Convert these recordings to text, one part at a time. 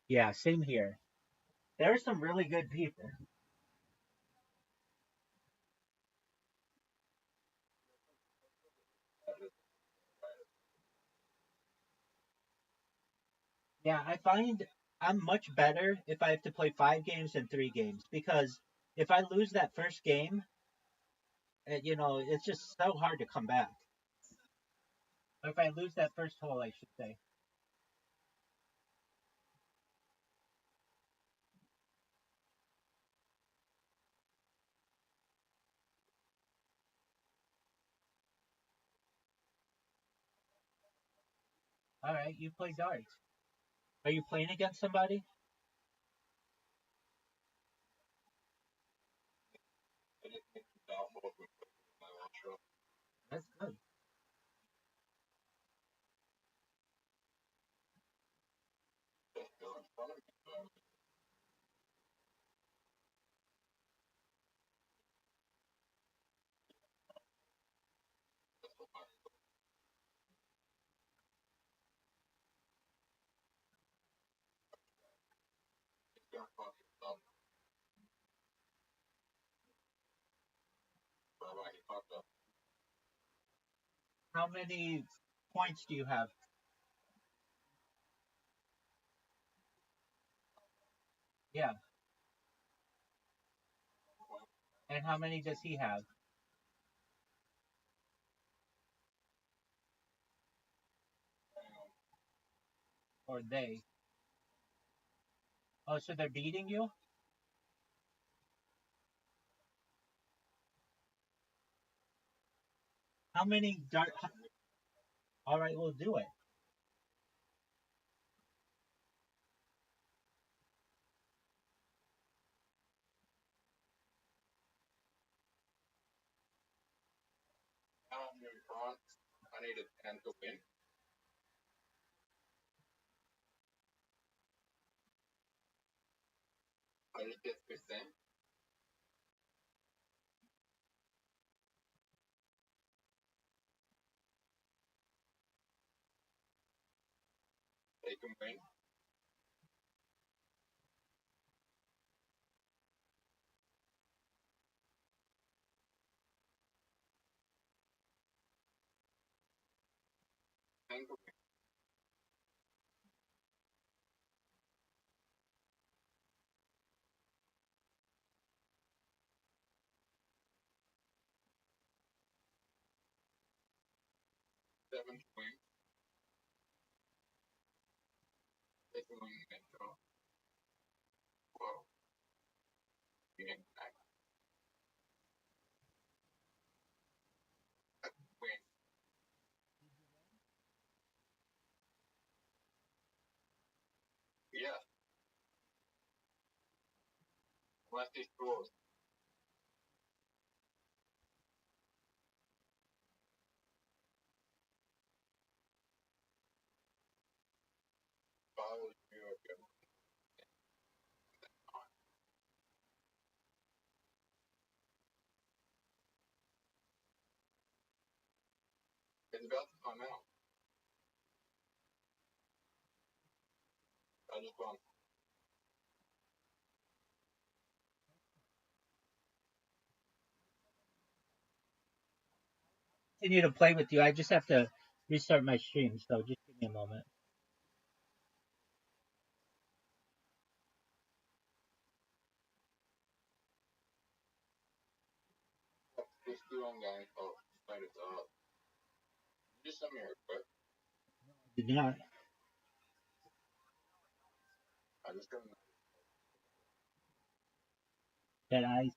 Yeah, same here. There are some really good people. Yeah, I find I'm much better if I have to play 5 games than 3 games because if I lose that first game, it's just so hard to come back. Or if I lose that first hole, I should say. All right, you play darts. Are you playing against somebody? That's good. How many points do you have? Yeah. And how many does he have? Or they? Oh, so they're beating you? How many dart? All right, we'll do it. Continue to play with you. I just have to restart my stream, so just give me a moment. Did not. That I.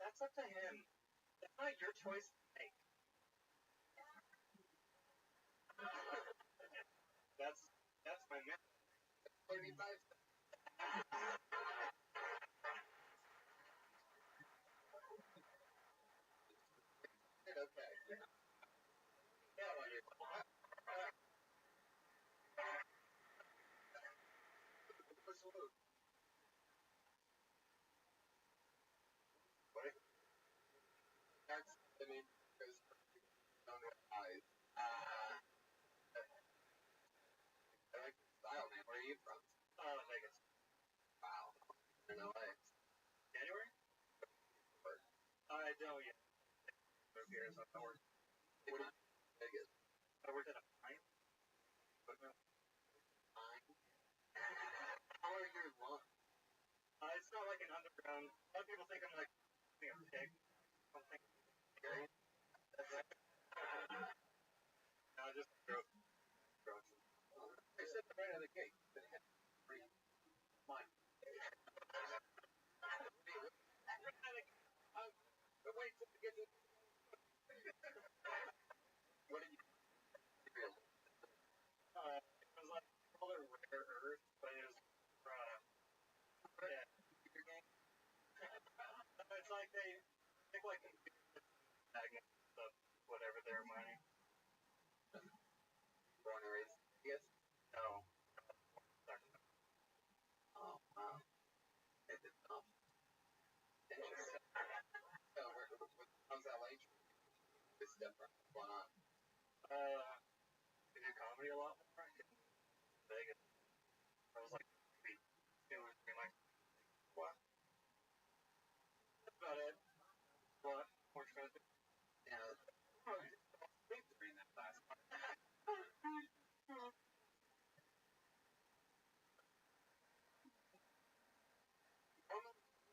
That's up to him. That's not your choice to make. That's my myth. 35 okay. Yeah, well, that's, I mean, because don't have eyes. I like the style, man. Where are you from? Vegas. Wow. In LA. January? I don't yet. Here, so I work. What is Vegas? I worked at a pine. How are your lungs? It's not like an underground. A lot of people think I'm like a pig. Something. No, I just drove. I said right out of the gate. Mine. Wait till we get to. What did you feel? It was like called it rare earth, but it was yeah. It's like they take like magnets of whatever they're mining. Born and raised, yes? No. Oh, wow. It did not. Interesting. So, how's LA? It's different. What's going on? I do comedy a lot more in Vegas. I was like maybe 2 or 3 months. What? That's about it. What? More expensive? Yeah. During that last month.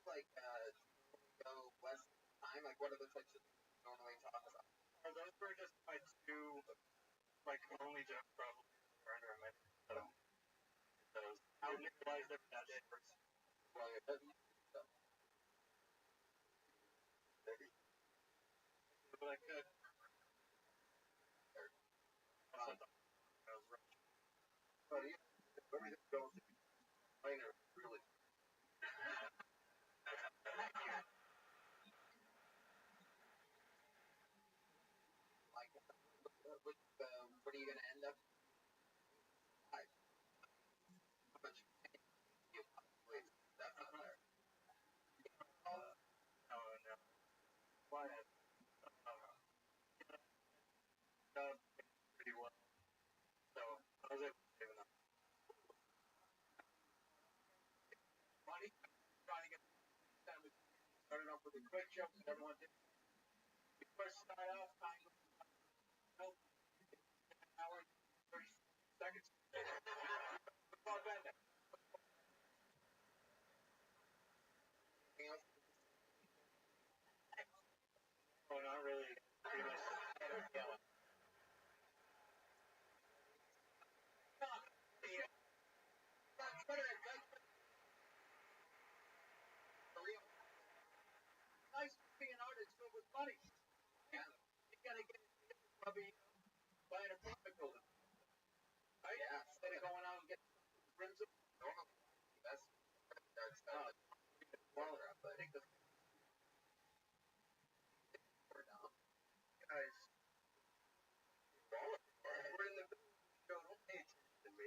Like, go less time? Like, what are the types of things you normally talk about? Those were just my two, like, only jokes probably were under a minute. So, those. I didn't realize they were that short. Well, it doesn't. So. But I could. But yeah, everything goes minor, really. Like, what are you going to end up? How much you possibly that's not there. Oh, no. Why? Pretty well. So, I was able to save enough money. Trying to get family started off with a quick joke that everyone did. We first start off, time help, an hour, 30 seconds. Well, then, anything else? Oh, not really. Pretty much. Yeah. Nice being an artist filled with money. Yeah. You gotta get probably buying a product building. Right? Yeah. Instead of going out and getting rims of normal. That's well, I think the guys we're in the show. Don't pay attention to me.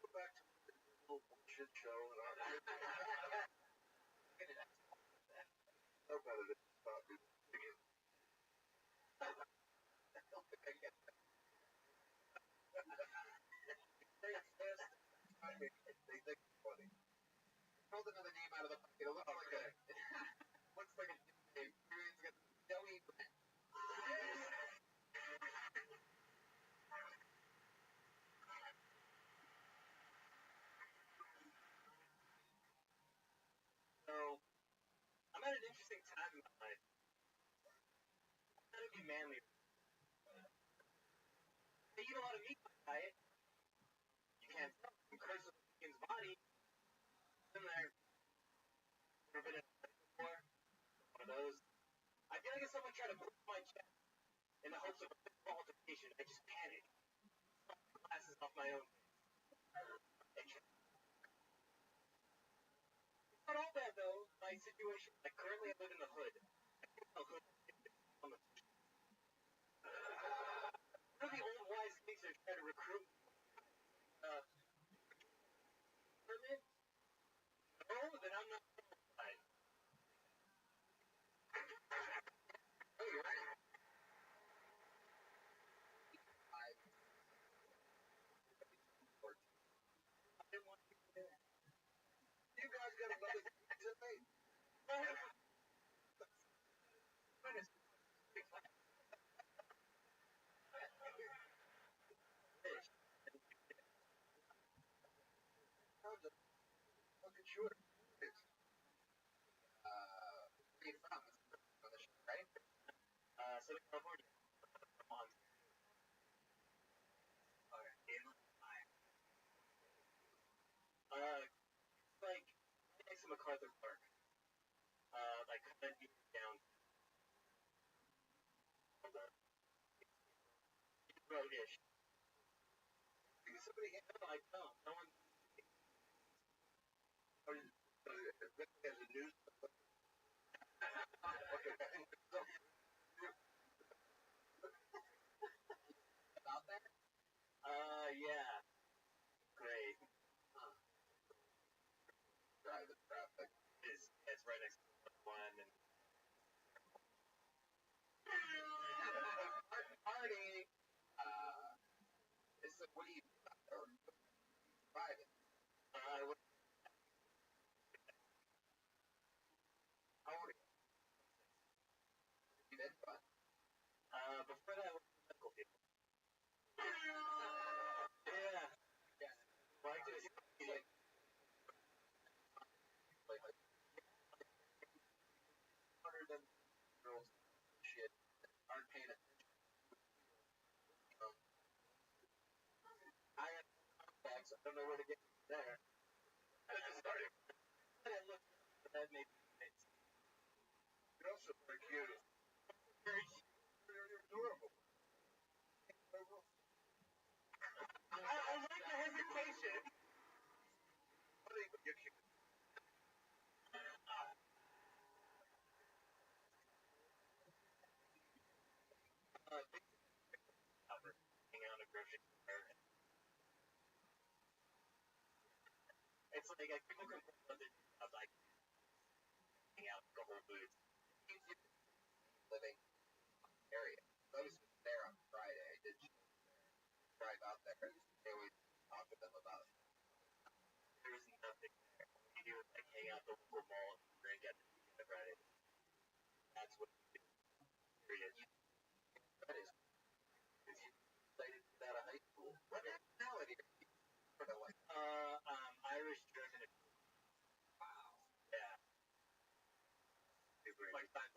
Go back to the little bullshit show and I no better than stop it. Don't think I get that. They think it's funny. Pulled another name out of the pocket. It looks like a looks like a name. It's got Joey Brent. So I'm at an interesting time in my life. I'm gonna be manly. I eat a lot of meat in my diet. You can't tell because of the vegan's body in there. Never been in before. someone try to push my chest in the hopes of a qualification, I just panic. Glasses off my own. It's not all bad though. My situation. Like currently, I live in the hood. The hood on the. One of the old wise gigs are trying to recruit. Permit? No, then I'm not qualified. Oh, you're right. You guys got another tonight? Sure. Where you from? On the show, right? Southern California. On. In like next to MacArthur Park. Like kind of down road-ish. Somebody, no, I don't. No one. There's a news. About that? Yeah. Great. Drive the traffic. It's right next to one and. Party. What do you private? How old are you? You did fun. Before that, I was medical field. Yeah. Yeah. Like this. Like harder than girls. Shit. Aren't paying attention. I have contacts. I don't know where to get there. Sorry. I look at that maybe. You're also very cute. You're adorable. I like the hesitation. Funny, but you're cute. Hang out in a grocery store. It's like people complain about the of like hang out the whole booth. Living area. So I was there on Friday. I did drive out there and they always talk to them about it. There was nothing there. You do is like hang out the local mall and drink at the Friday. That's what you do. Period. That is excited to get out of high school. What nationality are you? Irish, German. Wow. Yeah. Super. Like time.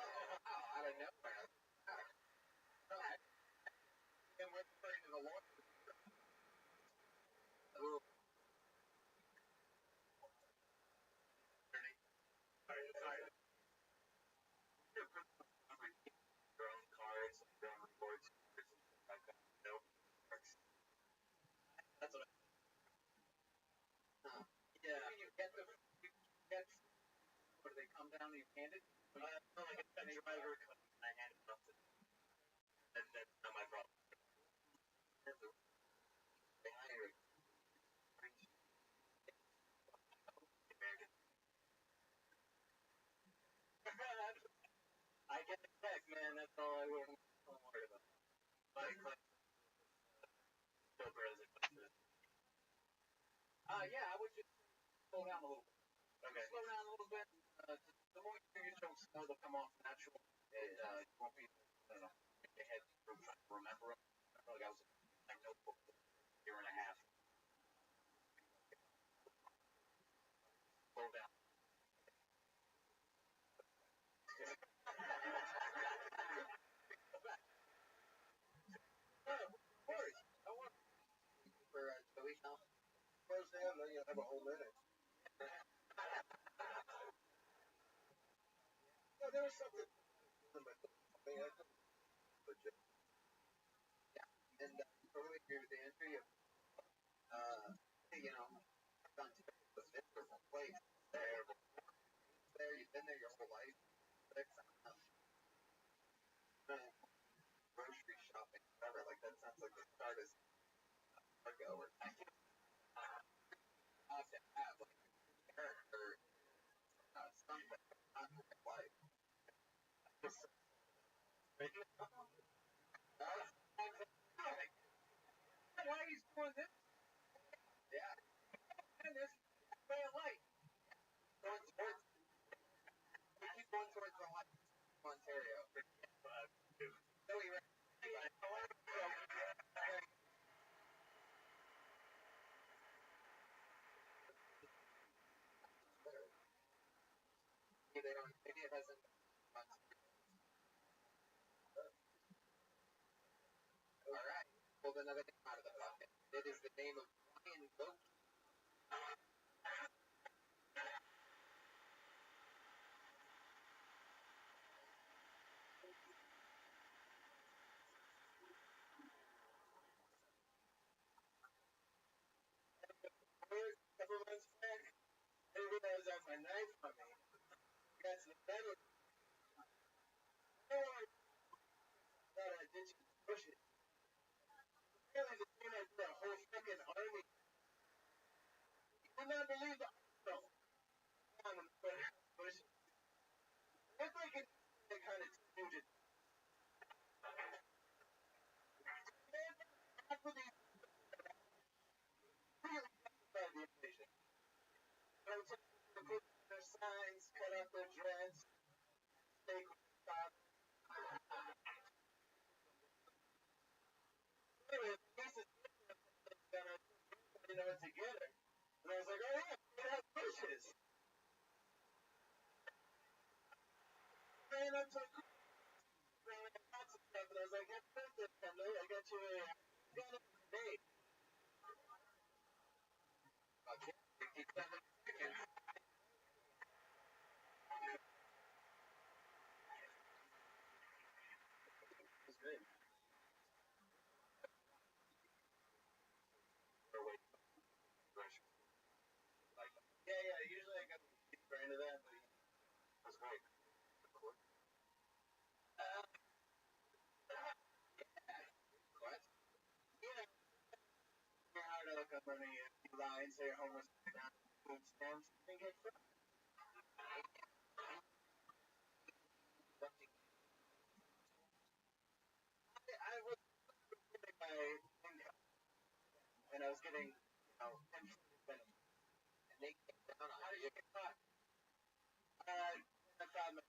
Oh, I don't know. No, I went straight to the lawn. Oh. Sorry. Your own cards, your own reports, like that. No. That's what I. Yeah. You get the. You get. Or do they come down and you hand it? Like a driver comes and I hand it off to them. And that's not my problem. They hire American. I get the check, man. That's all I worry about. Like, yeah, I would just slow down a little bit. Okay. Slow down a little bit. The more you do your jokes, the more they'll come off natural. And you won't be, I don't know, in your head trying to remember them. I feel like I was in my notebook for a year and a half. Slow down. Of course. I want for Joey now. Close down, then you'll have a whole minute. No, there was something about the I mean, legit. Yeah, and totally agree with the entry of, you know, Ontario was a miserable place. Terrible. There, you've been there your whole life. Grocery shopping, whatever. Like that sounds like the start of Chicago or I can't have to have like a character, something not like. Why he's doing this? Yeah, and this way of life. Going towards, we keep going towards the life of Ontario. So we maybe it hasn't. All right, pulled another name out of the bucket. It is the name of Brian Goat. Couple months back, I realized I had my knife on me. Got some better. Thought I did some pushing. Really, the thing I did a whole fucking army. You would not believe the on them pushing. Looked like it kind of tangent. After these really bad the invasion. I would take their signs, cut out their dreads, take stop. Anyway, the pieces you know it together. And I was like, oh yeah, it has bushes. Ran up to lots of stuff, and I was like, happy birthday, family. I got you a date. Okay. It's good. Or wait, like, yeah, usually I got deeper into that, but it was great. What? Yeah, you're hard to look up on the lines there, homeless food stamps. I think it's I was getting my income, and I was getting, you know, benefits, and they came down on how did you get caught? I found my,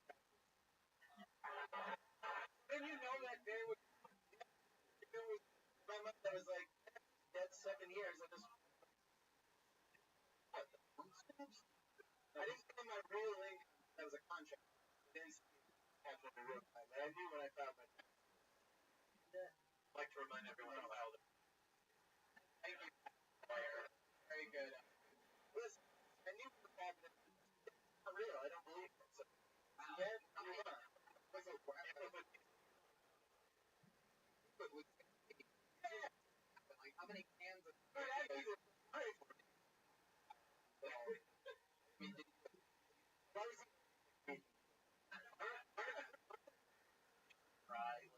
and you know that day was, my mother was like, that's 7 years. I just, what, the food stamps? I didn't get my real income. That was a contract. I didn't have my real time. But I knew when I found my I'd like to remind everyone of how thank you, very good. Listen, I knew the fact that it's not real. I don't believe it. So, yeah, move on. Was it yeah. Like, how many cans of I mean, why was he right?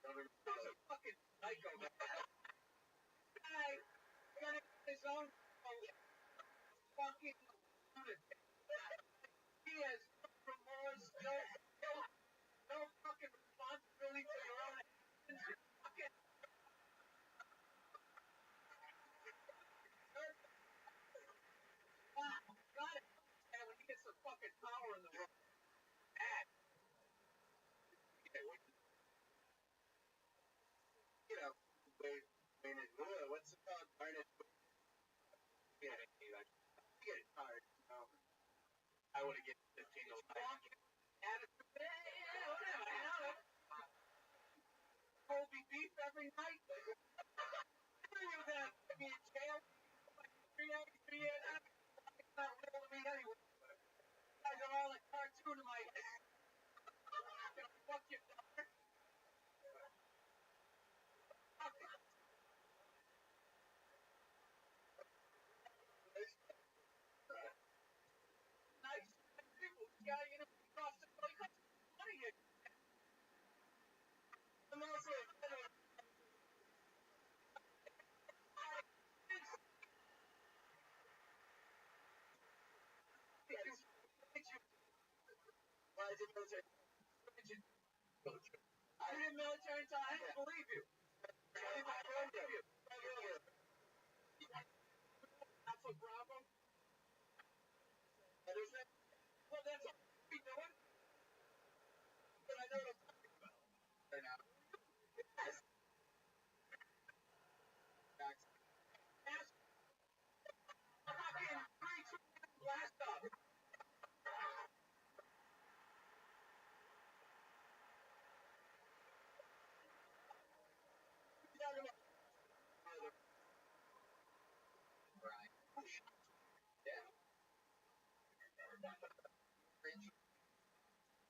He's a fucking psycho, man. Guy got his own fucking lunatic. He has no remorse, no fucking responsibility for your own actions. Fucking God, man, when he gets the fucking power in the world, bad. You know, wait, what's it called? Darn it. Yeah, I get tired. I would have given 15 to life. Whatever, you know. Colby beef every night. You that be in jail. 3 years. It's not real to me anyway. You guys are all a cartoon in my head. I did military time. I believe you. I believe you. Alpha Bravo. There's that. Well, that's all we doing. But I know what I'm talking about right now. Yes. Fucking 3-2 blast off. Yeah.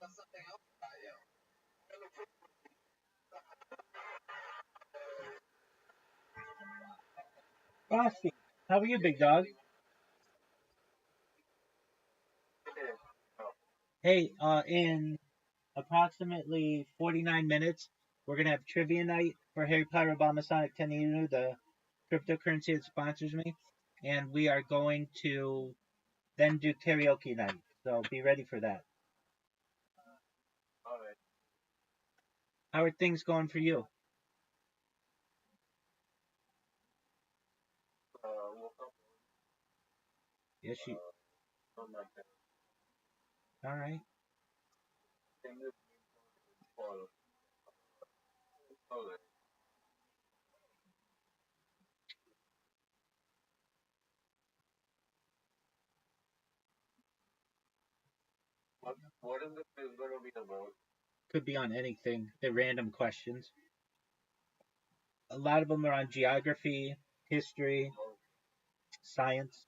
That's something else about you. Frosty, how are you, big dog? Hey, in approximately 49 minutes, we're gonna have trivia night for Harry Potter Obama Sonic Teninu, the cryptocurrency that sponsors me, and we are going to then do karaoke night. So be ready for that. How are things going for you? Yes, you. All right. Could be on anything. They're random questions. A lot of them are on geography, history, science.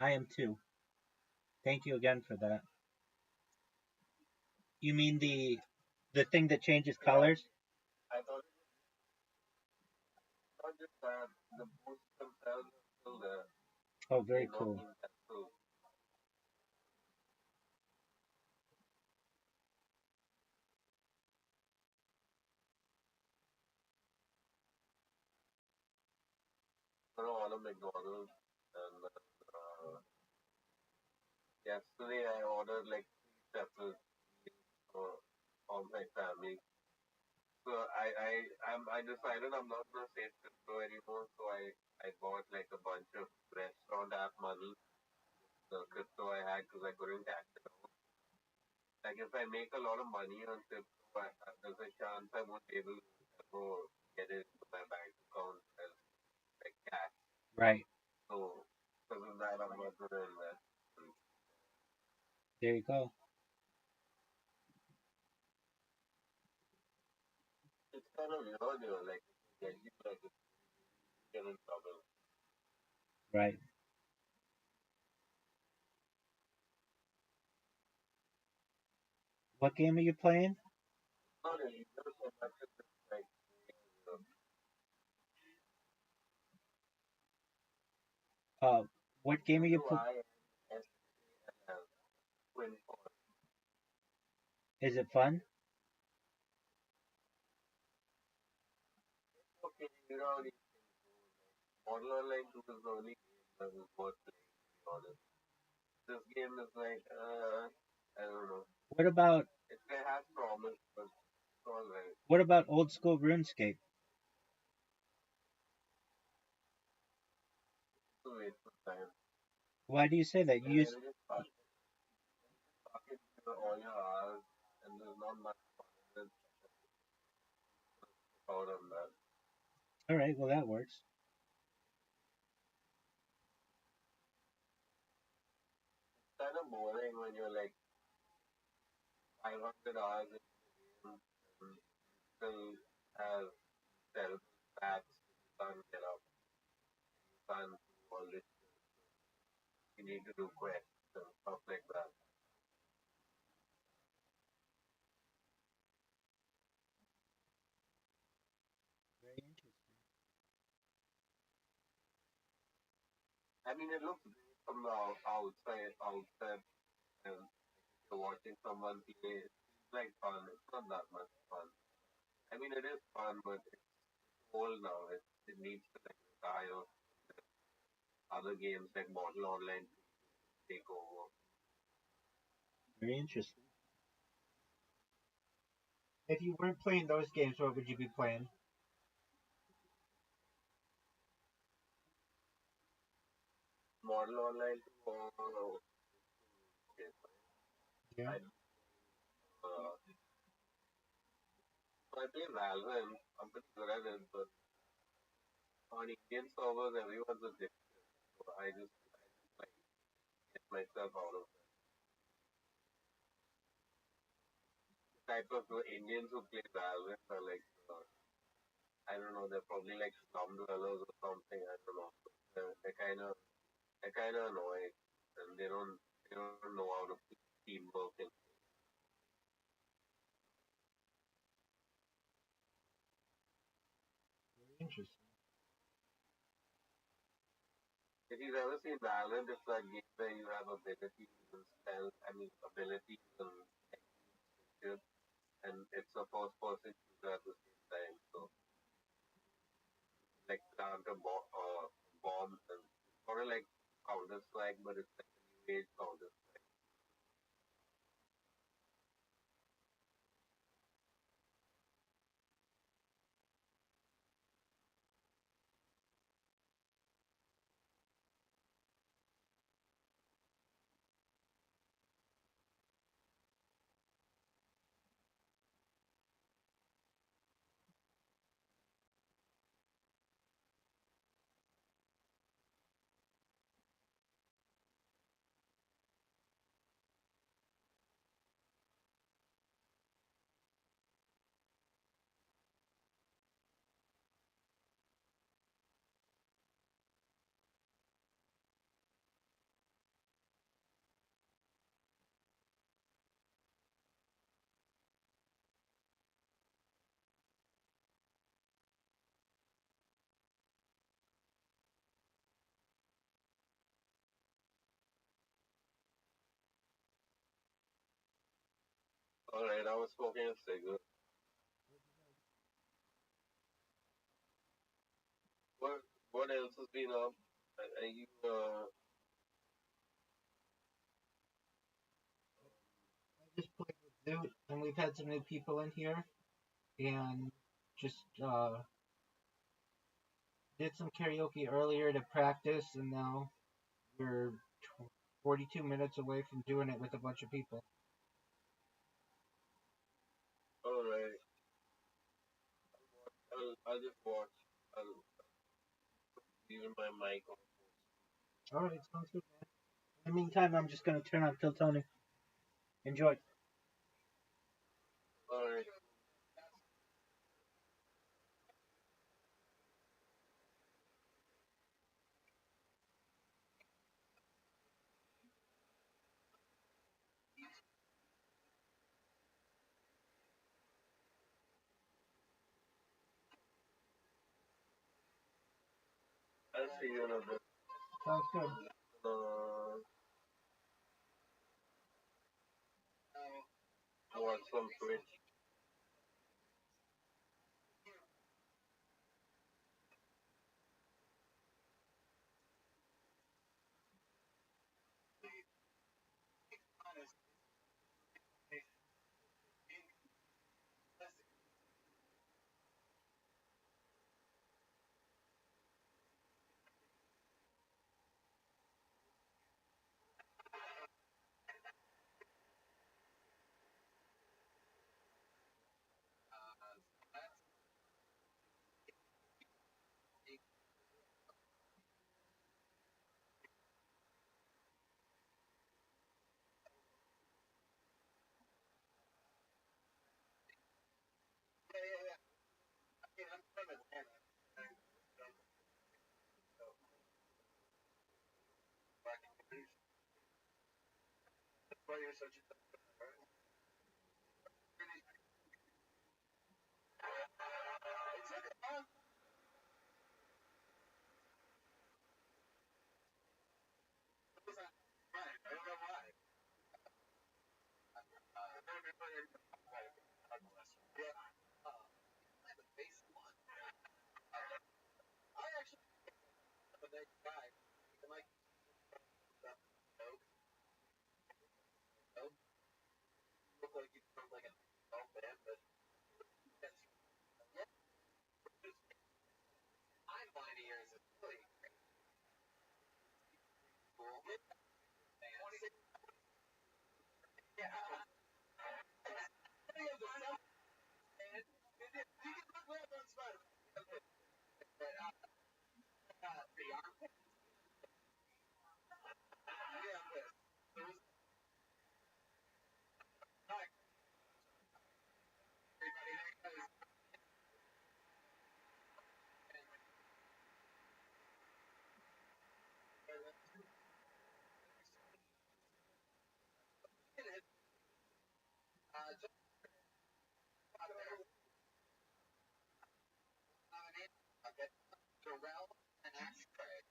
I am too. Thank you again for that. You mean the thing that changes colors? Oh, very cool. Right. There you go. Right. What game are you playing? Uh, what game are you playing? Is it fun? What about what about old school RuneScape? Why do you say that? You use. All right. Well, that works. Very interesting. other games like Model Online take over. Very interesting. If you weren't playing those games, what would you be playing? Model Online okay, Yeah. I I play Valorant. I'm pretty good at it, but on Indian servers, everyone's addicted. So I just like get myself out of it. The type of Indians who play Valorant are like, I don't know, they're probably like slum dwellers or something. I don't know. They're kind of annoying, and they don't know how to teamwork. And Very interesting. if you've ever seen Valorant, it's that game where you have abilities and spells. I mean, abilities and techniques, and it's a first-person shooter at the same time. So like plant a bomb, and it's sort of like Counter Strike, but it's like a new age Counter Strike. All right, I was smoking a cigarette. What what else has been up? Are you I just played with Zoot, and we've had some new people in here, and just did some karaoke earlier to practice, and now we're 42 minutes away from doing it with a bunch of people. all right? I'll just watch. I'll leave my mic on. All right, sounds good, man. In the meantime, I'm just gonna turn on Phil Tony. Enjoy. All right. I'll see you in a bit. Sounds good. Uh, watch some Twitch. Why you're such a I don't know why. Yeah. The base one. I actually am a nice guy. like you sound like a golf fan, but that's yeah. Timeline of yours is really cool. Yeah. Any of the stuff, man. You can look well on Spider. But the armpit, yeah, there was not everybody there knows. Just out there, okay. Jarrell and Ashtray.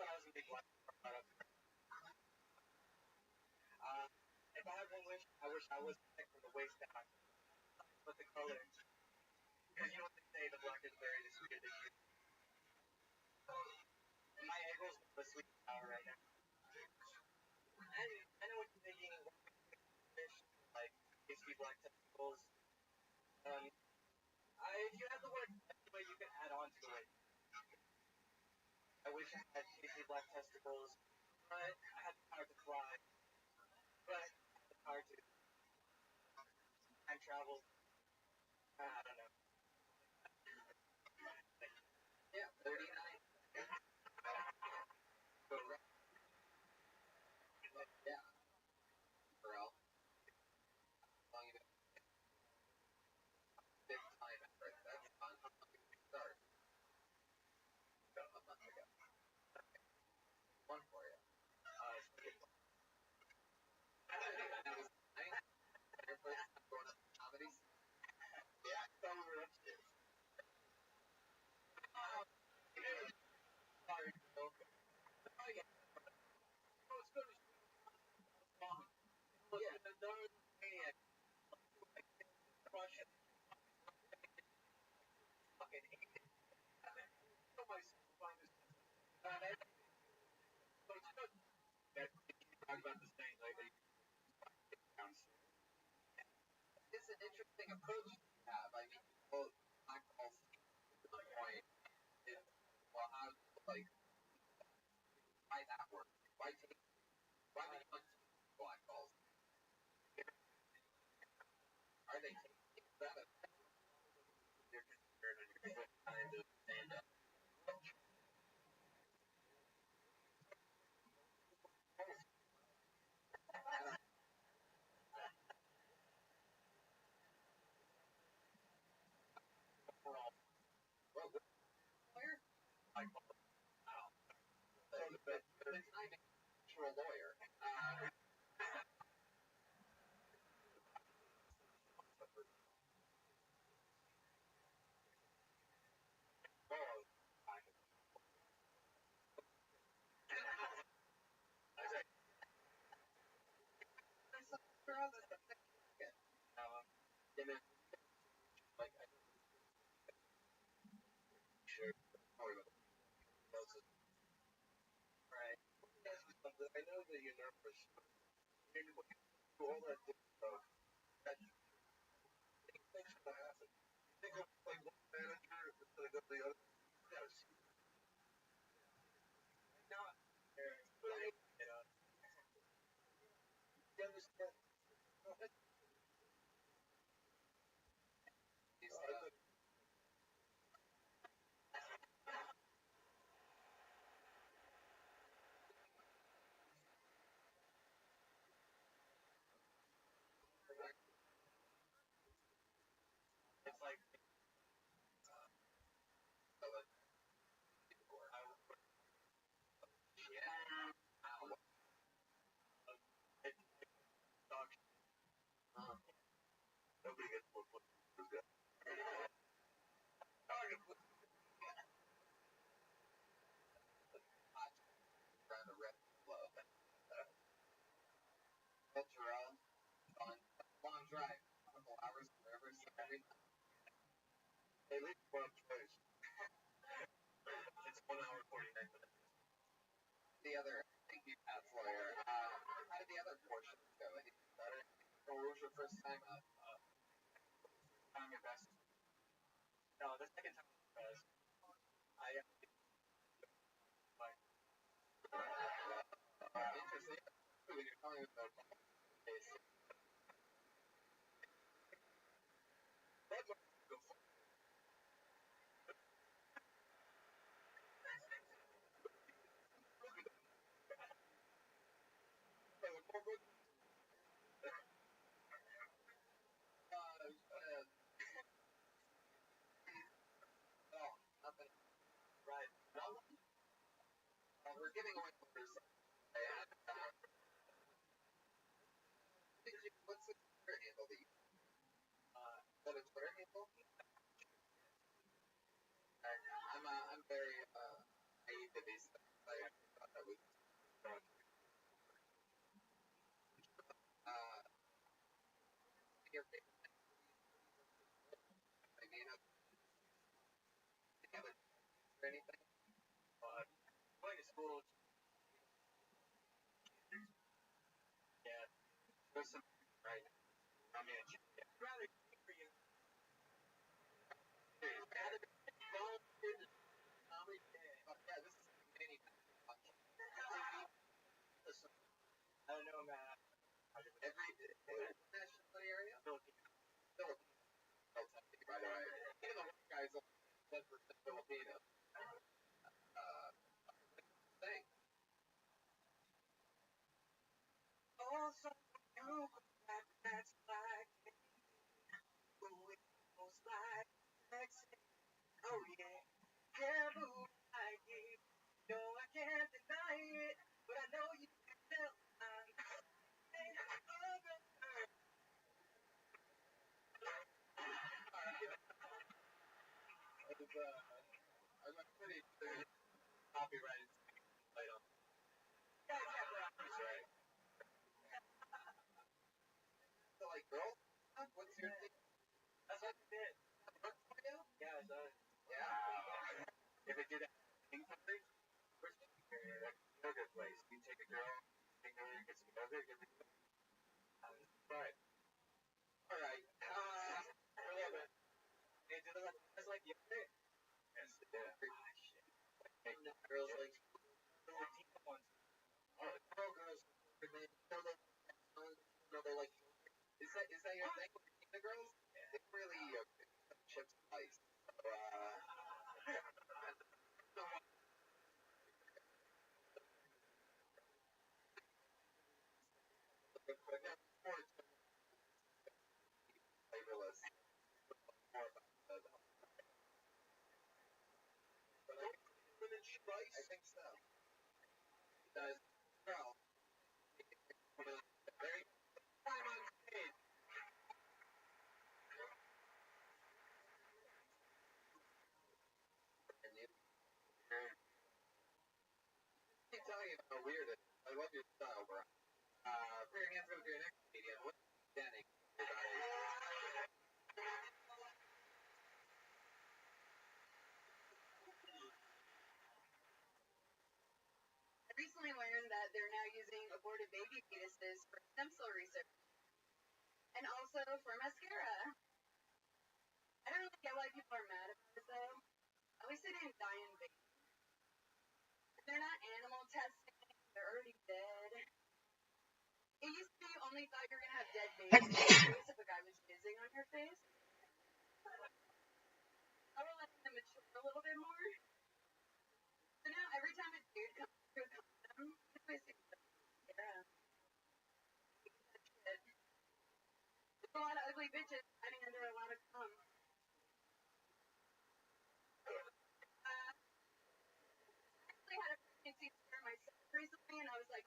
1,000 people. If I had one wish, I wish I was sick from the waist down. But the color, because you know what they say, the black is buried is sweeter than you. My ankle's the sweet sour right now. I know what you're thinking. Fish, like tasty black testicles. Um, if you have the word anyway, you can add on to it. I wish I had tasty black testicles, but I had the power to fly. But the power to time travel. I don't know. Yeah, 39. So, yeah, bro. Long enough. Big time effort. That's fun. Start. Go a month ago. One for you. That was nice. Your first time going up to comedies. Yeah, so we were upstairs. Sorry, okay. Oh, yeah. Oh, it's good. Yeah, another maniac. Russian. Fucking hate it. So my find this. So it's good. That talk about the same like they it's an interesting approach to have. I mean, well, black balls to the point is well, how like why that work? Why take why would you want black balls? Are they taking that you're concerned and you're trying to stand up? Well, lawyer? Like, wow. But it's not even a lawyer. Well, and then, like, I sure, right. Ask you something. I know that you're nervous. You're looking through all that stuff. That things gonna happen. You think of like one manager is gonna go to the other. Yes. Not there. But I you understand. At least one choice. It's 1 hour 49 minutes. The other, thank you, Pat's lawyer. How did the other portions go? Any better? Or what was your first time up? Time your best? No, the second time was the best. I interesting. When you're telling about case. Nothing. Right. No. We're giving away numbers. What's the Twitter handle that you? Is that a Twitter handle? I'm very naive to these things. I thought that was your favorite. I mean, any other or anything? Going to school. Yeah. There's some right. I mean, I'd rather for you. Rather comedy. Yeah, this is many. I don't know, man. Every nationality area? Philippines. By the way. Even the white guys are 10% Filipino. Thing. Also, you that's like most like oh yeah. Careful like it. No, I can't deny it. But I know you can tell I'm I'm pretty copyrighted title. You guys have rappers, right? So, like, girls? What's your thing? That's what it is. Yeah, it does. Yeah. If it did that thing country, where's the yoga place? You take a girl, take her, get some yoga, get the right. Alright. I love it. Hey, do that's like yoga? Yes, yeah. Girls like little team ones. Girl girls, they're like, is that your thing with the girls? Yeah. They really chips spice. So, flavorless. More about women spice? I think so. Does girl very time on stage. And you keep telling you how weird it is. I love your style, bro. Put your hands up to your next comedian. What's Danny? I recently learned that they're now using aborted baby fetuses for stem cell research and also for mascara. I don't really get why people are mad about it though. At least they didn't die in vain. They're not animal testing. They're already dead. It used to be you only thought you were gonna have dead babies if a guy was jizzing on your face. I will let them mature a little bit more. So now every time a dude comes to a condom, it's basically yeah. There's a lot of ugly bitches hiding under a lot of cum. I had a pregnancy scare myself recently, and I was like,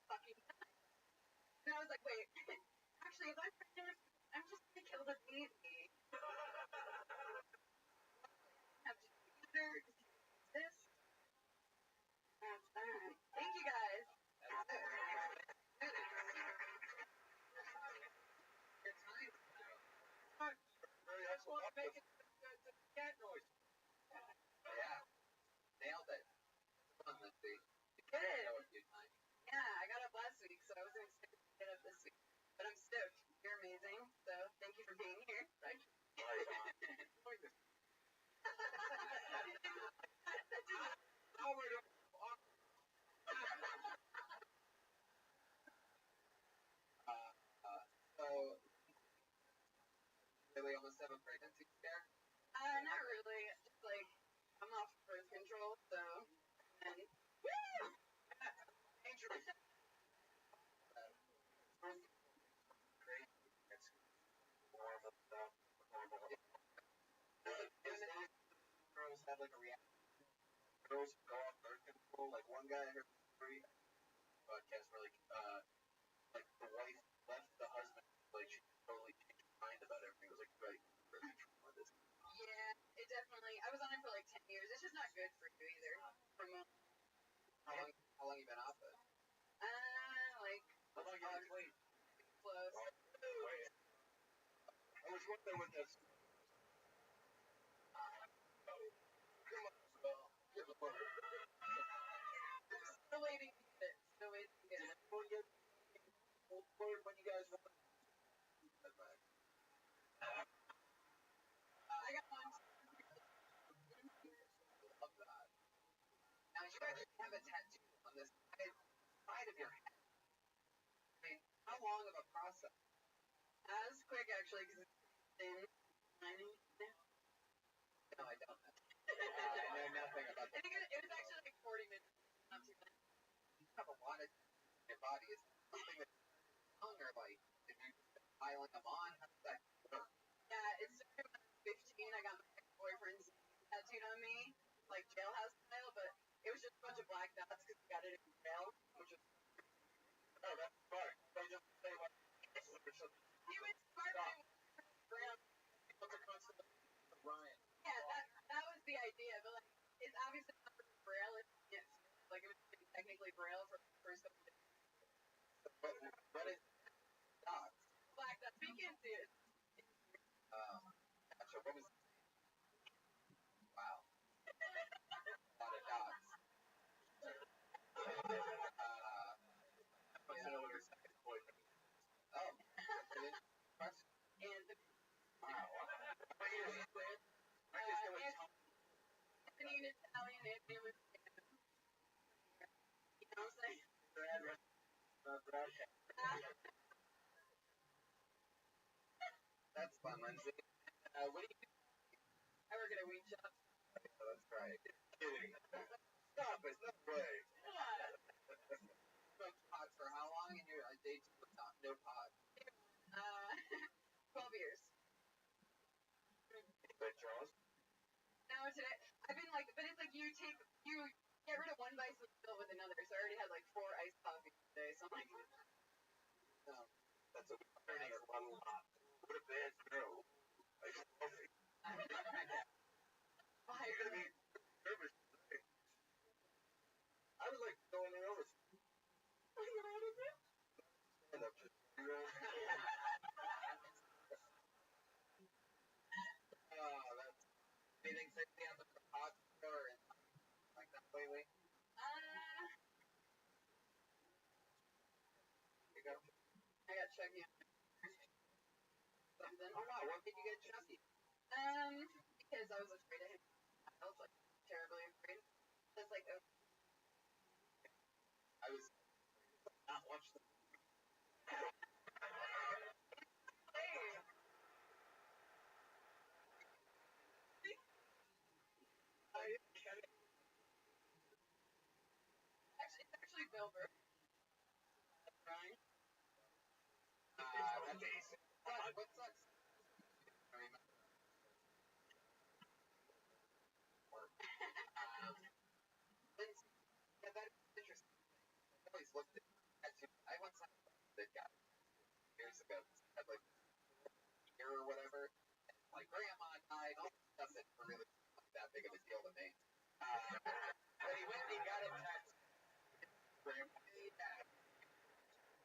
fucking. And I was like, wait, actually, if I'm pregnant, I'm just gonna kill the baby. Have to either this. That's that. Thank you guys. Your time. Very excellent. really almost have a pregnancy scare? Not really. Just like I'm off birth control, so and dangerous. Girls have like a reaction. Girls go off birth control. Like one guy I heard story podcast where like the wife left the husband, like she totally changed her mind about everything. It was like right birth control on this. Yeah, it definitely. I was on it for like 10 years. It's just not good for you either. How long you been off it? Like. How long you been clean? Close. I was wondering what this. Still waiting to get it. Still waiting to get it. When you guys want. I got one. Love that. Now you actually have a tattoo on this side of your head. I mean, how long of a process? As quick actually, because it's thin. No, I don't. I know nothing about that. I think it was actually like 40 minutes. Not too bad. You have a lot of your body. Is something that's young or like if you piling them on? How does that work? Yeah, it started when I was 15. I got my ex-boyfriend's tattooed on me, like jailhouse style, but it was just a bunch of black dots because he got it in jail, which is. Oh, that's smart. They just say like. He was smart. Ryan. Yeah, that was the idea, but like it's obviously not for Braille. It's like it was technically Braille for the first couple of days. What is dots? Black dots. But you can't see it. Gotcha. What was? Wow. A lot of dots. I know what your second boyfriend. Oh. And the. Wow. Anthony in Italian, Anthony was. You know what I'm saying? That's fun, Lindsay. What do you do? I work at a weed shop. Oh, that's right. Kidding. Stop it. No way. Smoked pot for how long? And you're a day two with no pot. 12 years. Good, Charles. No, today I've been like, but it's like you get rid of one vice and fill it with another. So I already had like 4 iced coffees today. So I'm like, no, that's a learning a lot. What a bad girl. Iced coffee. Why? You're gonna be nervous. I would like to go in there over. Stand up, just that's anything sexy on the pot or like that lately? I got Chucky. Something. Oh wow, what did you get Chucky? Because I was afraid of him. I was like terribly afraid. I was like, oh. I was not watching the. It's actually Bill Burr. Right? That's basic. What sucks? I mean, yeah, that is interesting. I always looked at tattoos. I once had that guy years ago had like ear or whatever. And, like grandma died, all this stuff that really wasn't that big of a deal to me. But he went and he got a tattoo. Grandma, yeah.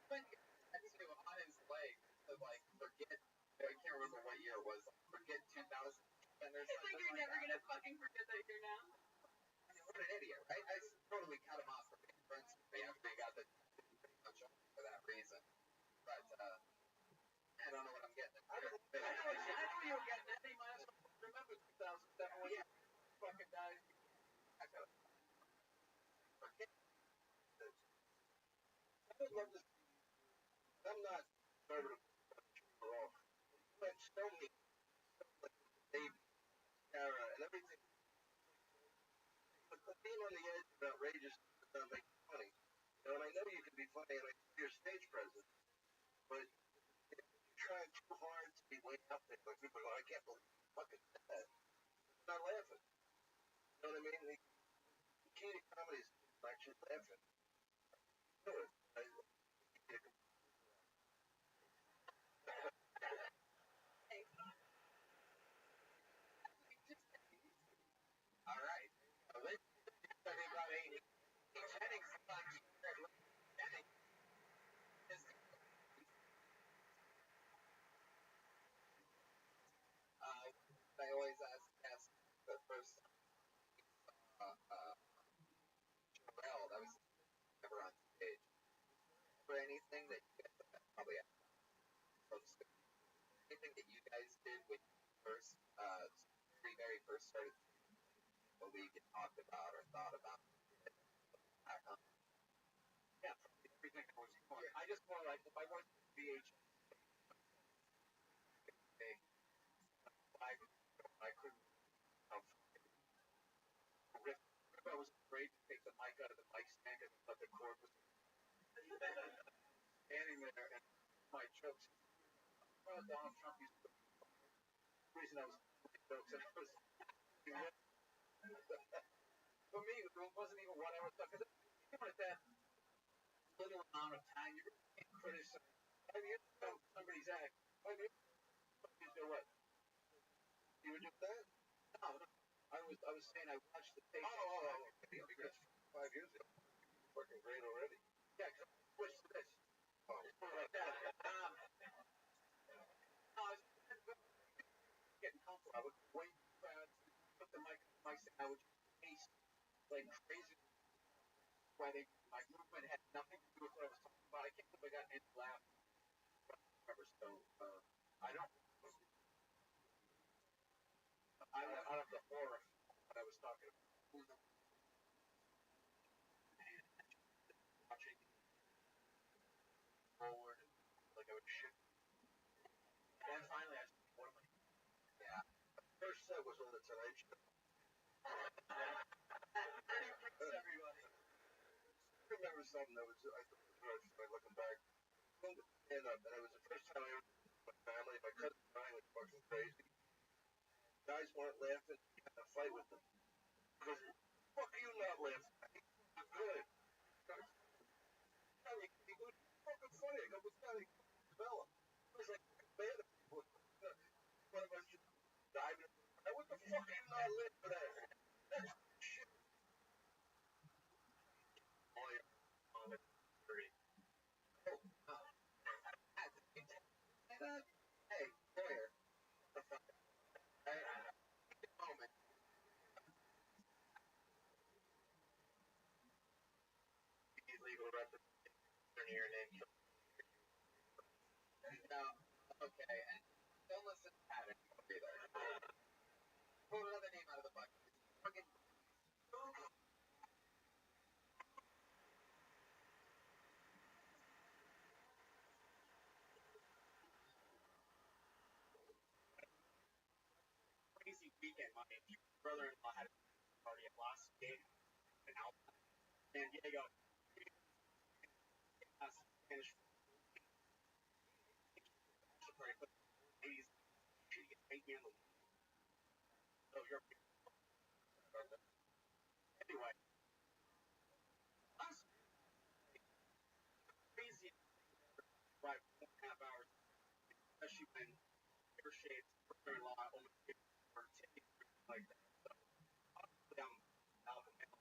Went and got a tattoo on his leg. So like forget. I can't remember what year it was. Forget 2000. And there's it's like you're never gonna fucking forget that year now. I mean, what an idiot, right? I totally cut him off from being friends with me after he got the pretty much for that reason. But I don't know what I'm getting. I know you were getting at. You might as well remember 2007 when you fucking died. I gotta forget. I would love to. I'm not nervous at all. But show me on the edge of outrageous but not making funny. And I know you can be funny, and I know you're stage presence, but if you're trying too hard to be way up there, like people go, I can't believe you fucking said that. I'm not laughing. You know what I mean? The key to comedy is actually laughing. Do it. All right. Everybody, Jennings is I always ask the first Joel, that was never on stage. For anything that you guys probably anything that you guys did when you first very first started the league and talked about or thought about back on. Yeah, everything I was going. I just more like if I worked at VH I couldn't riff. I was afraid to take the mic out of the mic stand because I thought the cord was standing there and my jokes. Donald Trump used to the reason I was jokes and I was for me it wasn't even what I was talking because even at that little amount of time you can't criticize 5 years ago somebody's act 5 years ago what you would do that? No. I was saying I watched the tape. Because 5 years ago, fucking great already. Yeah, because I switched to this. Oh, like that. No, I was getting comfortable. I would wait, put the mic, I would pace like crazy. Sweating. My movement had nothing to do with what I was talking about. I can't believe I got any laugh. So I don't. I out of the horror that I was talking about. Watching forward, like I would shift. And finally, I said, "What am I?" Yeah. First set was on the Tonight Show. Everybody. I remember something that was I looking back. And it was the first time I ever my family, my cousin Brian was fucking crazy. Guys weren't laughing. You had to fight with them. Because fuck you not laughing. I'm good. He was fucking funny. I go, what's that? He developed. It was like bad. One of us just dived in. What the fuck are you not laughing at? That's shit. Oh, yeah. Oh, that's great. Oh, hey, lawyer. Moment. Legal representation here name. No, okay, and don't listen to that either. Pull another name out of the bucket. Fucking crazy weekend. My brother-in-law had a party at Las Vegas in Alpha, San Diego. Spanish party, but ladies, she gets paid me on the so you're anyway. Us crazy drive 4.5 hours, especially when your shades brother-in-law almost gave her ticket like that. So down Alabama,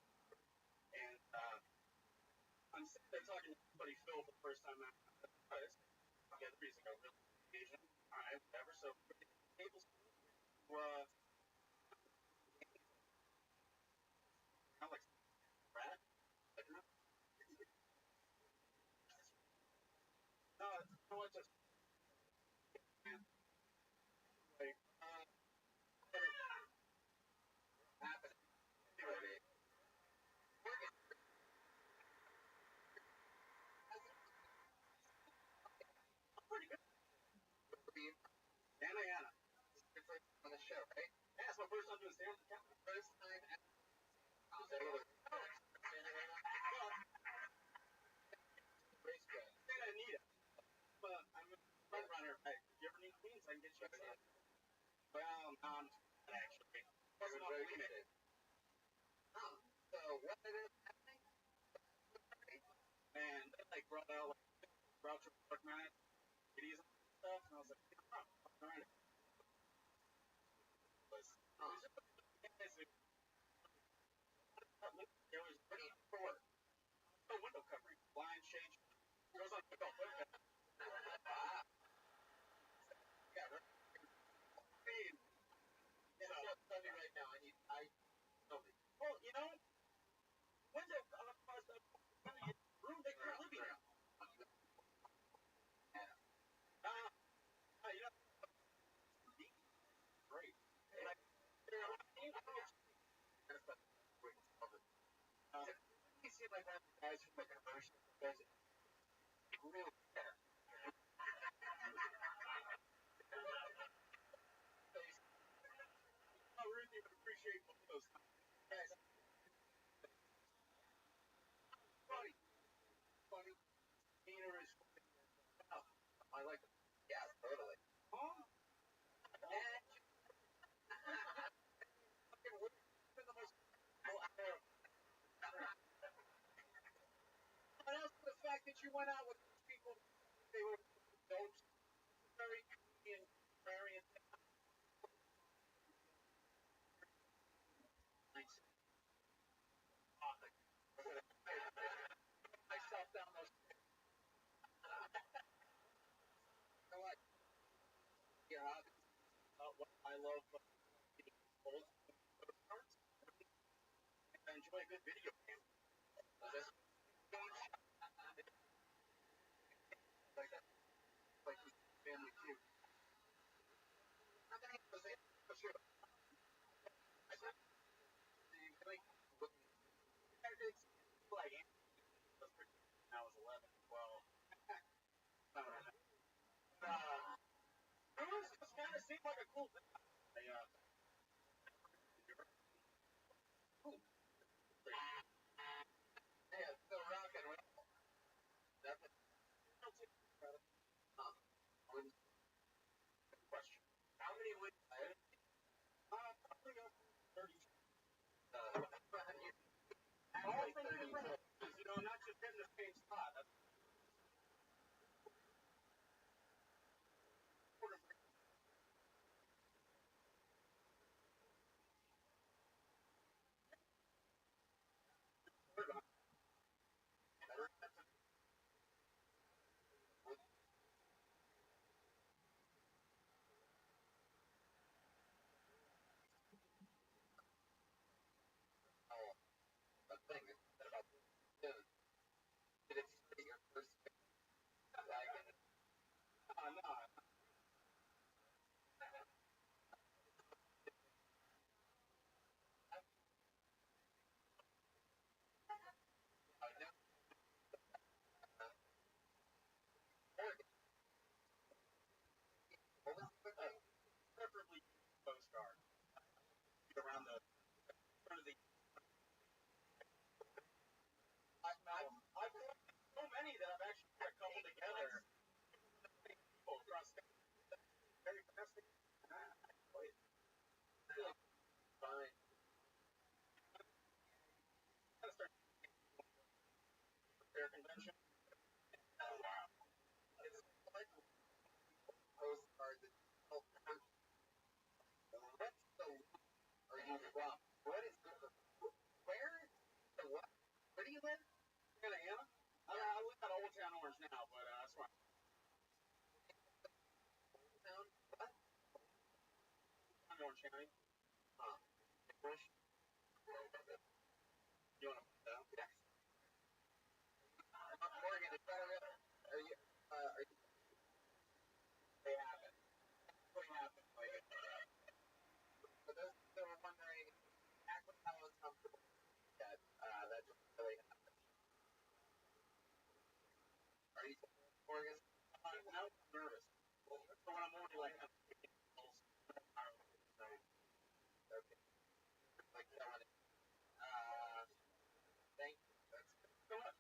and I'm sitting there talking to somebody Phil for the first time. Get the reason I really Asian. All right, whatever. So tables I'm like Brad. Like, no, you know what? Just like happened. Anyway, pretty good. Anna. On the show, right? Yeah, it's my first time doing stand-up. First time. actually. Wasn't on weekend. So what it is happening? And then they brought out like Rothschild man, videos and stuff, and I was like, alright. There was pretty short. No window covering, blind shades. It was on the window. Yeah, right. Yeah, so tell me right now. I tell me. Well, you know, window room they were living in. You know, great. And you see like one of the guys from the commercial does it real care. I really would appreciate both those guys. Funny, funny. Peter is funny. I like it. Yeah, totally. Oh, and also the fact that you went out with these people, they were adults, very and very nice. Myself down those. You know what? Yeah, what I love old cards. I enjoy a good video game. This like a like family feud. For sure. I said, like, it's like I was 11, 12. It was just kind of seemed like a cool thing. I, cool. Yeah, so rock and roll. Definitely. Question. How many would probably over 30. All from different places, you know, not just in the same spot. That's sort of a thing. Did it say your first like no. I know preferably postcard. Around the front of the I've so many that I've actually put a couple together. People across very fast. Fine. Gotta start fair convention. Oh wow. It's like postcards that help. What the are you from? What is where? The what? Where do you live? Anna? I live at Old Town Orange now, but that's why. Town? What? Orange County. Huh. Bush? You want to put down? Yeah. Morgan, is that are you, they happen. They happen. Like, for those that were wondering, exactly how uncomfortable that, that's really happened. Are you Morgan? Now I'm nervous. So when I'm only like, okay. Like, thank you. That's so much.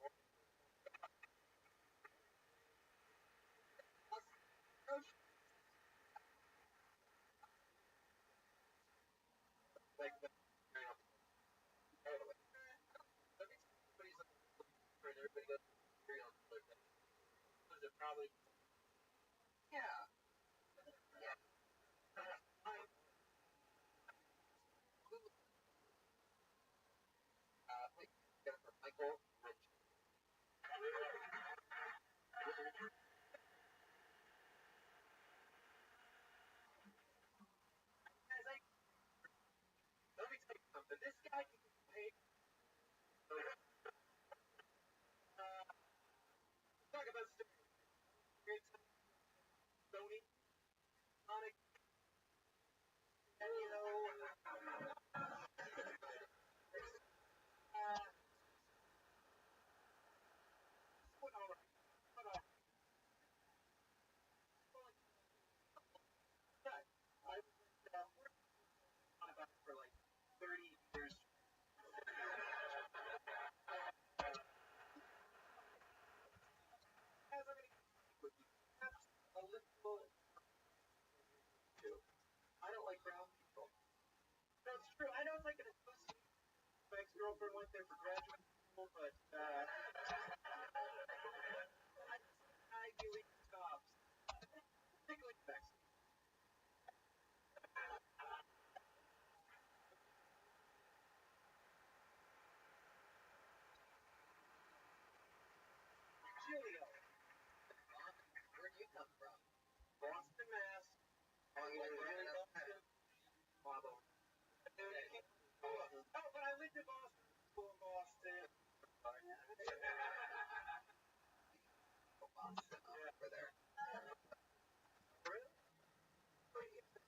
Probably, yeah. Michael. Let me tell you something. This guy can get paid. Talk about Sony, Sonic, and what all right, what all right. I was on about for like 30 years. As I'm going to with you, that's a little too. I don't like brown people. That's true. I know it's like an associate. My ex-girlfriend went there for graduate school, but I do eat tops, particularly Mexican. Julio, where do you come from? Boston, Mass. Oh, you live in Boston? Bravo. Oh, but I lived in Boston. School in Boston. Boston, over there. Really?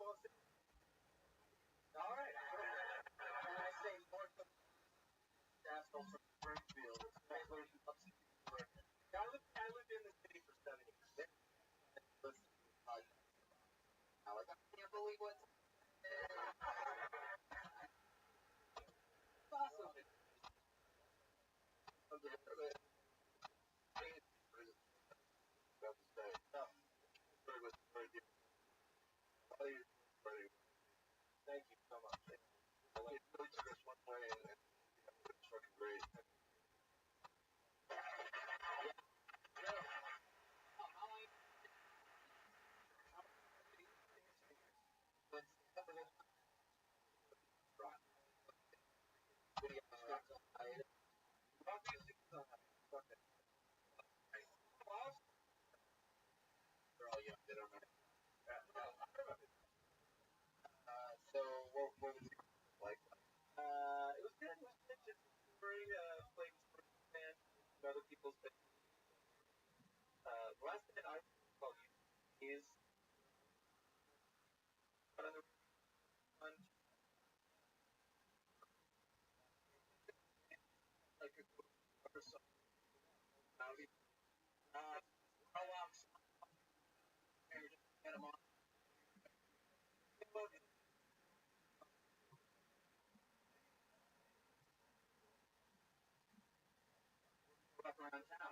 Boston. All right. And I say north of Nashville from Springfield. I lived in the city for 7 years. I was like, I can't believe what's awesome. Thank you so much. It really took us one way, and it's fucking great. They're all young. They don't know. So what was it like? It was good. It was good. Just touring, playing sports band, other people's bands. The last band I called you is another one, like a cover song. How long? Just get them on. Up around town.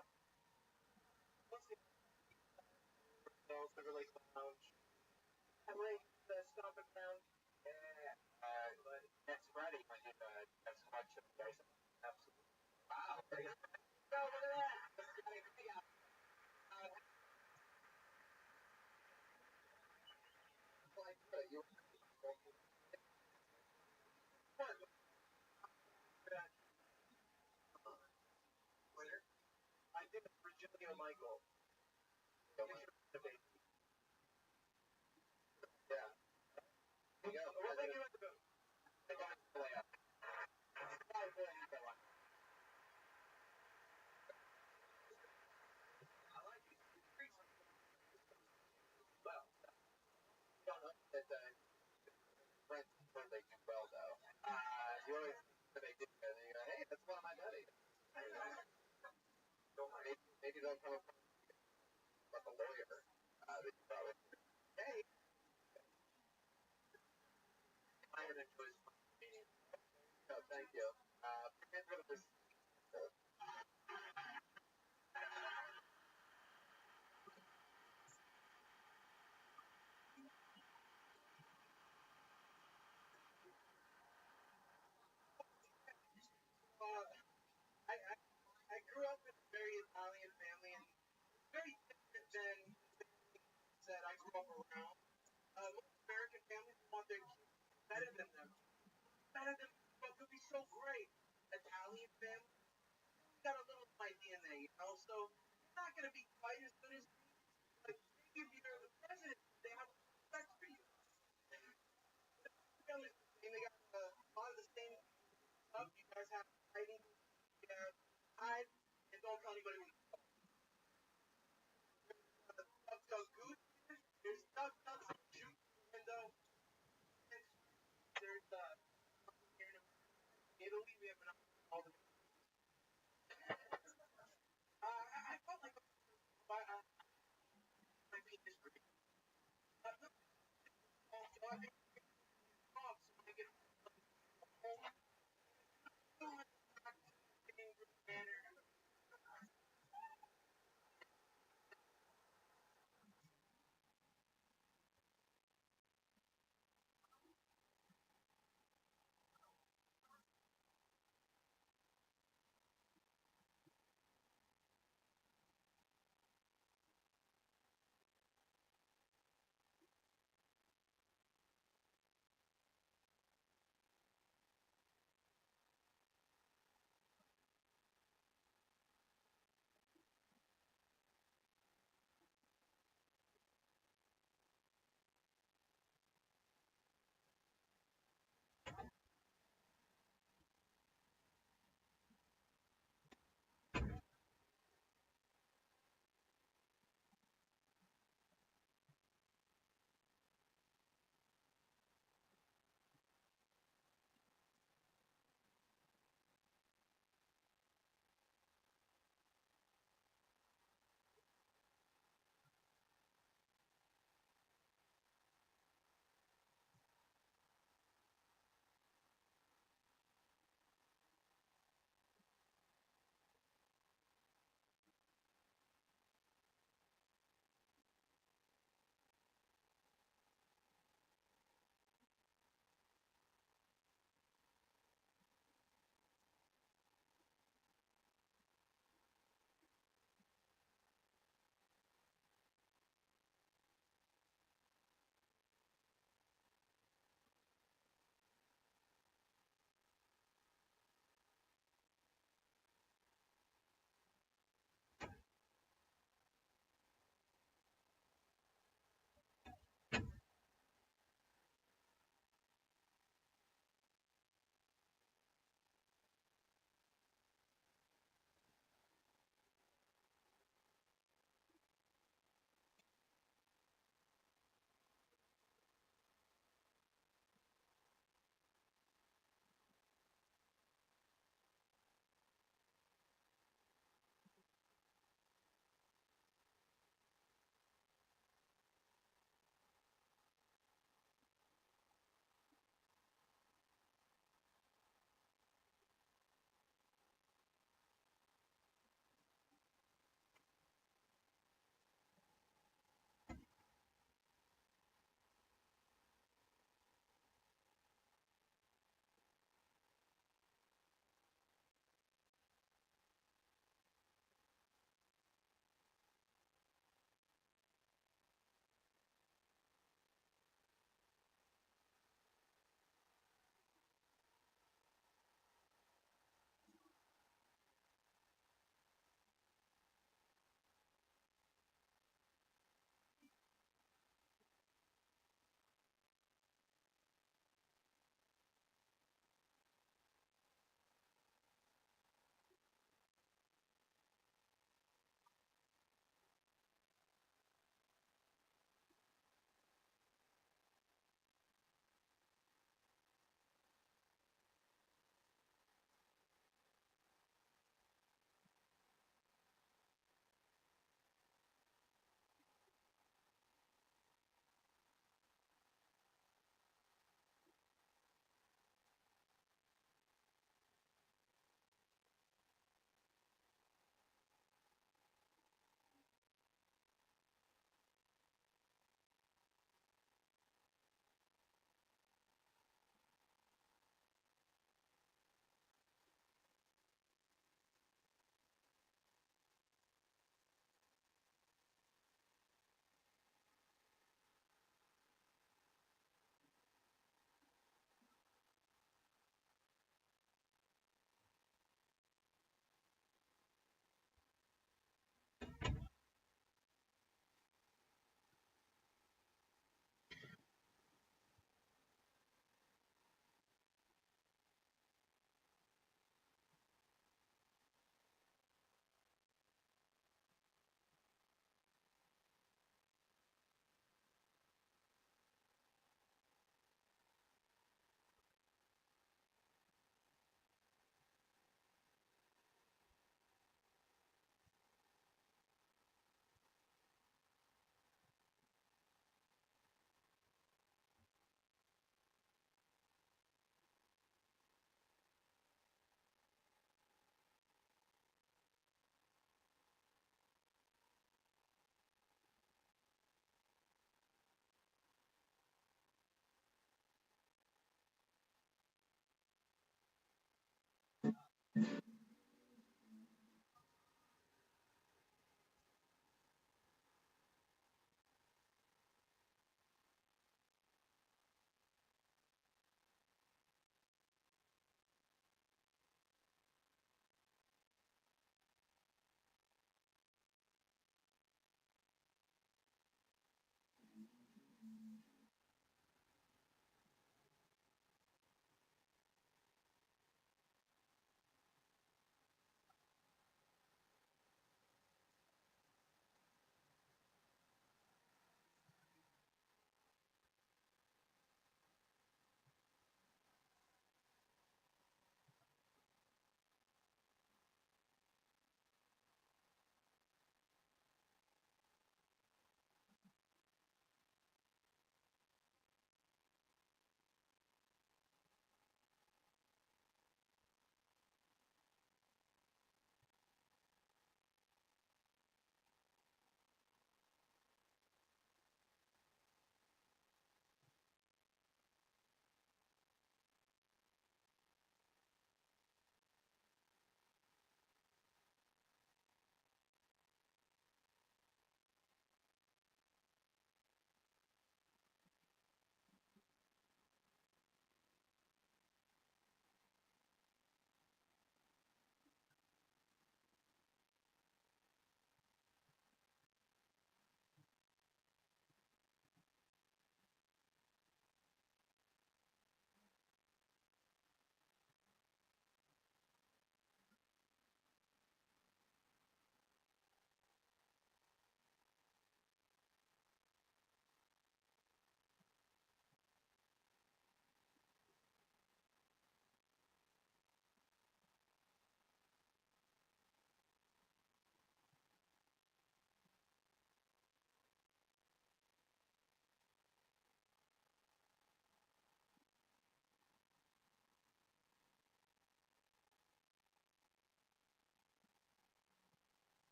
Silver Lake Lounge. I like stomping around. Yeah. Next Friday, I did that's hot chip guys. Absolutely. Wow. Oh, look at that. Like, you I did it for Jillian Michael. Yeah. There you go. Well, thank you. Well, don't know that friends they do well though. The only thing that they do, they go, hey, that's one of my buddies. Maybe they'll come up with a lawyer. They probably, hey, I would enjoy some meeting. No, thank you. Forget what it was. Italian family, and it's very different than the families that I grew up around. Most American families want their kids to be better than them. Better than them could be so great. Italian family, we got a little of my DNA, you know, so you're not going to be quite as good as me, but maybe if you're the president, they have respect for you. And the family's the same. They got a lot of the same stuff. You guys have fighting, you have hide, and don't tell anybody when it's stuff till goose here. There's stuff till shoot through the window. And there's something here in Italy. We have an all the I felt like I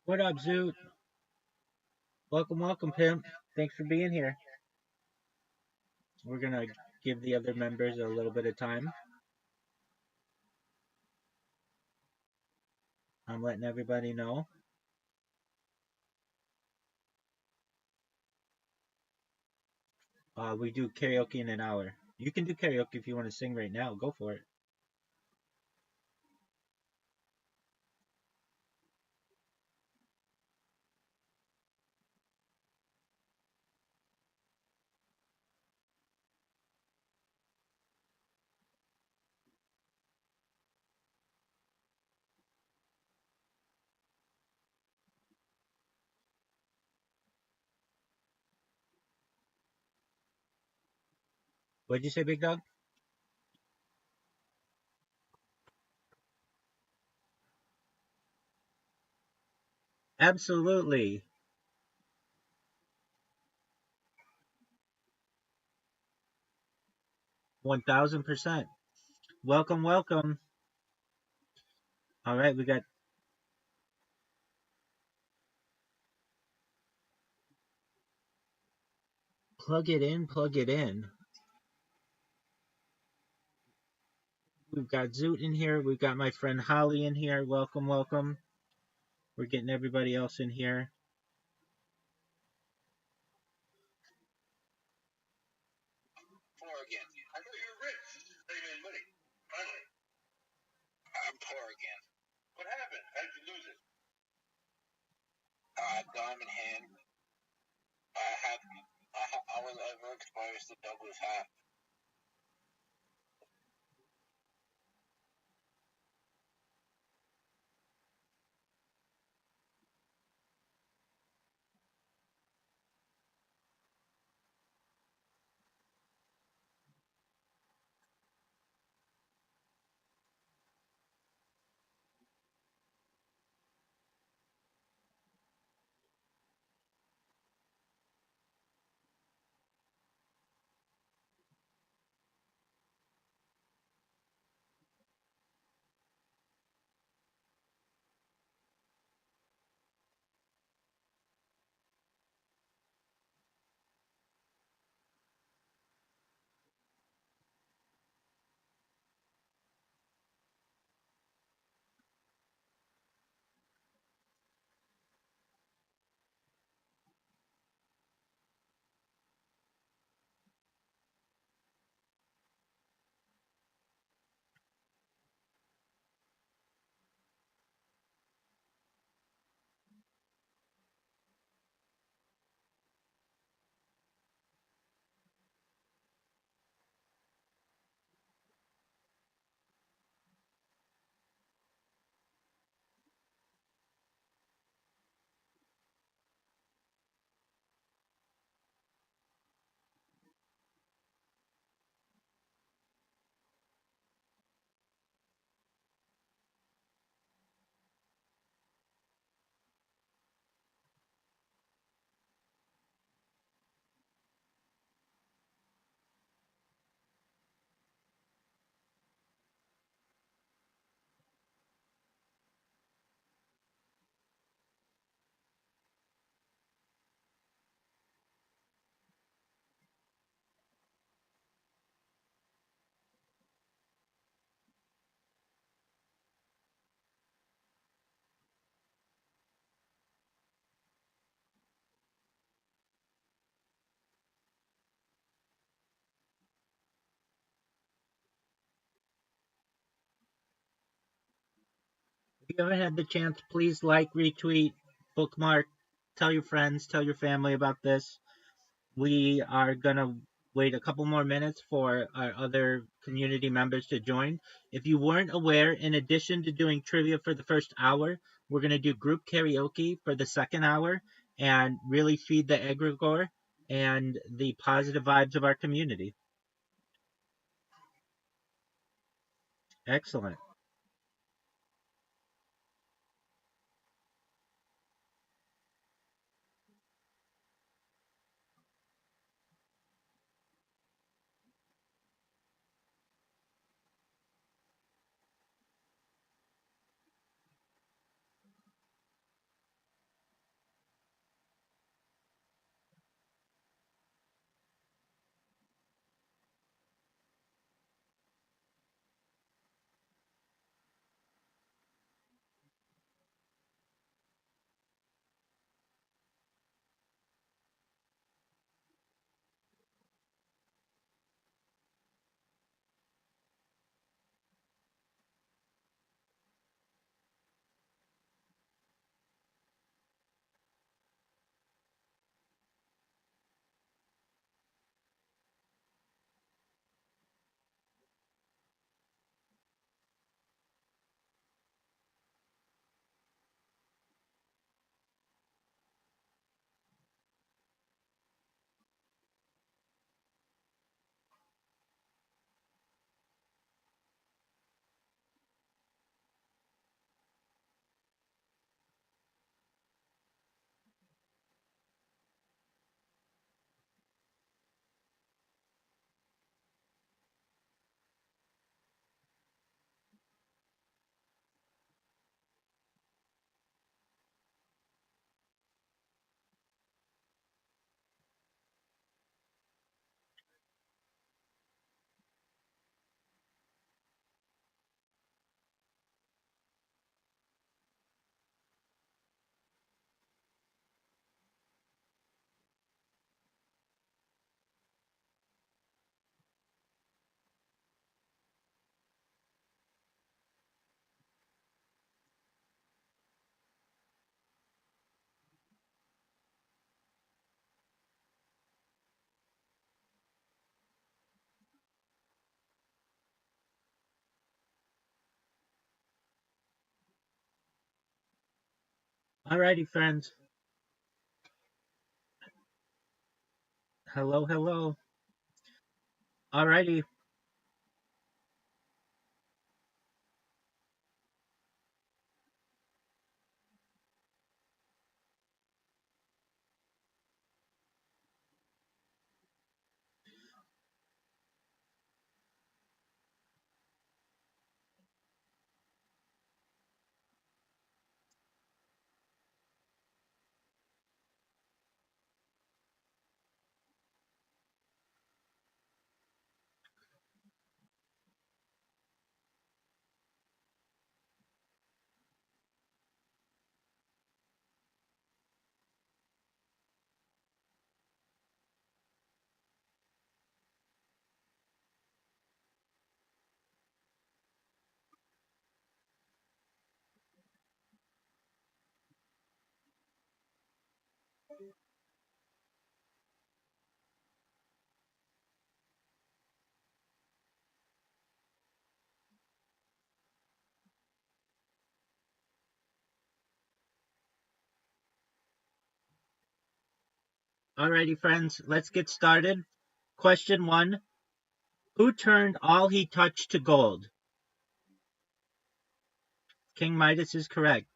What up, Zoot? Welcome, welcome, Pimp. Thanks for being here. We're gonna give the other members a little bit of time. I'm letting everybody know. We do karaoke in an hour. You can do karaoke if you want to sing right now. Go for it. What'd you say, Big Dog? Absolutely. 1000%. Welcome, welcome. All right, we got plug it in, plug it in. We've got Zoot in here. We've got my friend Holly in here. Welcome, welcome. We're getting everybody else in here. Poor again. I thought you were rich. They made money. Finally. I'm poor again. What happened? How did you lose it? Diamond hand. I was overexposed to Douglas hat. you haven't had the chance, please like, retweet, bookmark, tell your friends, tell your family about this. We are going to wait a couple more minutes for our other community members to join. If you weren't aware, in addition to doing trivia for the first hour, we're going to do group karaoke for the second hour and really feed the egregore and the positive vibes of our community. Excellent. Alrighty, friends. Hello, hello. Alrighty. Alrighty, friends. Let's get started. Question one. Who turned all he touched to gold? King Midas is correct.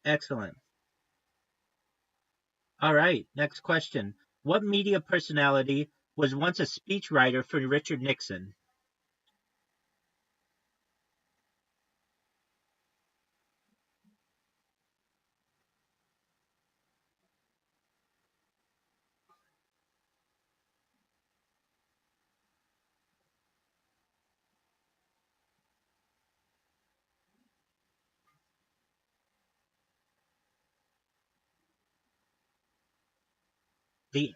Excellent. All right, next question. What media personality was once a speechwriter for Richard Nixon? The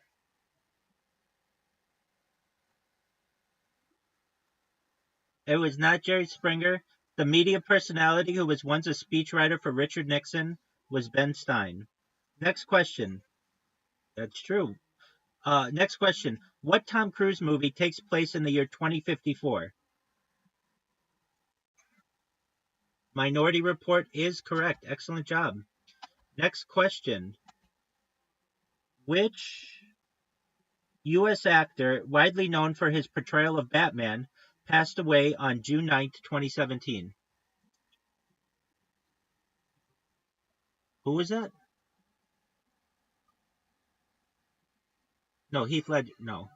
It was not Jerry Springer. The media personality who was once a speechwriter for Richard Nixon was Ben Stein. Next question. That's true. Next question. What Tom Cruise movie takes place in the year 2054? Minority Report is correct. Excellent job. Next question. Which U.S. actor, widely known for his portrayal of Batman, passed away on June 9th, 2017? Who was that? No, Heath Ledger. No.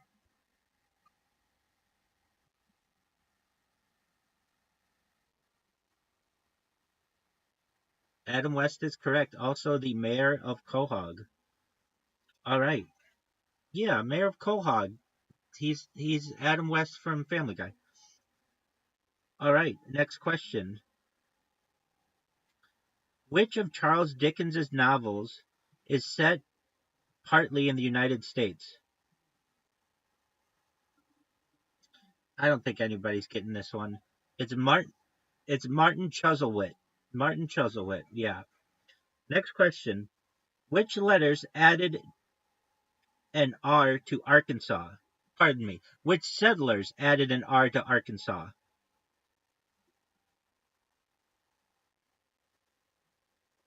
Adam West is correct. Also, the mayor of Quahog. All right. Yeah, mayor of Quahog. He's Adam West from Family Guy. All right. Next question. Which of Charles Dickens's novels is set partly in the United States? I don't think anybody's getting this one. It's Martin. It's Martin Chuzzlewit. Martin Chuzzlewit. Yeah. Next question. Which letters added an R to Arkansas? Pardon me. Which settlers added an R to Arkansas?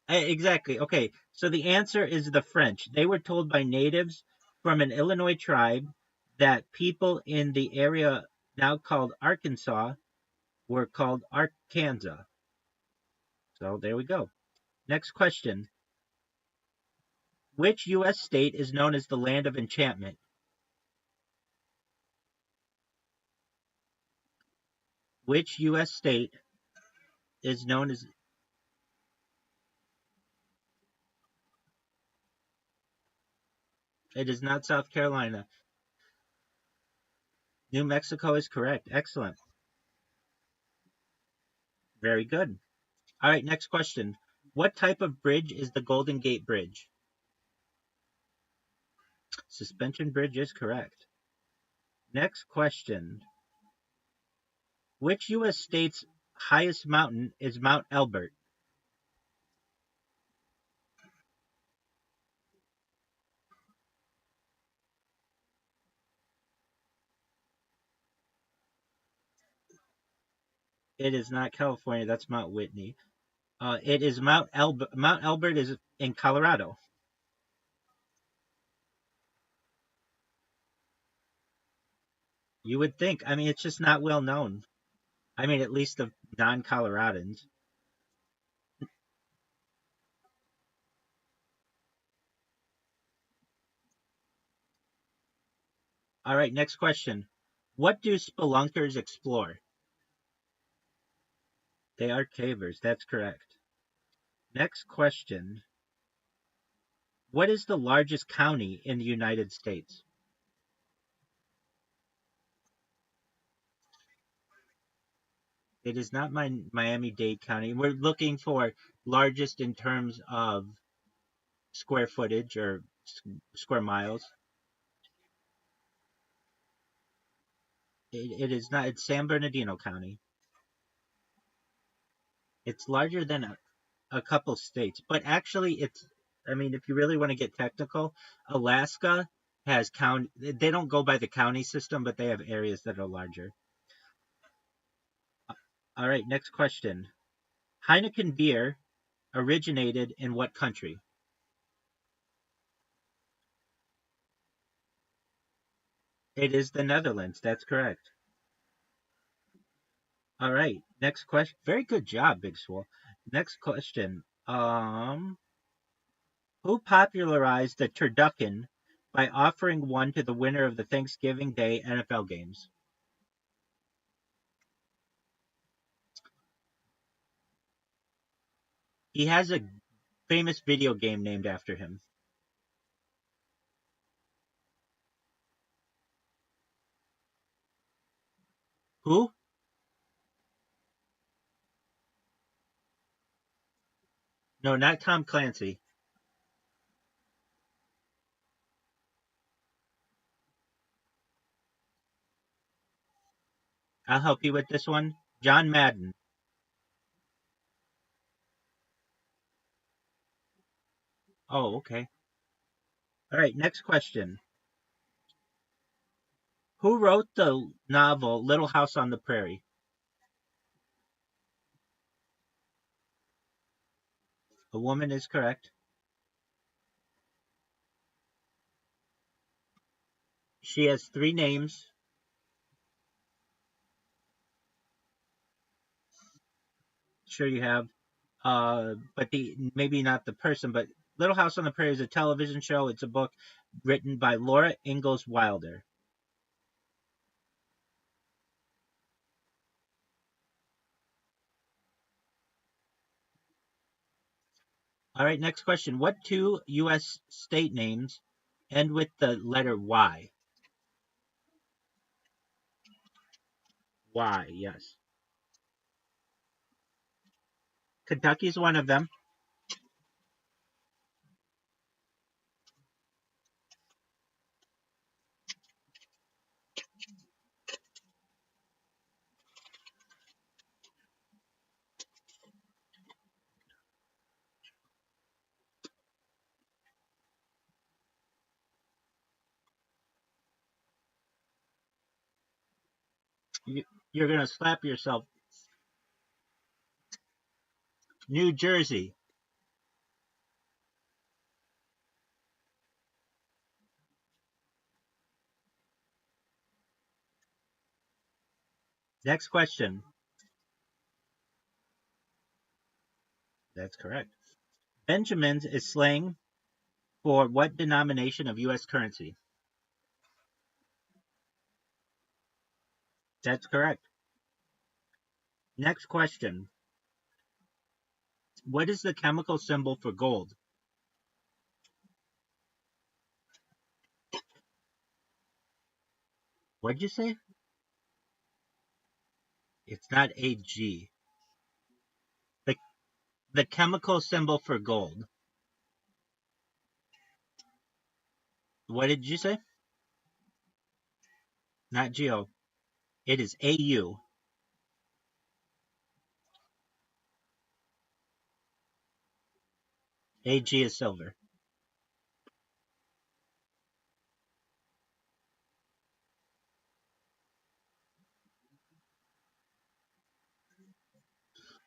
Exactly. Okay. So the answer is the French. They were told by natives from an Illinois tribe that people in the area now called Arkansas were called Arkansas. So there we go. Next question. Which U.S. state is known as the land of enchantment? Which U.S. state is known as... It is not South Carolina. New Mexico is correct. Excellent. Very good. All right, next question. What type of bridge is the Golden Gate Bridge? Suspension bridge is correct. Next question. Which U.S. state's highest mountain is Mount Elbert? It is not California. That's Mount Whitney. It is Mount Elbert. Mount Elbert is in Colorado. You would think. I mean, it's just not well known. I mean, at least of non-Coloradans. All right, next question. What do spelunkers explore? They are cavers. That's correct. Next question. What is the largest county in the United States? It is not Miami-Dade County. We're looking for largest in terms of square footage or square miles. It is not. It's San Bernardino County. It's larger than a couple states, but actually, it's. I mean, if you really want to get technical, Alaska has county. They don't go by the county system, but they have areas that are larger. All right, next question. Heineken beer originated in what country? It is the Netherlands. That's correct. All right. Next question. Very good job, Big Swole. Next question. Who popularized the turducken by offering one to the winner of the Thanksgiving Day NFL games? He has a famous video game named after him. Who? No, not Tom Clancy. I'll help you with this one. John Madden. Oh, okay. All right, next question. Who wrote the novel Little House on the Prairie? A woman is correct. She has three names. Sure, you have. But the maybe not the person, but Little House on the Prairie is a television show. It's a book written by Laura Ingalls Wilder. All right, next question. What two U.S. state names end with the letter Y? Y, yes. Kentucky's one of them. You, you're going to slap yourself. New Jersey. Next question. That's correct. Benjamins is slang for what denomination of U.S. currency? That's correct. Next question. What is the chemical symbol for gold? What'd you say? It's not AG. The, the chemical symbol for gold. What did you say? Not GO. It is AU. AG is silver.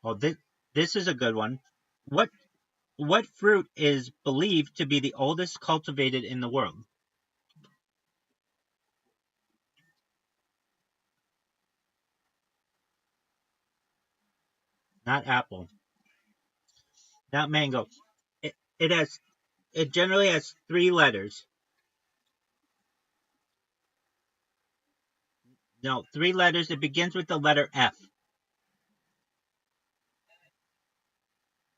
Oh, this is a good one. What what fruit is believed to be the oldest cultivated in the world? Not apple. Not mango. It has it generally has three letters. No, three letters. It begins with the letter F.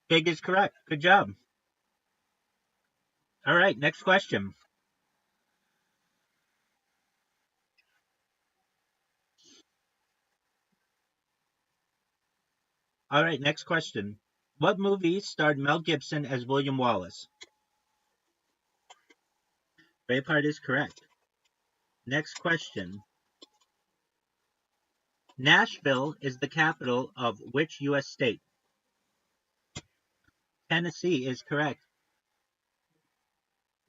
Fig is correct. Good job. All right, next question. All right, next question. What movie starred Mel Gibson as William Wallace? Braveheart is correct. Next question. Nashville is the capital of which U.S. state? Tennessee is correct.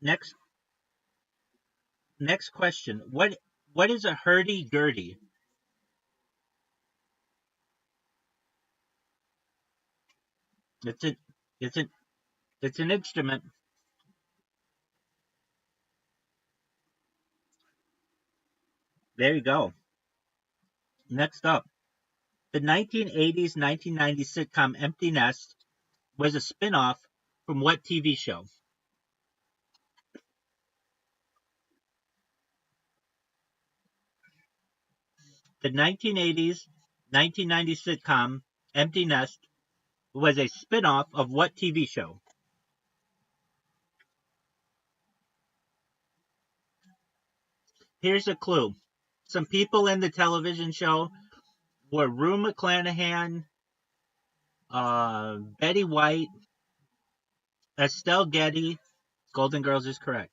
Next next question. What is a hurdy-gurdy? It's a it's an it's an instrument. There you go. Next up. The 1980s 1990s sitcom Empty Nest was a spin-off from what TV show? The 1980s 1990s sitcom Empty Nest was a spin-off of what TV show? Here's a clue. Some people in the television show were Rue McClanahan, Betty White, Estelle Getty. Golden Girls is correct.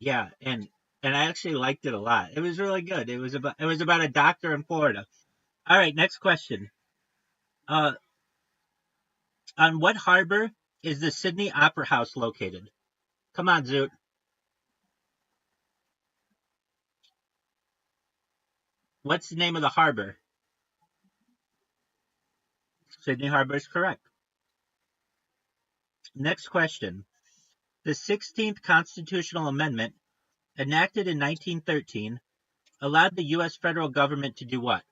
Yeah, and I actually liked it a lot. It was really good. It was about a doctor in Florida. All right, next question. Uh, on what harbor is the Sydney Opera House located? Come on, Zoot. What's the name of the harbor? Sydney Harbor is correct. Next question. The 16th Constitutional Amendment, enacted in 1913, allowed the U.S. federal government to do what?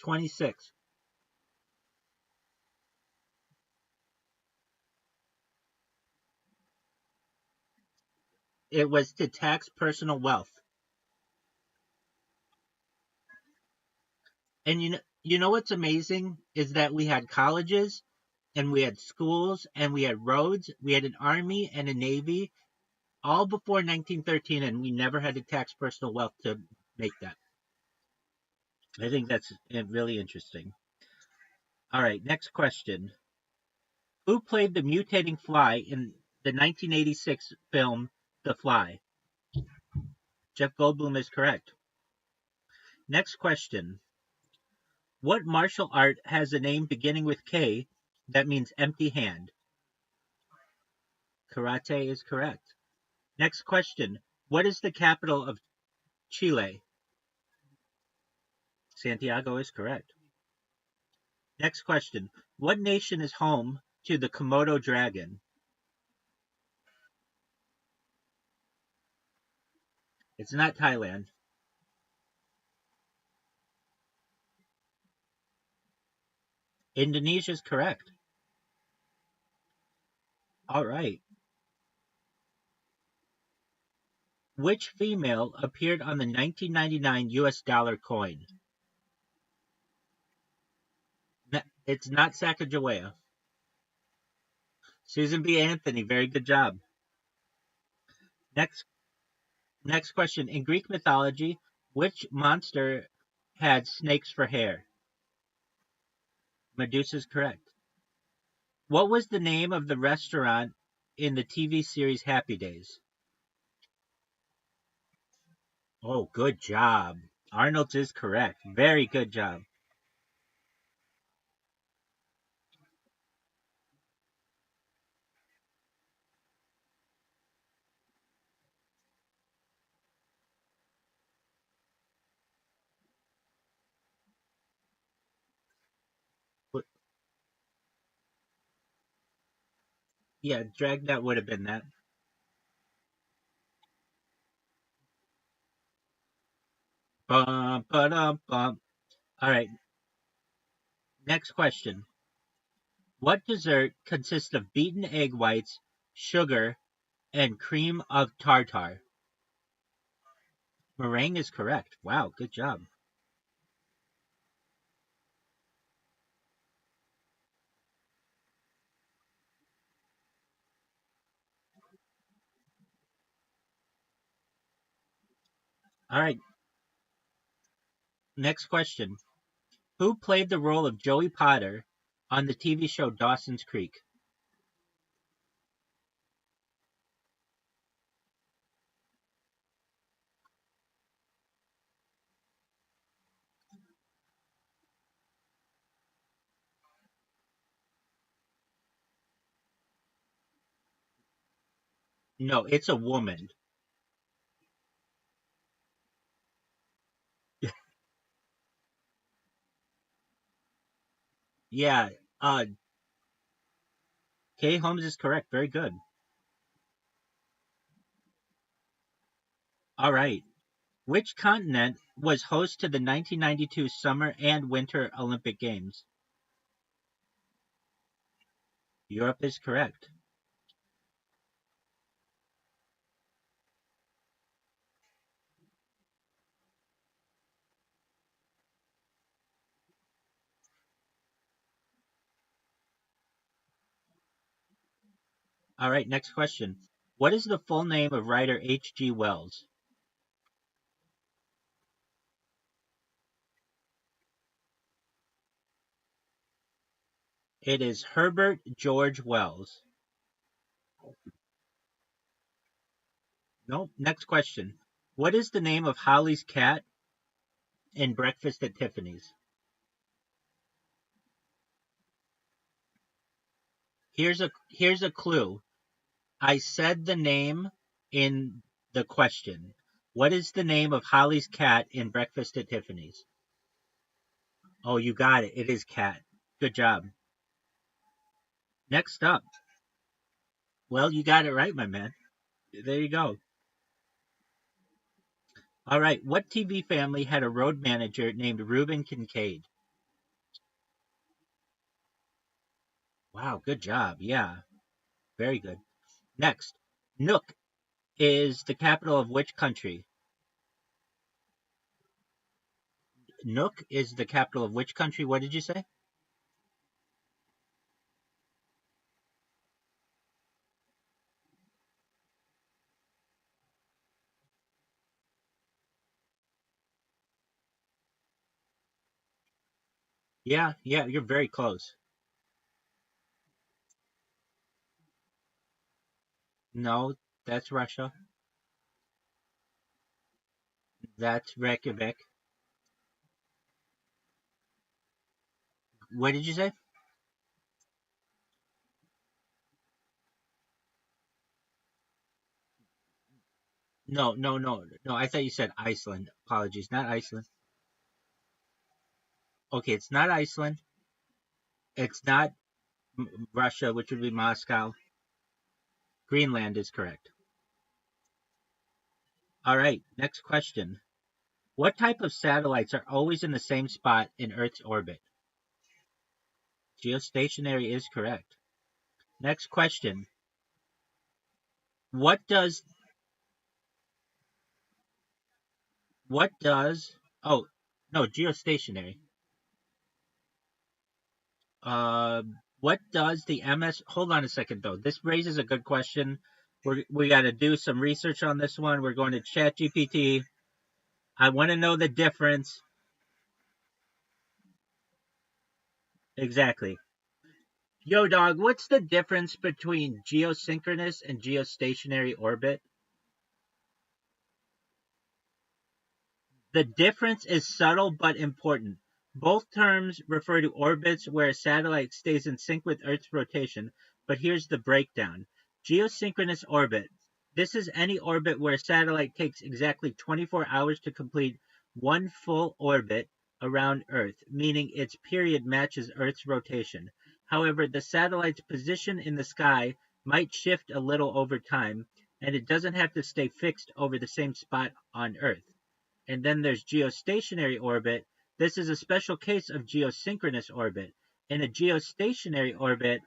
26. It was to tax personal wealth. And you know what's amazing is that we had colleges and we had schools and we had roads, we had an army and a navy all before 1913, and we never had to tax personal wealth to make that. I think that's really interesting. All right, next question. Who played the mutating fly in the 1986 film The Fly? Jeff Goldblum is correct. Next question. What martial art has a name beginning with K that means empty hand? Karate is correct. Next question. What is the capital of Chile? Santiago is correct. Next question. What nation is home to the Komodo dragon? It's not Thailand. Indonesia is correct. All right. Which female appeared on the 1999 US dollar coin? It's not Sacagawea. Susan B. Anthony. Very good job. Next next question. In Greek mythology, which monster had snakes for hair? Medusa is correct. What was the name of the restaurant in the TV series Happy Days? Oh, good job. Arnold's is correct. Very good job. But, yeah, Dragnet would have been that. Bum, ba-dum, bum. All right, next question. What dessert consists of beaten egg whites, sugar, and cream of tartar? Meringue is correct. Wow, good job. All right, next question. Who played the role of Joey Potter on the TV show Dawson's Creek? No, it's a woman. Yeah, uh, Kay Holmes is correct. Very good. All right. Which continent was host to the 1992 Summer and Winter Olympic Games? Europe is correct. All right, next question. What is the full name of writer H.G. Wells? It is Herbert George Wells. Nope. Next question. What is the name of Holly's cat in Breakfast at Tiffany's? Here's a clue. I said the name in the question. What is the name of Holly's cat in Breakfast at Tiffany's? Oh, you got it. It is Cat. Good job. Next up. Well, you got it right, my man. There you go. All right. What TV family had a road manager named Reuben Kincaid? Wow, good job. Yeah, very good. Next. Nook is the capital of which country? Nook is the capital of which country? What did you say? Yeah, yeah, you're very close. No, that's Russia. That's Reykjavik. What did you say? No, no, no, no. I thought you said Iceland. Apologies, not Iceland. Okay, it's not Iceland. It's not Russia, which would be Moscow. Greenland is correct. All right, next question. What type of satellites are always in the same spot in Earth's orbit? Geostationary is correct. Next question. What does oh, no, geostationary. Uh, what does the MS? Hold on a second, though. This raises a good question. We got to do some research on this one. We're going to Chat GPT. I want to know the difference. Exactly. Yo, dog, what's the difference between geosynchronous and geostationary orbit? The difference is subtle but important. Both terms refer to orbits where a satellite stays in sync with Earth's rotation, but here's the breakdown. Geosynchronous orbit. This is any orbit where a satellite takes exactly 24 hours to complete one full orbit around Earth, meaning its period matches Earth's rotation. However, the satellite's position in the sky might shift a little over time, and it doesn't have to stay fixed over the same spot on Earth. And then there's geostationary orbit. This is a special case of geosynchronous orbit. In a geostationary orbit,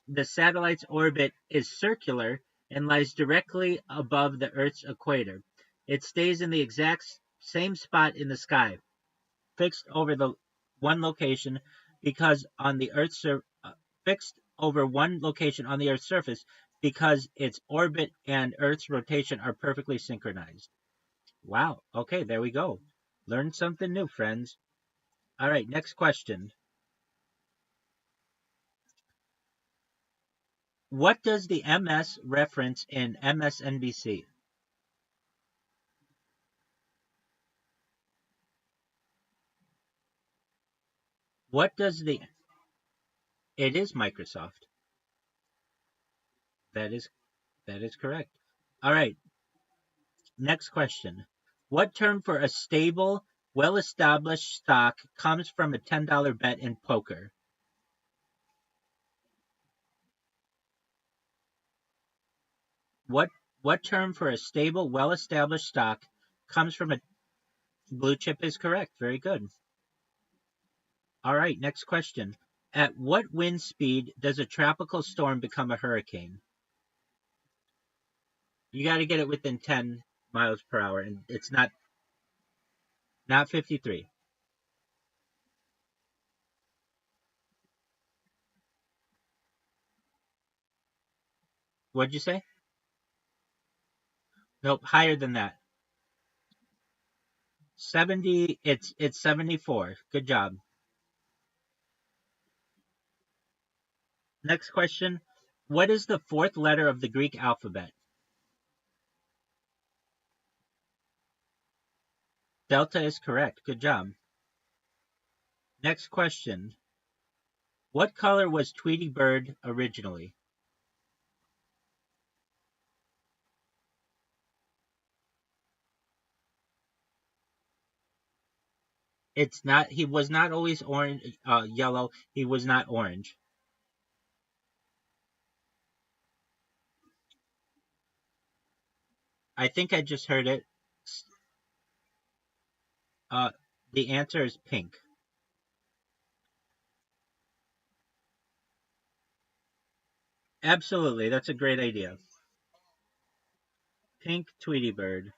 the satellite's orbit is circular and lies directly above the Earth's equator. It stays in the exact same spot in the sky, fixed over the one location because on the Earth's fixed over one location on the Earth's surface because its orbit and Earth's rotation are perfectly synchronized. Wow. Okay, there we go. Learn something new, friends. All right, next question. What does the MS reference in MSNBC? What does the It is Microsoft. That is that is correct. All right, next question. What term for a stable, well-established stock comes from a $10 bet in poker? What what term for a stable, well-established stock comes from a blue chip is correct. Very good. All right, next question. At what wind speed does a tropical storm become a hurricane? You got to get it within 10 miles per hour, and it's not 53. What'd you say? Nope, higher than that. 70. It's 74. Good job. Next question. What is the fourth letter of the Greek alphabet? Delta is correct. Good job. Next question. What color was Tweety Bird originally? It's not. He was not always orange, yellow. He was not orange. I think I just heard it. Uh, the answer is pink. Absolutely, that's a great idea. Pink Tweety Bird.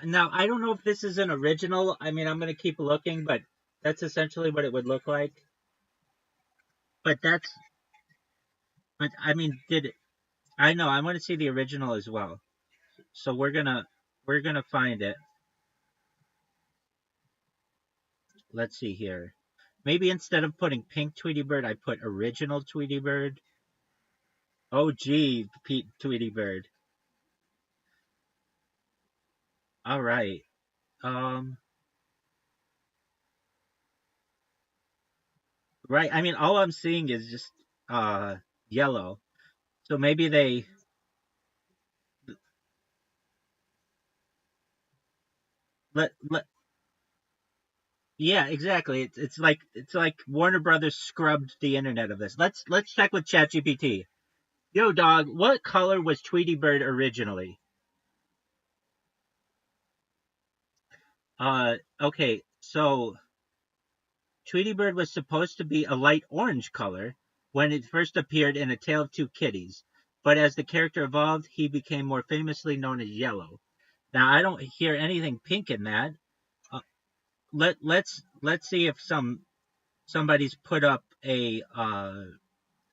Now, I don't know if this is an original. I mean, I'm going to keep looking, but that's essentially what it would look like. But that's, but I mean, did it, I know, I want to see the original as well. So we're gonna find it. Let's see here. Maybe instead of putting pink Tweety Bird, I put original Tweety Bird. Oh, gee, Pete Tweety Bird. All right. Um, right. I mean, all I'm seeing is just uh yellow. So maybe they let yeah, exactly. It's like Warner Brothers scrubbed the internet of this. Let's check with ChatGPT. Yo, dog, what color was Tweety Bird originally? Okay, so Tweety Bird was supposed to be a light orange color when it first appeared in A Tale of Two Kitties, but as the character evolved, he became more famously known as yellow. Now, I don't hear anything pink in that. Uh, let's see if somebody's put up a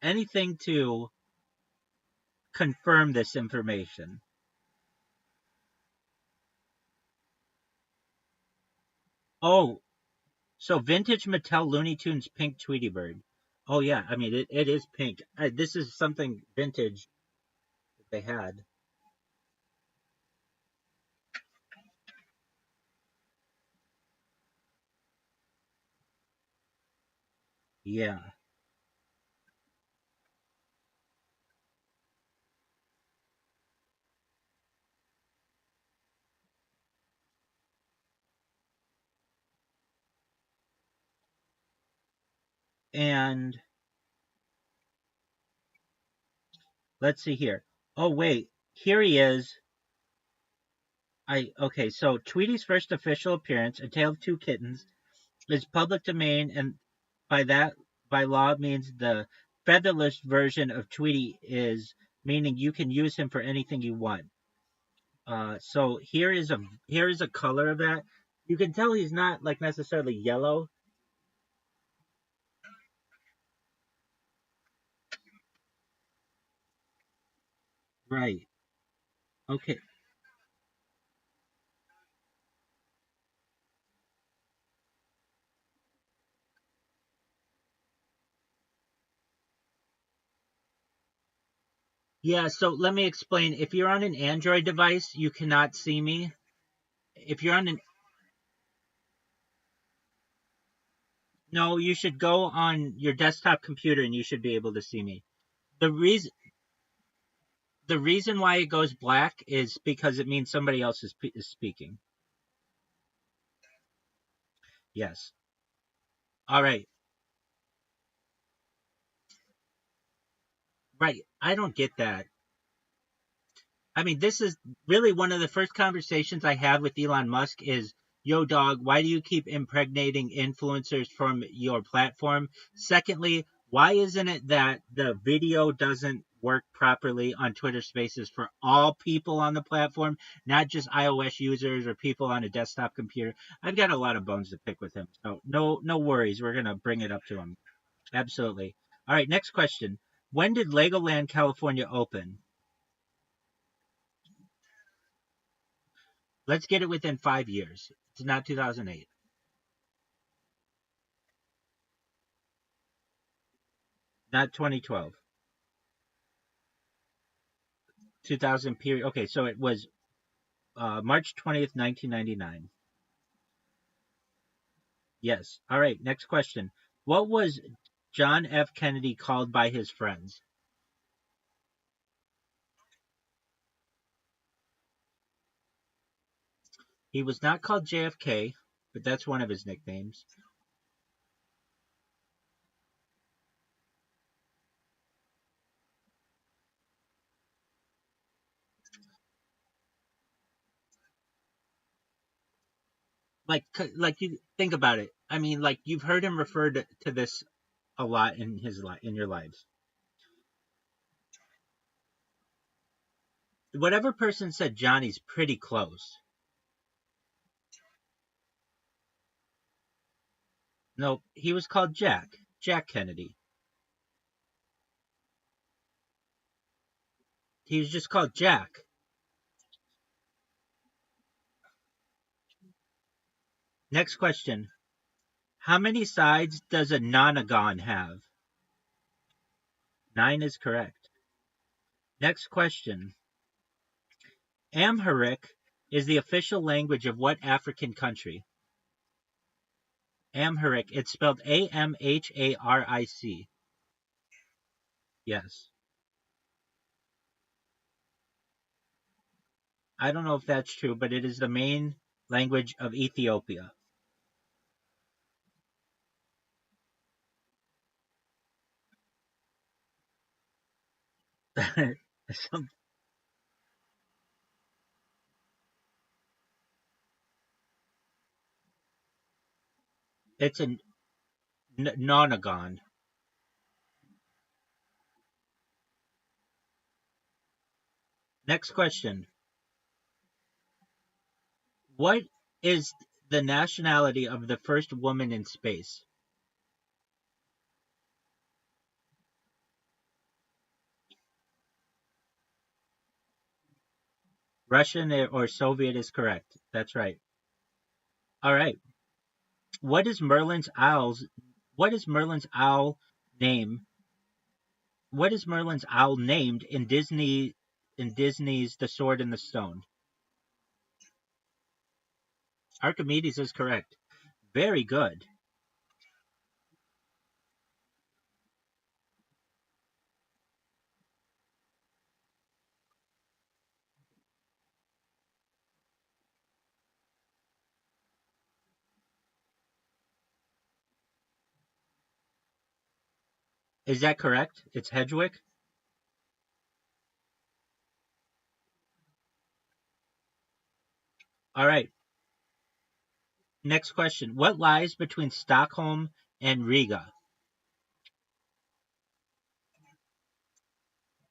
anything to confirm this information. Oh, so vintage Mattel Looney Tunes pink Tweety Bird. Oh yeah, I mean it is pink. This is something vintage that they had. Yeah, and let's see here. Oh wait, here he is. I okay. So Tweety's first official appearance, A Tale of Two Kittens, is public domain, and by that by law means the featherless version of Tweety is meaning you can use him for anything you want. So here is a color of that. You can tell he's not like necessarily yellow. Right. Okay. Yeah, so let me explain. If you're on an Android device, you cannot see me. If you're on an No, you should go on your desktop computer and you should be able to see me. The reason the reason why it goes black is because it means somebody else is speaking. Yes. All right. Right. I don't get that. I mean, this is really one of the first conversations I have with Elon Musk is, yo, dog, why do you keep impregnating influencers from your platform? Secondly, why isn't it that the video doesn't work properly on Twitter Spaces for all people on the platform, not just iOS users or people on a desktop computer? I've got a lot of bones to pick with him, so no worries. We're gonna bring it up to him. Absolutely. All right, next question. When did Legoland California open? Let's get it within 5 years. It's not 2008, not 2012, 2000 period. Okay, so it was March 20th, 1999. Yes. All right, next question. What was John F. Kennedy called by his friends? He was not called JFK, but that's one of his nicknames. Like you think about it. I mean, like you've heard him refer to this a lot in your lives. Whatever person said Johnny's pretty close. No, he was called Jack Kennedy. He was just called Jack. Next question. How many sides does a nonagon have? 9 is correct. Next question. Amharic is the official language of what African country? Amharic. It's spelled Amharic. Yes. I don't know if that's true, but it is the main language of Ethiopia. It's a nonagon. Next question. What is the nationality of the first woman in space? Russian or Soviet is correct. That's right. All right. What is Merlin's owl's what is Merlin's owl name? What is Merlin's owl named in Disney's The Sword and the Stone? Archimedes is correct. Very good. Is that correct? It's Hedgewick. All right. Next question. What lies between Stockholm and Riga?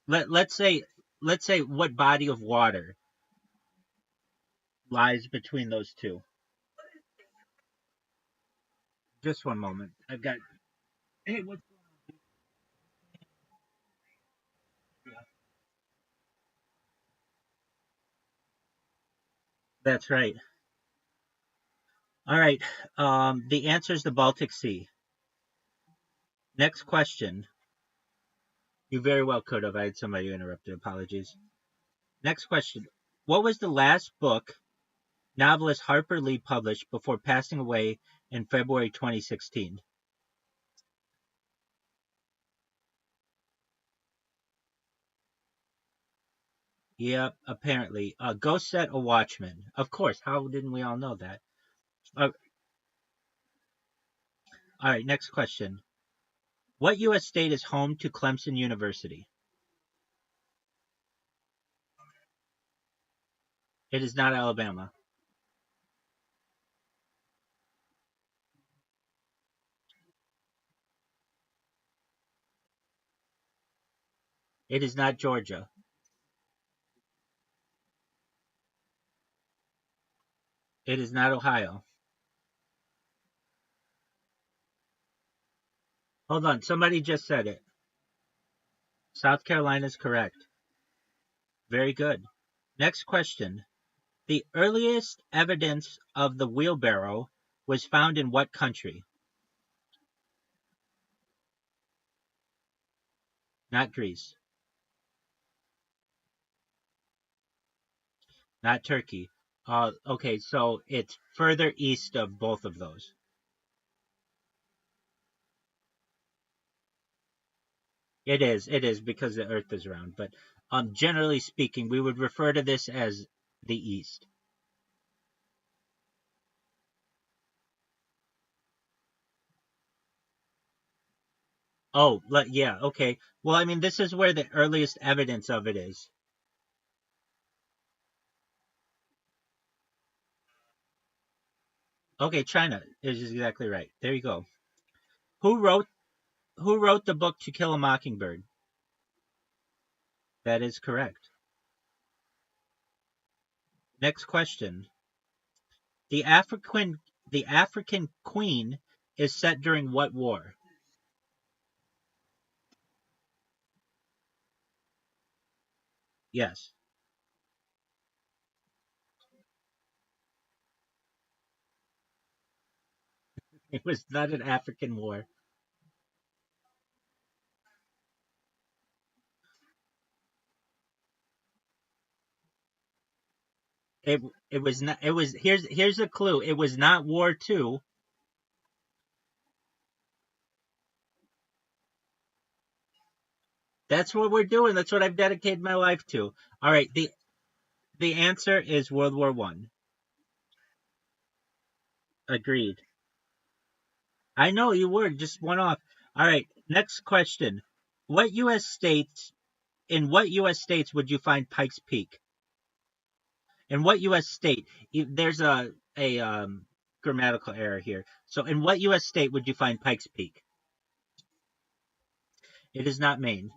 Let's say what body of water lies between those two. Just one moment. I've got. Hey, what's going on? That's right. All right. The answer is the Baltic Sea. Next question. You very well could have. I had somebody who interrupted. Apologies. Next question. What was the last book novelist Harper Lee published before passing away in February 2016? Yep, apparently. Go Set a Watchman. Of course. How didn't we all know that? Uh, all right. Next question. What U.S. state is home to Clemson University? It is not Alabama. It is not Georgia. It is not Ohio. Hold on, somebody just said it. South Carolina is correct. Very good. Next question. The earliest evidence of the wheelbarrow was found in what country? Not Greece. Not Turkey. Okay, so it's further east of both of those. It is because the Earth is round. But generally speaking, we would refer to this as the East. Oh, yeah, okay. Well, I mean, this is where the earliest evidence of it is. Okay, China is exactly right. There you go. Who wrote Who wrote the book To Kill a Mockingbird? That is correct. Next question. The African the African Queen is set during what war? Yes. It was not an African war. It it was not it was here's a clue. It was not War 2. That's what we're doing. That's what I've dedicated my life to. All right, the answer is World War 1. Agreed. I know you were just one off. All right, next question. What US states in what US states would you find Pikes Peak? In what US state? There's a grammatical error here. So in what US state would you find Pikes Peak? It is not Maine.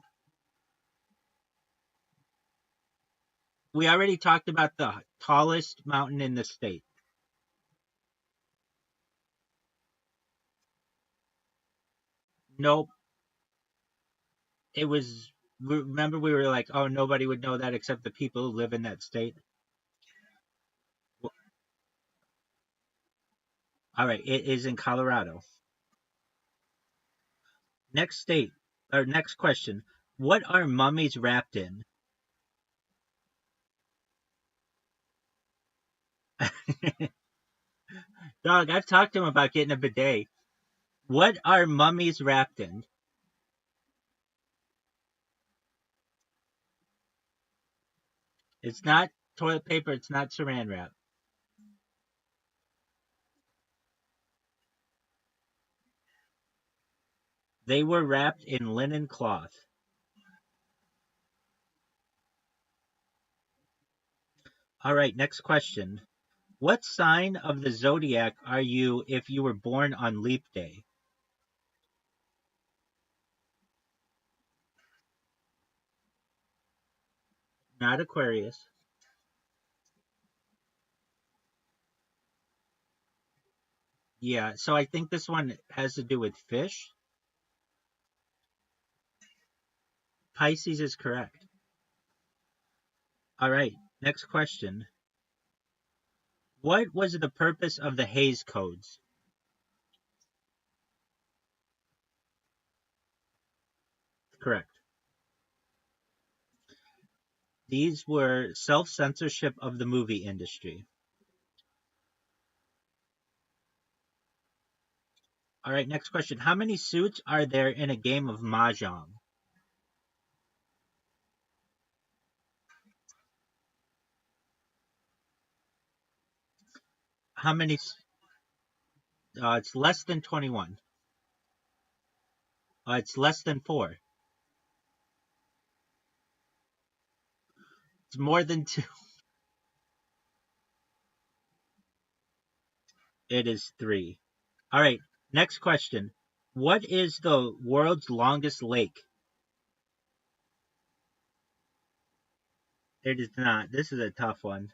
We already talked about the tallest mountain in the state. Nope. It was, remember we were like, oh, nobody would know that except the people who live in that state. All right, it is in Colorado. Next state, or next question. What are mummies wrapped in? Dog, I've talked to him about getting a bidet. What are mummies wrapped in? It's not toilet paper, it's not saran wrap. They were wrapped in linen cloth. All right, next question. What sign of the zodiac are you if you were born on leap day? Not Aquarius. Yeah, so I think this one has to do with fish. Pisces is correct. All right, next question. What was the purpose of the Hayes codes? Correct. These were self-censorship of the movie industry. All right, next question. How many suits are there in a game of Mahjong? How many? It's less than 21. It's less than 4. It's more than 2. It is 3. All right, next question. What is the world's longest lake? It is not. This is a tough one.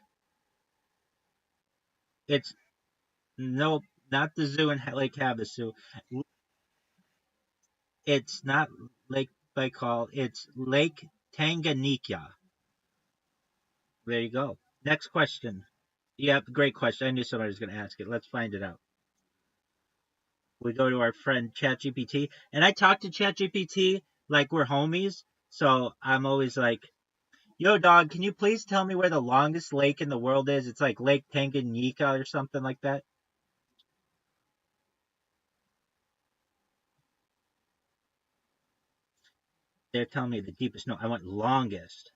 It's nope, not the zoo in Lake Havasu. It's not Lake Baikal. It's Lake Tanganyika. There you go. Next question. Yep, great question. I knew somebody was going to ask it. Let's find it out. We go to our friend ChatGPT, and I talk to ChatGPT like we're homies. So I'm always like, "Yo, dog, can you please tell me where the longest lake in the world is?" It's like Lake Tanganyika or something like that. They're telling me the deepest. No, I want longest.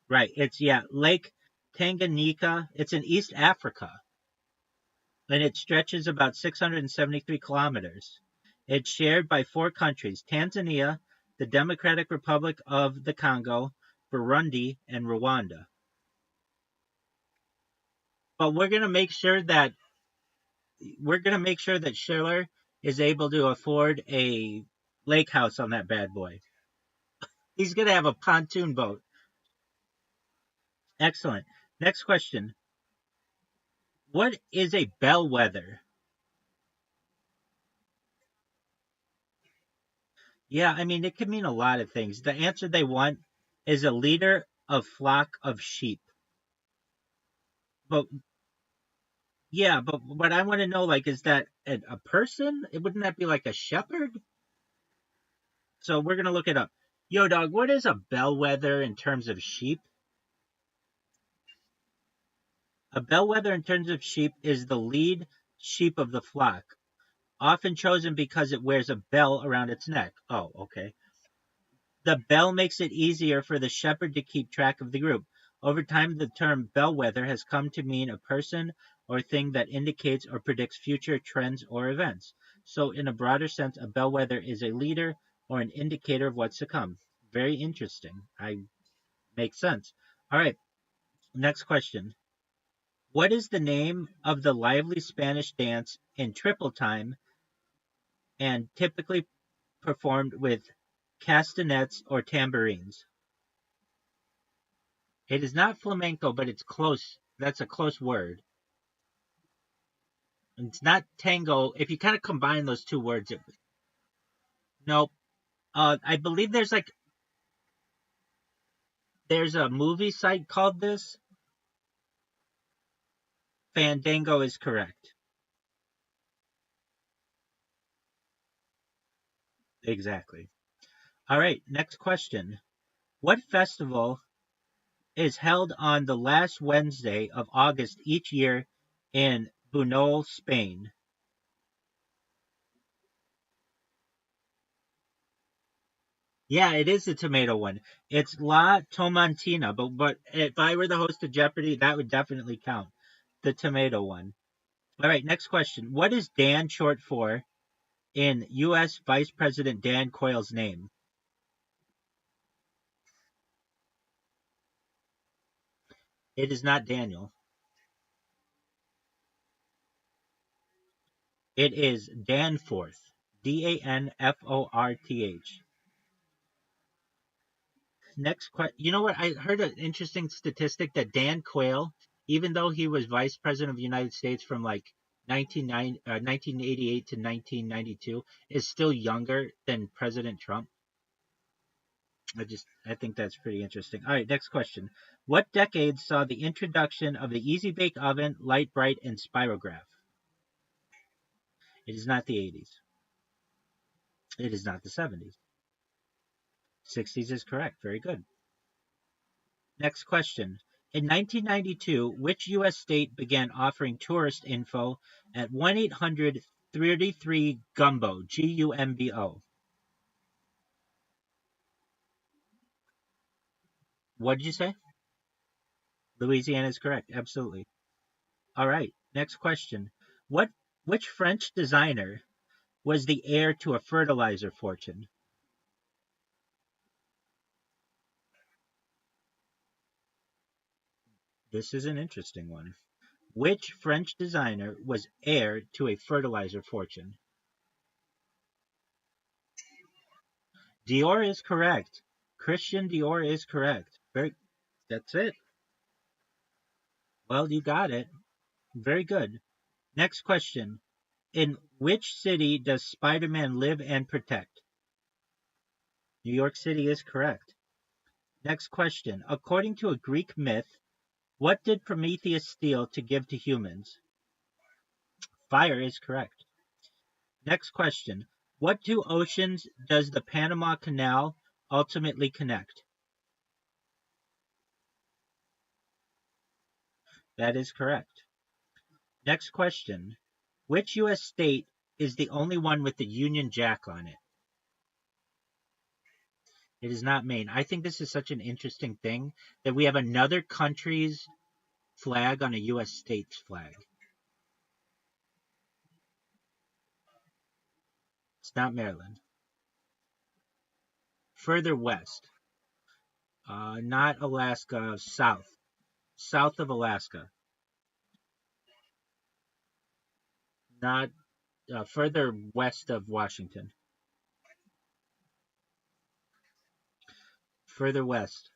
Right. It's yeah, Lake Tanganyika. It's in East Africa, and it stretches about 673 kilometers. It's shared by 4 countries: Tanzania, the Democratic Republic of the Congo, Burundi, and Rwanda. But we're gonna make sure that Schiller is able to afford a lake house on that bad boy. He's gonna have a pontoon boat. Excellent. Next question. What is a bellwether? Yeah, I mean it could mean a lot of things. The answer they want is a leader of flock of sheep. But yeah, but what I want to know, like, is that a person? Wouldn't that be like a shepherd? So we're gonna look it up. Yo, dog, what is a bellwether in terms of sheep? A bellwether in terms of sheep is the lead sheep of the flock, often chosen because it wears a bell around its neck. Oh, okay. The bell makes it easier for the shepherd to keep track of the group. Over time, the term bellwether has come to mean a person or thing that indicates or predicts future trends or events. So, in a broader sense, a bellwether is a leader or an indicator of what's to come. Very interesting. I Makes sense. All right, next question. What is the name of the lively Spanish dance in triple time and typically performed with castanets or tambourines? It is not flamenco, but it's close. That's a close word. It's not tango. If you kind of combine those two words, nope. I believe there's a movie site called this. Fandango is correct. Exactly. All right, next question. What festival is held on the last Wednesday of August each year in Bunol, Spain? Yeah, it is the tomato one. It's La Tomatina, but if I were the host of Jeopardy, that would definitely count. The tomato one. All right, next question. What is Dan short for in U.S. Vice President Dan Quayle's name? It is not Daniel. It is Danforth. Danforth. Next question. You know what? I heard an interesting statistic that Dan Quayle, even though he was vice president of the United States from like 1988 to 1992, is still younger than President Trump. I think that's pretty interesting. All right, next question. What decade saw the introduction of the easy bake oven, light bright, and spirograph? It is not the 80s. It is not the 70s. 60s is correct. Very good. Next question. In 1992, which U.S. state began offering tourist info at 1-800-33 Gumbo, Gumbo? What did you say? Louisiana is correct. Absolutely. All right. Next question. What which French designer was the heir to a fertilizer fortune? This is an interesting one. Which French designer was heir to a fertilizer fortune? Dior is correct. Christian Dior is correct. That's it. Well, you got it. Very good. Next question. In which city does Spider-Man live and protect? New York City is correct. Next question. According to a Greek myth, what did Prometheus steal to give to humans? Fire is correct. Next question. What two oceans does the Panama Canal ultimately connect? That is correct. Next question. Which U.S. state is the only one with the Union Jack on it? It is not Maine. I think this is such an interesting thing that we have another country's flag on a U.S. state's flag. It's not Maryland. Further west. Not Alaska, south. South of Alaska. Not further west of Washington. Further west.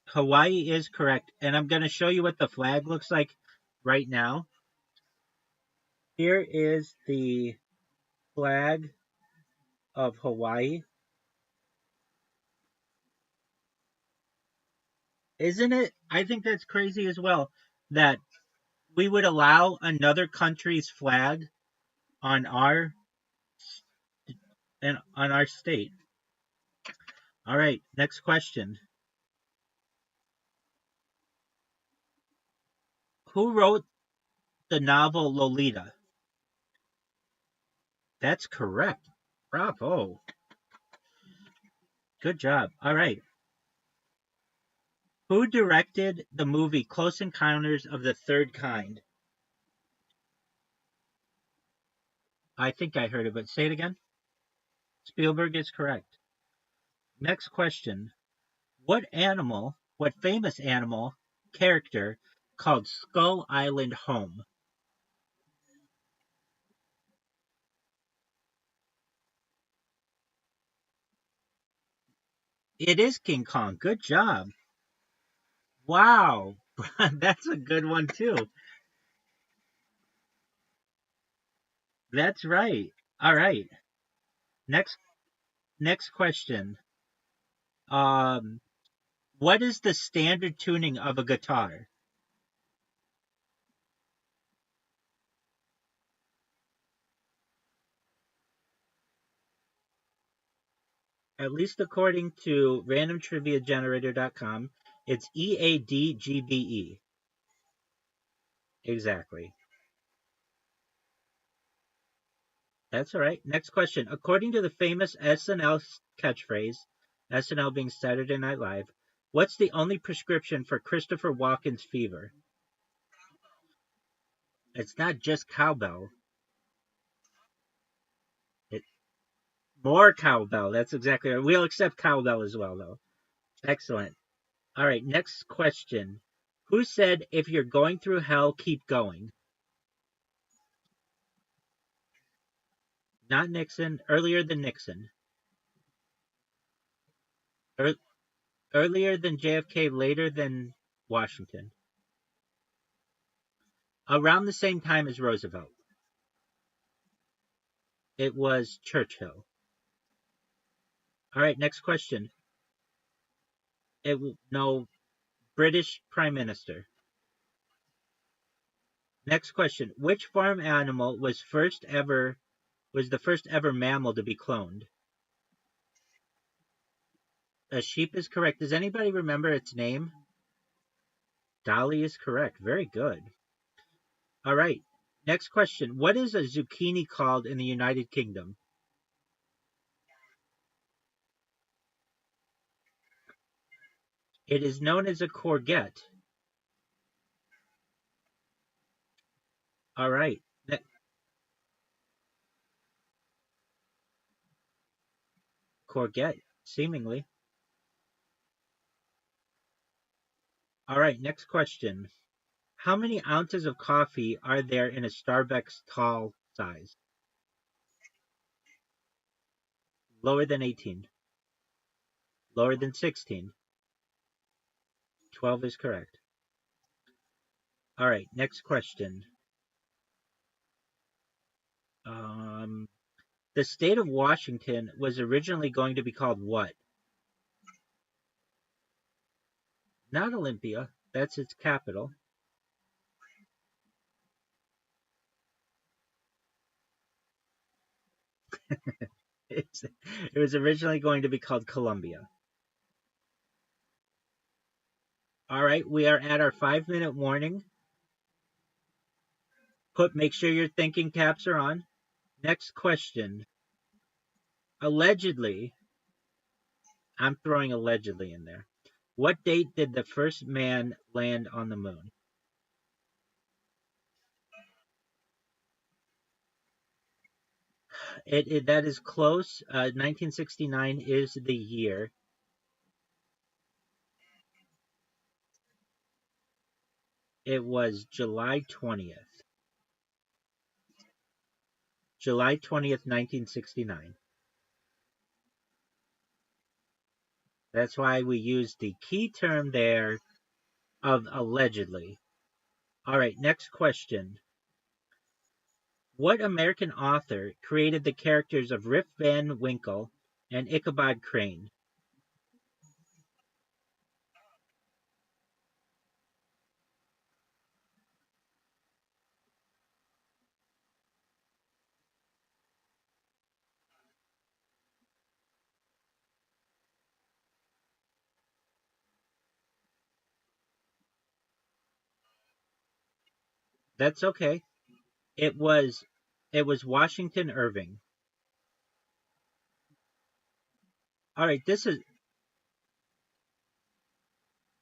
Hawaii is correct. And I'm going to show you what the flag looks like right now. Here is the flag of Hawaii. Isn't it? I think that's crazy as well that we would allow another country's flag on our on our state. All right, next question. Who wrote the novel Lolita? That's correct. Bravo. Good job. All right. Who directed the movie Close Encounters of the Third Kind? I think I heard it, but say it again. Spielberg is correct. Next question. What famous animal character called Skull Island home? It is King Kong. Good job. Wow. That's a good one too. That's right. All right. Next next question. Um what is the standard tuning of a guitar? At least according to randomtriviagenerator.com, it's EADGBE. Exactly. That's all right. Next question. According to the famous SNL catchphrase, SNL being Saturday Night Live, what's the only prescription for Christopher Walken's fever? It's not just cowbell. It, more cowbell. That's exactly right. We'll accept cowbell as well, though. Excellent. All right. Next question. Who said, if you're going through hell, keep going? Not Nixon. Earlier than Nixon. Er, earlier than JFK. Later than Washington. Around the same time as Roosevelt. It was Churchill. All right, next question. No, British Prime Minister. Next question. Which farm animal was the first ever mammal to be cloned? A sheep is correct. Does anybody remember its name? Dolly is correct. Very good. All right. Next question. What is a zucchini called in the United Kingdom? It is known as a courgette. All right. Courgette, seemingly. All right, next question. How many ounces of coffee are there in a Starbucks tall size? Lower than 18. Lower than 16. 12 is correct. All right, next question. Um, the state of Washington was originally going to be called what? Not Olympia. That's its capital. It's, it was originally going to be called Columbia. All right, we are at our 5-minute warning. Make sure your thinking caps are on. Next question. Allegedly, I'm throwing allegedly in there. What date did the first man land on the moon? That is close. 1969 is the year. It was July 20th. July 20th, 1969. That's why we use the key term there of allegedly. All right, next question. What American author created the characters of Rip Van Winkle and Ichabod Crane? That's okay. It was Washington Irving. All right, this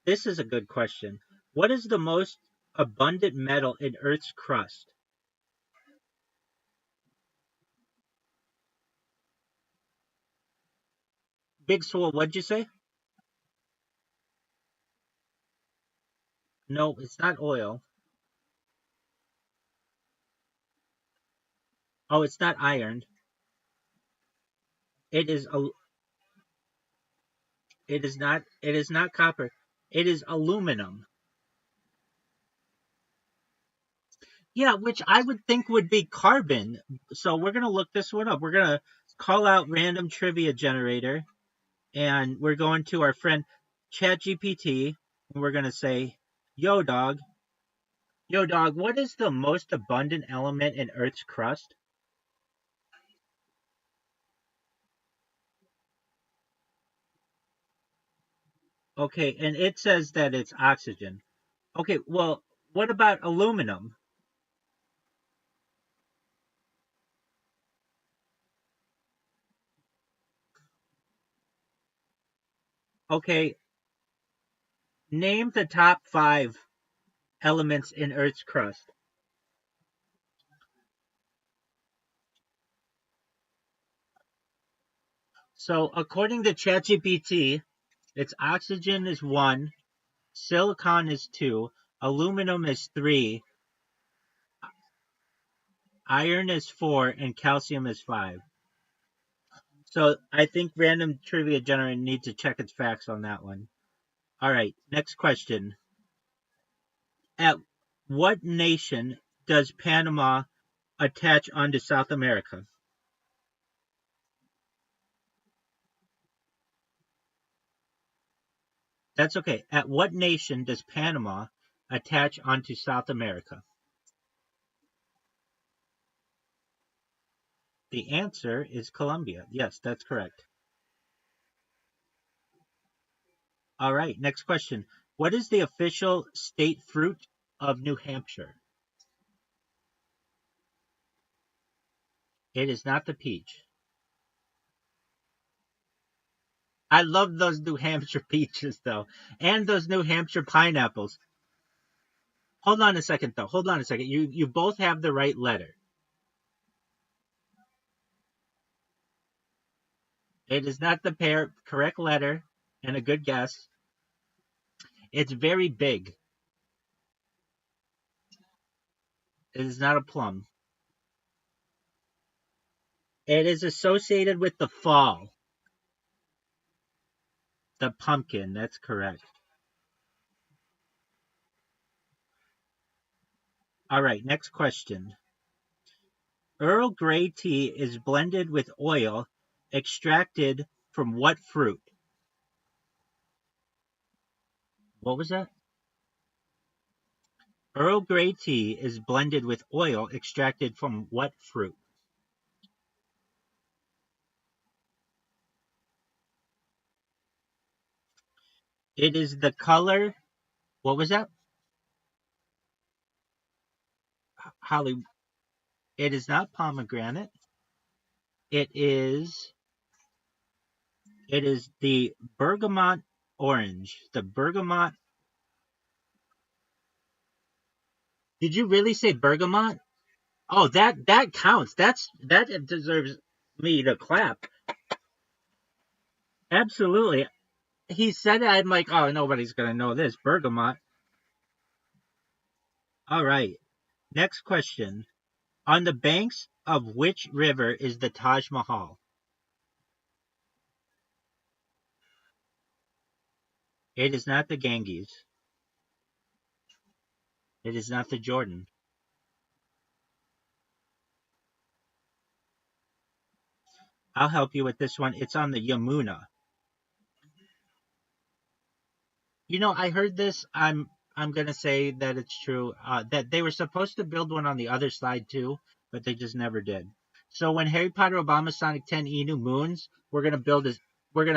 is a good question. What is the most abundant metal in Earth's crust? Big Swole, what'd you say? No, it's not oil. Oh, it's not iron. It is it is not copper. It is aluminum. Yeah, which I would think would be carbon. So we're gonna look this one up. We're gonna call out random trivia generator, and we're going to our friend ChatGPT, and we're gonna say, yo dog, what is the most abundant element in Earth's crust?" Okay, and it says that it's oxygen. Okay, well, what about aluminum? Okay, name the top five elements in Earth's crust. So, according to ChatGPT, it's oxygen is one, silicon is two, aluminum is three, iron is four, and calcium is five. So, I think random trivia generator needs to check its facts on that one. All right, next question. At what nation does Panama attach onto South America? That's okay. At what nation does Panama attach onto South America? The answer is Colombia. Yes, that's correct. All right, next question. What is the official state fruit of New Hampshire? It is not the peach. I love those New Hampshire peaches, though, and those New Hampshire pineapples. Hold on a second, though. Hold on a second. You both have the right letter. It is not the correct letter, and a good guess. It's very big. It is not a plum. It is associated with the fall. The pumpkin, that's correct. All right, next question. Earl Grey tea is blended with oil extracted from what fruit? What was that? Earl Grey tea is blended with oil extracted from what fruit? It is the color. What was that? Holly. It is not pomegranate. It is. It is the bergamot orange. The bergamot. Did you really say bergamot? Oh, that counts. That deserves me to clap. Absolutely. He said it. I'm like, oh, nobody's gonna know this bergamot. All right. Next question. On the banks of which river is the Taj Mahal? It is not the Ganges. It is not the Jordan. I'll help you with this one. It's on the Yamuna. I heard this. I'm gonna say that it's true. That they were supposed to build one on the other side too, but they just never did. So when Harry Potter Obama Sonic 10 Inu moons, we're gonna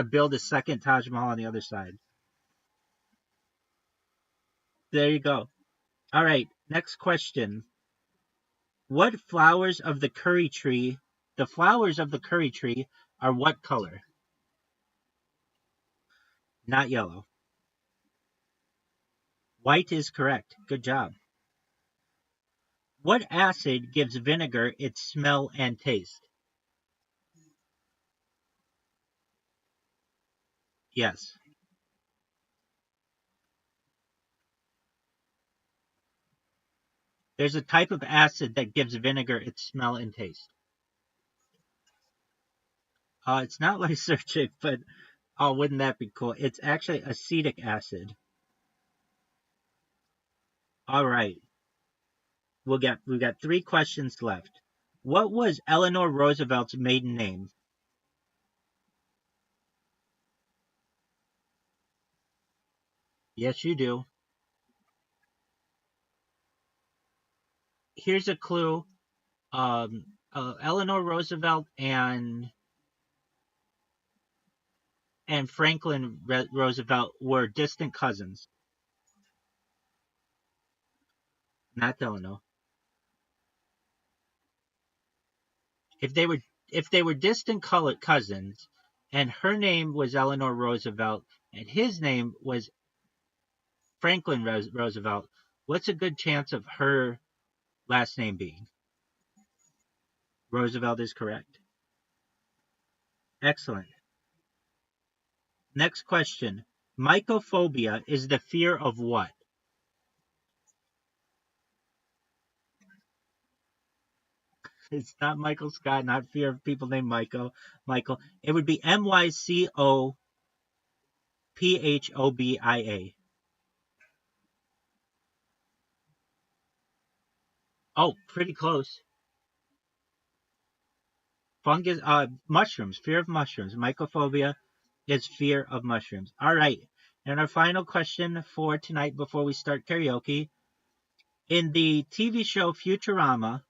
build a second Taj Mahal on the other side. There you go. All right, next question. What flowers of the curry tree? The flowers of the curry tree are what color? Not yellow. White is correct. Good job. What acid gives vinegar its smell and taste? Yes. There's a type of acid that gives vinegar its smell and taste. It's not lysergic, but oh, wouldn't that be cool? It's actually acetic acid. All right. We got three questions left. What was Eleanor Roosevelt's maiden name? Yes, you do. Here's a clue. Eleanor Roosevelt and Franklin Roosevelt were distant cousins. Not Delano. If they were distant cousins, and her name was Eleanor Roosevelt, and his name was Franklin Roosevelt, what's a good chance of her last name being? Roosevelt is correct. Excellent. Next question. Mycophobia is the fear of what? It's not Michael Scott, not fear of people named Michael. Michael. It would be Mycophobia. Oh, pretty close. Fungus, mushrooms, fear of mushrooms. Mycophobia is fear of mushrooms. All right. And our final question for tonight before we start karaoke. In the TV show Futurama,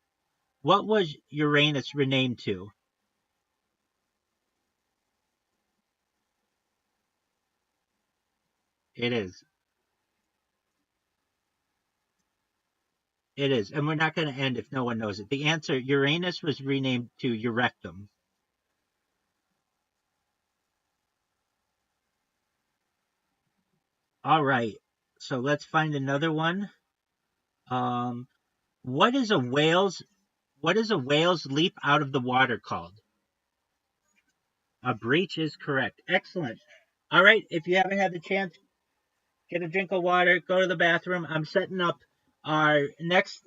what was Uranus renamed to? It is. It is. And we're not going to end if no one knows it. The answer, Uranus was renamed to Eurectum. All right. So let's find another one. Um, what is a whale's leap out of the water called? A breach is correct. Excellent. All right. If you haven't had the chance, get a drink of water, go to the bathroom. I'm setting up our next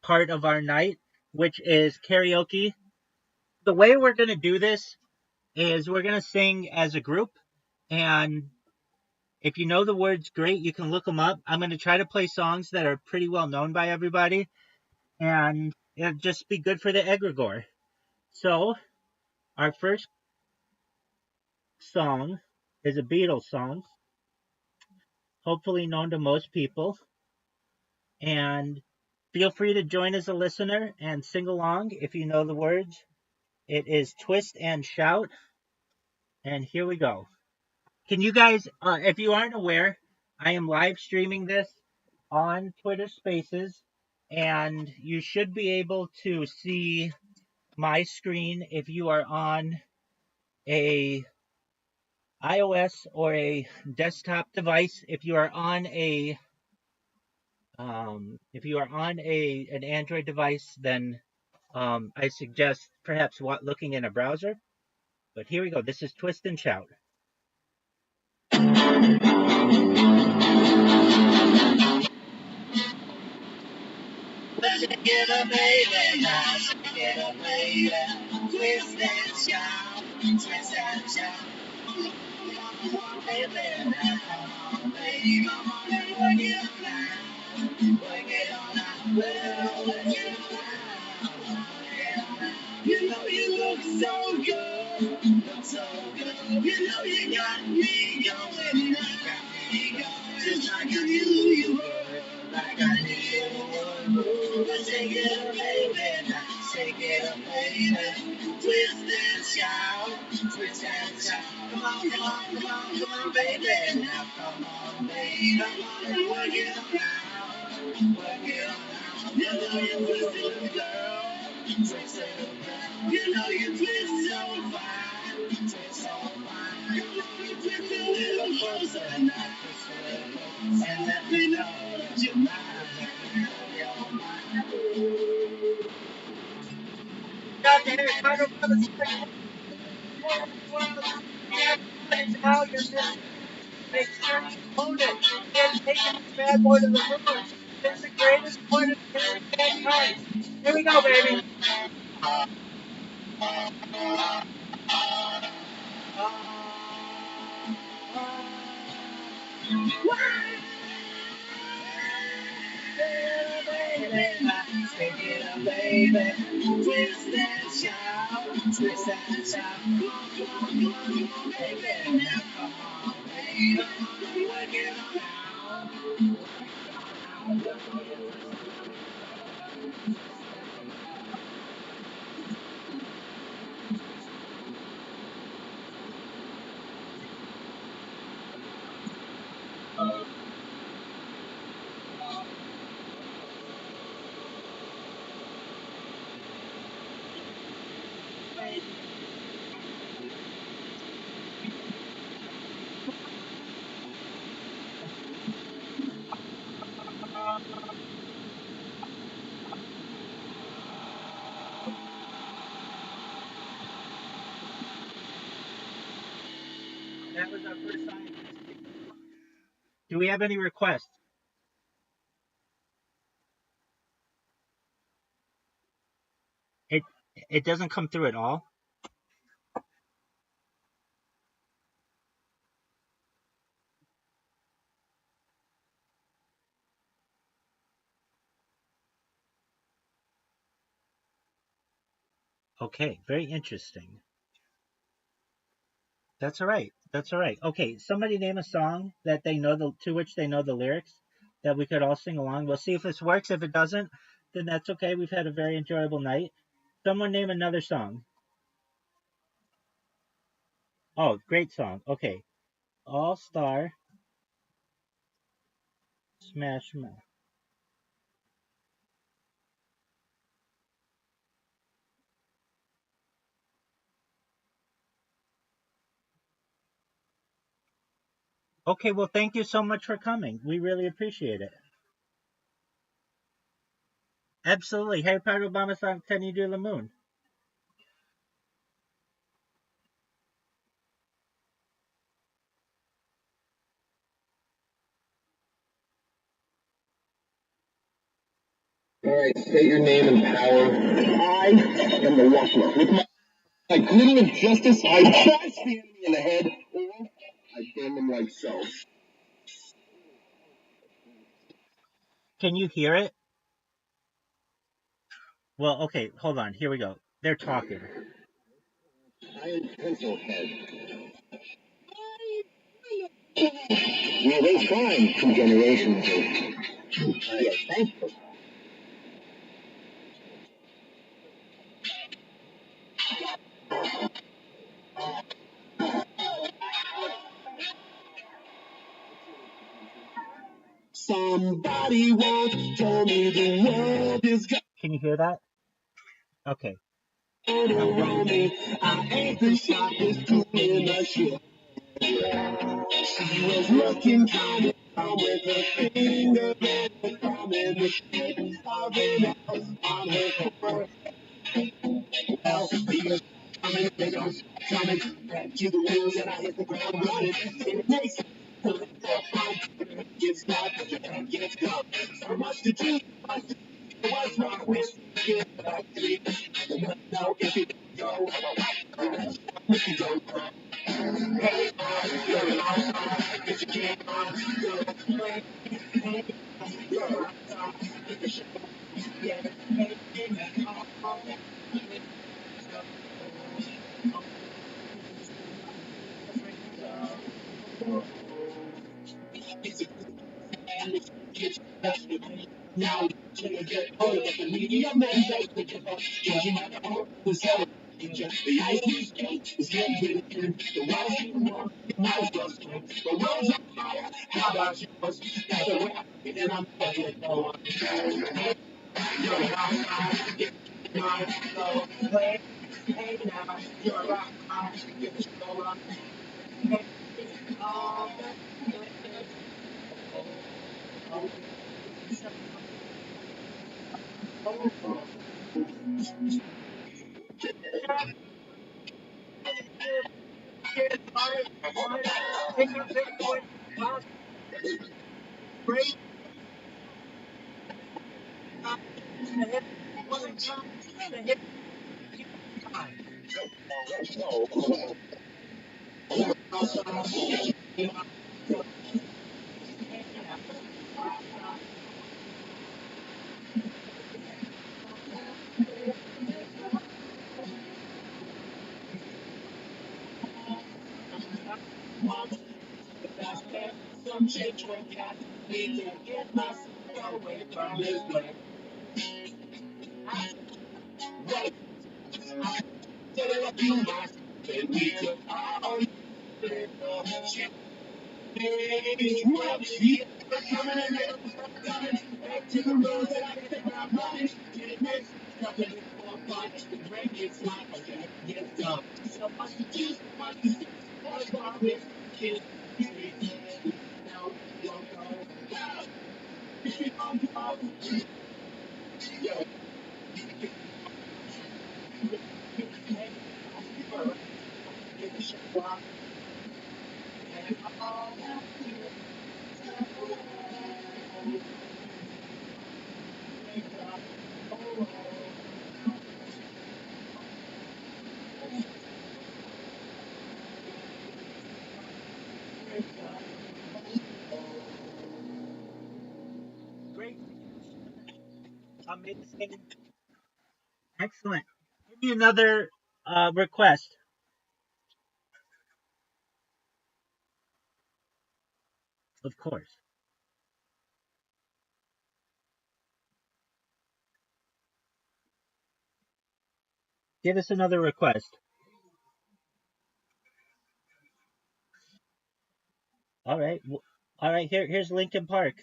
part of our night, which is karaoke. The way we're going to do this is we're going to sing as a group. And if you know the words, great, you can look them up. I'm going to try to play songs that are pretty well known by everybody. And it'll just be good for the egregore. So, our first song is a Beatles song, hopefully known to most people. And feel free to join as a listener and sing along if you know the words. It is Twist and Shout. And here we go. Can you guys, if you aren't aware, I am live streaming this on Twitter Spaces, and you should be able to see my screen if you are on a iOS or a desktop device. If you are on a an Android device, then I suggest perhaps looking in a browser. But here we go. This is Twist and Shout. Shake it up, baby, now shake it up, baby. Twist and shout, twist and shout. Come on, baby, now come on, baby, come on and work it now. Work it on now, well, work it on now. You know you look so good, look so good. You know you got me going, got me going. Just like I knew you would, like I knew you would. But shake it up, baby, now shake it up, baby. Twist and shout, twist and shout. Come on, come on, come on, come on, baby. Now come on, baby. Come on and work it on now, work it on now. You know you twist it, girl. Twist it, girl. You know you twist so fine, twist so fine. You know you twist a little closer now, twist a little closer. And let me know that you're mine, let me know you're mine. Got the hair kind of from the now you're missing. Make sure you own it and taking this bad boy to the moon. It's the greatest point of history of mankind. Here we go, baby. Take it up, baby. Twist and shout, twist and shout. Come on, come on, come on, come on, baby. Now come on, baby. Work it on That was our first song. Do we have any requests? It it doesn't come through at all. Okay, very interesting. That's all right. That's all right. Okay, somebody name a song that they know to which they know the lyrics that we could all sing along. We'll see if this works. If it doesn't, then that's okay. We've had a very enjoyable night. Someone name another song. Oh, great song. Okay. All Star Smash Mouth. Okay, well, thank you so much for coming. We really appreciate it. Absolutely. Harry Potter Obama song, Can You Do the Moon? All right, state your name and power. I am the Ruffler. With my glitter of justice, I bash the enemy in the head, or I burn them like so. Can you hear it? Well, okay, hold on. Here we go. They're talking. I am Pencil Head. We erase crime from generation to yes, thankful. Somebody once told me the world is Can you hear that? Okay. around me. I ain't the sharpest tool in the shed. She was looking kind of dumb with her finger and her thumb in the shape of an L on her forehead. Well, the years coming, they don't stop coming. Back to the wheels and I hit the ground running. It makes sense to let that fun. It gets done, it gets done. So much to do, so much to do. What's wrong with you? Back to me. No, if you don't go, if you don't go. Hey, you're an all-star. If you can't, you're a play. Hey, you're a rock star. If you show, yeah. Hey, all that. It's a and it's just now to get hold of the media men they pick it up. Judging by the art was held. The ice skate is getting in the world's getting warm. You might as well swim. The world's on fire. How about yours? That's the way I feel, and I'm letting it go on. You're an outside. Get mine. So play. Hey now. You're a rock star. Get the show on. Hey, all that. Some change when got me to get myself away from this place. What did I do myself? And we took all the shit. Well, yeah, coming and coming back to the road that I think I'm running. Didn't miss nothing more fun. The drink gets like I can't get done. So much to do, so much to see. What's wrong with kids? No, don't go. If you don't go, yo, get the shit off. And all that. Great. Amazing. Excellent. Give me another request. Of course. Give us another request. All right. All right. Here's Lincoln Park.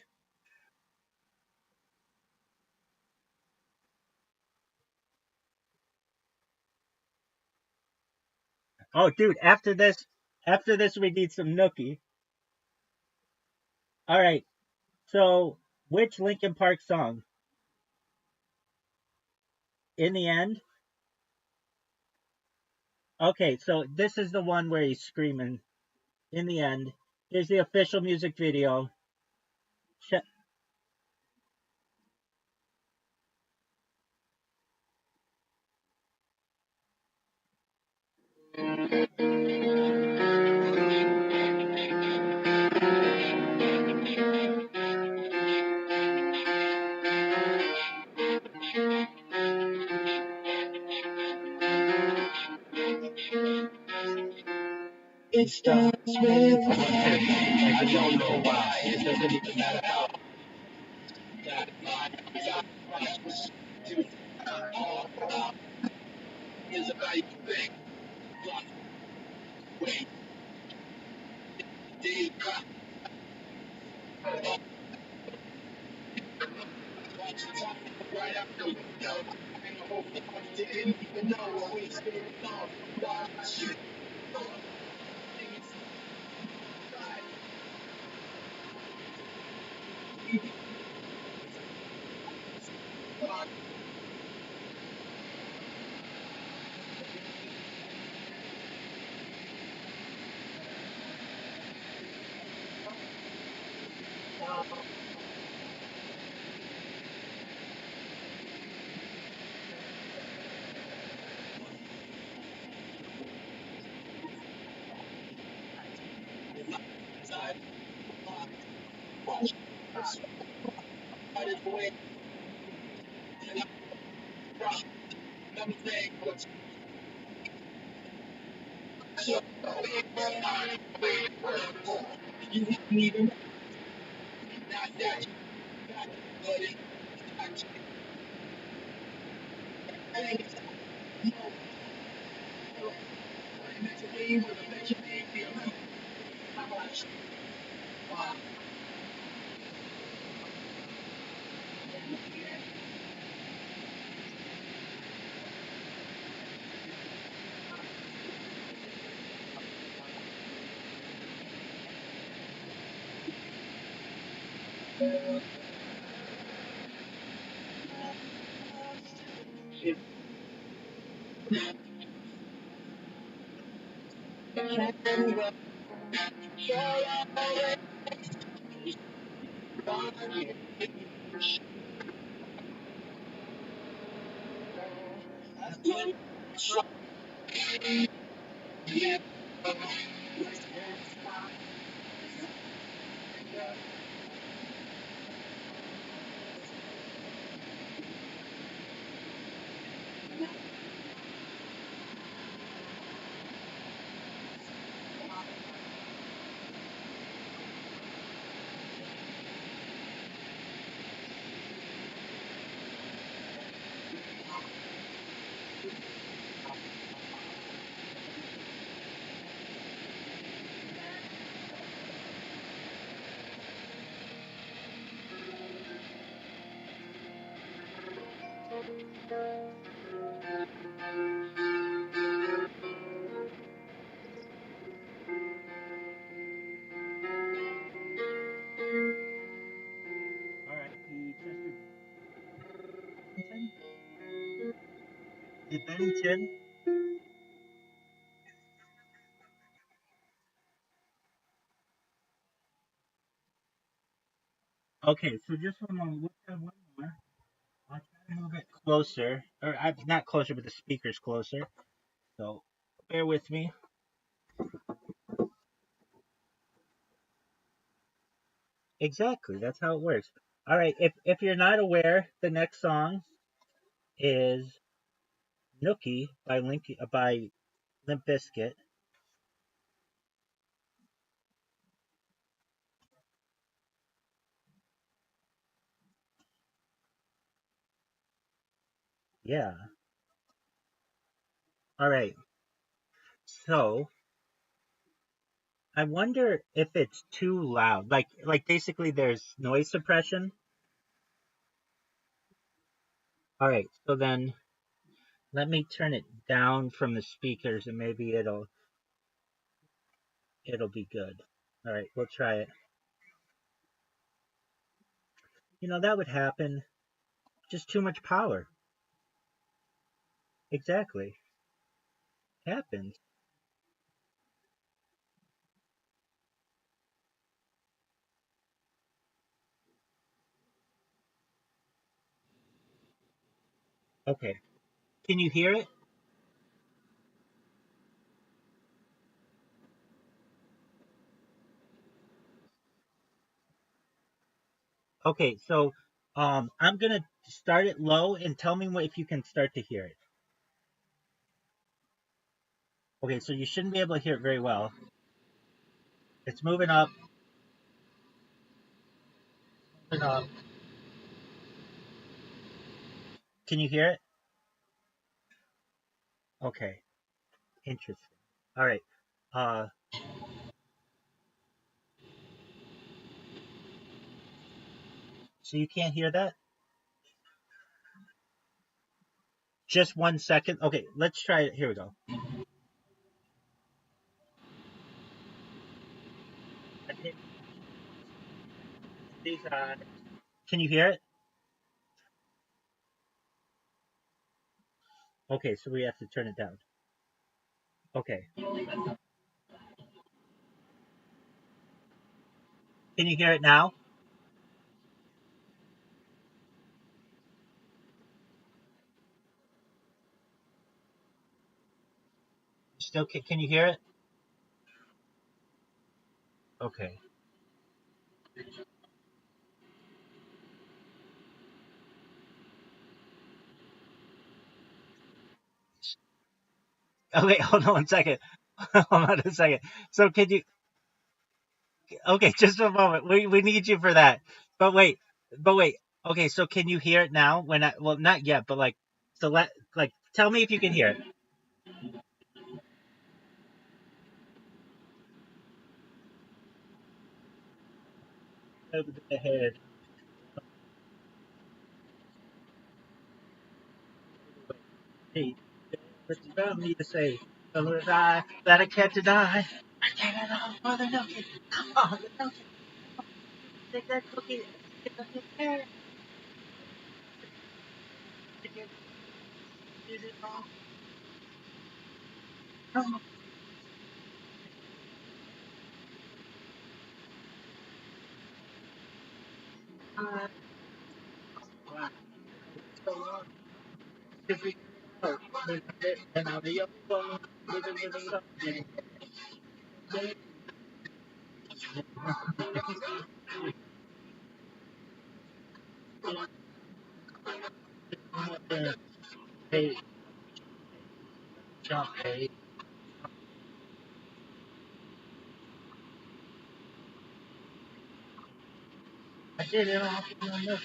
Oh, dude. After this, we need some nookie. All right. So, which Lincoln Park song? In the end. Okay. So this is the one where he's screaming. In the end. Here's the official music video. It starts with I don't know why. It doesn't even matter how that my to is about you think. Like, wait, days cut. Right after we know. And the whole fuck didn't even know what we still know. Why I should decide. Watch. I did the way. And I brought everything. What's so you wouldn't even not that you got but it actually meant to be with a meant to be how much if All right, the Chester Bennington. The Bennington. Okay, so just one moment. Let's have one more. I'll try to move it closer, or not closer, but the speaker's closer. So bear with me. Exactly, that's how it works. All right, if you're not aware, the next song is Nookie by Limp Bizkit. Yeah. All right. So I wonder if it's too loud. Like basically there's noise suppression. All right. So then let me turn it down from the speakers and maybe it'll be good. All right, we'll try it. That would happen. Just too much power. Exactly. Happens. Okay. Can you hear it? Okay, so I'm gonna start it low and tell me if you can start to hear it. Okay, so you shouldn't be able to hear it very well. It's moving up, moving up. Can you hear it? Okay, interesting. All right. Uh, so you can't hear that? Just 1 second. Okay, let's try it. Here we go. Can you hear it? Okay, so we have to turn it down. Okay. Can you hear it now? Still, can you hear it? Okay. Okay, hold on 1 second. Hold on a second. So can you? Okay, just a moment. We need you for that. But wait, but wait. Okay, so can you hear it now? When I well, not yet, but like, so like tell me if you can hear it. Over the head. Hey, what you about me to say? Some of I that I can't deny. I can't allow mother milk it. Come on, the milk it. Take that cookie. Get the hair. Use it all. Come on. Wow. So long. If we go, and I'll be up for living something. Hey, jump, hey. I did it all for nothing.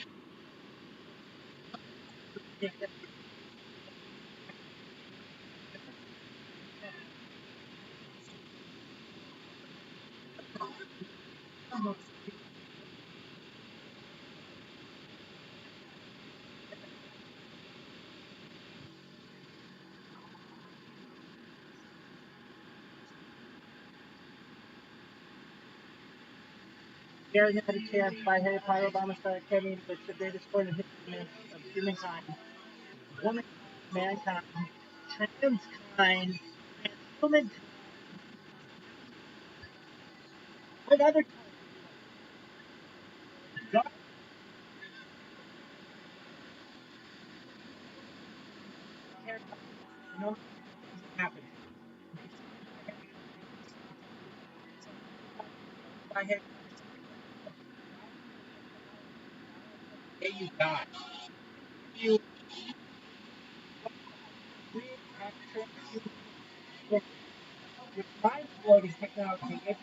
Gary had a chance by Harry Potter Obama started Kevin, but the greatest sport in history of humankind. Womankind, mankind, transkind, transhumankind. What other God cares about? You know what happened? By Harry Potter, you die. You have transhuman with mind-blowing technology. If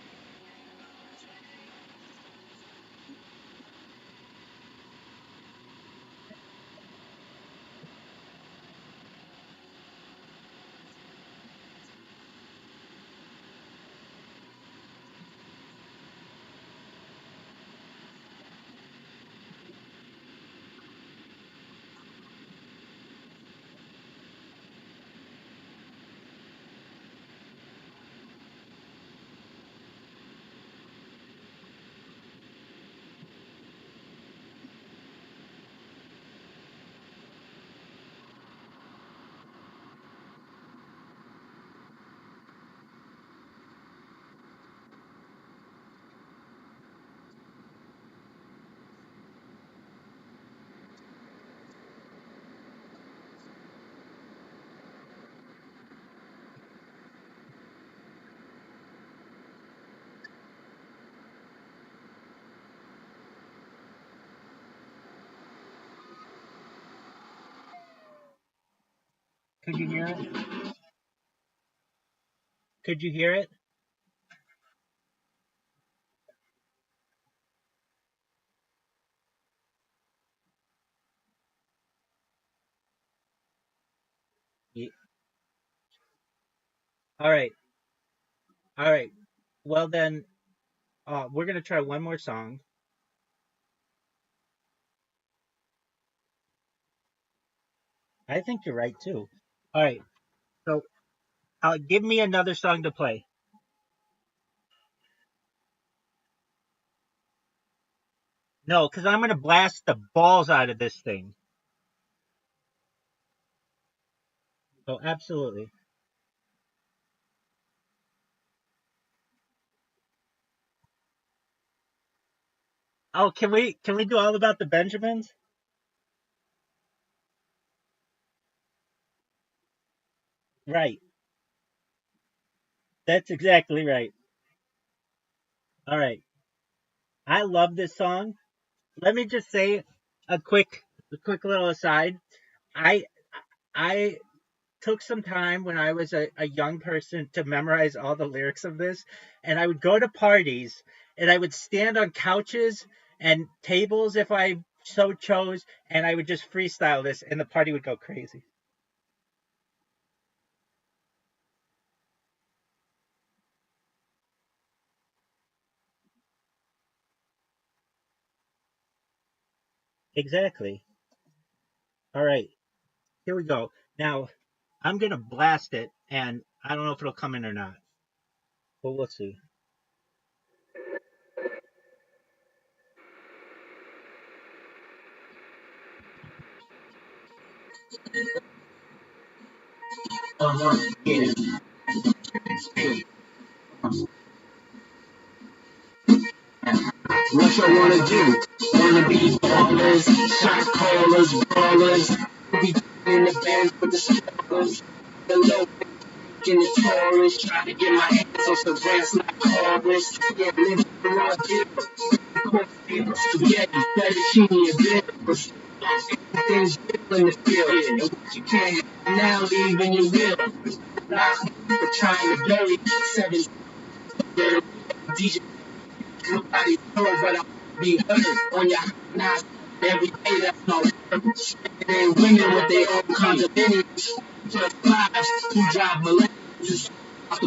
Could you hear it? Could you hear it? All right. All right. Well then, we're gonna try one more song. I think you're right too. All right. So, give me another song to play. No, because I'm gonna blast the balls out of this thing. Oh, absolutely. Oh, can we do all about the Benjamins? Right. That's exactly right. All right. I love this song. Let me just say a quick little aside. I I took some time when I was a young person to memorize all the lyrics of this, and I would go to parties and I would stand on couches and tables if I so chose, and I would just freestyle this, and the party would go crazy. Exactly. All right, here we go. Now I'm gonna blast it, and I don't know if it'll come in or not, but we'll see. Yeah. What you wanna do? Wanna be ballers, shot callers, brawlers. Be in the bands with the spoilers. The low in the Taurus, trying to get my hands on some brass like chorus. Yeah, living the raw deal. Spaghetti, fettuccine, and bills. Everything's real in the field. And what you can't have now, leave in your will. Not for trying to bury 7 DJ. Nobody knows, but I'll be heard on your now every day. That's my word. And women with their own condominiums, just lives who drive millennials. Off the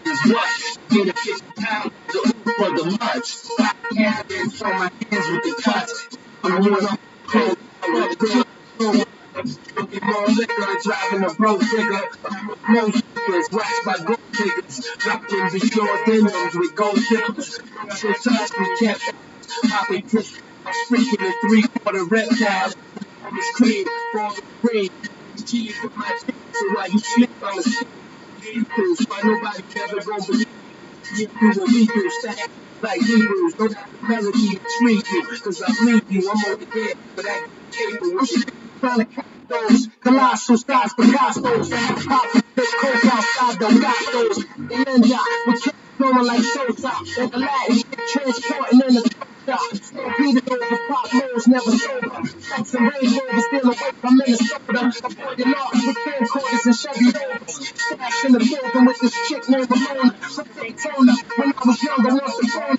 is what? Get a 50 pounds for the much. I can't show my hands with the cuts. I'm one on cold. Looking more liquor, driving a broke nigga. No stickers, waxed by gold diggers. Dropped in Bishore denims with gold dippers. So touch me, kept popping piss. Freaking a 3/4 reptile. It's clean, fall green. Cheese with my teeth, so while you sleep, I'm a see-through. Why nobody ever gonna believe get through what we do, stand like Hebrews. Don't have the melody to treat you, cause I bleed you. I'm over there, but I can't cable with you. Trying to catch those colossal skies, Picasso's. Pop, this coke outside, don't got those. And then, yeah, we keep going like Sosa. And the Latin, transporting in the shop. Still beating over pop moles, never sober. Sex and Range Rover, still away from Minnesota. Avoiding off with camcorders and Chevy Rovers. Stash in the building with this chick named Ramona. From Daytona, when I was younger, once the phone.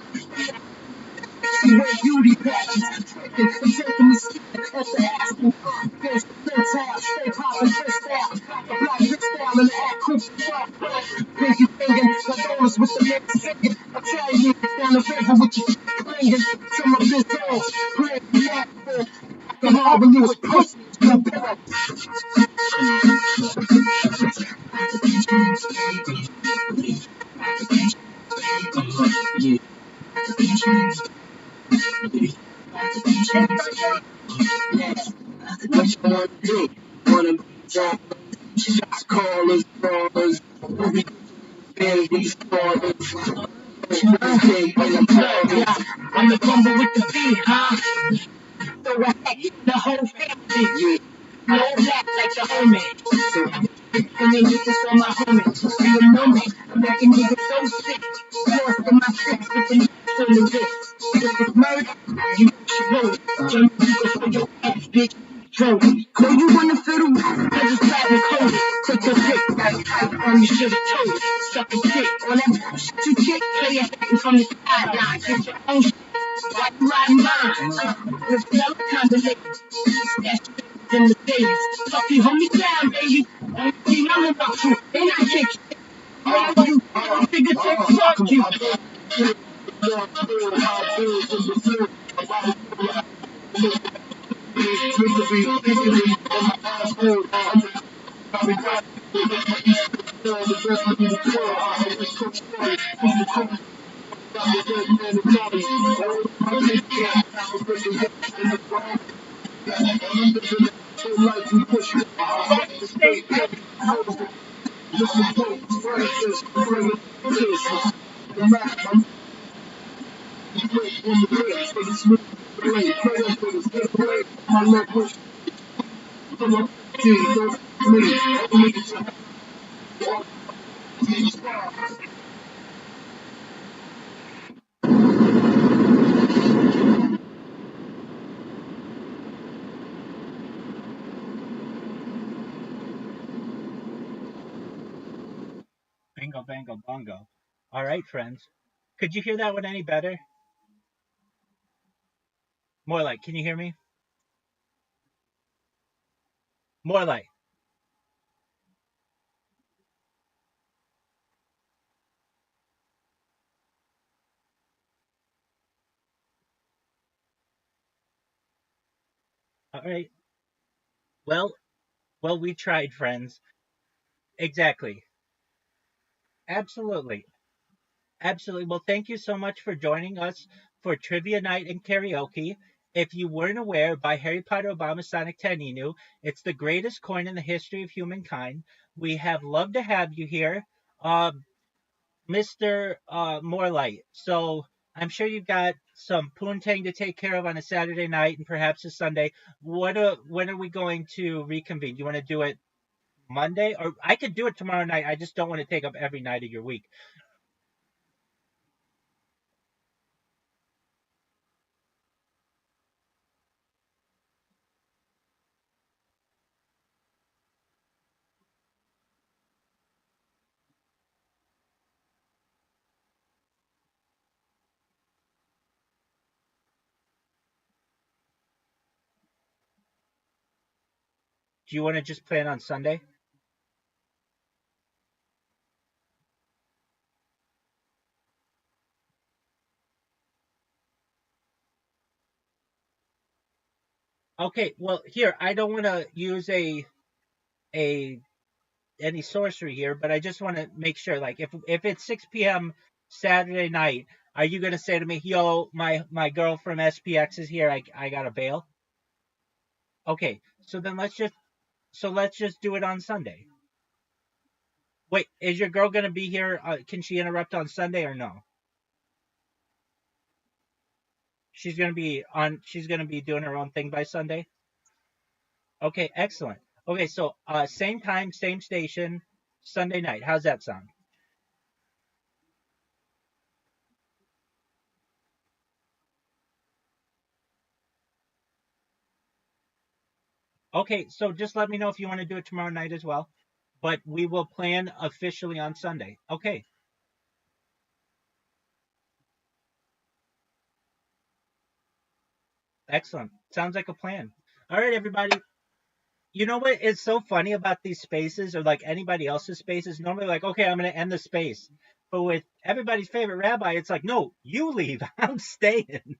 She wear beauty patches, tricking and taking me skin at the asking. There's the fence house, stay popping twist out. The black bitch style in the act, cool sharp. Pinky fingering, condolences with the next singing. I tell you, down the river with your clinging. Some of this old, praying for that. The harbor you was pussy, no better. What you wanna do? Wanna be drunk? Shots callers, brawlers, movie fans, these spoilers. I'm the bumble with the beat, huh? So I act the whole family. All black like the homie. And then you just on my homie. You know me, I'm making niggas so sick. Lost in my sex with the niggas on the wrist. If it's murder, you should know it. Jump, you go for your ass, bitch. Call you on the fiddle, I just grab and code it. you should have told it. Suck a dick on that bullshit you kick. Play your hand from the sideline. Get your own shit. Why you riding mine? With the kind of niggas. That's in the days. Fuck you, hold me down, baby. Only thing I know about you, and I kick shit. What I do, nigga, take fuck you. Bingo, bango, bongo. All right, friends. Could you hear that one any better? More like, can you hear me? More like. All right. Well, we tried, friends. Exactly. Absolutely. Absolutely. Well, thank you so much for joining us for Trivia Night and Karaoke. If you weren't aware, by Harry Potter Obama Sonic Taninu, it's the greatest coin in the history of humankind. We have loved to have you here, uh, Mr. Morelight. So I'm sure you've got some poontang to take care of on a Saturday night and perhaps a Sunday. When are we going to reconvene? Do you want to do it Monday? Or I could do it tomorrow night. I just don't want to take up every night of your week. Do you want to just plan on Sunday? Okay, well, here, I don't want to use a any sorcery here, but I just want to make sure, like, if it's 6 p.m. Saturday night, are you gonna say to me, "Yo, my girl from SPX is here. I gotta bail." Okay, let's just do it on Sunday. Wait, is your girl gonna be here? Can she interrupt on Sunday or no? She's gonna be doing her own thing by Sunday. Okay, excellent. Okay, so same time, same station, Sunday night. How's that sound? Okay, so just let me know if you want to do it tomorrow night as well. But we will plan officially on Sunday. Okay, excellent. Sounds like a plan. All right, everybody. You know what is so funny about these spaces or like anybody else's spaces? Normally, like, okay, I'm going to end the space. But with everybody's favorite rabbi, it's like, no, you leave. I'm staying.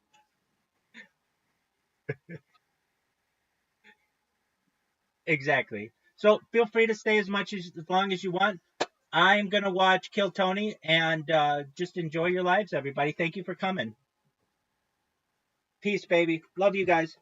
Exactly. So feel free to stay as long as you want. I'm going to watch Kill Tony and just enjoy your lives, everybody. Thank you for coming. Peace, baby. Love you guys.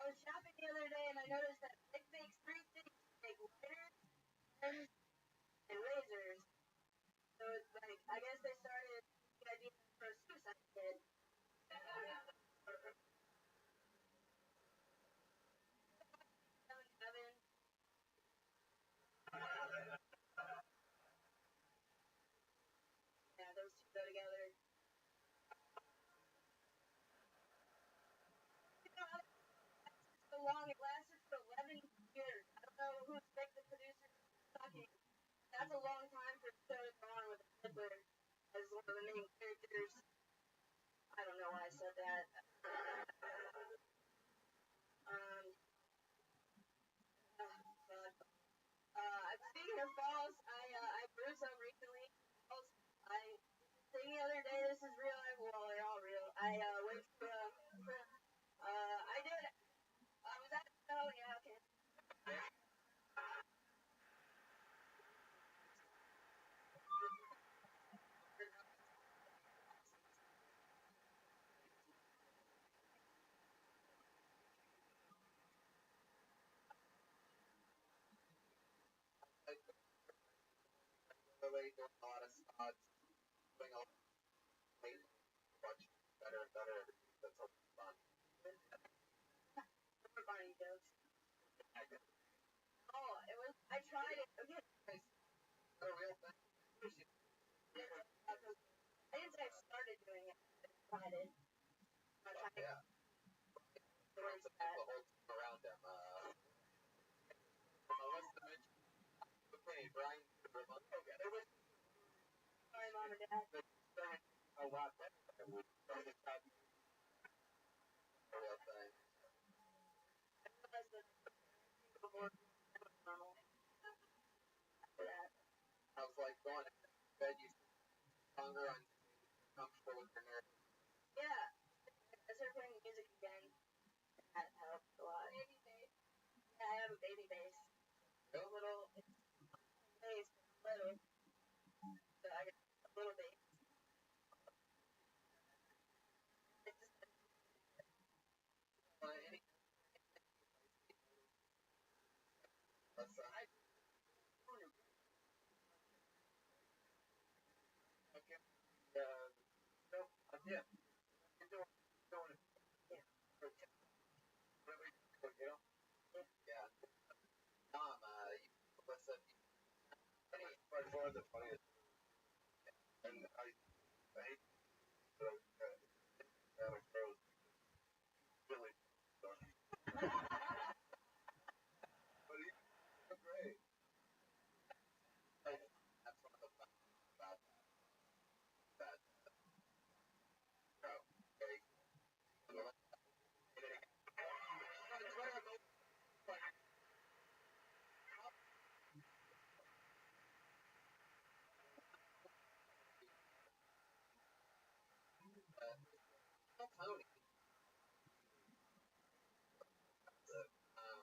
I was shopping the other day and I noticed that Big makes three things. They make lighters, pens, and razors. So it's like, I guess they started the idea for a suicide kit. Oven. Yeah, those two go together. You know how it's so long? It lasted for 11 years. I don't know who's like the producer talking. That's a long time for a show to go on with a Hitler as one of the main characters. I don't know why I said that. Um, God. Speaking of falls, I grew some recently. Falls, I thing the other day. This is real. Well, they're all real. I went to I did. Was that a show? Yeah. Okay. Funny jokes. Oh, it was. I tried it. Okay. I didn't say I started doing it. I tried it. I tried it. Sorry, mom and dad. Realized that before normal after that. Yeah, I started playing music again. That helped a lot. Baby bass. Yeah, I have a baby bass. A little bass, little. So I got a little bass. It's just Yeah. You're doing it. yeah. Yeah. Listen, by far the funniest. And I hate that gross. Really. But he's so great. That's one of the best about that show. Okay. Tony. Um,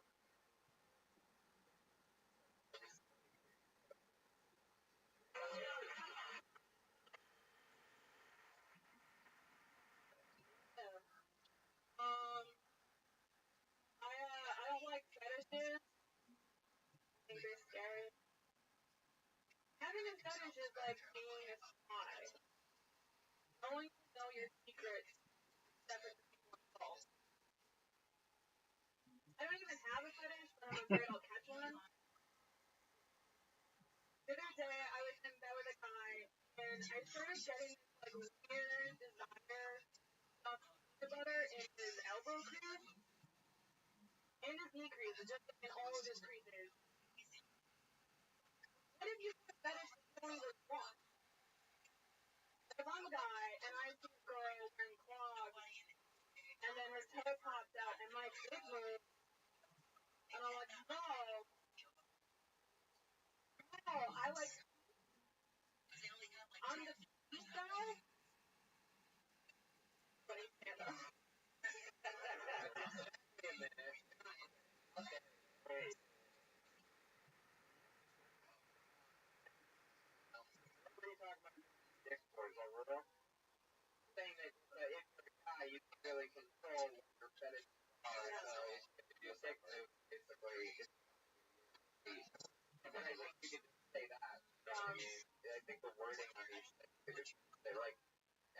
Yeah. Um, I don't like fetishes. I think they're scary. Having a fetish is like being a spy. Knowing to know your secrets separate from people's fault. I don't even have a fetish, but I'm afraid I'll catch one. The other day, I was in bed with a guy, and I started getting this like weird desire of peanut butter in his elbow crease and his knee crease, just in all of his creases. What if you have a fetish that you don't even want? If I'm a guy and I see a girl wearing clogs, and then her toe pops out and my dick moves, and I'm like, no, no, I'm the peace guy, but I can't. what are you talking about? Dick toys over there. Saying that if you're a guy, you can really control what your fetish are. So if you dick move, basically, and I think you can just say that. I mean, I think the wording on these things could just say like,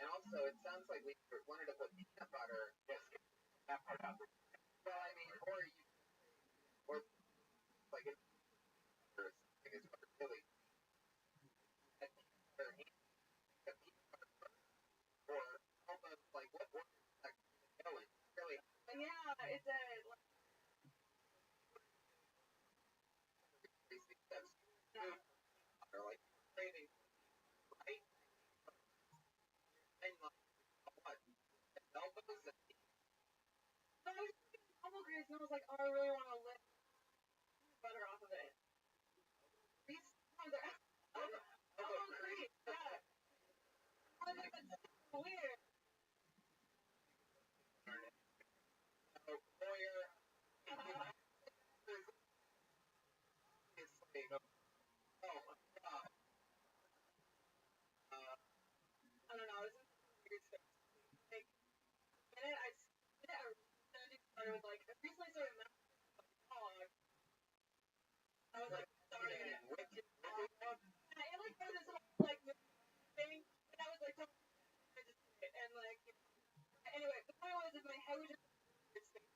and also it sounds like we wanted to put peanut butter. Yes, that part out. Well, I mean, or like it's really a peanut butter and a peanut butter, or almost like what word is that going? Really, Yeah, it's a basic that's food or like craving, right? And like what? Elbows and so I was thinking elbow grease, and I was like, oh, I really want to lick butter off of it. These are the elbow grease, yeah. I was like, that's so weird. lawyer is like, oh my god, I don't know, it was in some weird space. Like, a minute I did it, I was like, I recently started messing with my dog. I was like, sorry. wicked. Yeah, it like does this whole like thing, and I was like, don't I just did it, and like, anyway, the point was, is my head was just weird space.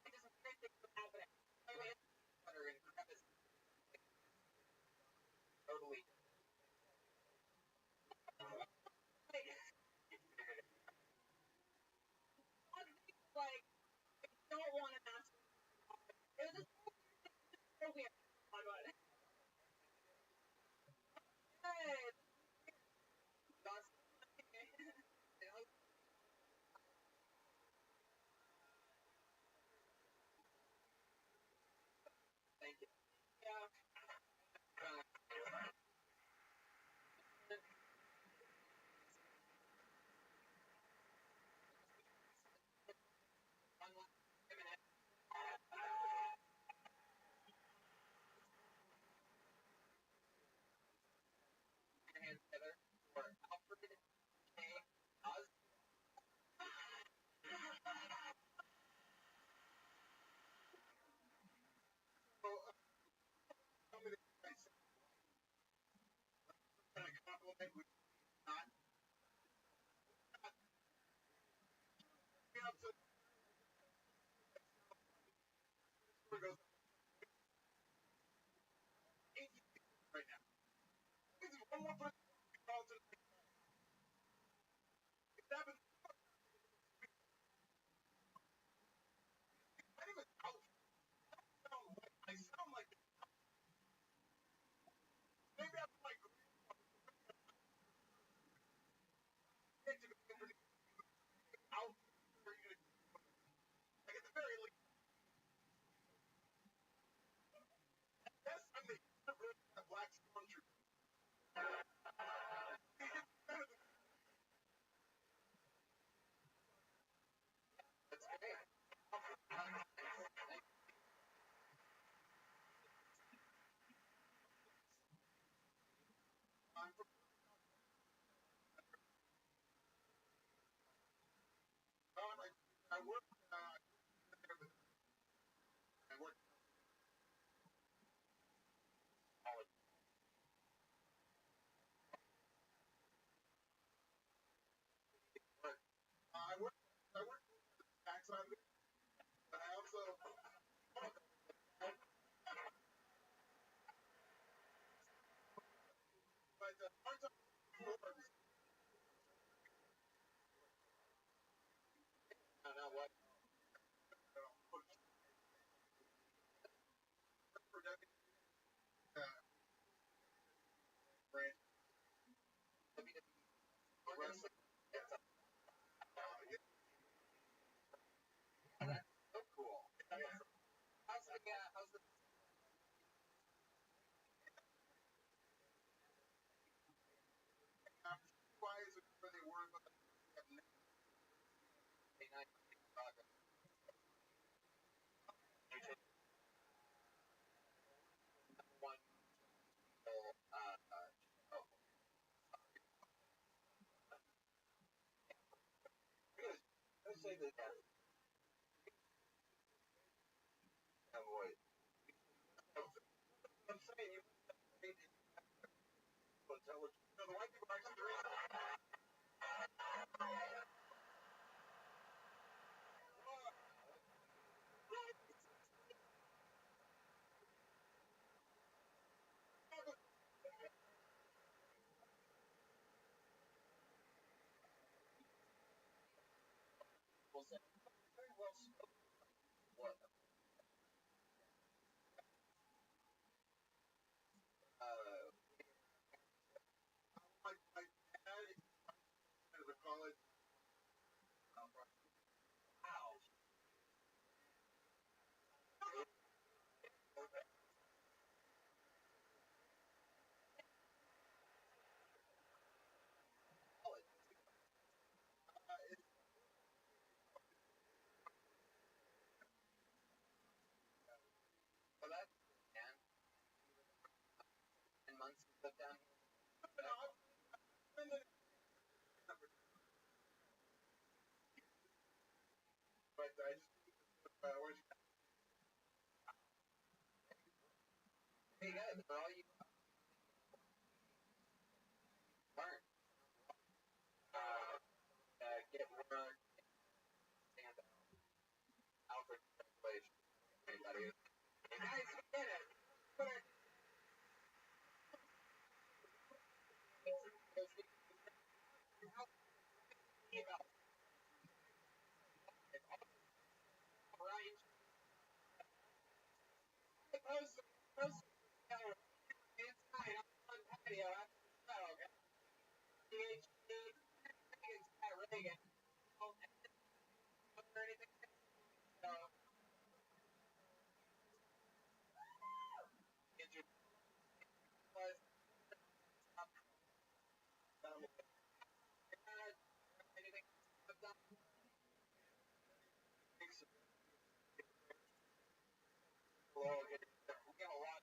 Like, just weird things were happening. Anyway, Butter and crevice totally. like, one thing was like, I don't want to mess with my dog. It was just so weird. Oh my god. Good. Thank you. Yeah. worked there with I worked college, but I worked tax on it, but I also but part time I don't know what for W branch wrestling. So cool. How's the why is it where they were but have no one let's say that boy. I'm saying you intelligent. No, the white people actually read. Well, very well spoken. What? Uh, my dad is a college. Wow. College. It's, well, that's and 10 months you lived down here. No, I've been in but I just where's hey guys, for all you learn, get work, stand out for translation. Anybody? Hey guys, we did it. But right, post inside on patio after the show. PhD, Reagan, or anything. So, get your plus anything. We got a lot.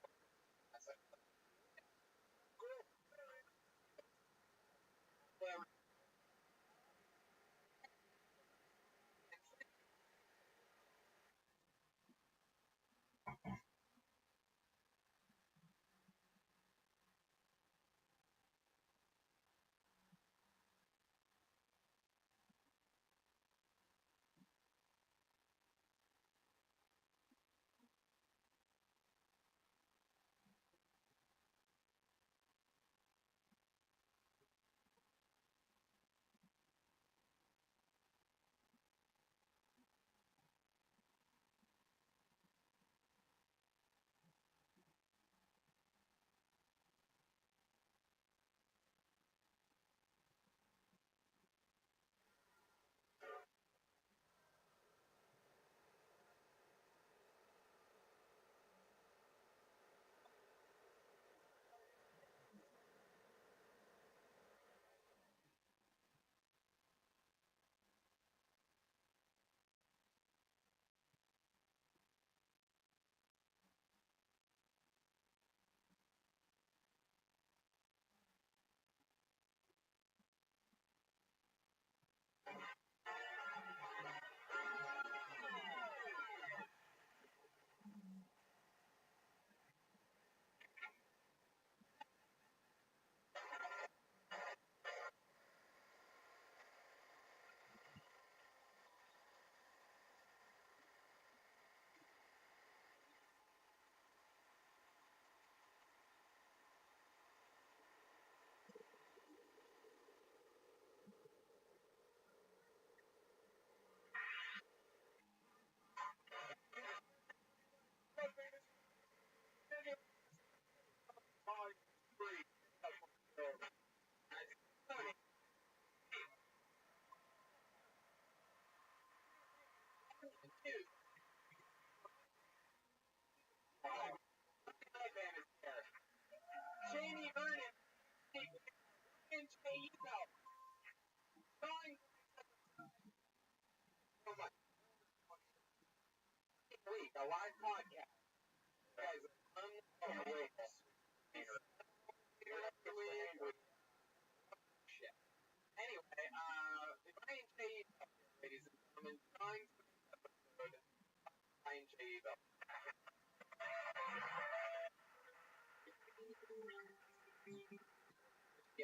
in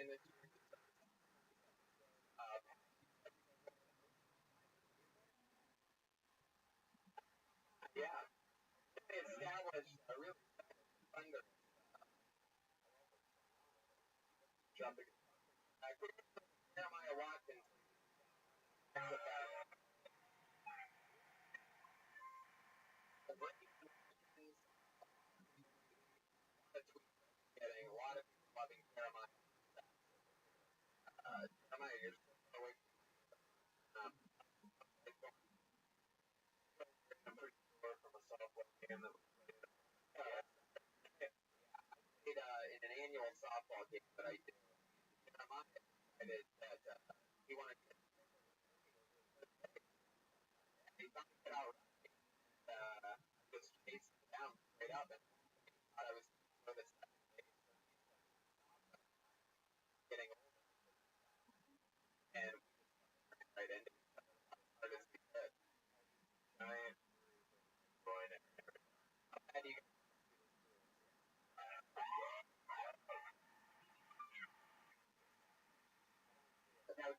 this, yeah, they established a really thunder jumping. I think Jeremiah Watkins talks about the breaking conditions that we getting. A lot of people loving Jeremiah. Jeremiah, you're away from I'm pretty sure from a softball game that played in an annual softball game that I did. Jeremiah decided that he wanted to he found it out was chasing down straight up and thought I was for this getting and right into it hard as we could. Giant groin and you know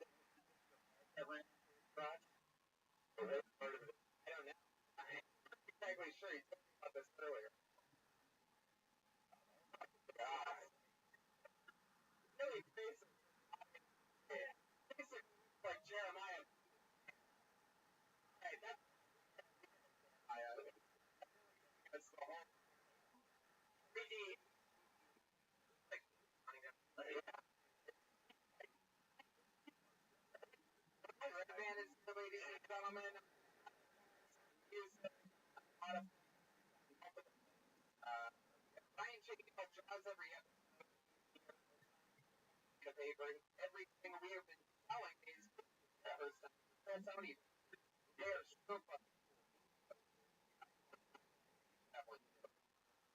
every crotch the worst part of it. I don't know. I'm not exactly sure he told me about this earlier. God. Really basically like Jeremiah. Hey, that's that's the whole 3D like advantage, ladies and gentlemen. Is a lot of Ryan Chicken draws every paper. Everything we have been selling is that's how many pairs so far that one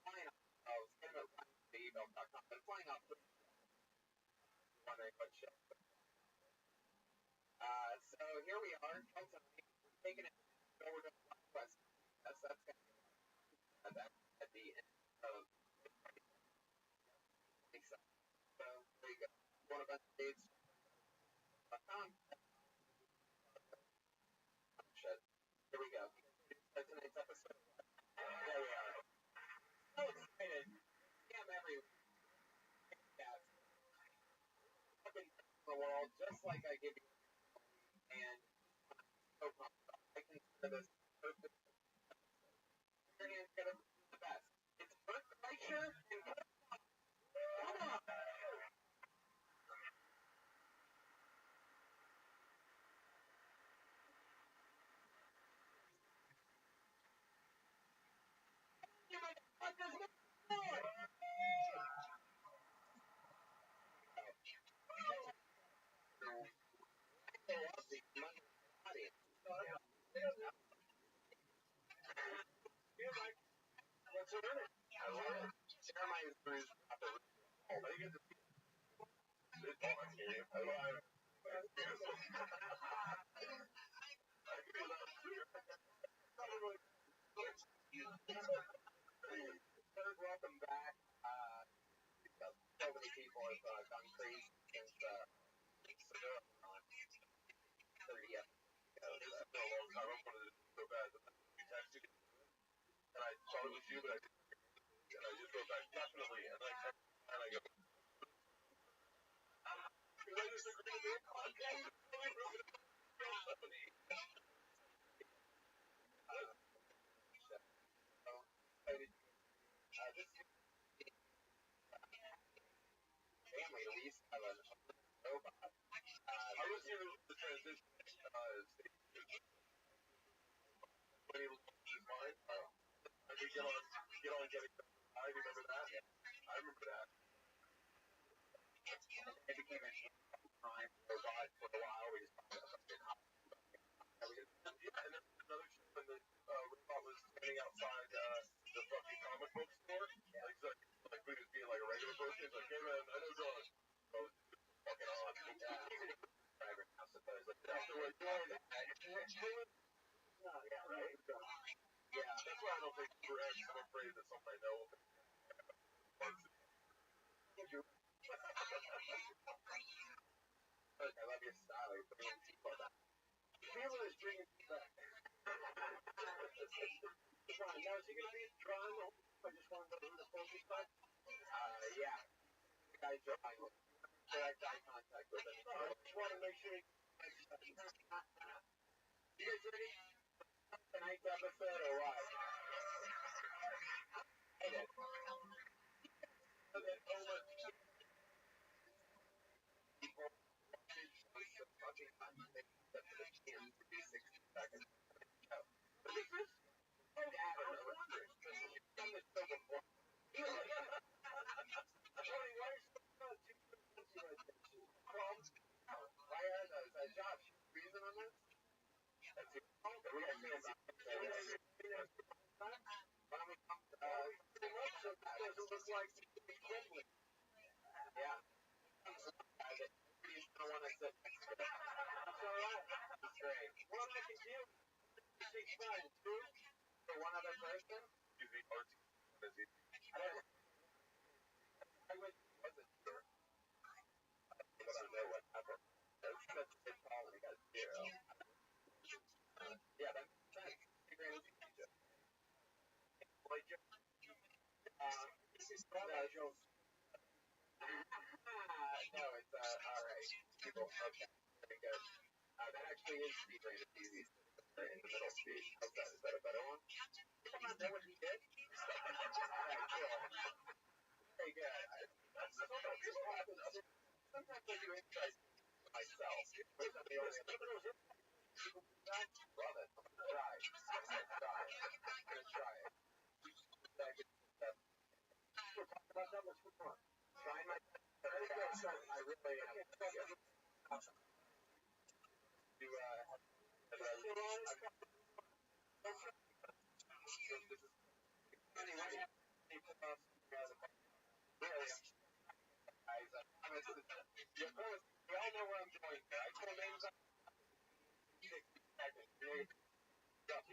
flying off email.com and flying off wondering what show. So here we are, taking it over to West. That's gonna that at the end of so there you go. One of us dates.com. Here we go. Tonight's episode. There we are. So excited. Damn every yeah, fucking the world, just like I give you and so pumped. I consider this perfect. You're gonna get the best. It's Bert Kreischer and come on. You motherfuckers, more. What's the matter? I love it. Jeremiah is very proper. Oh, they get to see this on here. I love it. Welcome back. So many people have gone crazy since 30 episodes. It's been a long time. I wanted to go back. We texted and I thought it was you, but I didn't. And I just wrote back definitely, and I go. I disagree with your podcast. Family at least have a robot. I was here the transition. When he was mine, I could get on getting. I remember that. I remember that. It became a time robot for a while. We just yeah, and then another show when the robot was standing outside the fucking comic book store. Yeah. Like we was being like a regular person. He's like, hey man, I know John. So fucking on. Driver, I suppose. Like afterwards, yeah, right. Yeah, that's why I don't think we're actually. I'm afraid that something I know. feeling is bringing me back. Tron, now is he going to be in Tron? I just want to know who the focus spot. Yeah. The guy drawing with direct eye contact with him. I just want to make sure you guys ready? Tonight's episode or what? Yeah. Great. What I can do is fun too for one other person. I would wasn't sure. I don't know what happened. That's such a big call and he got a zero. Yeah, that makes sense. Boy, this is Joe. No, it's alright. People okay. Very good. That actually is speed rated easy. Right in the middle speed. How's that? Is that a better one? Come on, know what he did? Alright, cool. Very good. Sometimes I do insight myself. But I'm the only love it. I'm gonna try. I'm gonna try it. We'll talk about that. Let's move on. Trying my best. I really am. We all know where I'm going here. I told names on 60 seconds. Now, if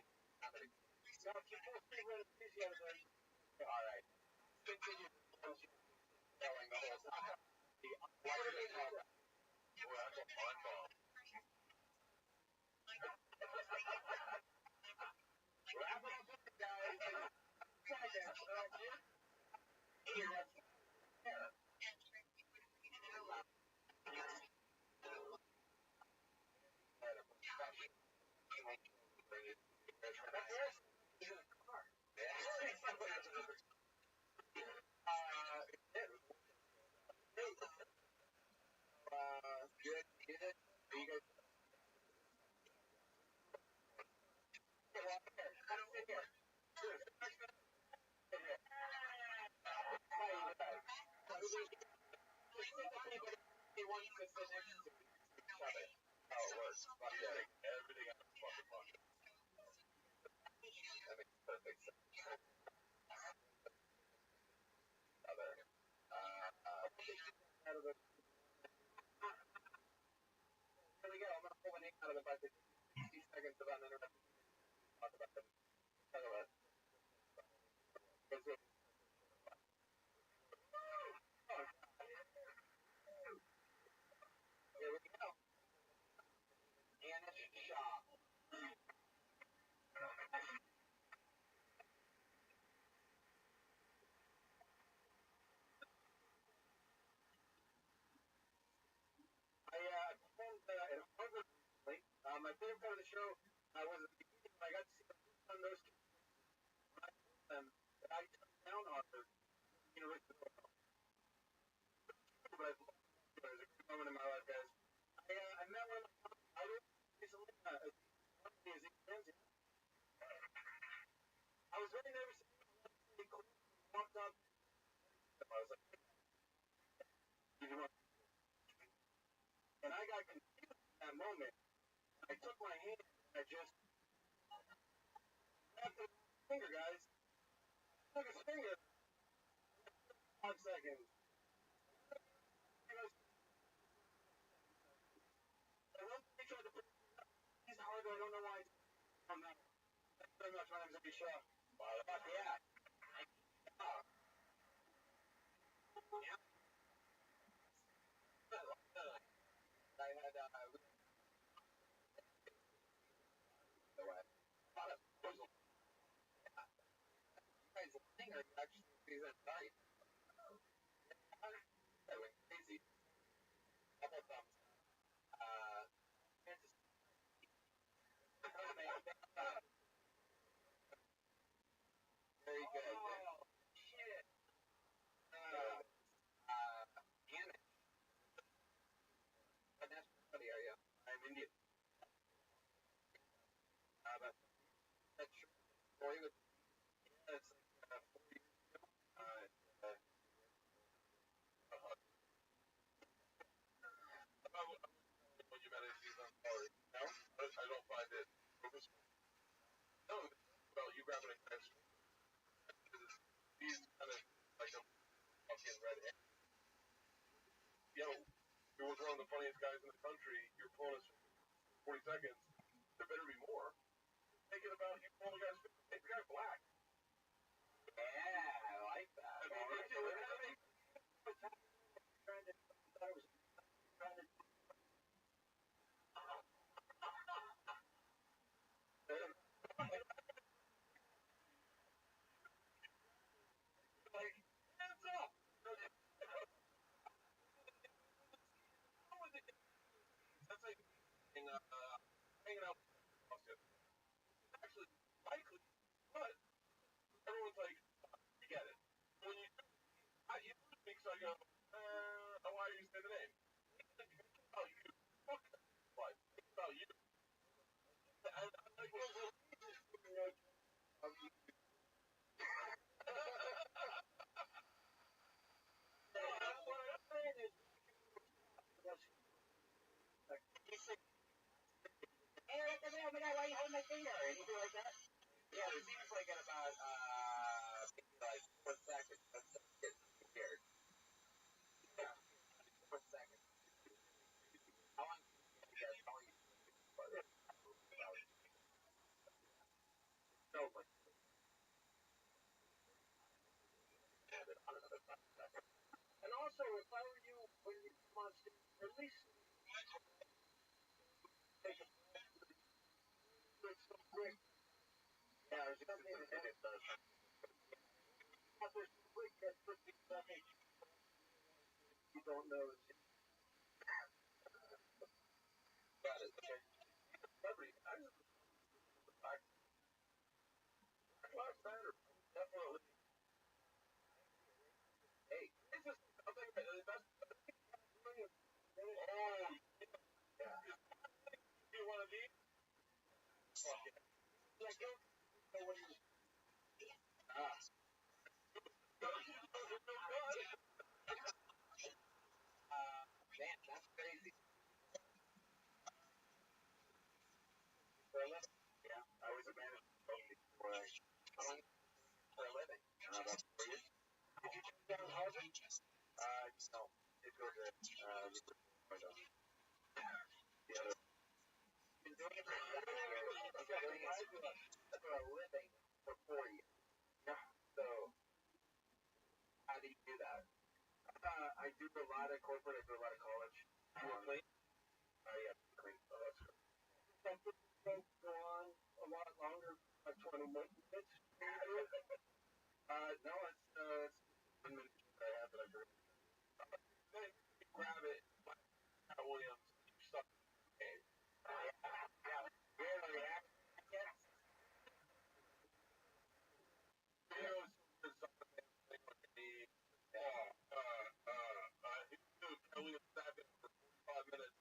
you feel free to appreciate it, all right. Continue telling the whole time. That's a fun ball. Wrap it up, guys. Good. Get it? Are you guys? I don't think it. He wants to sit next to each other. How it works. Everything else is fucking fun. That makes perfect sense. Other. Out of the. Here we go. I'm gonna pull a name out of the bucket. 60 seconds of uninterrupted. Talk about them. Talk about. Here we go. Anish Shah. I performed in Harvard recently. My favorite part of the show was at the beginning when I got to see on those that I turned down Harvard University. But it was a good moment in my life, guys. I met one of my idols recently. I was very nervous. He walked up. I was like, and I got confused at that moment. I took my hand and I just tapped his finger, guys. I took his finger. 5 seconds. He's hard. I don't know why. I'm not. Thanks very much. My name's Rabbi Rothschild. Yeah. I had actually see that night. I went crazy a couple of times. Kansas very good. Oh, shit. Anna, what nationality are you? I'm Indian. But that short story with, yeah, it's like 4 years ago. When you met Aziz Ansari. No, I don't find it purposeful. No, well, you grabbing a guy's he's kind of like a fucking redhead. Yo, you're one of the funniest guys in the country. You're pulling us 40 seconds. There better be more. Make it about you pulling the guy's face. Make the guy black. Yeah, I like that. I mean, trying to, I was trying to. Like, hands up! That's like hanging out with Austin. Actually, likely, but everyone's like, you get it. When you you think so, I go, why are you saying the name? Oh, you. Fuck. What? Think about you. And I'm like, well, what I'm saying is, hey, why you hold my finger? Or anything like that? Yeah, it seems like at about, maybe like 4 seconds. That's weird. Yeah, 4 seconds. How long do you guys calling you? No, like, and also, if I were you, when you come on stage, at least take a break so quick. Yeah, I was just going to say it does. After so quick, that 15 seconds, you don't know. Got it. Okay. Celebrity. I just, Black Lives Matter. Definitely. Hey, it's just something that that's. Oh, yeah. You want to be? Fuck yeah. Like, you know what you. Ah. Man, that's crazy. For a living. Yeah, I was a manager for how long for a living? About 4 years. Did you do that in Harvard? No. It was a, the other. Been doing it for a living for 4 years. Yeah. So, how do you do that? I do a lot of corporate, I do a lot of college. You were clean? Yeah, clean. Oh, that's good. I think it go on a lot longer, like 20 minutes. No, it's 1 minute I have that I grab. Then you grab it, Williams, you suck. Okay. Really, Williams sat there for 45 minutes.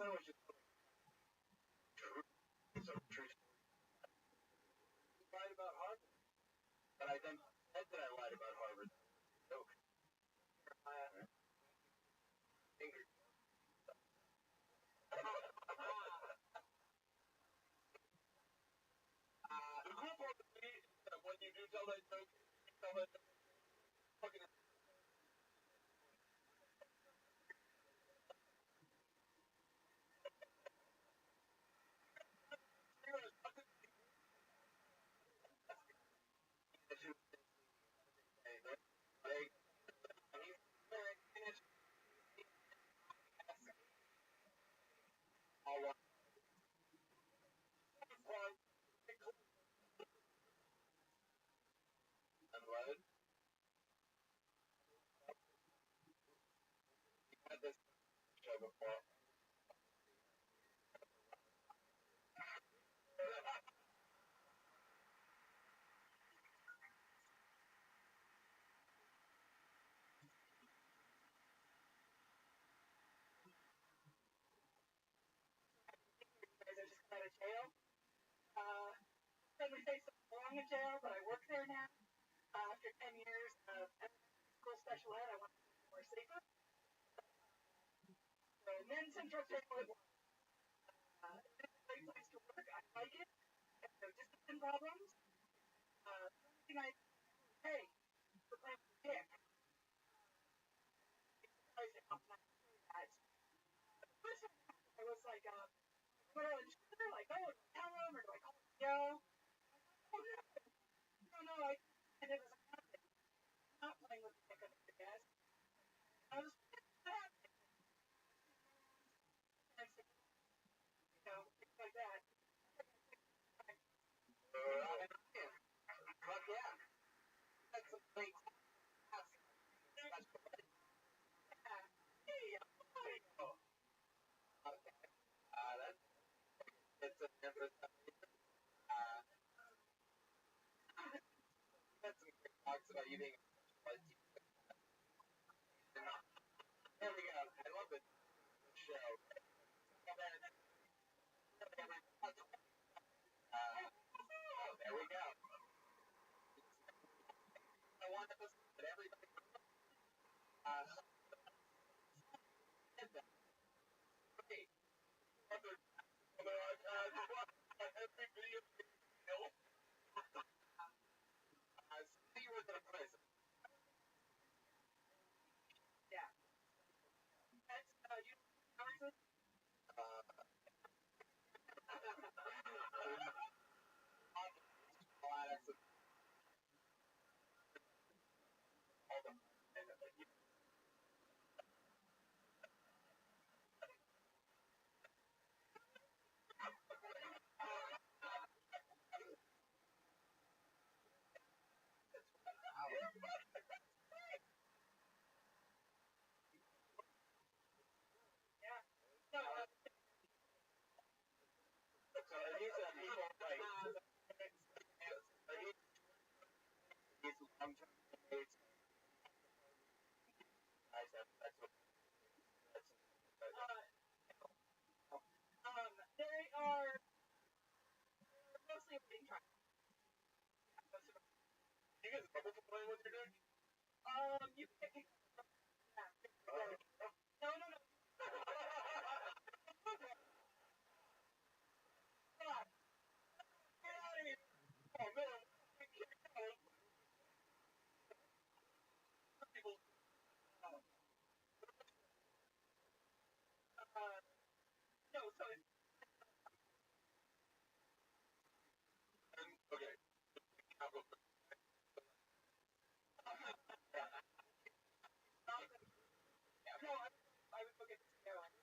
said it was just true. It's a true story. I lied about Harvard, but I then said that I lied about Harvard. Joke. Finger. The cool part to me is that when you do tell that joke, you tell that joke fucking. I'm glad. Had this show before. guys are just out of jail. Then we say so long in jail, but I work there now. After 10 years of school special ed, I want to be more safer. So Men's Central Jail it was. It's a great place to work. I like it. There's no discipline problems. The only thing I hey, we're playing with dick. I said, I'm not doing that. The first one I was like, what do I do? Like, oh, do I tell him or do I call Joe? Oh, no, I did it as a content. I'm not playing with dick under the desk. I was happy. Things like that. Fuck yeah. That's a great task. Hey, That's a never. That's some great talks about you being. There we go. I love this show. There we go. I want to that everybody. Said that. Hey, other. Every video. See you with the prison. yeah. That's you know, yeah. No, So these are people like these long-term dates. That's what. they are mostly a wedding trial. You get in trouble for playing with your dick? You can get kicked out. Yeah. No. God. Get out of here. Oh man, people. No, so it's Okay. no, I would look at this airline.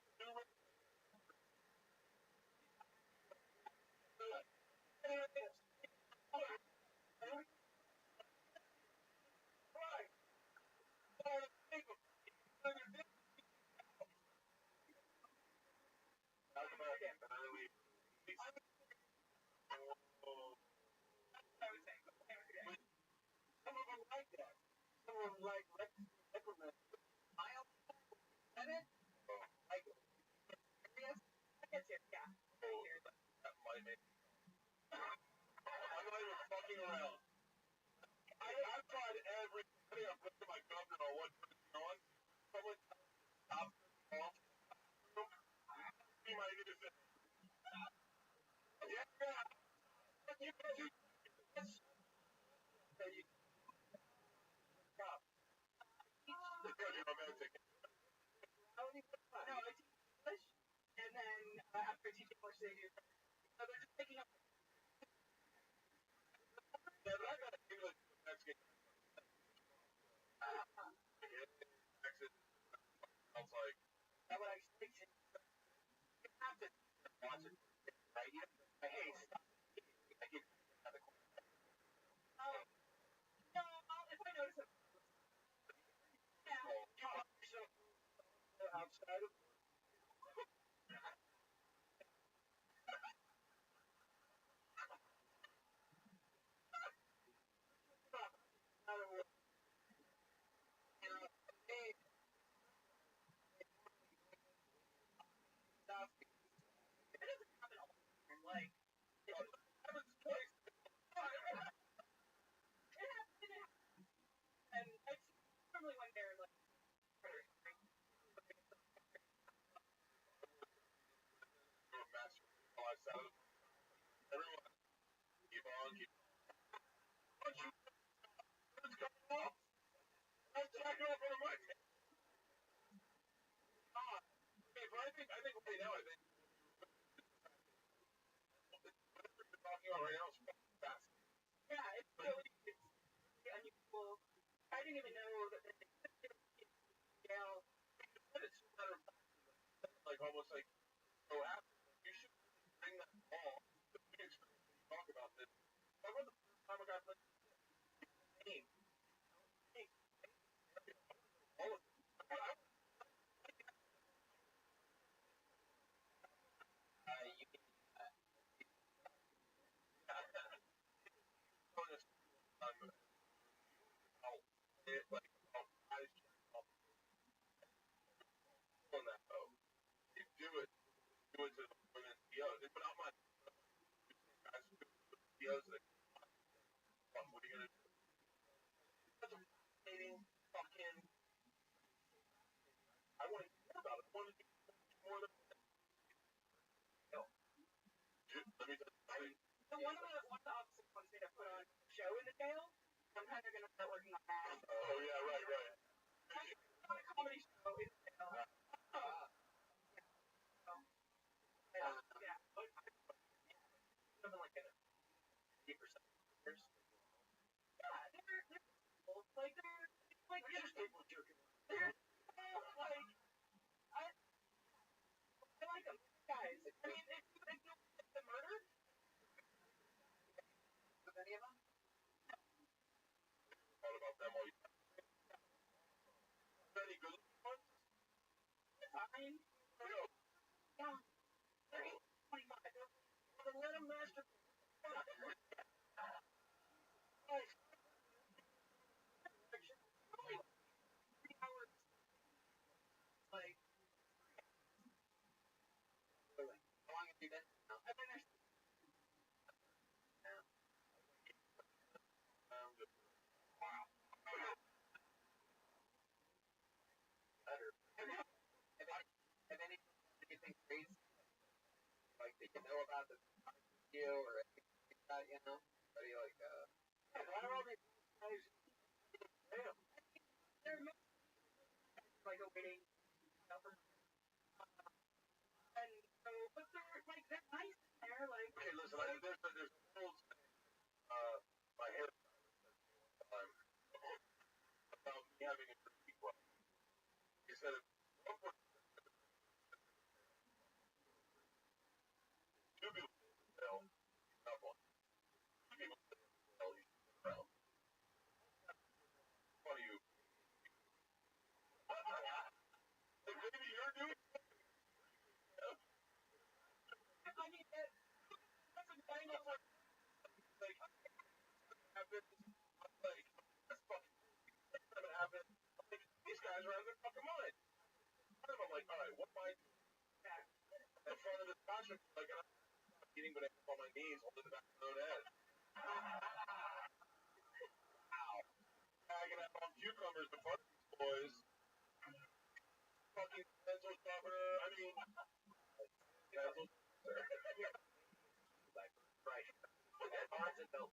I would say. Some of them like that. Some of them like Miles. Senate. Like. my governor on what's going on. Someone stopped off room. He might either say, yeah, you can do this. You stop. It's really romantic. No, I teach English, and then after I teach English, they do. So they're just picking up. Yeah, but I got English Mexican. Accent sounds like That would actually take you have to watch it, right? You have to say, hey, stop. I give you another question. no, if I notice it. Yeah. You are so outside of another word. You know, hey, stop. It doesn't happen all the time. Like, That was twice. it happens, and it's normally when they're like, You're a master. Oh, I sounded. Everyone, keep on, keep on. What's going on? Let's jack off on a mic. Okay, but I think right now, I think whatever you're talking about right now is fucking fast. yeah, it's really unusual. I didn't even know that they jail. But it's a matter of like almost like so happy. You should bring that ball. The big experience when you talk about this. I remember the first time I got played the game. All of it. You can tell us how it like how guys on that though. You do it to the women CEOs. They put out my guys who do it to the CEOs that what are you gonna do? That's a fascinating fucking I want to hear about it. I want to do more than let me tell you. So one of the officers wants me to put on a show in the jail. I'm kind of gonna start working on that. Oh yeah, right. On a comedy show in the jail. Yeah. Something like that. 8%. Yeah, they're cool. Like You're just people jerking. they're like I like them guys. I mean, if you ignore the murder of any of them, Thought about them all. Any good looking ones? fine. Yeah, they're 25. Then let them master. Like, 3 hours. Like, How long have you been? I've been there. Wow. Better. Have any anything crazy like that you know about the you or anything like that, you know? But you like why are all these guys damn? They're like awaiting stuff. And so, but they're like they're nice. They're like Okay, listen, there's rules my hair about me having a drinking problem. He said if one person two people tell not one. Two people tell you around. Funny you. Like maybe you're doing I mean that's a thing of like like happens like that's fucking gonna happen. Like these guys are out of their fucking mind. I'm like, alright, what am I doing? In front of this classroom, like I'm not eating but I have on my knees holding the back of my own head. Ow. Bagging up on cucumbers, the Farmers boys, fucking pencil sharpener. I mean, pencil. Like, right. Odds and notes.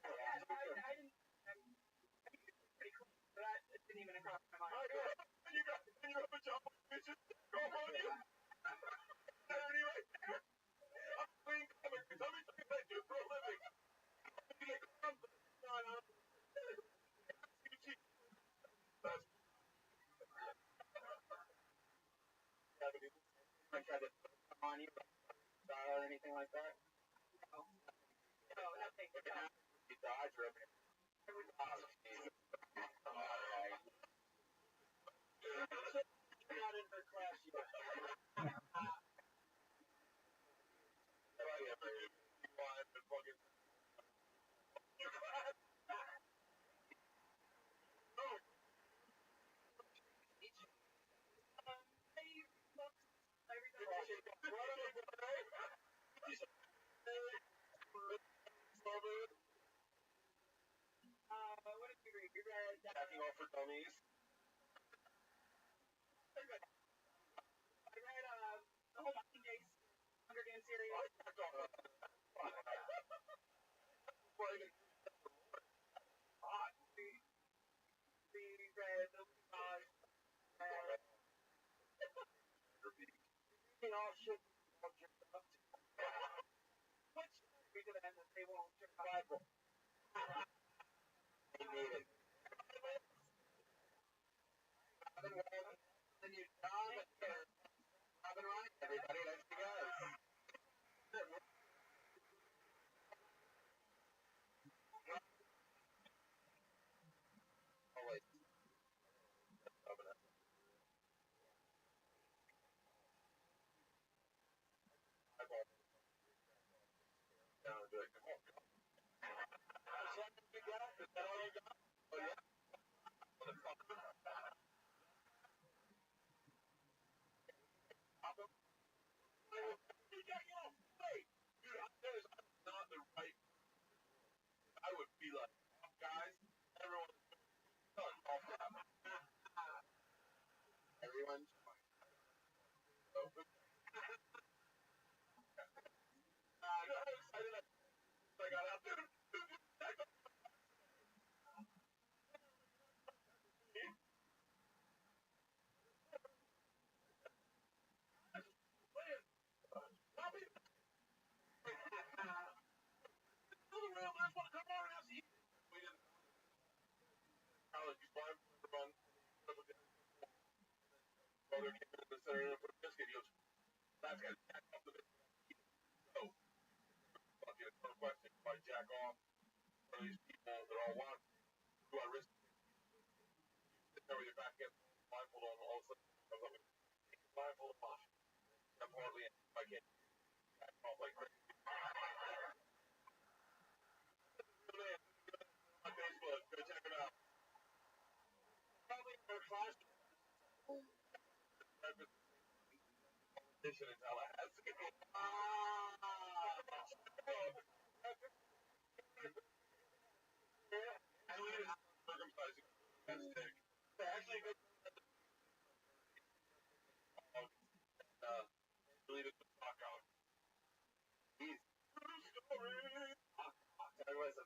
I didn't. Pretty cool. That didn't even cross my mind. And you have a job, bitches. Go on you. Anyway, I'm playing comics. Tell me something I do for a living. I tried to come on you or anything like that. No, nothing. You dodge or everything. Alright. Not in her class yet. What did you read? You read Tapping Off for Dummies. I read the whole Games Hunger Games series. We read all shit. Which we could end that they won't survive. They need it. Then you John Robin Ryan, everybody, let's go. Oh wait. I would be like, guys, everyone's done. Everyone's I got out there. We didn't college run. Brother came in the center and put a biscuit. He goes, that's got jack off the biscuit. So, fucking no question. If I jack off one of these people that all want to, I risk sit there with your back against blindfold on all of a sudden comes up with blindfold on. I'm hardly in. I can't jack off like crazy. On Facebook, go check him out. Probably in our class. Competition in Tallahassee. Circumcising. That's sick. Actually, believe it was rock on. He's true story. There was a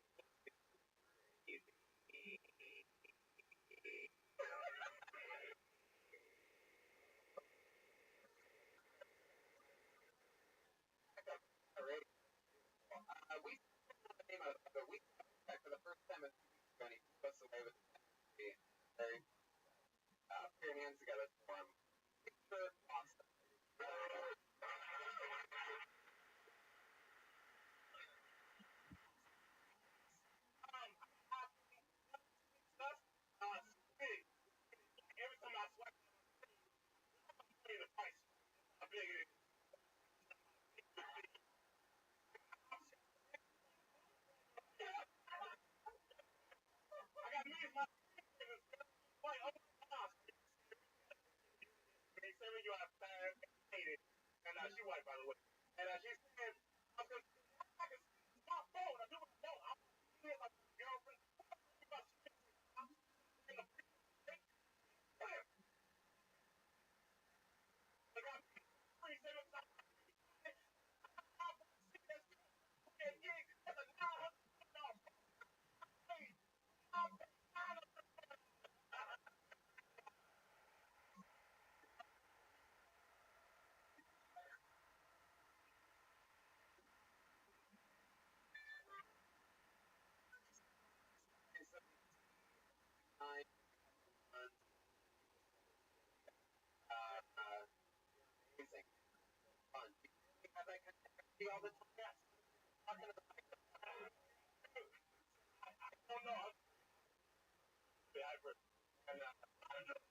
we came out of we for the first time in 20 plus away with very putting hands together for him. Awesome. Every time I swipe the price, I'm big. I got me and my white over the house. They say when you have hated, and she white by the way, and she said, "I'm gonna my phone. I'm doing my phone. all the time. Yes. Talking to the I don't know. Yeah, I've heard. And, I don't know.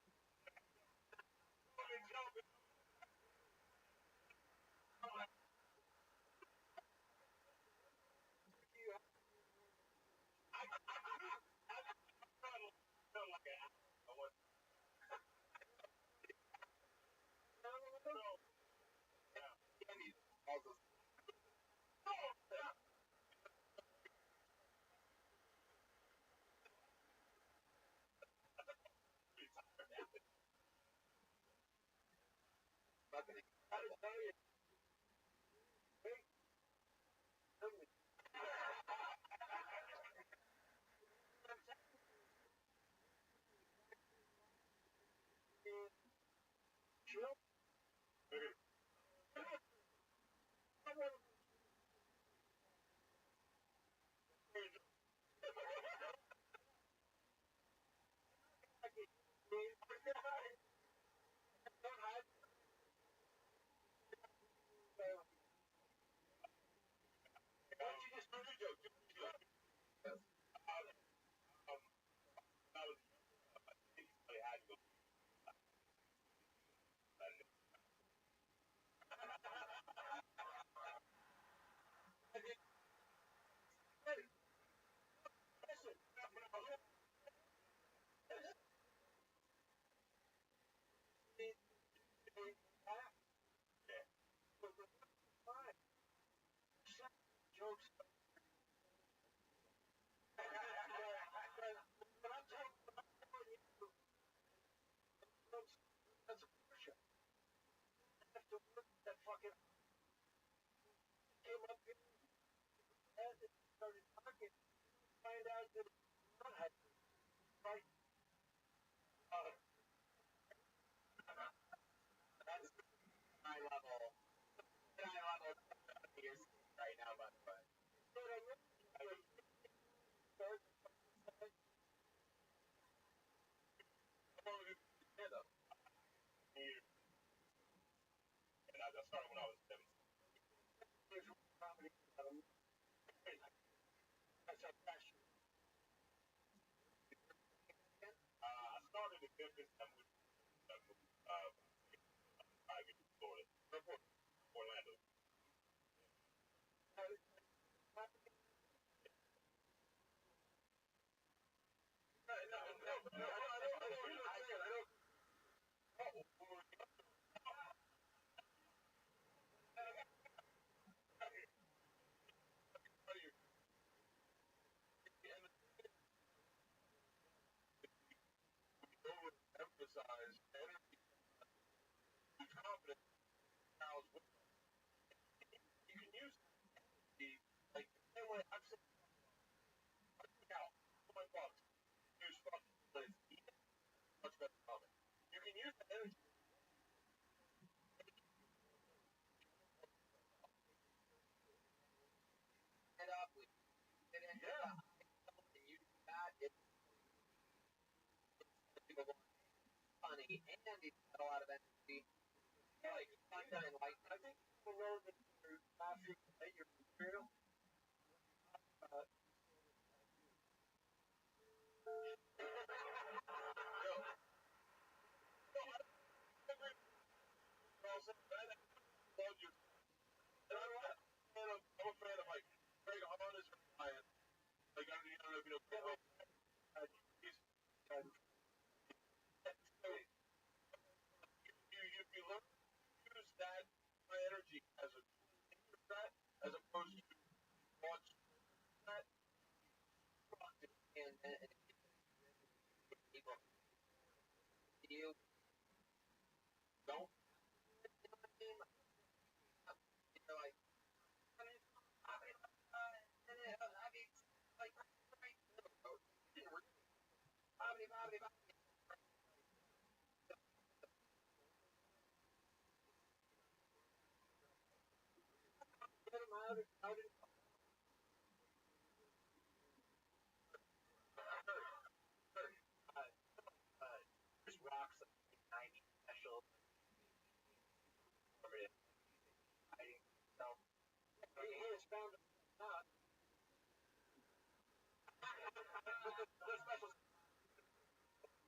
the special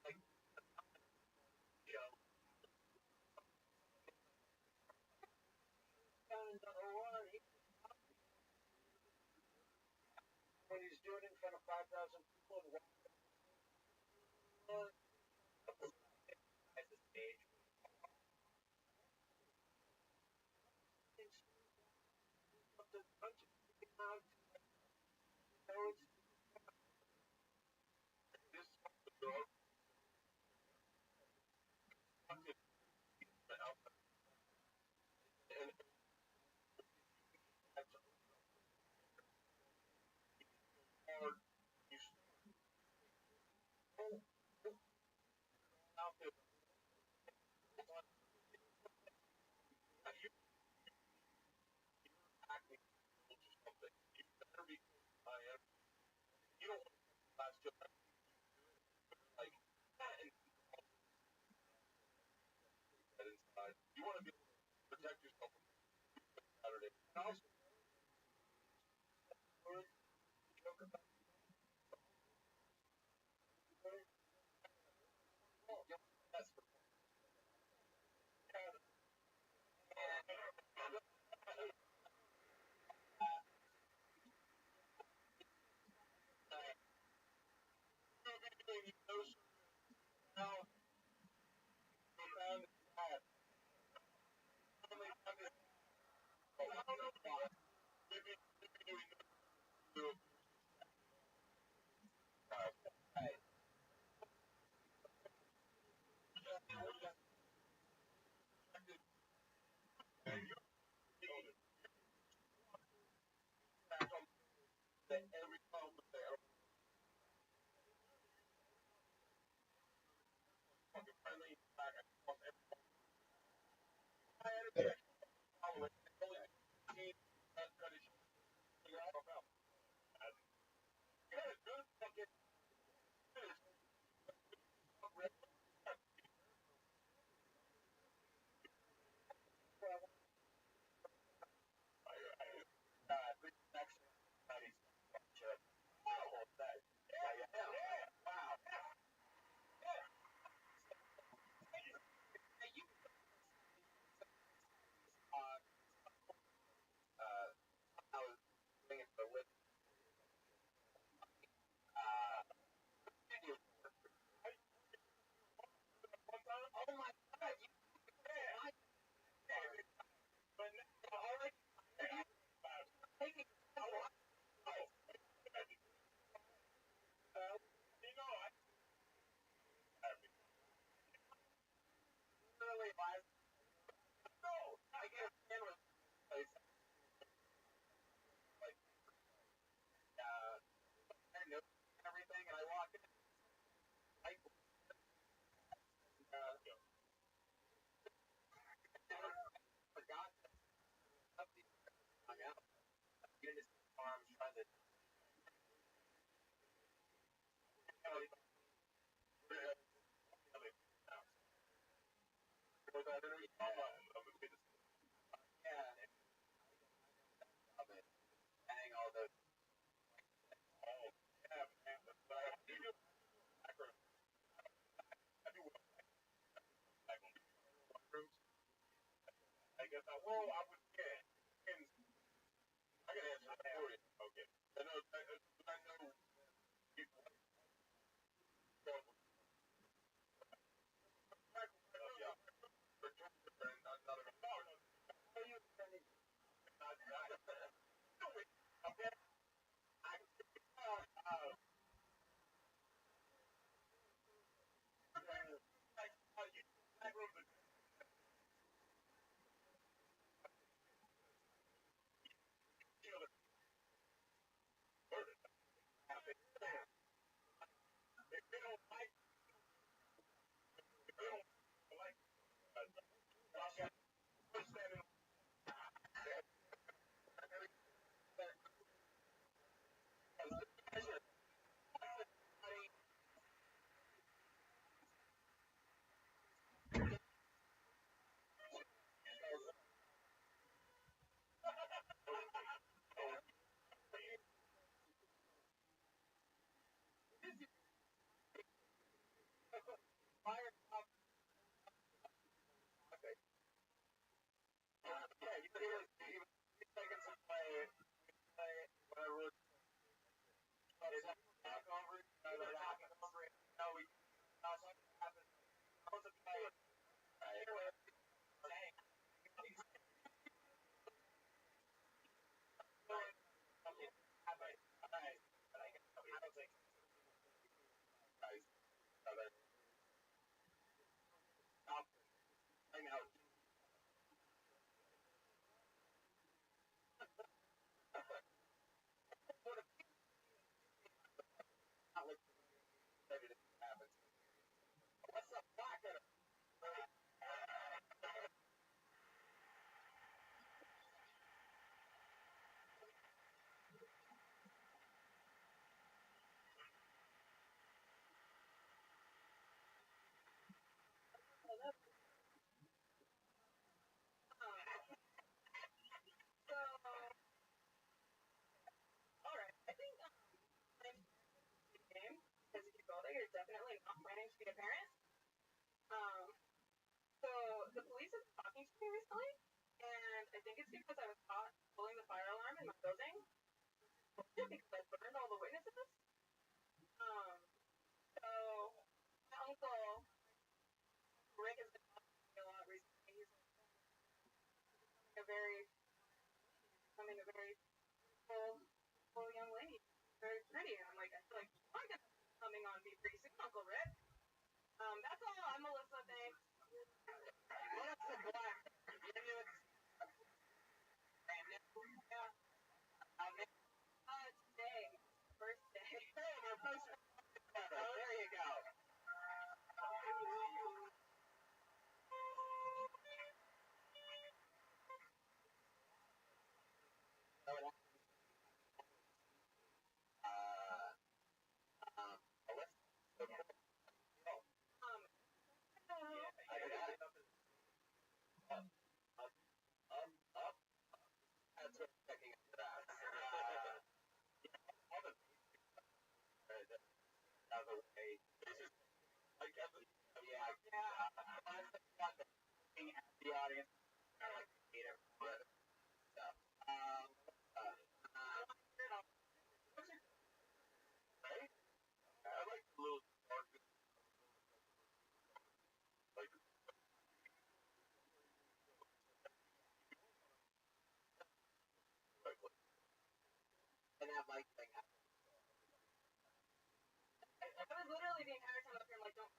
like you know when he's doing it in front of 5,000 people and one at the stage. The bunch of out roads. This dog and that's hard. You start out there. You acting something. You better be. You don't want to last just like and that inside. You want to be able to protect yourself from Saturday. And also, joke about that's for you know now found that only time is maybe doing do right. That every time they are fucking friendly back across every following only team that kind of shit out. Yeah, good fucking next that. Wow. Hey, you I was doing it for with oh my god, you but all right, taking you know, literally last no, I get a fan with place like I know everything and I walk in I forgot something hung out. You just arms trying to for that interview. Yeah, hang all those I guess I well I would get I can answer that for you. Okay. I know people yeah. think it's because I was caught pulling the fire alarm in my building. Because I burned all the witnesses. So my uncle Rick has been talking to me a lot recently. He's like becoming a very full young lady, very pretty. And I'm like, I feel like I'm gonna be coming on me pretty soon, Uncle Rick. That's all. I'm Melissa. Thanks. Melissa Black. Today, first day. Hey, my first. There you go. The audience, I like to hate everyone. I like the little dark, like, and that mic thing. I was literally the entire time up here, I'm like, don't.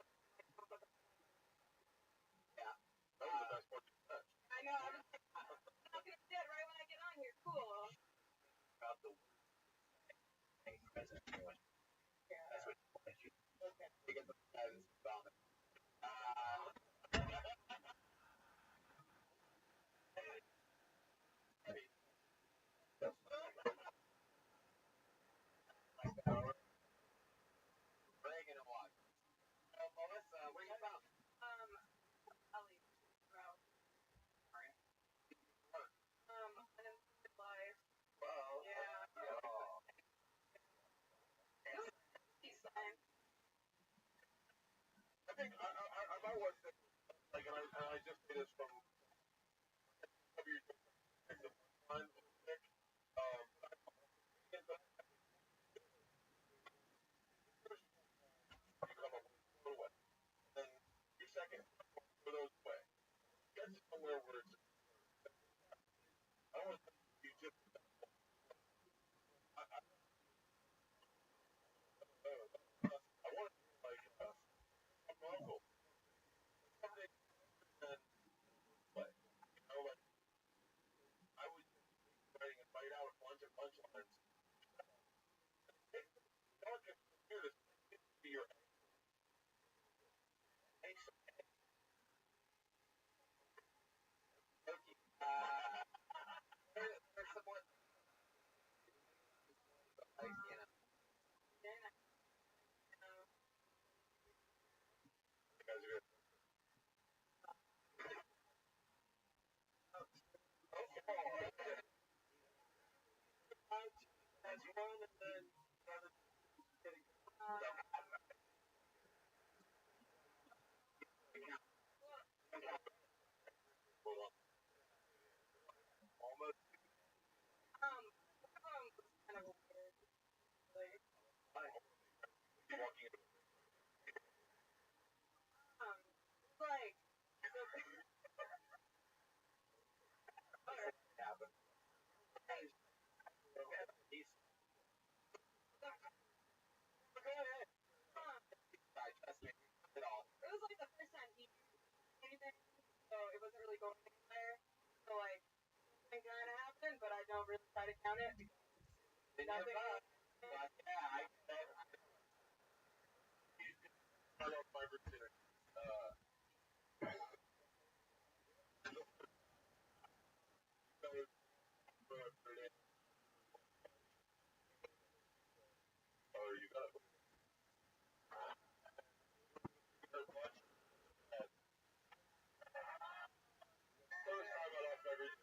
Yeah, that was the best part. I know. I was like, I'm not gonna sit right when I get on here. Cool. About the thing present. Yeah. That's what you want to do. Okay. Because the guys found it. Reagan and what? Melissa, where you from? Ali. Bro. Unemployed life. Whoa. Yeah. East side. I think I've always said, like, and I just say this from time, you come up with a way. Then your second for those way. Get somewhere where it's, I don't want to you just, I want to be like, I'm uncle. Something, and, like, you know, like, I was writing a fight out a bunch of punchlines. Darkest here to be your angst. There's someone, like, you know. You guys are good. That's one, and then almost. Kind of weird. Like, walking. Like, happen. He's go ahead. I trust me at all. It was like the first time he anything, so it wasn't really going anywhere. So like, something kind of happened, but I don't really try to count it because nothing. Yeah, I love my routine. You got to watch. First time I lost my routine.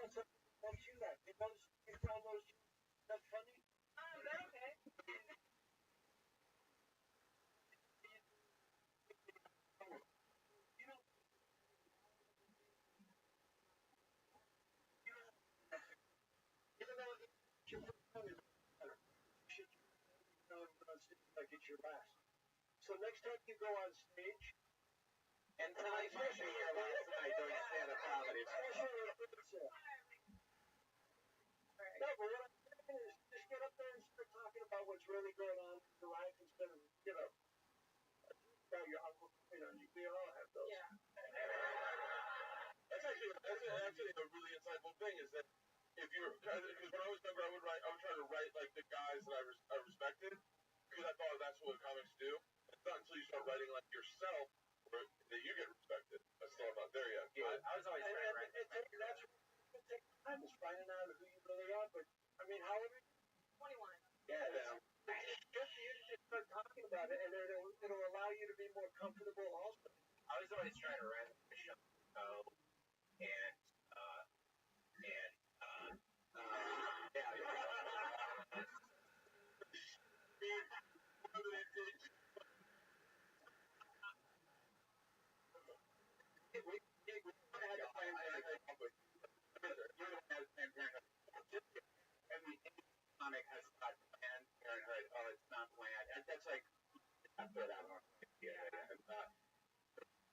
found something that helps you that. You found those. That's funny. They're okay. Even though your first time is better, you should on stage like it's your last. So next time you go on stage, and tonight might be your last night doing stand-up comedy. especially if it's no, but what I'm saying is just get up there and start talking about what's really going on in your life instead of about your uncle. We all have those. Yeah. That's actually a really insightful thing is that if you're because when I was younger I would try to write like the guys that I respected because I thought that's what comics do. It's not until you start writing like yourself that you get respected. I'm still not there yet. Yeah, I was always trying to write. It takes time is finding out who you really are, but I mean, however. 21. Yeah. It's good for you to just start talking about it, and it'll allow you to be more comfortable also. I was always trying to write a show and every comic has got Planned Parenthood. Oh, it's not planned. And that's like I throw that on.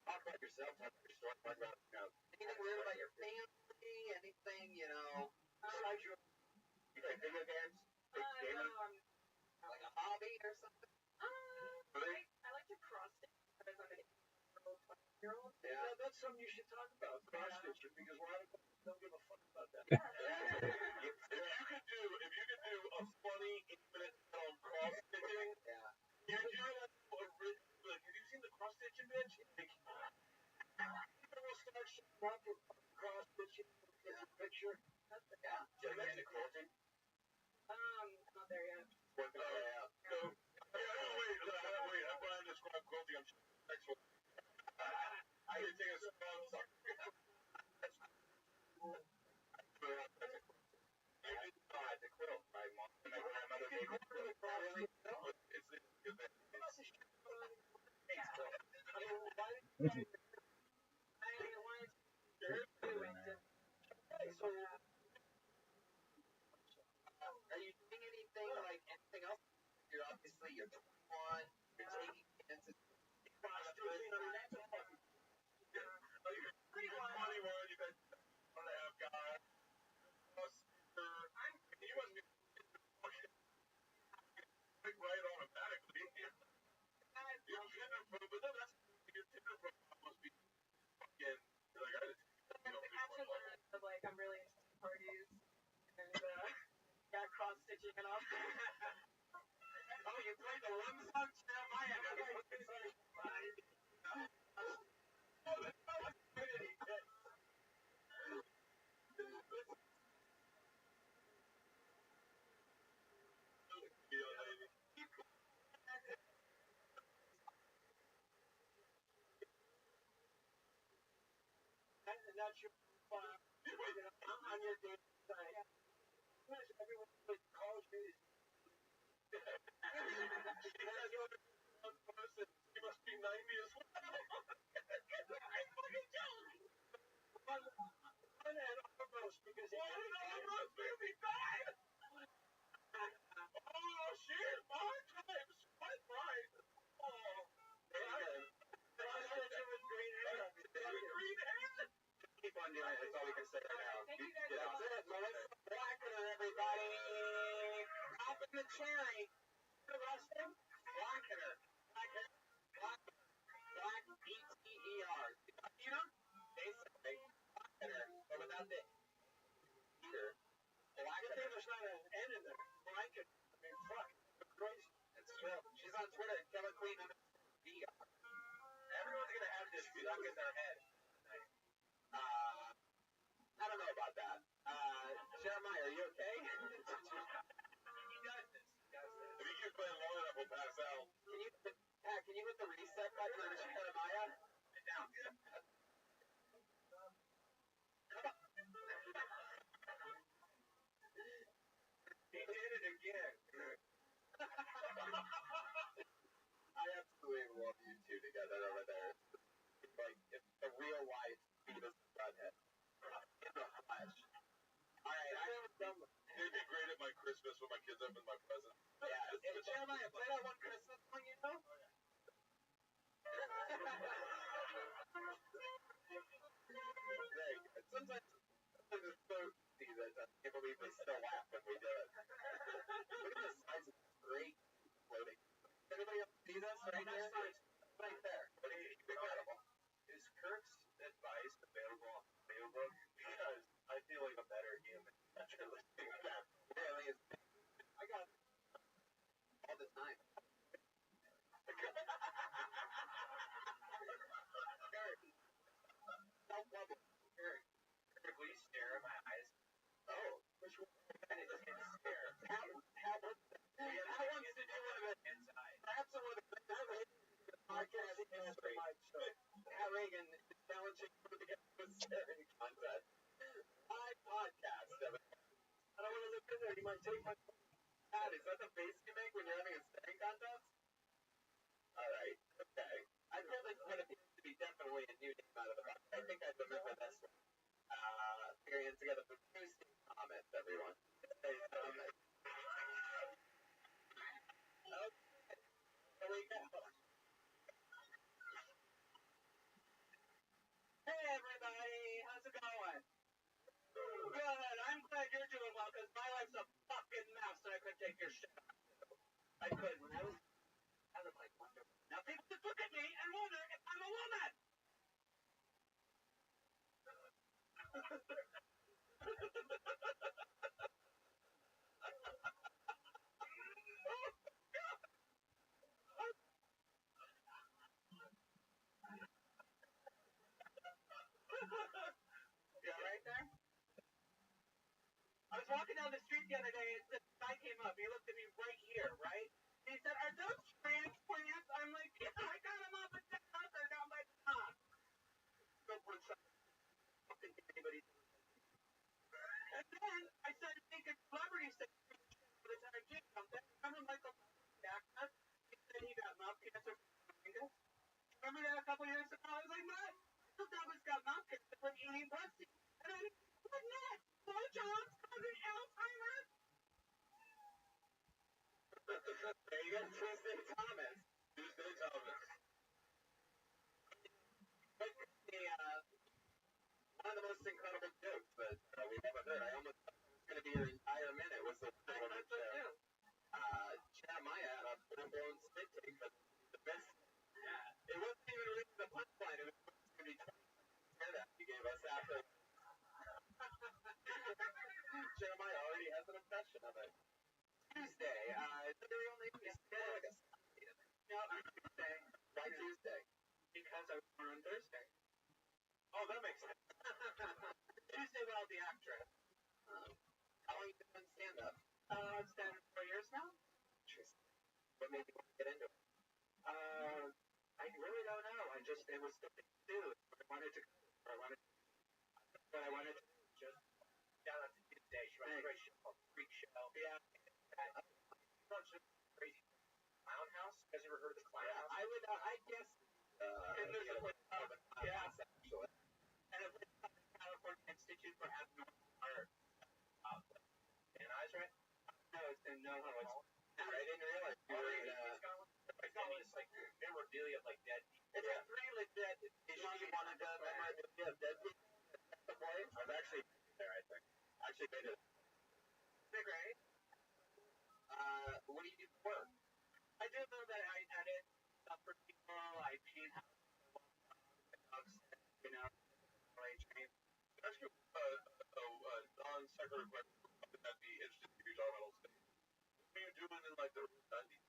Talk about yourself. Talk about your story. Talk about anything weird about your family. Anything besides your you play video games. Big gamer. No, Like a hobby or something. I like to cross stitch because I'm an 8-year-old, 20-year-old. Yeah, that's something you should talk about, cross stitching, because a lot of people don't give a fuck about that. If you could do a funny 8-minute film cross stitching, you're like have you seen the cross stitching bitch? People will start showing up with cross stitching as a picture. Yeah. Do you like the quilting? Not there yet. Working our way out. So, wait. I'm going to describe quilting. I'm sure next one. I could take a strong suck. The quilt, my mom and my grandmother gave me. Really? No, it's the thing. Are you doing anything like anything else? You're 21, you're taking chances. You're 21, you've been on a half guy. You must be right automatically. Your Tinder profile, but that's your Tinder profile must be fucking like I Like I'm really into parties and cross stitching and all. Oh, you played the one song Jeremiah. And that's your on your date site. Everyone calls you. You must be 90 as well. I fucking tell you. One and almost because Almost really died. Oh shit, 5 times. That's right. Oh. green hair. Green hair. Keep on doing it. That's all we can say right now. Thank you guys That's so much. it, Melissa Blacker, everybody. Up in the cherry. Blacker. Black P-T-E-R. You know? Basically. Blacker. But without the Peter. Blacker. There's not an N in there. Blanket. I mean, fuck. Crazy. It's true. She's on Twitter. Killer Queen VR. Everyone's gonna have this stuck in their head. I don't know about that. Jeremiah, are you okay? You got this. If you keep playing long enough, we'll pass out. Can you hit the reset button on Jeremiah? Down. Come on. Godhead. In the flesh. Alright, I am done. It'd be great at my Christmas when my kids open my present. Yeah, if Jeremiah play that one Christmas song, you know? Very good. Sometimes it's so easy that I can't believe we still laugh when we do it. Look at the size of this great floating. Anybody else see this right here? Right there. Incredible. Is Kirk's advice available on audiobook? Because I feel like a better human after listening to that. Really is. I got it all the time. Self-level. Kirk, will you stare at my eyes? Oh, which one? I just can't stare. That wants to do one of the Inside. perhaps one of the best ways to the podcast history. Pat Reagan is challenging you to get to a staring contest. My podcast, Devin. I don't want to look in there. You might take my Pat, is that the face you make when you're having a staring contest? Alright, okay. I feel this one appears to be definitely a new name out of the box. I think I remember this one. Figuring together for Tuesday comments, everyone. Tuesday comments. Okay, here we go. Hey everybody, how's it going? Good, I'm glad you're doing well, because my life's a fucking mess, and I couldn't take your shit out too. I could when I was like wonderful. Now people just look at me and wonder if I'm a woman! Yeah, right there? I was walking down the street the other day and this guy came up. He looked at me right here, right? And he said, "Are those transplants?" I'm like, "Yeah, I got them off at TikTok. They're down by the top." Go for something. Fucking anybody. And then I started thinking celebrities say all the time too. Something. Remember Michael Jackson? He said he got mouth cancer from fungus. Remember that a couple years ago? I was like, "What? I thought was got mouth cancer from eating pussy." And then, what next? Blowjobs causing Alzheimer's? There you go, Tuesday Thomas. Tuesday Thomas. One of the most incredible jokes that we've ever heard. I almost thought it was going to be your entire minute. Was the one on Jeremiah had a full-blown spit take, but the best. Yeah. It wasn't even really the punchline. It was going to be 20 seconds that he gave us after. Jeremiah already has an impression of it. Tuesday. Is that the real name? Tuesday. No, Tuesday. Why Tuesday? Because I was born on Thursday. Oh, that makes sense. Tuesday Well, the actress. How long have you been doing stand-up? It's been 4 years now. Interesting. What made you want to get into it? I really don't know. It was something to do. I wanted to just, yeah, that's a good day. She runs a great show called Freak Show. Yeah. Crazy Clown House. You guys ever heard of the Clown House? I guess. And there's a place called the Clown House, actually. And a place called the California Institute for Abnormal Art. In eyes, right? No, it's in no. I didn't realize you were in It's like memorabilia of like dead people. It's a three legit. Is she one of the memorabilia of dead people? I've actually been there, I think. Actually made it. They're great. What do you do for work? I do know that I edit stuff for people. I paint houses. Dogs, you know. I train. Ask you non-secular question. Something that'd be interesting if you talk about old state. What were you doing in like the 90s?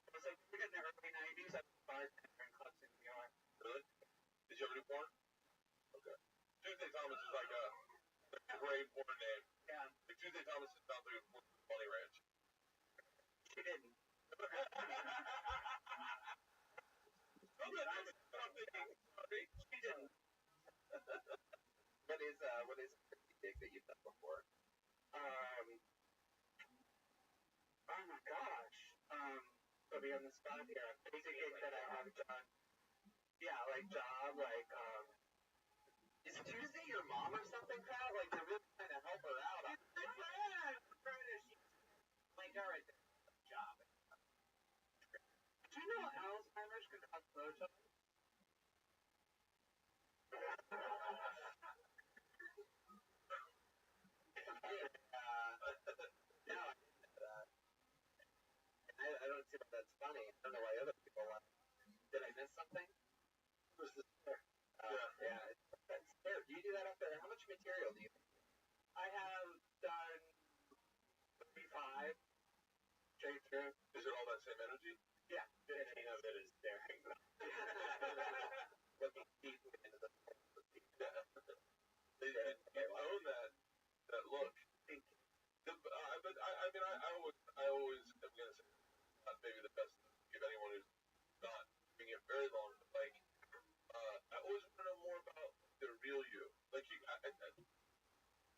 It was like in the early 90s. I was bartender in clubs in New York. Really? Did you ever do porn? Okay. Tuesday Thomas is like a great porn name. Yeah. Like Tuesday Thomas is sounds like a funny ranch. She didn't. Sorry. She didn't. What is a crazy gig that you've done before? Oh my gosh. Put me on the spot here. A crazy gig that I have done. Yeah, like job, like, is Did you say your mom or something, Pat? Like, they're really trying to help her out. I'm trying to, like, all right, job. Do you know Alzheimer's can cause photos? No, I don't see why that's funny. I don't know why other people laugh. Did I miss something? Was the stare? Yeah, it's that stare. Do you do that up there? How much material do you? I have done 35 straight through. Is it all that same energy? Yeah, 15 of it is staring. Looking deeply into the They own that look. But I mean, I always am gonna say not maybe the best to give anyone who's not doing it very long, but like I always want to know more about the real you. Like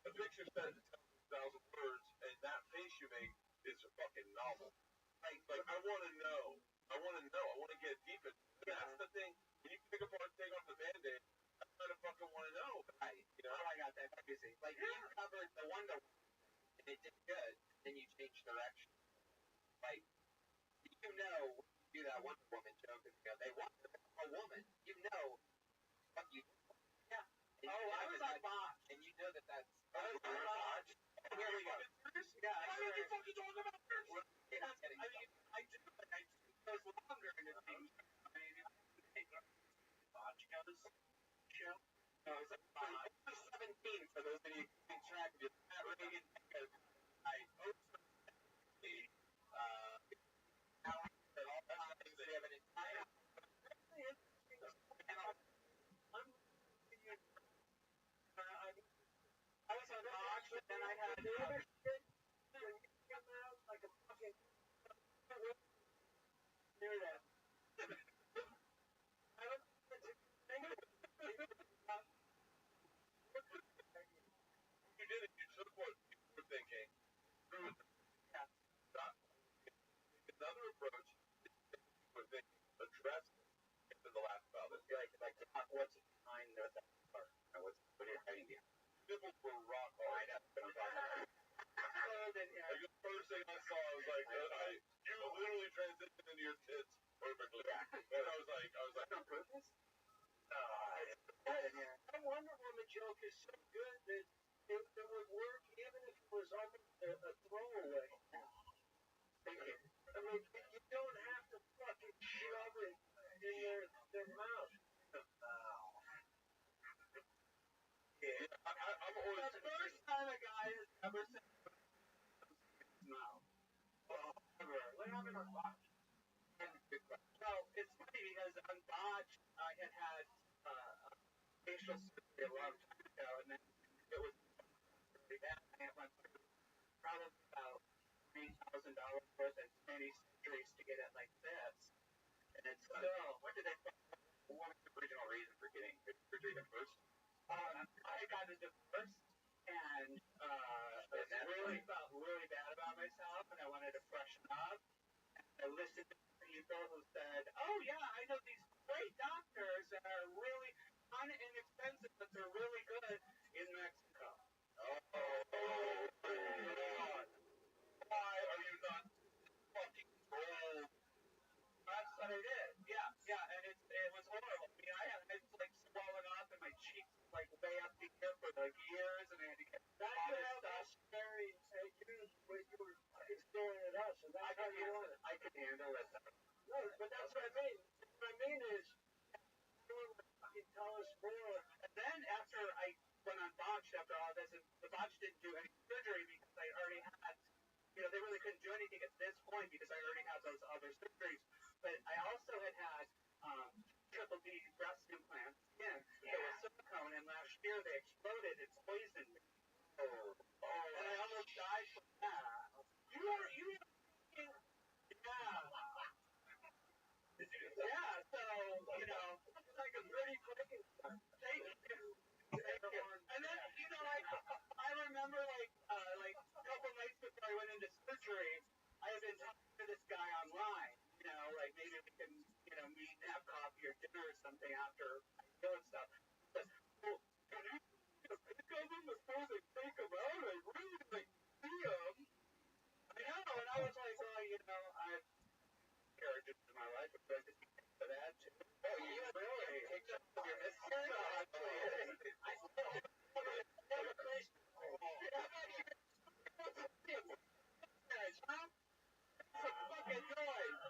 a picture says 10,000 words, and that face you make is a fucking novel. Like I want to know. I want to know. I want to get deep in. That's the thing. When you pick apart, take off the Band-Aid, I kind of fucking want to know. Right. You know, I got that crazy. Like you covered the Wonder Woman, and it did good. Then you changed direction. Like you know, when you do that Wonder Woman joke, and you know, they want a woman. You know what you. Yeah. And I was on Botch, and you know that's. I was on Botch. Here we go. Yeah. Why did you fucking talk about this? I mean, I do, but I just goes longer in the thing. I mean, Botch goes show. No, it was like 17 for those of you keeping track of it. Matt Reagan goes, I now at all times they have an entire. I was on Botch, but then I had. Like a fucking. Near that. I don't You did it. You took what you were thinking, threw it. Yeah. Another approach is you were thinking, address it, get to the last about it. Like what's behind that part? What are you hiding behind? Nipples were rock hard. Like the first thing I saw, I was like, you literally transitioned into your tits perfectly. And I was like, on purpose? That Wonder Woman joke is so good that it would work even if it was almost a throwaway. Thank you. I mean, you don't have to fucking shove it in their mouth. Yeah, I'm always the first time a guy has ever said mouth. What happened on Botch? Well, it's funny because on Botch I had facial surgery a long time ago, and then it was pretty bad. I had probably about $3,000 worth of many surgeries to get it like this. And it's still. What did they? What was the original reason for getting surgery the first? I got a divorce, and I really felt really bad about myself, and I wanted to freshen up. I listened to people who said, "Oh yeah, I know these great doctors that are really inexpensive, but they're really good in Mexico." why are you not fucking old? That's what I did. Yeah, and it was horrible. I mean, I had like swollen up, and my cheeks like way up to here for like years, and I had to get all this stuff. Scary. You were staring at us, and that's how you want it. I could handle it. No, but that's what I mean. What I mean is, everyone would fucking tell us more. And then after I went on Botch after all this, and the Botch didn't do any surgery because I already had. They really couldn't do anything at this point because I already had those other surgeries. But I also had triple D breast implants again. There was silicone, and last year they exploded. It's poisoned me. And I almost died from that. You yeah, so, it's like a pretty quick and stuff. Thank you. And then, I remember, like a couple nights before I went into surgery, I had been talking to this guy online, like maybe we can, meet and have coffee or dinner or something after I heal and stuff. But, well, can you You're Mr. I still have a place. It's a fucking noise.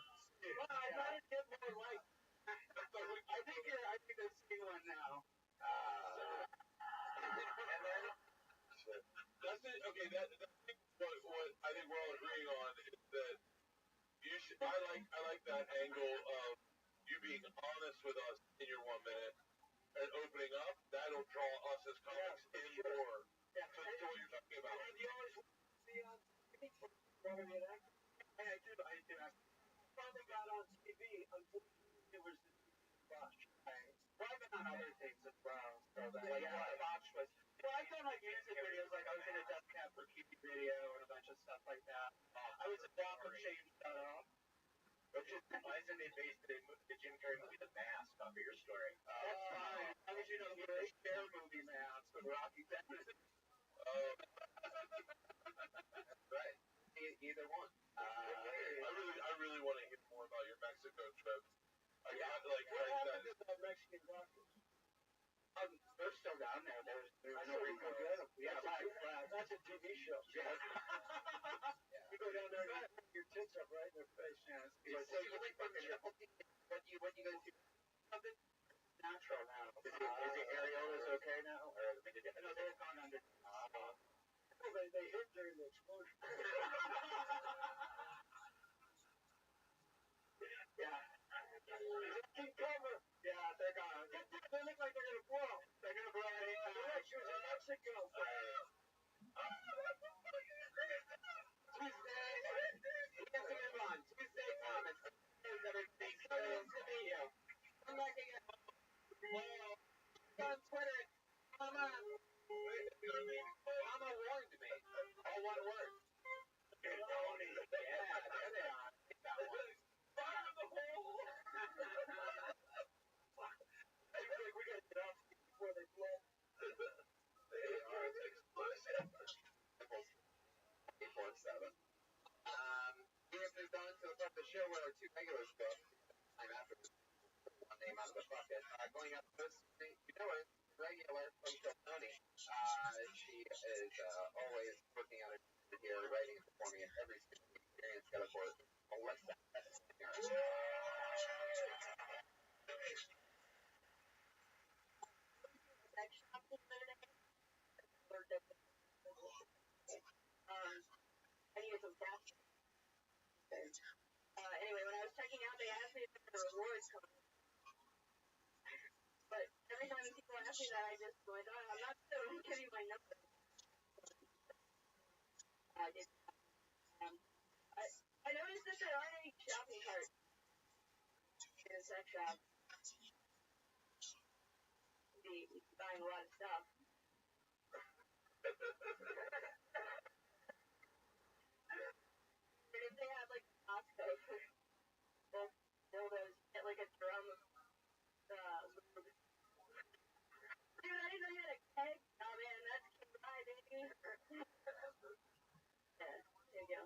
Well, I thought it'd get more like. I think they're seeing one now. And then That's it. Okay, that's what I think we're all agreeing on is that you should. I like that angle of you being honest with us in your 1 minute and opening up. That'll draw us as comics in more to what you're talking about. and you always see on TV rather than acting. And I do. I finally got on TV until it was Bosch. Well, I've been on other things as well. So that, like, Bosch was. Well, I've done like music videos, like I was in a Death Cab for Cutie video and a bunch of stuff like that. I was a drop of Change Shut Up. Which is, why isn't it based in the Jim Carrey movie The Mask off of your story? That's fine. As long as you know the Cher movie Mask with Rocky Benson. That's right. Either one. I really want to hear more about your Mexico trip. I got like what happened to the Mexican doctors? They're still down there. There's no reason to get them. Yeah, right. That's a TV show. Yeah. You go down there and you your tits up right in their face. Yeah. So you like fucking what you guys do? Something natural now. Is the areolas okay now? Or no, they're gone under. They hit during the explosion. Yeah. Keep cover. Yeah, they're gone. They look like they're gonna blow. They're gonna blow anytime. Yeah, she was in Mexico. Tuesday. Yes, we have on. Tuesday comments. Everybody. So nice to meet you. Come back again. On Twitter. Mama. Mama warned me. All one word. Yeah, there they are. That one. Fire in the hole. I feel like we gotta get off before they blow. They are explosive. 24/7. We have moved on to the part of the show where our two regulars go. I'm after one name out of the bucket. Going up this, you know her, regular from Kiltony. She is always working on it here, writing and performing at every single experience got for Alexa. I needed some cash. Anyway, when I was checking out, they asked me if there were rewards coming. But every time people ask me that, I just went, oh, I'm not sure. I'll give you my number. I did. I noticed that there aren't any shopping carts in a sex shop. Be buying a lot of stuff. And if they have like Costco, those get like a drum of lube. Dude, I didn't know you had a keg. Oh man, that's K-Bye, baby. Yeah, there you go.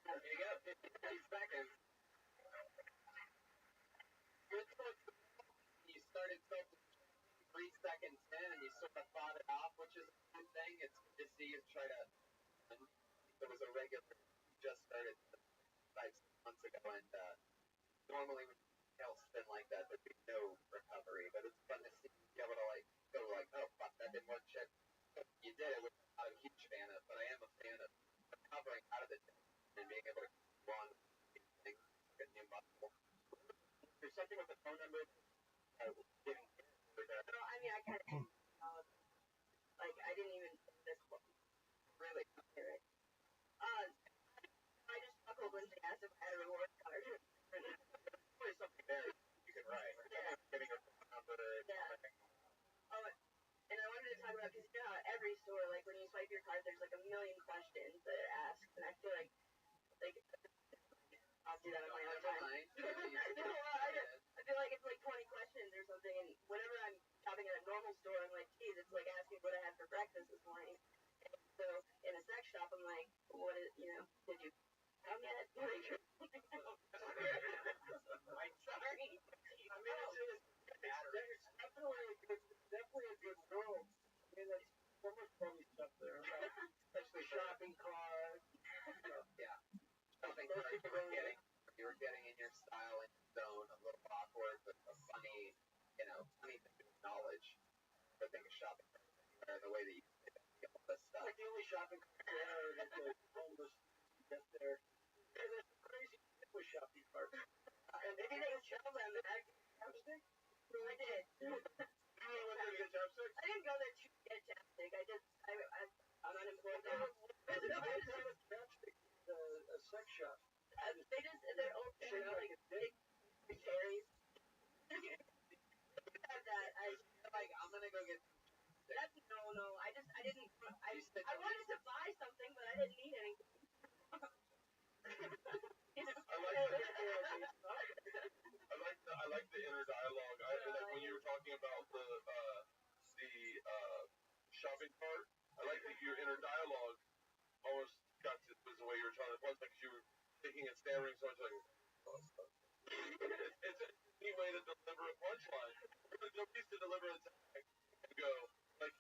There you go. 50 seconds. Good talk. You started 3 seconds in and you sort of fought it off, which is a good thing. It's good to see you try to. There was a regular just started 5 months ago, and normally when else spin like that, there'd be no recovery. But it's fun to see you able to like go like, oh fuck, that didn't work. Shit, you did it, which I'm not a huge fan of, but I am a fan of recovering out of it and being able to go on things, get new muscle. There's something with the phone number. No, I mean I kind of like I didn't even this one. Really hear it. I just chuckled when they asked if I had a reward card. There's something there you can write. Yeah. Giving her phone number. Yeah. Oh, and I wanted to talk about because you know how every store, like when you swipe your card, there's like a million questions that it asks, and I feel like I'll do that on my own time. I feel like it's like 20 questions or something, and whenever I'm shopping at a normal store, I'm like, geez, it's like asking what I had for breakfast this morning. And so in a sex shop, I'm like, what is, you know, did you come yet? I'm sorry. I mean, it's definitely funny stuff there, especially shopping carts. Yeah. Shopping carts you were getting in your style and zone, a little awkward, but a funny, funny thing to acknowledge. I think of shopping carts anywhere, the way that you see all this stuff. Like the only shopping cart there that the homeless get there. And there's some crazy shit with shopping carts. And maybe they show them that Chapstick? I did. You went there to get chapstick? I didn't go there to get chapstick. I'm unemployed There now. was a chapstick in a sex shop. They're old, like big cherries. Had that. Like, I'm gonna go get No. I wanted to buy something, but I didn't need anything. I like the inner dialogue. Like when you were talking about the shopping cart. I like that your inner dialogue almost was the way you were trying to punch, like you were taking and stammering so much like. It's a neat way to deliver a punchline. Nobody's to deliver a tag and go like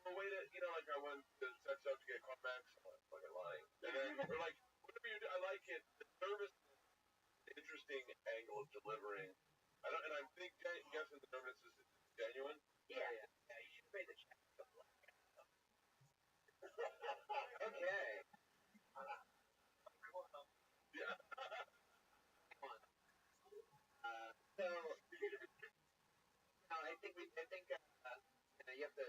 a way to like I went to sex shop to get Carmex. I'm fucking lying. And then or like whatever you do, I like it. The nervous, interesting angle of delivering. And I'm guessing the nervousness is genuine. Yeah, you should pay the check. Okay. Yeah. So, I think you have to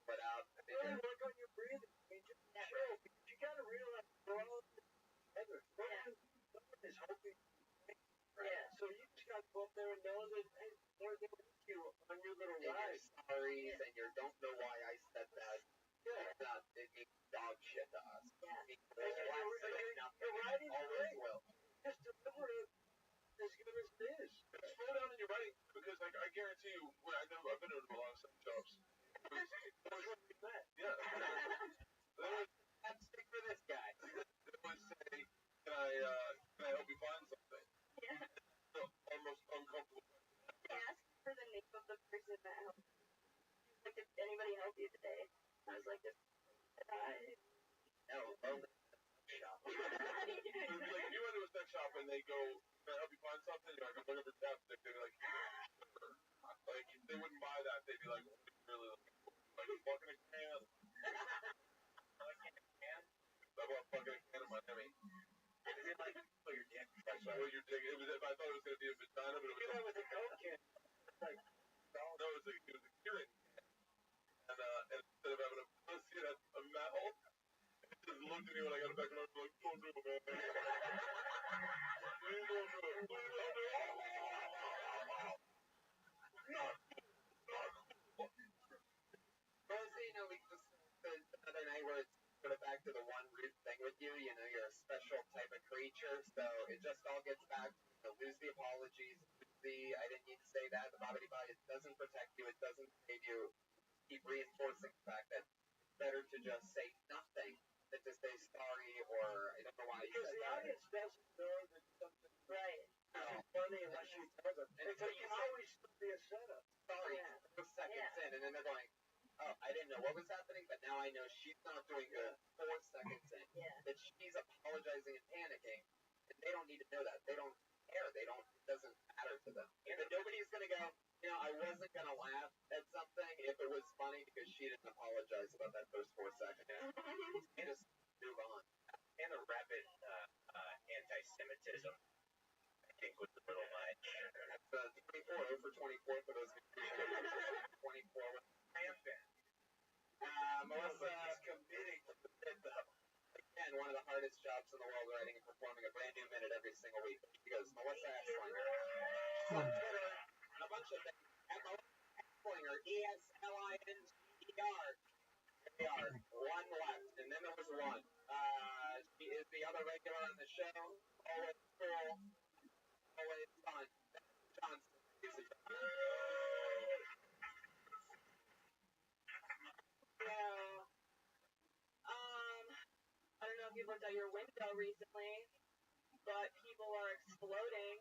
let out. Really work on your breathing. Just chill. You gotta realize we're all together. Someone is hoping. Yeah. So you just gotta go up there and know that they're with you on your little And ride. your stories and your don't know why I said that. Yeah. It means dog shit to us. Yeah. You're riding always great. will. Just deliver it as good as it is. Slow down in your writing because like I guarantee you, I've been to a lot of sex shops. That's what we met. Yeah. Let's stick for this guy. They always say, can I help you find something? Yeah. The almost uncomfortable. I asked for the name of the person that helped. She's like, did anybody help you today? I was like, No, shop. Like if you went to a sex shop and they go, can I help you find something? You're like, I'm looking for chapstick. They'd be like, sure. Like they wouldn't buy that. They'd be like, what are you really looking for? Like fucking a can. I bought fucking a can of Miami. Is it like, oh, your dick? That's what you're digging. I thought it was gonna be a vagina, but it was. You know, with a Coke can. Like, No, it was a hearing. And instead of having a pussy that's a metal, it just looked at me when I got it back and I was like, don't do it, man. Please don't do it. Please don't do it. Mostly, we just the other night where it's sort of back to the one root thing with you. You're a special type of creature, so it just all gets back to lose the apologies, I didn't need to say that. The body it doesn't protect you, it doesn't save you. Keep reinforcing the fact that it's better to just say nothing than to say sorry or I don't know why you because said the that. audience doesn't know that something right. is funny unless you tell them. And It can always still be a setup. Sorry, Yeah. 2 seconds in, and then they're going, oh, I didn't know what was happening, but now I know she's not doing good 4 seconds in. Yeah. That she's apologizing and panicking, and they don't need to know that. They don't care. It doesn't matter to them. And then nobody's going to go, I wasn't going to laugh at something if it was funny because she didn't apologize about that first 4 seconds. You just move on. And the rapid anti-Semitism, I think, was a little much. That's 24 for 24 for those 24 with rampant. Melissa is committing to the bit, though. Again, one of the hardest jobs in the world, writing and performing a brand new minute every single week. She goes, Melissa Exlinger. On Twitter, and a bunch of things. At Melissa Exlinger, ESLINGER. They are one left, and then there was one. She is the other regular on the show. Always cool. Always fun. Johnson. Yeah. I don't know if you've looked out your window recently, but people are exploding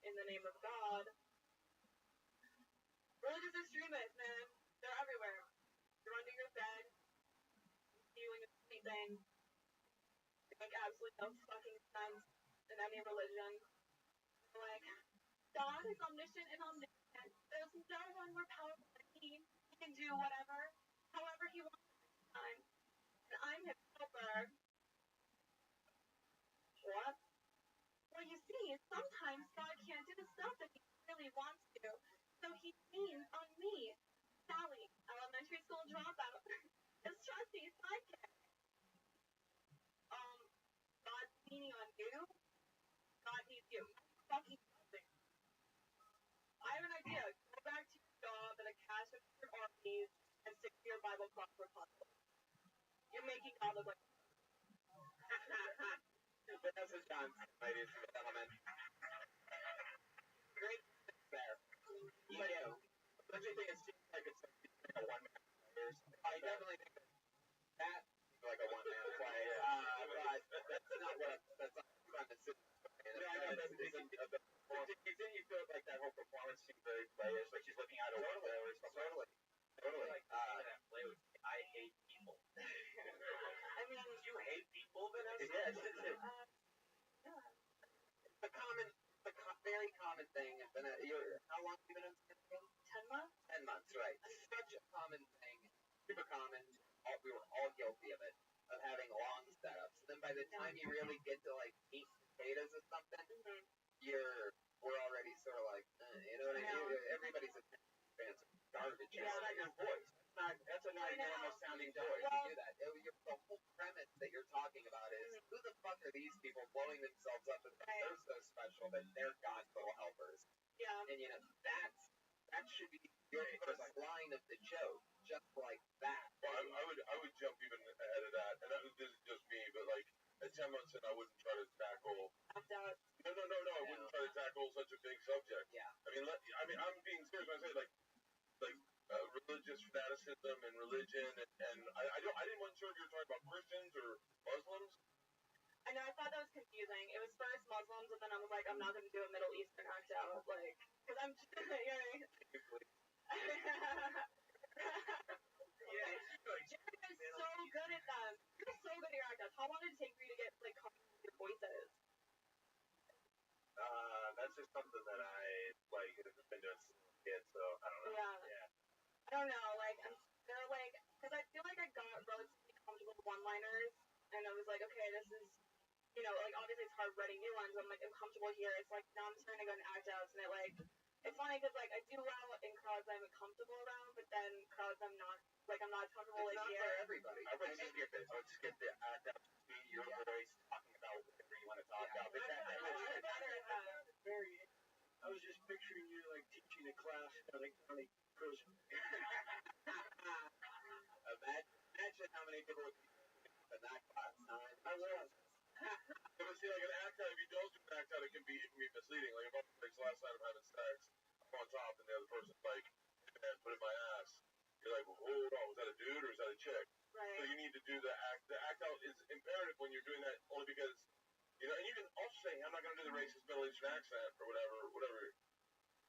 in the name of God. Religious extremists, man. They're everywhere. They're under your bed. everything make absolutely no fucking sense in any religion. Like, God is omniscient and omnipotent. There's no one more powerful than He. He can do whatever, however He wants at this time. And I'm His helper. What? Well, you see, sometimes God can't do the stuff that He really wants to. So He leans on me, Sally, elementary school dropout, His trusty sidekick. God's leaning on you? God needs you. Fucking nothing. I have an idea. Go back to your job at a cash register Arby's and stick to your Bible crossword puzzle. You're making God look like Vanessa Johnson, ladies and gentlemen. Great there. You know, don't you think it seems like it's like a one-man play? I definitely think that seems like a one-man play. But that's not what that's not fun to sit. Didn't you feel like that whole performance seemed very playish, like she's looking out a window or something? Totally. Like play with me. I hate people. I mean, you hate people, Vanessa? Yes. It's a very common thing. How long have you been in San 10 months? 10 months, right. It's such a common thing. Super common. We were all guilty of it, of having long setups. Then by the time you really get to like meat and potatoes or something, we're already sort of like, you know what I mean? Everybody's attention spans are garbage. Yeah. It's not your voice. That's a not normal sounding voice. You do that. The whole premise that you're talking about is, who the fuck are these people blowing themselves up as if they're so special that they're God's little helpers? Yeah. And that should be your first line of the joke, just like that. Well, I would jump even ahead of that, and this is just me, but like at 10 months in, I wouldn't try to tackle. No, I wouldn't try to tackle such a big subject. Yeah. I mean, I'm being serious when I say like religious fanaticism and religion, and I didn't want sure if you were talking about Christians or Muslims. I know, I thought that was confusing. It was first Muslims, and then I was like, I'm not going to do a Middle Eastern act out, like, because I'm just, you know. Jared is so good at them. You're so good at your act outs. How long did it take for you to get, like, comfortable with your voices? That's just something that I, like, have been doing since a kid, so I don't know. Yeah. I don't know, like, they're like, because I feel like I got relatively comfortable with one-liners, and I was like, okay, this is, you know, like, obviously it's hard writing new ones, I'm like, I'm comfortable here, it's like, now I'm starting to go into act outs, and it's funny, because, like, I do well in crowds I'm comfortable around, but then crowds I'm not comfortable with here. It's not for everybody. I would just skip it, I would skip the act out, your voice, talking about whatever you want to talk about, but I was just picturing you, like, teaching a class at a county prison. Imagine how many people would be in that class. I was. But see, like an act out, if you don't do an act out, it can be misleading. Like if I'm like last night I'm having sex, I'm on top, and the other person's like, hey man, put it in my ass. You're like, well, hold on, was that a dude or was that a chick? Right. So you need to do the act. The act out is imperative when you're doing that, only because, you know, and you can also say, I'm not going to do the racist Middle Eastern accent or whatever.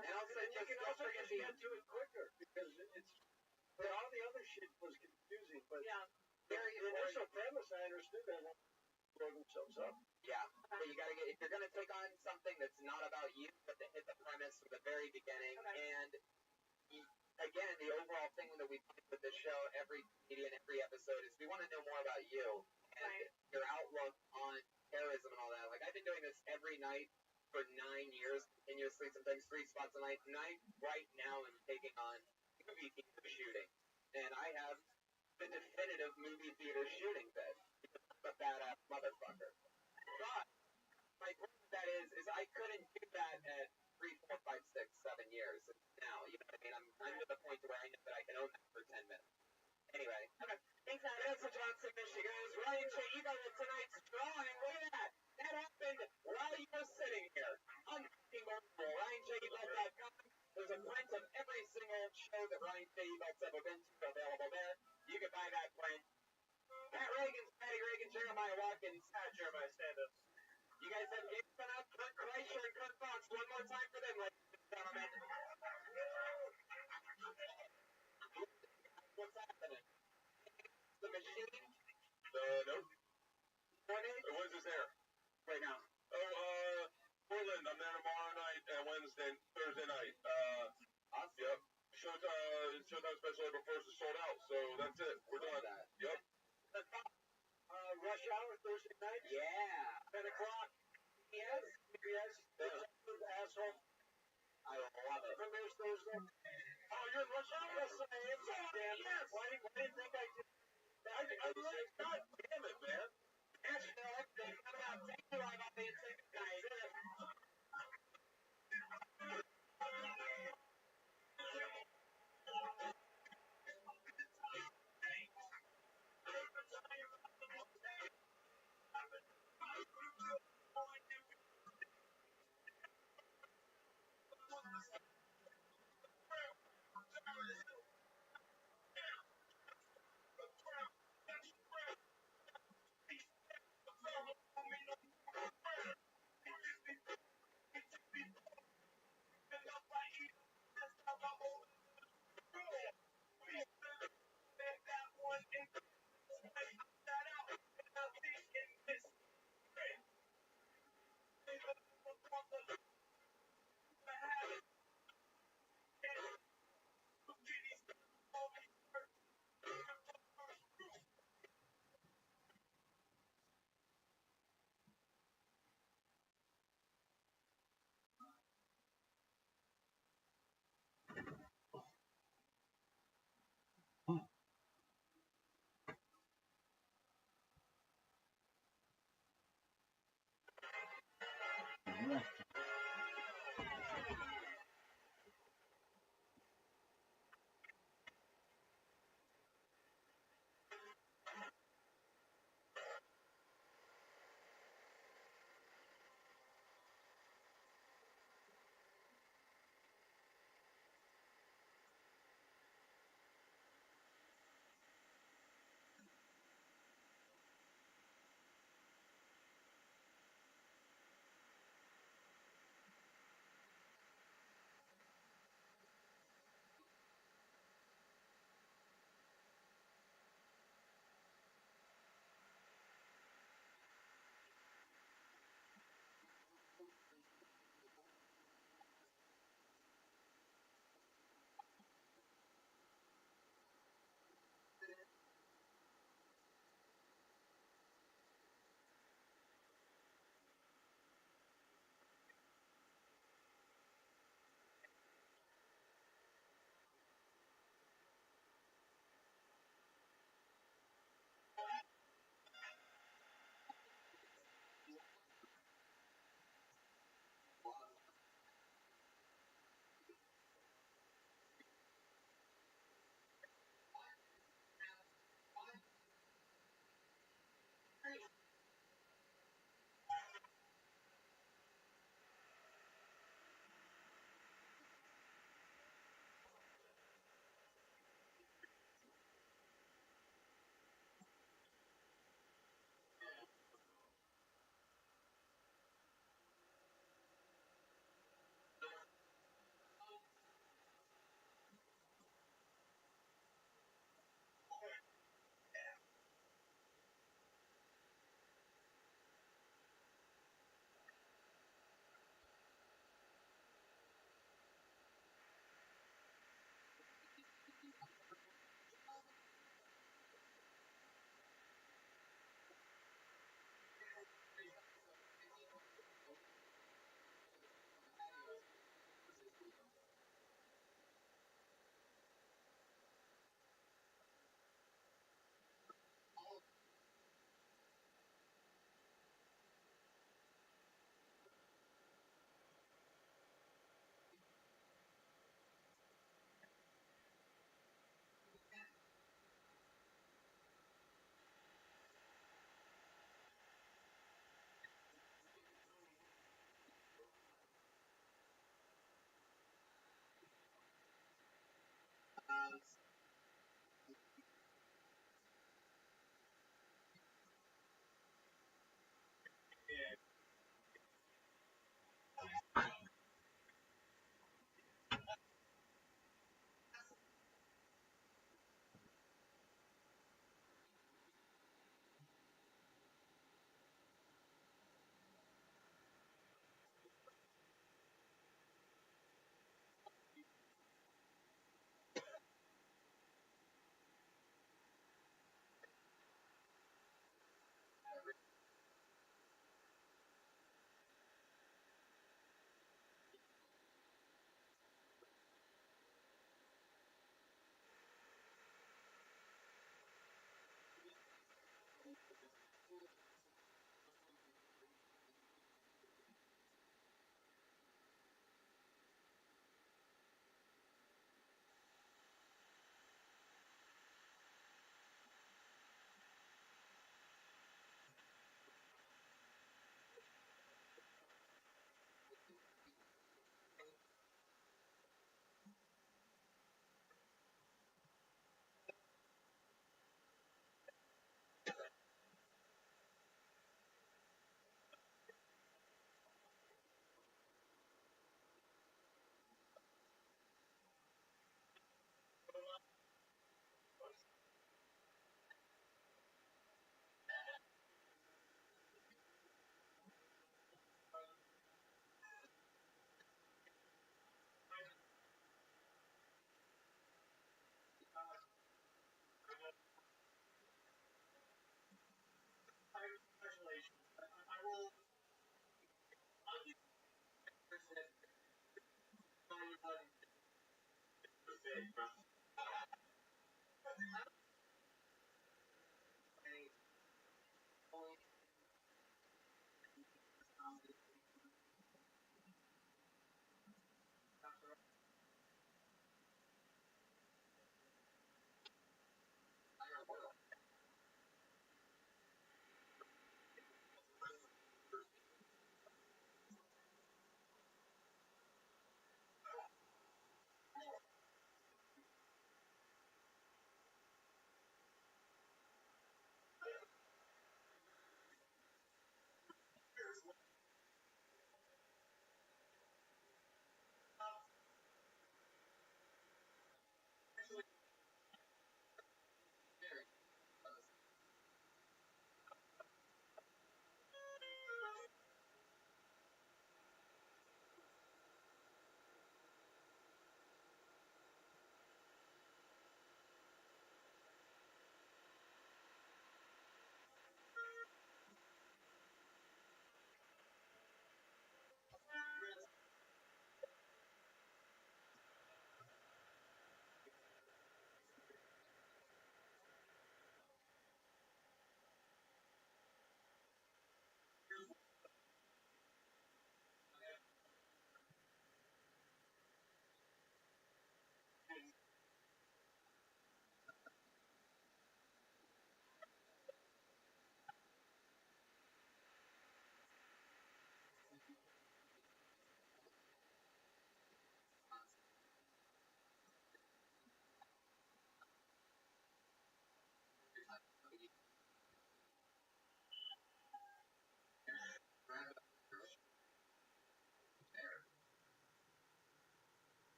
And also, you can also get to it quicker, because all the other shit was confusing, but the initial premise, I understood that. Blow themselves up. Yeah, but you gotta if you're gonna take on something that's not about you, you have to hit the premise from the very beginning. Okay. And again, the overall thing that we do with this show, every comedian, every episode, is we want to know more about you and your outlook on terrorism and all that. Like, I've been doing this every night for 9 years, continuously, sometimes 3 spots a night. And I, right now, am taking on movie theater shooting. And I have the definitive movie theater shooting bit. I'm a badass motherfucker. But my point with that is I couldn't do that at 3, 4, 5, 6, 7 years. Now, you know what I mean? I'm to the point where I know that I can own that for 10 minutes. Anyway, okay. Thanks, Vanessa Johnson, Michigan. Ryan J. Eagle with tonight's drawing. Look at that. That happened while you were sitting here. Unfucking Marvel. RyanJEagles.com. There's a print of every single show that Ryan J. Eagles ever been to available there. You can buy that print. Pat Reagan's Patty Reagan, Jeremiah Watkins. Jeremiah Sanders. You guys have games coming up. Kurt Kreischer and Kurt Fox. One more time for them, ladies and gentlemen. What's happening? The machine Nope. When's this air? Right now. Oh, Portland. I'm there tomorrow night and Thursday night. Awesome. Yep. Showtime special April 1st is sold out, so that's it. We're done. Yep. Rush Hour Thursday night. Yeah. 10 o'clock. Yes. Yes. Asshole. I love it. Premieres Thursday. Oh, you're in Rush Hour? Yes, I am. Dan. Yes. Why didn't you think I did? God damn it, man. Nashville, they're coming out. Thank you, I got the incentive, guys.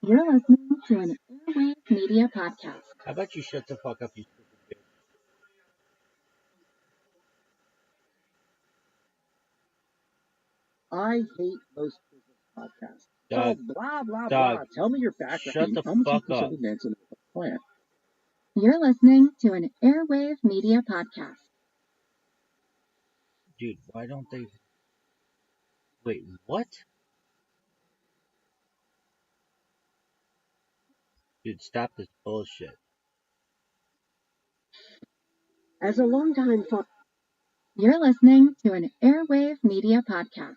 You're listening to an Airwave Media Podcast. How about you shut the fuck up, you stupid bitch? I hate most business podcasts. Dog, Oh, blah, blah, dog, blah. Tell me your background. shut the How much fuck you up. dance in a plant? You're listening to an Airwave Media Podcast. Dude, why don't they... Wait, what? Dude, stop this bullshit. As a longtime fan, You're listening to an Airwave Media Podcast.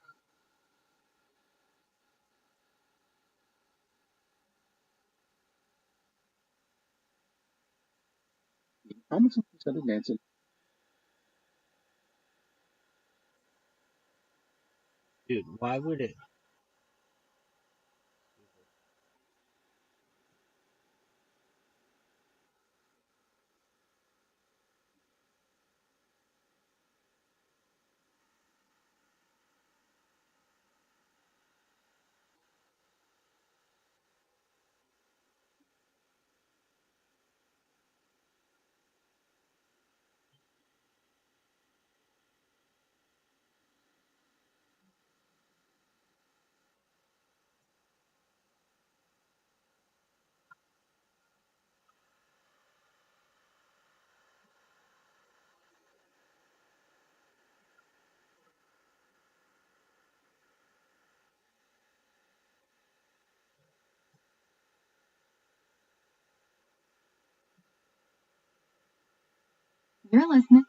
how much you dancing? Dude, why would it... You're listening.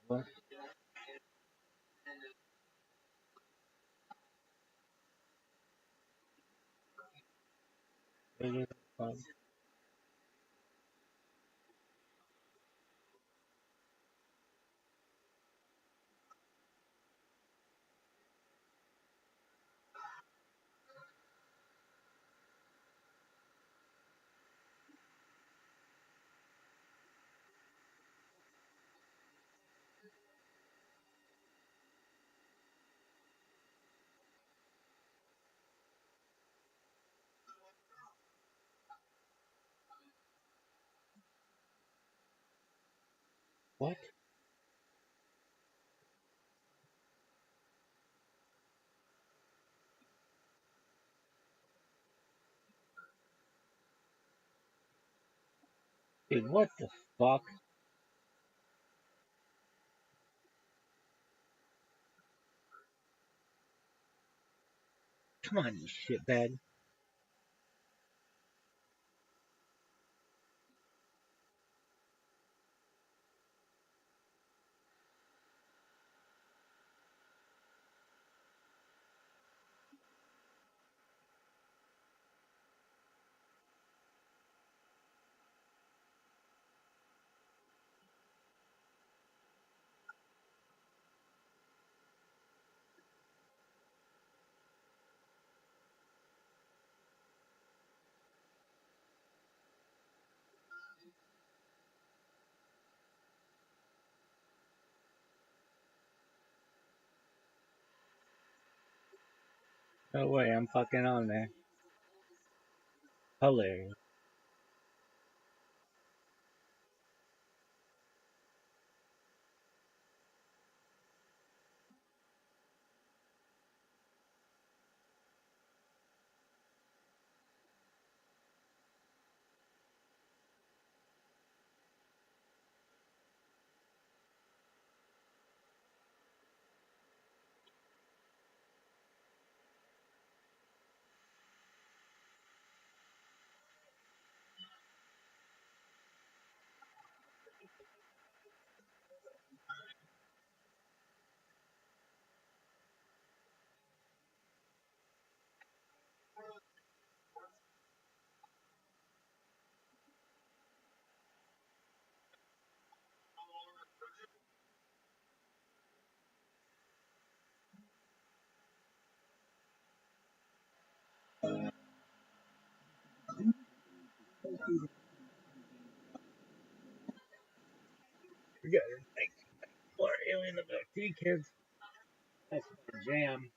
What? What? Dude, what the fuck? Come on, you shitbag. No way, I'm fucking on there. Hilarious. We got like more Alien abductee kids. That's my jam.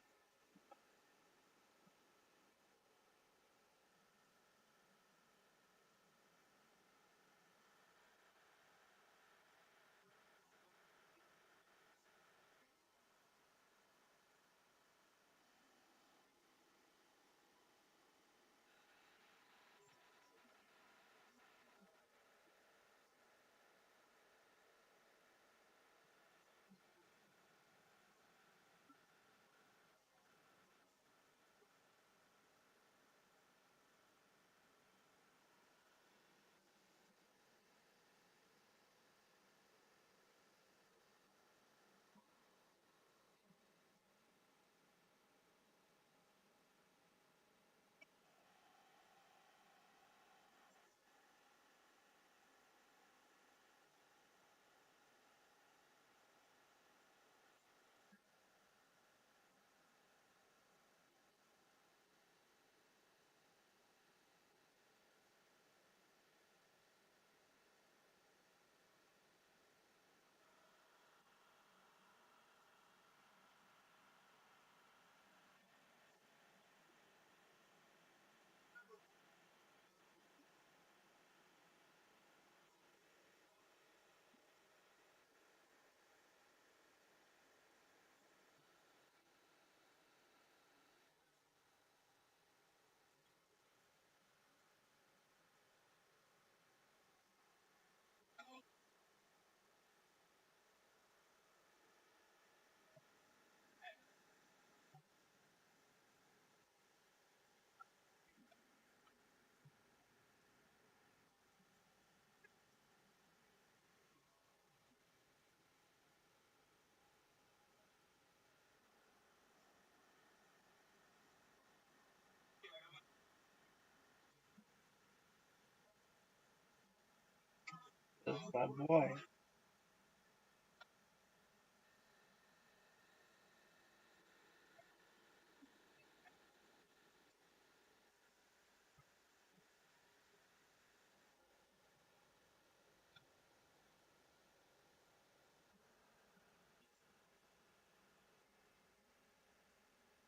That's my boy.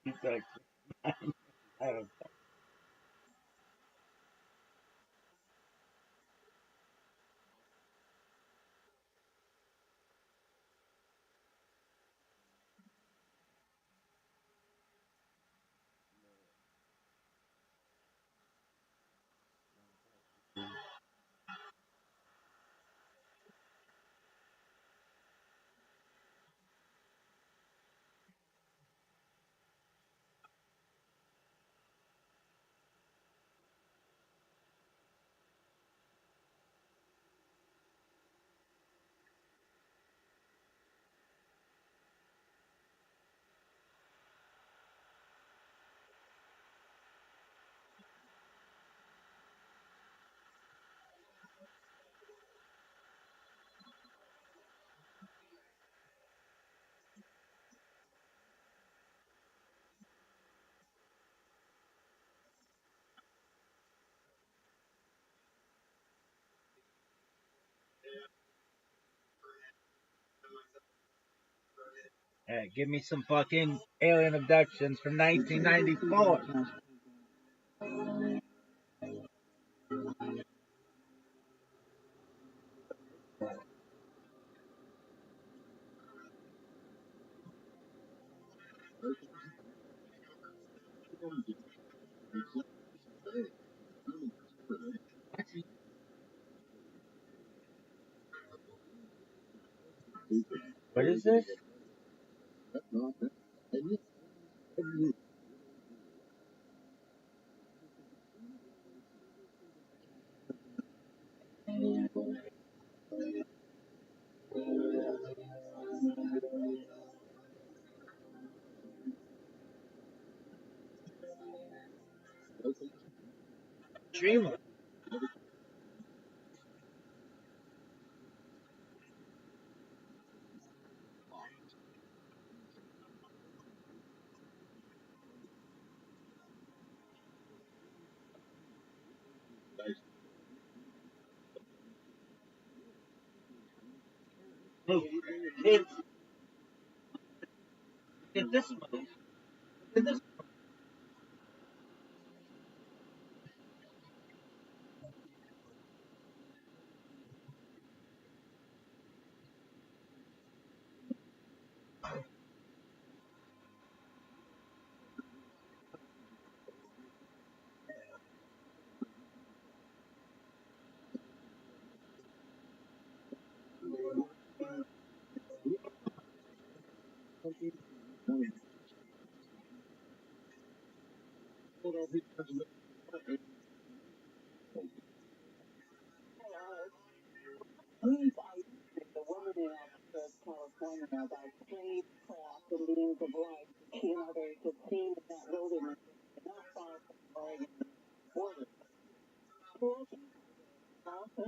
He's like, I don't Alright, give me some fucking alien abductions from 1994. What is this? Dreamer. Move. Kids, look at this move. Look at this. The woman in California about spacecraft and beings of life that she and others had seen in that wilderness not far from the Oregon border. Four people also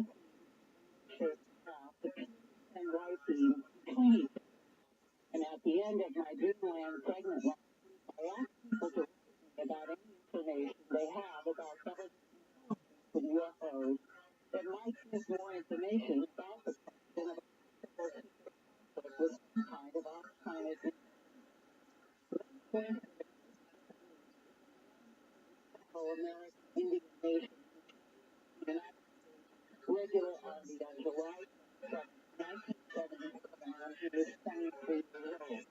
shaped craft and writing between. And at the end of my Dreamland segment, I asked people to write me about any information they have about government and UFOs that might give more information about the question of with some kind of off-planet American Indian nation, United regular Army on July 7, 1977, when he was 23 years old.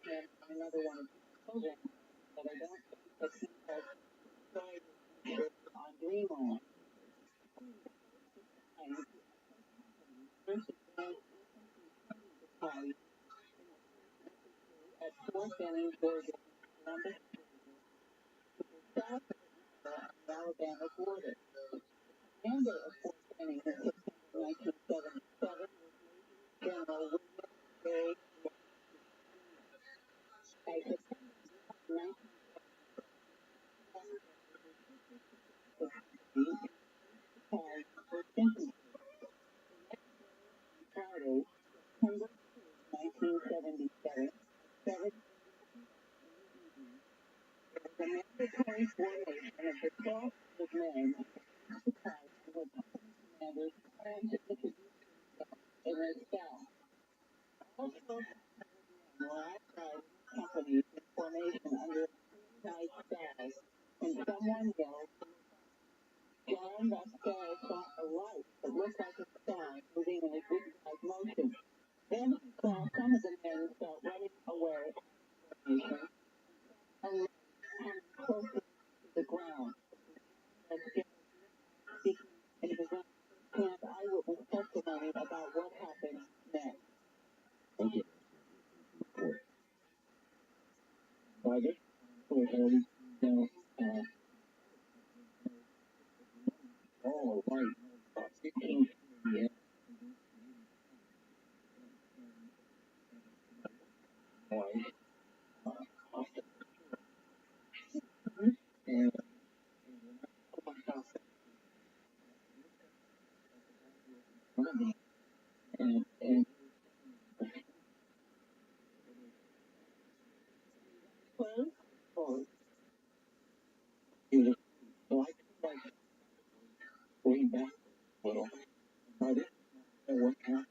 And another one of his children, but I don't think that he has destroyed his on Dreamland. First battalion at Fort Benning, Georgia, Columbus, south of the Alabama border. Commander of Fort Benning in September 1977 was General William J. By September 1977, Friday, September 1977, 7 the mandatory formation of the 12 men occupied and the company commanders planned to introduce themselves in their staff. All 12 were outside companies in formation under a night sky, and someone yelled, John, that sky saw a light that looked like a star moving in a zigzag motion. Then he saw some of the men start running away from the formation and coming closer to the ground. Speaking in his own hand eyewitness testimony about what happened next. Okay. By this point, all right, 15 and and so I could like going back a little. By this point, what happened?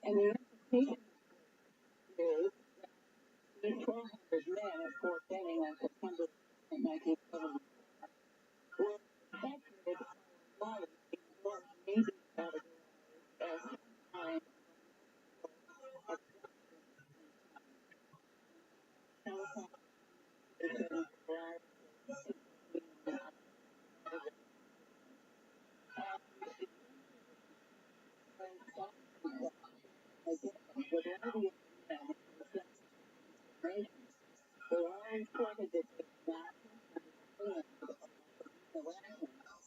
And the implication is these 1,200 men at Fort Benning on September 1970 were affected by what may be categorized as some kind of telephone with all the information. They all reported that they did not understand the rationale.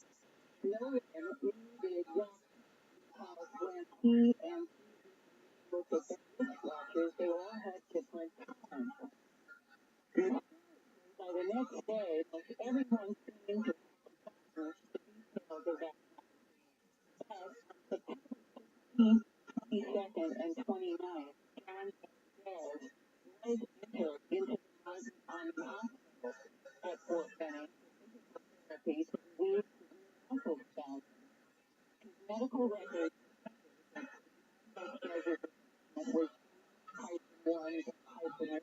No one knew the exact because when he and looked at the watchers, they all had different times. By the next day, most everyone seemed to have the details of that. But on September 15th, 22nd, and 29th, John Says was entered into the Mountain Army Hospital at Fort Benning for therapy 3 weeks of muscle spasms. His medical records was -1 -2.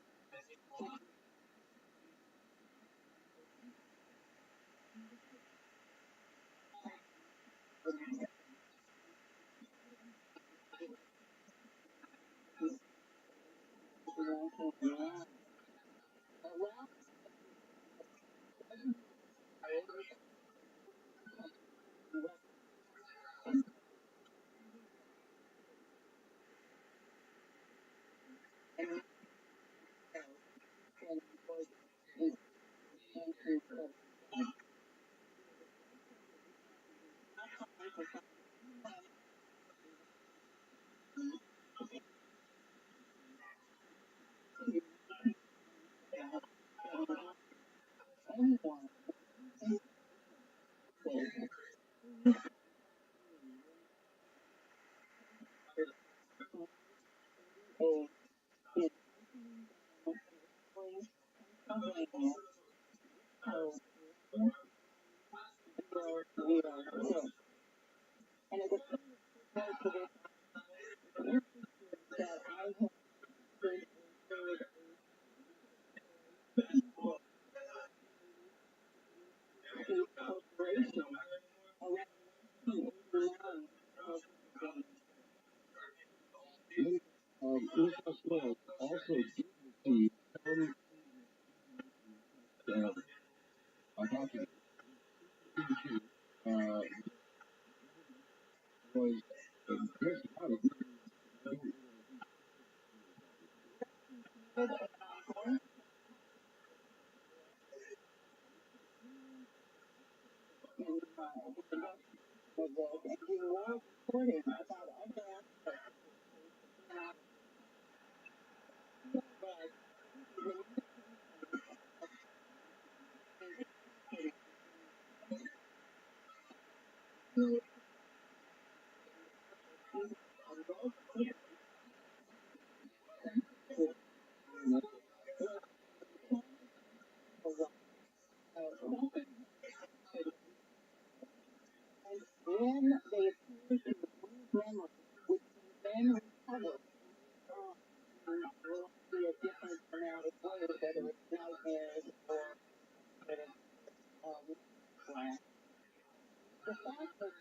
And it was to this that I had the corporation around 1989 New South Wales also did receive some document was there's not a and he was reporting about other aspects when they appeared to lose memory, which they then recovered in a variety of different dramatic ways, whether it's nightmares or the fact that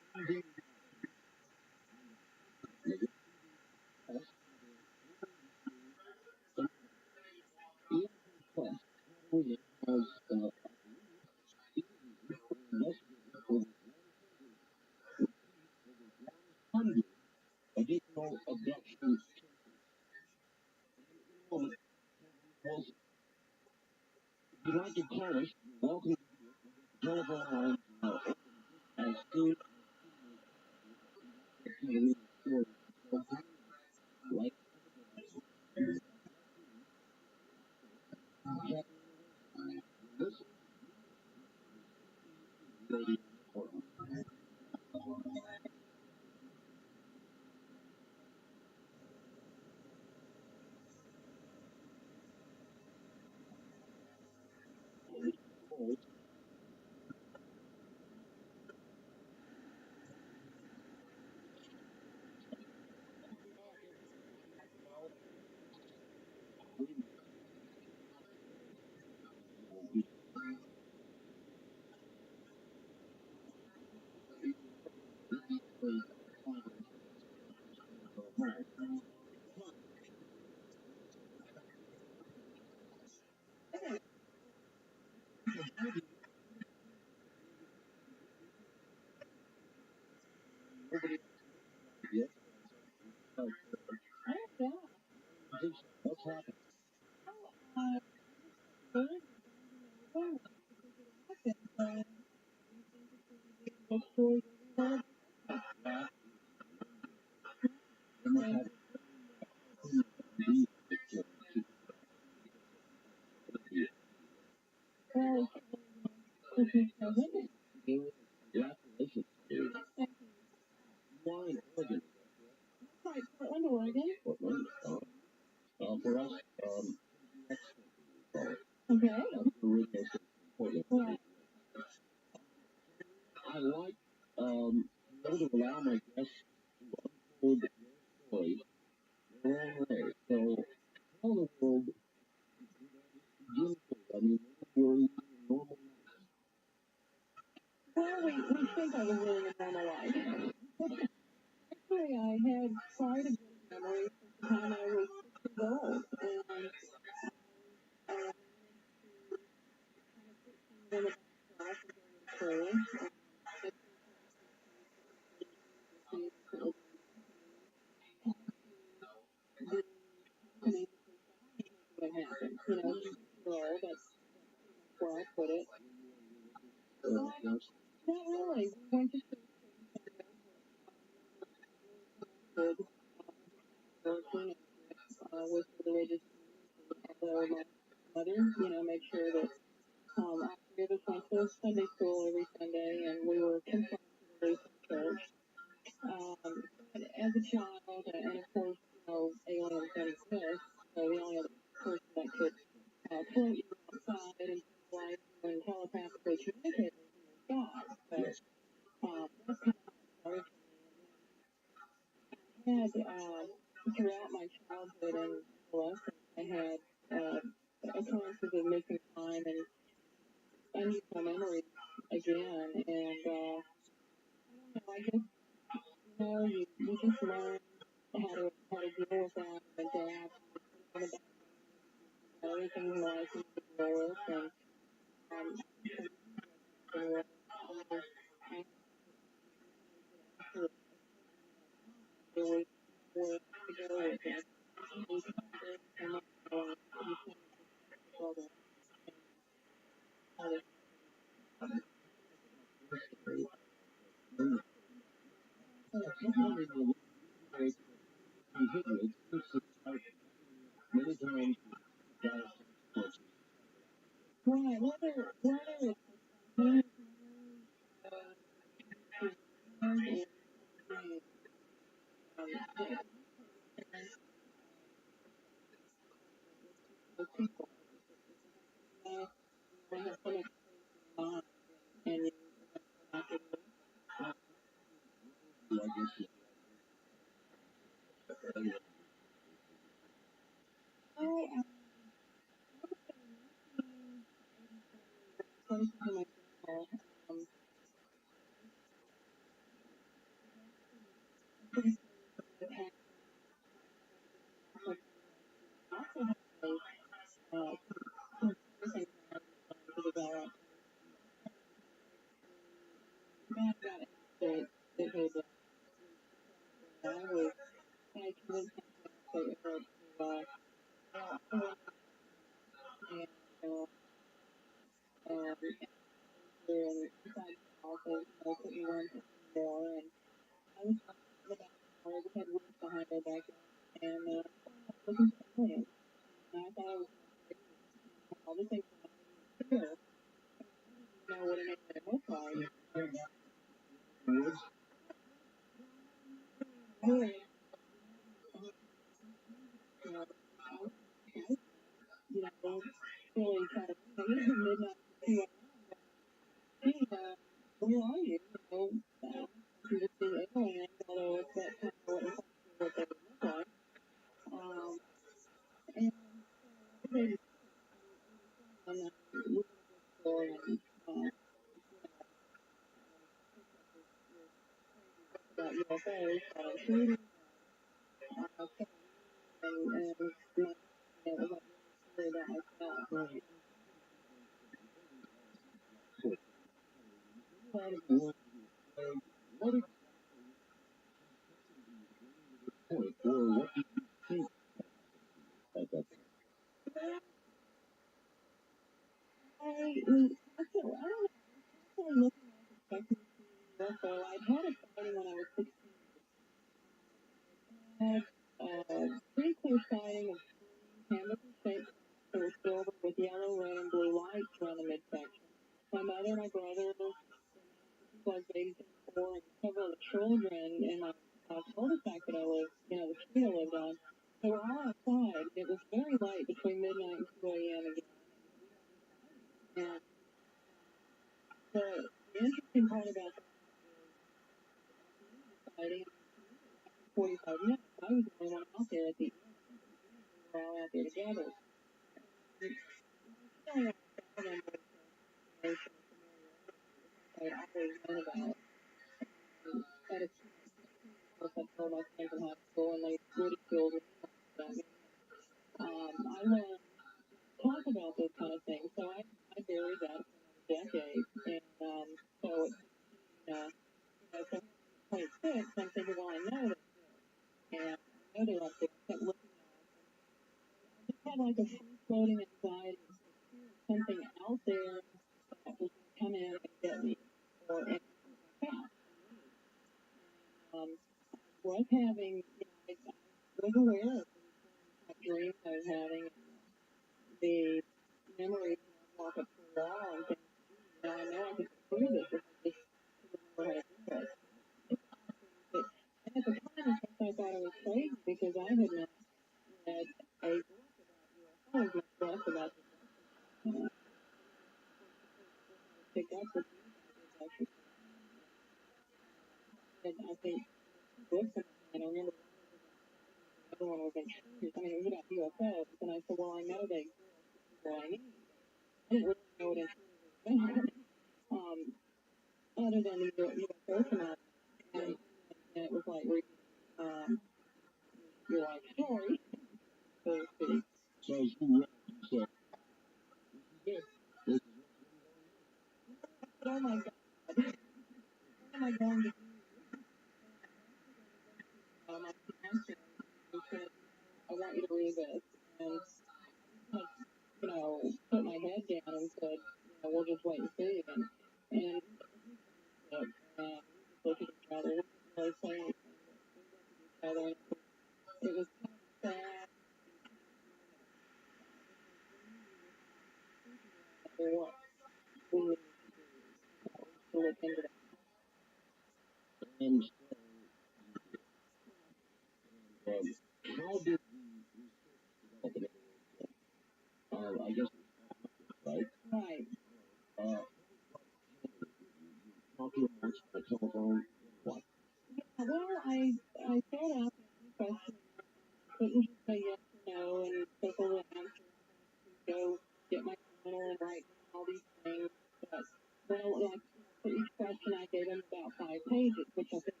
well, like for each question, I gave them about 5 pages, which I think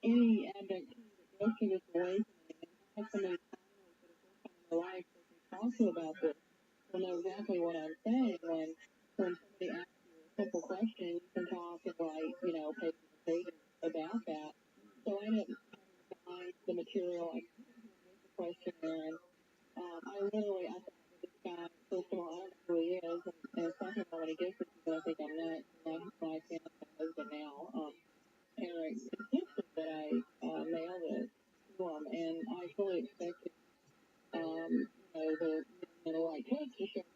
any abductee that goes through this awakening and has so many families that are first time in their life that they talk to about this will know exactly what I'm saying when somebody asks you a simple question, you can talk and write, pages and pages about that. So I ended up having to find the material I could with the questionnaire, and I thought that this guy, first of all, I don't know who he is, and second of all, when he gets it to me, I think I'm nuts, and that's my fiance, my husband now, Eric insisted that I mail this to him, and I fully expected, the man in the white coat to show up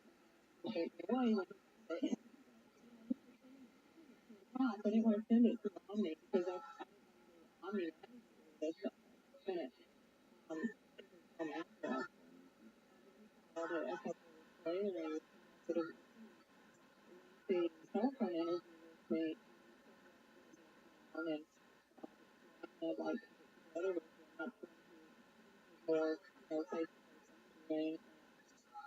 and take me away when he got it. I didn't want to send it to Omni because I didn't want to do Omni this. So I sent it from address. Called it a couple of weeks later and sort of the telephone interview with me and had like together with him, not for face-to-face interviewing.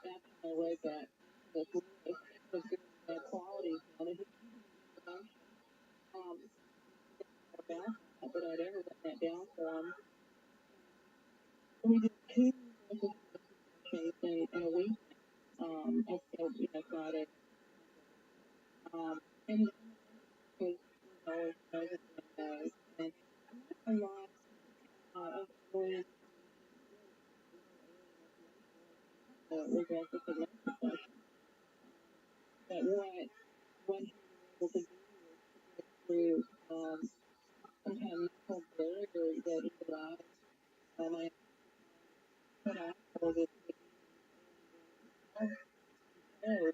That's how I read that this list was giving me bad qualities on it. About that, but I'd ever written that down for him. We did 2 sessions in a week. Friday. And was always present in those. And a lot of really regretful session. But what he was able to do was to get through some kind of mental barrier that he allowed I put out for this not to remember.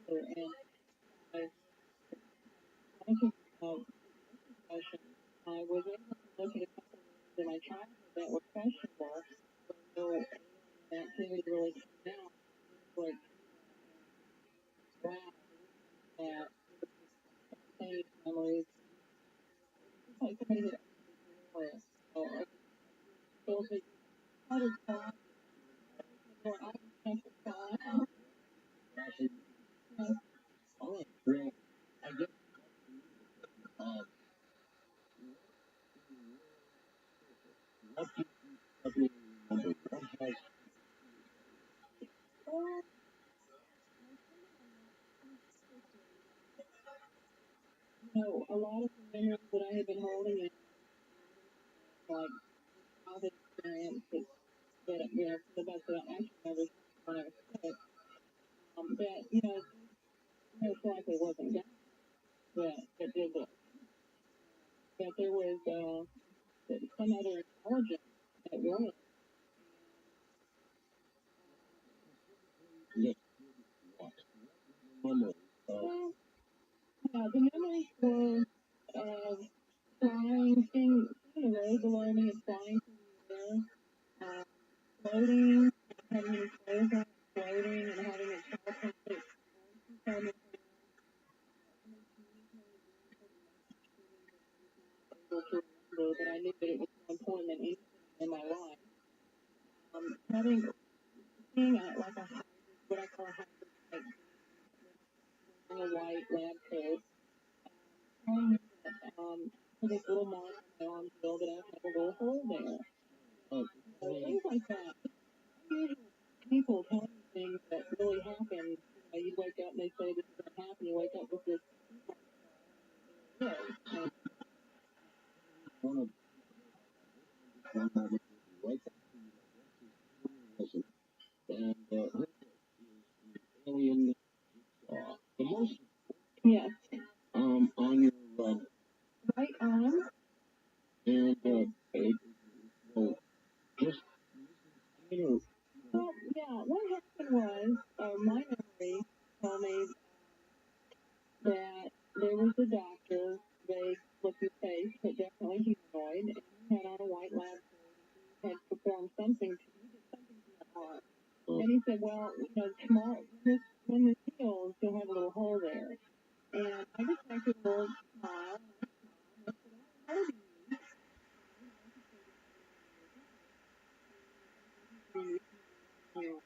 And I think session, I was able to look at a couple of things in my childhood that were questionable, but no activity really came out. Like, wow, that same memories. It's like somebody had opened the door. So it started calling. Or I was trying to call out. All right, well, I guess what do you remember? What has a lot of the memories that I had been holding in, like childhood experiences that, the best that I actually remember when I was sick, that, most likely wasn't God that did that. That there was some other intelligence at work. Yes. Memories. The memories were of flying, seeing a road below me and flying through the air, floating, having any clothes on, floating, and having a telepathic tell me able to remember, but I knew that it was more important than anything in my life. Seeing like what I call a hybrid type, wearing a white lab coat, telling me that for this little mark on my arm still that I have a little hole there. Things like that. People telling me things that really happen. You wake up and they say this is going to happen. You wake up with this. One of wake up and alien the most yes on your right arm and it will just well, yeah, what happened was my memory told me that there was a doctor, vague looking face, but definitely humanoid, and he had on a white lab coat, and he had performed something to he did something to my arm. And he said, well, tomorrow when this heals, you'll have a little hole there. And I just acted a little smile. And I said, I told you.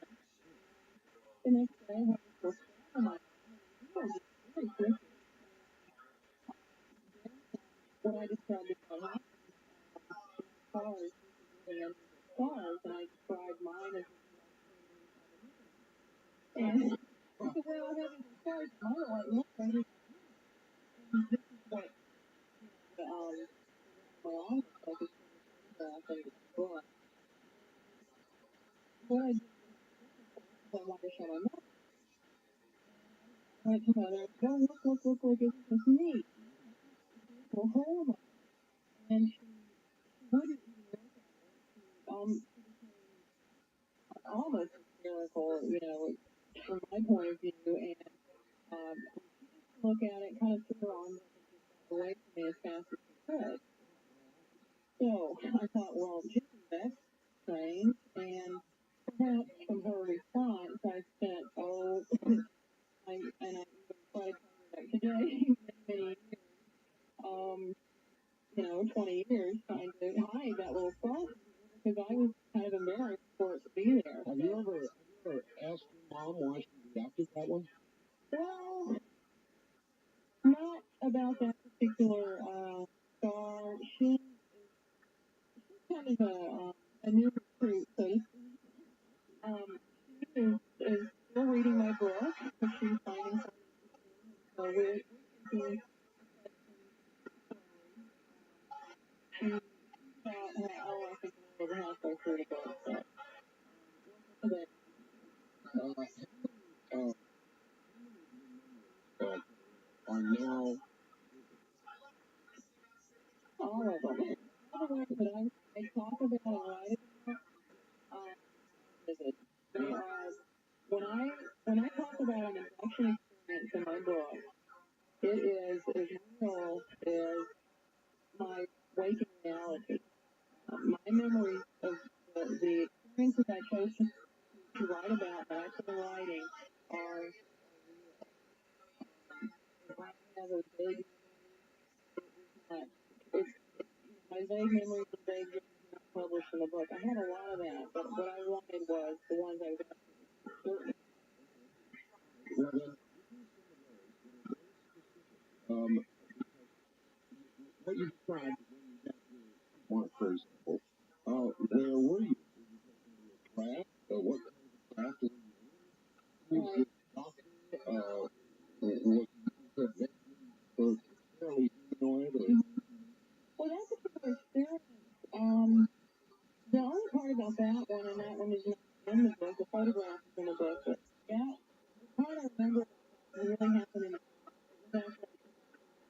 The next day, I had a little Oh my God, he was just very quick. What I described as what happened, cars, really unusual cars, and I described mine as and he said, well, I have these cars, and I don't like look right here. And this is what, my office focused on the photograph and the book. What I did was I wanted to show my mother. I went to mother, go look, isn't this neat? Well, horrible. And she wouldn't even look at it. She became almost hysterical, from my point of view, and look at it, kind of threw her arms up and just got away from me as fast as she could. So I thought, well, gee, that's strange, and perhaps from her response, I spent, I even tried to call her back today, many years, 20 years, trying to hide that little problem, because I was kind of embarrassed for it to be there. Have you ever asked your mom why she reacted that way? Well, not about that particular star. She's kind of a new recruit, so to speak. She is still reading my book, but she's finding something interesting. So we're thinking she about, I think we're over halfway through the book. So, are now all of them. All the ones that I talk about and write about, um, vivid. They are, when I talk about an abduction experience in my book, it is as real as my waking reality. My memories of the experiences I chose to write about that I put in writing are if I have a vague memory, it's my vague memories and vague dreams not published in the book. I had a lot of that, but what I wanted was the ones I got certain. well, then, what you described when you got your mark, for example, where were you? Were you taking a class? What kind of class were you in? Who was the doctor? Was it fairly humanoid? Well, that's a particular experience. The only part about that one, and that one is not in the book, the photograph is in the book, but yeah, the part I remember really happened in the past. It was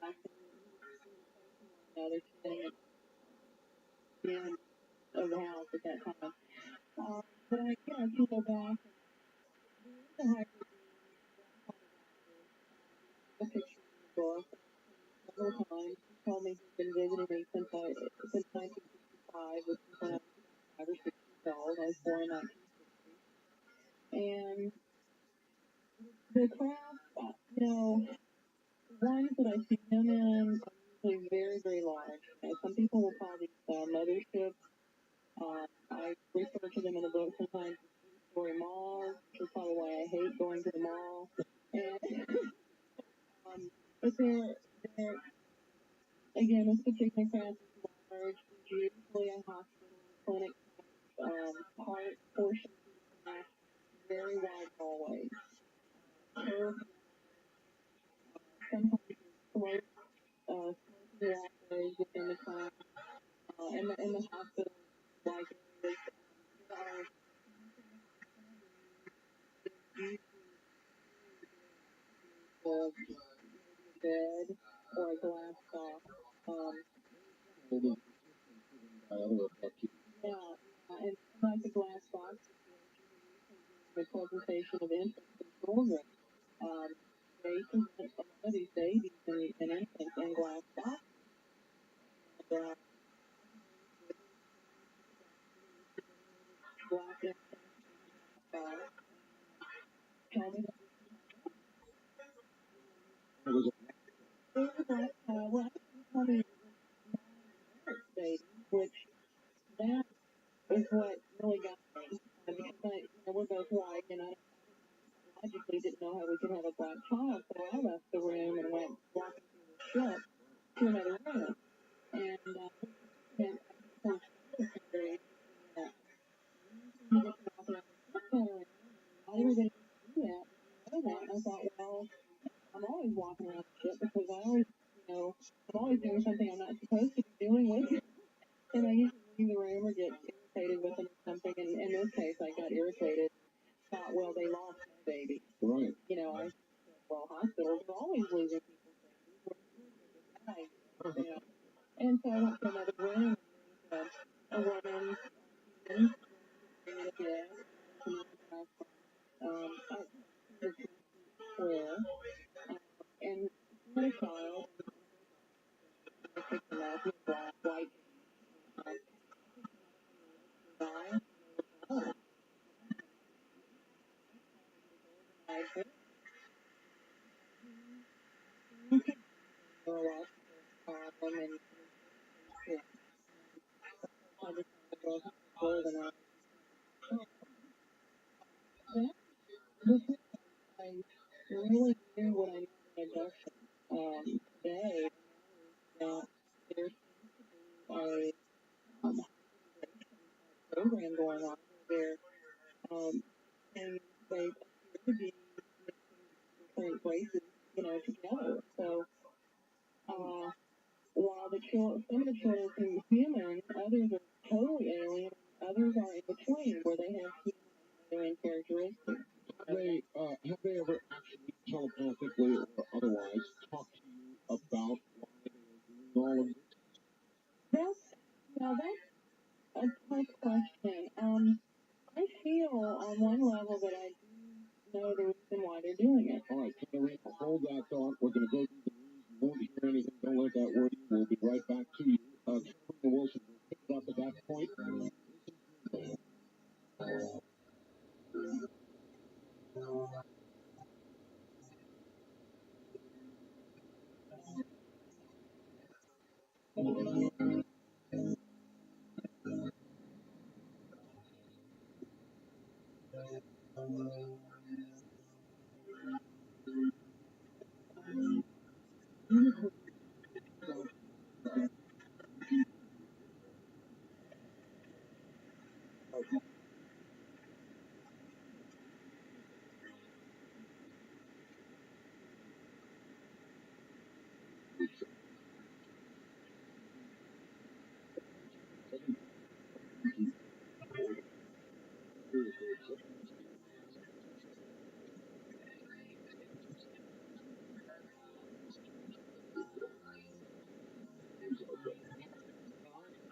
after I came back and we were facing one another sitting at the end of the house at that time. But I, can go back and there is a hybrid a picture in the book several times. He told me he's been visiting me since 1965, which is when I was 5 or 6 years old. I was born in 1960. And the craft, the ones that I see him in are usually very, very large. Some people will call these motherships. I refer to them in the book sometimes as three-story malls, which is probably why I hate going to the mall. And, but they're again, this particular craft is large. There's usually a hospital clinic part portion to the craft, very wide hallways. Sometimes there's smoking walkways within the craft, in the hospital like areas. There are usually maybe a bed or a glass box. And like the glass box situation, the presentation of infants and children. They present a lot of these babies and infants in glass boxes. And, black infants, tell me that well, actually, tell me baby, which that is what really got me. Because we're both white, and I don't logic obviously didn't know how we could have a black child, so I left the room and went walking through the ship to another room. And then I told secretary that you get to walk around the ship better, why do they do that? You know that? And I thought, well, I'm always walking around the ship because I always, I'm always doing something I'm not supposed to be doing with it. And I usually leave the room or get irritated with them or something. And in this case, I got irritated. Thought, well, they lost my baby. Right. I said, well, hospitals are always losing people's babies. What is this? Bad idea. And so I went to another room and there was a woman in the bed. Up the square. And she had a child. I think the last was black, white, die. I think neurological problem and yeah, I just was more than I really knew what I knew in induction today that there seems to be a program going on where and they appear to be different races, together. So while some of the children seem human, others are totally alien, others are in between where they have human characteristics. Have they ever actually telepathically or otherwise talked to you about why they are doing all of this? That's a tough question. I feel on one level that I do know the reason why they're doing it. All right, Carrie, hold that thought. We're going to go through the news. You won't hear anything. Don't let that worry you. We'll be right back to you. Carrie Wilson will pick it up at that point.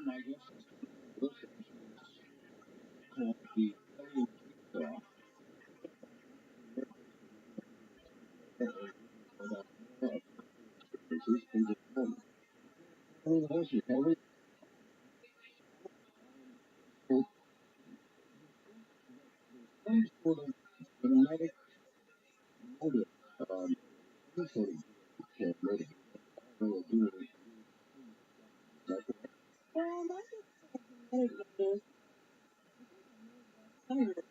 My guess is this called the alien jigsaw. Some sort of genetic motive, some sort of motive. They are doing it. That's just genetic motive. Some of it.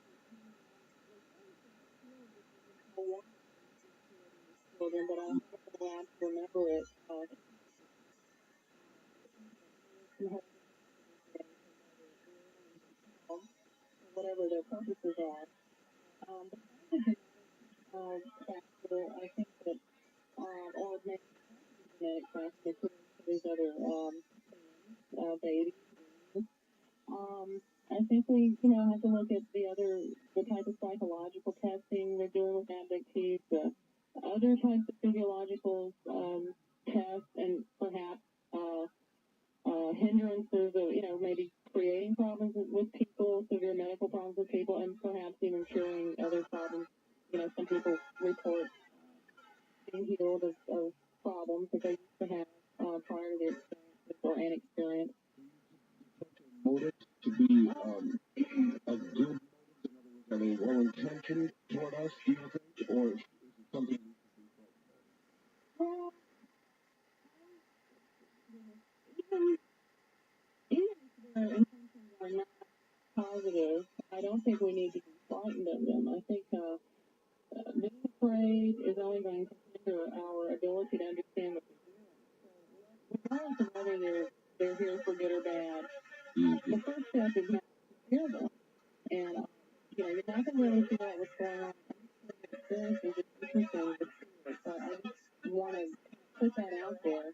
Children, but I'm not allowed to remember it. Whatever their purposes are. Factor, I think that, or maybe genetic factor to these other babies. I think we, have to look at the type of psychological testing they're doing with abductees, the other types of physiological tests, and perhaps hindrances of, maybe creating problems with people, severe medical problems with people, and perhaps even curing other problems. Some people report being healed of problems that they used to have prior to the experience or an experience. Motive to be a good, are they well intentioned toward us, do you think, or is it something we should be frightened of? Even if their intentions are not positive, I don't think we need to be frightened of them. I think trade is only going to hinder our ability to understand what they're doing. So regardless of whether they're here for good or bad, the first step is not to hear them. And you're not going to really figure out what's going on. Experience is different than the fear. So I just want to put that out there.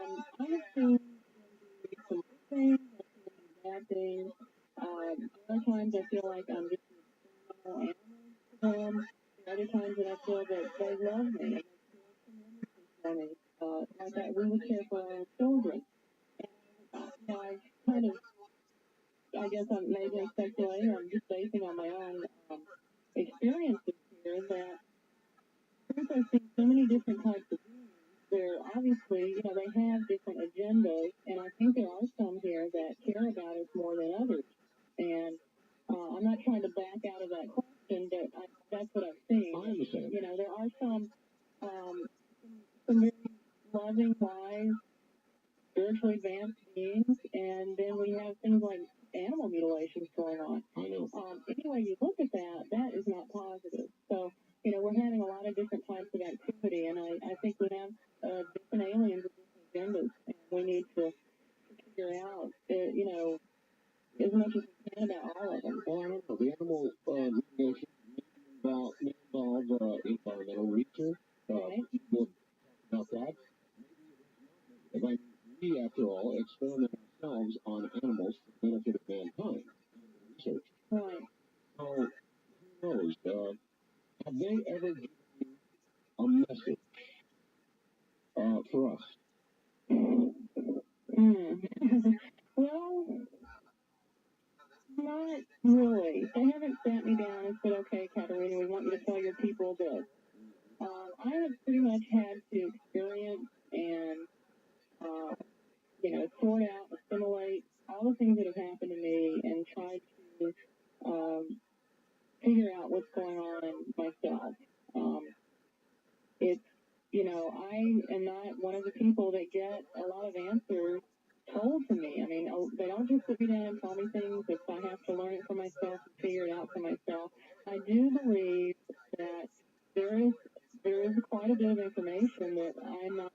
I have seen some good things, I've seen some bad things. Other times I feel like I'm just an experimental animal to them. Other times that I feel that they love me and they care for me. Like that we would care for our children. And I kind of, I guess I'm maybe speculating, I'm just basing on my own experiences here that since I've seen so many different types of beings, they're obviously, they have different agendas, and I think there are some here that care about us more than others. And I'm not trying to back out of that question, but that's what I've seen. I understand. There are some very loving, wise, spiritually advanced beings, and then we have things like animal mutilations going on. I know. Any way you look at that, that is not positive. So, we're having a lot of different types of activity, and I think we have different aliens with different agendas, and we need to figure out, as much as we can about all of them. Well, I don't know. The animal mutilation may involve environmental research. Right. We'll talk about that. If I we, after all, experiment ourselves on animals for the benefit of mankind. Research. Right. So, who knows? Have they ever given you a message for us? Well, not really. They haven't sat me down and said, okay, Katerina, we want you to tell your people this. I have pretty much had to experience and, sort out, assimilate all the things that have happened to me and try to figure out what's going on myself. It's, I am not one of the people that get a lot of answers told to me. I mean, they don't just sit me down and tell me things. If I have to learn it for myself and figure it out for myself, I do believe that there is quite a bit of information that I'm not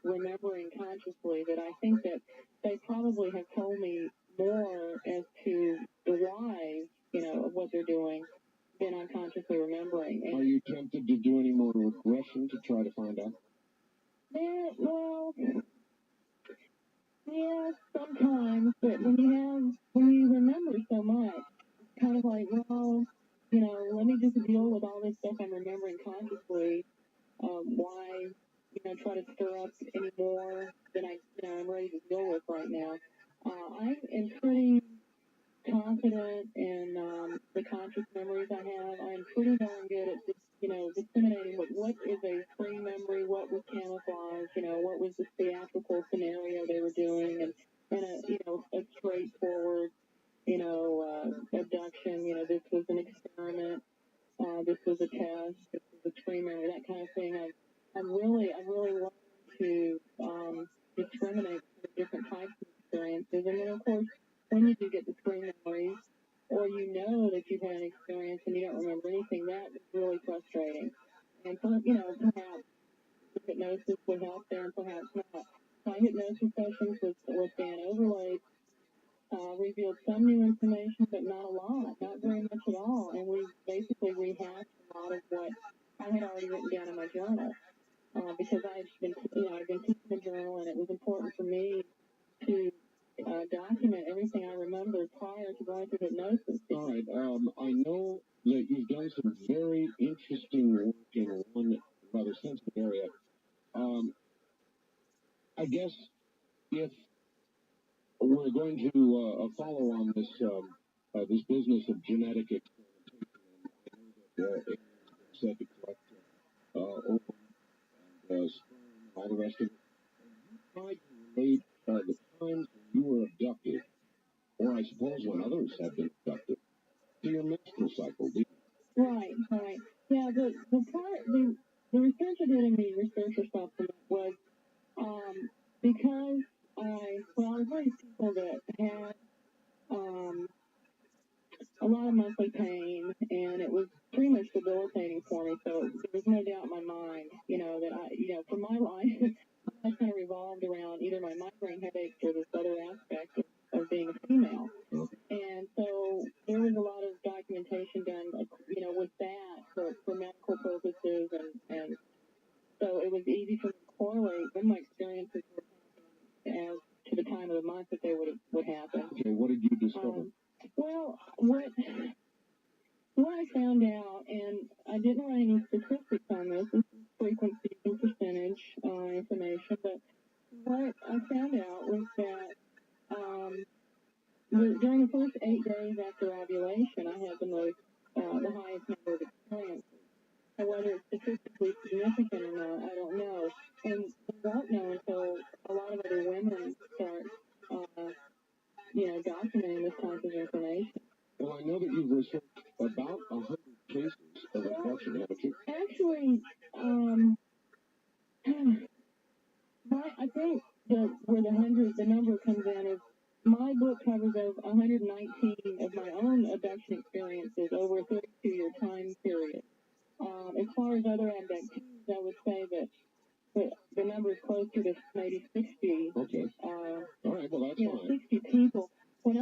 remembering consciously, that I think that they probably have told me more as to the why, of what they're doing than I'm consciously remembering. Are you tempted to do any more regression to try to find out? Yeah, well, yeah, sometimes, but when you remember so much, it's kind of like, well, let me just deal with all this stuff I'm remembering consciously. Why, try to stir up any more than I'm ready to deal with right now. I am pretty confident in the conscious memories I have. I'm pretty darn good at just, discriminating what is a free memory, what was camouflage, what was the theatrical scenario they were doing, and a straightforward, abduction. This was an experiment, this was a test, this was a free memory, that kind of thing. I've really learned to discriminate between different types of experiences, and then of course, when you do get the screen memories, or that you've had an experience and you don't remember anything, that is really frustrating. And perhaps hypnosis would help there, and perhaps not. My hypnosis sessions with Dan Overlay revealed some new information, but not a lot, not very much at all. And we basically rehashed a lot of what I had already written down in my journal, because I've been keeping a journal, and it was important for me to document everything I remembered prior to going through hypnosis. All right. I know that you've done some very interesting work in one rather sensitive area. I guess if we're going to follow on this this business of genetic experimentation, and I know that it's said to collect ovum and sperm and all the rest of it. You tried to relate the times when you were abducted, or I suppose when others have been abducted, to your menstrual cycle. Right. Yeah, the research I did in the researcher supplement was because I was one of these people that had a lot of monthly pain, and it was pretty much debilitating for me. So there was no doubt in my mind, that for my life, my life kind of revolved around either my migraine headaches or this other aspect of being a female. And so there was a lot of documentation done, with that for medical purposes, and so it was easy for me to correlate when my experiences were happening as to the time of the month that they would happen. Okay, what did you discover? Well, what I found out, and I didn't write any statistics on this is frequency and percentage information, but what I found out was that during the first 8 days after ovulation, I had the highest number of experiences. And whether it's statistically significant or not, I don't know. And we won't know until a lot of other women start, documenting this type of information. Well, I know that you've researched about 100 cases of abduction, haven't you? Actually, I think where the number comes in is my book covers over 119 of my own abduction experiences over a 32-year time period. As far as other abductees, I would say that the number is closer to maybe 60. Okay. All right. Well, that's fine. 60 people. When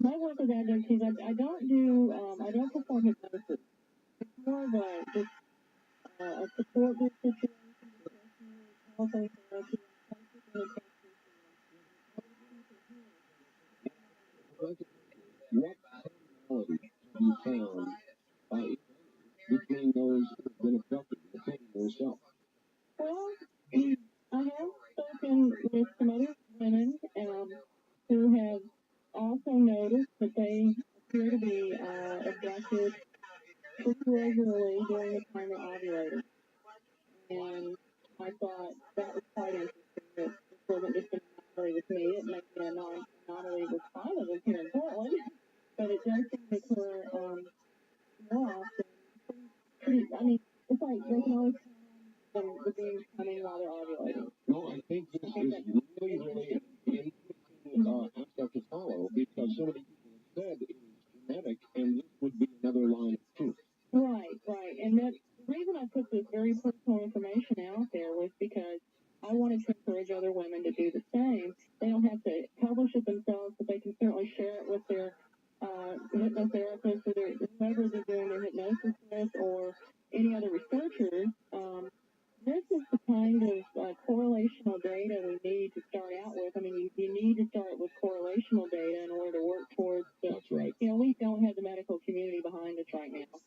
my work with abductees, I don't perform hypnosis. It's more of a support group situation, telephone therapy, what commonality have you found between those who have been abducted, including yourself? Well, I have spoken with some other women who have also noticed that they appear to be abducted pretty regularly during the time they're ovulating. And I thought that was quite interesting that this wasn't just an anomaly with me. It may be an anomaly with all of us here in Portland, but it does seem to occur more often. It's like they can always tell when the beings coming while they're ovulating. No, I think this is really, really an interesting aspect to follow, because so many people have said it is genetic, and this would be another line of proof. Right. And the reason I put this very personal information out there was because I wanted to encourage other women to do the same. They don't have to publish it themselves, but they can certainly share it with their hypnotherapist or whoever they're doing their hypnosis with, or any other researchers. This is the kind of correlational data we need to start out with. I mean, you need to start with correlational data in order to work towards That's right. We don't have the medical community behind us right now.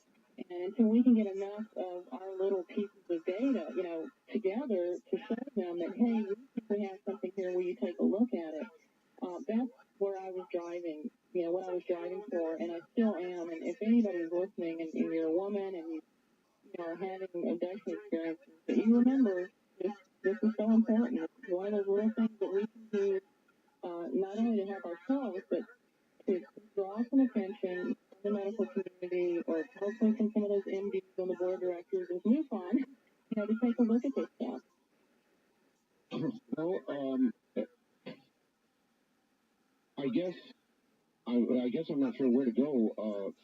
And until we can get enough of our little pieces of data, together to show them that, hey, we think we have something here, will you take a look at it? That's where I was driving, what I was driving for, and I still am. And if anybody's listening and you're a woman and you are having abduction experiences, that you remember this is so important. It's one of those little things that we can do, not only to help ourselves, but to draw some attention from the medical community, or hopefully from some of those MDs on the board of directors of MUFON, to take a look at this stuff. Well, I guess I'm not sure where to go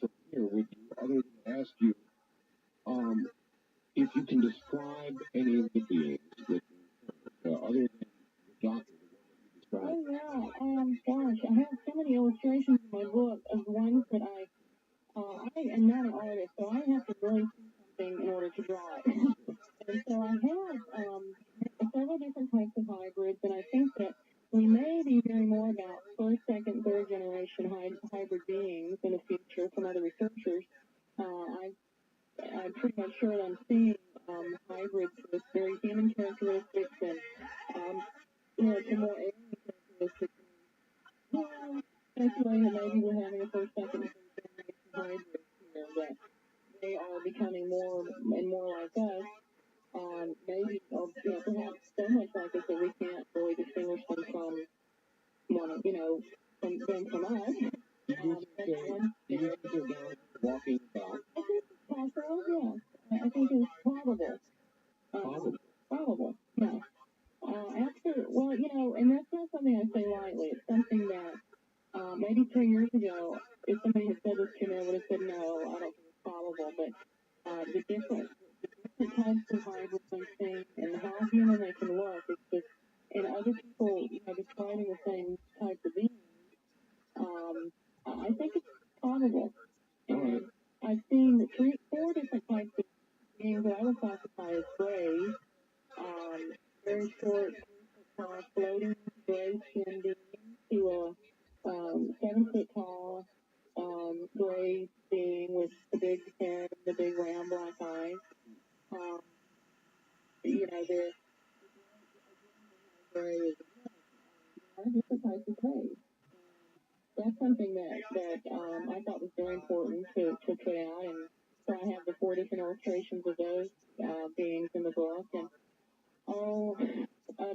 from here with you, other than ask you if you can describe any of the beings that other than the doctor, the one that you described. Oh yeah, gosh, I have so many illustrations in my book of ones that I am not an artist, so I have to really see something in order to draw it. And so I have several different types of hybrids, and I think that we may be hearing more about first, second, third generation hybrid beings in the future from other researchers. I'm pretty much sure that I'm seeing hybrids with very human characteristics and some more alien characteristics. Speculating that maybe we're having a first, second, and third generation hybrids here, that they are becoming more and more like us. Maybe, perhaps so much like us that we can't really distinguish them from from us. Do you think they're down walking about? I think it's possible, yeah. I think it's probable. Probable, yeah. Well, and that's not something I say lightly. It's something that maybe 3 years ago but the different types of hybrids I'm seeing and how human they can look, it's just, and other people, describing the same type of being, I think it's probable. And I've seen four different types of beings that I would classify as grays, very short, floating gray skin beings to a 7 foot tall gray being with the big head, the big round black eyes. They're gray as well. Different types of grays. That's something that I thought was very important to put out, and so I have the four different illustrations of those beings in the book. And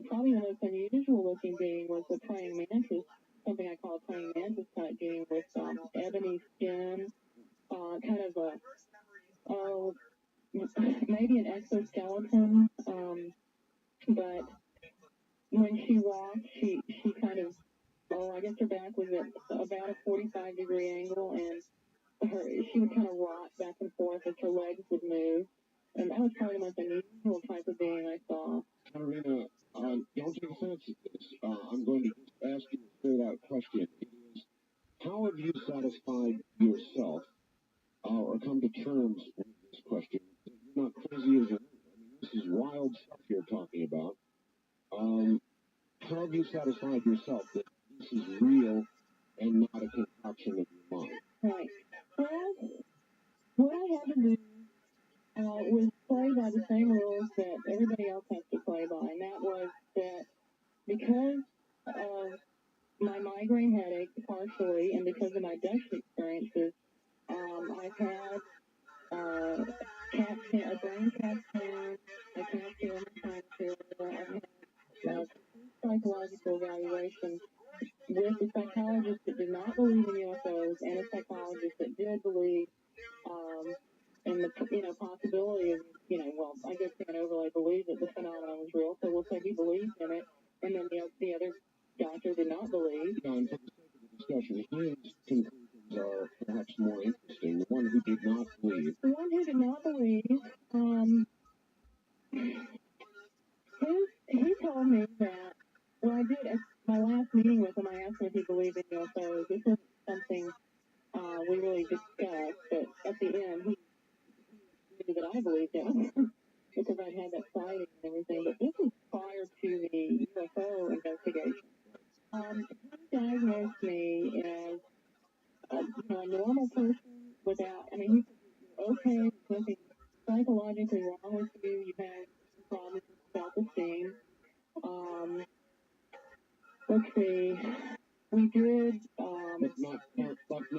probably the most unusual looking being was the praying mantis, something I call a praying mantis type being with ebony skin, kind of maybe an exoskeleton, but when she walked, she kind of, I guess her back was at about a 45-degree angle, and she would kind of rock back and forth as her legs would move. And that was probably the most unusual type of being I saw. Katarina, don't take offense at this. I'm going to just ask you a straight-out question. It is, how have you satisfied yourself or come to terms with this question that you're not crazy as a root? I mean, this is wild stuff you're talking about. How have you satisfied yourself that this is real and not a concoction of your mind? Right. Well, what I had to do was play by the same rules that everybody else has to play by, and that was that because of my migraine headache partially, and because of my Dutch experiences, I've had a brain CAT scan, a CAT scan, I've had psychological evaluation with a psychologist that did not believe in UFOs and a psychologist that did believe in the possibility of I guess Dan Overlay believed that the phenomenon was real, so we'll say he believed in it, and then the other doctor did not believe. And for the sake of the discussion, his conclusions are perhaps more interesting. The one who did not believe. The one who did not believe, he told me that, I did, at my last meeting with him, I asked him if he believed in UFOs. This isn't something we really discussed, but at the end, he knew that I believed in it because I'd had that sighting and everything. But this was prior to the UFO investigation. He diagnosed me as a normal person without, he said, you're okay, there's nothing psychologically wrong with you, you have problems with self-esteem. Let's see, we did, but not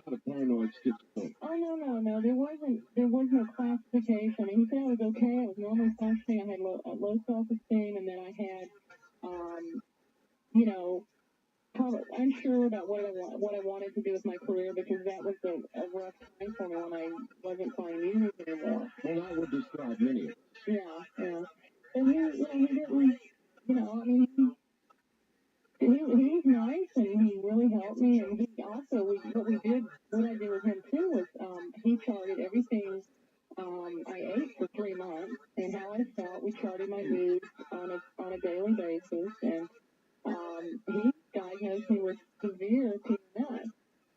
a paranoid schizophrenic. Oh, no, there was no classification. He said I was okay, I was normally functioning, I had low self-esteem, and then I had, probably unsure about what I wanted to do with my career, because that was a rough time for me when I wasn't playing music anymore. Well, that would describe many of us. Yeah. And he didn't, he was nice, and he really helped me, and he also, what I did with him too was, he charted everything I ate for 3 months, and how I felt. We charted my moods on a daily basis, and he diagnosed me with severe PMS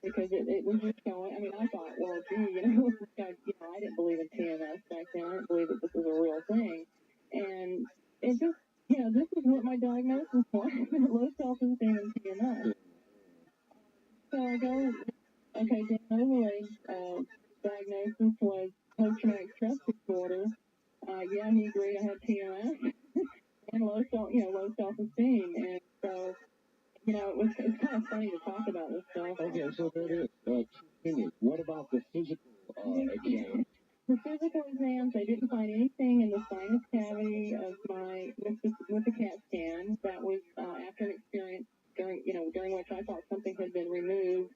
because it was just showing. I thought, well, gee, this guy, I didn't believe in PMS back then. I didn't believe that this was a real thing, and it just, this is what my diagnosis was: low self-esteem and PMS. So I go, okay, Dan Overlay's diagnosis was post-traumatic stress disorder. He agreed I had PMS and low self-esteem, and so. It's kind of funny to talk about this stuff. Okay, so there it is. Continue. What about the physical exam? The physical exams, they didn't find anything in the sinus cavity of with the CAT scan. That was after an experience during which I thought something had been removed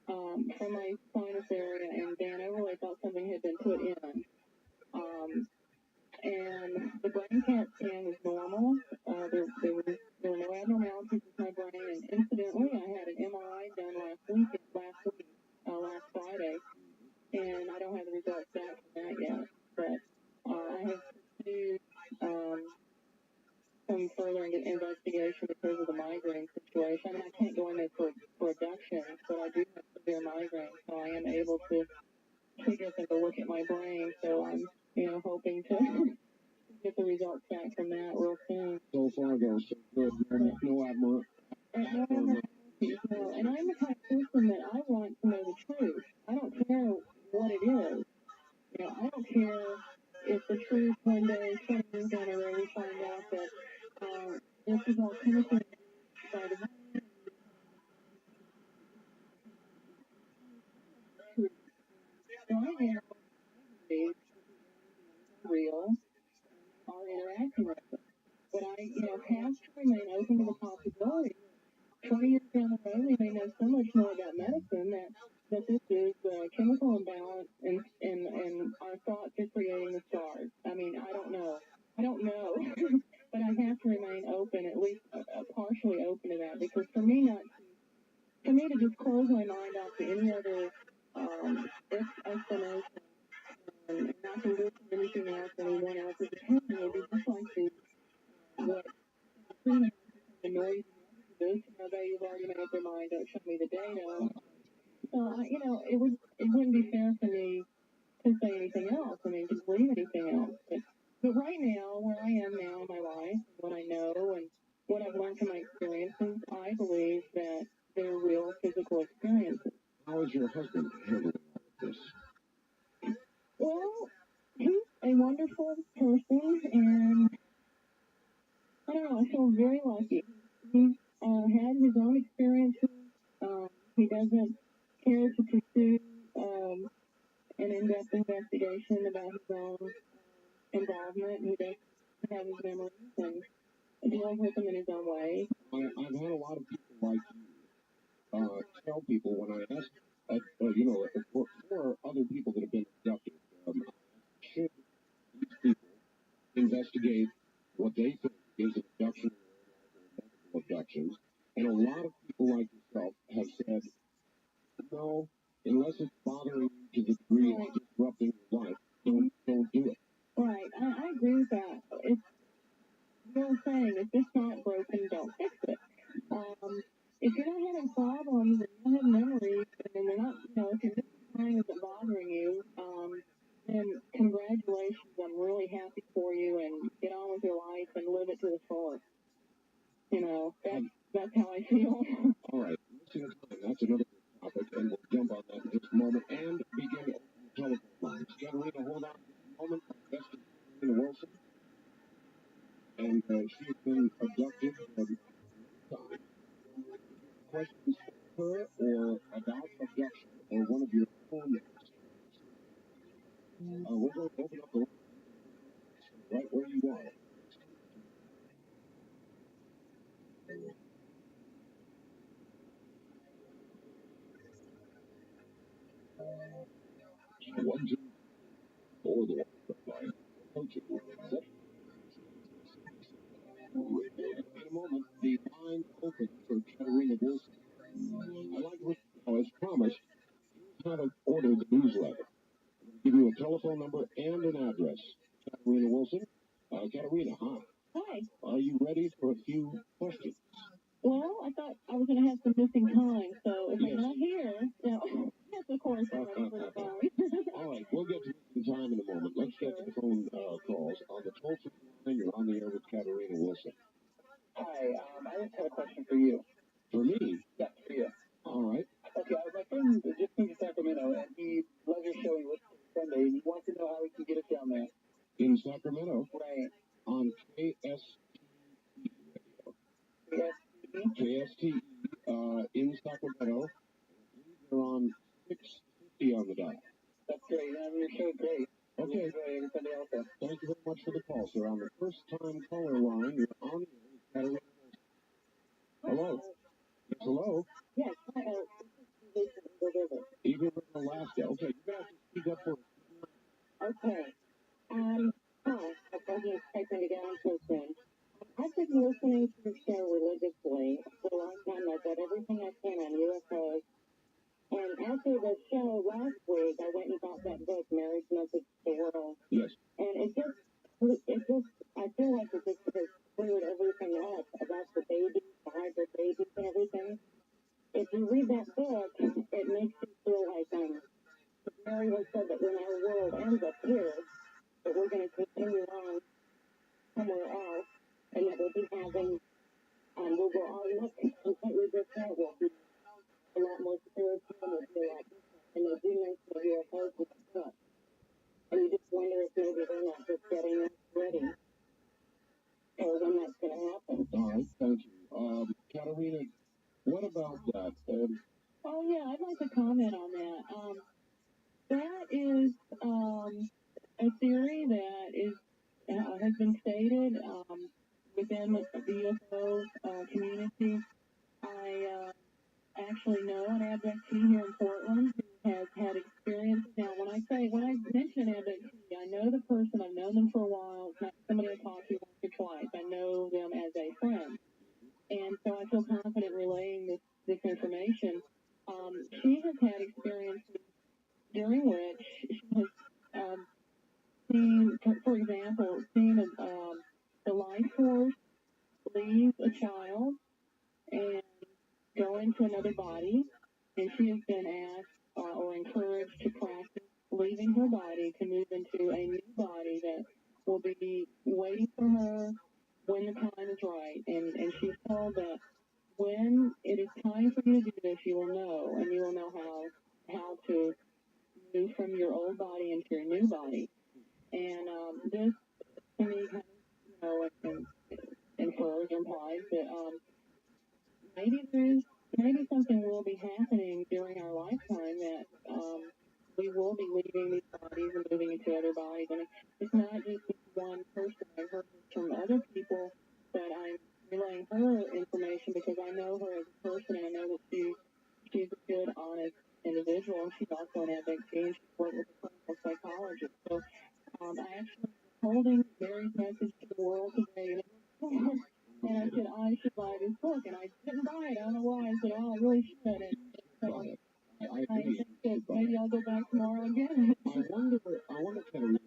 from my sinus area, and Dan Overlay thought something had been put in. And the brain CAT scan was normal. There were no abnormalities with my brain. And incidentally, I had an MRI done last Friday, and I don't have the results back from that So I'm, hoping to get the results back from that real soon. So far, though, so good. No admiral. And I'm the type of person that I want to know the truth. I don't care what it is. I don't care if the truth one day, 20 years down the road, we find out that this is all chemical by the truth. Right now, it's real, are interacting with them. But I, have to remain open to the possibility. 20 years down the road, we may know so much more about medicine that this is a chemical imbalance and our thoughts are creating the stars. I mean, I don't know. But I have to remain open, at least partially open to that, because for me to just close my mind off to any other explanation and not to listen to anything else, anyone else's opinion, would be just like what the noise is. They've already made up their mind, don't show me the data. So, it wouldn't be fair for me to say anything else. I mean, to believe anything else. But right now, where I am now in my life, what I know and what I've learned from my experiences, I believe that they're real physical experiences. How is your husband handling this? Well, he's a wonderful person, and I don't know, I feel very lucky. He's had his own experiences. He doesn't care to pursue an in-depth investigation about his own involvement. He does have his memories and deals with them in his own way. I've had a lot of people like you tell people when I ask, for other people that have been abducted, should these people investigate what they think is an abduction or multiple abductions? And a lot of people like yourself have said, no, unless it's bothering you to the degree of disrupting your life, don't do it. Right, I agree with that. It's real saying, if it's not broken, don't fix it. If you're not having problems and you don't have memories, and they're not, if your time isn't bothering you, then congratulations, I'm really happy for you, and get on with your life and live it to the fullest. That's how I feel. All right, missing time, that's another topic, and we'll jump on that in just a moment, and begin to open the telephone lines. Katerina, hold on just a moment. That's Katerina Wilson, and she has been abducted many times. Questions for her or about abduction or one of your own we're going to open up the line right where you are. 1-2 or the line. Coaching. In a moment, the line opens for Katerina Wilson. I'd like to, as promised, kind of order the newsletter. Give you a telephone number and an address. Katerina Wilson. Katerina, hi. Hi. Are you ready for a few questions? Well, I thought I was going to have some missing time, so if I'm not here, yes, of course, I'm ready for the phone. All right, we'll get to missing time in a moment. Let's get to the phone calls. On the toll-free line, you're on the air with Katerina Wilson. Hi, I just have a question for you. For me? Yeah, for you. All right. Okay, my friend just moved to Sacramento, and he loves your show. He listens Sunday, and he wants to know how he can get us down there. In Sacramento? Right. On KSTE radio. KSTE in Sacramento. They're on 650 on the dot. That's great. Your show's great. Okay. Every Sunday also. Thank you very much for the call, sir. On the first-time caller line, you're on the air with Katerina. Hello. Yes, hello. Yes, Even with Alaska. Okay, you're going to have to speak up for us. Okay. Hi. I thought you were typing it down so soon. I've been listening to the show religiously for a long time. I've read everything I can on UFOs. And after the show last week, I went and bought that book, Marriage Message to the World. Yes. And I feel like it just has cleared everything up about the babies, the hybrid babies and everything. If you read that book, it makes you feel like Mary has said that when our world ends up here, that has been stated within the UFO community. I actually know an abductee here in Portland who has had experience. Now, when I mention an abductee, I know the person. I've known them for a while. It's not somebody I talked to once or twice. I know them as a friend, and so I feel confident relaying this information. She has had experiences during which she has seen, for example, the life force leave a child and go into another body, and she has been asked or encouraged to practice leaving her body to move into a new body that will be waiting for her when the time is right. And she's told that when it is time for you to do this, you will know, and you will know how to move from your old body into your new body. And this, to me, kind of, infers or implies that maybe something will be happening during our lifetime that we will be leaving these bodies and moving into other bodies. And it's not just one person. I've heard this from other people, but I'm relaying her information because I know her as a person, and I know that she's a good, honest individual. She's also an abductee, and she's worked with a clinical psychologist. So I actually was holding Mary's message to the world today, and I said I should buy this book, and I didn't buy it. I don't know why. I said, oh, I really should. And so I think that maybe I'll go back tomorrow again. I wonder, Katerina,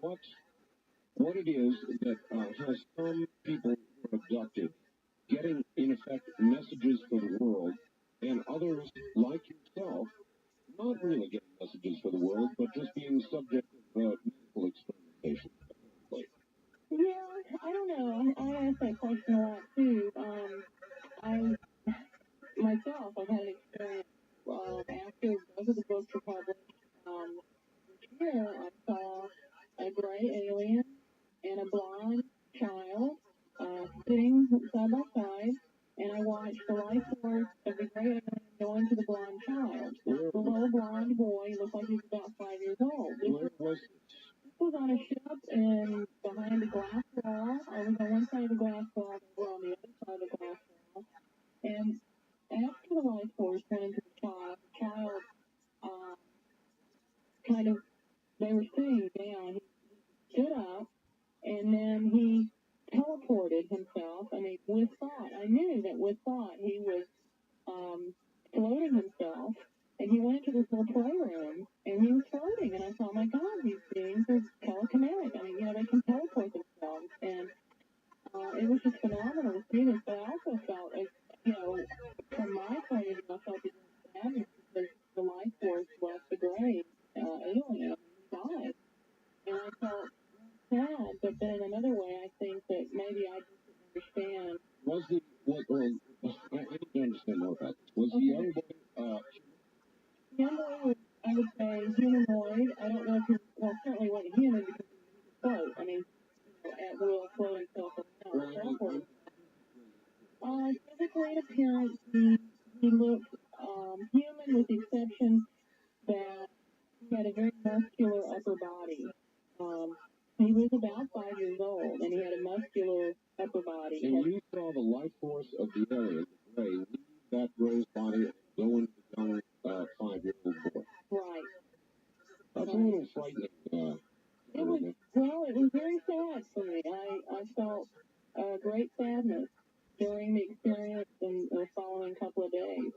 what it is that has some people who are abducted getting, in effect, messages for the world, and others, like yourself, not really getting messages for the world, but just being subject of medical experimentation. Yeah, I don't know. I ask that question a lot too. I myself, I've had an experience after both of the books were published. Here I saw a gray alien and a blonde child sitting side by side, and I watched the life force of the gray alien go into the blonde child. The little blonde boy looked like he was about 5 years old. This was on a ship and behind a glass wall. I was on one side of the glass wall, they were on the other side of the glass wall. And after the life force went into the child kind of, they were sitting down. He stood up, and then he teleported himself. I mean, with thought. I knew that with thought he was floating himself, and he went into this little playroom, and he was floating. And I thought, my God, these beings are telekinetic. I mean, they can teleport themselves. And it was just phenomenal to see this. But I also felt, from my point of view, I felt it was sadness because the life force left the grave, alien, he died. And I felt sad, but then in another way, I think that maybe I just didn't understand. I need to understand more about this. Was the young boy, young boy was, I would say, humanoid. I don't know if he was, certainly wasn't human because he was float. I mean, at will float himself around. Physically, in appearance, he looked human with the exception that he had a very muscular upper body. He was about 5 years old, and he had a muscular upper body. And you saw the life force of the alien, the gray, leave that gray's body and go into the young 5-year-old boy. Right. That's a little frightening. It was very sad for me. I felt great sadness during the experience and the following couple of days.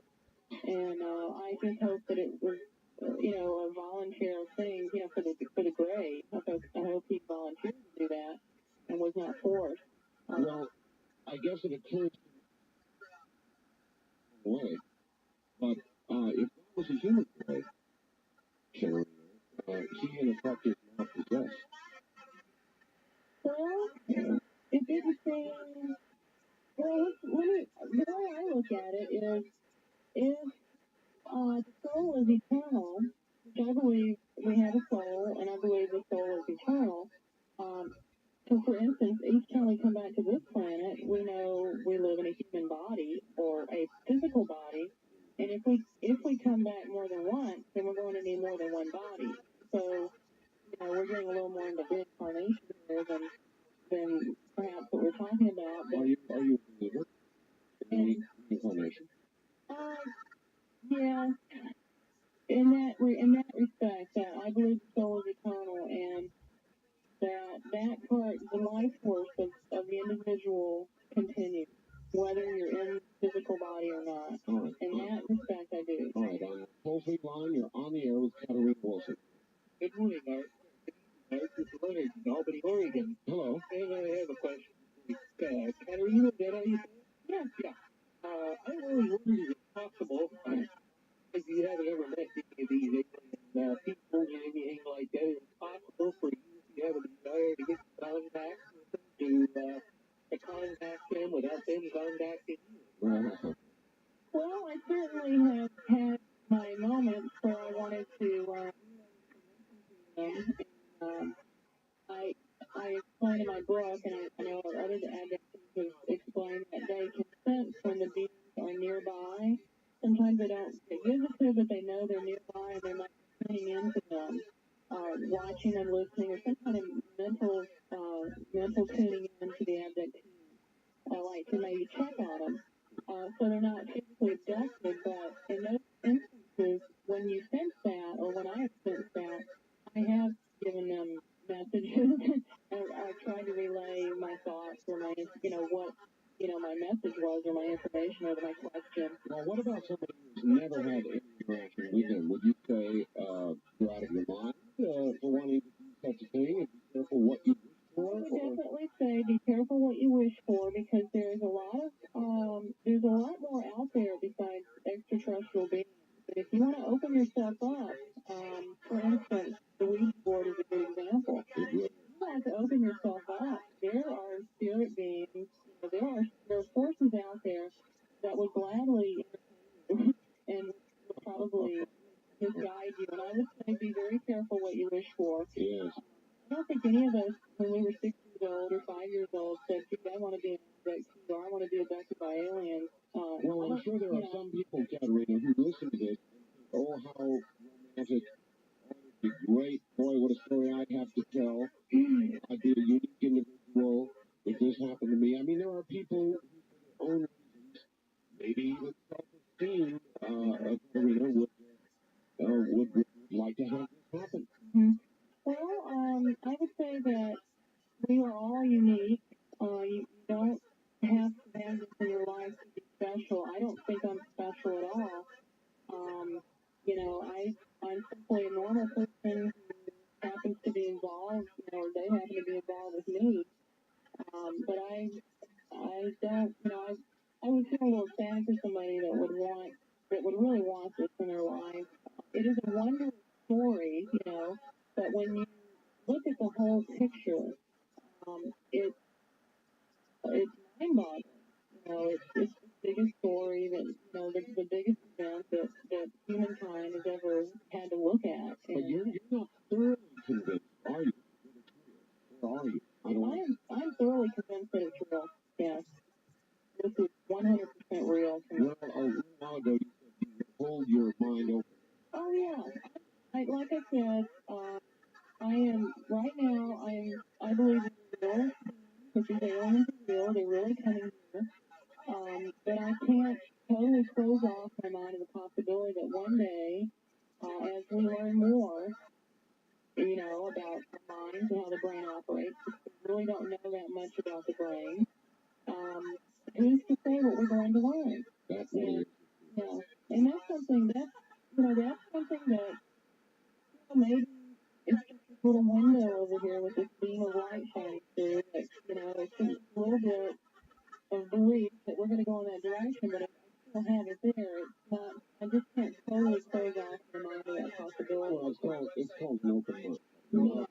And I just hope that it was, a voluntary thing, for the gray. I hope he volunteered to do that and was not forced. Well, I guess it occurs in a way, but if that was a human boy, he in effect is not possessed. Well, it didn't seem. Well, the way I look at it is, if the soul is eternal, which I believe we have a soul, and I believe the soul is eternal. So, for instance, each time we come back to this planet, we know we live in a human body or a physical body, and if we come back more than once, then we're going to need more than one body. So, we're getting a little more into reincarnation. that part, the life force of the individual continues, whether you're in physical body or not. All right. In that respect, I do. All right, on the toll-free line, you're on the air with Katarina Wilson. Good morning, Art. This is Leonard in Albany, Oregon. Hello. And I have a question. Katarina, did I? Yeah. Yeah. I really wondered if it's possible, if you haven't ever met any of these alien people or anything like that, is it possible for you, if you have a desire to get in contact with them, to contact them without them contacting you? Well, I certainly have had my moments where I wanted to them. And, I explain in my book, and I know other advocates have explained that they can sense when the beings are nearby. Sometimes they don't get visited, but they know they're nearby, and they might be tuning into them, watching and listening, or some kind of mental tuning into the abductee. I like to maybe check on them. So they're not physically abducted, but in those instances, when you sense that, or when I have sensed that, I have given them messages. I tried to relay my thoughts or my, what, my message was, or my information, or my question. Well, what about somebody who's never had any interaction with them? Would you say you're out of your mind for wanting to do such a thing, and be careful what you wish for? I would definitely say be careful what you wish for, because there's a lot more out there besides extraterrestrial beings. But if you want to open yourself up, for instance, the Ouija board is a good example. You want to open yourself up. There are spirit beings, there are forces out there that would gladly entertain you and would probably misguide you. And I would say be very careful what you wish for. Yes. I don't think any of us, when we were 6 years old or 5 years old, said, gee, I want to be an abductee, or I want to be abducted by aliens. Well, I'm sure there are some people, Katarina, who listen to this and think, oh, how romantic. Oh, it'd be great. Boy, what a story I'd have to tell. I'd be a unique individual if this happened to me. I mean, there are people who, for their own reasons, maybe even self-esteem, Katarina, would like to have this happen. Well, I would say that we are all unique. You don't have to have this in your life to be special. I don't think I'm special at all. I'm simply a normal person who happens to be involved, or they happen to be involved with me. But I don't, I would feel a little sad for somebody that would really want this in their life. It is a wonderful story, but when you look at the whole picture, it's mind-boggling. It's the biggest story that, the biggest event that humankind has ever had to look at. But you're not thoroughly convinced, are you? Or are you? I'm thoroughly convinced that it's real. Yes. This is 100% real. Well, a little while ago, you said you would hold your mind open. Oh, yeah. Like I said, I am, right now, I believe it's real, because these aliens are real, they're really coming here. But I can't totally close off my mind to the possibility that one day, as we learn more, about our minds and how the brain operates, we really don't know that much about the brain. Who's to say what we're going to learn? That's it. Yeah. And that's something that, maybe it's just this little window over here with this beam of light shining through that, it's just a little bit of belief that we're going to go in that direction, but I still have it there. It's not, I just can't totally close off my mind to that possibility. Well, it's called an open mind.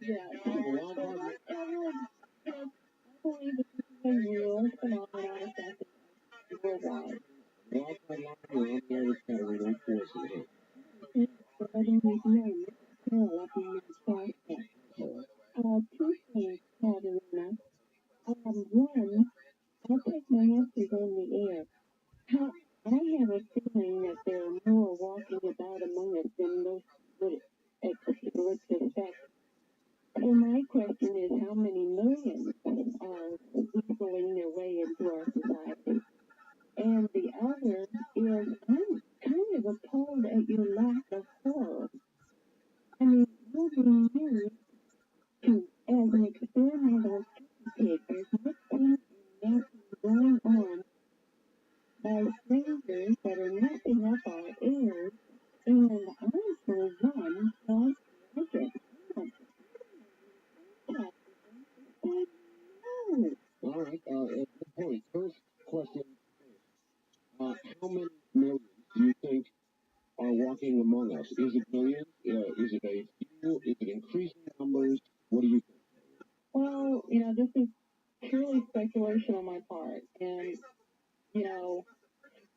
Yeah. And I really, I believe that this is a real phenomenon affecting worldwide. Well, I'll try to line you on there with Katarina, of course, and two things, Katarina. One, I'll take my answers on the air. I have a feeling that there are more walking about among us than those would expect. And my question is, how many millions are weaseling their way into our society? And the other is, I'm kind of appalled at your lack of horror. I mean, you're being used as an Is it millions? Is it a few? Is it increasing numbers? What do you think? Well, this is purely speculation on my part, and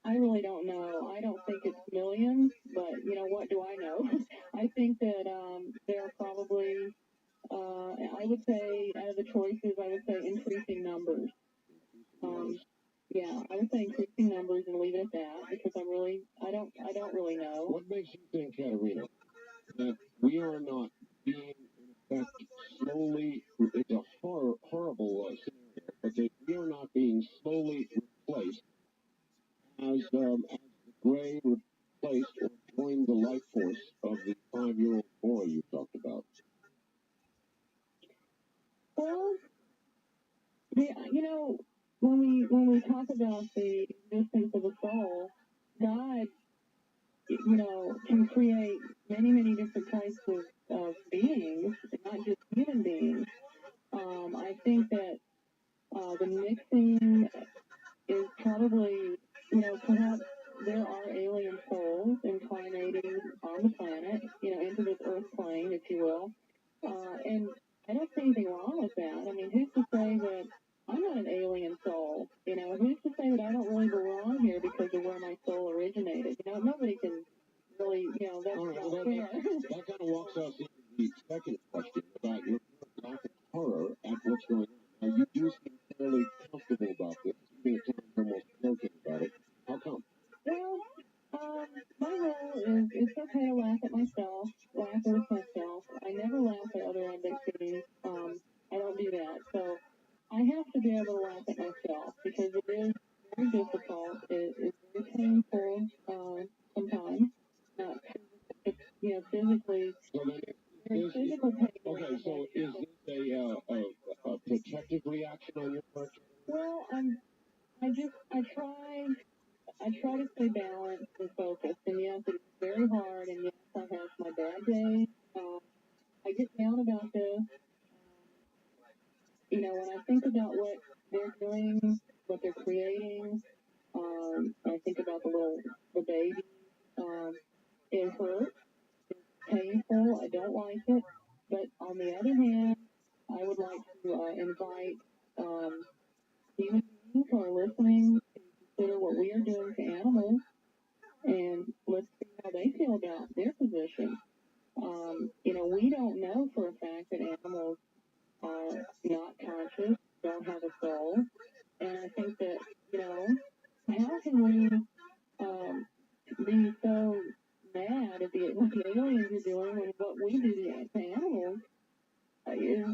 I really don't know. I don't think it's millions, but what do I know? I think that there are probably, I would say, out of the choices, I would say increasing numbers. Yeah, I would say increasing numbers and leave it at that because I don't really know. What makes you think, Katerina, that we are not being, in effect, slowly, it's a horrible scenario, but that we are not being slowly replaced as the gray replaced or joined the life force of the 5-year-old boy you talked about? Well, when we talk about the existence of a soul, God, can create many, many different types of beings, not just human beings. I think that the mixing is probably, perhaps there are alien souls incarnating on the planet, into this earth plane, if you will. And I don't see anything wrong with that. I mean, who's to say that I'm not an alien soul? Who's to say that I don't really belong here because of where my soul originated? Nobody can really, that's not fair. That kind of walks us into the second question about your lack of horror at what's going on. Now, you do seem fairly comfortable about this, even at times almost joking about it. How come? Well, my role is it's okay to laugh at myself, laugh with myself. I never laugh at other abductees. I don't do that. So I have to be able to laugh at myself because it is very difficult. It's very painful sometimes. Not physically. So then There's physical pain. Okay, so is this a protective reaction on your part? Well, I try to stay balanced and focused, and yes, it's very hard, and yes, I have my bad days. I get down about this. When I think about what they're doing, what they're creating, I think about the baby. It hurts. It's painful. I don't like it. But on the other hand, I would like to invite human beings who are listening to consider what we are doing to animals, and let's see how they feel about their position. We don't know for a fact that animals are not conscious, don't have a soul, and I think that, how can we be so mad at what the aliens are doing when what we do to animals is,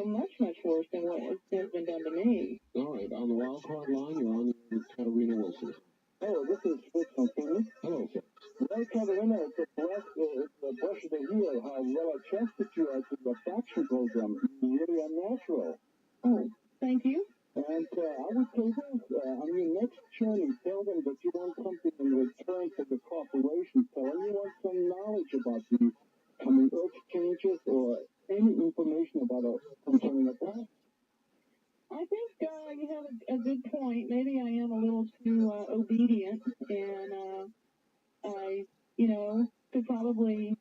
much, much worse than what has been done to me. All right, on the wild card line, you're on with Katerina Wilson. Oh, this is Fritz from Phoenix. Hello, sir. Well, Katerina, it's a pleasure to hear how well adjusted you are to the faction program. You really are natural. Oh, thank you. And I would say this, on your next journey, tell them that you want something in return for the corporation. Tell them you want some knowledge about the coming exchanges or any information about concerning the past. I think you have a good point. Maybe I am a little too obedient, and I, could probably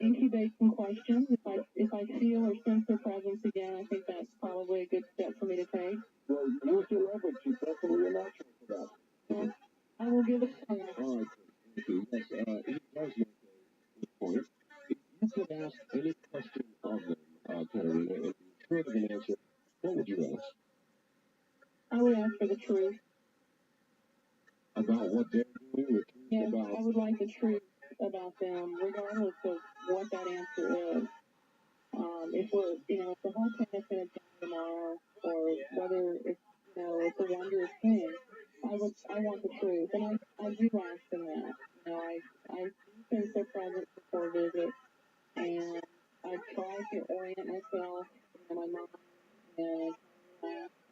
incubate some questions. If I feel or sense their presence again, I think that's probably a good step for me to take. Well, use your leverage. You're definitely a natural for that. Well, I will give it a try. All right, thank you. Yes, he does make a good point. If you could ask any question of them, Katerina, and be sure of an answer, what would you ask? I would ask for the truth. About what they're doing, the truth Yes, about... I would like the truth about them, regardless of what that answer is. If the whole planet's going to die tomorrow, or whether it's a wondrous thing, I want the truth, and I do ask them that. I sense their presence before a visit, and I try to orient myself in my mind, and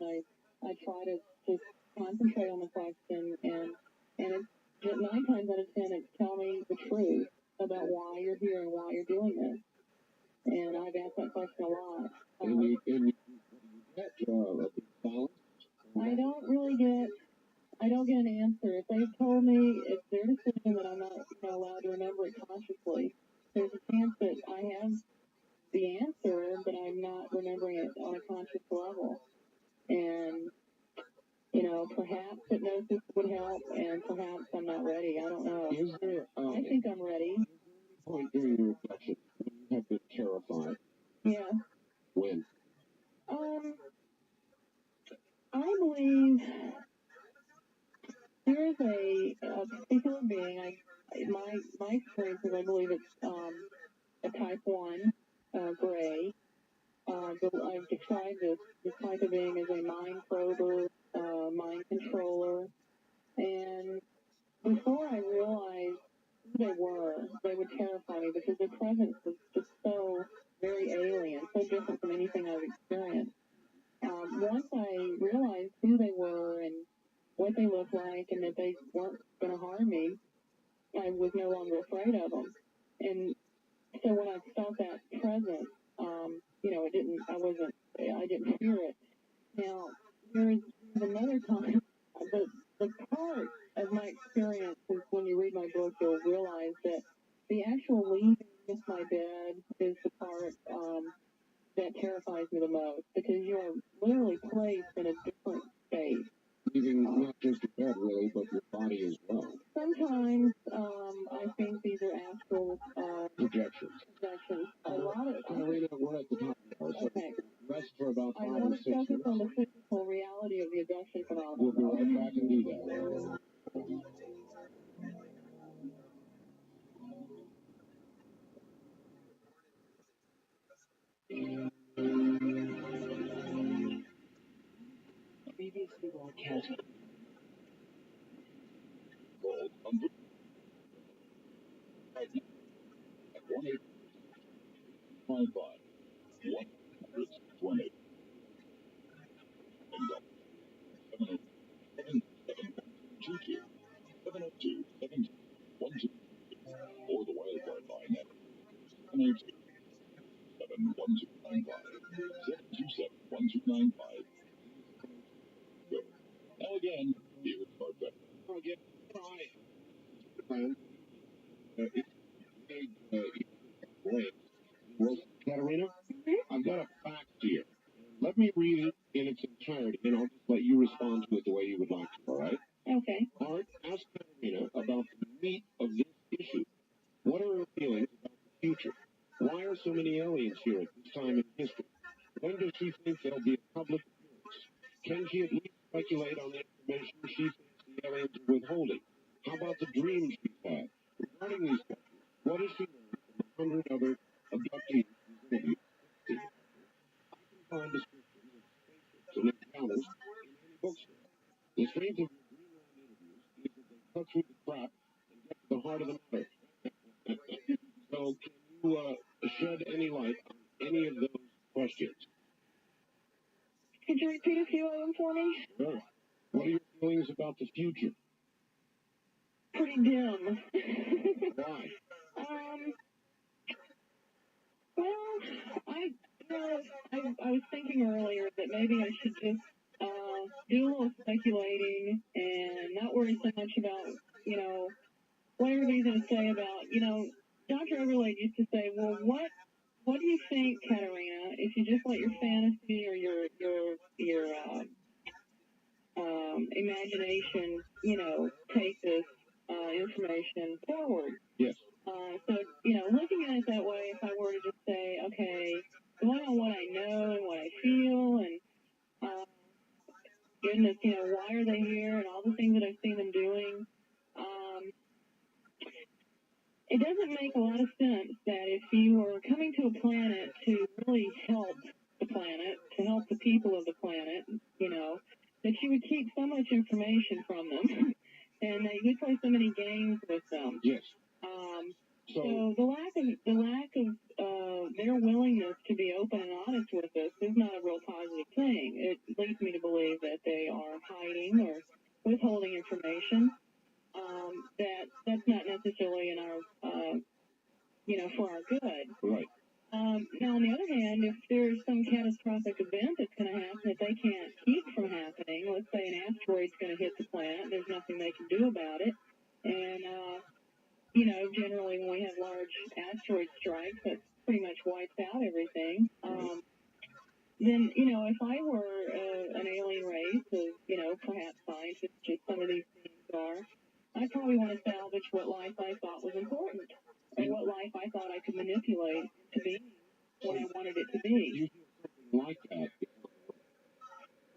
I try to just concentrate on the question, and it's 9 times out of 10, it's tell me the truth about why you're here and why you're doing this. And I've asked that question a lot. And you get a big balance? I don't get an answer. If they've told me it's their decision that I'm not allowed to remember it consciously, not remembering it on a conscious level. And, perhaps hypnosis would help, and perhaps I'm not ready. I don't know. Is there, I think I'm ready. point during your reflection when you have been terrified? Yeah. When? I believe there is a particular being. My experience is I believe it's a type 1, gray. I've described this type of being as a mind prober, mind controller, and before I realized who they would terrify me because their presence was just so very alien, so different from anything I've experienced. Once I realized who they were and what they looked like and that they weren't going to harm me, I was no longer afraid of them. And so when I felt that presence, I didn't fear it. Now, there's another time, the part of my experience is when you read my book, you'll realize that the actual leaving my bed is the part that terrifies me the most because you are literally placed in a different state. Leaving not just your bed, really, but your body as well. Sometimes I think these are astral projections. A lot of Katarina, we're at the top now, so okay. rest for about 5 I or want 6 to focus minutes. on the physical reality of the abduction phenomenon. We'll be right back and do that. Previously broadcast. Gold under. Right now, at 1-855 120 and 707 702 712 or the wildcard line at 782 71295 727 1295. Go. Now again, here is our bet. Again, try. It's big, well, Katarina, I've got a fact here. Let me read it in its entirety, and I'll just let you respond to it the way you would like to, all right? Okay. Art, ask Katarina about the meat of this issue. What are her feelings about the future? Why are so many aliens here at this time in history? When does she think there'll be a public appearance? Can she at least speculate on the information she thinks the aliens are withholding? How about the dreams she's had? Regarding these questions, what has she learned from 100 other abductees she's interviewed? I can find descriptions of spaceships and encounters in any bookstore. The strength of your Greenland interviews is that they cut through the crap and get to the heart of the matter. So, can you shed any light on any of those questions? Could you repeat a few of them for me? Sure. What are your feelings about the future? Pretty dim. Why? Well, I was thinking earlier that maybe I should just do a little speculating and not worry so much about, what everybody's going to say about, Dr. Everlade used to say, well, what do you think, Katarina, if you just let your fantasy or your imagination, take this information forward? Yes. So, looking at it that way, if I were to just say, okay, going on what I know and what I feel and, goodness, why are they here and all the things that I've seen them doing, it doesn't make a lot of sense that if you were coming to a planet to really help the planet, to help the people of the planet, that you would keep so much information from them and that you would play so many games with them. Yes. So the lack of their willingness to be open and honest with us is not a real positive thing. It leads me to believe that they are hiding or withholding information. That's not necessarily in our, for our good. Right. Now, on the other hand, if there's some catastrophic event that's going to happen that they can't keep from happening, let's say an asteroid's going to hit the planet, there's nothing they can do about it, and, generally when we have large asteroid strikes, that pretty much wipes out everything. then, if I were an alien race of, perhaps scientists, just some of these things are, I probably want to salvage what life I thought was important, or what life I thought I could manipulate to be what I wanted it to be. Like that.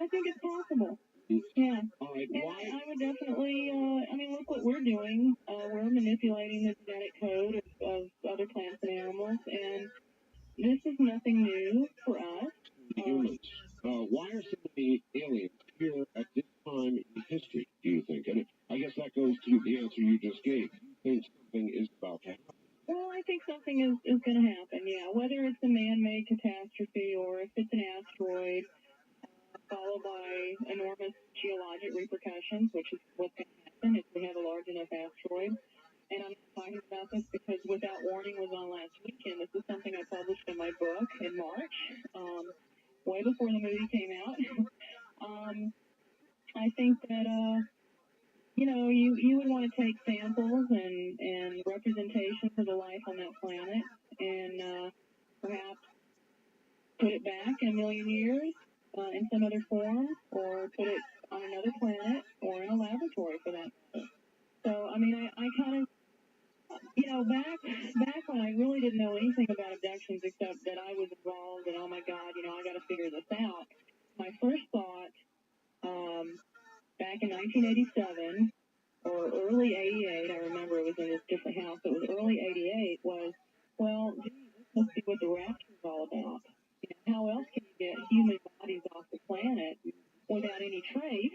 I think it's possible. Yeah. All right. And Why? I would definitely, look what we're doing. We're manipulating the genetic code of other plants and animals, and this is nothing new for us. Humans. Why are so many aliens here at this time in history, do you think? And I guess that goes to the answer you just gave. You think something is about to happen? Well, I think something is going to happen, yeah. Whether it's a man-made catastrophe or if it's an asteroid followed by enormous geologic repercussions, which is what's going to happen if we have a large enough asteroid. And I'm talking about this because Without Warning was on last weekend. This is something I published in my book in March, way before the movie came out. I think that, you would want to take samples and representations of the life on that planet and perhaps put it back in a million years in some other form, or put it on another planet or in a laboratory for that matter. So, I kind of, back when I really didn't know anything about abductions except that I was involved and, oh my God, I got to figure this out. My first thought, back in 1987 or early 88, I remember it was in this different house, it was early 88, was, well, gee, this must be what the rapture is all about. How else can you get human bodies off the planet without any trace?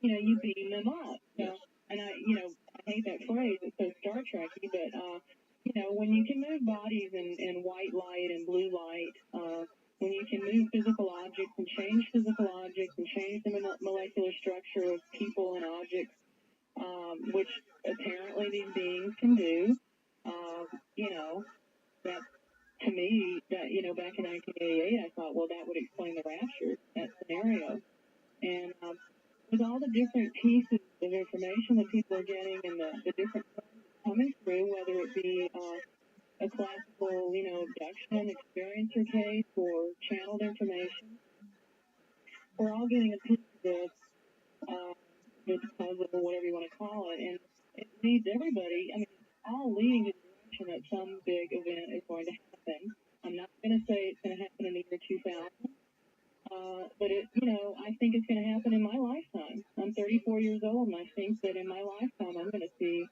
You beam them up. So, and I hate that phrase. It's so Star Trek-y, but, when you can move bodies in white light and blue light, when you can move physical objects and change physical objects and change the molecular structure of people and objects, which apparently these beings can do, that to me, that, back in 1988, I thought, well, that would explain the rapture, that scenario. And with all the different pieces of information that people are getting and the different coming through, whether it be a classical, abduction experiencer case or channeled information, we're all getting a piece of this puzzle, whatever you want to call it, and it leads everybody, it's all leading to the direction that some big event is going to happen. I'm not going to say it's going to happen in the year 2000, but I think it's going to happen in my lifetime. I'm 34 years old, and I think that in my lifetime I'm going to see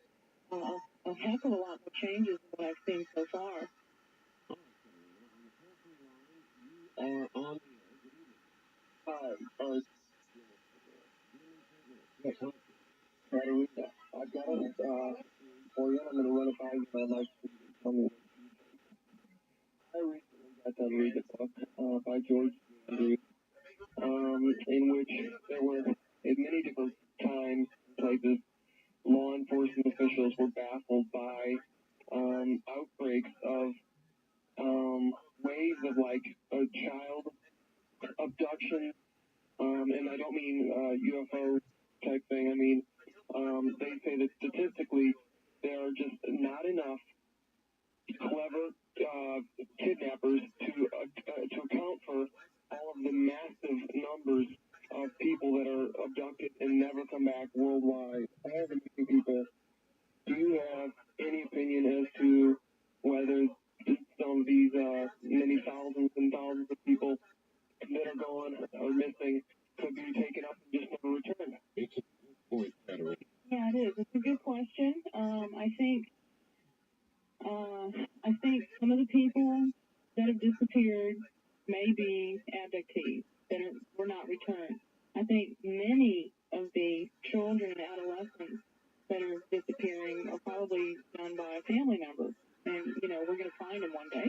a heck of a lot more changes than what I've seen so far. Are on yes, Margarita. I've got it for you. I'm going to run it by you. I'd like to tell me. I recently got to read the book by George Andrews, in which there were, in many different times and places, law enforcement officials were baffled by outbreaks of waves of like a child abduction, and I don't mean UFO type thing. I mean, they say that statistically there are just not enough clever kidnappers to account for all of the massive numbers of people that are abducted and never come back worldwide. All the missing people. Do you have any opinion as to whether some of these many thousands and thousands of people that are gone or missing could be taken up and just never returned? it's a good point, Federer. Yeah, it is. It's a good question. I think some of the people that have disappeared may be abductees that were not returned. I think many of the children and adolescents that are disappearing are probably done by a family member, and we're going to find them one day.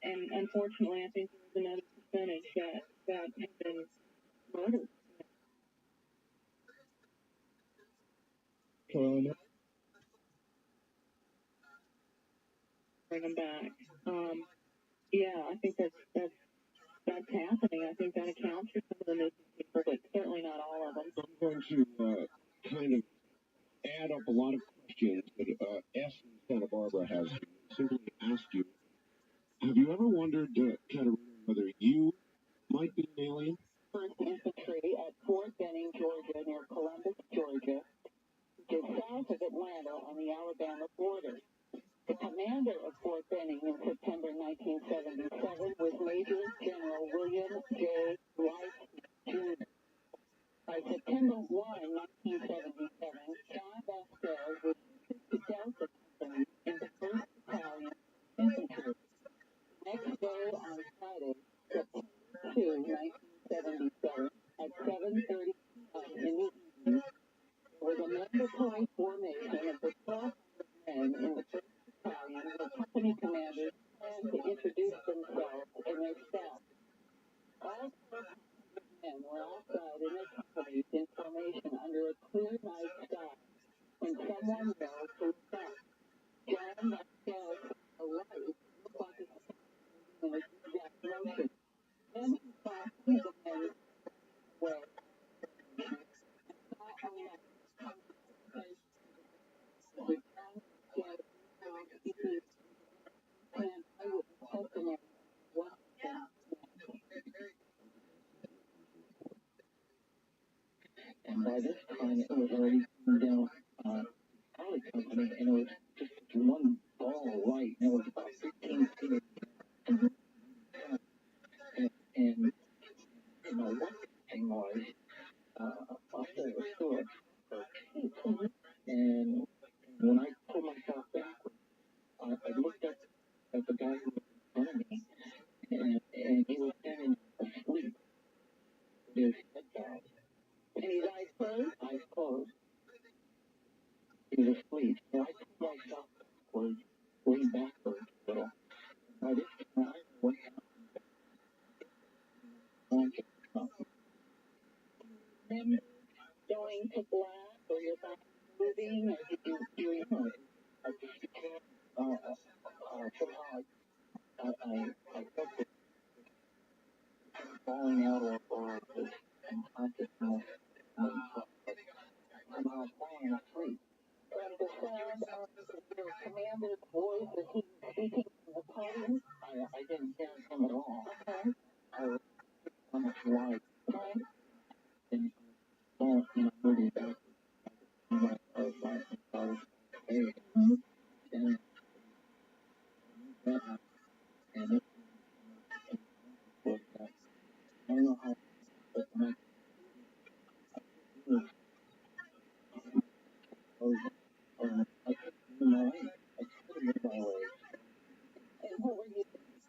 And unfortunately, I think there's another percentage that have been murdered. Bring them back. Yeah, I think that's happening. I think that accounts for some of the missing people, but certainly not all of them. I'm going to kind of add up a lot of questions that S in Santa Barbara has simply asked you. Have you ever wondered, kind of, whether you All four men were outside in their companies in formation under a clear night sky when someone yelled to look up. John yelled a light looked like a in a zigzag motion. Then he saw three of the men away and saw a light come with John yelled and eyewitness testimony what happened. And by this time, it was already coming down alley company, and it was just one ball of light, and it was about 15 feet. And you know what the thing was, I'll say it was short, and when I pulled myself back, I looked up at the guy who was in front of me, and he was standing asleep with his head down. And his eyes closed? Eyes closed. He was asleep. So I pulled myself backwards, leaned backwards a little. By this time, I was remember going to black or your body moving, or did you do it? I just became, somehow I felt it falling out or just unconsciousness, somehow falling asleep. And the sound of your commander's voice as he was speaking from the podium, I didn't hear him at all. Okay. I was on the slide. Okay. And moving back. I was like, hey. And it was, I don't know how, but my was, I couldn't move my legs. I couldn't move my legs. And what were you doing?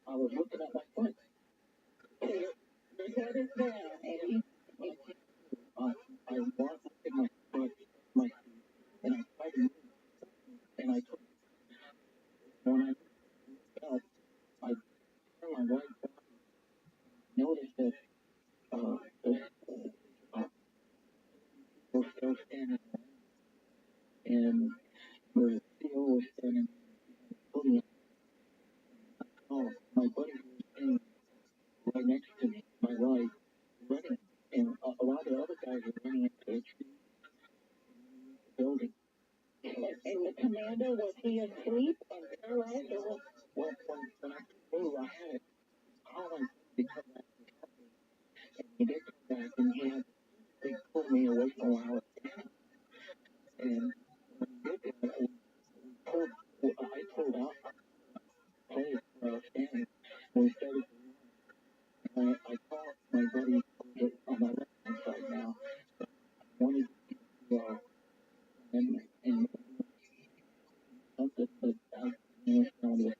I was looking at my foot. So your head is down, and I walked with my foot, my feet, and I tried to move, and I couldn't. When I felt, I turned my right back, noticed that was still standing, and the CEO was standing, putting oh, my buddy was standing right next to me, my right, running, and a lot of the other guys were running into the tree building. And the commander, was he asleep and paralyzed, or what? Well, when I moved, I had it calling to come back, and he did come back, and he pulled me away from where I was standing, and when he did that, I pulled out place where I was standing, and we started, and I called my buddy on my left hand side now, wanted to go, and something that I understand was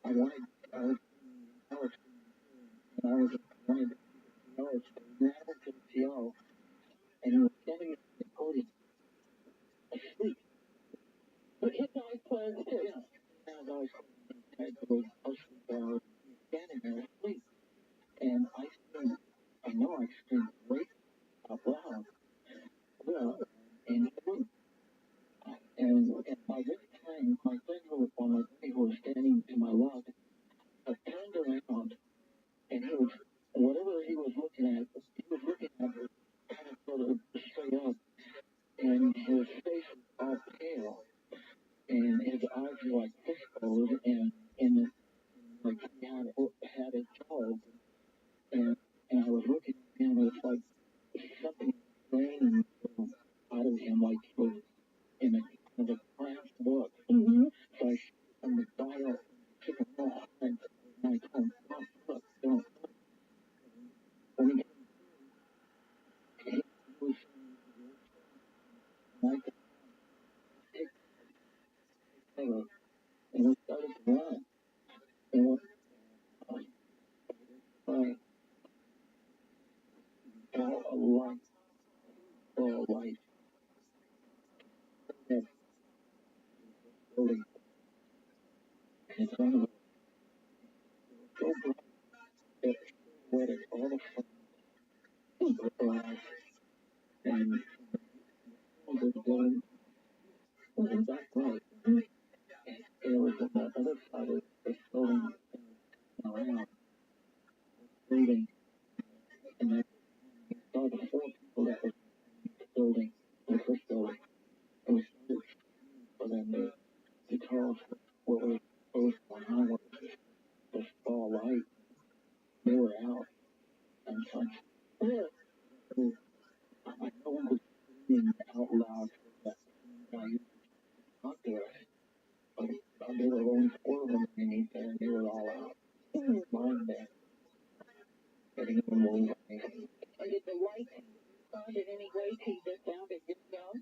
I wanted, I was, and I was wanted to know, so we ran over to the CO, and he was standing at the podium, asleep, with his eyes closed too, you know, and his eyes closed, and I was standing there asleep, and I screamed, I know I screamed right out loud, well, and he wouldn't. And by this time, my friend who was standing to my left, turned around, and he was, whatever he was looking at it kind of sort of straight up, and his face was all pale, and his eyes were like fishbowls, and like he had credit all the funds and all the building. Wasn't that right? It was on the other side of the building around building, and I saw the four people that were in the building, the first building. It was for them to tell us what was supposed to on the fall light. They were out and such. So I know one was being out loud for that guy who talked to us, but they were only four of them underneath there, and they were all out. Lying there, getting them moving. And did the light respond in any way to the sound of yourself?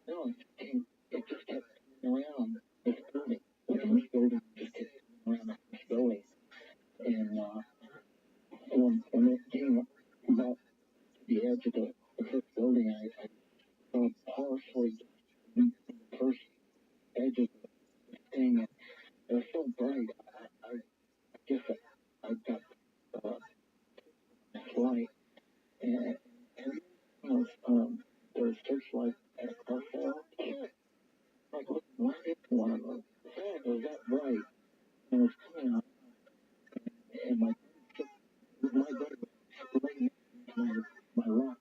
No, it just kept turning around this building. The first building just kept turning around this building. And when it came about the edge of the first building, I saw partially the first edge of the thing. And it was so bright. I guess I got this light. And there was searchlight at a car sale. Like, what is one of them? It was that bright. And it was coming out. And my brother was right next to my rock.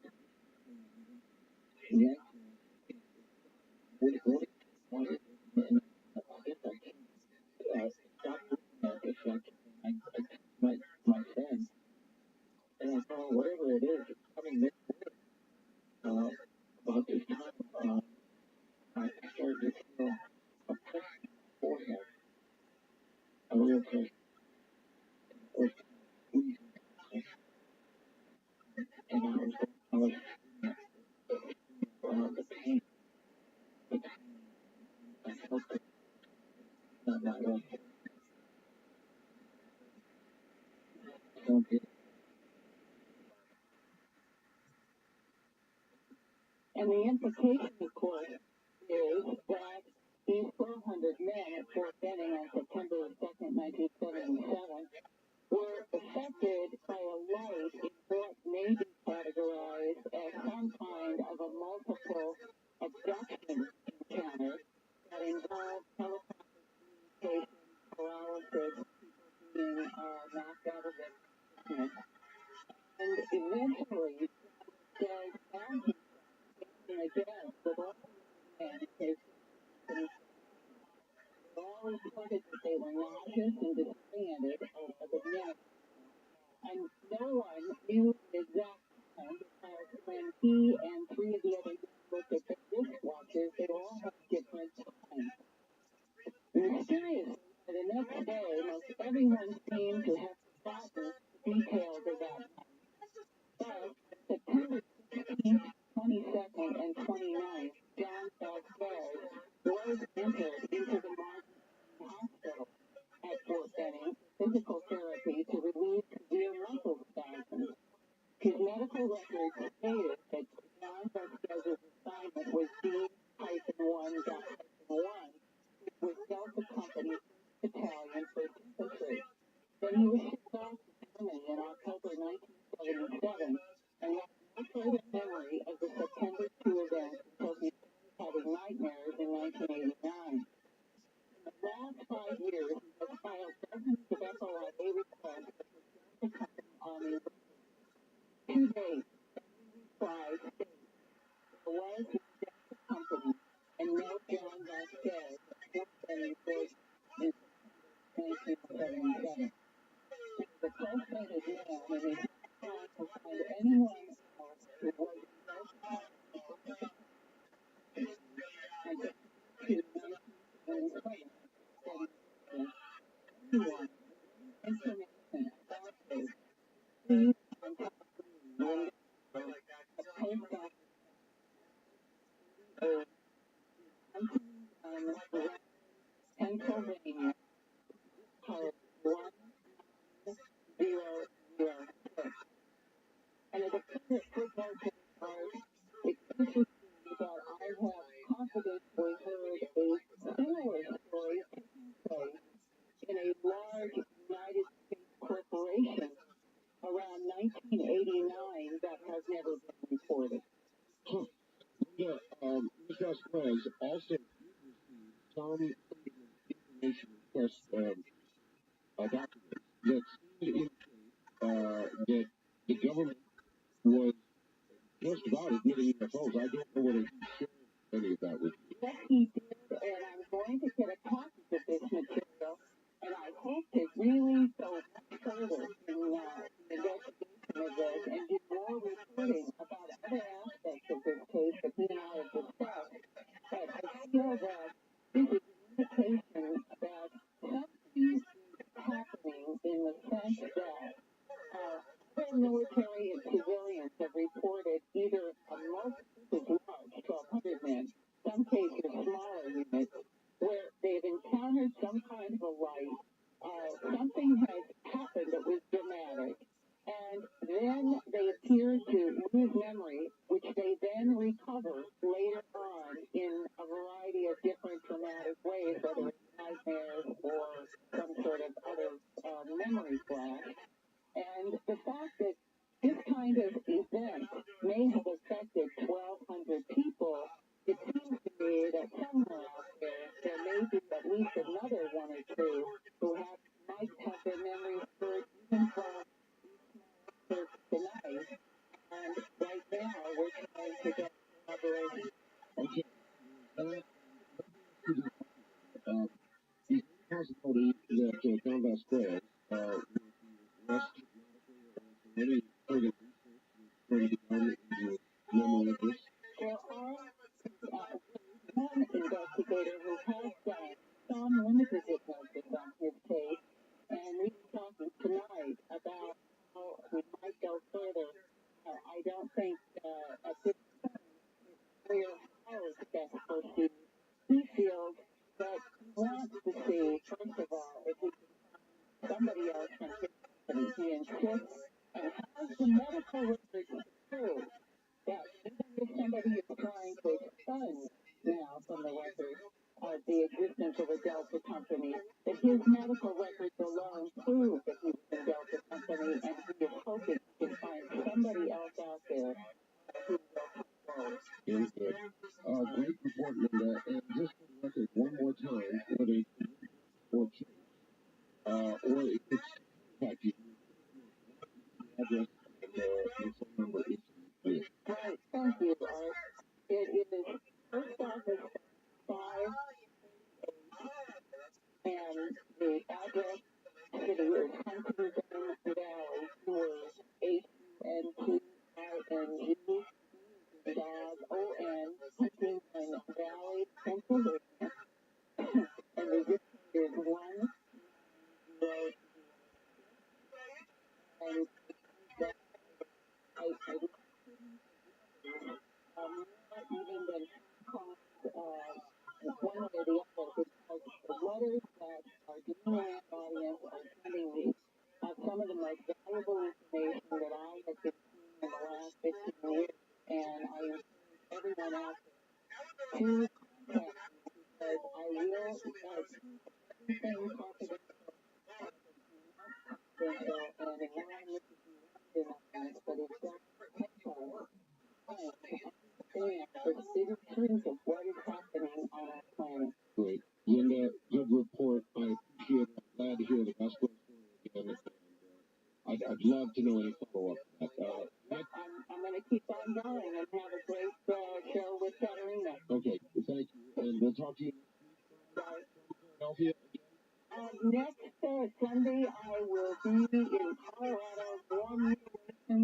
Yeah. What is it? And I guess I stopped looking at this. I my friend. And I thought, whatever it is, it's coming this way. About this time, I started to feel a press on my forehead. A real press. It was squeezing. And I was the pain. I felt it on my left. So good. And the implication, of course, is that these 1,200 men at Fort Benning on September 2nd, 1977, were affected by a light in what may be categorized as some kind of a multiple abduction encounter that involved telepathic communication, paralysis, people being knocked out of their consciousness. And eventually, John found himself again with all the men in his company. They all reported that they were nauseous and disoriented over the minute. And no one knew the exact time because when he and three of the other men looked at their wristwatches, they all had different times. Mysteriously, the next day, most everyone seemed to have forgotten the details of that night. But September 16th, 22nd, and 29th, John Vasquez was entered into the Martin Hospital at Fort Benning for physical therapy to relieve severe muscle spasms. His medical records stated that John Vasquez's assignment was D-1-1, with Delta Company 1st Battalion, 1st Infantry. Then he was shipped off to Germany in October 1977 and had no further memory of the September 2 event until he started having nightmares in 1989. In the last 5 years, he has filed dozens of FOIA requests with the Delta Company Army records. To date, every reply states there was no Delta Company and no John Vasquez at Fort Benning Fort in September 1977. The president is now and is trying to find anyone else who was involved in and to 1977. Anyone with information about this, please contact me. A post office Pennsylvania, code 1006. And as a footnote to the card, it's interesting that I have confidently heard a similar story taking place in a large United States corporation around 1989 that has never been reported. Yeah, Ms. Vasquez also received some information request documents that seemed to indicate that the government was just about admitting UFOs. I don't know whether he shared any of that with you. Yes, he did, and I'm going to get a copy of this material, and I hope to really go much further in the investigation of this and do more reporting about other aspects of this case that he and I have discussed. But I feel that this is an indication that something is happening in the sense that other military and civilians have reported either a multitude large, 1,200 men, some cases smaller units, where they've encountered some kind of a light. Something has happened that was dramatic, and then they appear to lose memory, which they then recover later on in a variety of different dramatic ways, whether it's nightmares or some sort of other memory flash. And the fact that this kind of event may have affected 1,200 people, it seems to me that somewhere out there may be at least another one or two who might have their memories spurred even from tonight. And right now, we're trying to get collaboration. Okay. The possibility that John Vasquez will be arrested or any further research going to be done into memory of this? There are one investigator who has done some limited hypnosis on his case, and we were talking tonight about how we might go further. I don't think at this point it's clear how it's best proceed. He feels that he wants to see, first of all, if he can find somebody else from his company. He insists and has the medical records to prove that even if somebody is trying to expunge now from the record the existence of a Delta company, that his medical records alone prove that he was in Delta company, and he is hoping he can find somebody else out there who will come forward. Very good. Great report, Linda. And just for the record, one more time, whether it's or case, or if it's contact you, the address and the phone number is clear. Right, thank you, Art. It is Post Office 5, and the address city is Huntington Valley, Tours, Huntinging, Huntington Valley, Pennsylvania, and the zip code is 100, and not even been called one way or the other, because the letters that our Demon Land audience are sending me are some of the most valuable information that I have been seeing in the last 15 years, and I encourage everyone out there to contact me, because I will keep everything confidential, and around this is but it's got potential to understand the bigger truth of what is happening on our planet. Great. Linda, good report. I appreciate it. I'm glad to hear the gospel story again. And I'd love to know any follow-up to that. I'm going to keep on going and have a great show with Katarina. Okay, thank you. And we'll talk to you Philadelphia again. Next Sunday, I will be in Colorado, warm relations in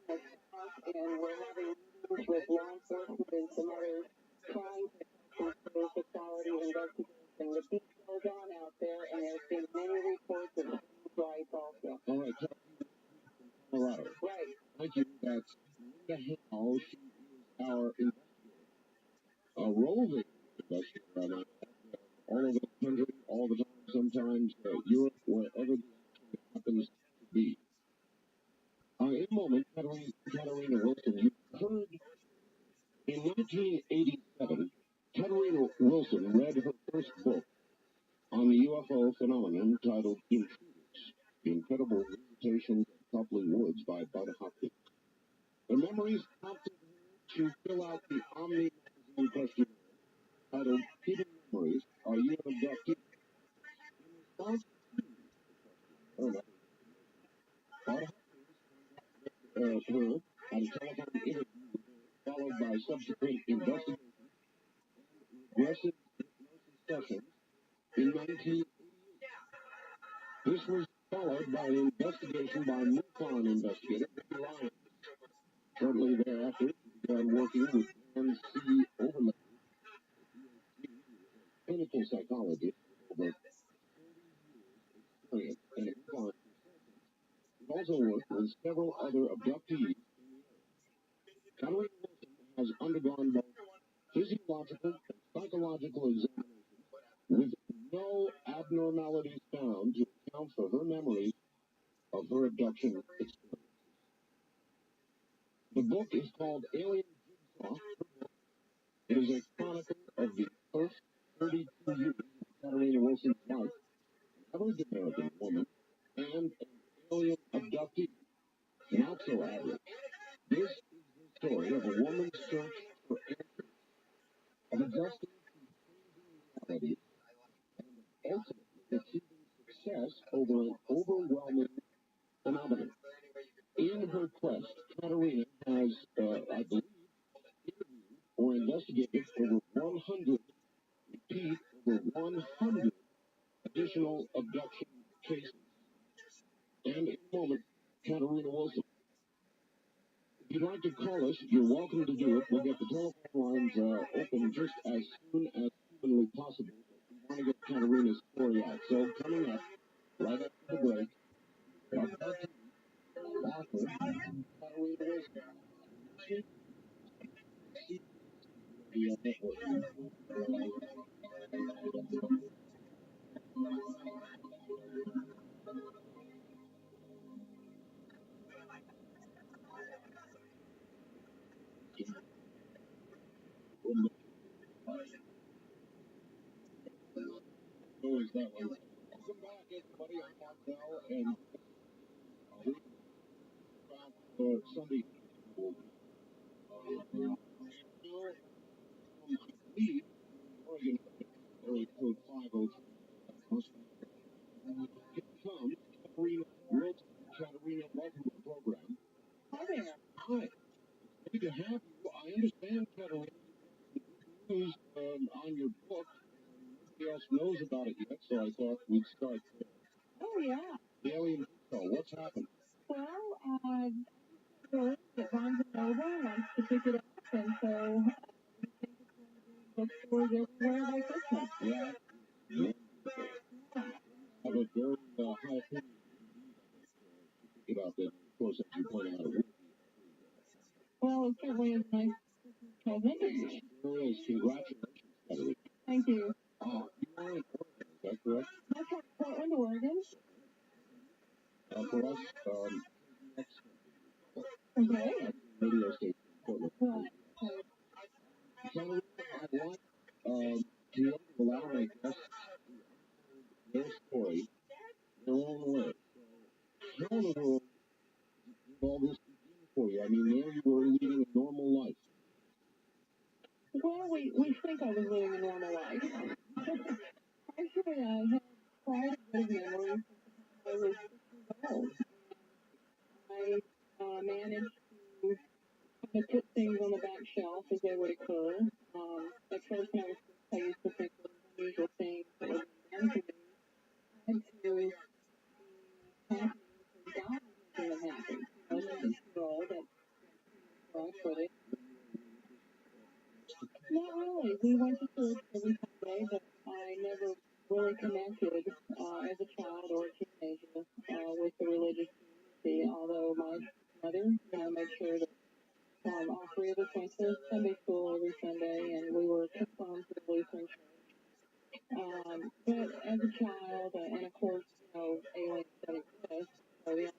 the South, and we're having meetings with law enforcement and some others trying to improve the quality of investigation. The beat goes on out there, and there's been many reports of human rights also. All right, talk to you from Colorado. Right. Thank you. That's Linda Hale. She is our investigator. A roving investigator, I might add. All over the country, all the time, sometimes Europe, wherever the action happens to be. In a moment, Katarina Wilson, you heard in 1987, Katarina Wilson read her first book on the UFO phenomenon titled Intruders, The Incredible Visitations Copley Woods by Bud Hopkins. The memories prompted her to fill out the Omni magazine questionnaire titled Hidden Memories. Are you an abductee? In response to the questionnaire, Bud Hopkins her at a telephone interview, followed by subsequent investigation and regressive hypnosis sessions in 1988. This was followed by an investigation by MUFON investigator Bill Lyons. Shortly thereafter, she began working with Dan C. Overland, a clinical psychologist with over 30 years experience in MUFON consulting. He also worked with several other abductees. Conrad Wilson has undergone both physiological and psychological examinations with no abnormalities found to account for her memories of her abduction experience. The book is called Alien Jigsaw. It is a chronicle of the first 32 years of Katarina Wilson's life, an average American woman, and an alien abductee. Not so average. This is the story of a woman's search for answers, of adjusting to changing realities, and ultimately achieving success over an overwhelming phenomenon. In her quest, Katarina has, I believe, interviewed or investigated over 100, repeat, over 100 additional abduction cases. And in a moment, Katarina Wilson. If you'd like to call us, you're welcome to do it. We'll get the telephone lines open just as soon as humanly possible. We want to get Katarina's story out. So coming up, right after the break, author Katarina Wilson. Always that way. Welcome back, everybody. I'm Marcel, and about Sunday. Now, I believe Oregon area code 503. Here comes Katarina Wilson. Katarina, welcome to the program. Hi there. Hi. It's good to have you. I understand, Katarina, news on your book. Nobody else knows about it yet, so I thought we'd start there. Oh, yeah. The alien jigsaw, what's happened? Well, I just heard that Barnes & Noble wants to pick it up, and so we think it's going to be bookstores everywhere by Christmas. Yeah. I have a very high opinion. Pick it up, and of course, as you pointed out, it would be. Well, it certainly is nice present. It sure is. Congratulations, Katarina. Thank you. You are in Oregon, is that correct? That's right, Portland, Oregon. For us, Okay. radio station in Portland. Right. Katarina, I'd like to be able to allow my guests to unfold their story their own way. So, how in the world did all this begin for you? I mean, there you were leading a normal life. Well, we think I was living a normal life. Actually, I had quite a bit of memories since I was 6 years old. I managed to kind of put things on the back shelf as they would occur. At first, when I was 6, I used to think of unusual things that were done to me. I had to be happy because God was making them happen. You know, as a 6-year-old, that's wrong for it. Not really. We went to church every Sunday, but I never really connected as a child or a teenager with the religious community, although my mother made sure that all 3 of us went to Sunday school every Sunday, and we were confirmed to the Lutheran Church. But as a child, and of course, aliens don't exist, so the only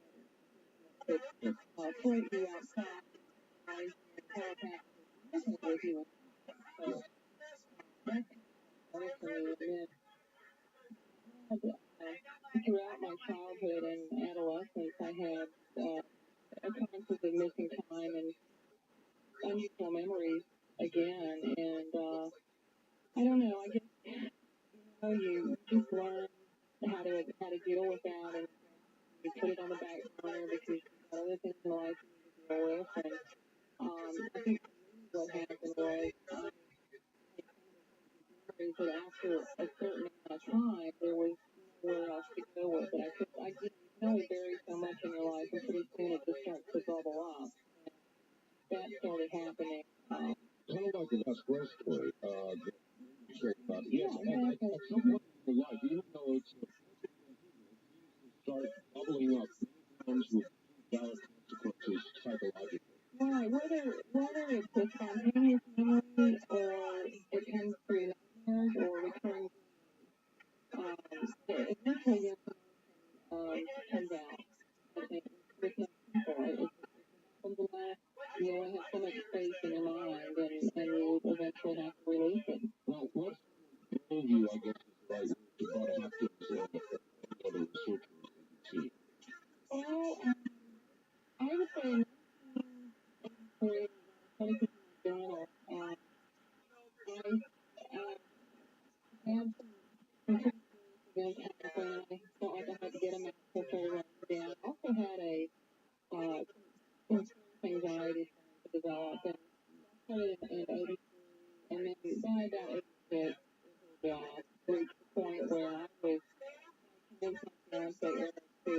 person that could point you outside and telepathically communicate with you. So that's for me. And then throughout my childhood and adolescence, I had occurrences of missing time and unusual memories again. And I don't know. I guess you just learn how to deal with that, and you put it on the back burner because you've got other things in life you need to deal with. And I think what happened was that after a certain amount of time, there was nowhere else to go with it. I you can only bury so much in your life, and pretty soon it just starts to bubble up. That started happening. Kind of like the West West story that you shared about. Yes, exactly. At some point in your life, even though it's a start bubbling up comes with dire consequences psychologically. Right, whether it's a spontaneous memory or it comes through nightmares or recurring eventually the information comes out. I think there's no simple. It comes alive. You only have so much space in your mind, and you eventually have to release it. Well, what drove you, I guess, is the right word, to try to have things any other researchers that you see? Well, I would say in 1983, I was journal. I had some pretty serious events happen. I felt like I had to get them out, so I started writing them down. I also had some anxiety starting to develop, and I started in 83, and then by about 86, reached the point where I was convinced my fiance Eric to,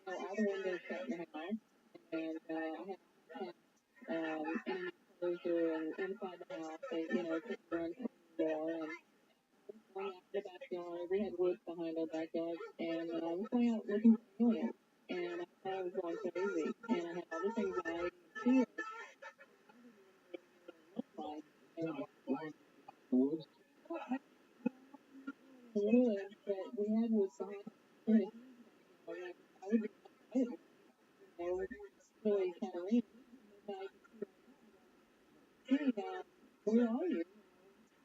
all the windows shut in the house, and I had an enclosure and inside the house, and, couldn't run anymore, and going out to the backyard. We had woods behind our backyard, and I was going out looking for aliens, and I thought I was going crazy, and I had all this anxiety and fear. Woods? The woods, but we had woods behind us. I would be excited, really kind of ring. Hey, where are you?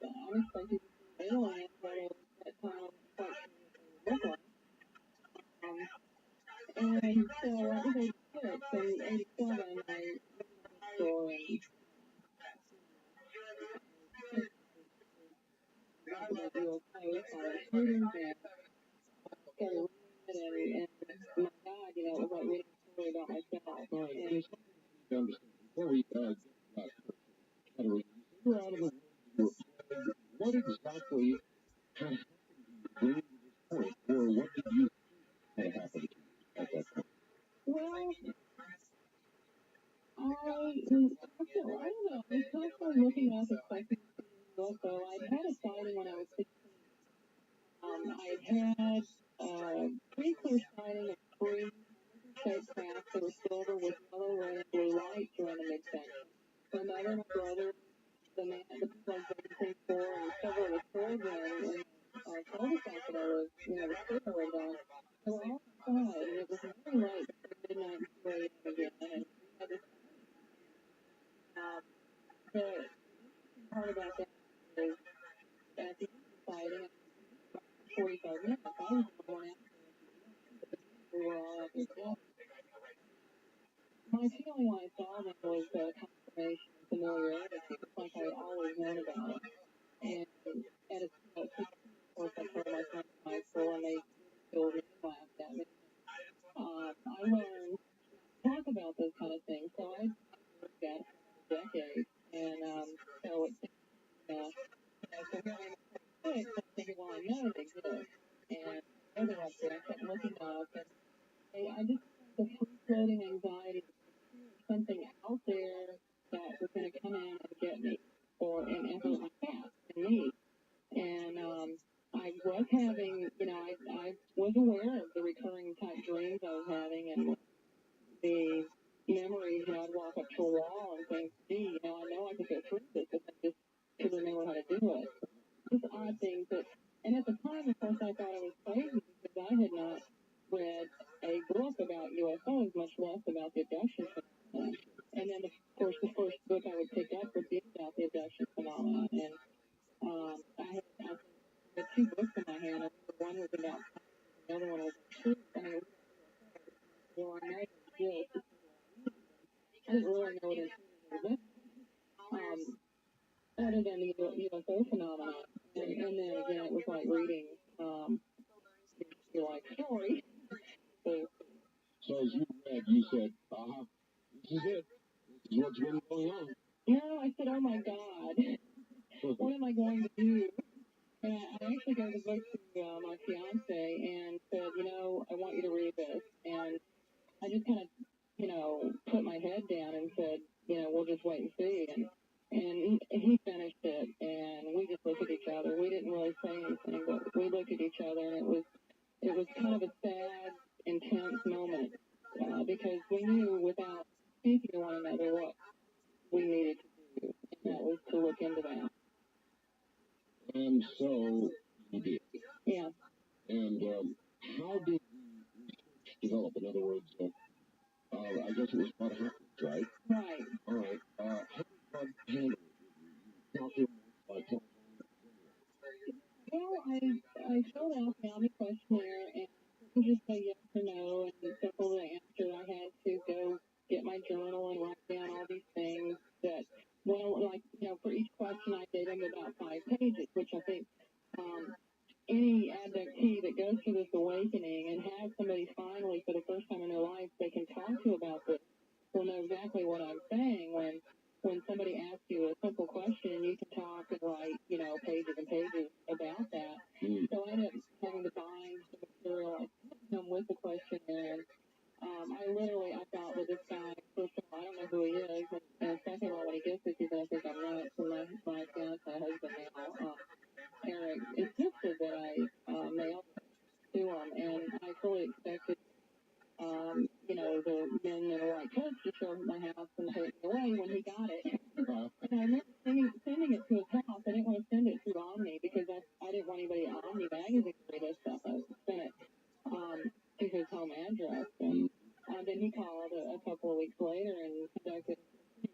I'm expecting to see aliens, but at that time I wasn't quite sure what they would look like. And so I was 86, and 87, I went to the store and got my UFO shootings and started reading it, and my God, it was like reading a story about myself. All right, there's something you need to understand. Before we get to that, you were out of the woods, you were plagued. What exactly had happened to you bring you to this point, or what did you think had happened to you at that point? Well, I don't know. I was constantly looking up expecting to see a UFO. I'd had a sighting when I was 16. I had pretty clear sighting of three shaped craft that were silver with yellow, red, and blue lights around the midsection. My mother, my brother, the people I was babysitting for, and several of the children in our cul-de-sac that I was, the street I lived on, they were all outside, and it was very late between midnight and 2 a.m. again, and we had this the interesting part about that is at the end of the sighting, 45 minutes, I was the one out there. We were all at the club. My feeling when I saw them was confirmation and familiarity. It's like I had always known about it. And at a 16, of course, I told my friends in high school, and they killed me and laughed at me. I learned to talk about those kind of things, so I worked at it for decades. And so it seemed, so here I am at 26, I'm thinking, well, I know they exist. And I know they're up there. I kept looking up, and I just had the free-floating anxiety, something out there that was going to come in and get me, and really fast and me. And I was having, I was aware of the recurring type dreams I was having, and the memories. I'd walk up to a wall and think, gee, I know I could get through this if I just could remember how to do it. Just odd things that, and at the time, of course, I thought I was crazy because I had not read a book about UFOs, much less about the abduction phenomenon. And then, of course, the first book I would pick up would be about the abduction phenomenon. And I had 2 books in my hand. I remember one was about the other one was truth. I mean, they were amazing. this. I didn't really know what it was. Other than the UFO phenomenon. And then again, it was like reading your life story. So as you read, you said, this is it. This is what's been going on. No, I said, oh my God, what am I going to do? And I actually gave the book to my fiance and said, I want you to read this. And I just kind of, put my head down and said, we'll just wait and see. And he finished it, and we just looked at each other. We didn't really say anything, but we looked at each other, and it was kind of a sad, intense moment because we knew without speaking to one another what we needed to do, and that was to look into that. And so you did. Yeah. And how did the research develop? In other words, I guess it was about hackers, right? Right. All right. How did God handle it? You talked to him by telephone. Well, I filled out the Omni questionnaire and couldn't just say yes or no, and simple the answer. I had to go get my journal and write down all these things that, for each question I gave him about 5 pages, which I think any abductee that goes through this awakening and has somebody finally for the first time in their life they can talk to about this will know exactly what I'm saying when somebody asks you a simple question, you can talk and write, pages and pages about that. So I ended up having to bind the material. I sent him with the questionnaire. I thought with this guy, first of all, I don't know who he is, and second of all, when he gets this, he's going to think I'm nuts. And my fiance, husband now, Eric, insisted that I mail to him, and I fully expected the men in a white coats to show up at my house and take me away when he got it. And I remember sending it to his house. I didn't want to send it through Omni because I didn't want anybody at Omni magazine to read this stuff. I sent it to his home address. And then he called a couple of weeks later and conducted a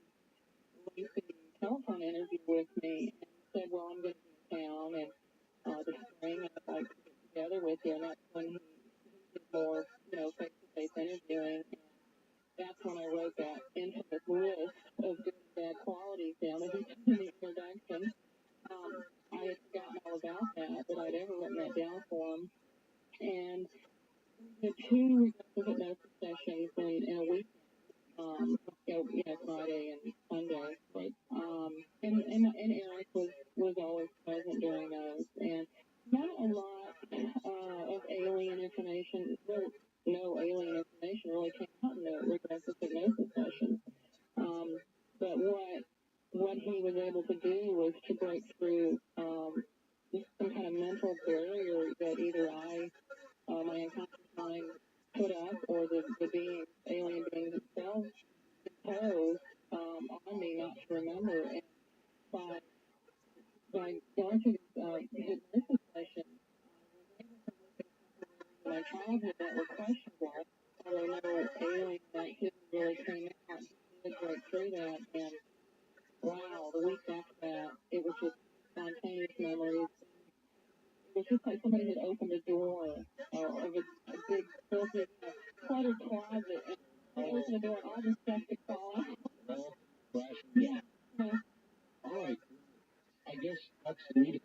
lengthy telephone interview with me and said, well, I'm going to be in town and this spring I'd like to get together with you. And that's when he did more, face-to-face interviewing. And that's when I wrote that infamous list of good and bad qualities down that he put in the introduction. I had forgotten all about that, but I'd ever written that down for him. And the 2 hypnosis sessions in a week, Friday and Sunday. Right. And Eric was always present during those. And not a lot of alien information, no alien information really came out in the regressive hypnosis session. But what he was able to do was to break through some kind of mental barrier that either my unconscious mind put up or the alien beings themselves imposed on me not to remember. And by going through this hypnosis session, my childhood that were questionable, although no alien activity really came out, did break through that. And wow, the week after that, it was just spontaneous memories. It was just like somebody had opened a door of a big, filthy, cluttered closet, and they opened the door and all this stuff could fall out. Yeah. All right. I guess that's the neat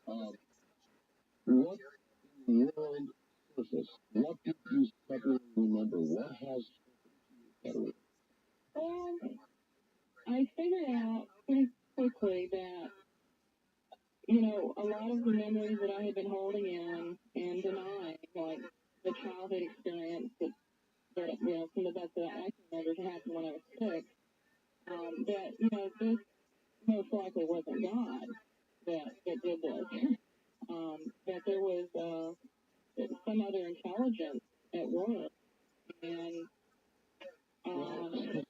thing. What in the world surface? What did you suddenly remember? What has happened to you, Well, I figured out pretty quickly that, a lot of the memories that I had been holding in and denying, like the childhood experience that some of the best that I can remember happened when I was 6, that, this most likely wasn't God that did this. That there was some other intelligence at work. And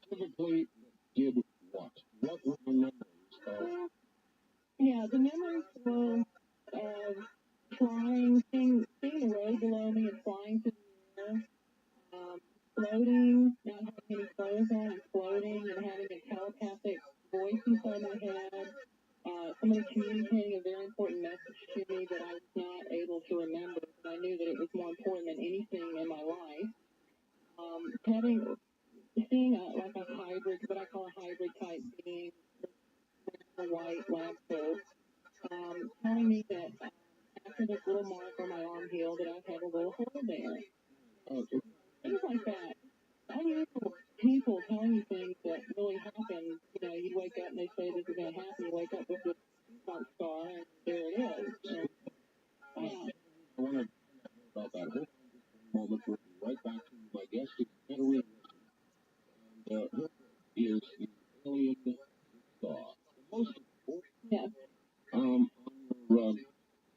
specifically did what? What were the memories? The memories were of flying, seeing the road below me and flying through the air, floating, not having any clothes on, and floating and having a telepathic voice inside my head. Somebody communicating a very important message to me that I was not able to remember, but I knew that it was more important than anything in my life. Having seeing like a hybrid, what I call a hybrid type being, a white lab coat, telling me that after this little mark on my arm healed, that I have a little hole there. Things like that. Unusual people telling you things that really happen. You know, you wake up and they say this is going to happen. You wake up with this mark scar, and there it is. And, I want to about that whole moment. We'll be right back to my guest, is Katerina, and her book is The Alien Saw. Most important, yes. On your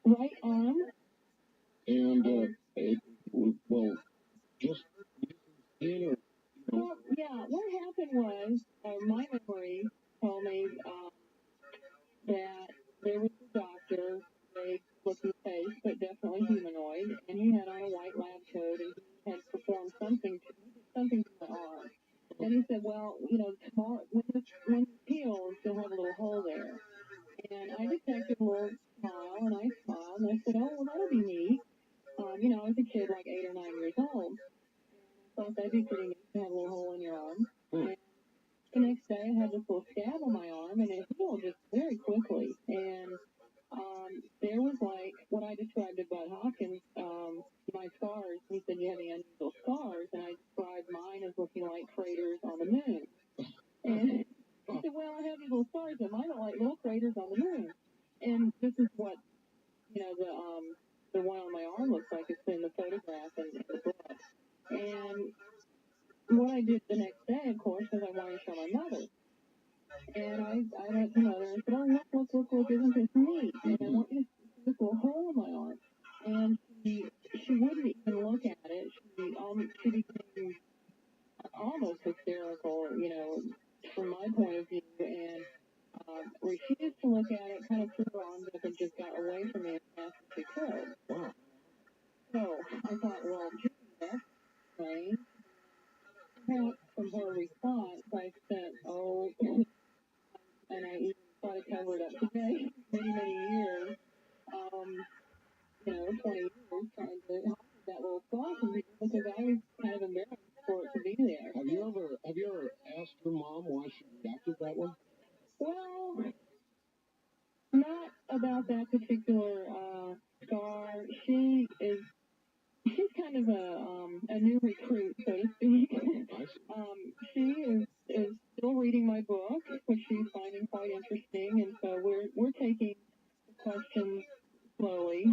right arm. And well, just in or well, yeah. What happened was my memory told me that there was a doctor, big looking face, but definitely humanoid, and he had on a white lab coat, and he had performed something to my arm. And he said, well, you know, tomorrow when this heals, you'll have a little hole there. And I detected a little smile, and I smiled, and I said, oh, well, that'll be neat. You know, I was a kid like 8 or 9 years old. And I thought that'd be pretty neat to have a little hole in your arm. And the next day, I had this little scab on my arm, and it healed just very quickly. And there was like what I described to Bud Hopkins, my scars. He said, you have any unusual scars? And I described mine as looking like craters on the moon. And he said, well, I have these little scars, but mine are like little craters on the moon. And this is what, you know, the one on my arm looks like. It's in the photograph and in the book. And what I did the next day, of course, was I wanted to show my mother. And I went to mother and said, oh, look, isn't this neat? And I want you to see this little hole in my arm. And she wouldn't even look at it. She became almost hysterical, you know, from my point of view, and refused to look at it, kind of threw her arms up and just got away from me as fast as she could. wow. So I thought, well, gee, that's strange. Perhaps from her response, I spent, and I even tried to cover it up today, many years, you know, 20 years, trying to hide that little scar from people because I was kind of embarrassed for it to be there. Have you ever asked your mom why she reacted that way? Well, not about that particular scar. She's kind of a new recruit, so to speak. She is still reading my book, which she's finding quite interesting, and so we're taking the questions slowly.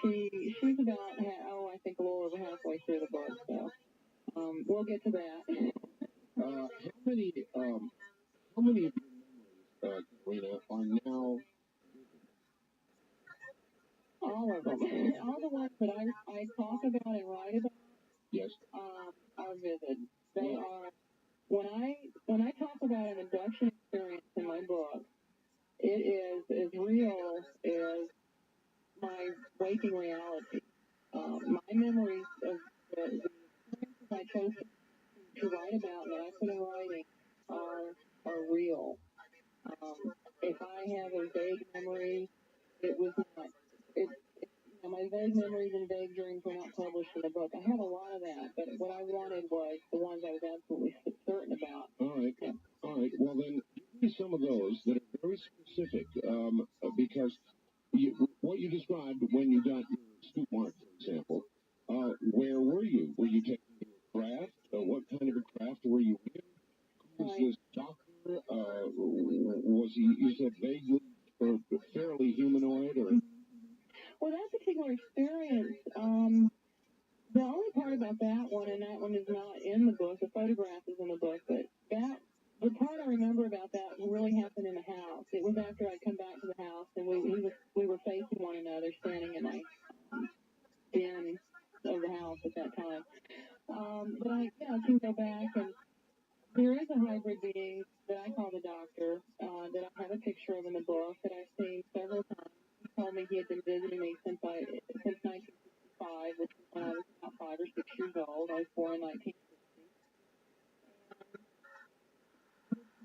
She's about I think a little over halfway through the book, so we'll get to that. How many of your memories, Katerina, are now all of them, all the ones that I talk about and write about, yes, are vivid. They are when I talk about an abduction experience in my book, it is as real as my waking reality. My memories of the experiences I chose to write about that I put in writing are real. If I have a vague memory, it was not. You know, my vague memories and vague dreams were not published in the book. I have a lot of that, but what I wanted was the ones I was absolutely certain about. All right. Yeah. All right. Well, then give me some of those that are very specific, because what you described when you got your scoop mark, for example, where were you? Were you taking a craft? What kind of a craft were you in? Who was this doctor? Was he, you said, vaguely or fairly humanoid? Or? Well, that particular experience, the only part about that one, and that one is not in the book, the photograph is in the book, but the part I remember about that really happened in the house. It was after I'd come back to the house, and we were facing one another, standing in my den of the house at that time. But I can go back, and there is a hybrid being that I call the doctor, that I have a picture of in the book that I've seen several times. He told me he had been visiting me since 1965, which is when I was about 5 or 6 years old. I was born in 1960.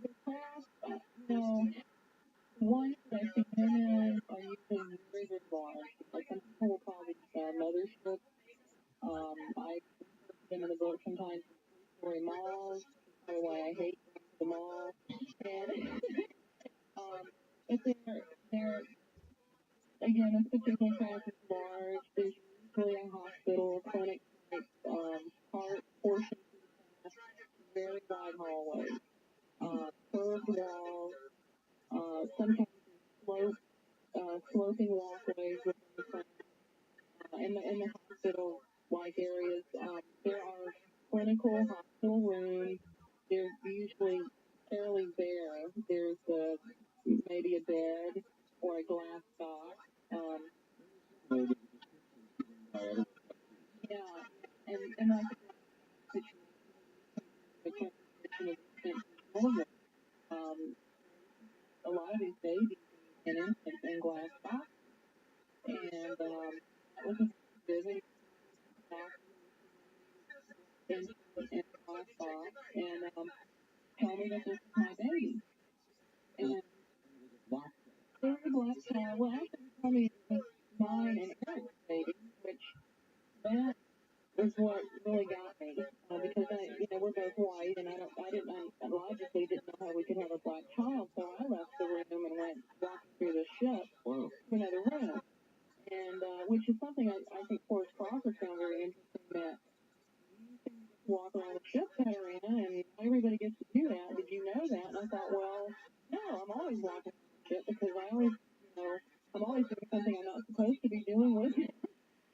The craft, you know, the ones that I see him in are usually very, very large. Like some people will call these motherships. I refer to them in the book sometimes as Discovery malls, probably why I hate going to the mall. And but they're again, this particular class is large. There's usually a hospital, clinic type part portion to the class, very wide hallways, curved walls, sometimes sloping walkways within the class. In the hospital-like areas, there are clinical hospital rooms. They're usually fairly bare. There's maybe a bed or a glass box. Yeah, and like the transition of infant a lot of these babies and infants in glass box, and that was a visit back in glass box, and tell me that this is my baby, and there was a black child. Well, actually, he told me it was mine and Eric's baby, which that is what really got me because we're both white, and I logically didn't know how we could have a black child, so I left the room and went walking through the ship to another room, and which is something I think Forrest Crawford found very interesting, that you can walk around the ship, Katarina, and not everybody gets to do that. Did you know that? And I thought, well, no, I'm always walking around the ship because I'm always doing something I'm not supposed to be doing with it.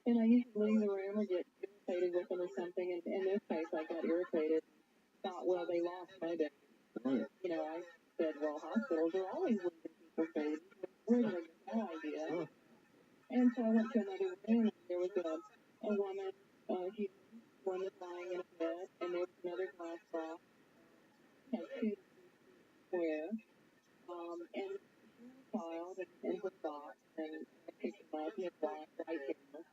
And I usually leave the room or get irritated with them or something. And in this case, I got irritated. Thought, well, they lost my baby. Right. I said, well, hospitals are always losing people's babies. Where did I get that idea? Huh. And so I went to another room, and there was a woman, one was lying in a bed, and there was another glass box, 2 square, and she was a child in her box, and I picked him up, he had black right hair.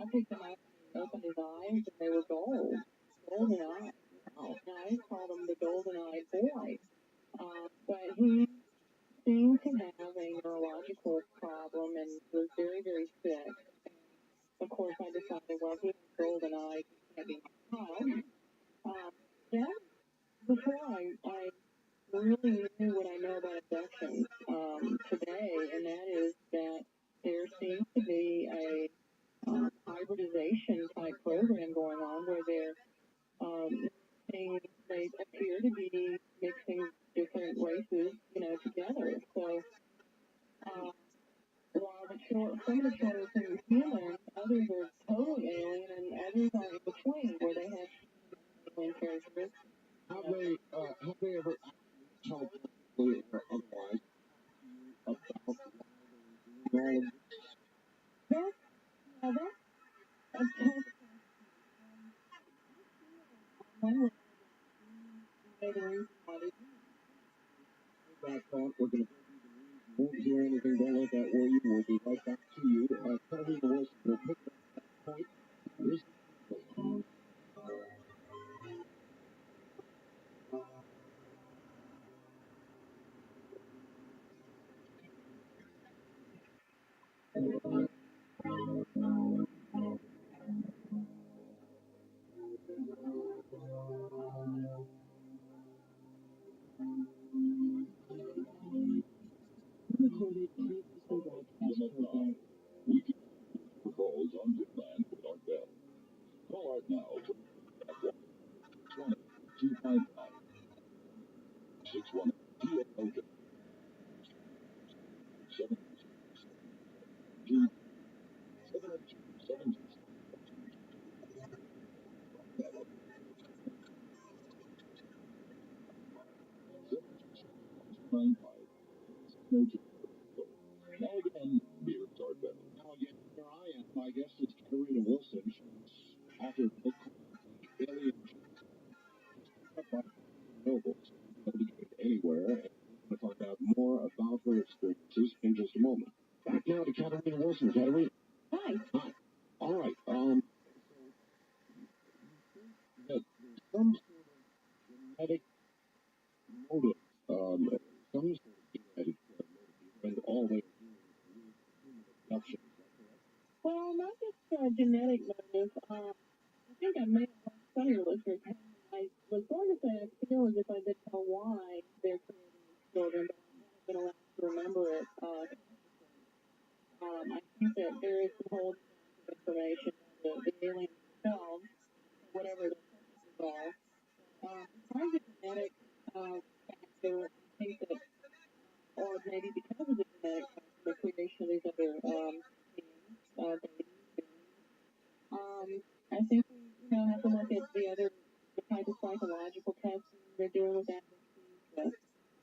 I picked him up and opened his eyes, and they were golden eyes. And I called him the golden-eyed boy. But he seemed to have a neurological problem and was very, very sick. And of course, I decided, well, he was golden-eyed, he can't be my child. That before I really knew what I know about abductions today, and that is that there seems to be a hybridization type program going on where they appear to be mixing different races, together. So while some of the children seem human, others are totally alien, and others are in between where they have alien characteristics. Have they ever told you or otherwise about why they're doing all of this? That's a tough question. Back on, we're going to you won't hear anything. Don't let that worry you. We'll be right back to you. Kevin Wilson will pick up that point. We can calls on demand with our bell. Call out now for 255 61 Now again, here's our bell. Now again, here I am. My guest is Katarina Wilson. She's author of a book called The Alien by Nobles. Don't be going anywhere. And we're going to find out more about her experiences in just a moment. Back now to Katarina Wilson. Katarina. Hi. Hi. All right. That there's some sort of genetic motive, some sort of genetic motive behind all they are doing with human abduction. Is that correct? Well, not just genetic motive. I think I may have lost some of your listeners. I far as the genetic factor, I think that, or maybe because of the genetic factor, the creation of these other beings, I think we, have to look at the type of psychological testing they're doing with that,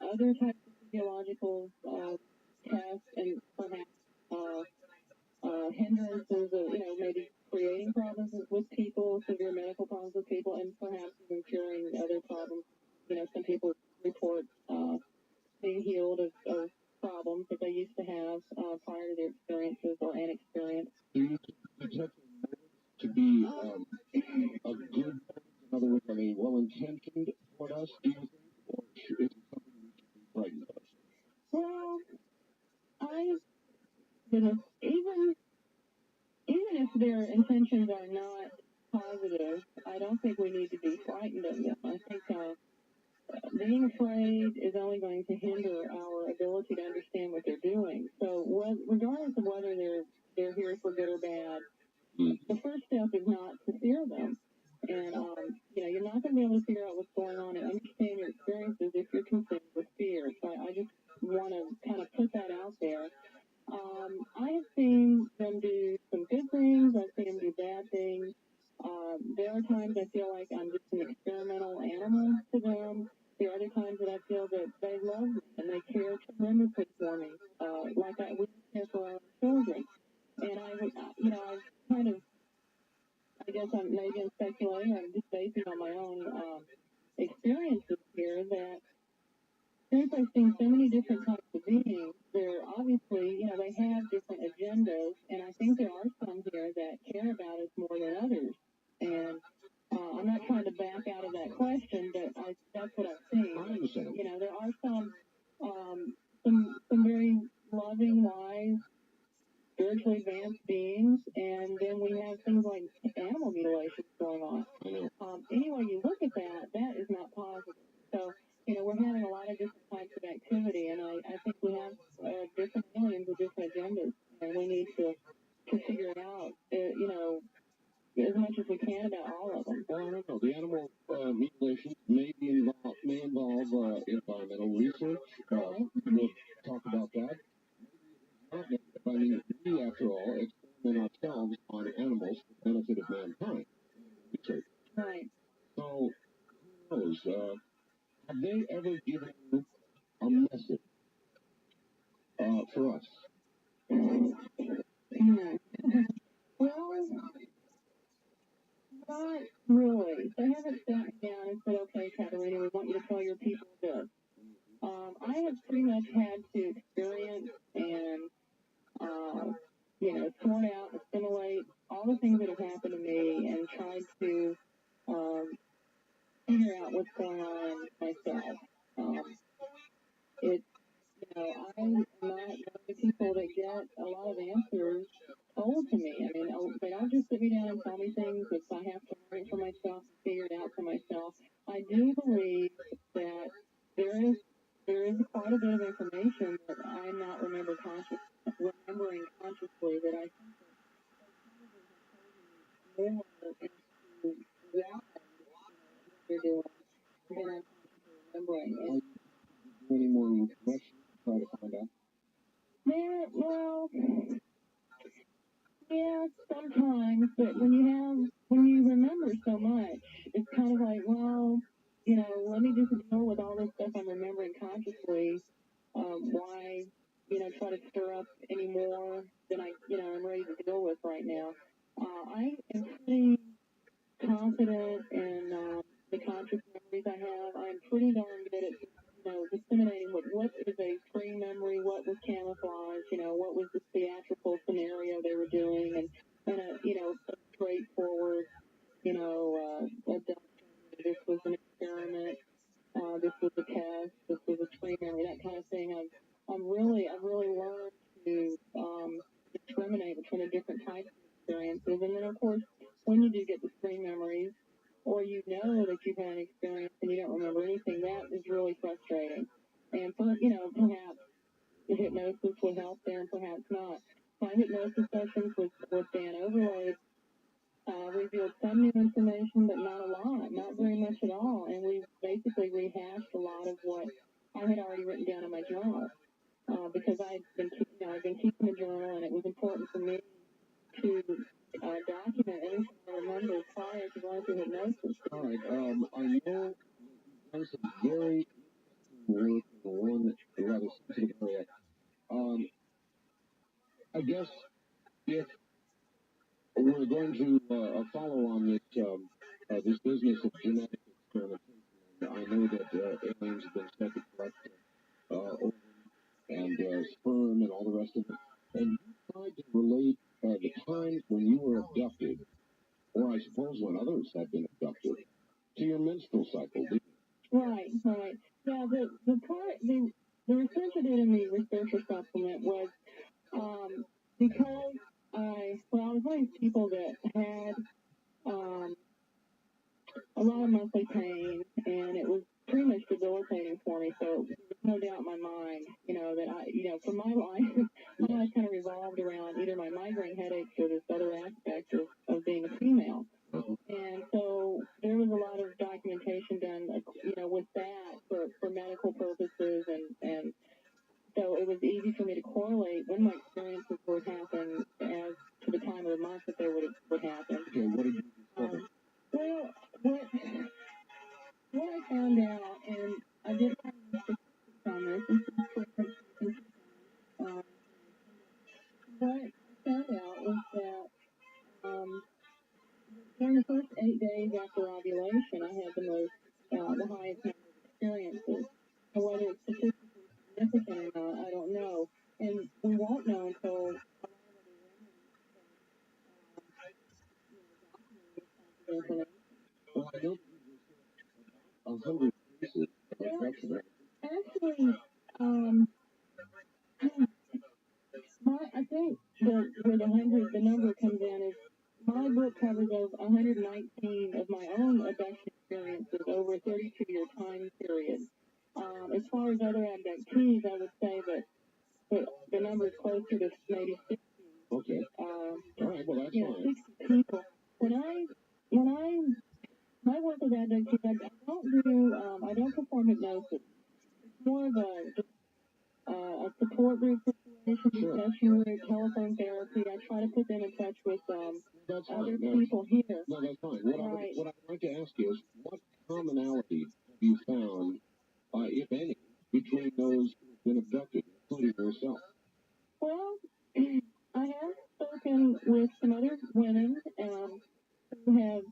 other types of physiological tests, and perhaps hindrances of, maybe creating problems with people, severe medical problems with people, and perhaps even curing other problems. Some people report being healed of problems that they used to have prior to their experiences or an experience. Do you detect to be a good, in other words, are they well-intentioned toward us, do you think, or is it something we should be frightened of? Well, even if their intentions are not positive, I don't think we need to be frightened of them. I think being afraid is only going to hinder our ability to understand what they're doing. So, regardless of whether they're here for good or bad, the first step is not to fear them. And you're not going to be able to figure out what's going on and understand your experiences if you're consumed with fear. So I just want to kind of put that out there. I have seen them do some good things. I've seen them do bad things. There are times I feel like I'm just an experimental animal to them. There are other times that I feel that they love me and they care tremendously for me, like we care for our children. And I've kind of, I guess I'm maybe I'm speculating, I'm just basing on my own experiences here that since I've seen so many different types of beings, they're obviously, they have different agendas, and I think there are some here that care about us more than others. And I'm not trying to back out of that question, but that's what I've seen. I understand. There are some very loving, wise, spiritually advanced beings, and then we have things like animal mutilations going on. Anyway, you look at that is not positive. So, we're having a lot of different types of activity, and I think we have different aliens with different agendas, and we need to figure it out, as much as we can about all of them. Well, I don't know. The animal mutilations may involve environmental research. We'll talk about that. Not negative. I mean, we, after all, experiment ourselves on animals for the benefit of mankind. Research. Right. So, who knows? Have they ever given you a message for us? Well, not really. They haven't sat me down and said, okay, Catalina, we want you to tell your people this. I have pretty much had to experience and, sort out, assimilate all the things that have happened to me and tried to figure out what's going on myself. I'm not one of the people that get a lot of answers told to me. I mean, they don't just sit me down and tell me things. If I have to learn it for myself and figure it out for myself, I do believe that there is quite a bit of information that I'm not remembering consciously that I think that more into why they're doing than I'm remembering. Any more questions to try to find out? Yeah, sometimes, but when you remember so much, it's kind of like, well, let me just deal with all this stuff I'm remembering consciously. Why, try to stir up any more than I'm ready to deal with right now. I am pretty confident in the conscious memories I have. I'm pretty darn good at, disseminating what is a free memory, what was camouflage, what was the theatrical scenario they were doing, and a straightforward, this was an experiment, this was a test, this was a free memory, that kind of thing. I've really learned to discriminate between the different types of experiences, and then of course, when you do get the screen memories, or that you've had an experience and you don't remember anything, that is really frustrating. And perhaps the hypnosis would help there, and perhaps not. My hypnosis sessions with Dan Overload revealed some new information, but not a lot, not very much at all. And we basically rehashed a lot of what I had already written down in my journal. Because I've been keeping a journal, and it was important for me to document anything I remember prior to going through hypnosis. All right. I know you've done some very interesting work in one rather sensitive area. I guess if we're going to follow on this business of genetic experimentation, I know that aliens have been said to collect ovum and sperm and all the rest of it. And you tried to relate the times when you were abducted, or I suppose when others have been abducted, to your menstrual cycle, didn't you? Right. Yeah, the research I did in the researcher supplement was because I was one of these people that had a lot of monthly pain, and it was pretty much debilitating for me. So there's no doubt in my mind, that for my life, my life kind of revolved around either my migraine headaches or this other aspect of being a female. And so there was a lot of documentation done, with that for medical purposes, and so it was easy for me to correlate when my experiences would happen as to the time of the month that they would happen. Okay, what did you discover? Well, what I found out, and I did have statistics on this, what I found out was that during the first 8 days after ovulation, I had the highest number of experiences. And whether it's statistically significant or not, I don't know. And we won't know until Well, I know 100 cases of abduction. actually, I think where the number comes in is my book covers over 119 of my own abduction experiences over a 32-year time period. As far as other abductees, I would say that the number is closer to maybe 60. Okay. All right. Well, that's fine. 60 people. My work with abductees, I don't perform hypnosis. It's more of a support group situation, discussion group, telephone therapy. I try to put them in touch with other people here. No, that's fine. What I'd like to ask you is, what commonality have you found, if any, between those who've been abducted, including yourself? Well, I have spoken with some other women who have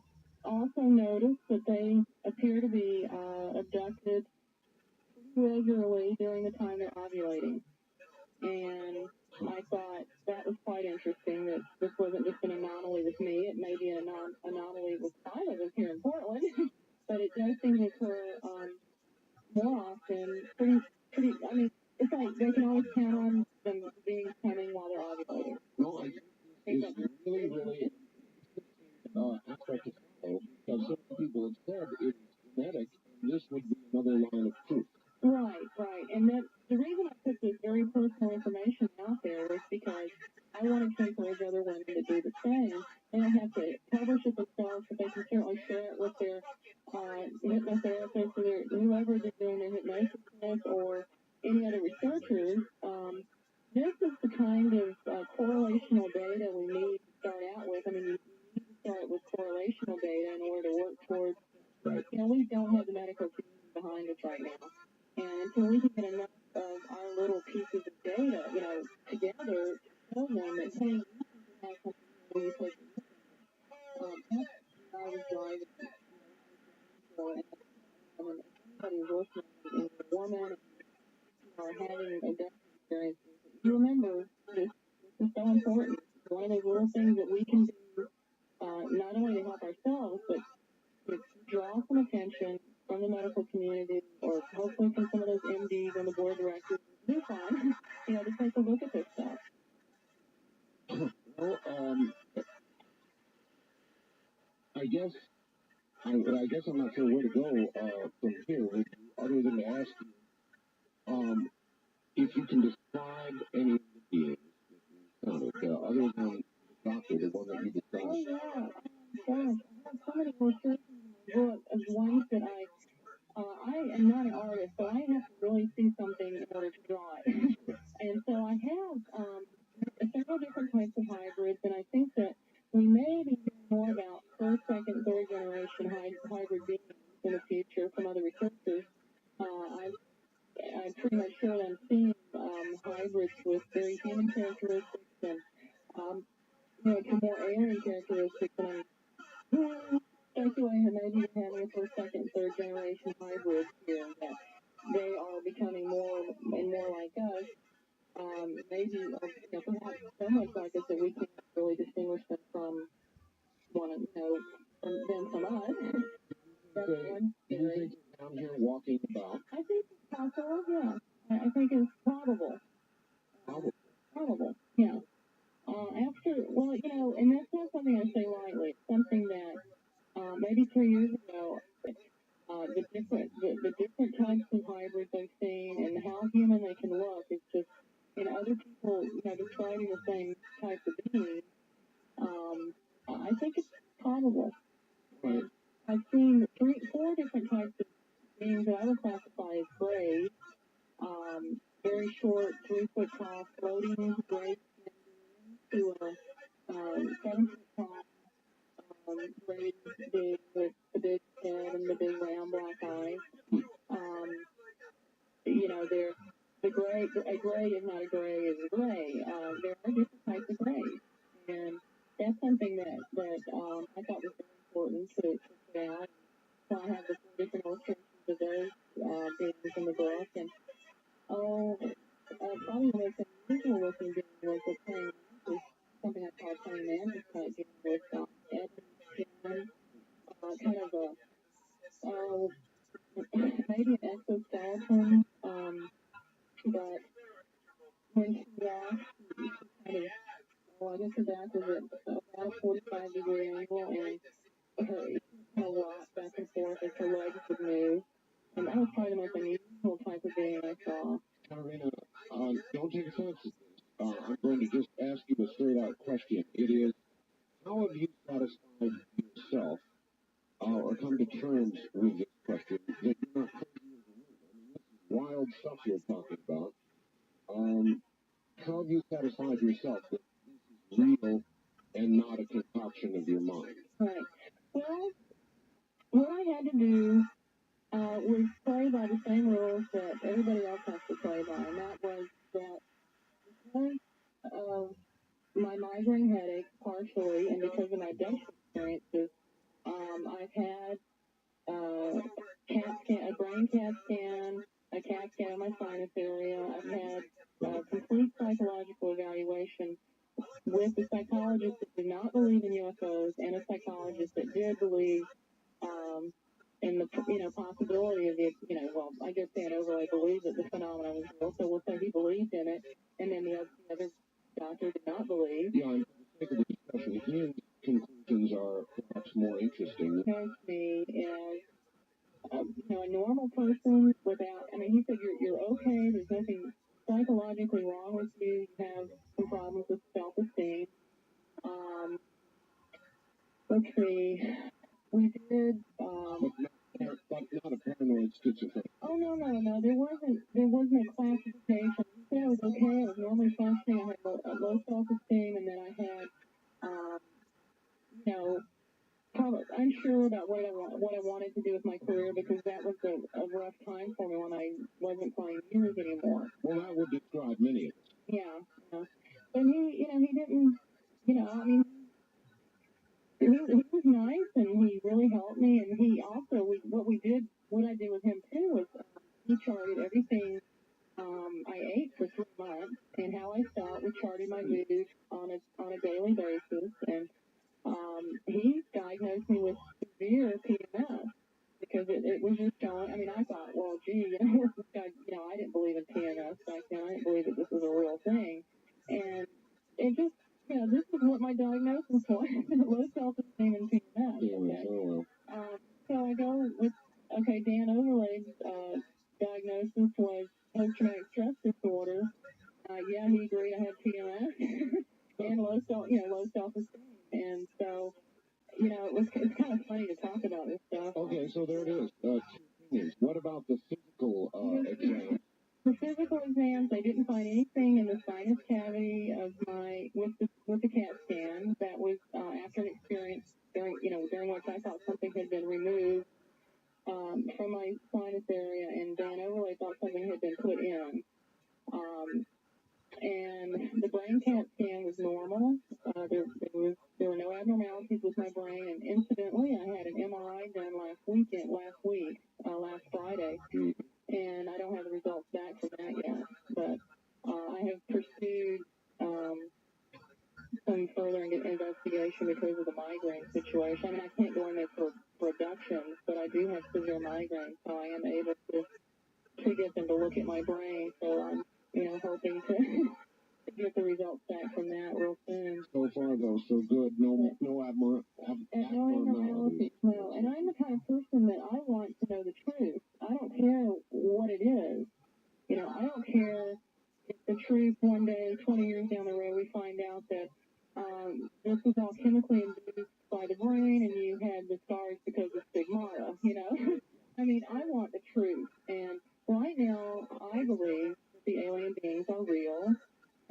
also noticed that they appear to be abducted regularly during the time they're ovulating. And I thought that was quite interesting, that this wasn't just an anomaly with me. It may be an anomaly with 5 of us here in Portland, but it does seem to occur more often. I mean, it's like they can always count on them coming while they're ovulating. No, I think it's really, really aspect to follow, because some people have said it's genetic, and this would be another line of proof. Right. And the reason I put this very personal information out there was because I wanted to encourage other women to do the same. They don't have to publish it themselves, but they can certainly share it with their hypnotherapist or whoever they're doing their hypnosis with, or any other researchers. This is the kind of correlational data we need to start out with. I mean, you need to start with correlational data in order to work towards. We don't have the medical community behind us right now. And until we can get enough of our little pieces of data, together, to show them that, hey, you can have something when you take it. That's why I was driving. And everybody's listening, and a woman are having a death experience. You remember, this is so important. It's one of those little things that we can do, not only to help ourselves, but to draw some attention from the medical community, or hopefully from some of those MDs on the board of directors, do fine, to take a look at this stuff. Well, I guess I'm not sure where to go from here, other than to ask you if you can describe any of the beings that you encountered, other than the doctor, the one that you described. Oh, yeah. Gosh, I have so many more stories in my book of ones that I am not an artist, so I have to really see something in order to draw it. And so I have several different types of hybrids, and I think that we may be hearing more about first, second, third generation hybrid beings in the future from other researchers. I'm pretty much sure that I'm seeing hybrids with very human characteristics and some more alien characteristics, and I'm speculating that maybe we're having a first, second, third generation hybrids here, that they are becoming more and more like us. Maybe perhaps so much like us that we can't really distinguish them from from us. That's one theory. Down here walking about. I think it's possible, yeah. I think it's probable. Probable, yeah. And that's not something I say lightly. It's something that maybe 3 years ago, the different types of hybrids I've seen and how human they can look, it's just, other people, describing the same type of being, I think it's probable. Right. I've seen 4 different types of beings that I would classify as gray, very short, 3 foot tall, floating gray to a 7 foot tall, gray big with the big head and the big round black eyes. They're the gray. A gray is not a gray is a gray. There are different types of grays, and that's something that I thought was very important to put out. So I have the 4 different illustrations of those beings in the book, and probably the most unusual looking being was the praying mantis, something I call praying mantis type being with ebony skin, kind of maybe an exoskeleton, but when she walks, she kind of, I guess her back was at about a 45-degree angle, and her kind of rock back and forth as her legs would move. And that was probably the most unusual type of being I saw. Katarina, don't take offense to this. I'm going to just ask you a straight-out question. It is, how have you satisfied yourself or come to terms with this question that you're not crazy as a rule? I mean, this is wild stuff you're talking about. How have you satisfied yourself that this is real and not a concoction of your mind? Right. Well, what I had to do was play by the same rules that everybody else has to play by, and that was that because of my migraine headache, partially, and because of my dental experiences, I've had a brain CAT scan, a CAT scan in my sinus area. I've had a complete psychological evaluation with a psychologist that did not believe in UFOs and a psychologist that did believe in the possibility of it. I guess Dan overlay believed that the phenomenon was real, so we'll say he believed in it, and then the other doctor did not believe. Yeah, and for the sake of the discussion, Ian's conclusions are perhaps more interesting. As me as a normal person without. I mean, he said you're okay. There's nothing psychologically wrong with you. You have some problems with self-esteem. Let's see. We did. But not a paranoid schizophrenic. Oh no. There wasn't a classification. He said I was okay. I was normally functioning. I had a low self-esteem, and then I had, probably unsure about what I wanted to do with my career, because that was a rough time for me when I wasn't playing music anymore. Well, that would describe many of us. Yeah. But he didn't. I mean, he was nice, and he really helped me, and he also what I did with him too was he charted everything I ate for 3 months and how I felt. We charted my mood on a daily basis, and he diagnosed me with severe PMS because it was just showing. I mean, I thought, well, gee, this guy, I didn't believe in PMS back then. I didn't believe that this was a real thing, and it just, this is what my diagnosis was: low self-esteem and PMS. Okay? So I go with, Dan Overlay's diagnosis was post-traumatic stress disorder. Yeah, he agreed I had PMS and low self-esteem, and so. It's kind of funny to talk about this stuff. Okay, so there it is. 2 opinions. What about about the physical exam? The physical exams, I didn't find anything in the sinus cavity of with the CAT scan. That was after an experience during which I thought something had been removed from my sinus area, and Dan Overlay thought something had been put in. And the brain CAT scan was normal. There were no abnormalities with my brain, and incidentally, I had an MRI done last Friday, and I don't have the results back from that yet. But I have pursued some further investigation because of the migraine situation. I mean, I can't go in there for abductions, but I do have severe migraine, so I am able to get them to look at my brain. So I'm, hoping to get the results back from that real soon. So far, though, so good. No abnormalities. No, and I'm the kind of person that I want to know the truth. I don't care what it is. I don't care if the truth one day, 20 years down the road, we find out that this was all chemically induced by the brain and you had the scars because of stigmata, I mean, I want the truth. And right now, I believe the alien beings are real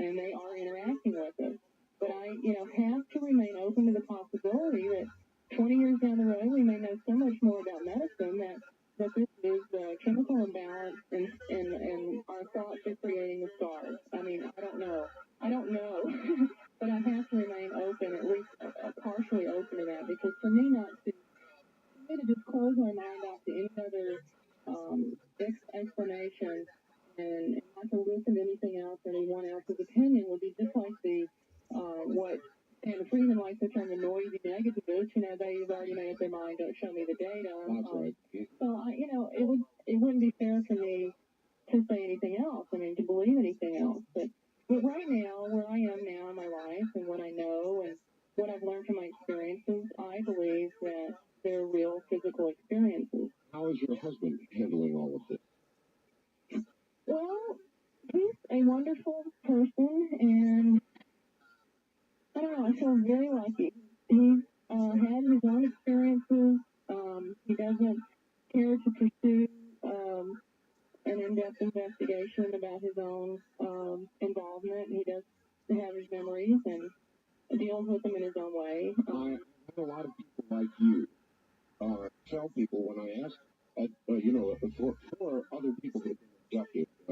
and they are interacting with us. But I, have to remain open to the possibility that 20 years down the road, we may know so much more about medicine that this is a chemical imbalance and our thoughts are creating the scars. I mean, I don't know. But I have to remain open, at least partially open to that, because for me to just close my mind off to any other explanation and not to listen to anything else or anyone else's opinion would be just like what and the freedom likes to turn the noisy negativists, they've already made up their mind, don't show me the data. That's right. So it wouldn't be fair for me to say anything else. I mean, to believe anything else. But right now, where I am now in my life and what I know and what I've learned from my experiences, I believe that they're real physical experiences. How is your husband handling all of this? Well, he's a wonderful person, and I don't know, I feel very lucky. He's had his own experiences. He doesn't care to pursue an in-depth investigation about his own involvement. He does have his memories and deals with them in his own way. I have a lot of people like you tell people when I ask, for other people that have been abducted, I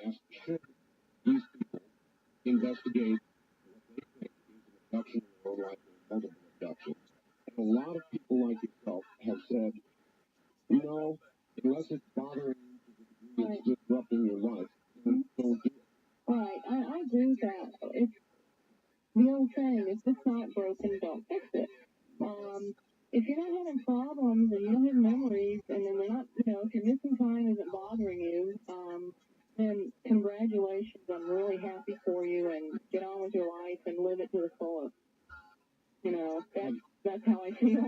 ask, should these people investigate what they think is an abduction or like multiple abductions? And a lot of people like yourself have said, no, unless it's bothering you to the degree it's disrupting your life, don't do it. Right, I agree with that. It's the old saying, if it's not broken, don't fix it. If you're not having problems and you don't have memories, and then they're not, if your missing time isn't bothering you, then congratulations, I'm really happy for you, and get on with your life and live it to the fullest. That's how I feel.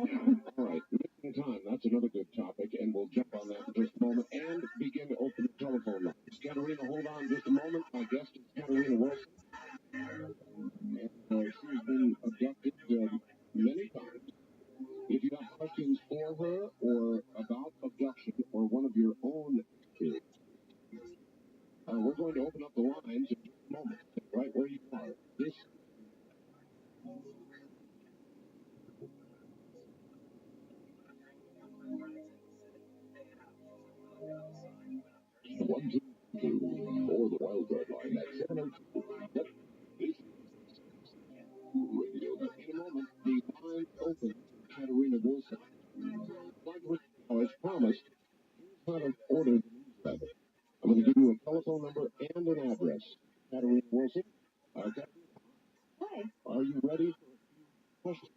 All right, missing time, that's another good topic, and we'll jump on that in just a moment and begin to open the telephone lines. Katerina, hold on just a moment. My guest is Katerina Wilson. And she's been abducted many times. If you have questions for her or about abduction or one of your own experiences, we're going to open up the lines in just a moment. Right where you are. This is 122 or the wild card line at 702. Yep. This is radio. In a moment, the lines open for Katerina Wilson. As promised, here's how to order the newsletter. I'm going to give you a telephone number and an address. Katerina Wilson. Okay. Hi. Are you ready for a few questions?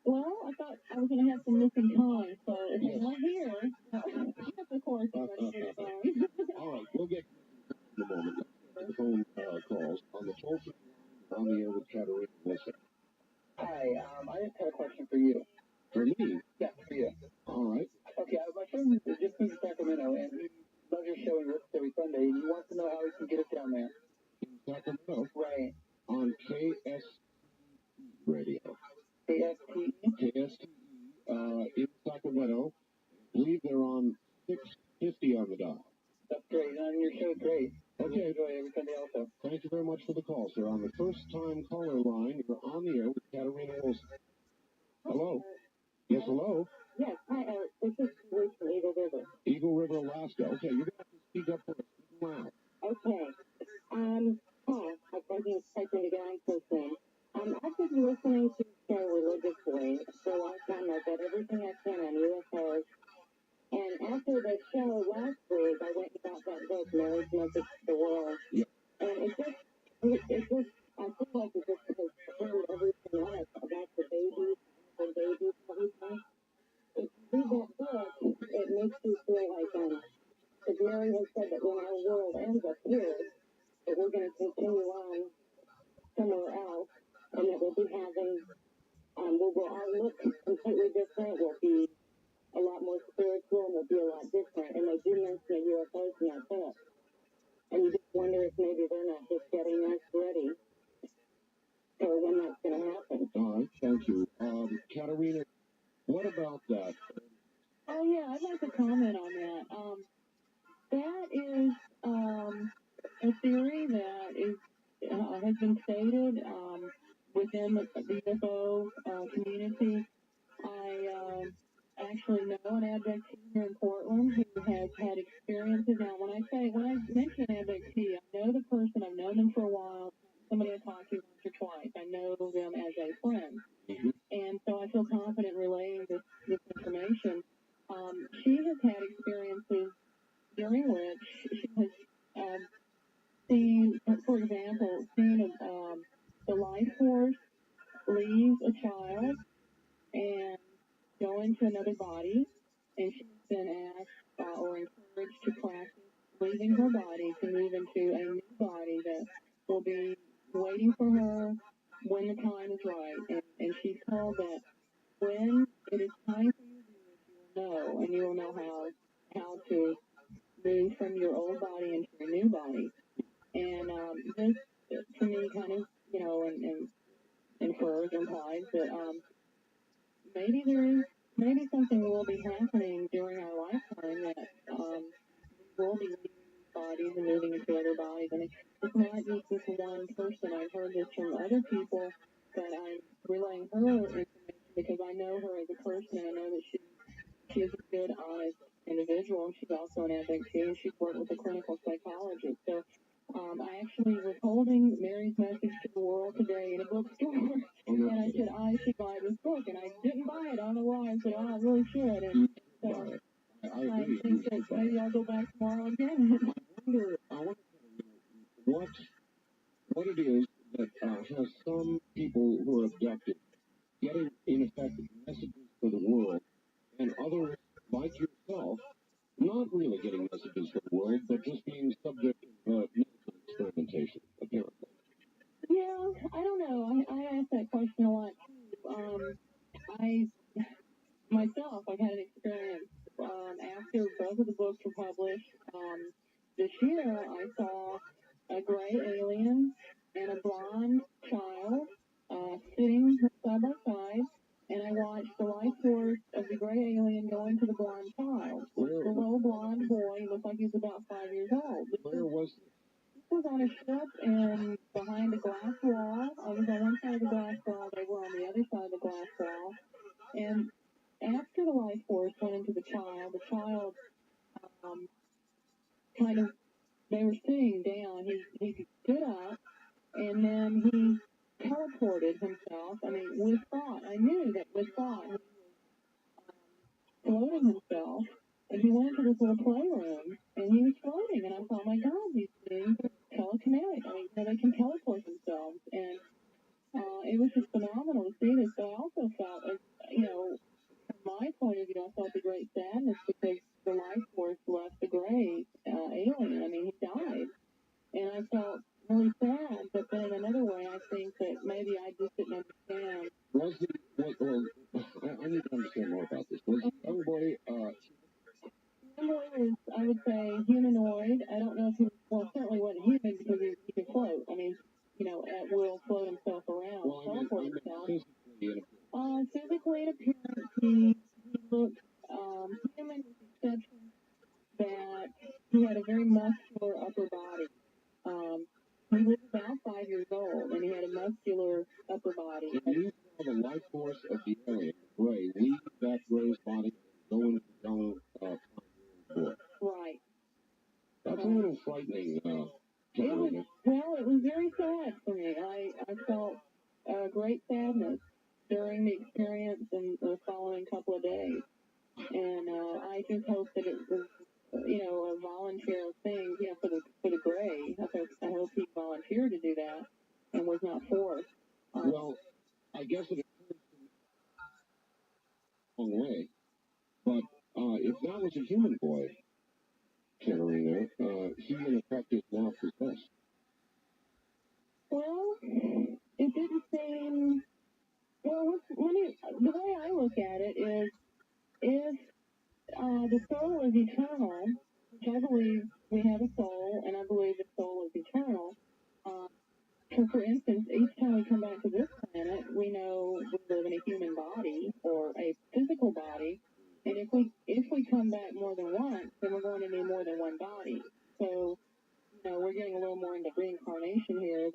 Well, I thought I was going to have some missing time, so if I'm not here, yes, of course, I'm going to do it. All right, we'll get in a moment. The phone calls on the toll-free line on the air with Katerina Wilson. Hi, I just had a question for you. For me? Yeah, for you. All right. Okay, my friend just moved to Sacramento, and he loves your show and listens every Sunday, and he wants to know how he can get it down there. In Sacramento? Right. On KS Radio. KSTE? KSTE in Sacramento. I believe they're on 650 8:50 on the dot. That's great. Your show's great. Okay. Enjoy every Sunday also. Thank you very much for the call, sir. On the first-time caller line, you're on the air with Katarina Wilson. Hello? Yes, hello? Yes, hi, this is Ruth from Eagle River. Eagle River, Alaska. Okay, you're going to have to speak up for us. Speak loud. Okay. I wasn't expecting to get on so soon. I've been listening to the show religiously for a long time. I've got everything I can on UFOs. And after the show last week, I went and got that book, Mary's Message to the World. Yeah. And I feel like it just has turned everything on it about the babies and everything. If you read that book, it makes you feel like, because Mary has said that when our world ends up here, that we're going to continue on somewhere else, and that we'll be having, our look completely different, we'll be a lot more spiritual, and we'll be a lot different. And they do mention the UFOs in that book. And you just wonder if maybe they're not just getting us ready for when that's going to happen. All right, thank you. Katarina, what about that? Oh, yeah, I'd like to comment on that. That is a theory that is has been stated within the UFO community. I actually know an abductee here in Portland who has had experiences. Now, when I mention an abductee, I know the person, I've known them for a while, somebody I talked to once or twice. I know them as a friend. Mm-hmm. And so I feel confident relaying this information. She has had experiences during which she has seen, for example, the life force leave a child and go into another body, and she's been asked or encouraged to practice leaving her body to move into a new body that will be waiting for her when the time is right. And she's told that when it is time for you to do this, you will know, and you will know how to move from your old body into your new body. And this, to me, kind of, and infers, implies that maybe something will be happening during our lifetime that we will be leaving these bodies and moving into other bodies. And it's not just this one person. I've heard this from other people, but I'm relaying her information because I know her as a person, and I know that she is a good, honest individual. She's also an abductee, and she's worked with a clinical psychologist. So I actually was holding Mary's Message to the World today in a bookstore, and I said I should buy this book, and I didn't buy it. I don't know why. I said, I really should. And so I think that maybe I'll go back tomorrow again. I wonder what it is that has some people who are abducted getting, in effect, messages for the world, and others, like yourself, not really getting messages for the world, but just being subject to medical experimentation, apparently. Yeah, I don't know. I ask that question a lot too. I've had an experience after both of the books were published. This year, I saw a gray alien and a blonde child sitting side by side, and I watched the life force of the gray alien go into the blonde child. The little blonde boy looked like he was about 5 years old. Where was this? This was on a ship and behind a glass wall. I was on one side of the glass wall, they were on the other side of the glass wall. And after the life force went into the child kind of, they were sitting down. He stood up, and then he teleported himself. I mean, with thought. I knew that with thought he was floating himself, and he went into this little playroom, and he was floating. And I thought, my God, these things are telekinetic. I mean, they can teleport themselves. And it was just phenomenal to see this. But I also felt, from my point of view, I felt a great sadness because the life force left the gray alien. I mean, he died. And I felt really sad, but then in another way, I think that maybe I just didn't understand. I need to understand more about this. Was the young boy, was, I would say, humanoid. I don't know if he was, well, certainly wasn't human because he could float. I mean, at will float himself around, teleport himself. Physically, in appearance, he looked human with the exception that he had a very muscular upper body. He was about 5 years old, and he had a muscular upper body. And you saw the life force of the alien, Gray, leave that Gray's body and go into the young 5-year-old boy. Right. That's a little frightening, Katerina. It was very sad for me. I felt great sadness during the experience and the following couple of days. And I just hope that it was, a volunteer thing, for the Gray. I hope he volunteered to do that and was not forced. Well, I guess it occurs to me a long way. But if that was a human boy, Katerina, he in effect is now possessed. Well, it didn't seem. Well, the way I look at it is, if the soul is eternal, which I believe we have a soul, and I believe the soul is eternal. So, for instance, each time we come back to this planet, we know we live in a human body or a physical body, and if we come back more than once, then we're going to need more than one body. So, we're getting a little more into reincarnation here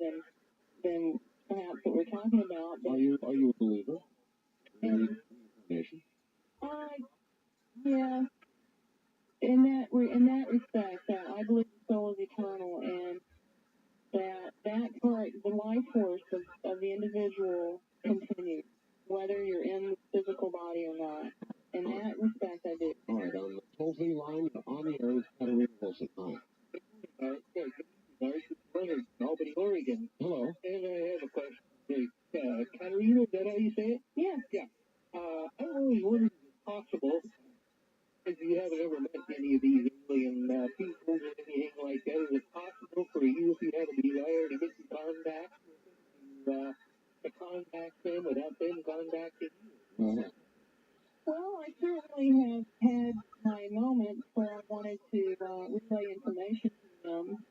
than perhaps what we're talking about. But, Are you a believer in reincarnation? Yeah. In that respect, I believe the soul is eternal, and that part, the life force of the individual continues, whether you're in the physical body or not. In that respect, I do. All right, on the toll-free line, on the air with Katerina Wilson. Hi. Albany, Oregon. Hello. And I have a question. Hey, Katerina, is that how you say it? Yeah. Yeah. I always wondered if it's possible, if you haven't ever met any of these alien people or anything like that, is it possible for you, if you had a desire, to get in contact with them, to contact them without them contacting you? Well, I certainly have had my moments where I wanted to relay information to them.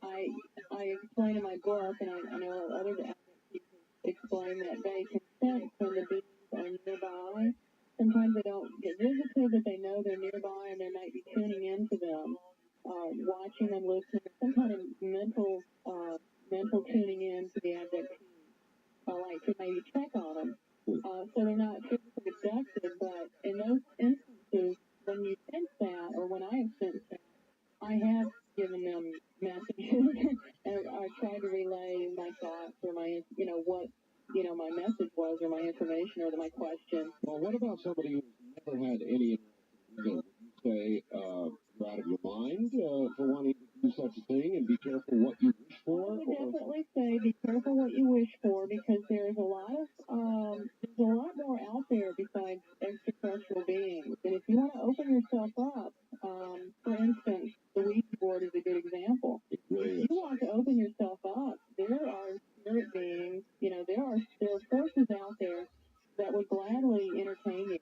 I explain in my book, and I know other advocates explain that they can sense when the beings are nearby. Sometimes they don't get visited, but they know they're nearby, and they might be tuning into them, watching them, listening, some kind of mental tuning in to the abductee, like to maybe check on them. So they're not physically abducted, but in those instances, when you sense that, or when I have sensed that, I have given them messages, and I tried to relay my thoughts or my, what, my message was, or my information, or my question. Well, what about somebody who's never had any interaction with them? Would you say you're out of your mind for wanting to do such a thing, and be careful what you wish for? I would definitely say be careful what you wish for, because there's a lot more out there besides extraterrestrial beings. And if you want to open yourself up, for instance, the Ouija board is a good example. If you want to open yourself up, there are spirit beings, there are forces out there that would gladly entertain you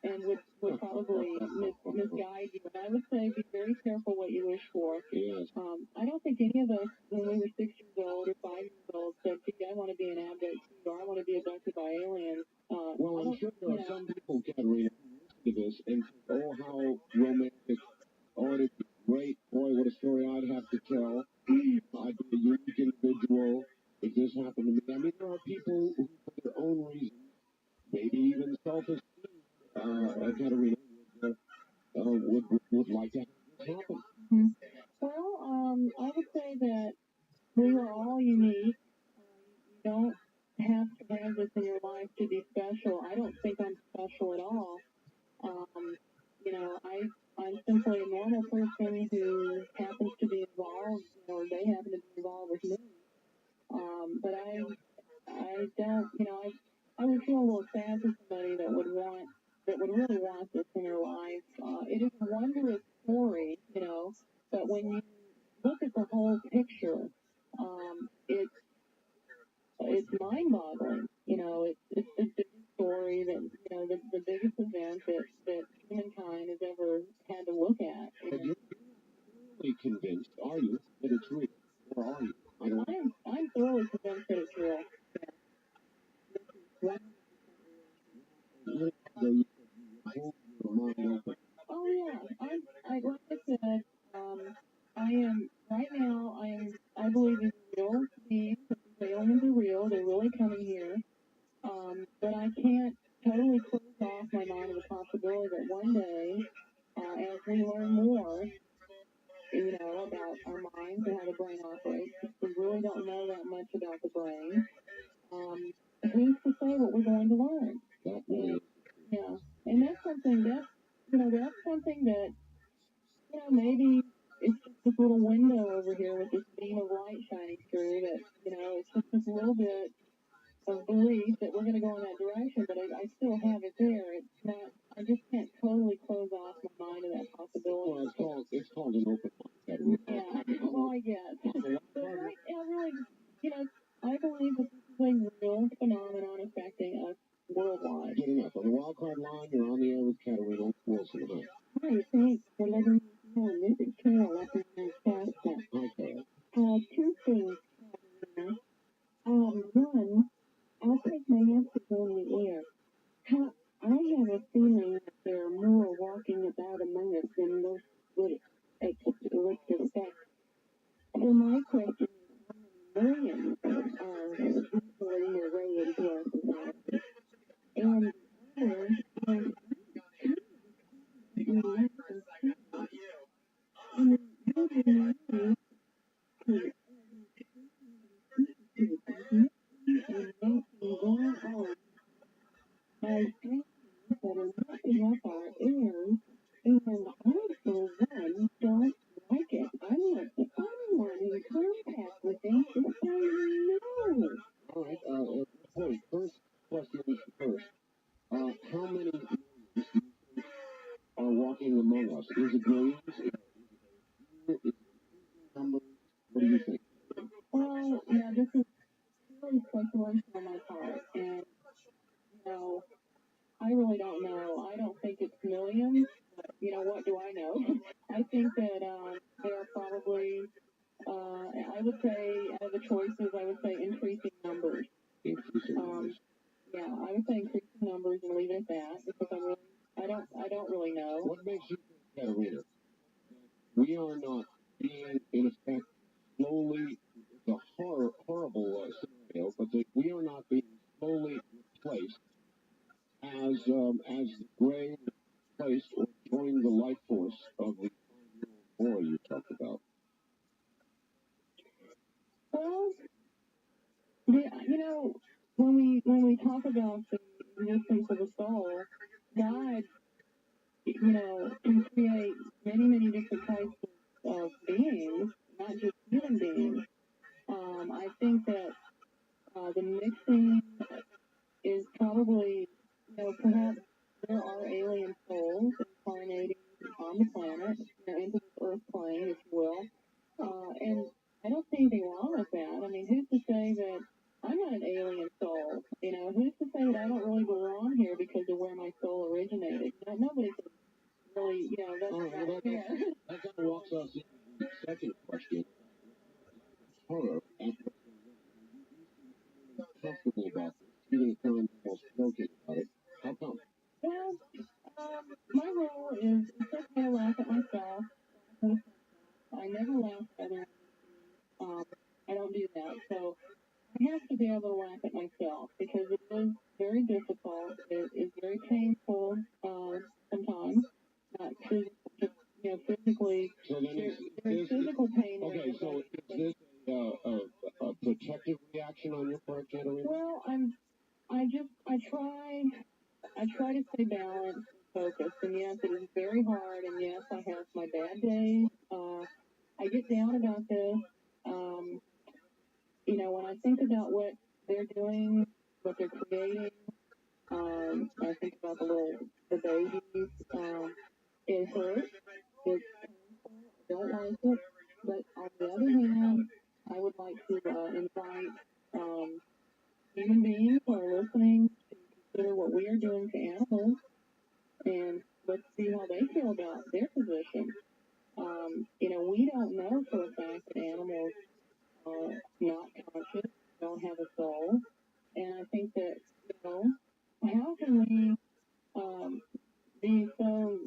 and would probably misguide you. And I would say be very careful what you wish for. Yes. I don't think any of us, when we were 6 years old or 5 years old, said, gee, I want to be an abductee, or I want to be abducted by aliens. Well, I'm sure there are some people, Katerina, who listen to this and think, oh, how romantic. Oh, it'd be great. Boy, what a story I'd have to tell. I'd be a unique individual if this happened to me. I mean, there are people who, for their own reasons, maybe even self-esteem, Katerina, would like to have this happen. Mm-hmm. Well, I would say that we are all unique. You don't have to have this in your life to be special. I don't think I'm special at all. I'm simply a normal person who happens to be involved, or they happen to be involved with me. But I don't, I would feel a little sad for somebody that would really want this in their life. It is a wondrous story, but when you look at the whole picture, it's mind-boggling. It's the biggest story that, the biggest event that humankind has ever had to look at. But you're really convinced, are you, that it's real? Or are you? I'm thoroughly convinced that it's real. Oh yeah, more, about our minds and how the brain operates. We really don't know that much about the brain. Who's to say what we're going to learn? Yeah, and that's something that's something that maybe it's just this little window over here with this beam of light shining through that it's just this little bit of belief that we're going to go in that direction, but I still have it there. It's not. I just can't totally close off my mind to that possibility. Well, it's called an open mind. Yeah, well, I guess. But right, really, I believe that this is a real phenomenon affecting us worldwide. Good enough. On the wild card line, you're on the air with Katarina Wilson. Hi, thanks for letting me know. This is Carol up in Manchester. Hi, Carol. Two things, Katarina. One, I'll take my answers on the air. I have a feeling that there are more walking about among us than most would expect. So my question is, how many millions are easily arrayed into our society? And the other, I think that are messing up our ears, and I, for one, don't like it. I'm not the only one in contact with them to say no. All right. First question first. How many are walking among us? Is it millions? Is it numbers? What do you think? Well, yeah, this is really speculation on my part, and I really don't know. I don't think it's millions. But, what do I know? I think that there are probably, I would say, out of the choices, I would say increasing numbers. Yeah, I would say increasing numbers and leave it at that because I don't really know. What makes you think, Katarina, we are not being, in effect, slowly, it's a horrible scenario, but that we are not being slowly replaced as the gray replaced or joined the life force of the 5-year-old boy you talked about? Well, when we talk about the existence of the soul, God, can create many different types of beings, not just human beings. I think that the mixing is probably, perhaps there are alien souls incarnating on the planet, into this earth plane, if you will. And I don't see anything wrong with that. I mean, who's to say that I'm not an alien soul? Who's to say that I don't really belong here because of where my soul originated? Nobody can really, that's not fair. That kind of walks us into the second question. Horror at comfortable about this, even if I'm almost joking about it. How come? Well, my role is to kind of laugh at myself. I never laugh at others. I don't do that. So I have to be able to laugh at myself because it is very difficult. It is very painful sometimes. Not physically, just, physically. So then there's physical pain. Okay, so is this a protective reaction on your part, Katarina? Well, I try to stay balanced and focused. And yes, it is very hard. And yes, I have my bad days. I get down about this. When I think about what they're doing, what they're creating, I think about the babies. It hurts. It's painful. I don't like it. But on the other hand, I would like to invite human beings who are listening to consider what we are doing to animals, and let's see how they feel about their position. We don't know for a fact that animals are not conscious, don't have a soul, and I think that, how can we be so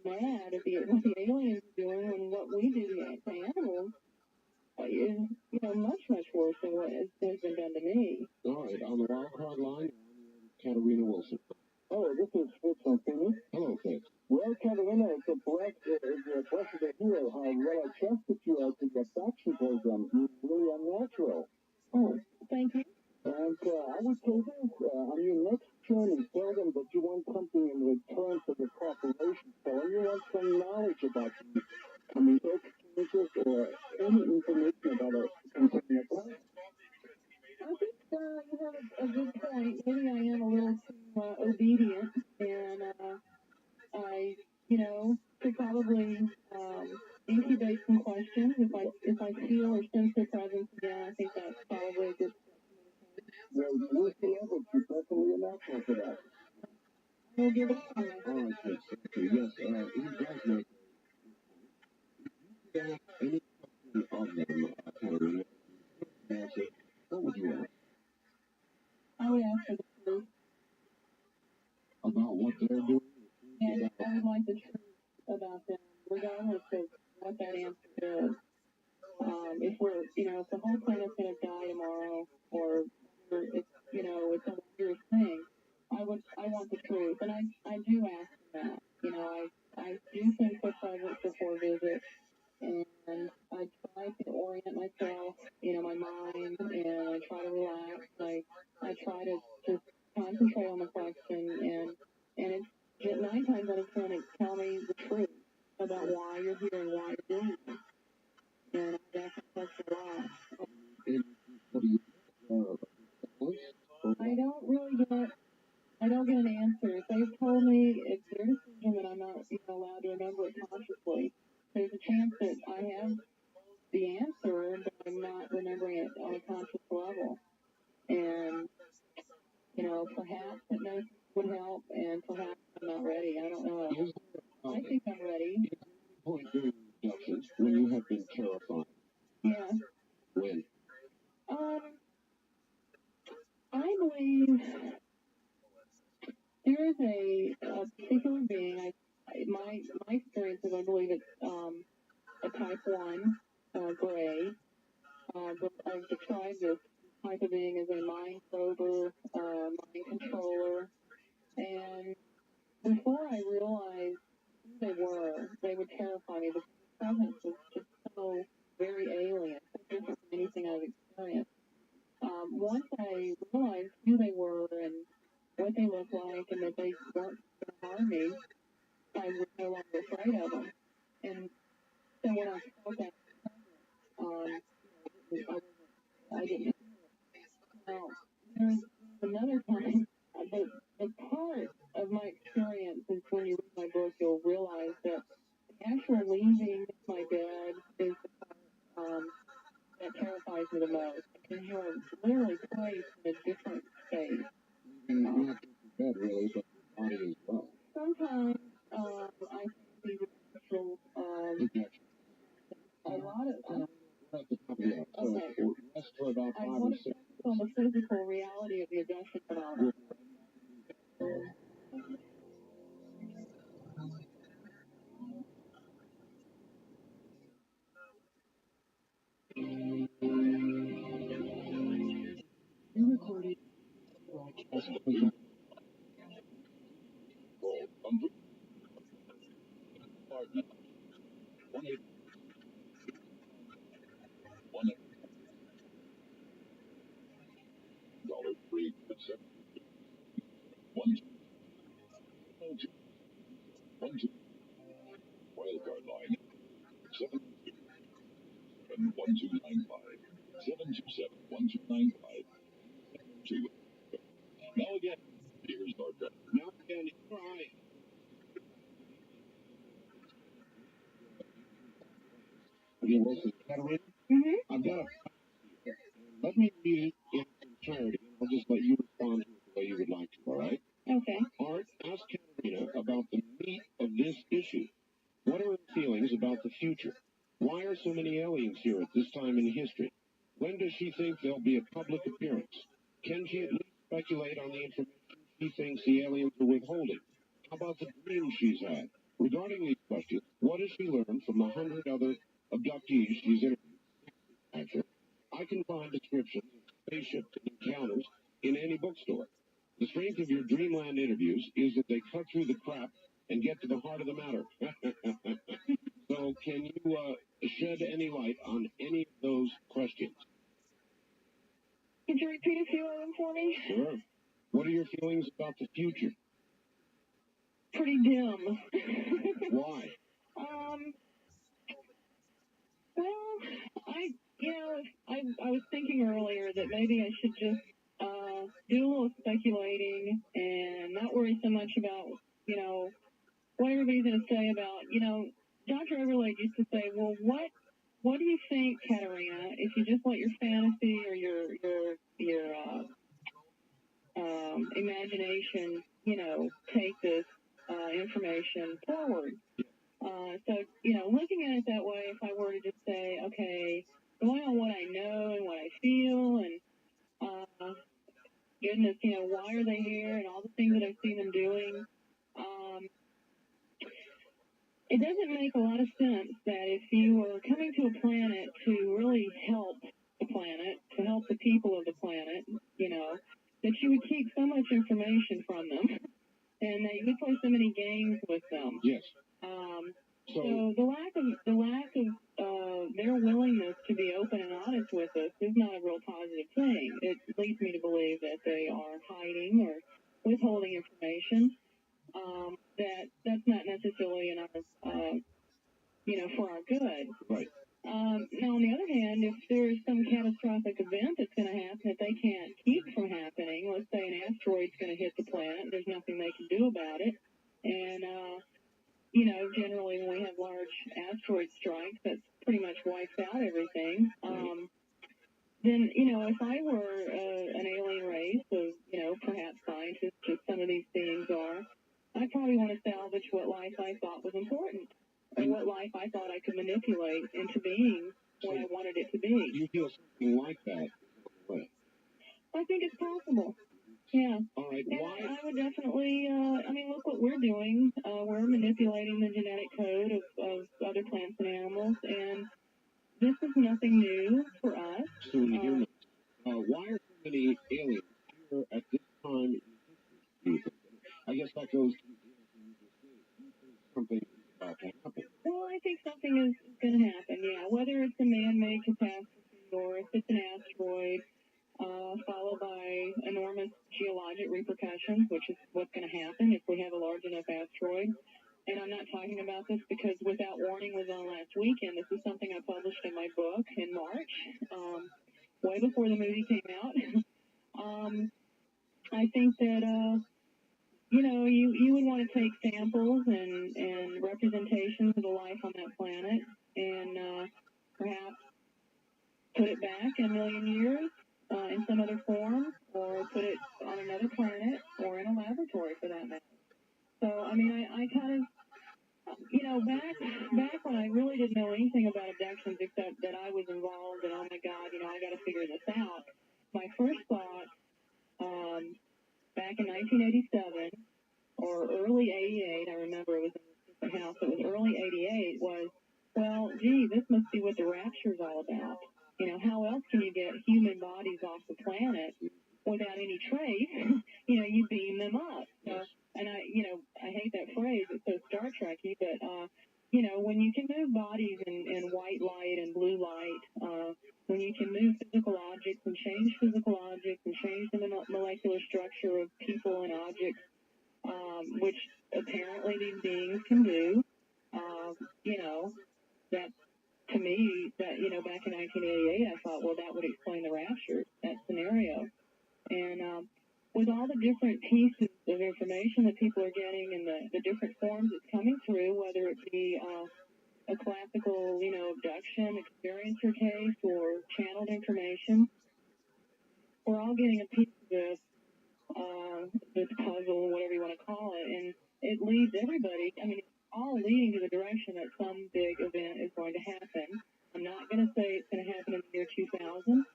mad at what the aliens are doing when what we do to animals is, much worse than what has been done to me. All right, on the wild card line, Katarina Wilson. Oh, this is Fitz on Phoenix. Hello, Fitz. Well, Katarina, it's a question to hear how well I trusted you are to get faction programs. You're really unnatural. Oh, thank you. And I would say this, on your next turn, and tell them that you want something in return for the cooperation. Tell them you want some knowledge about the research changes or any information about it concerning a plan. I think you have a good point. Maybe I am a little too obedient, and I, could probably incubate some questions if I feel or sense their presence again. I think that's probably a good step. Well, with the evidence, you're definitely a natural for that. We'll give it a try. All right, thanks. Okay, yes, he does make any question of them, Katerina. Nancy, what would you ask? I would ask for the truth. About what they're doing? And I would like the truth about them, regardless of what that answer is. If if the whole planet's going to die tomorrow, or whether it's a wondrous thing, I want the truth, and I do ask for that. I do think for presence before visit, and I try to orient myself, my mind, and I try to relax. I try to just concentrate on the question, and it's 9 times out of 10 it tell me the truth about why you're here and why you're doing it. And that's a lot. What do you I don't get an answer. If they've told me it's their decision and I'm not allowed to remember it consciously, there's a chance that I have the answer, but I'm not remembering it on a conscious level. And, perhaps hypnosis would help, and perhaps I'm not ready. I don't know. I think I'm ready. point during abductions when you have been terrified? Yeah. When? I believe there is a particular being. My experience is I believe it's a type 1 gray. But I've described this type of being as a mind prober, mind controller, and before I realized who they would terrify me. The presence was just so very alien, so different from anything I've experienced. Once I realized who they were and what they looked like, and that they weren't going to harm me, I was no longer afraid of them. And so when I felt that, I didn't. Now, there's another time, the part of my experience is when you read my book, you'll realize that the actual leaving my bed is the part that terrifies me the most, because you are literally placed in a different space. Not just your bed, really, but your body as well. Sometimes I think these actual a lot of okay. Rest for about 5 or 6. On the physical reality of the abduction phenomenon. You recorded broadcast wildcard line 727-1295 727-1295. Now again, here's our now again, try. Okay, listen, Katerina, I've got a let me read it in its entirety, and I'll just let you respond to it the way you would like to, all right? Okay. Art, ask Katerina about the meat of this issue. What are her feelings about the future? Why are so many aliens here at this time in history? When does she think there'll be a public appearance? Can she at least speculate on the information she thinks the aliens are withholding? How about the dreams she's had? Regarding these questions, what has she learned from the 100 other abductees she's interviewed? Actually, I can find descriptions of spaceships and encounters in any bookstore. The strength of your Dreamland interviews is that they cut through the crap and get to the heart of the matter. So can you shed any light on any of those questions? Could you repeat a few of them for me? Sure. What are your feelings about the future? Pretty dim. Why? Well, I was thinking earlier that maybe I should just do a little speculating and not worry so much about, what everybody's going to say about, Dr. Everlade used to say, well, what do you think, Katerina, if you just let your fantasy or your imagination, take this information forward? So, looking at it that way, if I were to just say, okay, going on what I know and what I feel and, goodness, why are they here and all the things that I've seen them doing, it doesn't make a lot of sense that if you were coming to a planet to really help the planet, to help the people of the planet, that you would keep so much information from them and that you would play so many games with them. Yes. So the lack of their willingness to be open and honest with us is not a real positive thing. It leads me to believe that they are hiding or withholding information. That's not necessarily in our for our good. Right. Now, on the other hand, if there's some catastrophic event that's going to happen that they can't keep from happening, let's say an asteroid's going to hit the planet, there's nothing they can do about it, and generally when we have large asteroid strikes, that pretty much wipes out everything. Then, if I were an alien race of, perhaps scientists, as some of these beings are, I'd probably want to salvage what life I thought was important, or what life I thought I could manipulate into being what I wanted it to be. You feel something like that? I think it's possible. Yeah. All right. And Why? I would definitely, look what we're doing. We're manipulating the genetic code of other plants and animals, and this is nothing new for us. Why are so many aliens here at this time in history? I guess that goes to something about to happen. Well, I think something is going to happen, yeah. Whether it's a man-made catastrophe or if it's an asteroid, followed by enormous geologic repercussions, which is what's going to happen if we have a large enough asteroid. And I'm not talking about this because Without Warning was on last weekend. This is something I published in my book in March, way before the movie came out. I think that, you would want to take samples and representations of the life on that planet and perhaps put it back in a million years in some other form, or put it on another planet or in a laboratory for that matter. So, I kind of, back when I really didn't know anything about abductions except that I was involved and, oh my God, I got to figure this out. My first thought, back in 1987 or early 88, I remember it was in the house, it was early 88, was, well, gee, this must be what the rapture's all about. How else can you get human bodies off the planet without any trace? You beam them up. So, and I hate that phrase. It's so Star Trek-y, but, when you can move bodies in white light and blue light, when you can move physical objects and change physical objects and change the molecular structure of people and objects, which apparently these beings can do, that to me, that, back in 1988, I thought, well, that would explain the rapture, that scenario. And with all the different pieces of information that people are getting and the different forms it's coming through, whether it be a classical, abduction, experiencer case, or channeled information, we're all getting a piece of this puzzle, whatever you want to call it, and it leads everybody, it's all leading to the direction that some big event is going to happen. I'm not going to say it's going to happen in the year 2000,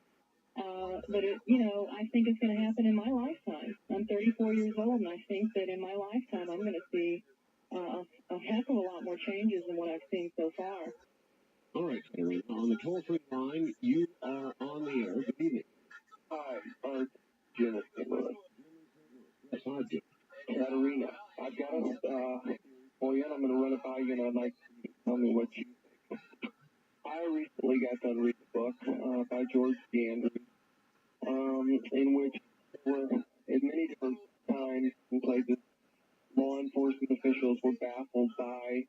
but I think it's going to happen in my lifetime. I'm 34 years old, and I think that in my lifetime I'm going to see a heck of a lot more changes than what I've seen so far. All right, Katerina, on the toll-free line, you are on the air. Good evening. Hi, I'm Jim Lewis. Yes, hi, Jim. Katerina, I've got a Well, yeah, I'm going to run it by you, and I'd like you to tell me what you think. I recently got done reading a book by George D. Andrews, in which there were, at many different times and places, law enforcement officials were baffled by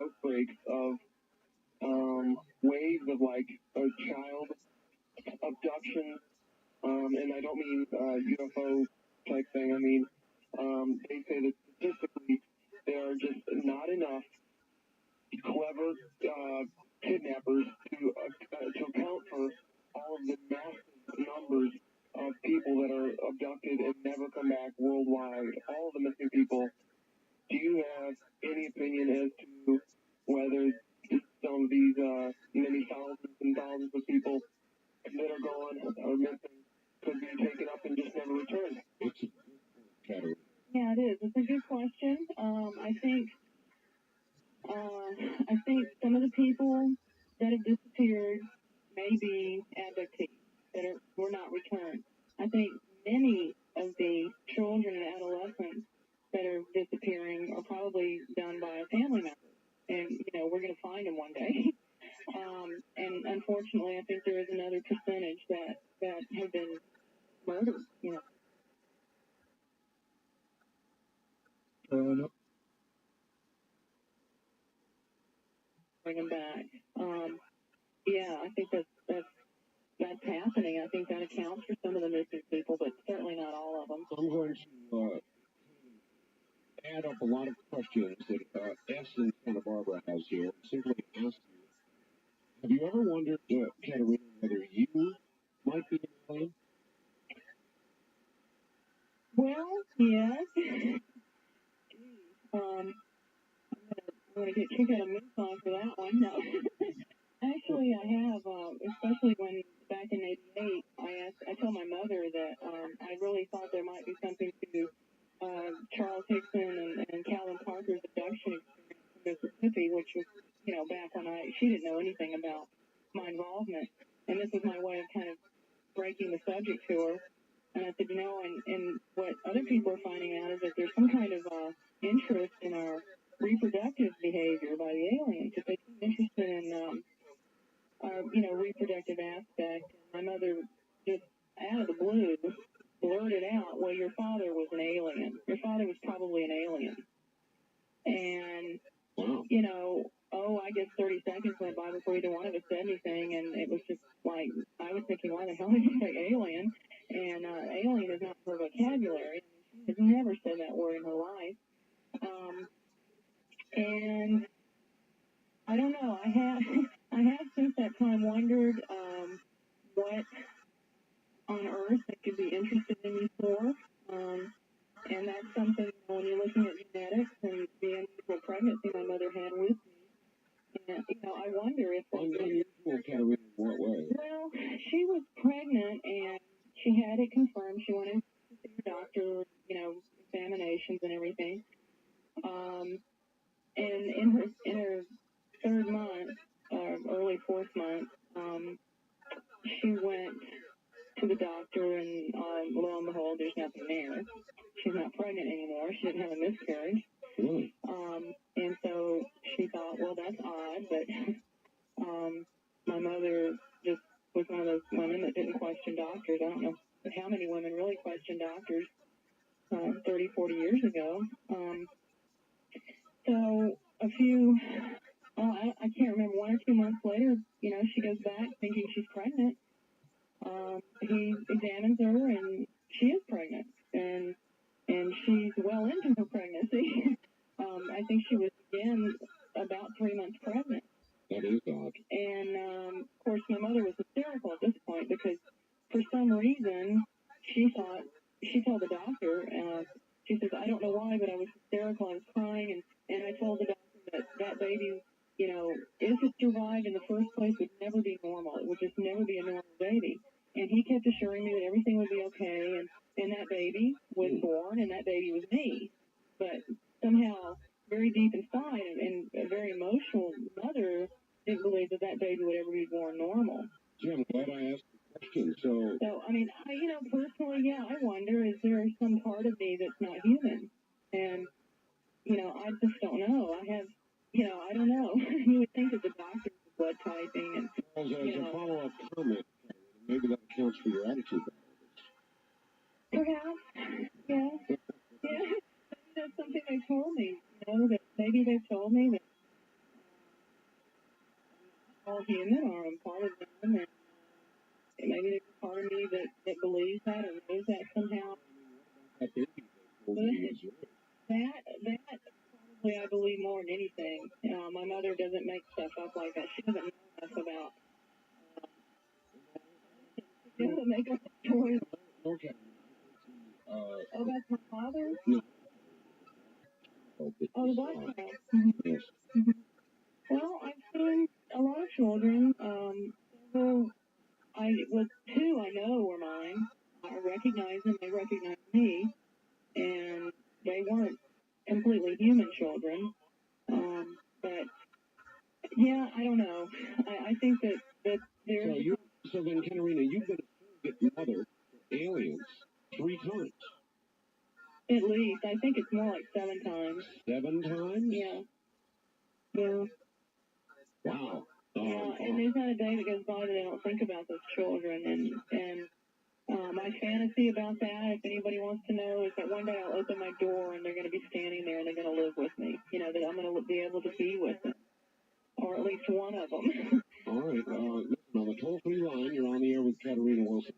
outbreaks of waves of like child abduction, and I don't mean UFO type thing. I mean, they say that statistically there are just not enough clever kidnappers to account for all of the massive numbers of people that are abducted and never come back worldwide. All of the missing people. Do you have any opinion as to whether some of these many thousands and thousands of people that are gone or missing could be taken up and just never returned? It's a good category. Yeah, it is. It's a good question. I think some of the people that have disappeared may be abductees that were not returned. I think many of the children and adolescents that are disappearing are probably done by a family member, and we're going to find them one day. And unfortunately, I think there is another percentage that have been murdered. No. Bring them back. Yeah, I think that's happening. I think that accounts for some of the missing people, but certainly not all of them. I'm going to add up a lot of questions that S in Santa Barbara has here. Simply ask you, have you ever wondered, Katerina, whether you might be an alien? Well, yes. I'm gonna get kicked out of mid-song for that one. No. Actually, I have, especially when back in '88, I told my mother that I really thought there might be something to Charles Hickson and Calvin Parker's abduction experience in Mississippi, which was, back when she didn't know anything about my involvement, and this was my way of kind of breaking the subject to her. And I said, and what other people are finding out is that there's some kind of interest in our reproductive behavior by the aliens. If they seem interested in our, reproductive aspect. And my mother just out of the blue blurted out, well, your father was an alien. Your father was probably an alien. And, I guess 30 seconds went by before either one of us said anything. And it was just like, I was thinking, why the hell did you say alien? And alien is not her vocabulary. She has never said that word in her life. And I don't know. I have since that time wondered what on earth I could be interested in me for. And that's something when you're looking at genetics and the unusual pregnancy my mother had with me. And, I wonder if unusual kind of in what way? Well, she was pregnant and she had it confirmed. She went in to see her doctor, examinations and everything. And in her third month, early fourth month, she went to the doctor, and lo and behold, there's nothing there. She's not pregnant anymore. She didn't have a miscarriage. Really? And so she thought, well, that's odd, but my mother just was one of those women that didn't question doctors. I don't know how many women really questioned doctors 30, 40 years ago. So a few, I can't remember, 1 or 2 months later, she goes back thinking she's pregnant. He examines her, and she is pregnant, and she's well into her pregnancy. I think she was, again, about 3 months pregnant. That is odd. And, of course, my mother was hysterical at this point because, for some reason, she told the doctor, she says, I don't know why, but I was hysterical. I was crying, and I told the doctor that baby, if it survived in the first place, would never be normal. It would just never be a normal baby. And he kept assuring me that everything would be okay, and that baby was born, and that baby was me. But somehow, very deep inside, and a very emotional mother didn't believe that baby would ever be born normal. Yeah, I'm glad I asked the question. So I mean, personally, yeah, I wonder, is there some part of me that's not human? And, I just don't know. I don't know. You would think that the doctors are blood typing and, As a follow-up comment, maybe that accounts for your attitude. Perhaps, yeah. Yeah, maybe that's something they told me, that maybe they told me that I'm all human or I'm part of them, and maybe there's a part of me that believes that or knows that somehow. That probably I believe more than anything. My mother doesn't make stuff up like that. She doesn't know enough about. She doesn't make up stories. Okay. Oh, that's my father? No. Oh, the black child. Mm-hmm. Yes. Mm-hmm. Well, I've seen a lot of children. Several, two I know were mine. I recognize them. They recognize me, and they weren't completely human children. But yeah, I don't know. I think that there's. So then, Katerina, you've been a surrogate mother for aliens 3 times. At least. I think it's more like 7 times. 7 times? Yeah. Yeah. Wow. Yeah, and there's not a day that goes by that I don't think about those children. And my fantasy about that, if anybody wants to know, is that one day I'll open my door and they're going to be standing there and they're going to live with me. That I'm going to be able to be with them. Or at least one of them. All right. Listen, on the toll-free line, you're on the air with Katerina Wilson.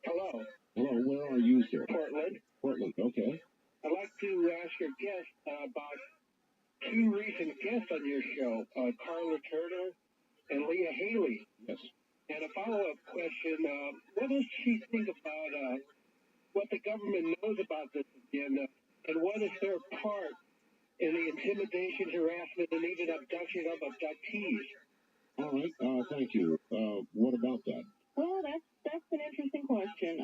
Hello. Hello. Where are you, sir? Portland. Portland. Okay. I'd like to ask your guest about 2 recent guests on your show, Carla Turner and Leah Haley. Yes. And a follow-up question, what does she think about what the government knows about this agenda, and what is their part in the intimidation, harassment, and even abduction of abductees? All right. Thank you. What about that? Well, that's an interesting question.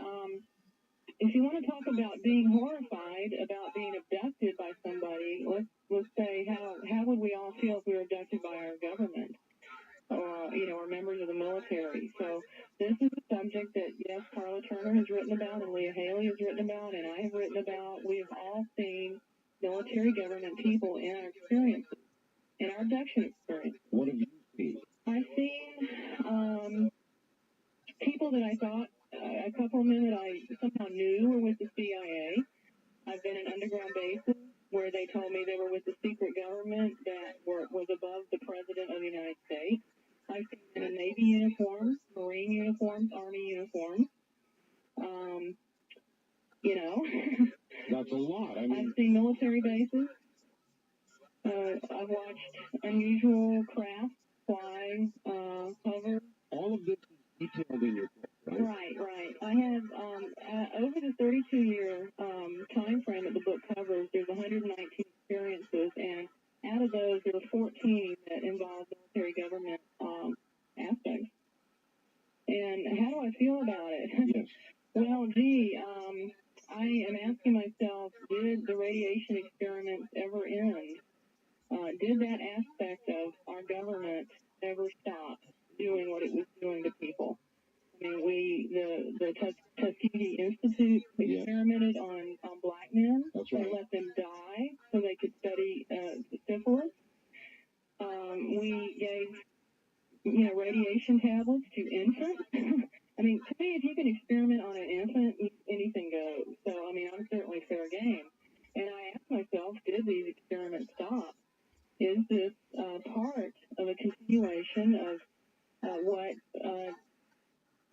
If you want to talk about being horrified about being abducted by somebody, let's say how would we all feel if we were abducted by our government, or members of the military? So this is a subject that yes, Carla Turner has written about, and Leah Haley has written about, and I have written about. We have all seen military government people in our experiences, in our abduction experience. What have you seen? I've seen people that I thought, a couple of them that I somehow knew were with the CIA. I've been in underground bases where they told me they were with the secret government that was above the President of the United States. I've seen them in Navy uniforms, Marine uniforms, Army uniforms. That's a lot. I mean, I've seen military bases. I've watched unusual craft fly, hover. All of this is detailed in your book, right? Right. I have, over the 32-year time frame that the book covers, there's 119 experiences, and out of those, there are 14 that involve military government aspects. And how do I feel about it? Yes. Well, gee, I am asking myself, did the radiation experiments ever end? Did that aspect of our government ever stop doing what it was doing to people? I mean, the Tuskegee Institute experimented on black men. That's right. They let them die so they could study syphilis. We gave, radiation tablets to infants. I mean, to me, if you can experiment on an infant, anything goes. So, I mean, I'm certainly fair game. And I asked myself, did these experiments stop? Is this part of a continuation of what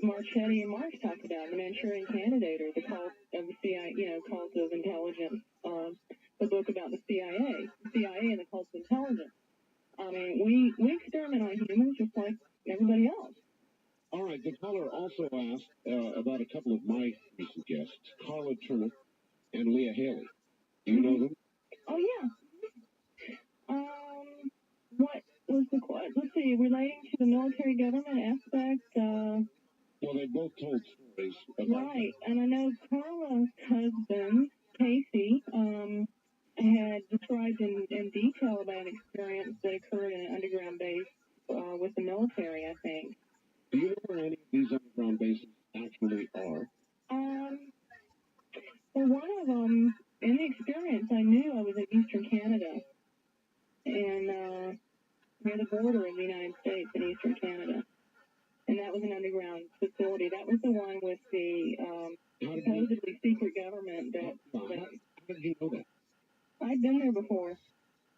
Marchetti and Marx talked about, the Manchurian Candidate, or the cult of the CIA, cult of intelligence, the book about the CIA and the cult of intelligence. I mean, we experiment on humans just like everybody else. All right. The caller also asked about a couple of my recent guests, Carla Turner and Leah Haley. Do you know them? Oh, yeah. What was the question? Let's see, relating to the military government aspect, well, they both told stories about right, and I know Carla's husband, Casey, had described in detail about an experience that occurred in an underground base with the military, I think. Do you know where any of these underground bases actually are? Well, one of them, in the experience, I knew I was in Eastern Canada, eastern Canada. And that was an underground facility. That was the one with the supposedly secret government that. How did you know that? I'd been there before.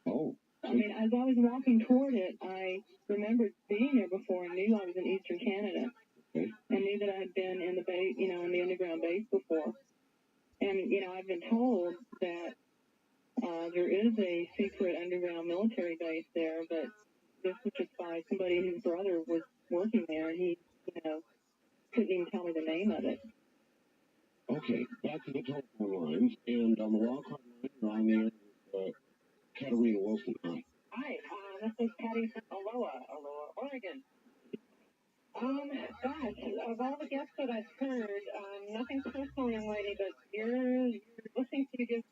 Oh. I mean, as I was walking toward it, I remembered being there before and knew I was in eastern Canada. Okay. And knew that I had been in the base, in the underground base before. And, I've been told that there is a secret underground military base there, but this was just by somebody whose brother was working there, and he, couldn't even tell me the name of it. Okay, back to the telephone lines, and on the wildcard line, you're on the air with Katarina Wilson. Hi, this is Patty from Aloha, Oregon. Gosh, of all the guests that I've heard, nothing personal, young lady, but you're listening to you gives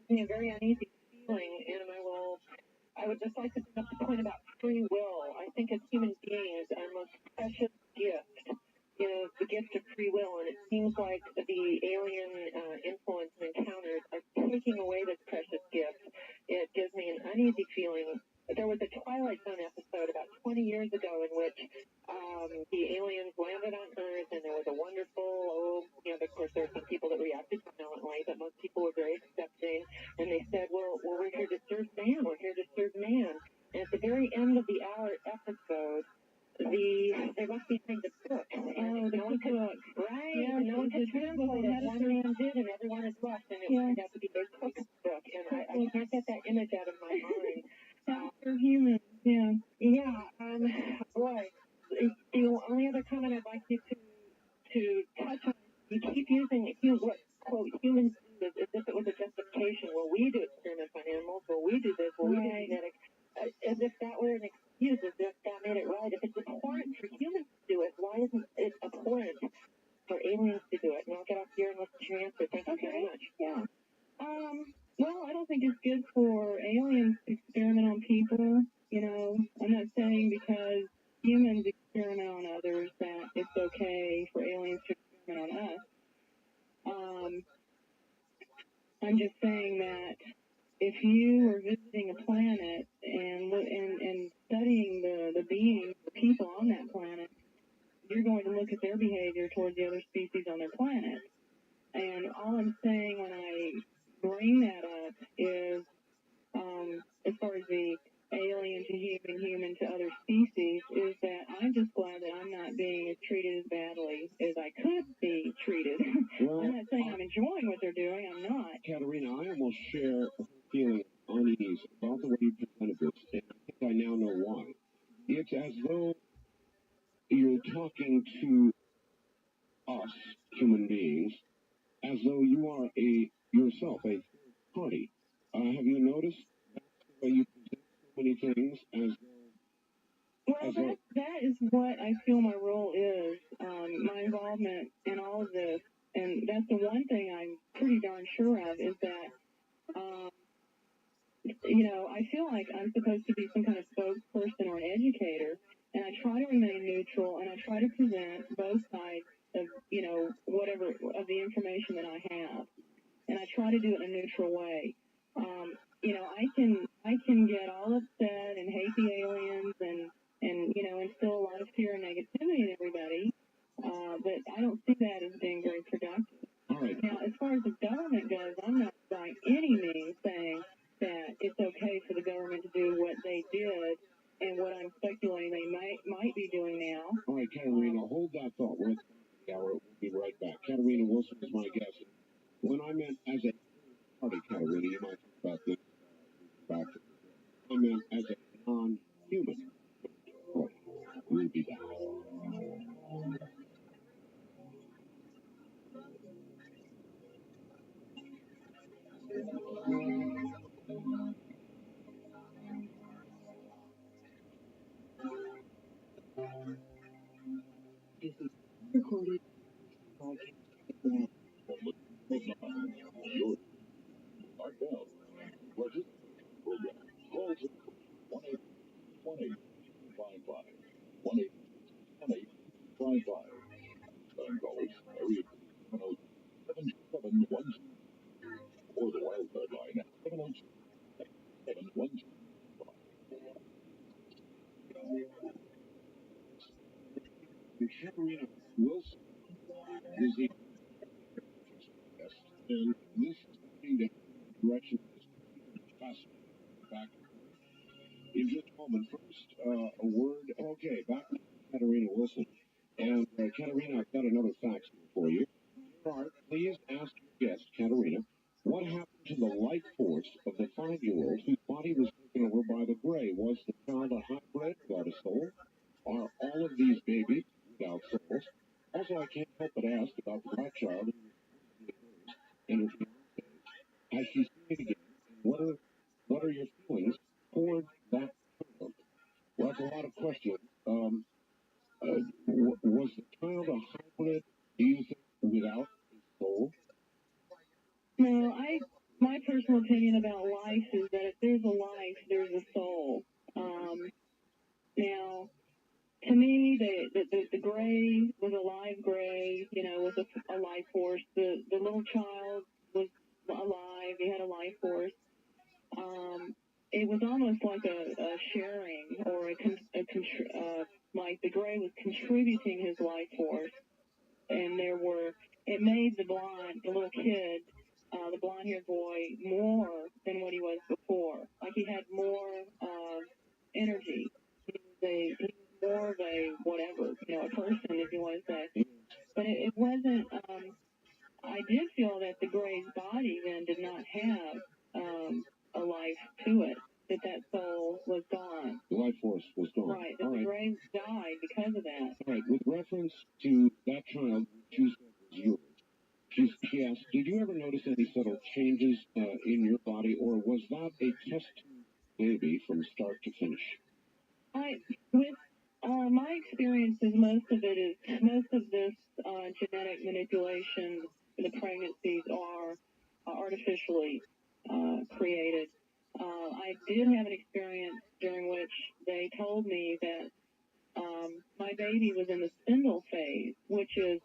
me a very uneasy feeling, and I would just like to bring up the point about free will. I think as human beings, our most precious gift is the gift of free will, and it seems like the alien influence and encounters are taking away this precious gift. It gives me an uneasy feeling. There was a Twilight Zone episode about 20 years ago in which the aliens landed on Earth, and there was a wonderful, of course, there were some people that reacted violently, but most people were very accepting, and they said, well, we're here to serve man, and at the very end of the hour episode, they left behind the book. And no one could, right? Yeah, no one could translate it. One man did, and everyone is left, and it turned out to be their cook's book. And I can't get that image out of my mind. They're human. Yeah. Yeah. Boy, the only other comment I'd like you to touch on, you keep using what quote humans do as if it was a justification. Well, we do experiments on animals. Well, we do this. Well, we do genetics. As if that were an excuse, as if that made it right. If it's abhorrent for humans to do it, why isn't it abhorrent for aliens to do it? And I'll get off here and listen to your answer. Thank you very much. Yeah. Well, I don't think it's good for aliens to experiment on people. I'm not saying because humans experiment on others that it's okay for aliens to experiment on us. I'm just saying that if you were visiting a planet and studying the beings, the people on that planet, you're going to look at their behavior towards the other species on their planet. And all I'm saying when I bring that up is, as far as the alien to human to other species, is that I'm just glad that I'm not being treated as badly as I could be treated. Well, I'm not saying I'm enjoying what they're doing. I'm not. Katarina, I almost share a feeling of unease about the way you presented this, and I think I now know why. It's as though you're talking to us, human beings, as though you are yourself a party. Have you noticed that's the way you present so many things as though... Well, that is what I feel my role is, my involvement in all of this. And that's the one thing I'm pretty darn sure of is that, I feel like I'm supposed to be some kind of spokesperson or an educator, and I try to remain neutral, and I try to present both sides of, whatever, of the information that I have. And I try to do it in a neutral way. I can get all upset and hate the aliens and instill a lot of fear and negativity in everybody, but I don't see that as being very productive. All right. Now, as far as the government goes, I'm not by any means saying that it's okay for the government to do what they did and what I'm speculating they might be doing now. All right, Katarina, hold that thought. We're at the hour. We'll be right back. Katarina Wilson is my guest. When I meant as a party, Katarina, you might think about this back. I meant as a non-human party. We'll be back. This is recorded broadcast. Right now, registration program. Call 1-800-1855. 1-800-1855. Time callers, area 707-712. Or the wildcard line at 707-712. Katarina Wilson is the guest, and this is going to direction that's fascinating. Back in just a moment. First, a word. Okay, back to Katarina Wilson. And Katarina, I've got another fax here for you. Please ask your guest, Katarina, what happened to the life force of the 5-year-old whose body was taken over by the gray? Was the child a hybrid without a soul? Are all of these babies without souls? Also, I can't help but ask about the black child and her fiance. Has she seen it again? And what are your feelings toward that child? Well, that's a lot of questions. Was the child a hybrid, do you think, without a soul? No, my personal opinion about life is that if there's a life, there's a soul. Now, to me, the gray was a live gray, was a life force. The little child was alive. He had a life force. It was almost like a sharing, or like the gray was contributing his life force, and it made the little kid, the blonde-haired boy, more than what he was before. Like he had more energy. He was more of a whatever, a person, if you want to say. But it wasn't. I did feel that the gray's body then did not have a life to it. That soul was gone. The life force was gone. Right. That the gray died because of that. All right. With reference to that child, which you said was yours, she asked, did you ever notice any subtle changes in your body, or was that a test tube baby from start to finish? With my experiences, most of this genetic manipulation, the pregnancies are artificially created. I did have an experience during which they told me that my baby was in the spindle phase, which is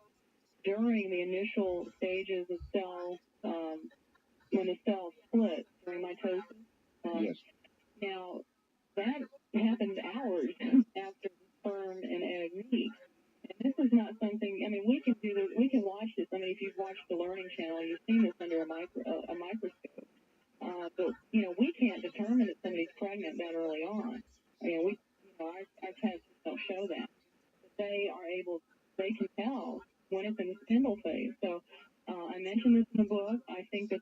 during the initial stages of cell, when the cell split during mitosis. Yes. Now, that happened hours after the sperm and egg meet. And this is not something, we can do this, we can watch this. If you've watched the Learning Channel, you've seen this under a microscope. But, we can't determine that somebody's pregnant that early on. Our tests don't show that. But they can tell when it's in the spindle phase. So, I mentioned this in the book. I think that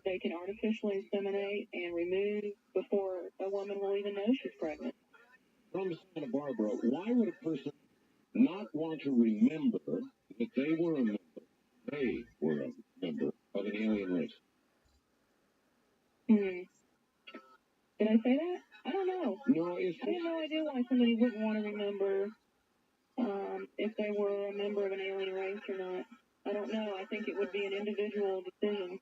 they can artificially inseminate and remove before a woman will even know she's pregnant. From Santa Barbara, why would a person not want to remember that they were a member of an alien race? Did I say that? I don't know. No, I have no idea why somebody wouldn't want to remember if they were a member of an alien race or not. I don't know. I think it would be an individual decision.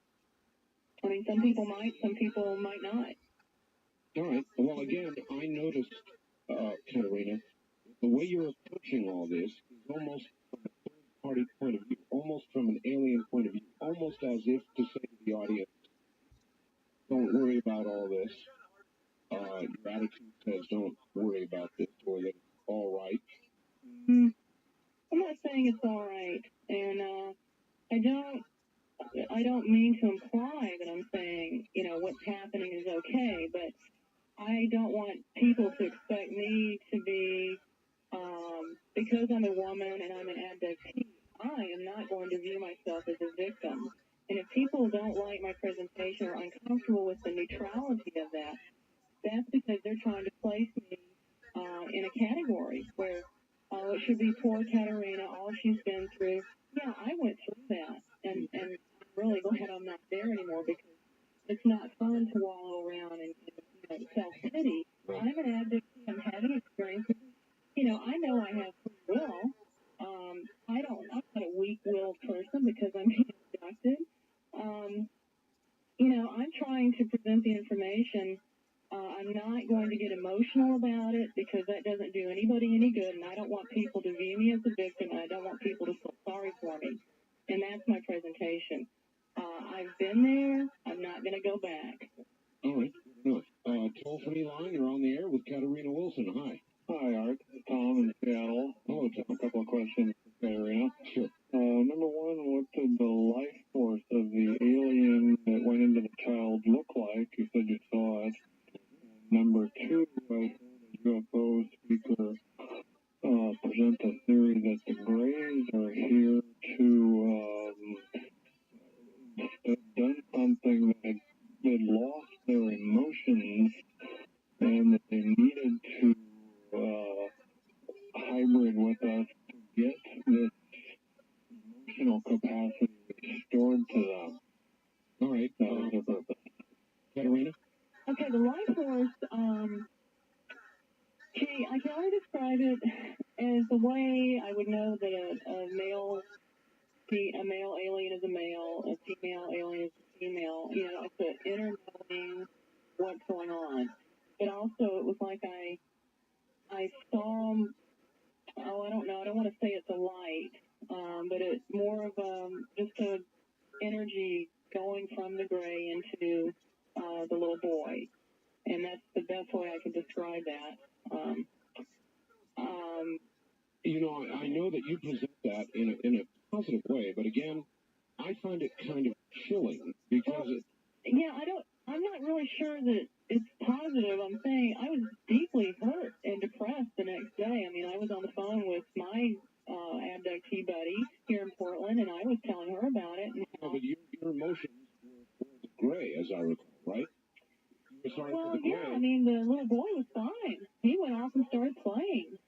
Some people might, some people might not. All right. Well, again, I noticed, Katarina, the way you're approaching all this is almost from a third-party point of view, almost from an alien point of view, almost as if to say to the audience, don't worry about all this. Your attitude says don't worry about this, or that it's all right. I'm not saying it's all right, and I don't mean to imply that I'm saying, what's happening is okay, but I don't want people to expect me to be, because I'm a woman and I'm an abductee, I am not going to view myself as a victim. And if people don't like my presentation or uncomfortable with the neutrality of that, that's because they're trying to place me in a category where, it should be poor Katarina, all she's been through. Yeah, I went through that, and I'm really glad I'm not there anymore, because it's not fun to wallow around and self-pity. I'm an addict. I'm having experiences. I know I have free will. I'm not a weak-willed person because I'm being abducted. I'm trying to present the information. I'm not going to get emotional about it because that doesn't do anybody any good, and I don't want people to view me as a victim, and I don't want people to feel sorry for me. And that's my presentation. I've been there. I'm not going to go back. All right. Toll-free line, you're on the air with Katarina Wilson. Hi. Hi, Art. Tom in Seattle. Hello, Tom. A couple of questions, Katarina. Sure. Number one, what did the life force of the alien that went into the child look like? You said you saw it. Number two, I heard a UFO speaker present the theory that the Greys are here to have done something that they'd lost their emotions and that they needed to hybrid with us to get this emotional capacity restored to them. All right. That was their purpose. Katarina? Okay, the life force, gee, I can only describe it as the way I would know that a male alien is a male, a female alien is a female. You know, it's an inner knowing what's going on. But also, it was like I saw, I don't know, I don't want to say it's a light, but it's more of just a energy going from the gray into the little boy. And that's the best way I can describe that. You know, I know that you present that in a positive way, but again, I find it kind of chilling because I'm not really sure that it's positive. I'm saying I was deeply hurt and depressed the next day. I mean, I was on the phone with my abductee buddy here in Portland, and I was telling her about it. And but your emotions were towards gray, as I recall, right? You were sorry for the gray. Yeah, I mean, the little boy was fine. He went off and started playing.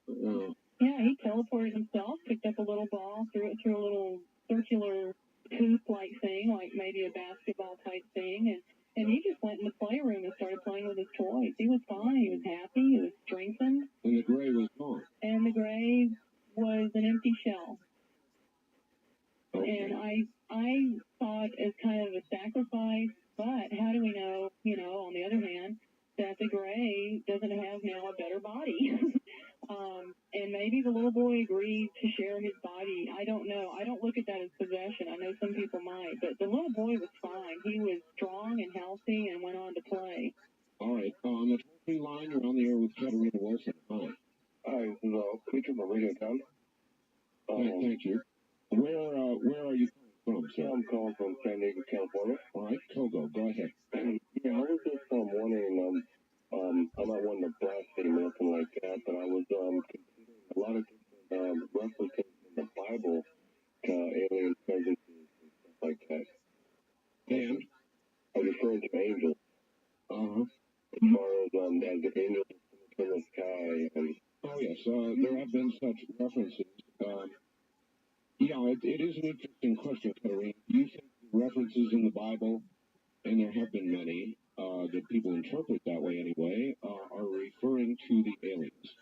Yeah, he teleported himself, picked up a little ball, threw it through a little circular hoop-like thing, like maybe a basketball-type thing, and he just went in the playroom and started playing with his toys. He was fine. He was happy. He was strengthened. And the gray was gone. And the gray was an empty shell. Okay. And I saw it as kind of a sacrifice, but how do we know, on the other hand, that the gray doesn't have now a better body? And maybe the little boy agreed to share his body. I don't know. I don't look at that as possession. I know some people might, but the little boy was fine. He was strong and healthy and went on to play. All right. On the toll-free line, you're on the air with Katarina Wilson. Hi. Hi, this is Preacher from Radio Town. Thank you. Where are you calling from, sir? I'm calling from San Diego, California. All right, Togo, go ahead. Yeah, I was just wondering, I'm not one to blaspheme or nothing like that, but I was considering a lot of different references in the Bible to alien presences and stuff like that. And? I was referring to angels. Uh-huh. As far as the angels from the sky. And oh, yes, there have been such references. Yeah, it is an interesting question, Katarina. Do you think the references in the Bible, and there have been many, that people interpret that way anyway, are referring to the aliens?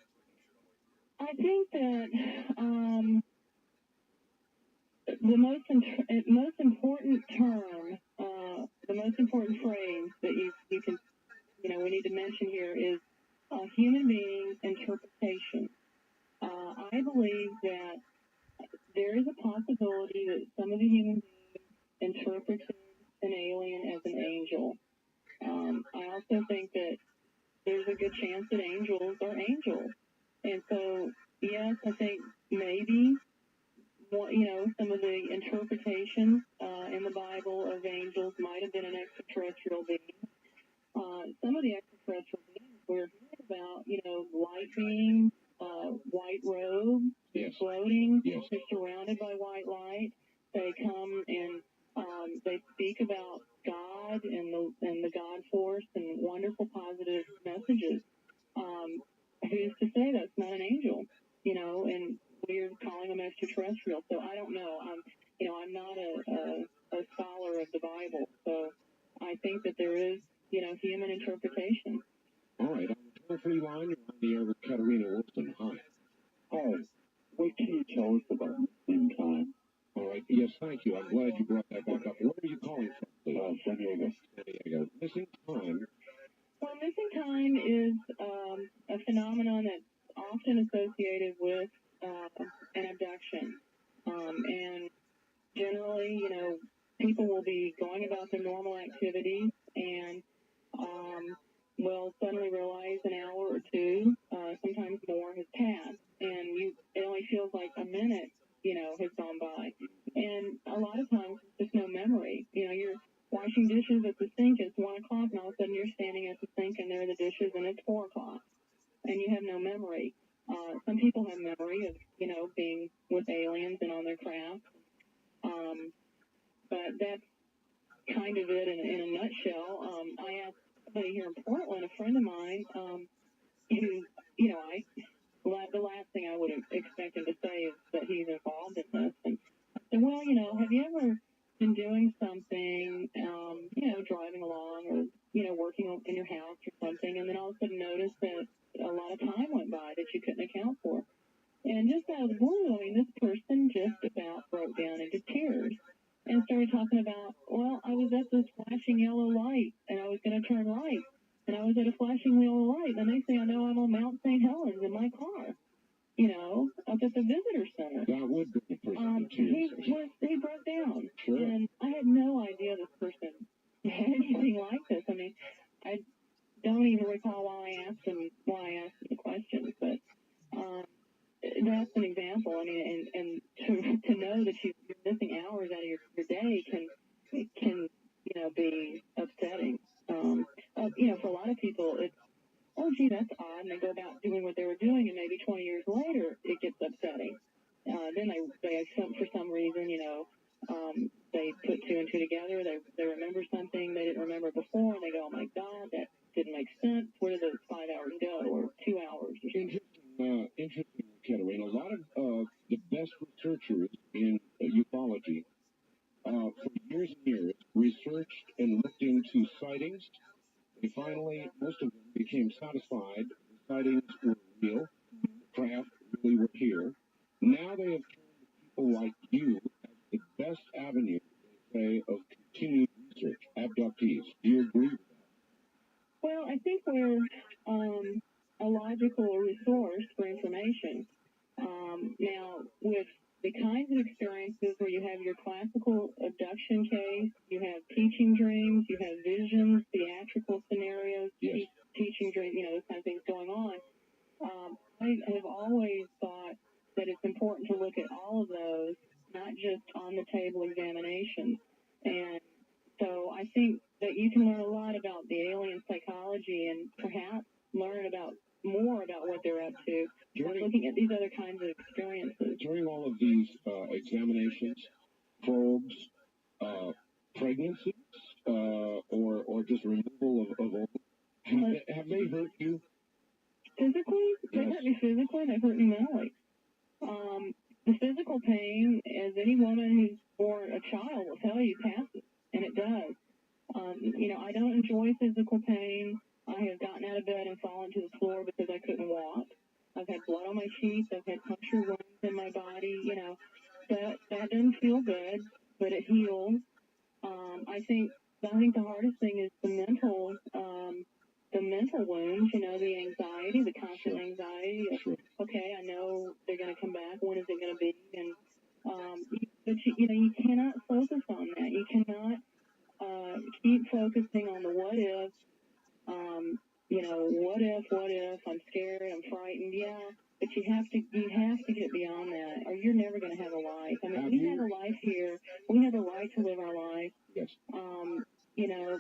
I think that the most important term, the most important phrase that you can, we need to mention here is human being interpretation. I believe that there is a possibility that some of the human beings interpreted an alien as an angel. I also think that there's a good chance that angels are angels. And so, yes, I think maybe, some of the interpretations in the Bible of angels might have been an extraterrestrial being. Some of the extraterrestrial beings we're hearing about, light beings, white robes, yes. floating, yes. they're surrounded by white light. They come and they speak about God and the God force and wonderful positive messages. Who's to say that's not an angel? And we're calling them extraterrestrial. So I don't know. I'm not a scholar of the Bible, so I think that there is, human interpretation. All right. On the toll-free line, you're on the air with Katarina Wilson. Hi. Hi. What can you tell us about missing time? All right. Yes, thank you. I'm glad you brought that back up. Where are you calling from, please? San Diego. San Diego. Missing time. Well, missing time is a phenomenon that's often associated with an abduction. And generally, people will be going about their normal activities and will suddenly realize an hour or two, sometimes more, has passed. And it only feels like a minute, has gone by. And a lot of times there's no memory. You're washing dishes at the sink, it's 1 o'clock, and all of a sudden you're standing at the sink and there are the dishes and it's 4 o'clock. And you have no memory. Some people have memory of, being with aliens and on their craft. But that's kind of it in a nutshell. I asked somebody here in Portland, a friend of mine, who, the last thing I would have expected to say is that he's involved in this. And I said, well, have you ever been doing something, driving along or, working in your house or something, and then all of a sudden noticed that a lot of time went by that you couldn't account for? And just out of the blue, this person just about broke down into tears and started talking about, well, I was at this flashing yellow light and I was going to turn right. And I was at a flashing yellow light. And the next thing I know, I'm on Mount St. Helens in my car, up at the visitor center. That would be he broke down. Sure. And I had no idea this person had anything like this. I don't even recall why I asked him the questions, but that's an example. And to know that you're missing hours out of your day can be upsetting. For a lot of people, it's, oh, gee, that's odd, and they go about doing what they were doing, and maybe 20 years later, it gets upsetting. Then they for some reason, they put 2 and 2 together, they remember something they didn't remember before, and they go, oh my God, that didn't make sense. Where did those 5 hours go, or 2 hours? Interesting, Kettering. A lot of the best researchers in ufology for years and years researched and looked into sightings. And finally, most of them became satisfied the sightings were real, the craft really were here. Now they have turned to people like you as the best avenue, they say, of continued research, abductees. Do you agree with that? Well, I think we're a logical resource for information. Now, with the kinds of experiences where you have your classical abduction case, you have teaching dreams, you have visions, theatrical scenarios, yes. Teaching dreams, those kind of things going on. I have always thought that it's important to look at all of those, not just on the table examinations. And so I think that you can learn a lot about the alien psychology and perhaps learn more about what they're up to by looking at these other kinds of experiences. During all of these examinations, probes, pregnancies, or just removal of ovum, have they hurt you? Physically? They Yes. hurt me physically, they hurt me mentally. The physical pain, as any woman who's born a child will tell you, passes, and it does. I don't enjoy physical pain. I have gotten out of bed and fallen to the floor because I couldn't walk. I've had blood on my sheets. I've had puncture wounds in my body. That doesn't feel good, but it heals. I think the hardest thing is the mental wounds. The anxiety, the constant anxiety. Okay, I know they're going to come back. When is it going to be? And but you cannot focus on that. You cannot keep focusing on the what if. What if I'm scared, I'm frightened, yeah, but you have to get beyond that, or you're never going to have a life. We have a life here. We have a right to live our life. Yes.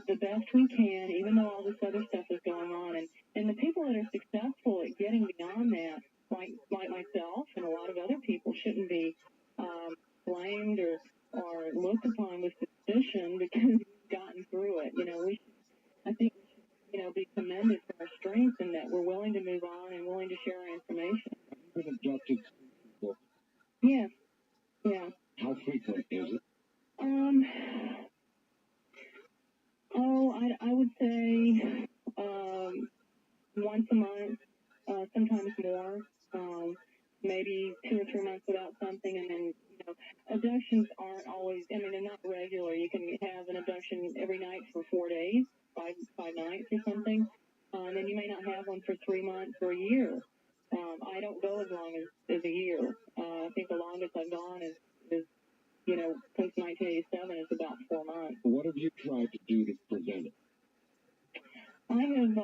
The best we can, even though all this other stuff is going on, and the people that are successful at getting beyond that, like myself and a lot of other people, shouldn't be blamed or looked upon with suspicion because we've gotten through it. I think we should, be commended for our strength and that we're willing to move on and willing to share our information. Have you been abducted before? Yes. Yeah. How frequent is it? I would say once a month, sometimes more. Maybe 2 or 3 months without something, and then abductions aren't always. They're not regular. You can have an abduction every night for 4 days, five nights or something, and then you may not have one for 3 months or a year. I don't go as long as a year. I think the longest I've gone is since 1987 is about 4 months. What have you tried to do to prevent it? I have.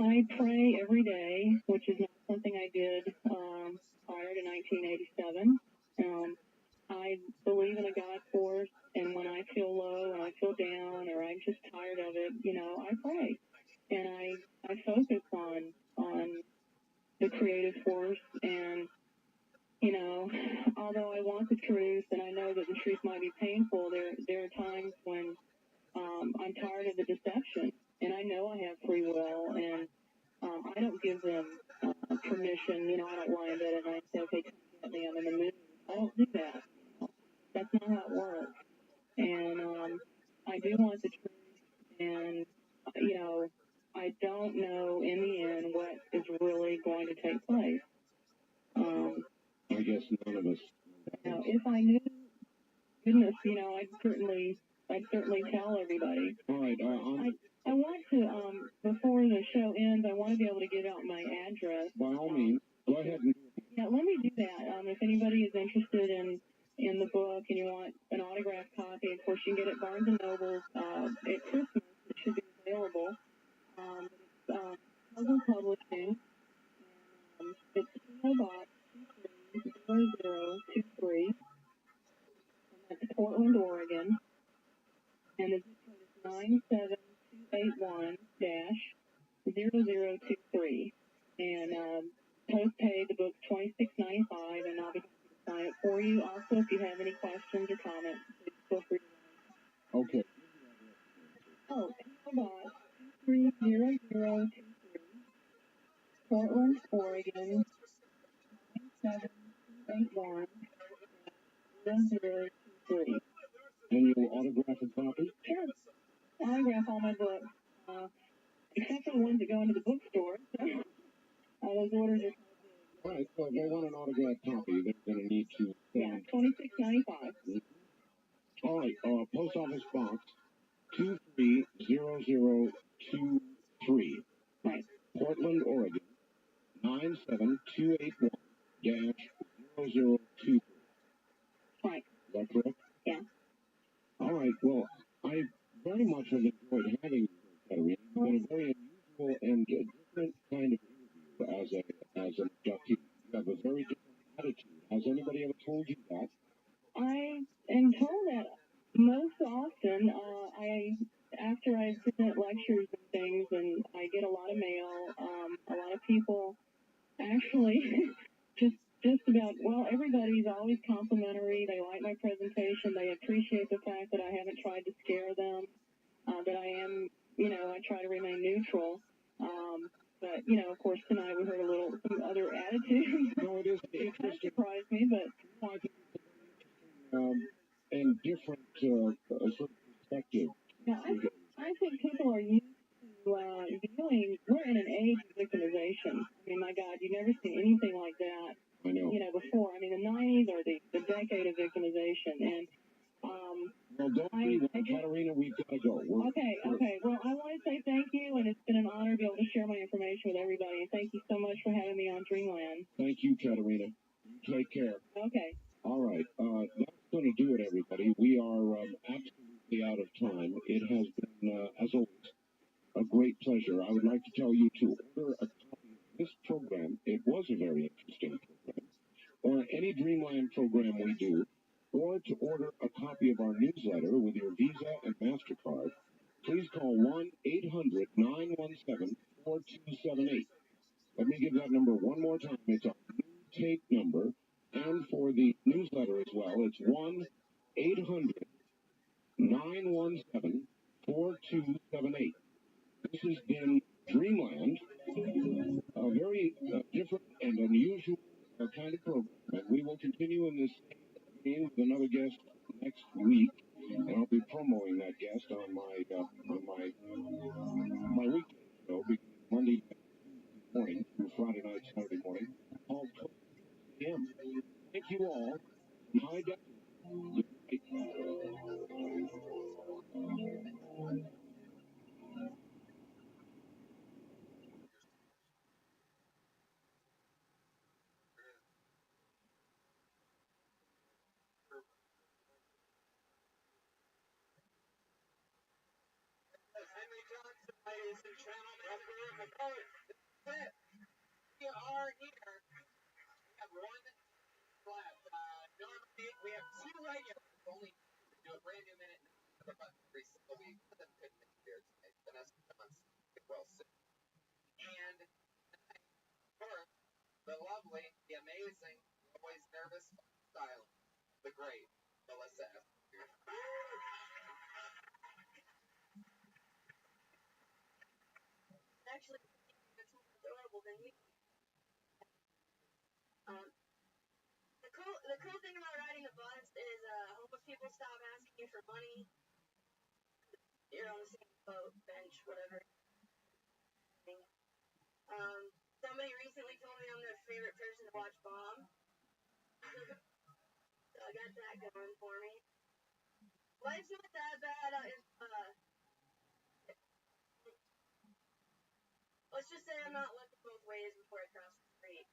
I pray every day, which is not something I did did prior to 1987. I believe in a God force, and when I feel low and I feel down or I'm just tired of it, I pray. And I focus on the creative force. And, although I want the truth and I know that the truth might be painful, there are times when I'm tired of the deception. And I know I have free will, and I don't give them permission. I don't lie in bed at night and say, okay, come get me, I'm in the mood. I don't do that. That's not how it works. And I do want the truth, and, I don't know in the end what is really going to take place. I guess none of us. Now, if I knew, goodness, I'd certainly tell everybody. All right. I want to, before the show ends, I want to be able to give out my address. By all means, go ahead and. Yeah, let me do that. If anybody is interested in the book and you want an autographed copy, of course you can get it at Barnes and Noble at Christmas. It should be available. It's Puzzle Publishing. It's PO Box 230023, and that's Portland, Oregon. And the zip code is 97281-0023. And postpaid, the book's $26.95, and I'll be happy to sign it for you. Also, if you have any questions or comments, please feel free to. Okay. Oh, PO Box 230023, Portland, Oregon 97281-0023. And you'll autograph a copy? Sure. I autograph all my books, except for the ones that go into the bookstore. Those orders are. All right, so if they want an autographed copy, they're going to need to. Yeah, $26.95. All right, Post Office Box 230023. Right. Portland, Oregon 97281-0023. Right. Is that correct? Yeah. All right, well, I very much have enjoyed having you, Katerina. It's been a very unusual and different kind of interview as an abductee. You have a very different attitude. Has anybody ever told you that? I am told that most often. After I present lectures and things, and I get a lot of mail. A lot of people actually just about, well, everybody's always complimentary. They like my presentation. They appreciate the fact that I haven't tried to scare them. That I am, I try to remain neutral. But, of course, tonight we heard some other attitudes. No, it is It kind of interesting. surprised me, but. No, I think it's a very interesting and different sort of perspective. Yeah, I think people are used to viewing. We're in an age of victimization. I mean, my God, you've never seen anything like that. I know. Before. I mean, the 90s are the decade of victimization, and. Well, don't be, Katerina, we've got to go. Okay. Well, I want to say thank you, and it's been an honor to be able to share my information with everybody. And thank you so much for having me on Dreamland. Thank you, Katerina. Take care. Okay. All right. That's going to do it, everybody. We are absolutely out of time. It has been, as always, a great pleasure. I would like to tell you to order a copy of this program. It was a very interesting program. Or any Dreamland program we do, or to order a copy of our newsletter with your Visa and MasterCard, please call 1-800-917-4278. Let me give that number one more time. It's our new take number. And for the newsletter as well, it's 1-800-917-4278. This has been Dreamland, a very different and unusual kind of program. And we will continue in this vein with another guest next week. And I'll be promoting that guest on my weekday show, beginning Monday morning through Friday night, Saturday morning, called 12 p.m. Thank you all. My death. Good night. Henry Johnson, ladies and gentlemen. We are here. brand new minute the button every single week, but then couldn't make it here tonight. Vanessa Johnson, well soon. And tonight, for the lovely, the amazing, always nervous, silent, the great Melissa Esther. Actually, it's more adorable than you. The cool thing about riding a bus is homeless people stop asking you for money. You're on the same boat, bench, whatever. Somebody recently told me I'm their favorite person to watch bomb. So I got that going for me. Life's not that bad. Let's just say I'm not looking both ways before I cross the street.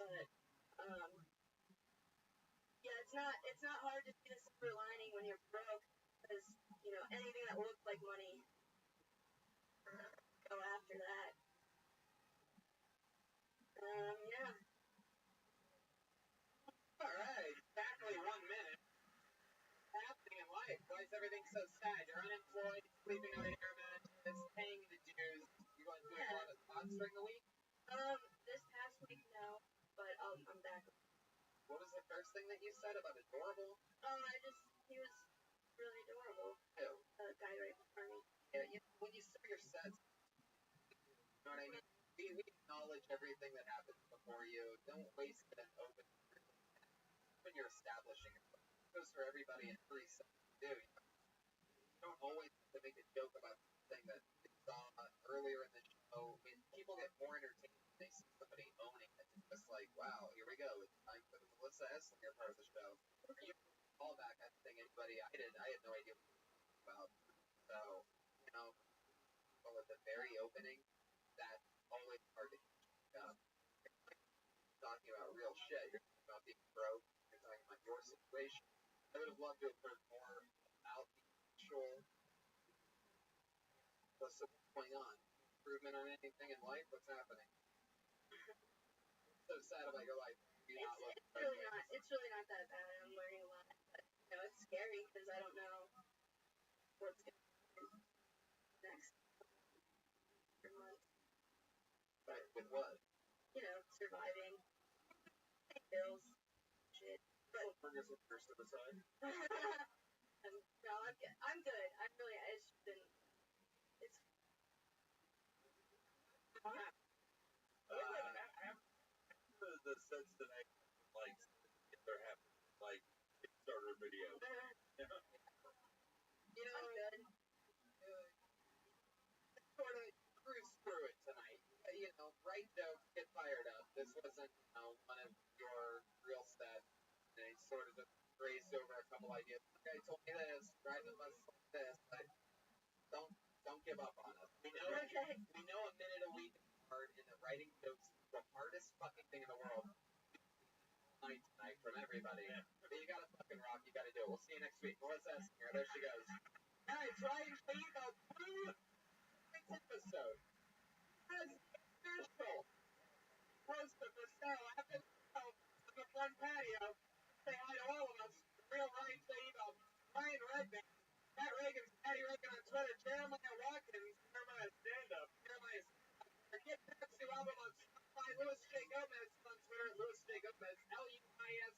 But yeah, it's not hard to see the silver lining when you're broke, because anything that looks like money, go after that. Yeah. All right, exactly 1 minute. Happening in life. Why is everything so sad? You're unemployed, sleeping on air mattress, paying the dues. You going through a lot of spots during the week? This past week, no, but I'm back. What was the first thing that you said about adorable? He was really adorable. Who? The guy right before me. Yeah, when you start your sets, you know what I mean? We acknowledge everything that happens before you. Don't waste it open when you're establishing it. It goes for everybody in every set you do. You don't always have to make a joke about something that you saw earlier in the show. When people get more entertained when they see somebody owning it. It's just like, wow, here we go. It's time for the Melissa Esslinger part of the show. You call back, I think anybody I had no idea what you were about. So, well, at the very opening, that's always hard to catch up. You're talking about real shit. You're talking about being broke. You're talking about your situation. I would have loved to have heard more about the actual. What's going on? Improvement on anything in life? What's happening? So sad about your life. It's really not that bad. I'm learning a lot, but it's scary because I don't know what's going to happen next month. Right, with what? Surviving, paying bills, shit. But bring us with your suicide. No, I'm good. It's been. It's. The sense that I like if they're having like Kickstarter video. I'm good. Sort of cruise through it tonight. Write jokes, get fired up. This wasn't one of your real sets. They sort of just grazed over a couple ideas. The guy told me this, riding the bus like this, but don't give up on us. We know a minute a week is hard, and that writing jokes is the hardest fucking thing in the world. Tonight from everybody. But you gotta fucking rock, you gotta do it. We'll see you next week. Melissa Esslinger, there she goes. Guys, Ryan Lee, the blue episode. That's official. Close to the cell. After the show, on the front patio, say hi to all of us. The real Ryan Lee, Ryan Redman, Matt Reagan, Patty Reagan on Twitter, Jeremiah Watkins, Jeremiah stand-up, Jeremiah Get Back to album on Spotify, Louis J. Gomez on Twitter, Louis J. Gomez, Luisj.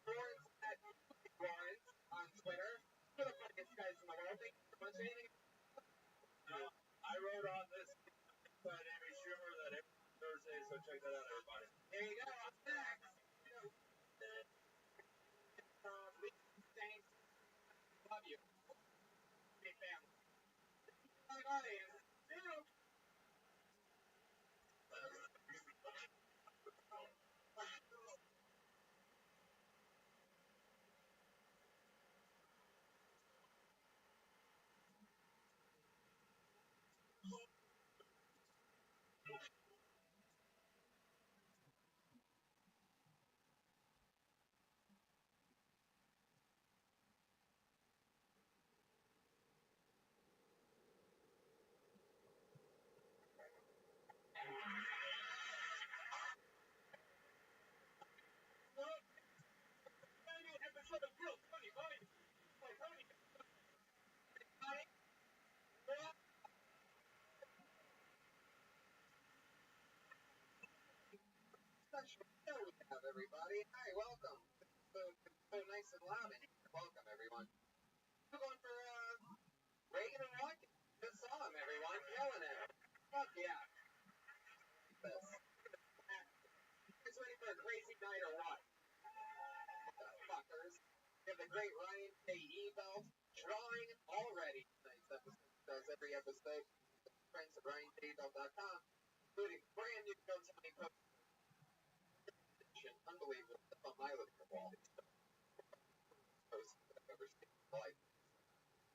Lawrence at Lawrence on Twitter. One of the funniest guys in the world. Thank you so much. Anything? I wrote on this by Amy Schumer that every Thursday, so check that out, everybody. There you go. Up next. Thanks. Love you. Hey, family. My audience. special show we have, everybody. Hi, welcome. So nice and loud in here. Welcome, everyone. We're going for Reagan and Rothschild. Just saw him, everyone. Killing it. Fuck yeah. This. You guys ready for a crazy night or what? Fuckers. We have the great Ryan J. Ebel drawing already tonight's episode. Does every episode. Friends at RyanJebel.com, including brand new No Tony Post. Unbelievable. That's on my living room wall. Post that I've ever seen in my life.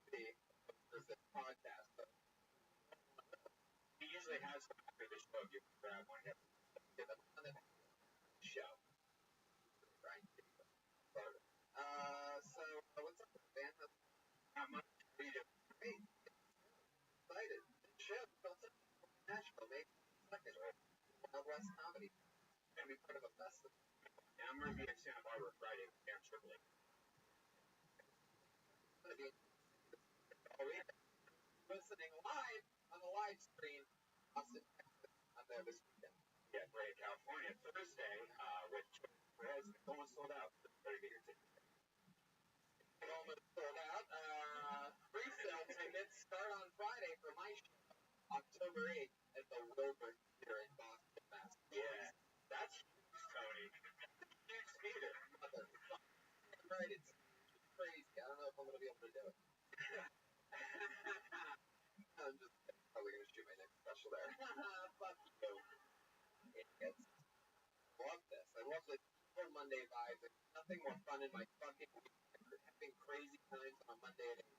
The posters that podcast. But he usually has them after the show. You can grab one. Get them on the show. Ryan Jebel. So what's up, man? Not much. What are you doing? Hey, excited. Show. Nashville, May 2nd. Wild West Comedy. Going to be part of a festival. And I'm going to be in Santa Barbara Friday with Cam Tripoli. Going to be listening live on the live stream. Austin, Texas. I'm there this weekend. Yeah, Brea, California. Thursday, with Perez. It's almost sold out. Better get your tickets. It's almost sold out. Pre-sale tickets start on Friday for my show, October 8th at the Wilbur Theater in Boston, Massachusetts. Yeah, that's Tony. Huge theater. Right, it's crazy. I don't know if I'm going to be able to do it. I'm just probably going to shoot my next special there. Fuck you. Idiots. I love this. I love the whole Monday vibes. There's nothing more fun in my fucking week than having crazy times on a Monday at 8.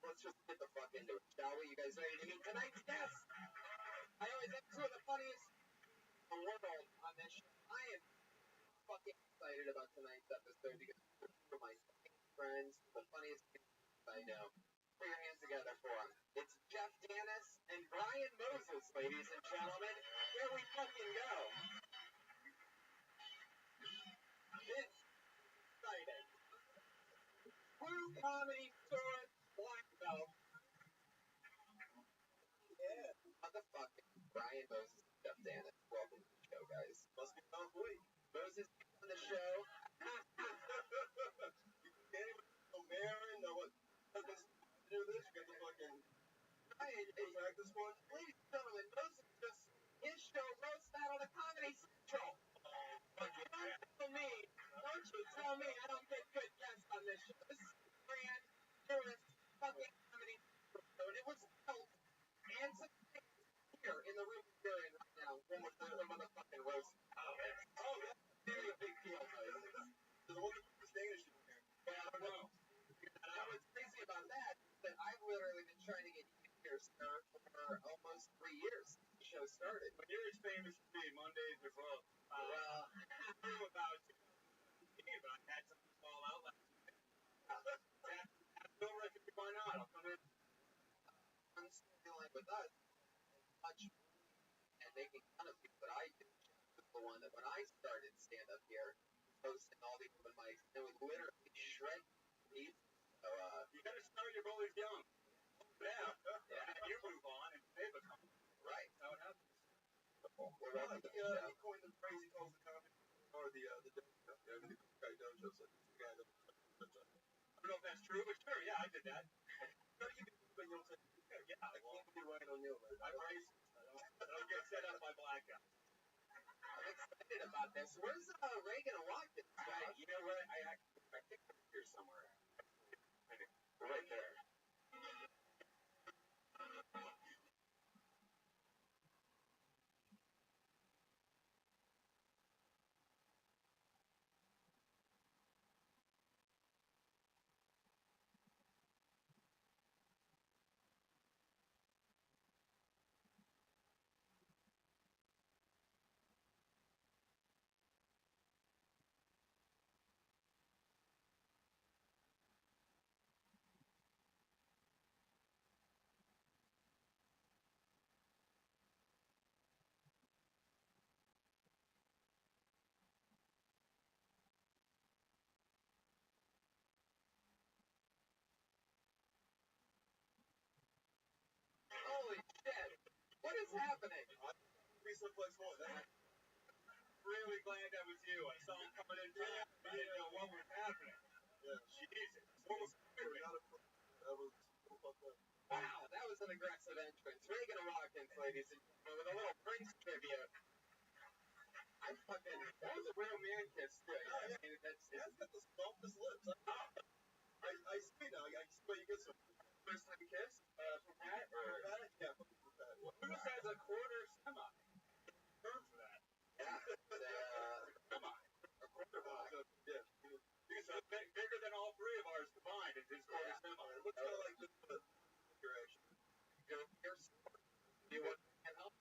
Let's just get the fuck into it, shall we? You guys ready to meet tonight's guest? I always have two of the funniest in the world on this show. I am fucking excited about tonight's episode because for my friends, the funniest people I know. Put your hands together for them. It's Jeff Dennis and Brian Moses, ladies and gentlemen. Here we fucking go. It's exciting. True comedy sword black belt. Yeah. Motherfucking Brian Moses and Jeff Dennis. Welcome to the show, guys. Must be Tom Boyd. Moses on the show. Marin, no what? Do this, you got the fucking. Practice one. Ladies and gentlemen, Moses just his show roast battle to Comedy Central. But you don't you tell me I don't get good guests on this show. This is brand newest fucking Comedy Central. And it was built and here in the room we're in right now. One more time, the motherfucking roast. Oh, that's very big deal, guys. The one that's Danish in here. Yeah, I don't know. What's crazy about that is that I've literally been trying to get you here, sir, for almost 3 years since the show started. When you're as famous as me, Mondays are close. Well, I knew about 2017, but I had some small outlet. No record, why not? I'll come in. I'm storyline with us, much and making fun of people that I did. Was the one that when I started stand up here, hosting all the open mics, it would literally shred me. So, you gotta start your always young. Yeah. And you move on and they become. Right. That's how it happens. Well, he coined the phrase he calls the comedy or the dojo. Yeah, the guy dojo. So the guy that. I don't know if that's true, but sure, yeah, I did that. No, you can do it, you'll say, yeah, I can't be right on you. I'm racist. I don't get set up by black guys. I'm excited about this. Where's Reagan and Watkins? You know what? I think they're here somewhere. Right there. Holy shit! What is happening? Be someplace more. really glad that was you. I saw him coming in time. I didn't know what was happening. Yeah. Jesus. What was scary? Wow, that was an aggressive entrance. Reagan Watkins, ladies and gentlemen, with a little Prince trivia. That was a real man kiss, too. I mean, that's got the softest lips. I see now. I see why you get some first time kiss from Pat. Yeah, from Pat. Bruce has a quarter semi. Term for that. Yeah, Semi. a quarterback. Yeah. He's bigger than all three of ours combined in his quarter semi. It looks kind of like this direction. You want to help?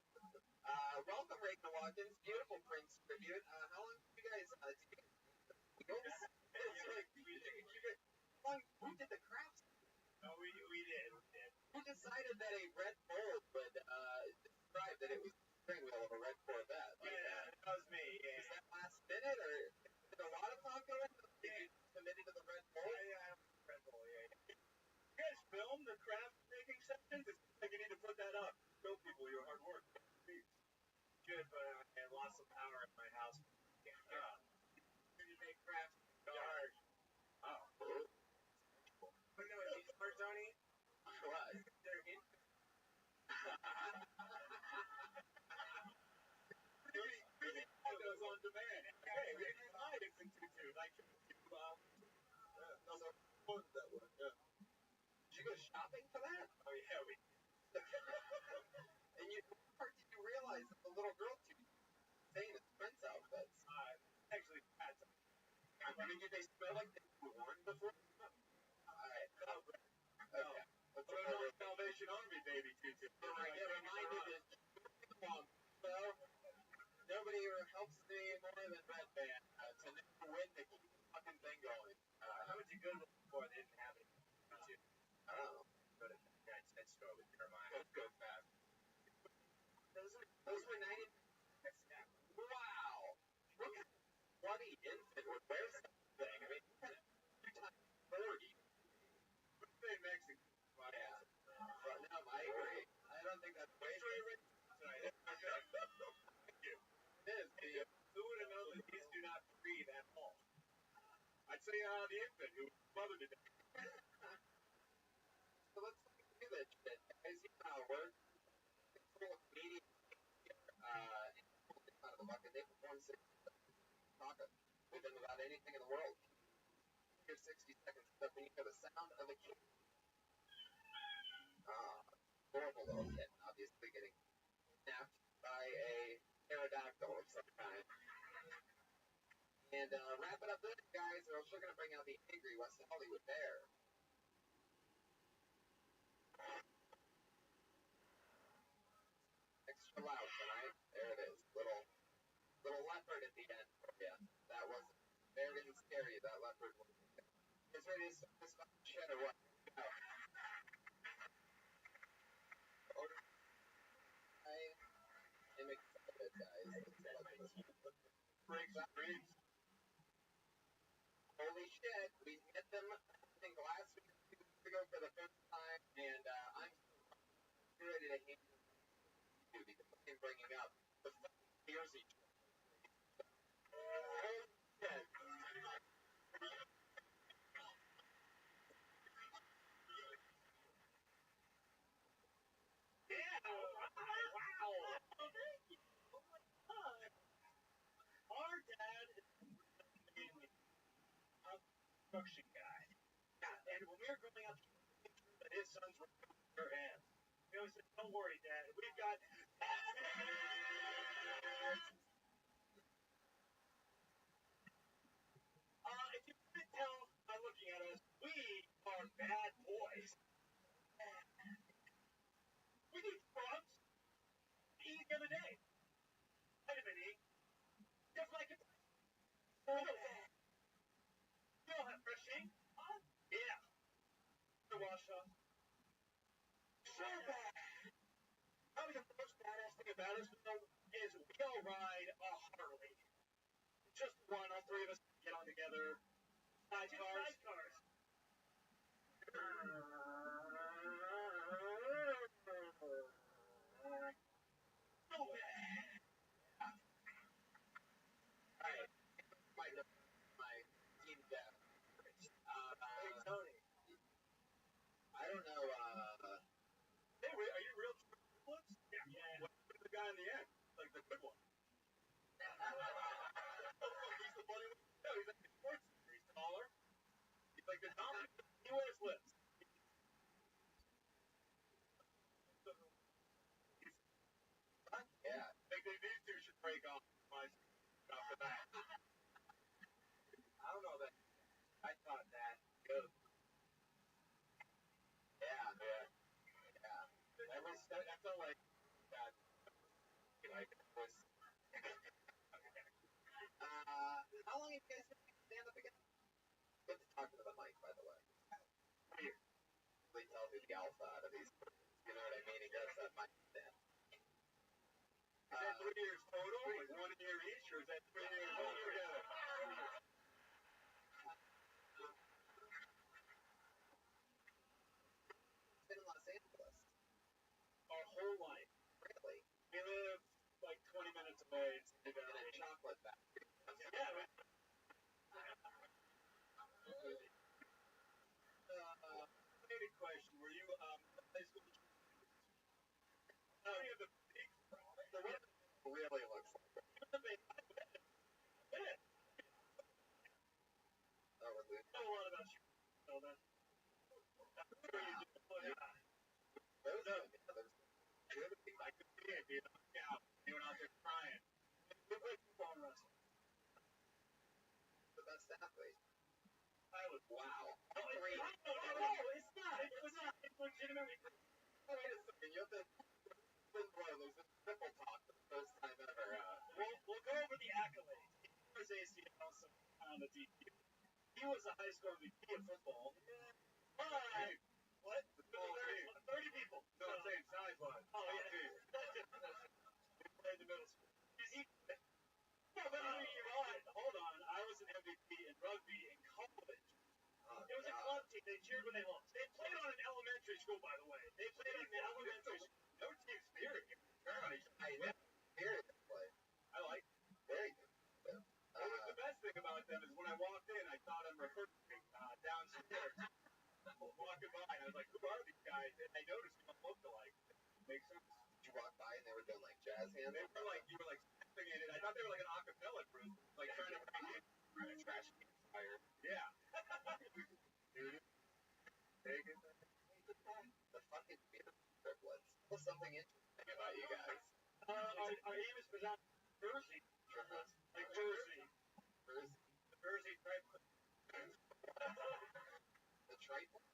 Welcome, Reagan Watkins. Beautiful Prince tribute. How long did you guys do? Who did the crafts? No, we did. Who decided that a red bull would describe that it was the steering wheel of a red Corvette? That was me. Yeah. Was that last minute, or did a lot of talk go into it? Did you submit it to the red bull? Red Bull, yeah. You guys film the craft making sessions? It seems like you need to put that up. Show people your hard work. Good, but I lost some power at my house. Did you make crafts? Dark. Oh. But no, is he smart, Tony? What? They're in. Photos on demand. Hey, we didn't hide it in tutu. Like, so, that one, yeah. Did you go shopping for that? Oh, yeah, we And what did you realize that the little girl too saying it's Prince outfits? actually had some. I mean, did they smell like they were worn before? Alright. Okay. Let's put on Salvation Army, baby, tutu. I get reminded that so nobody helps me more than Red Band to never win to keep the fucking thing going. How would you go to the before they didn't have it? I don't know. Go to the United States store with Jeremiah. Let's go fast. Those were 90. Wow. What kind of bloody infant would wear something? I mean, what kind of 2x40? Let's say Mexican. Yeah. But no, I agree. I don't think that's way too Thank you. It is. Who would have known that these do not breathe at all? I'd say the infant who mothered it. So let's do this shit. Guys, you know how it works. It's full of media. Out of the bucket. They perform 6 talk with them about anything in the world. Here's 60 seconds of when you hear the sound of a kid. Horrible little kid, obviously getting snapped by a pterodactyl of some kind. And wrap it up there, guys, or else we're going to bring out the angry West Hollywood bear. Extra loud tonight. There it is. Little leopard at the end. Yeah, that wasn't very scary. That leopard was. It's ready to start this fucking shit or what? No. I am excited, guys. Breaks. Holy shit, we met them, I think, last week, 2 weeks ago for the first time, and I'm ready to hand it to you because I'm bringing up the fucking beers each other. Holy shit. Yeah! Wow! Oh, thank you! Oh my god! Our dad is a construction guy. Yeah, and when we were growing up, his sons were in their hands. He always said, don't worry, Dad. We've got... if you couldn't tell by looking at us, we are bad boys. We need drugs. Eat the other day. Vitamin E. Just like it's... You don't have fresh ink? Huh? Yeah. The wash up. So bad. Probably the most badass thing about us, though, is we all ride a Harley. Just one, all three of us get on together. Sidecars. So bad. good one. He's the funny one. No, he's like the sports star. He's taller. He's like the dominant. He wears lips. Yeah. Like these two should break off the bat. I don't know that. I thought that. Good. Yeah. That felt like that. Like it was. How long have you guys been stand up again? Good to talk to the mic, by the way. Really tells you the alpha out of these. You know what I mean? He does that mic stand. Is that 3 years total? Like 1 year each, or is that 3 years all together? Been in Los Angeles. Our whole life. Really? We live like 20 minutes away. In a chocolate factory. Yeah. Related question: were you high school? No, you have the Really looks like it. Oh, we're losing. I know a lot about you. So that's where you do. Those No. are the others. I could see it, dude. Yeah, you went out there crying. You played football and wrestling. The best athlete. I was Wow. No, it's not. It's legitimately. Wait a second. You have to. There's this triple talk for the first time ever. We'll go over the accolades. He was ACL, so on the DQ. He was a high school MVP of football. Five. What? 30 people. No, I'm saying size-wise. Oh, yeah. We played the middle school. No, but hold on. I was an MVP in rugby in college. It was a club team. They cheered when they lost. They played on an elementary school, by the way. They played on an elementary school. No team spirit. I experienced this play. I like it. Very good. The best thing about them is when I walked in, I saw them rehearsing downstairs. Walking by, and I was like, who are these guys? And I noticed they don't look alike. Makes sense. Did you walk by and they were doing like jazz hands? They were like, you were like singing it. I thought they were like an acapella group, like trying to bring in a trash can fire. Yeah. Dude. The fucking beer triplets. There's something interesting about you guys. Our aim is for that Jersey triplets. Like Jersey. The Jersey triplets. The triplets?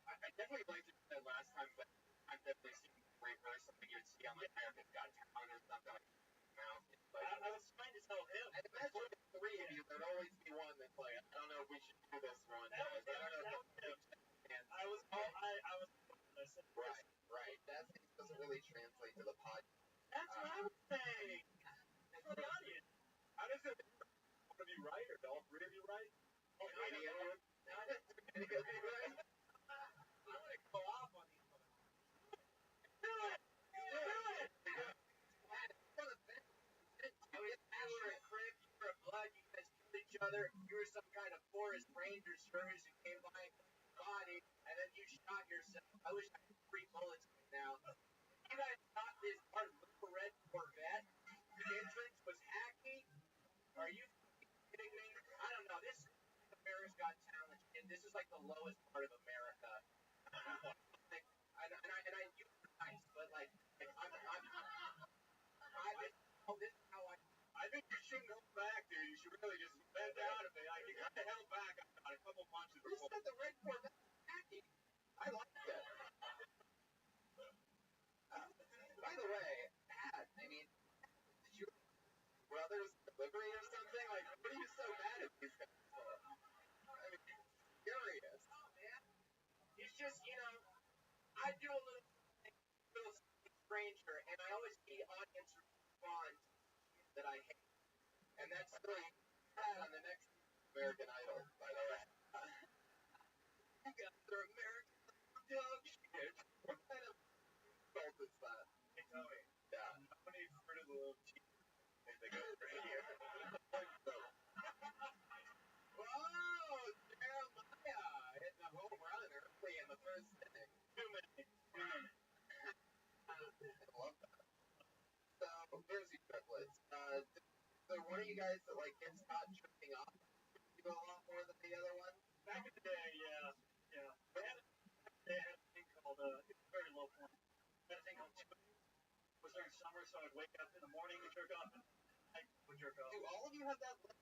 I definitely liked it that last time, but I've definitely seen reverse something you'd see on like American Got Talent or something like that. I was trying to tell him. I'd imagine with 3 of you, there'd always be one that's like, I don't know if we should do this one. That was him. I was Right. That doesn't really translate to the podcast. That's what I was saying. For the audience. How does it one of you right or all three of you right? All three of you right? I'm gonna go off on these ones. Do it! Asher and Crick, you were blood, you guys killed each other, you were some kind of forest ranger service who came by and killed your body, and then you shot yourself. I wish I had 3 bullets now. You guys got this part little red Corvette. The entrance was hacky. Are you kidding me? I don't know. This is America's Got Talent, and this is like the lowest part of America. And I use nice, but like this is how I think you shouldn't hold back, dude. You should really just bend down a bit. Like, you kind of held back on a couple punches. You said the red Corvette was hacky. I like that. By the way, Pat, I mean, did you brothers delivery or something? Like, what are you so mad at these guys for? I mean, furious. Oh, man. It's just, I do a little stranger, and I always see audience respond that I hate. And that's really bad on the next American Idol, by the way. You guys are American dog shit. What kind of insult is that? Hey, Tony. Yeah. Nobody's heard of the little cheap They go right here. Whoa, Jeremiah hitting a home run early in the first inning. 2 minutes. I love that. Jersey triplets. So one of you guys that like gets caught tripping off, you go a lot more than the other one? Back in the day, yeah. They had a thing called, it was very low point. They had a thing called 2 It was during summer, so I'd wake up in the morning to jerk off and at night would jerk off. Do all of you have that list?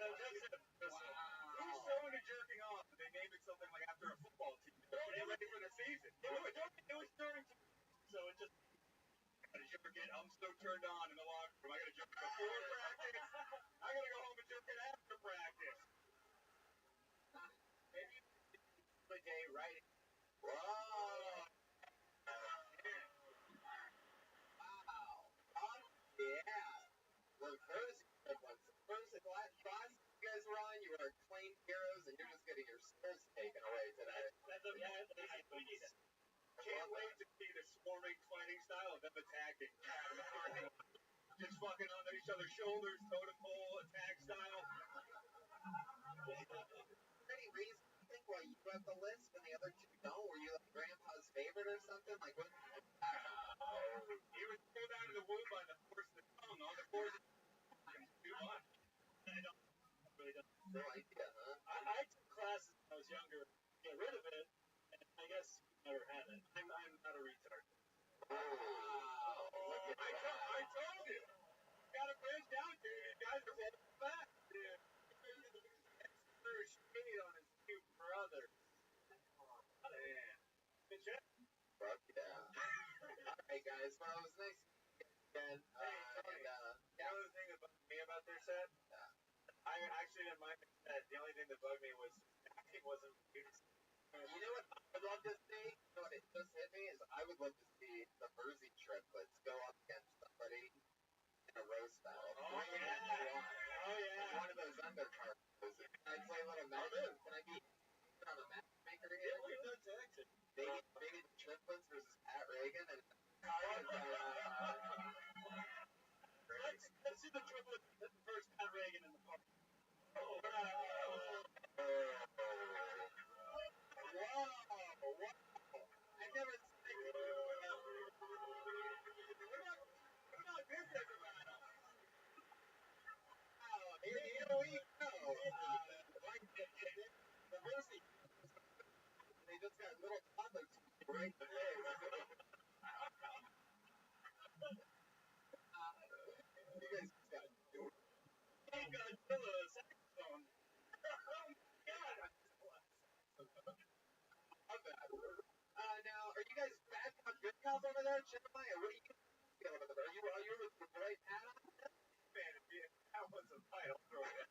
No, who's so into jerking off? They named it something like after a football team. Get ready for the season. It was during, so it just, I gotta jerk it. I'm so turned on in the locker room. I gotta jerk it before practice. I gotta go home and jerk it after practice. Maybe the day writing. Whoa. Wow. Yeah. Well, first class you guys were on, you were acclaimed heroes, and you're just getting your souls taken away today. That's okay. We need it. Can't wait to see the swarming fighting style of them attacking. Just fucking on each other's shoulders, toe to pole, attack style. Any reason you think why you have the list and the other two don't? Were you like grandpa's favorite or something? Like what? He was pulled out of the womb by the force of the tongue. All the force of the tongue is too much. I really don't. No idea, huh? I took classes when I was younger to get rid of it, and I guess you never had it. I'm not a retard. Oh. I told you. Got a bridge down, dude. You guys are holding back, dude. There's shade on his two brothers. Man. Good job. Fuck yeah. Alright, guys. Well, it was nice to meet you again. You know the thing that bugged me about their set? I actually didn't mind their set. The only thing that bugged me was acting wasn't beautiful. You know what I would love to see? You know what it just hit me is I would love to see the Mersey triplets go up against somebody in a roast battle. Oh, yeah. One of those undercards. Can I play a little match? Can I be on a matchmaker here? Yeah, we've done taxes. Maybe the triplets versus Pat Reagan and Let's see the triplets versus Pat Reagan in the park. Whoa. I never expected it. What about this as a battle? Wow, here we go. The Mersey. They just got little toddlers right in the face. You guys just got to do it. Hey, Godzilla, saxophone. Now, are you guys bad cop, good cop over there? Jeremiah, what do you feel over there? Are you with the right hat on? Man, if that was a fight, I'll throw it.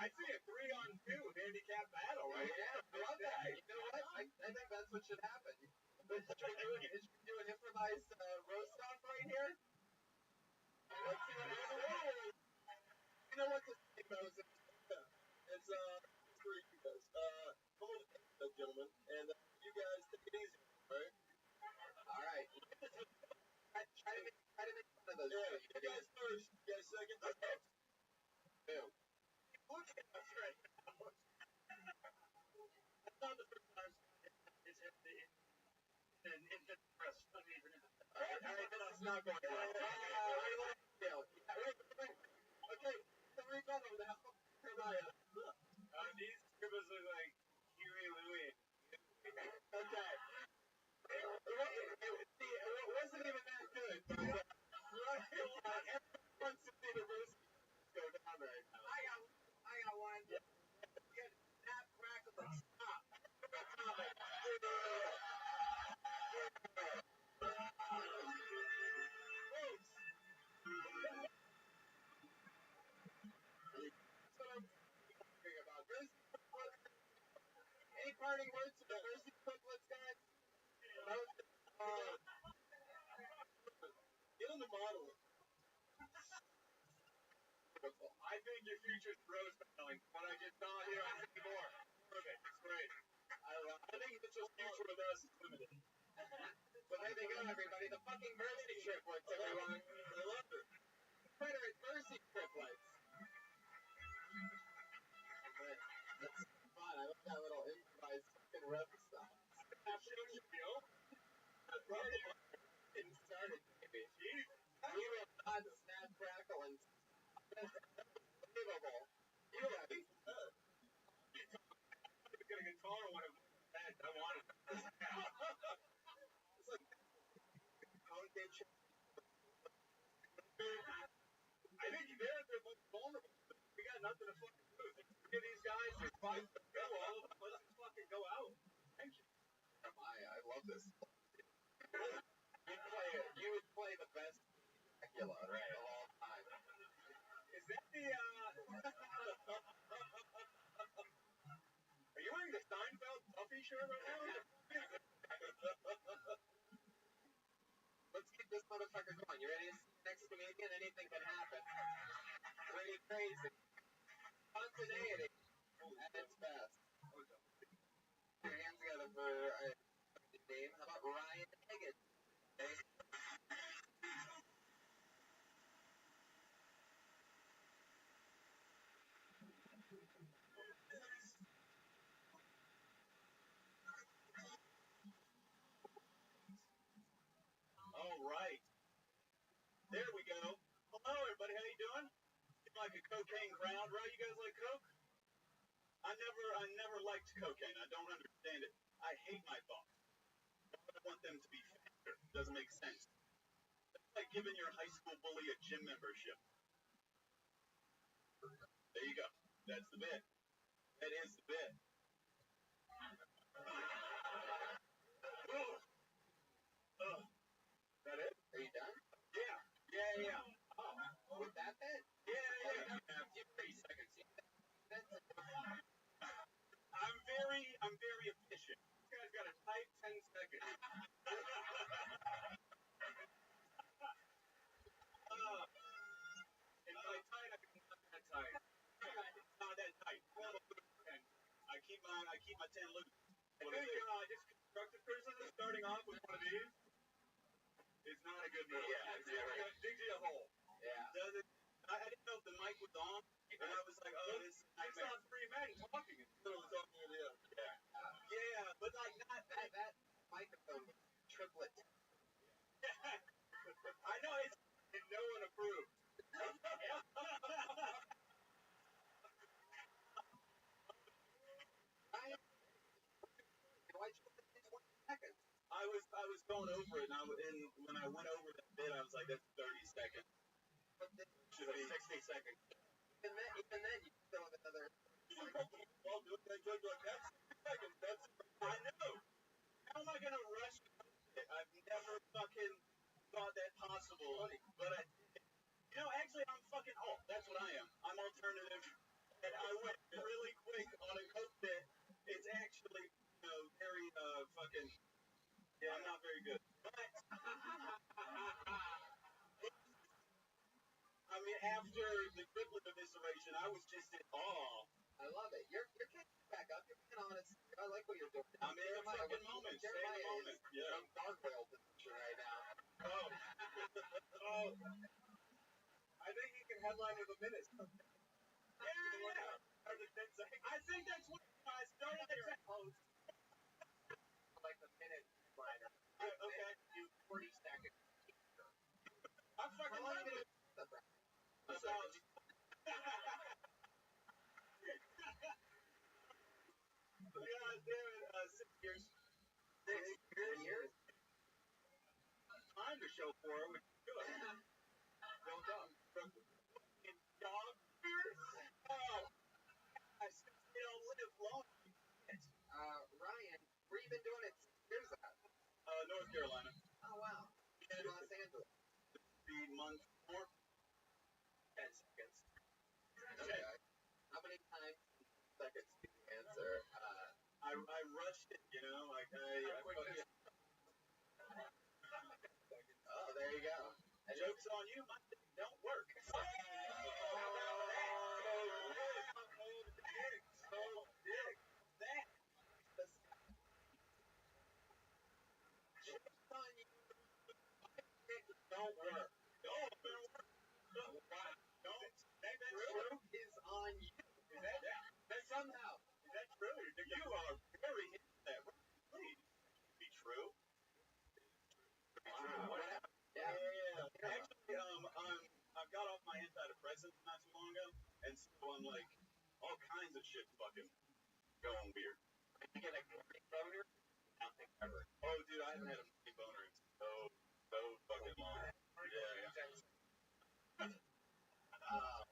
I see a 3-on-2 handicap battle, right? Yeah, I love that. You know what? I think that's what should happen. Should we do an improvised roast off right here? Let's see what happens. You know what this thing goes? It's for you guys. Hold it, gentlemen, and you guys take it easy, right? All right. Try to make fun of those. Yeah, you guys first. You guys second. Two. Look at us right now. That's not the first time it's hit the infant press. Not even in the All right, this is not going well. Okay, the rebuttal now. These scribbles look like Huey Louie. Okay. It wasn't even that good. Everyone wants to see the roast go down right now. I got one. Yeah. Good. Snap, crackle, and stop. Any parting words to the Mersey triplets, guys? Get on the model. I think your future's rose battling. What I just saw here, I see more. Perfect. It's great. I think the future with us is limited. So there they go, everybody. The fucking Mersey triplets, everyone. I love it. Confederate Mersey triplets. That's fun. I like that little improvised fucking rep stuff. Inside. and unbelievable. You got it. I was gonna get taller when it was bad. I wanted it. It's like pounded. I think they're the most vulnerable. We got nothing to fucking lose. Look at these guys. They're fighting to go. All of us. Let's just fucking go out. Thank you. I love this. You would play the best Dracula of all time. Is that the Are you wearing the Seinfeld Buffy shirt right now? Let's keep this motherfucker going. You ready to see the next comedian? Anything can happen. Pretty crazy. Spontaneity at its best. Put your hands together for a name. How about Ryan Higgins? All right. There we go. Hello, everybody. How you doing? Seem like a cocaine crowd, right? You guys like coke? I never liked cocaine. I don't understand it. I hate my thoughts. I want them to be faster. Doesn't make sense. It's like giving your high school bully a gym membership. There you go. That's the bit. That is the bit. That it? Are you done? Yeah. Oh, With that bit? yeah. You have 30 seconds. I'm very efficient. This guy's got a tight 10 seconds. It's like tight, I mean, not that tight. It's not that tight. Well, and I keep my 10 loose. I think just constructive criticism starting off with one of these is not a good move. Yeah, It's gonna dig you a hole. Yeah. I didn't know if the mic was on, and I was like, oh, this is a nightmare. It's not three men talking. It's literally talking to you. Yeah, but like not That microphone was triplet. I know it's no one approved. Why'd you put it in 20 seconds? I was going over it, and when I went over that bit, I was like, that's 30 seconds. But then, Should be 60 seconds. even then, you still have another. Well, doing that joke like that, 60 seconds. I know. How am I gonna rush it? I've never fucking thought that possible, but I did. Actually, I'm fucking alt. That's what I am. I'm alternative, and I went really quick on a coke bit. It's actually, very fucking. Yeah, I'm not very good. But I mean, after the triplet evisceration, I was just in awe. I love it. You're catching back up. You're being honest. I like what you're doing. I'm in the fucking moment. Stay in the moment. Yeah. I'm gargoyle position right now. Oh. I think he can headline with a minute. Yeah. I think that's what I started at host. Like the minute liner. Okay. You 40 seconds. I'm fucking loving it. About. God damn it. 6 years. 6 years? Time to show for it. We can do it. Don't go. In dog years? Oh. I still don't live long. Ryan, where you been doing it 6 years at? North Carolina. Oh, wow. In Los Angeles. 3 months more. 10 seconds. Okay. How many times seconds did you answer? I rushed it, like I fucking. Oh, there you go. Joke's on you, my thing don't work. How about that? So big. That. Joke's on you. Don't work. Don't work. Wow. Don't. That Joke is on you. Is that somehow? Is that true? You are very into that. Please. Be true. Wow. Yeah. Actually, on like all kinds of shit fucking going weird. You get a morning boner? Nothing ever. Oh, dude, I haven't had a morning boner in so fucking long. Yeah. Oh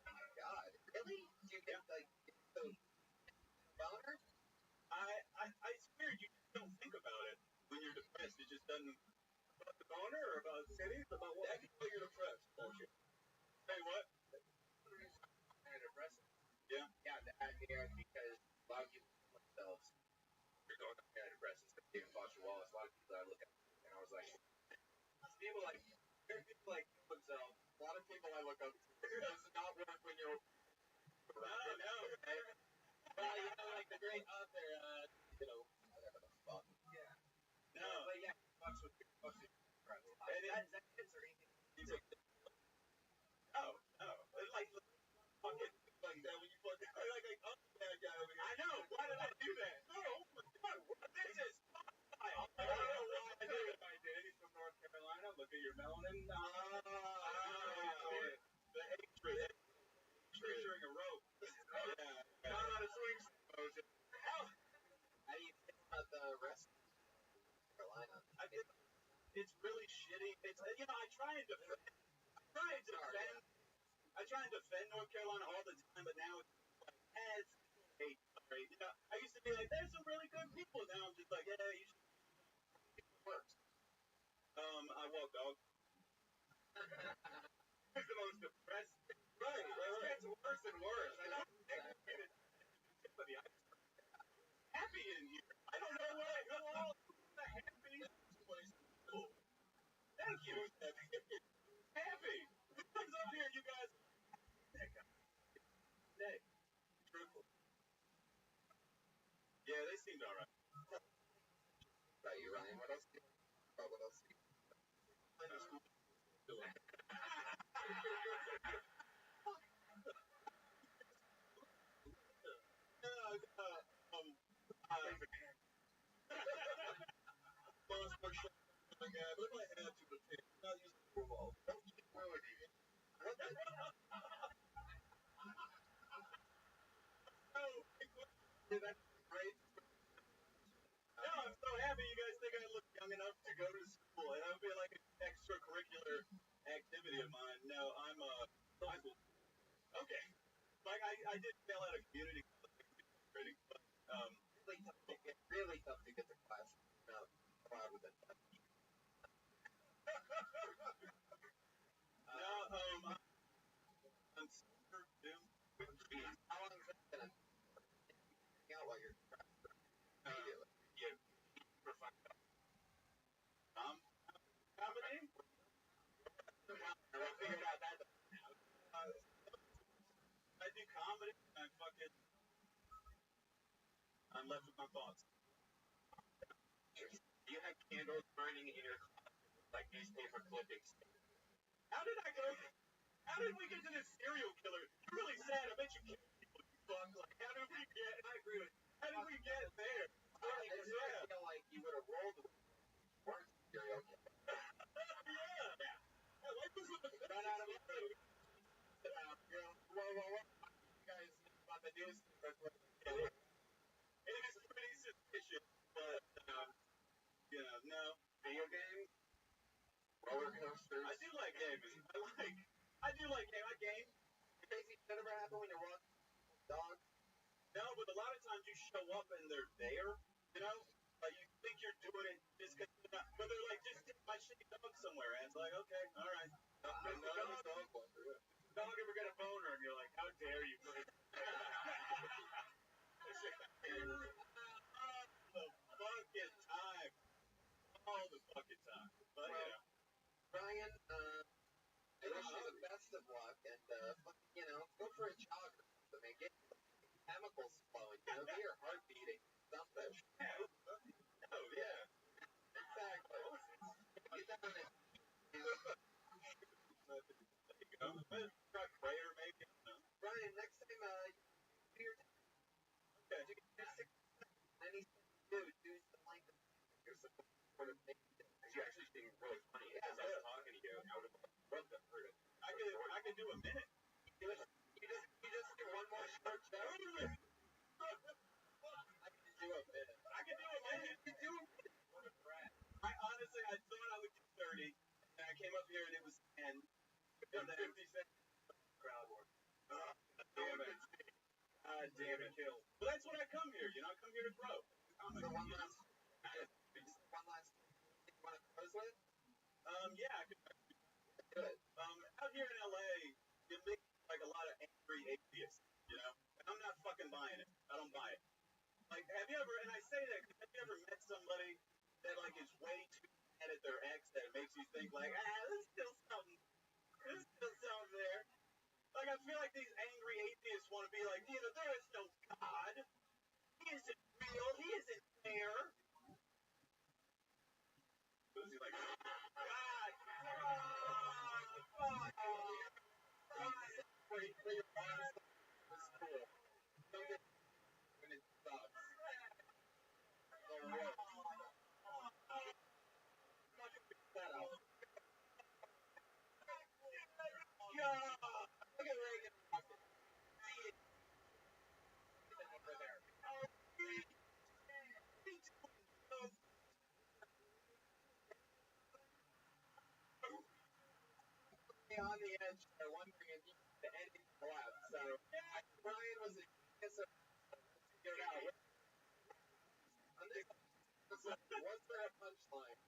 my god. Really? Do you get like so boner? I swear you just don't think about it when you're depressed. It just doesn't. About the boner or about cities? About what? That's why you're depressed. Bullshit. Say what? Antidepressant. Yeah. Yeah, because a lot of people kill themselves. You're going on antidepressants. David Foster Wallace. A lot of people I look at, and I was like, people like kill themselves. A lot of people I look up to. It's not work when you're. No. Okay? Well, you know, like the great author, whatever the fuck. Yeah. No. But yeah, fucks with friends. Is that kids or anything? No. Like fucking like that when you fucking like I'm the bad guy over here. I know. Why did I do that? No. This is I don't know why I did it. I did. He's from North Carolina. Look at your melanin. The hatred. Featuring a rope. Yeah. Not on a swing motion. How do you think about the rest of North Carolina? It's really shitty. It's I try and defend North Carolina all the time, but now it's like it's hate. Sorry. I used to be like, there's some really good people. Now I'm just like, yeah, you should. Works. I walk dog. It's the most depressed. Right. It gets worse and worse. I know. Happy in here. I don't know why. Who all the happy? Cool. Thank you. Happy. Who comes up here, you guys? Hey. Truthful. Yeah, they seemed alright. About you, Ryan. What else? What else? What do I have to pretend? Not use the football. Don't keep ruining it. That's great. No, I'm so happy you guys think I look young enough to go to school, and that would be like an extracurricular activity of mine. No, I'm high school. Okay. Like I did fail out of community college, but really tough to get to class. No, allowed with it. I'm super new. How long is that gonna hang out while you're immediately? Yeah. Comedy? We'll figure out that. I do comedy. I'm left with my thoughts. Do you have candles burning in your closet like newspaper clippings? How did we get to this serial killer? You're really sad. I bet you kill people. You fuck. Like, how did we get? I agree with you. How did we get there? I feel like you would have rolled with worse serial killer. Yeah. Like this was Run out of money. Whoa. You guys about the news? It is pretty suspicious, but no. Video games? Roller coasters? I do like gaming. I do like game. I game. Crazy shit ever happen when you're walking dogs? No, but a lot of times you show up and they're there. Like you think you're doing it just because you're not. But they're like, just take my shitty dog somewhere, and it's like, okay, all right. Dog ever get a boner, and you're like, how dare you? All the fucking time. But yeah. Ryan, I wish you the best of luck, and go for a jog or something. Get chemicals flowing. Get your heart beating. Something. Oh yeah. Exactly. Get down there. Try prayer maybe. Ryan, next time do your Okay. do any do some like your sort of thing. You actually seem really funny as I was talking to you. I would have loved to heard it. I could do a minute. You just do one more short show? I can do a minute. I can do a minute. You can do a minute. What a brat. I honestly, I thought I would do 30, and I came up here and it was 10. And then 50 seconds. Crowd work. Damn it. Damn it. Kill. Well, that's what I come here. You know, I come here to grow. So one last. You want to close with? Yeah, I could do it. Out here in LA, you meet like a lot of angry atheists, you know? And I'm not fucking buying it. I don't buy it. Like, have you ever, and I say that because have you ever met somebody that like is way too mad at their ex that it makes you think like, there's still something. There's still something there. Like, I feel like these angry atheists want to be like, you know, there is no God. He isn't real. He isn't there. So is he like, God, wait for your arms to school. Don't get when it sucks. The worst. That out. God! Look at Reagan. Over there. On the edge, wondering if the ending collapsed. So Brian was a genius of figure it out. Was there a punchline?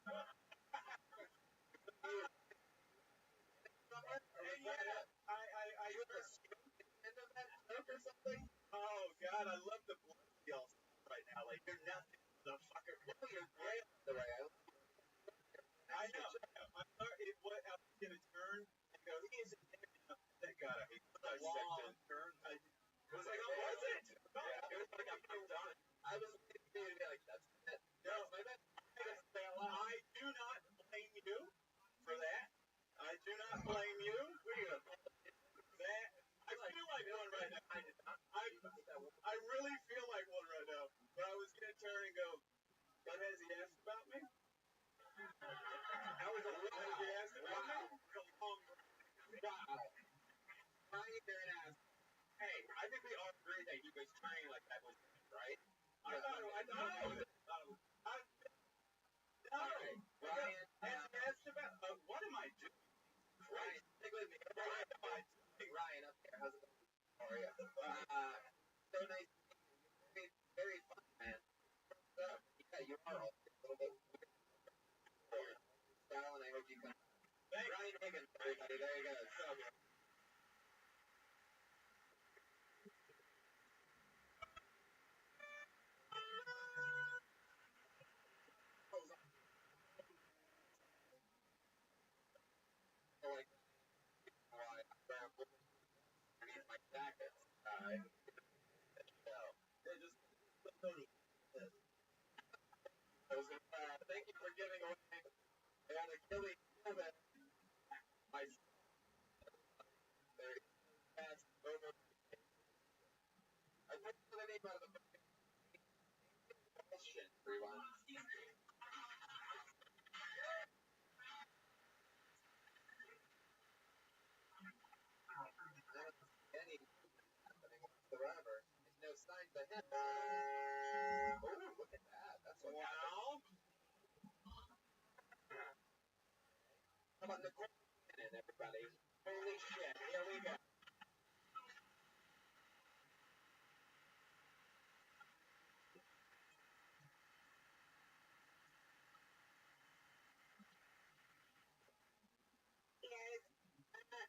I assume the end of that joke or something. Oh God, I love the blood y'all right now. Like you're nothing, motherfucker. No, you're great. The way I know. I thought it was. I was gonna turn and go. He isn't there. Thank God I hate the long turn. I was like, oh, was it? Yeah, it was like I'm done. I was waiting for you to be like, that's it. No, I do not blame you for that. I do not blame you. That I feel like one right now. I really feel like one right now. But I was gonna turn and go, what has he asked about me? That was a little has he asked about me? Wow. Brian there and asked, hey, I think we all agree that he was trying like that was right? I thought it was. Ryan asked about what am I doing? Ryan, stick with me. Ryan up there. How's it going? How are you? So nice to meet you. You're very fun, man. Yeah, you are all a little bit weird style, and I hope you come. Ryan Higgins, everybody. There you go. So good. Like, why I wear underneath my jacket. They're just thank you for giving away. I got a Achilles heel that my very fast over. I went to the name out of the bullshit, everyone. I don't see any happening whatsoever. There's no signs of him. Oh, look at that. That's what wow. How about Nicole Cannon, everybody? Holy shit, here we go. Hey guys,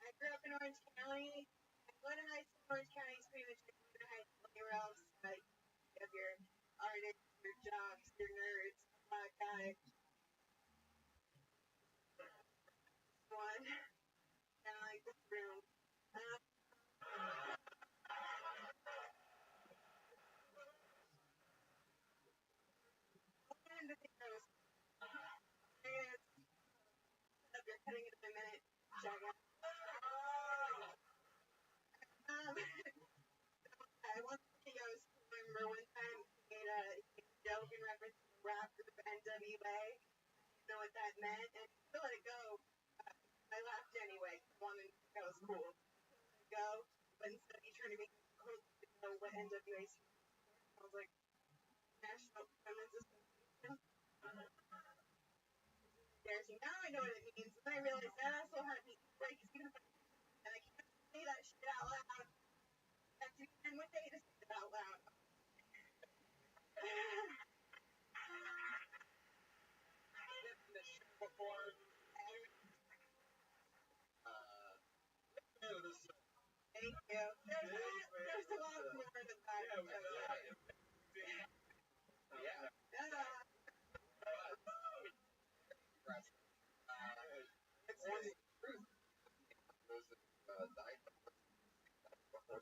I grew up in Orange County. I went to high school in Orange County is pretty much like going to high school anywhere else. Like, you have your artists, your jocks, your nerds, black guy. One, kind of like this room. One of the things I was up here cutting it in a minute. Check out. I want to go. I remember one time he made a joke in reference to the rap group NWA. You know what that meant, and he let it go. I laughed anyway. I wanted to go. It was cool. Go, but instead he turned to me, know what NWA stands for. I was like, National Women's Association. Embarrassing. Now I know what it means. And I realized that also had me right because even if I and I can't say that shit out loud, I have to be in with day to say it out loud. Before Thank you. There's a lot more than that. yeah. It's the truth. Those died before.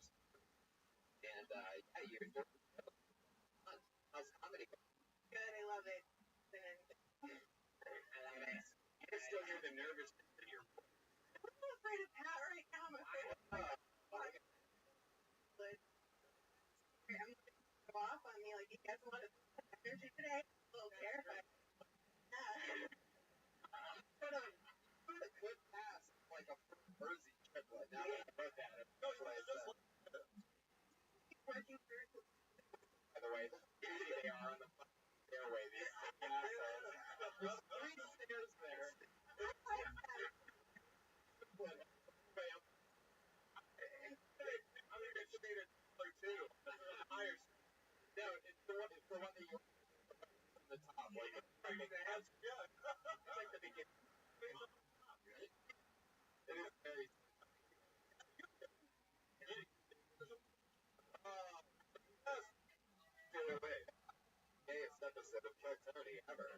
And yeah, you're how's comedy going? Good, I love it. I still hear the nervousness in your voice. I'm a little afraid of Pat right now. I'm afraid of I'm going to go off on me like he has a lot of energy today. I'm a little terrified. What a good pass, like a Jersey triplet. Now that I wrote that, Working through. by the way, they are on the stairway. These assholes. There's 3 stairs there. I'm gonna get straight at number 2. Higher. No, it's the one that you from the top. Like that's good. It's like the beginning. It is very. Wait. Gayest episode of Chuck Tony ever.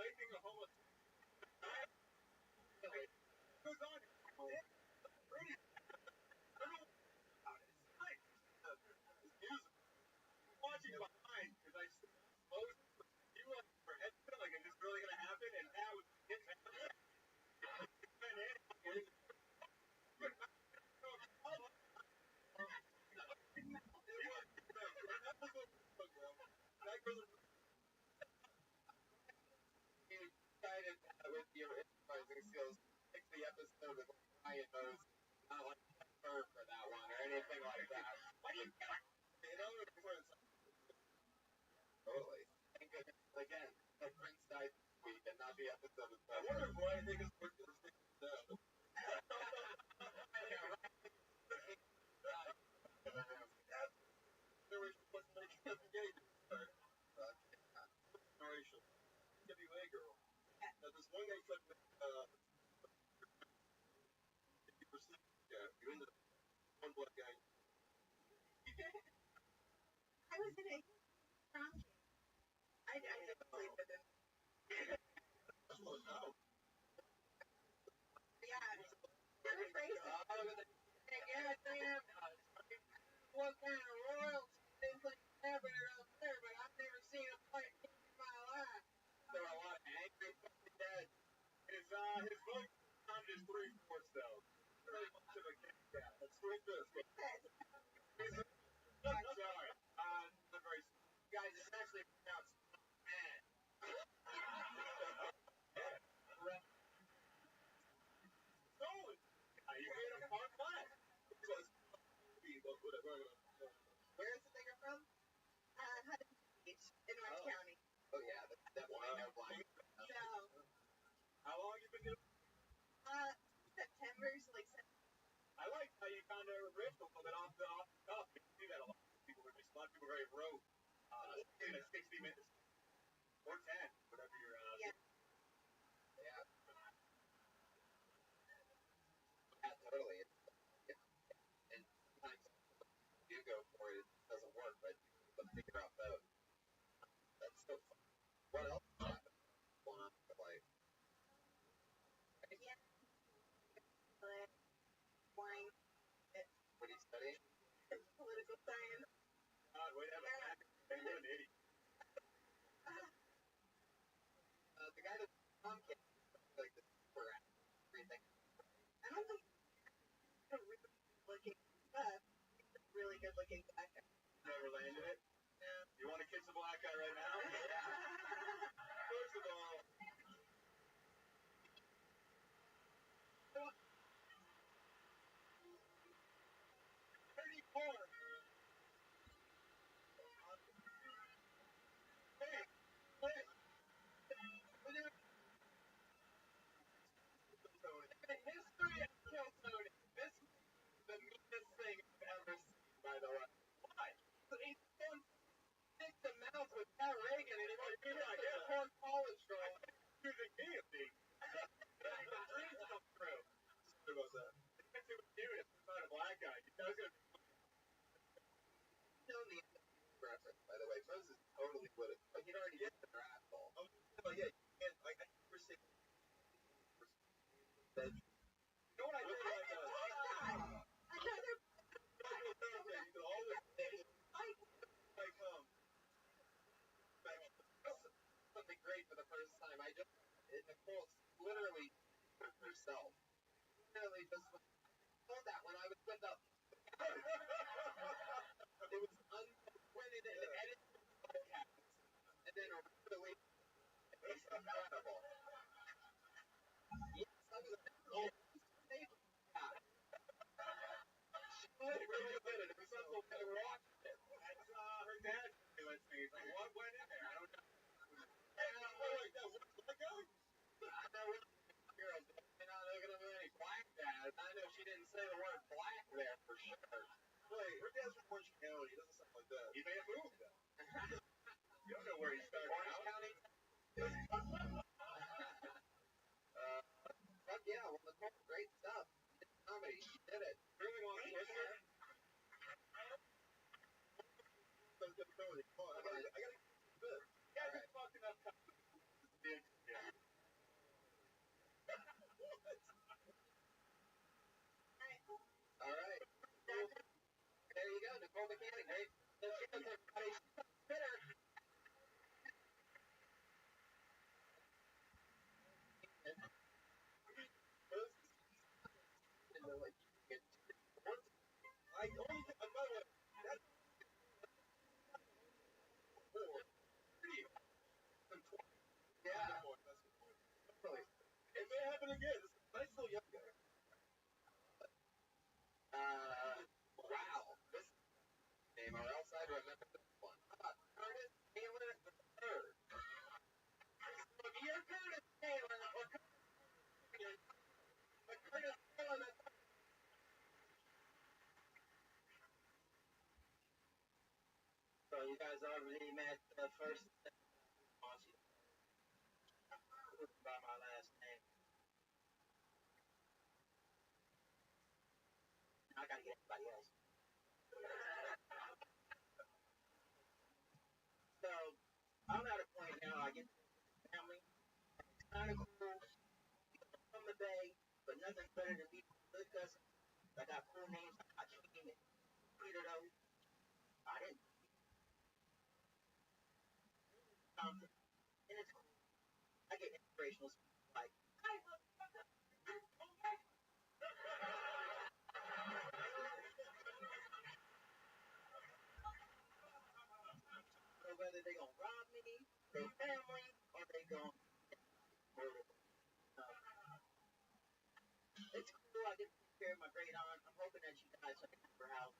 Making a homeless. Who's on? Watching behind because I close. You were your head like, is this really gonna happen? And that was it. Decided with your improvising skills, pick the episode with Ryan knows not like her for that one or anything like that. Why do you totally. Thank goodness again that Prince died this week and not the episode of I wonder if Ryan think it's worth this thing though. Narration. WA girl. Now this one guy said 50%. Yeah, you're in the one black guy. I was in a prom camp. I didn't sleep with him. Oh no. Yeah. It was crazy. Yeah, damn. What kind of royalty things like happening around there, but I've never seen a fight in my life. There are a lot of angry fucking dead. His vote count is 3/4 though. Very much of a cat. That's 3/5. I'm sorry. Not very. Guys, it's actually pronounced man. Stolen. You made a fun flag. Where is the singer from? Hudson Beach in Orange County. Oh yeah, that's definitely no blind. So, How long you been doing? September, so like I like how you kind of ripped a little bit off the cuff. You see that a lot. People were just a lot of people very rogue. In a 60 minutes or 10, whatever you're. Yeah. Yeah. Yeah, totally. go for it. It doesn't work, but figure out both. That's so fun. What else is happening going on in your life? Yeah. Boring. What are you studying? Political science. God, wait, have a back. You're an idiot. The guy that Comcast like the super everything. I don't think he's a really good looking, but he's a really good looking guy. Never landed it. Yeah. You want to kiss a black guy right now? First of all, 34. Hey, wait. The history of Kilsoni. This is the meanest thing I've ever seen, by the way. Why? He's going stick to mouth with Pat Reagan and he's like, yeah, poor college girl. You're the guillotine. The dreams come true. Sorry about that. The next thing we do is find a black guy. You guys gonna Still need the reference, by the way. Moses totally would have. Like, he'd already hit their asshole. oh, yeah, you can't, like, I never say that. You know what I really like? Another You can always say, like, something great for the first time. Nicole literally herself. Literally just told that when I was with the. It was unprinted and edited podcast. And then really. It's incredible. Yes, I was. Oh, she really did it. It was so cool. They were watching it. that's, her dad let's see. He's like, what went in there? I don't know. Like that one black guy? I know what girls they're not looking at any black dads. I know she didn't say the word black there for sure. Wait, her dad's from Orange County. He doesn't sound like that. He may have moved though. You don't know where he started Orange out. County. Fuck yeah, well, Nicole, great stuff. Comedy, you did it. Really on Twitter? Come on, I gotta get this. You guys are fucking up. Yeah. All right. There you go, Nicole Mechanic. Great. Let's give us everybody. Twitter. I only, by the way, that's pretty. Yeah. Really. It may happen again. This is a nice little young guy. Wow. This name, or else I'd remember this one. Curtis Taylor the third. So if you're Curtis Taylor or Curtis Taylor the third. So you guys already met the first by my last name. I gotta get everybody else. So I'm at a point now. I get family. It's kind of cool. From the Bay, but nothing's better than being good cousins. I got cool names. I got King and Peter though. I didn't. And it's cool. I get inspirational speeches like, so whether they gonna rob me, their family, or they gonna murder me. It's cool. I get to take care of my great aunt. I'm hoping that she dies so I can have her house.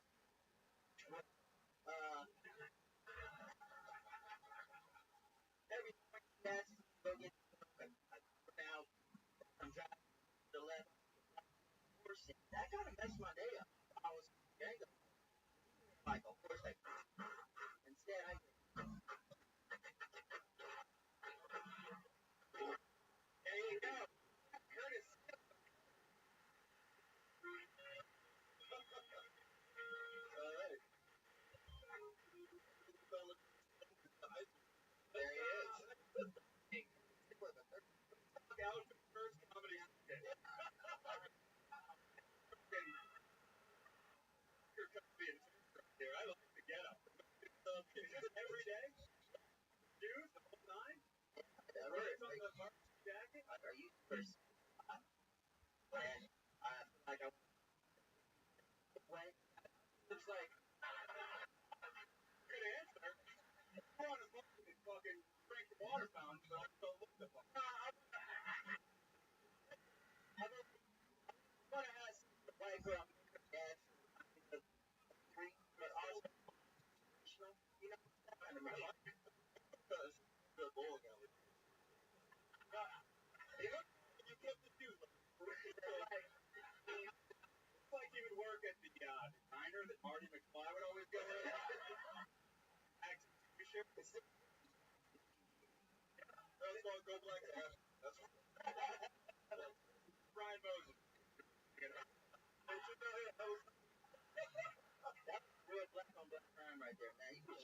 Every morning, yes, go get out. I'm driving to the left. That kind of messed my day up. I was like, of course, like, instead, there you go. Curtis. All right. every day? Shoes, the whole nine? Wearing something that marks your jacket? Are you first? And like I went, it's like Good answer. We're on a fucking drink the water fountain, so let's go look the fuck. I want to ask like dad, but also you know, I don't know. The bowling alley. You kept the shoes. It's like he would work at the diner that Marty McFly would always go in. That's all go black ass. That's Brian Moses. That's real black on black crime right there, man. You should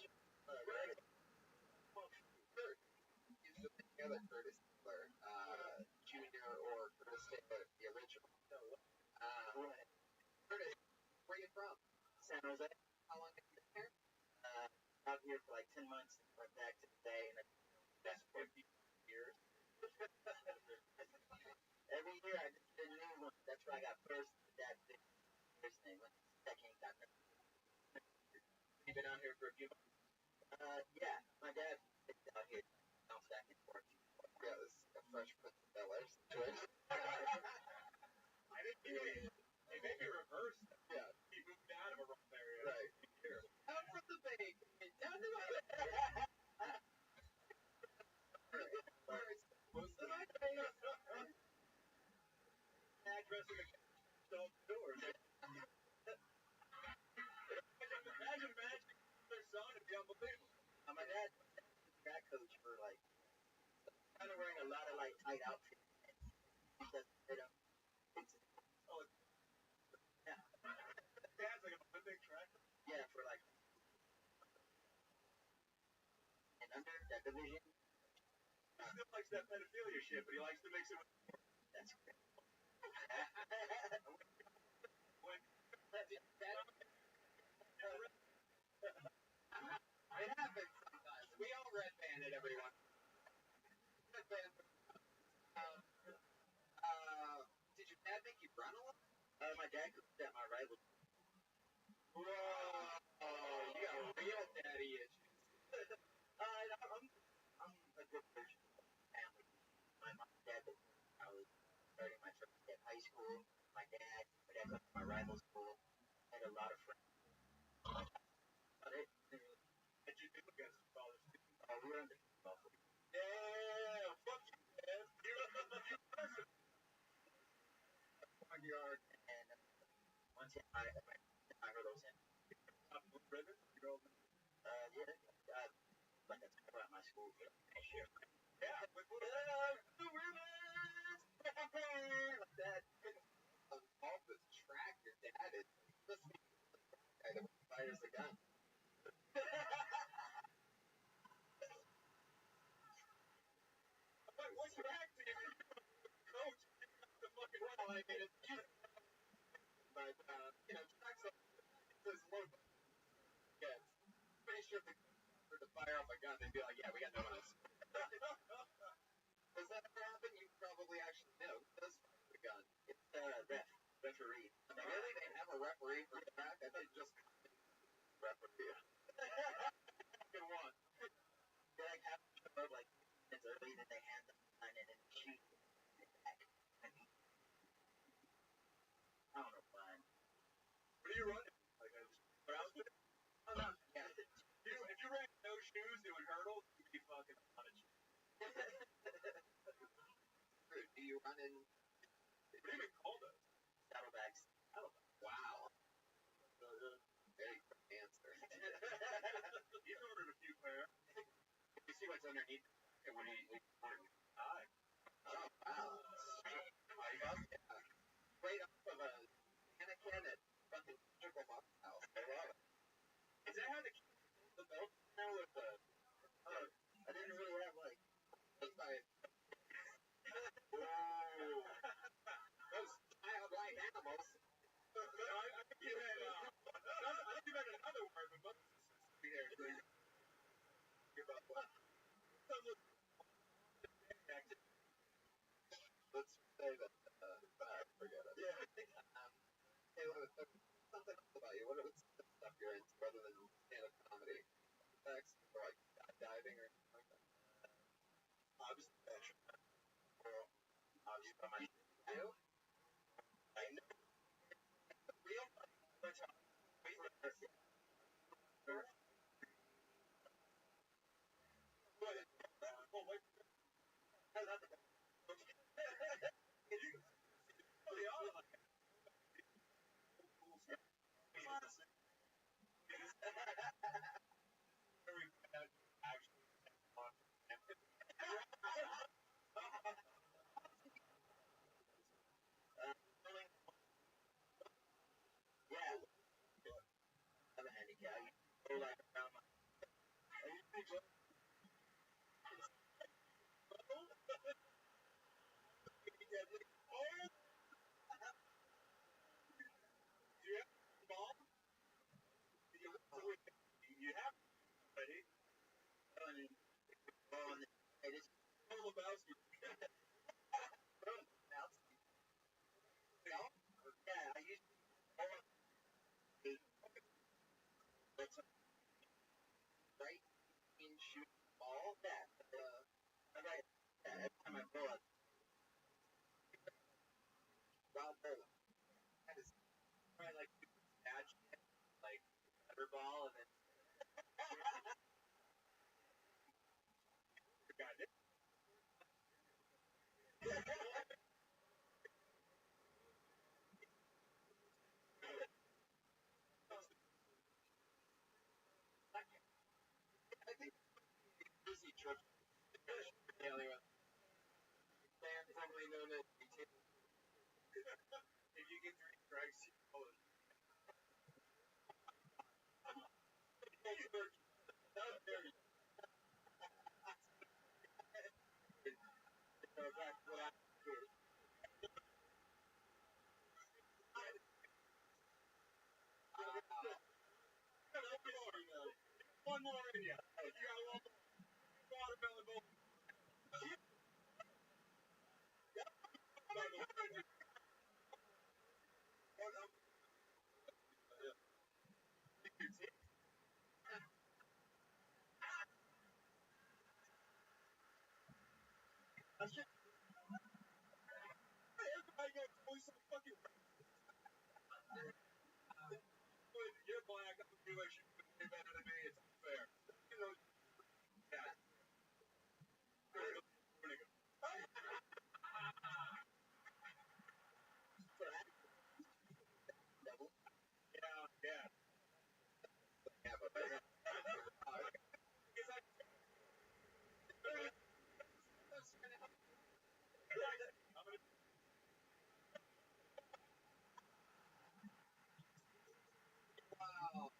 use the other Curtis Taylor, Jr. or Curtis Taylor, the original. Curtis, where are you from? San Jose. How long have you been here? Out here for like 10 months, went back to the Bay, and that's 50 years. Every year I just did a new one. That's where I got first. That first name. Second got that. You been out here for a few months? Yeah, my dad picked out here. Bounced back and forth. Yeah, it was a fresh Prince of Bel Air situation. I think he may be reversed. Yeah. He moved out of a rough area. Right. Out from the Bay. Down to the Address of the self doors. Imagine their son, it'd be unbelievable. My dad was a track coach for like kind of wearing a lot of like tight outfits. He doesn't fit him. Oh, Yeah. Dad's like a big track. Yeah, for like and under that division. He still likes that pedophilia shit, but he likes to mix it with. That's great. It happens sometimes. We all red banded everyone. Red banded. Did your dad make you run a lot? My dad could set my rival. Whoa, you got real daddy issues. I'm a good person of family. My mom and dad both went to college. Starting my first at high school. My dad went to my rival school. Had a lot of friends. But What'd you do against your father's team? we were in the football league. Yeah, fuck you, man. You person. Yard and once I heard those in. Up with ribbon? You go, Yeah, like that's around my school for next year. yeah, with Blue ribbons! Like that. All this track your dad is the guy that fires the gun. What's your acting? Coach, the fucking Well, I mean, it's easy. But, tracks like this logo. Yeah, it's pretty sure if they were to fire off a gun, they'd be like, yeah, we got no one else. Does that ever happen? You probably actually know. Who does fire the gun? It's referee. I mean, really? They have a referee for the track? I thought it just referee. Good one. They like have to show up like minutes early, then they hand them the gun and then shoot it back. I mean, I don't know why. What are you running? Like a CrossFit? Oh, no. Yeah. If you ran no shoes doing hurdles, you'd be fucking punished. Do you run in What do you even call those? saddlebags? Wow. Very quick answer. He's ordered a few pair. You see what's underneath? Okay, what do you Hi. Oh, wow. Yeah. Right off of a mannequin at fucking Triple Box House. I love it. Is that how the belt now with the... I didn't really have, like, those childlike animals. I think you had another word, but both here. Let's say that. Forget it. Yeah. Hey, something else about you. What's the stuff you're into other than stand-up comedy? Sex or like diving or anything like that? Obviously, fashion. Well, obviously, my you. I know. Real. That's how. Yeah. I'm a handicap. Go like around my. You have already. It is all about you. Yeah, I used to that's right in shoot ball. Yeah, right. Yeah, every time I throw a wild ball, that is probably like catch like every ball and then got it. I think Disney trip daily with fans formerly known as if you get 3 strikes, you know it. One more in you. You got one more. Watermelon bowl. That's just everybody got always so fucking you're black, I'm Jewish, you're better than me, it's unfair. You know, yeah. Yeah, yeah. Yeah, but because wow.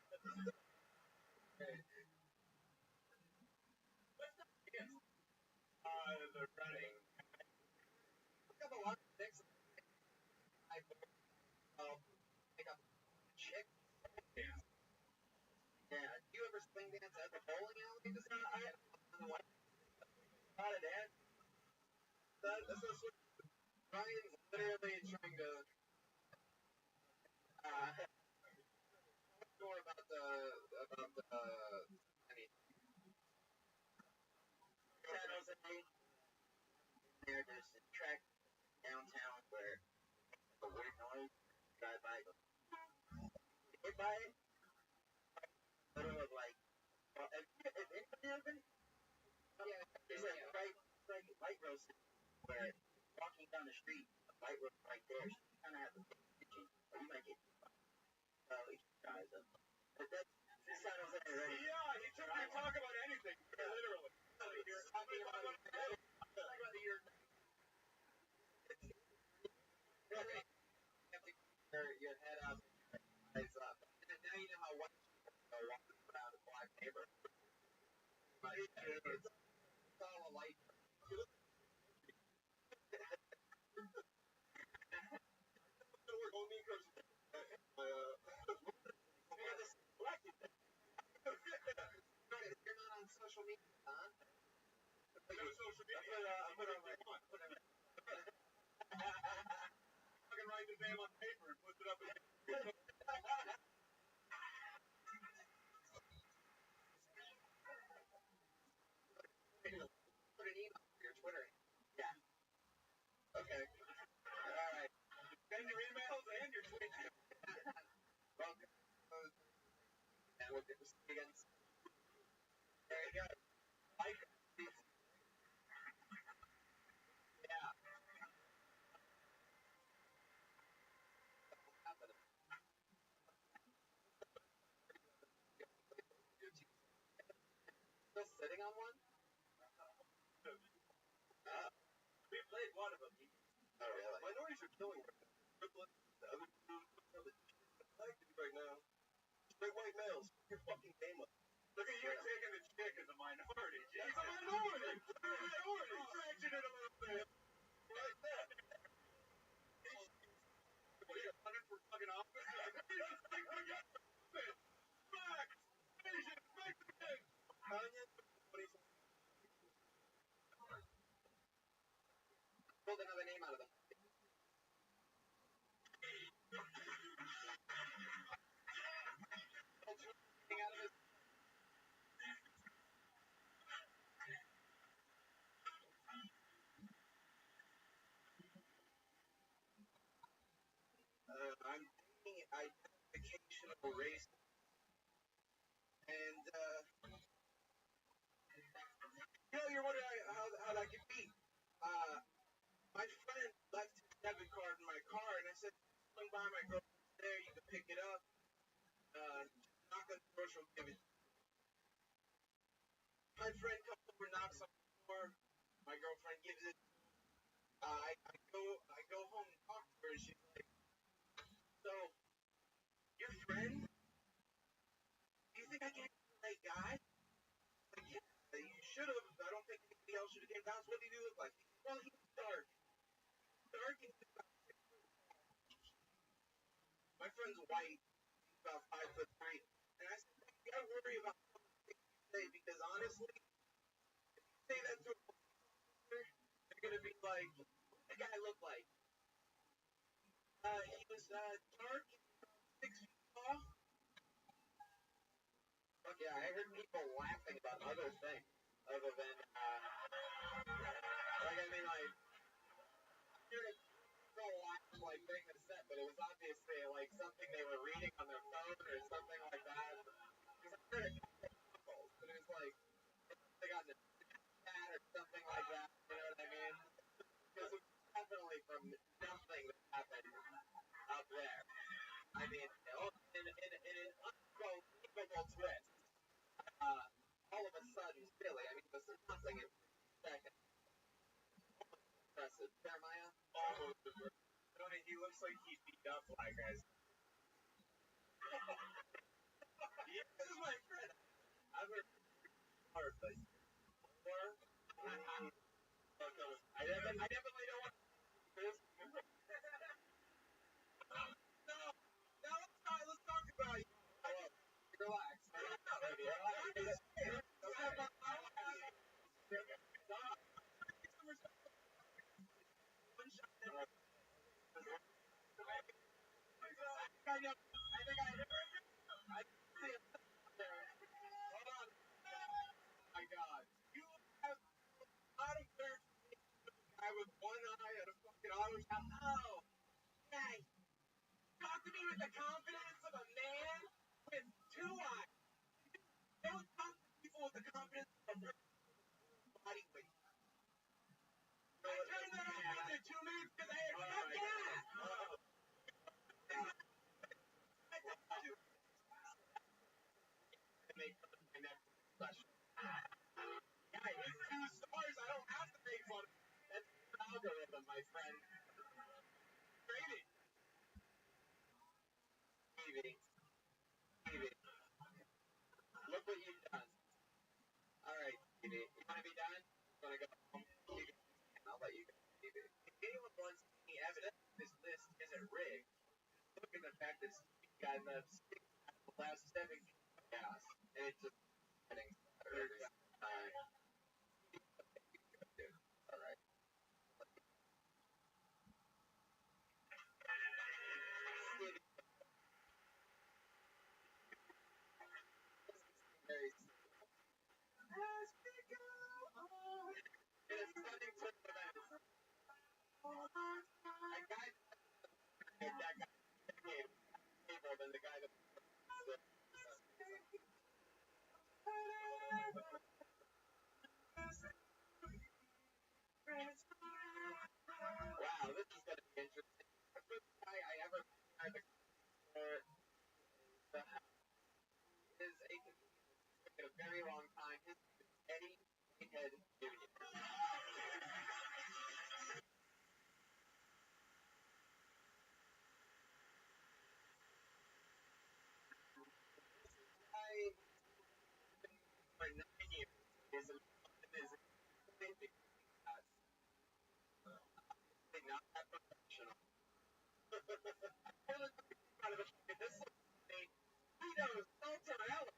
The running. I got a lot of things I pick up chick. Yeah. Yeah. Do you ever swing dance at the bowling alley? Because I got a dance. That's what Ryan's literally trying to more about the I mean San Jose. There's a track downtown where a weird noise drive by. Hit by it, middle of like, well, if anybody ever been, yeah, there's a light roast where walking down the street, a light roast right there, so you kind of have to pay attention, or you might get guys up. But that's San Jose already. Yeah, he took me to talk about anything, literally. You're talking about the year. You have to get your head up, eyes up. And now you know how white people are walking around a black neighborhood. It's all a light. You're not on social media, huh? social media. I put on my one. I can write the name on paper and put it up. Put an email for your Twitter. Yeah. Okay. All right. Send your emails and your tweets. Welcome. And we'll get to see you again. There you go. Like. Yeah. Still sitting on one? We played one of them. Oh, really? Minorities are killing right now. The other two, right now. Straight white males. Your fucking game up. Look at you taking the chick as a minority. It's a minority. It's a minority. Stretching it a little bit. Right there. What are you, running for fucking office? Black, Asian, Mexican. Pulled another name out of them. I'm thinking identificational race, and you're wondering how that could be. My friend left his debit card in my car, and I said, swing by my girlfriend there, you can pick it up. Knock on the door, she'll give it. My friend comes over, knocks on the door. My girlfriend gives it. I go home and talk to her, and she's like, so, your friend? Do you think I gave you the right guy? Like, yeah, you should have. I don't think anybody else should have came down. So what did he look like? Well, he's dark. Dark and my friend's white. He's about 5'3". And I said, you gotta worry about what you say, because honestly, if you say that to a they're gonna be like, what did the guy look like? He was dark, 6 feet tall. Fuck yeah, I heard people laughing about other things other than like, I mean, like, people laugh like during the set, but it was obviously like something they were reading on their phone or something like that. Because I heard it, but it was like they got in the chat or something like that. You know what I mean? Because it was definitely from nothing that happened up there. I mean, in an unbelievable twist. All of a sudden, really, I mean, it was nothing in seconds. Impressive. Jeremiah? Almost. Tony, he looks like he's beat up black guys. Yeah, this is my friend. I've heard hard, but I definitely don't want to this. No, let's talk about you. Relax. I think I see him there. Hold on. Oh my God. You have out of there guy with one eye and a fucking auto shot. Oh, hey. Talk to me with the confidence of a man with two eyes. Don't talk to people with the confidence of a body weight. I turned that off after 2 minutes because I had fuck yeah. My next question. Yeah, he's 2 stars. I don't have to make fun of him. That's the algorithm, my friend. Crazy. Stevie. Look what you've done. All right, Stevie. You want to be done? You want to go home? I'll let you go, Stevie. If anyone wants any evidence this list isn't rigged, look at the fact that Stevie got the last 7 chaos, and it's just getting better every time. If that guy came table, then the guy that wow, this is gonna be interesting. The first guy I ever had to is a comedian that's taken a very long time. His name is Eddie Head Jr. For 9 years is a not that professional. This is a Cheetos mozzarella.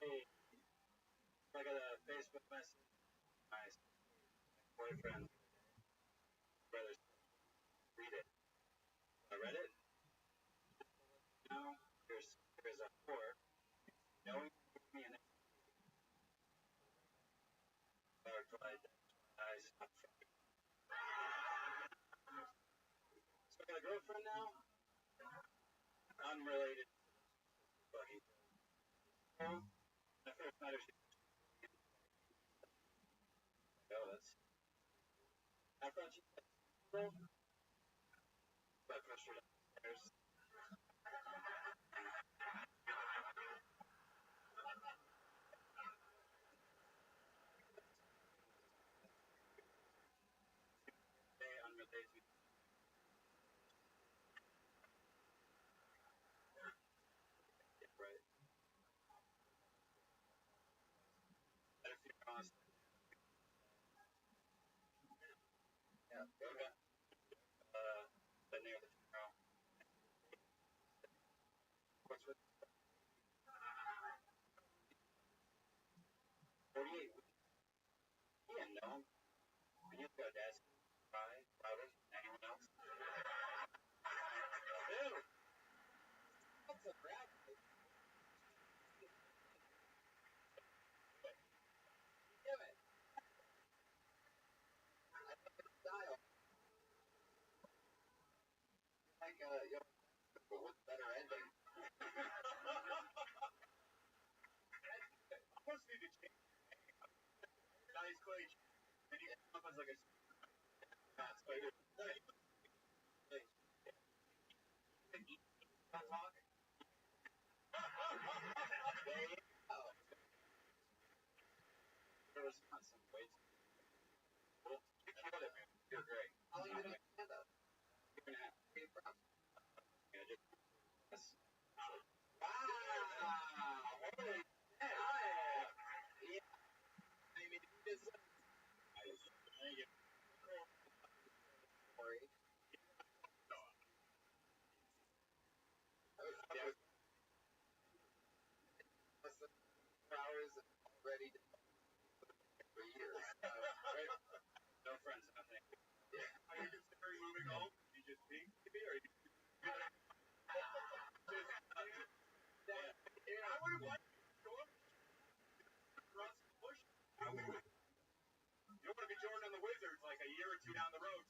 Hey, I got a Facebook message. My boyfriend, brother, read it. I read it. No, there's a whore. Knowing me and I replied, I stopped. So I got a girlfriend now. Unrelated, but he. I first met her. Oh, that's. I thought she. I pushed her downstairs. Unrelated. Right. Had a few costs. Yeah. Okay. Been near the funeral. What's with 48 weeks? Yeah, no. And you go, Dad. Cry louder than anyone else. Ew. That's a crap. Give it. Style. Like, but with better ending. Almost need to change. Nice clay. And he comes up as like a spider. Talk. There you go. There was not some weights. Well, you killed it, man. You're great. How long have you been doing stand-up? Year and a half. Where are you from? Yeah, just. Yes. Wow. Holy shit. Yeah. I mean, you just. Thank you. Sorry. Yeah. Hours and already for years. Right? No friends, nothing. Yeah. Are you considering moving home? You just being maybe, or you just yeah. I would have liked to go up across the bush. You don't want to be Jordan on the Wizards like a year or two down the road.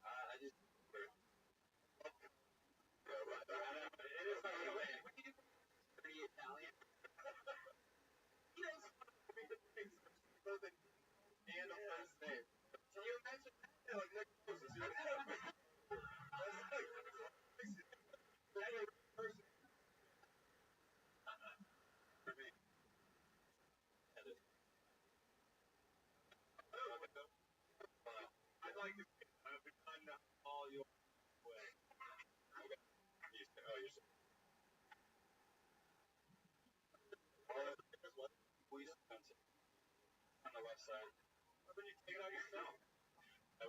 I just. It is not really. What do you do? Pretty Italian. He knows things. Both and a first name. Can you imagine that? Like Nick Moses. For me. I'd like to see all your way. Okay. Oh, you're so. What? Police on the west side. How about you take it out yourself?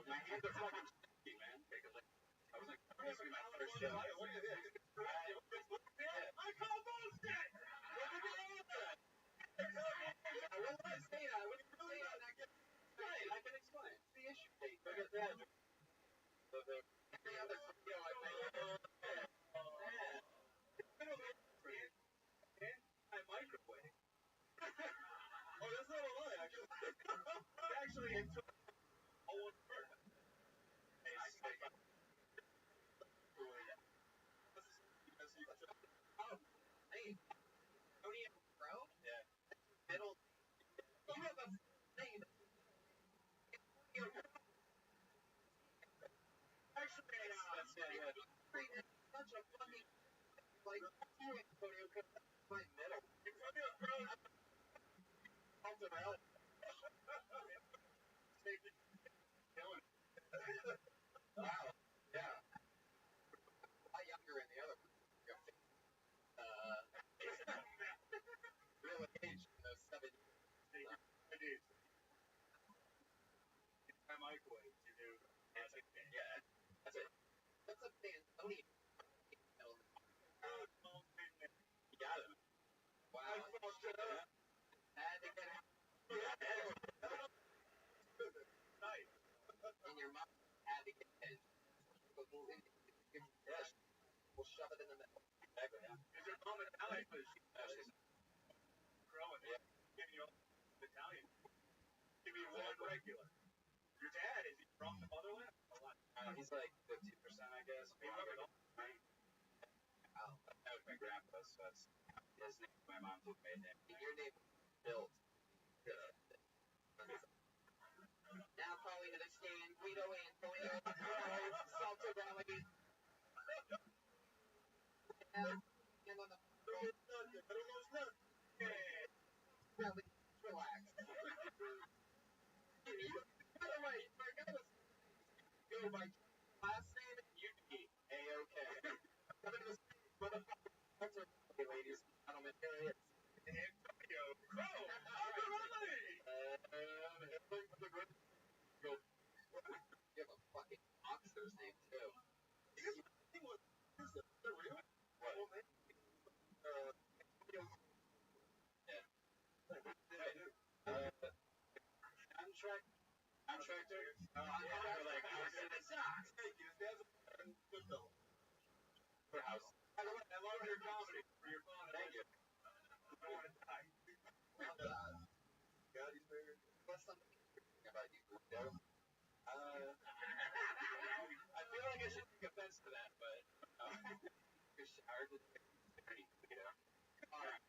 My hands are fucking shaky, man. I was like, this will be my first job. What is this? I call bullshit! What did you answer? What did I say? What did you say? I can explain. The issue. Look at that. So the other video I made. Actually, it took all one word. Hey, Tony Pro? Yeah. Middle. You have a name. Actually, That's such a fucking like Antonio because that's my middle. Antonio Crow. Off the rail. Wow. Yeah. A lot younger in the other. Real age in those 7 years. My microwave to do. Yeah. That's it. That's a Antonio. You got it. Wow. Had to get out. Nice. And your mom had to get in. We'll shove it in the middle. Exactly. Is your mom Italian? She's growing. Yeah. Giving you all Italian. Give you one regular. Your dad, is he from the motherland? He's like 50%, I guess. That was my grandpa, so that's his name. My mom's maiden name. Your name was built. Now calling to the stand, Guido Antonio, Salto Valley. And on the relax. By the way, go by last name UD. A-OK. Ladies and gentlemen, here it is. Antonio Crow. You have a fucking boxer's name, too. Contractor? Like, house in the socks. Thank you. His dad's a good fellow. For house. I love your comedy. For your fun. Thank you. Want to die. God, he's bigger. What's something about you, Guido? I feel like I should take offense to that, but you're showered with dirty, Guido. Alright.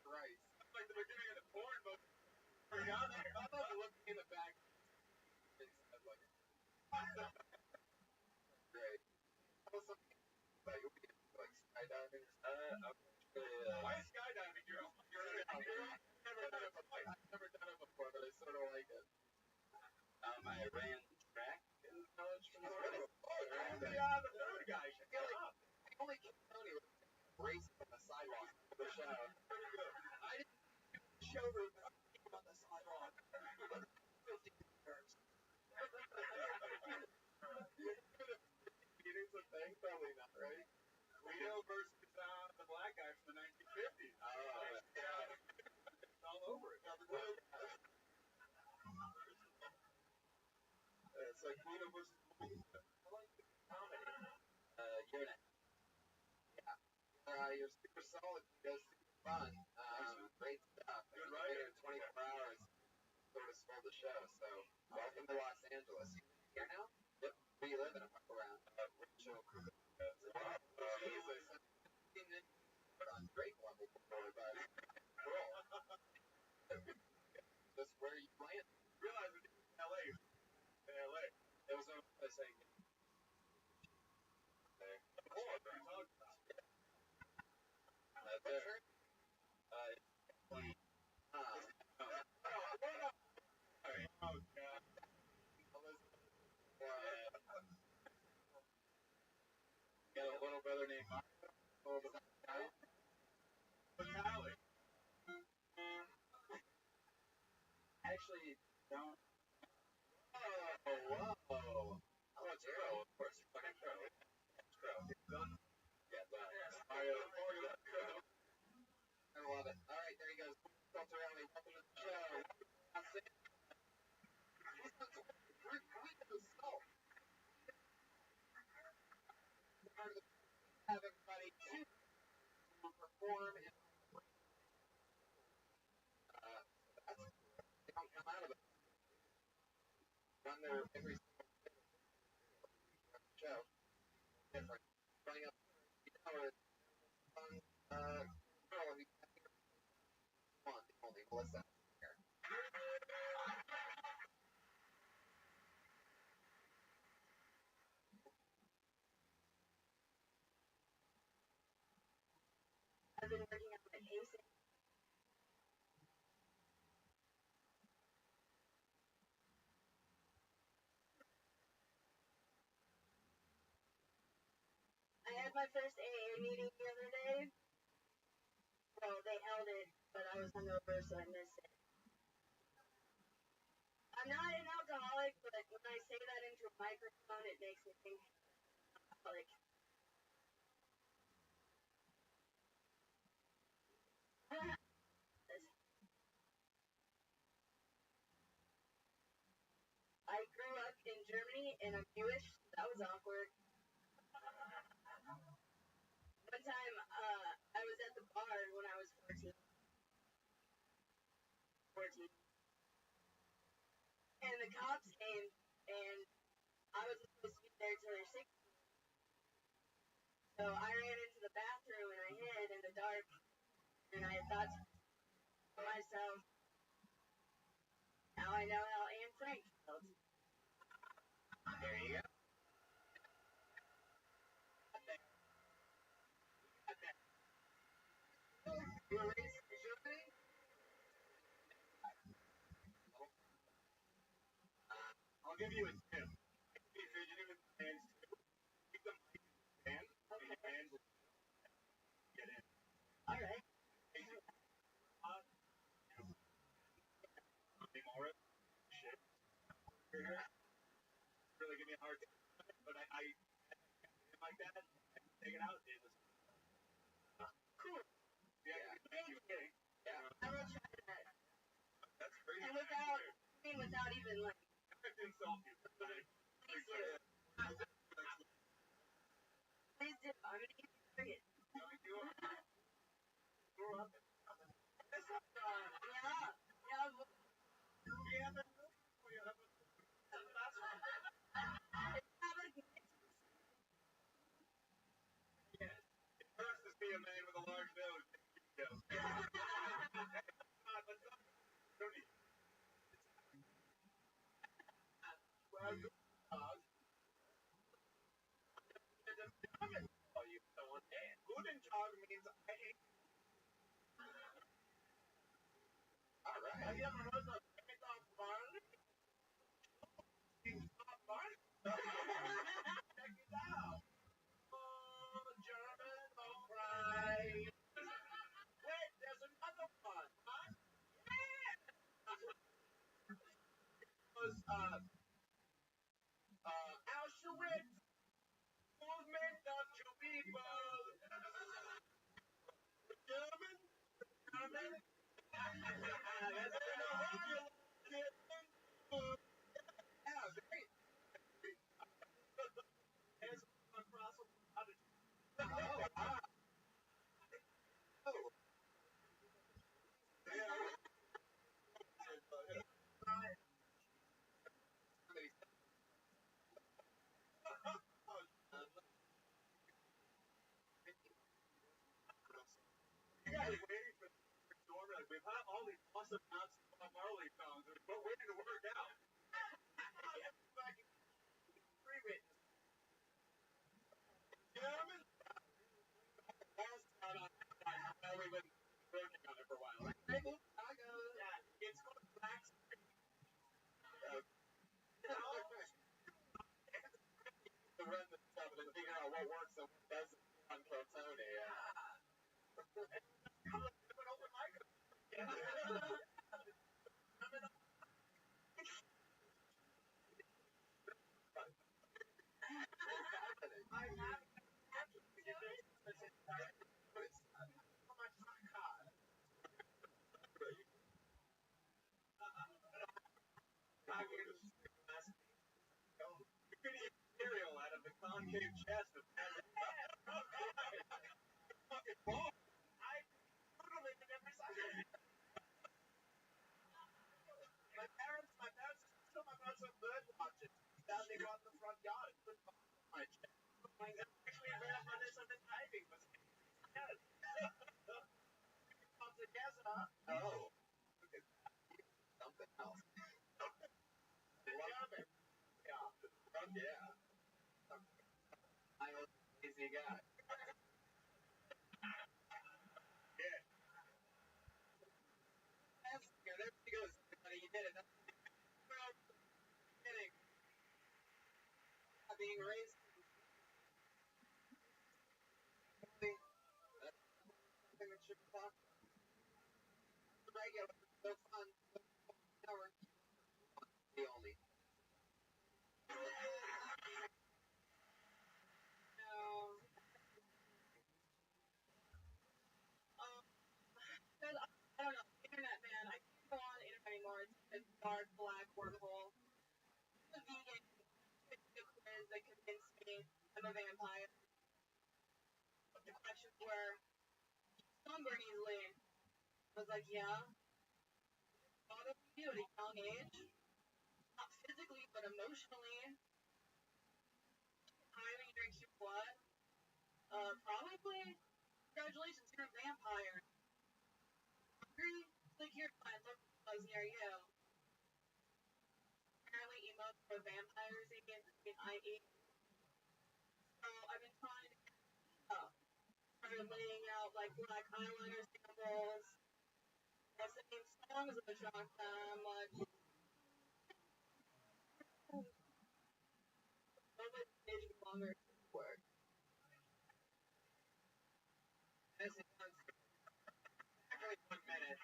Christ. It's like the beginning of the porn, but we're out there. I'm about to look in the back. Great. What's something about you? Like skydiving? Why is skydiving? I've never done it before, but I sort of like it. I ran track in college from the third guy. I feel like the only kid Tony was racing on the sidewalk of the show. I didn't show her on the sidewalk. 50 years. Meetings a thing? Probably not, right? Guido versus the black guy from the 1950s. Yeah. It's all over it. It's like Guido versus I like the comedy. Year and a half. Yeah. You're super solid. Guido. Super fun. Great stuff. Good writer. 24 hours. Sort of stole the show. So welcome to Los Angeles. Here now? Yep. Where you live in? Around Rachel. Jesus. On Drake level before, but cool. Just where you playing? Realize we're in LA. In LA. It was a place I there. Oh, God. Got a little brother named Mark. Italian. Actually, don't. Whoa. Oh, it's Crow, of course. Fucking Crow. It's Crow. Done. Yeah, done. Mario. I love it. All right, there he goes. Culturelli, welcome to the show. That's it. Have everybody perform and there every single show. Different. Running up or girl who one, the only Melissa here. I've been working on my pacing. I had my first AA meeting the other day. Well, they held it, but I was hungover, so I missed it. I'm not an alcoholic, but when I say that into a microphone, it makes me think alcoholic. I grew up in Germany, and I'm Jewish, so that was awkward. One time, I was at the bar when I was 14. And the cops came, and I was supposed to be there till they're 16. So I ran into the bathroom, and I hid in the dark, and I thought to myself, now I know how Anne Frank felt. There you go. You were raised in Germany? I'll give you a tip. Be fidgety with the hands too. Keep them hands. Okay. Your hands will get in. All right. More shit. Really give me a hard time, but I like that. Take it out. It was cool. Yeah. Thank you. Yeah. I will try that. That's crazy. And without even like. I have to insult you. Please do. Please do. I'm gonna give you a target. No, you grew up. It hurts to see a man with a large nose. Guten Tag means I hate. All right. Have you ever heard of barley? Barley? Check it out. Oh, German, all right. Wait, there's another one, huh? Yeah. It was Auschwitz movement of two people. German. Yeah, great. Oh, wow. Oh. Yeah, waiting for the storm. Like, we've had all these awesome apps on Marley songs, but waiting to work out. Pre-written. German. Last time we've been working on it for a while. Yeah, it's called Black Street. To run the stuff and figure out what works and what doesn't on Protone. You could eat cereal out of the concave chest of fucking ball. I literally never saw it. My parents are so good. Now they go out the front yard and put my chest. Actually, ran on this on the diving. Yes. Off the gas, huh? Oh. Something else. Yeah. Yeah. I was a lazy guy. Yeah. There she goes, everybody. You did it. Kidding. Being raised. Something that should talk. Regular. So fun. Hour. The only. Because I don't know, internet man, I can't go on the internet anymore. It's a dark black wormhole. The vegan took the quiz that convinced me I'm a vampire. The questions were sunburn easily. I was like, yeah. Bother you at a young age? Not physically, but emotionally. How many drinks your blood? Probably. Congratulations, you're a vampire. Hungry? Click here to find loves near you. Apparently, emotes are vampires eat, I eat. So I've been trying to get up. Started laying out like black eyeliner samples. I was singing songs of the shock time, like nobody stage longer work. This is exactly 1 minute.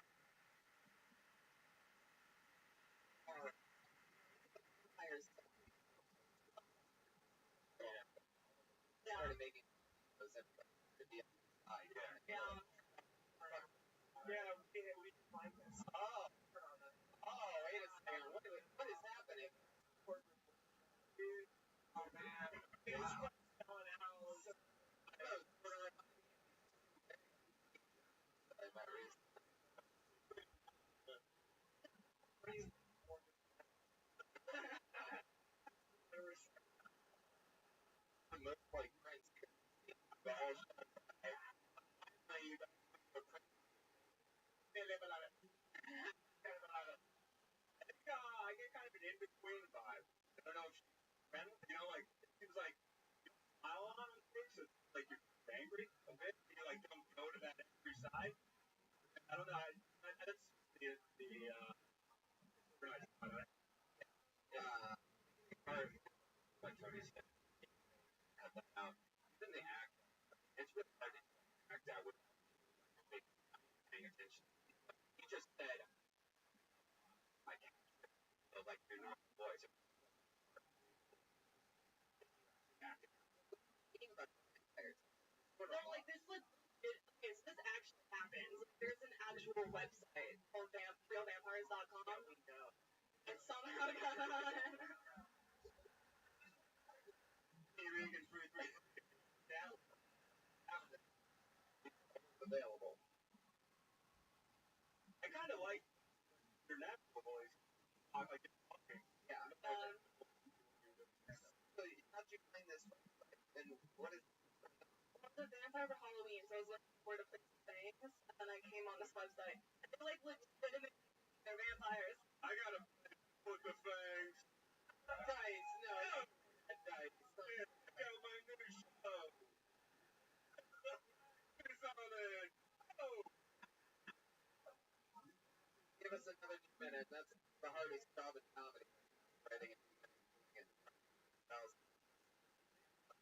Or tires. Yeah. Started making those to be outside. Yeah. Yeah, we find this. Oh, wait a second. What is happening? Oh man. It's going out. Most like friends. I get kind of an in-between vibe. I don't know if she's friend, like, it seems like you smile on her face, so it's like you're angry a bit, you like don't go to that angry side. I don't know, that's Like Tony said, cut that out. Then they act. It's really hard to act out with paying attention. He just said, I can't feel like you're not a voice. No, like this okay, so this actually happens. There's an actual website called realvampires.com. And somehow got on. Available. I kind of like your natural voice. I like it talking. Yeah. So how'd you find this website? And what is The vampire for Halloween, so I was looking for to play some things, and then I came on this website. And they're like legitimate, they're vampires. I gotta put the fangs. Dice, no, dice? Check out my new show. It's on it. Oh. Give us another minute. That's the hardest job in comedy. Writing it.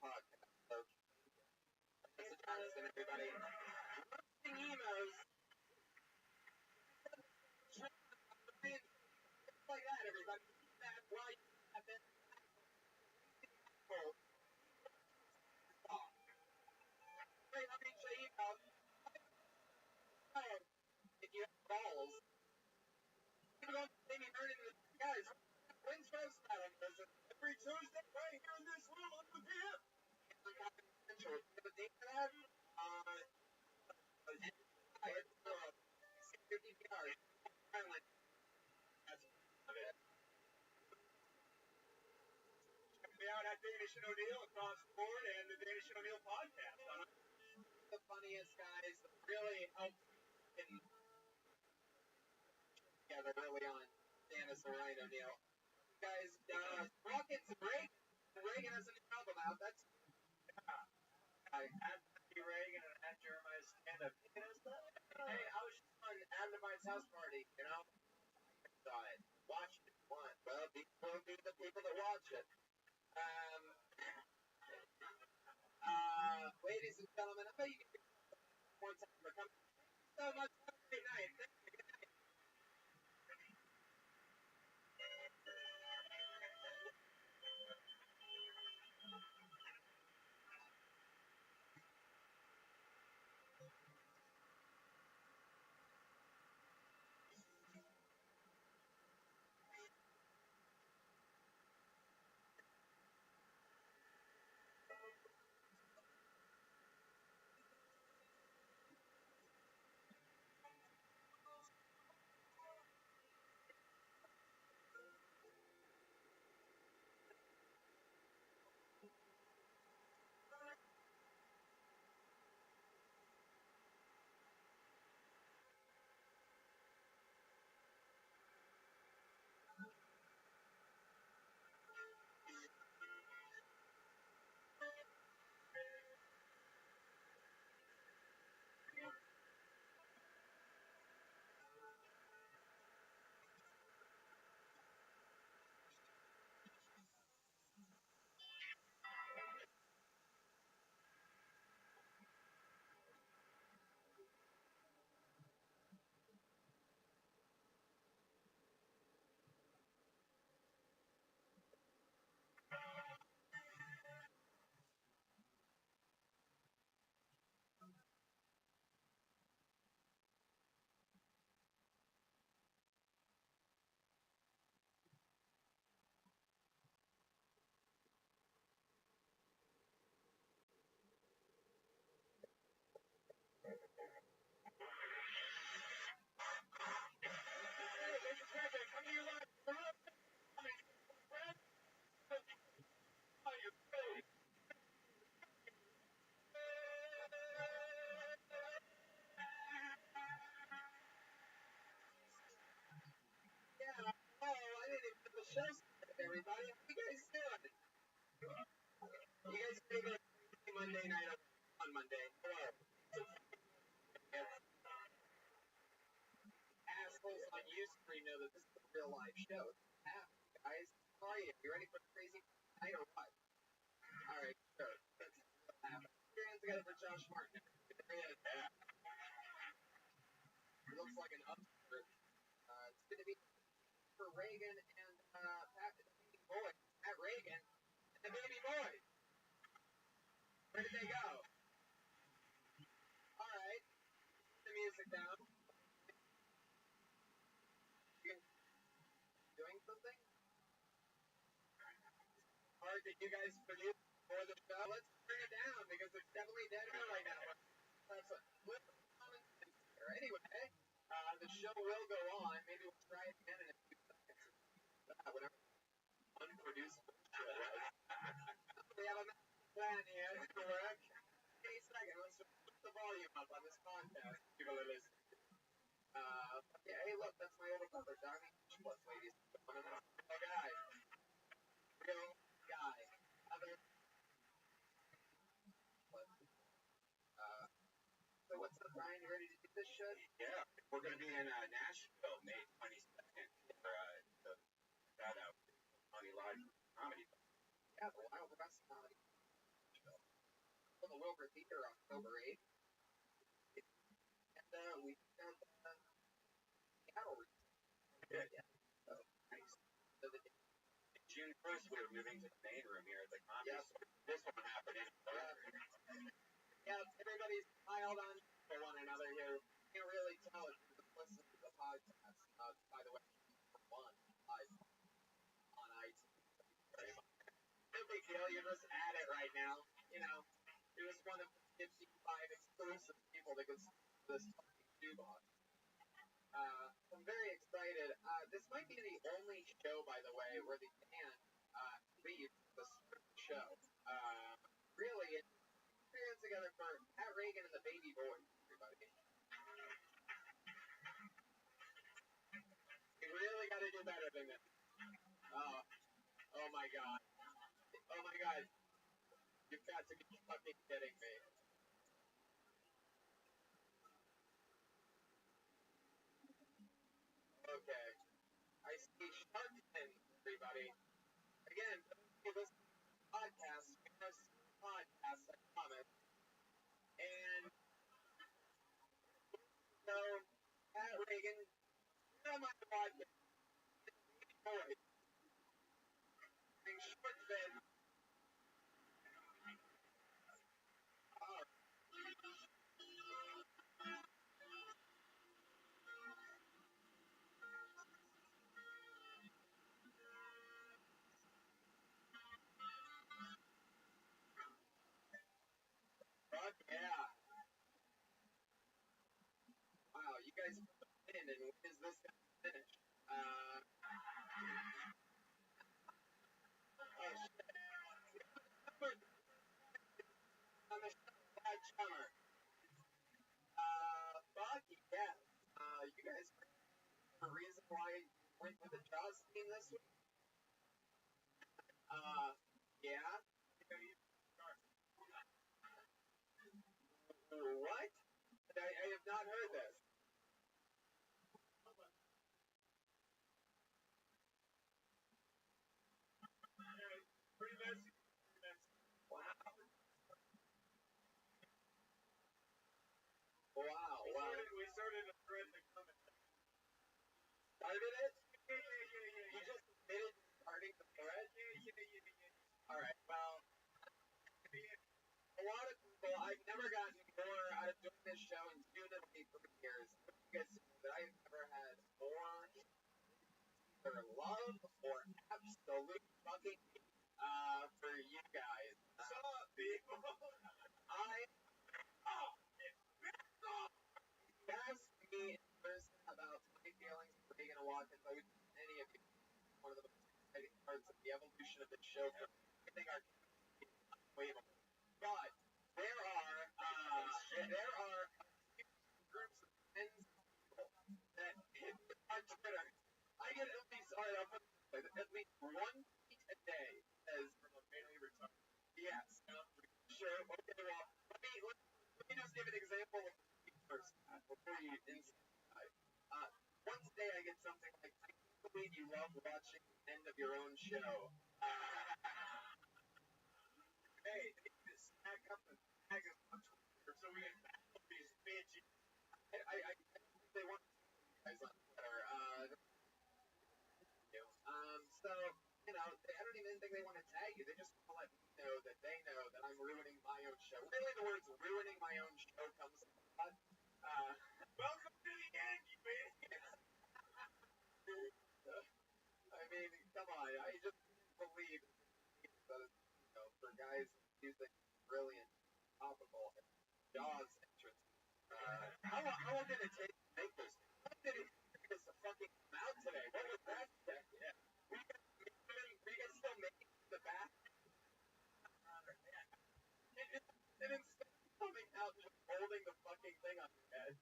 Podcast. So, Mr. Johnson, everybody. Roasting emos. Like that, everybody. That's why you have been. Great, let me show you if you have balls. You're going to see me burning the guys. When's roast battle? Every Tuesday, right here in this room on the beer. Central. The date for that? DVR. That's of it. at Danish and O'Neill across the board and the Danish and O'Neill podcast. The funniest guys that really helped in together early on. Stannis and Ryan O'Neill. You guys, Rockets and Reagan. Reagan has a new album out. That's At Reagan and at Jeremiah's stand-up. hey, I was just on Adam Devine's house party, you know? I saw it. Watched it. One. Well, these will be the people that watch it. Ladies and gentlemen, I bet you can do more time for coming. Thank you so much. Have a great night. Thank you. Good night. Oh, I didn't even get the show started, everybody. How you guys doing? You guys ready to go Monday night on Monday? Hello. Assholes on Ustream know that this is a real live show. Guys, how are you? You ready for the crazy night or what? Alright, sure. Let's happen. Put your hands together for Josh Martin. Looks like an upstart. It's going to be for Reagan and Pat, the baby boy. Pat Reagan and the baby boy. Where did they go? Alright. The music down. Doing something? Hard to you guys produce for the show. Let's turn it down because it's definitely dead air right now. That's a little common sense here. Anyway, the show will go on. Maybe we'll try it again in a few seconds. Whatever unproduced show was. We have a plan here to work. Any second, let's just put the volume up on this podcast. People are listening. Yeah, hey, look, that's my older brother, Johnny. Plus, ladies and gentlemen, real guy. Real guy. Other. So what's up, Ryan? You ready to do this shit? Yeah, we're going to be in Nashville May 22nd for the shout-out Money Live Comedy. Yeah, the Wild West Comedy Show. For the Wilbur Theater October 8th. And we got Seattle. Yeah. So, nice. So the June 1st, we're moving to the main room here at the comedy. Yep. This one happened in yeah, everybody's piled on for one another here. You can't really tell if you listen to the podcast. By the way, one live on iTunes. No big deal. You just add it right now. You know, you're just one of 55 exclusive people that gets this shoebox. I'm very excited. This might be the only show, by the way, where the band lead the show. Really, experience together for Pat Reagan and the baby boy, everybody. You really got to do better than this. Oh my god. Oh my god. You've got to be fucking kidding me. Okay. I see Shark Fin, everybody. Again, this podcast, podcast, I promise. And so, Pat Reagan, you're on my podcast. Boy, Shark Fin. Fuck yeah. Wow, you guys in, and when is this going to finish? Oh shit. On the Black Summer. Fuck yes. You guys the reason why you went with the Jaws team this week? Yeah. What? I have not heard this. Pretty messy. Wow. Wow. We started a thread to comment. Started it? Yeah. You just admitted starting the thread? Yeah. Alright, well, a lot of people, I've never gotten more out of doing this show in 2 to 3 years. You guys know that I've never had more either love or absolute fucking for you guys. Sup, people? Asked me in person about my feelings for Reagan and Watkins. I would any of you. One of the most exciting parts of the evolution of the show. I think our unbelievable. But there are groups of tens of people that hit on Twitter. I get at least at least one tweet a day says Mainly retarded. yes. Sure. Okay. Well, let me just give an example of first before you inside. Once a day I get something like, I can't believe you love watching the end of your own show. Hey, they need to stack up and tag us on Twitter so we can battle these bitches. I think they want to see you guys on Twitter. So, you know, I don't even think they want to tag you. They just want to let me know that I'm ruining my own show. Really, the words ruining my own show comes from that. Welcome to the end, you idiot! I mean, come on. I just believe that, for guys using brilliant, topical, and Jaws entrance. How long did it take to make this? How long did it take us to fucking come out today? What was that? Yeah. Were you guys still making the back? And instead of coming out just holding the fucking thing on your head,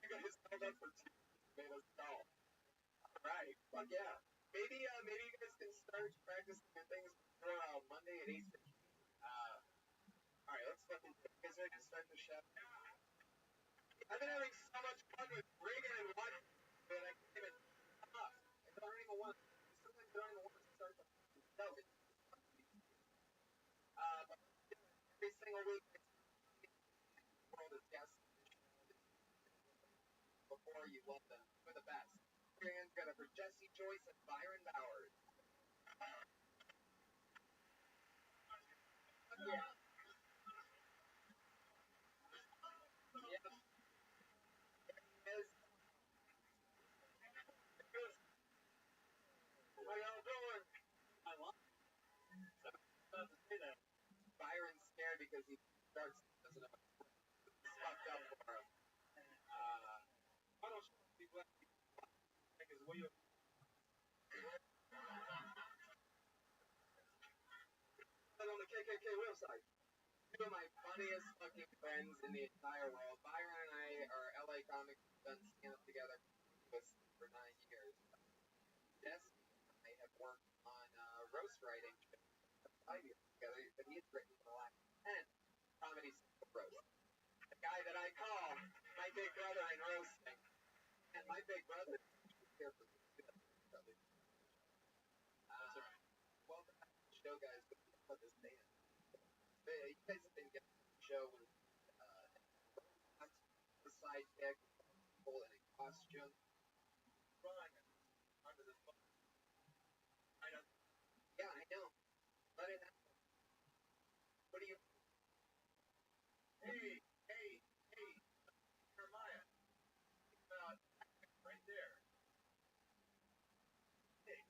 you guys held up for 2 minutes, made us stall. Alright, fuck yeah. Maybe you guys can start practicing your things before Monday at 8:15. Alright, let's fucking you guys ready to start the show? I've been having so much fun with Reagan and Watkins that I can't even stop. I don't even want sometimes I don't even want to start the show. But every single week world is guests before you love them. They're the best. Your hands got it for Jesse Joyce and Byron Bowers. Yeah. How y'all doing? I love it. About to say that. Byron's scared because he starts doesn't know. It's fucked up for him. I don't see black people like as well. funniest fucking friends in the entire world. Byron and I are LA comics, done stand-up together for 9 years. Jesse and I have worked on roast writing for 5 years together, but he's written the last 10 comedy roast. The guy that I call my big brother in roasting. And my big brother is here for welcome back to the show, guys. What this band? You guys have been getting the show with the sidekick, people in a costume. Under the phone. I know. Yeah, I know. Let it happen. What do you? Hey, Jeremiah. Right there. Hey.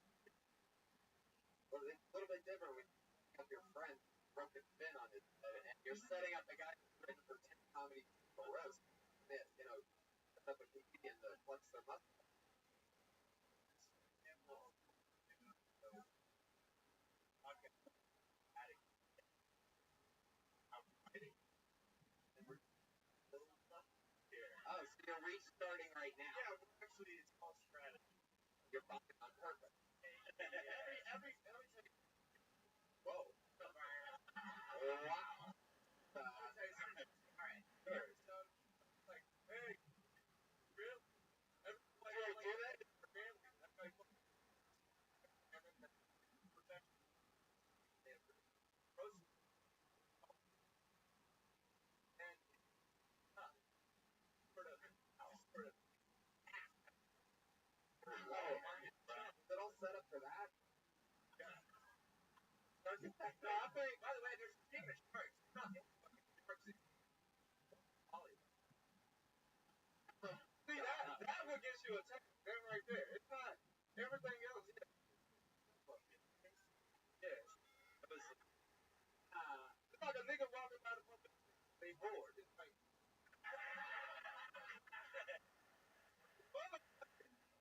Well, it's a little bit different when you have your friend broken fin on his head, and you're setting up the guy who's written for 10 comedy for roast. This, set up a comedian to flex their muscle. Oh, so you're restarting right now? Yeah, actually, it's called strategy. You're bumping on purpose. every Whoa. Wow. Alright. Sure. So, like, hey, real? Everybody do that? For family. That's like, protection. And, sort of. Is it all set up for that? Yeah. By the way, there's famous sharks. Not sharks. See, that one gives you a text right there. It's not everything else. Yes. It's like a nigga walking by the fucking they bored. It's like,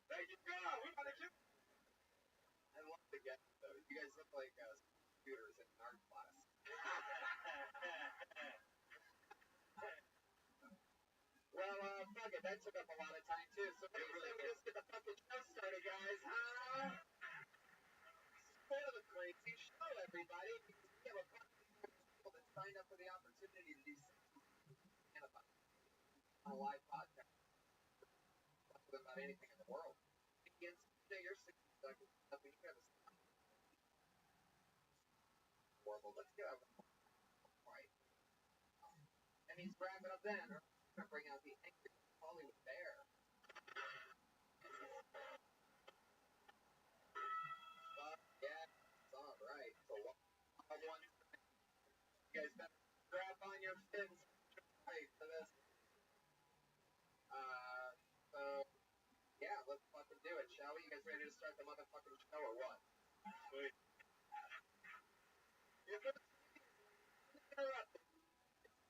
there you go. We gotta get. I love the guest though. You guys look like computers in art class. Well, fuck it. That took up a lot of time too. So what do you say we just get the fucking show started, guys? Huh? Sort of a crazy show, everybody. Because we have a bunch of people that signed up for the opportunity to do something on a live podcast. Talk to them about anything in the world. Again, you're 60 seconds. Nothing you have a horrible. Let's get out of the right. And he's wrapping up then. We're gonna bring out the angry Hollywood bear. Yeah, it's all right. So one. You guys better strap on your fins right for this. So yeah, let's fucking do it, shall we? You guys ready to start the motherfucking show or what? Sweet. You're gonna interrupt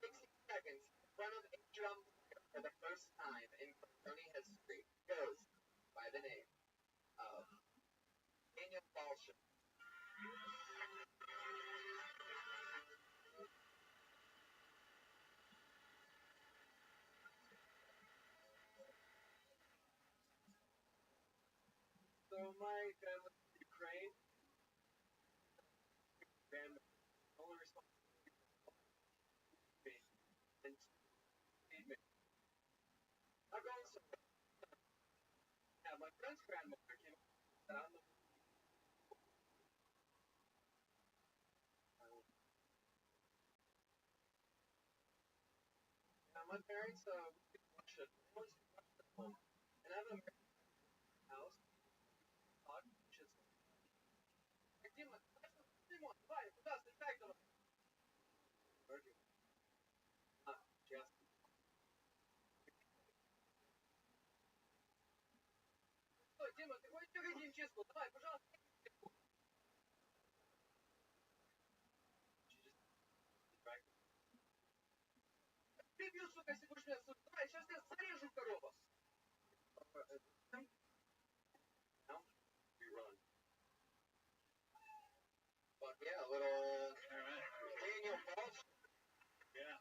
60 seconds in front of a drum player for the first time in Sony history goes by the name of Daniel Balshin. So my family is Ukraine. And the only responsibility and feed me. I'm going so yeah, my friend's grandmother came up and I'm my parents should and I have a house should vai, cos'è il tecno? Just Ой, Дима, ты хочешь хотим честно? Давай, пожалуйста. Прибью, сука, если будешь меня слушать. Давай, сейчас я зарежу корову. But yeah, a little Daniel Balch. Yeah.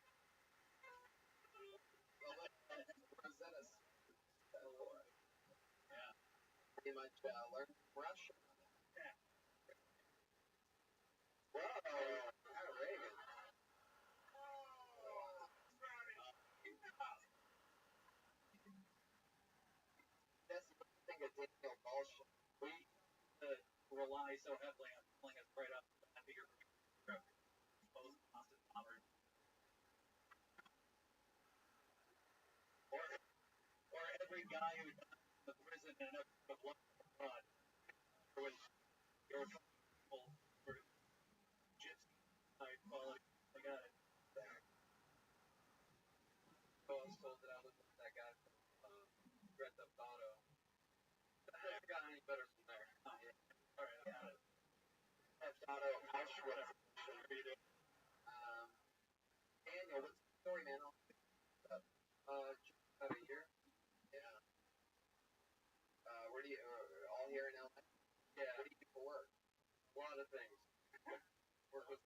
pretty much learned from Russia. Yeah. Whoa, Reagan. That's what I think of Daniel Bullshit. We rely so heavily on pulling us right up the bat here from both Austin Powers. Or every guy who died in the prison in an episode of Love and Blood. When there were people were gypsy type quality. I got it. I was told that I looked like that guy from Grand Theft Auto. I haven't gotten any better from there. Alright, I got it. Theft Auto, Auschwitz. Daniel, what's the story, man? Just about a year. Yeah. Where do you, all here in LA? Yeah. What do you do for work? A lot of things. Work with.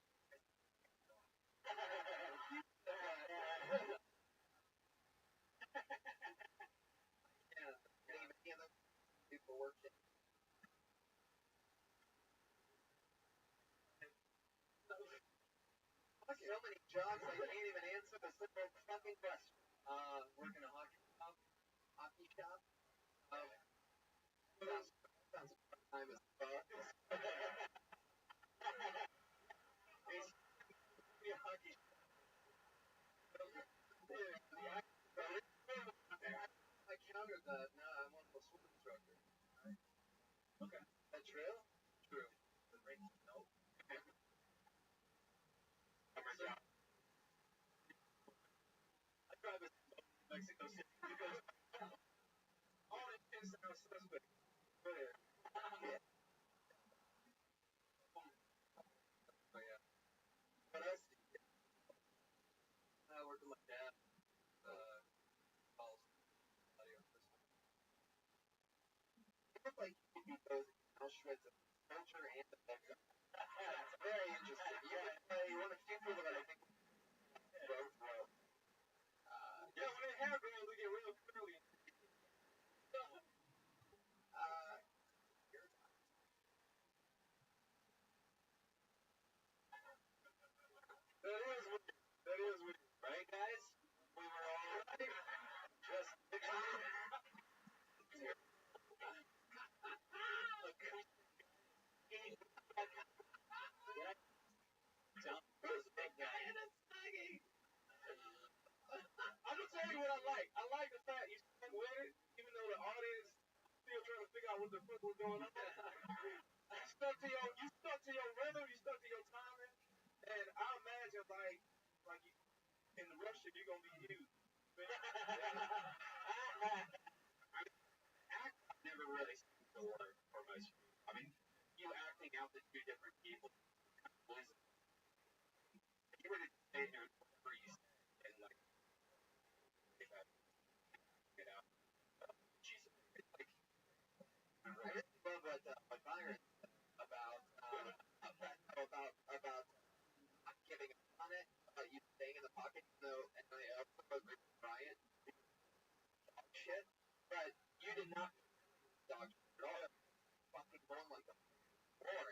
Yeah. Any of them do for work? So many jobs, I can't even answer the simple fucking question. Work in a hockey shop. Hockey shop? Sounds part-time as fuck. Be a hockey shop. I countered that. No, I'm on the swim instructor. Okay. Is that true? True. The rate no. I drive a Mexico City. All the things that are suspect. Go ahead. Oh, yeah. What else do you do? I work with my dad. Calls audio system. You look like you could be both Auschwitz and culture and the Mexico. That's very interesting. You one of the few people that I think both well. Yeah, when they have girls, they get real curly. That is weird. Right, guys? We were all right. Just picturing. Who's the big guy? I'm gonna tell you what I like. I like the fact you stuck with it, even though the audience still trying to figure out what the fuck was going on. You stuck to your rhythm, you stuck to your timing, and I imagine like you, in Russia you're gonna be used. Act never really seems to work for most people. I mean, you acting out the two different people. If you were to stay here, whatever you say, and like, get out. Jesus, like, I really love what Byron said about not giving up on it, about you staying in the pocket, and I also agree with Brian. Dog shit, but you did not dog shit at all. Fucking run like a war.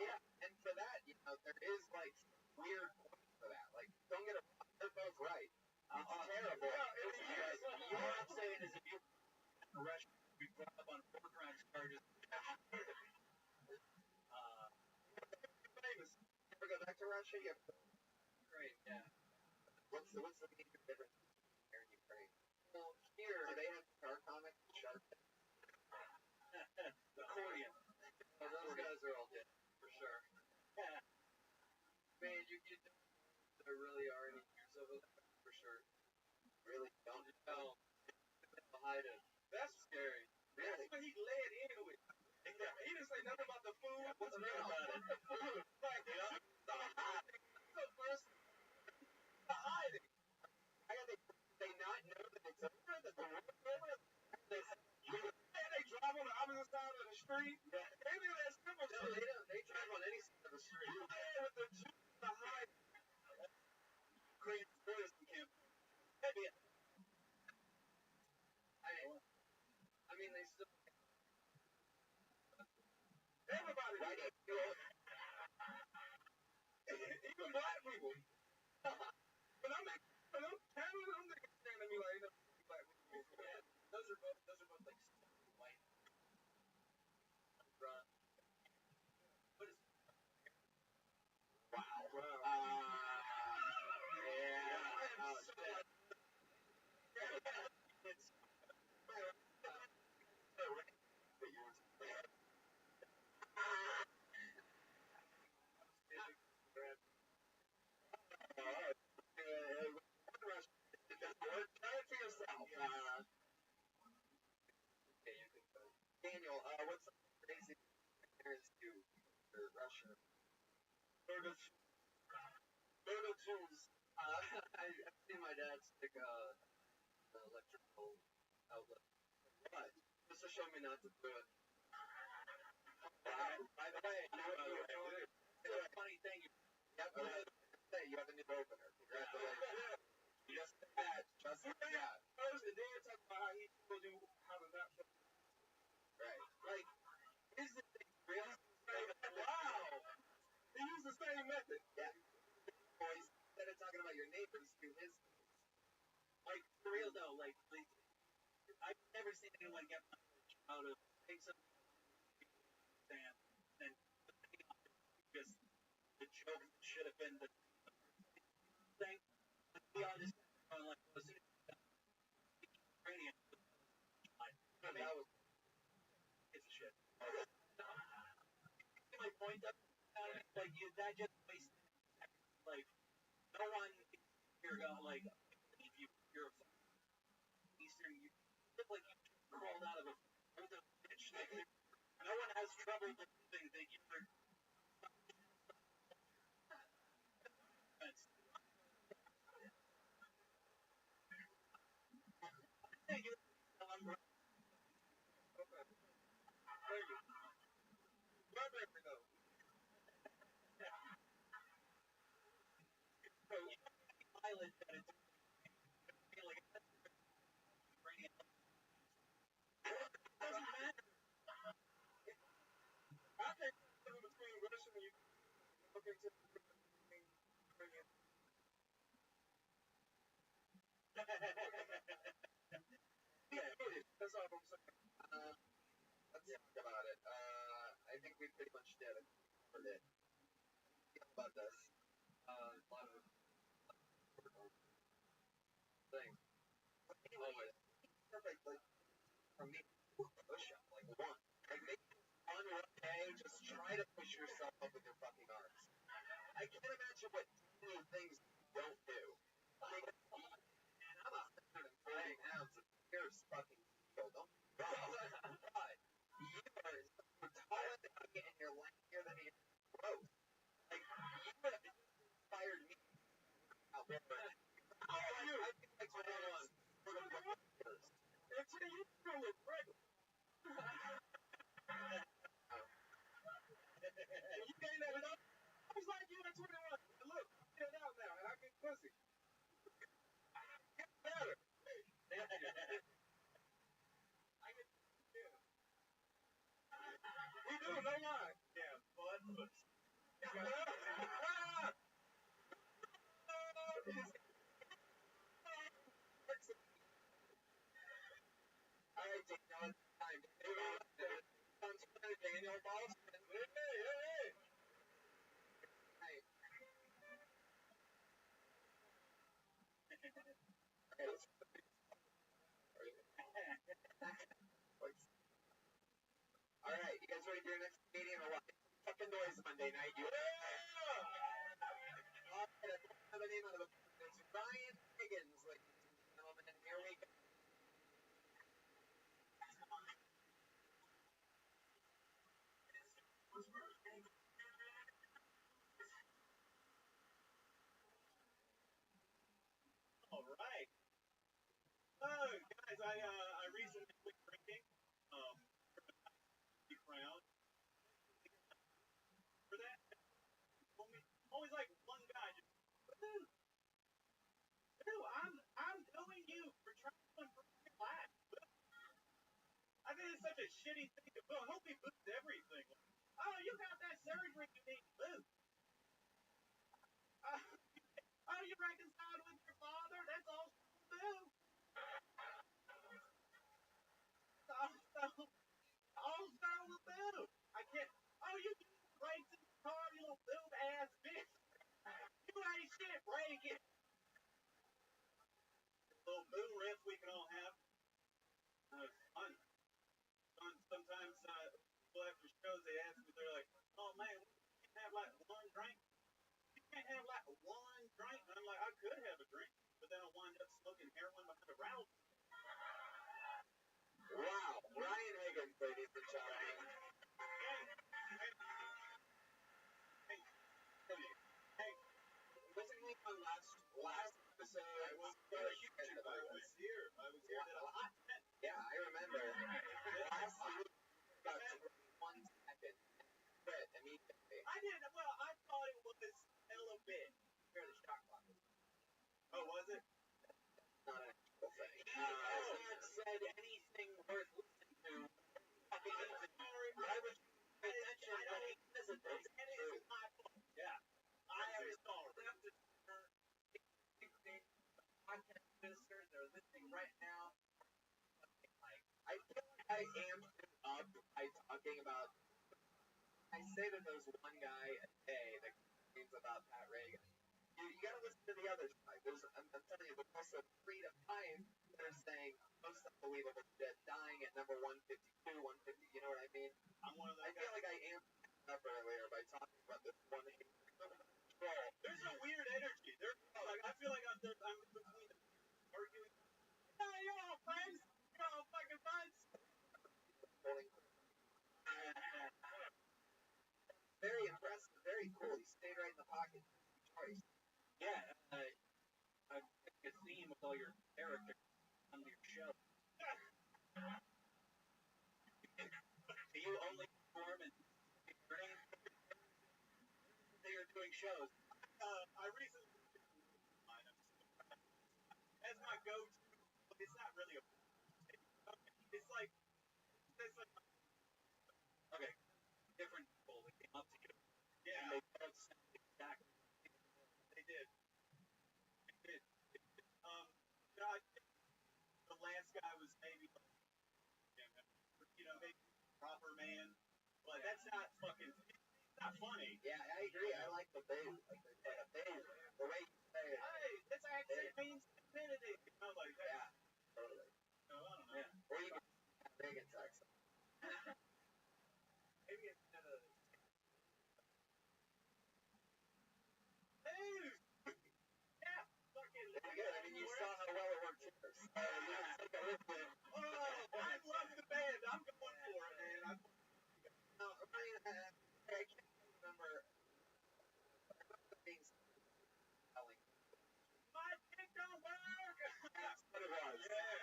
Yeah, and for that, there is like weird points for that. Like, don't get it wrong, they're both right. It's terrible. You know what I'm saying is if you're arrested, be brought up on 4 crimes charges. Famous. Ever go back to Russia? Yeah. Great, yeah. What's the major difference between here and Ukraine? Well, here they have shark comics and shark. Accordion. Well, those guys are all dead for sure. Yeah. Man, you there really are any use of it for sure. Really don't know. Hide it. That's scary. Really? That's what he led into it. He didn't say nothing about the food. What's good about it? Like, the hiding. The first, the hiding. They not know that it's over, that the war's over. They drive on the opposite side of the street. Yeah. They do that simple No, shit. they don't. They drive on any side of the street. Yeah, with the juice, the hiding. Great tourism campaign. I mean, they still Even black people. When I'm Canada, I'm thinking staring at me like, black people. Yeah, those are both like white. Right. What is? Wow. Yeah. I am so like. It's Try it for yourself. okay, you can go. Daniel, what's the crazy parents do for Russia? Burger tools. I've seen my dad stick an electrical outlet. What? Just to show me not to do it. By the way, it's a funny thing. You have a new opener. Congratulations. You just did that. Just like that. First, and then you're talking about how he told you how to not. Right. Like, is the thing really? Wow. He used the same method. Yeah. Boys, instead of talking about your neighbors, do his. Like, for real though, like I've never seen anyone get much out of take some stand and just the joke should have been the thing. We all just going like, as soon as Ukrainian, I mean, that was it's a shit. My point up, like that just wasted. Like, no one here got like, if you're Eastern, you look like you crawled out of a bitch. Like, no one has trouble believing that you're. Thank you. Pilot that it's like Ukrainian. It doesn't matter. I think between Russian and Ukrainian, looking to Ukrainian. That's all I'm saying. Let's talk about it. I think we pretty much did it. For it. About this. A lot of things. Always. Perfect. Like, for me, push up. Like, one. Like, make one day, just try to push yourself up with your fucking arms. I can't imagine what tiny things you don't do. Like, man, I'm 140 pounds of fierce fucking steel. Don't but you are so taller than me and you're lankier than me. Gross. Like, you have inspired me out there. I think that's what it was. For the first. Until you feel it regular. And you gain that enough. I was like you at 21. Look, get it out now, and I get pussy. Get better. I get yeah. We do, no lie. Yeah, blood push. Alright, Daniel, it's time. Daniel Balls. Hey. Alright, you guys ready for your next meeting or what? Fucking noise Monday night, you. Alright, I don't have a name out of the it's Ryan Higgins, ladies and gentlemen, and here we go. Alright. Oh, guys, I recently quit drinking. For the crown. For that, always like one guy just, woo, I'm doing you for trying to relax. I think it's such a shitty thing to do. I hope he boosts everything. Oh, you got that break it. A little moon riff we can all have. It's fun. Sometimes people after shows they ask me, they're like, "Oh man, we can't have like one drink. You can't have like one drink." And I'm like, I could have a drink, but then I'll wind up smoking heroin behind a rattle. Wow, Ryan Higgins, ladies and gentlemen. Hey, Wasn't he on last episode? I was here. Yeah, I remember. Last week, about 21 seconds. Quit immediately. I didn't. Well, I thought it was a little bit. Where the shot clock is. Oh, was it? Not an actual thing. He has not said anything worth listening to. Why would you pay attention when he says it? It is my fault. Yeah. I am sorry. Podcast listeners that are listening right now. I feel like I amped him up by talking about. I say that there's one guy a day that complains about Pat Reagan. You gotta listen to the other side. I'm telling you, there's also 3 to 5 that are saying most unbelievable shit, dying at number 152, 150. You know what I mean? I'm one of those I feel like I amped him up earlier by talking about this one. There's a weird energy. I feel like I'm in between arguing. Yeah, you're all friends. You're all fucking friends. Very impressive. Very cool. He stayed right in the pocket. Choice. Yeah, I think a theme with all your characters on your show. Do you only perform in you're doing shows? I recently as my go-to. It's not really a. It's like okay, different people that came up to you. Yeah. And they both said exactly. They did. I think the last guy was maybe, maybe proper man, but that's not fucking. It's not funny. Yeah, I agree. I like the bait. The way you say it. Hey, this accent means infinity. Like that. Yeah, totally. No, I don't know. Yeah. Or you can have Reagan's accent. Maybe instead of. Hey! Yeah! Fucking. Very good. I mean, you saw how well it worked here. I love the band. I'm going for it, man. I can't remember being telling. My dick don't work! That's what it was. Yeah.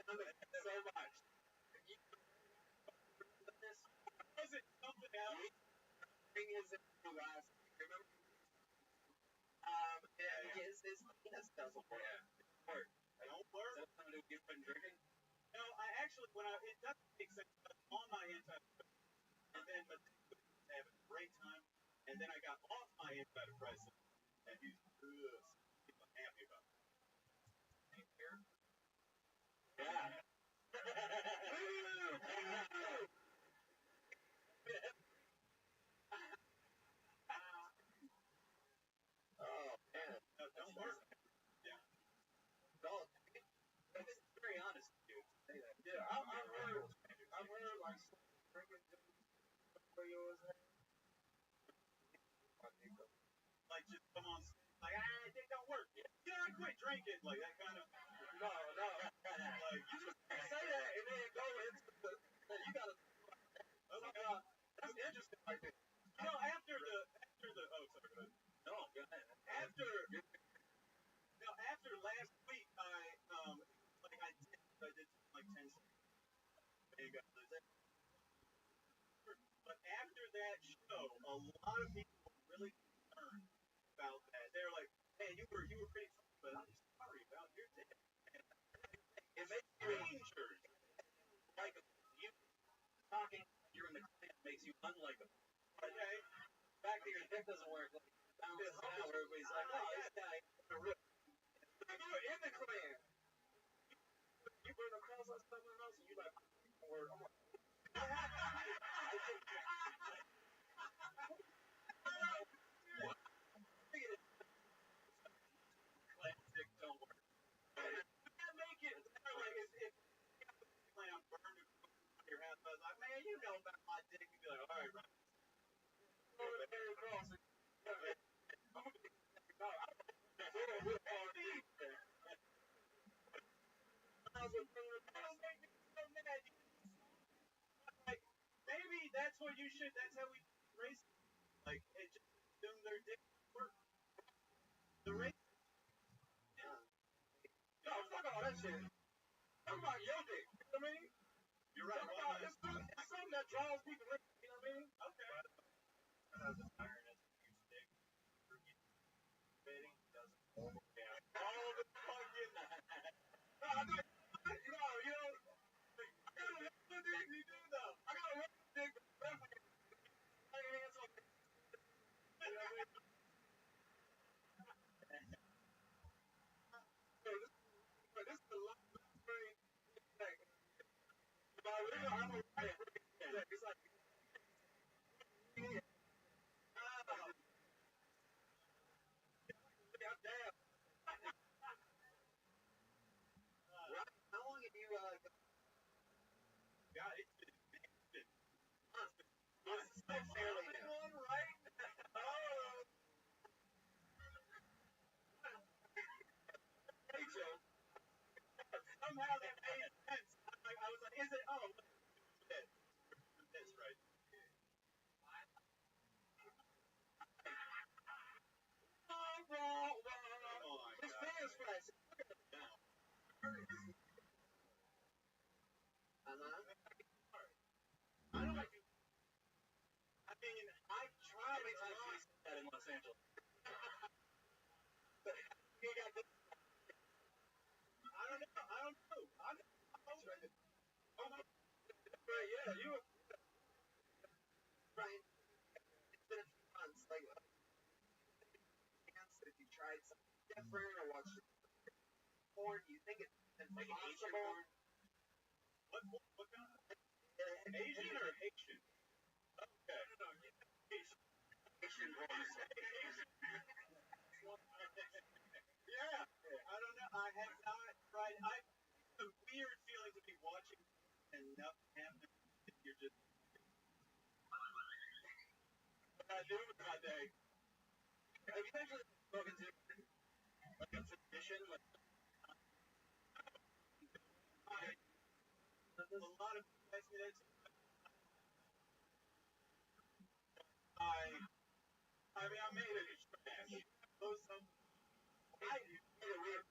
So much. You this Was it something else? thing is last. Remember? And his penis doesn't work. Yeah. Work. It don't work. Is that something to do with you been drinking? No, I actually, it doesn't make sense. On my antidepressant, and then my was having a great time, and then I got off my antidepressant, and he's happy about it. Here? Yeah. Oh man. No, don't work. Yeah. Well, It's very honest with you. Say that. yeah, I've heard like drinking where you was at. Like, just come on, like, it don't work. You know, I quit drinking, like, that kind of. No. Like, You just say that and then go into the. You gotta. That's interesting. Like that. After the. Oh, sorry, go ahead. No, go ahead. After last week, I did like 10 but after that show, a lot of people were really concerned about that. They're like, "Hey, you were pretty funny, but I'm sorry about your dick." It makes Strangers. like you talking. You're in the clan makes you unlikable. Okay. The fact that your dick doesn't work, like, bounces out. Everybody's like, "Oh, this guy a rip." You're in the clan. You run across on someone else, and you like, I'm like, miles with that'll make me so mad. Like, maybe that's what you should. That's how we race. Like, it just assume their dick work. The race. No, fuck all that shit. Talk about your dick. You know what I mean? You're right. About, it's something that draws people in. You know what I mean? Okay. The iron is a huge dick. All the fucking. No, I know. You know. I got a regular dick. You do though. I got a regular dick. I ain't answer. You know what I mean? This is a lot of very. But I really, I'm a riot. It's like. Damn. How long have you Yeah, it's fairly new? One right? Oh. Hey, Joe. Somehow that made sense. I was like, is it? Oh, that's right. His fans fresh. I don't like. I mean, I tried to talk that in Los Angeles. He got this. I don't know. Yeah, you. Brian, it's been a few months. Like, if you tried something different or watched porn, you think it's Like an Asian impossible? porn? What kind of Asian or Haitian? Okay. Asian porn. Yeah. I don't know. I have not tried. I it's a weird feeling to be watching and nothing happens. You're just. What I do with my day. Have you actually spoken to like a physician? Like, There's a lot of people ask me that. I mean, I made it trash. Those some. I made it weird.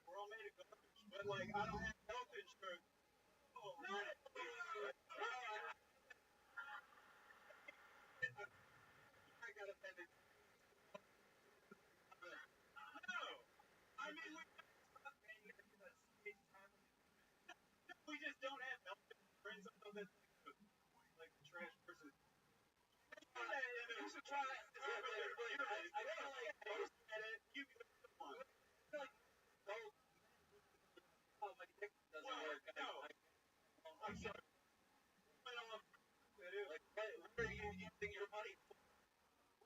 We're all made of garbage, but like I don't have health insurance. Oh, no. I got offended. No, I mean We just don't have health insurance. I know that's like the trash person. you should try it. I feel like most at it. You can come on. Oh, my dick doesn't work. No. I'm sorry. Like, where are you using your money for?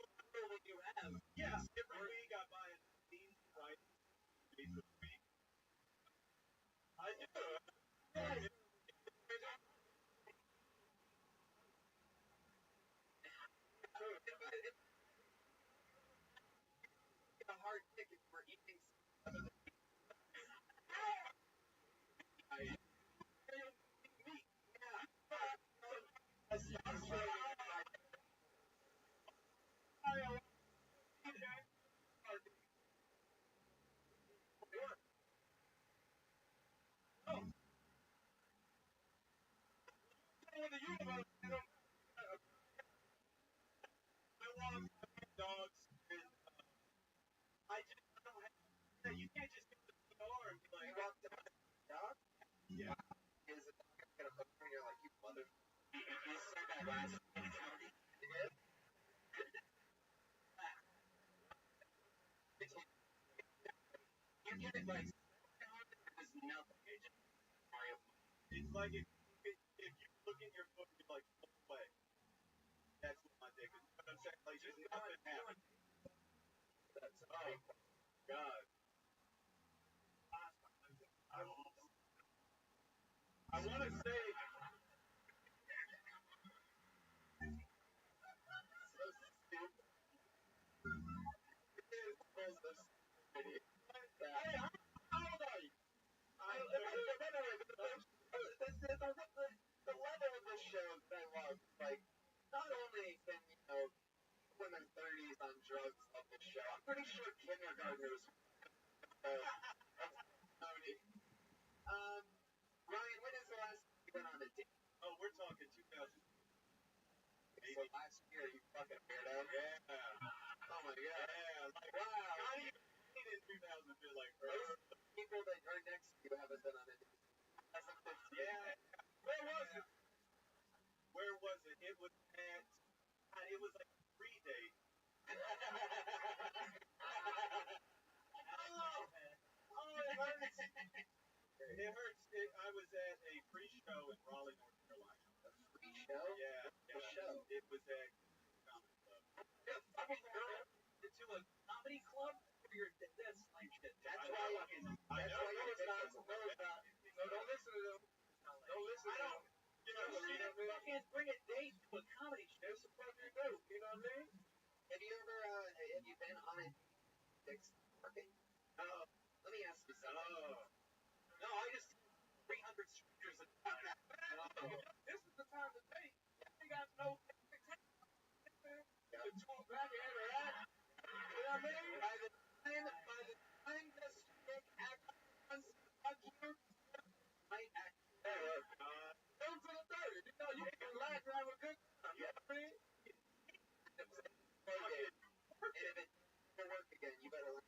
What will you have? Yeah, every week I buy a bean right. I do. A hard ticket for eating. Dogs and I just don't have. You can't just go to the store and be like, You walk down the dog? yeah. Is it gonna hook her? You're like, you mother. You said that last. You did? You get it like. There's nothing. It's like if you look in your book, you're like, no way. That's what my dick is. But I'm saying, like, just nothing happens. That's Oh, God. I want to say, so stupid. Hey, how old are you? The level of this show that I love, like, not only can, women 30s on drugs love this show, I'm pretty sure kindergartners Tony. Ryan, when is the last time you went on a date? Oh, we're talking 2000. So last year, you fucking weirdo. Yeah. Oh my god. Yeah. Like, wow. How do you date in 2000 feel like, bro? People that are next to you haven't been on a date. Yeah. Where was it? Where was it? It was at. God, it was like a free date. Oh, it hurts. It hurts. I was at a free show in Raleigh, North Carolina. A free show? Yeah. What show? It was at comedy club. To a comedy club for your that's like shit. That's why you was not. No, don't listen to them. Don't listen to them. You know, fucking bring a date to a comedy show. It's supposed to do. You know what I mean? Have you been on a date market? Let me ask you something. No, I just 300 strangers a time. This is the time to date. You got no expectations. You talk back and interact. You know what I mean? By the time this chick actually fuck you, might actually Go to the 30. You know, you can laugh and have a good time. You know what I mean? and if it doesn't work again, you better learn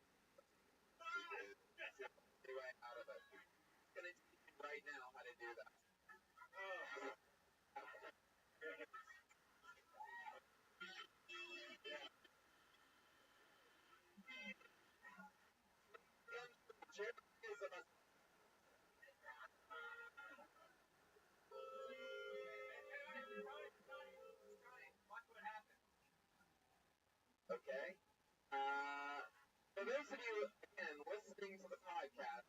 the way out of it. It's gonna teach you right now how to do that. Okay. For those of you, again, listening to the podcast,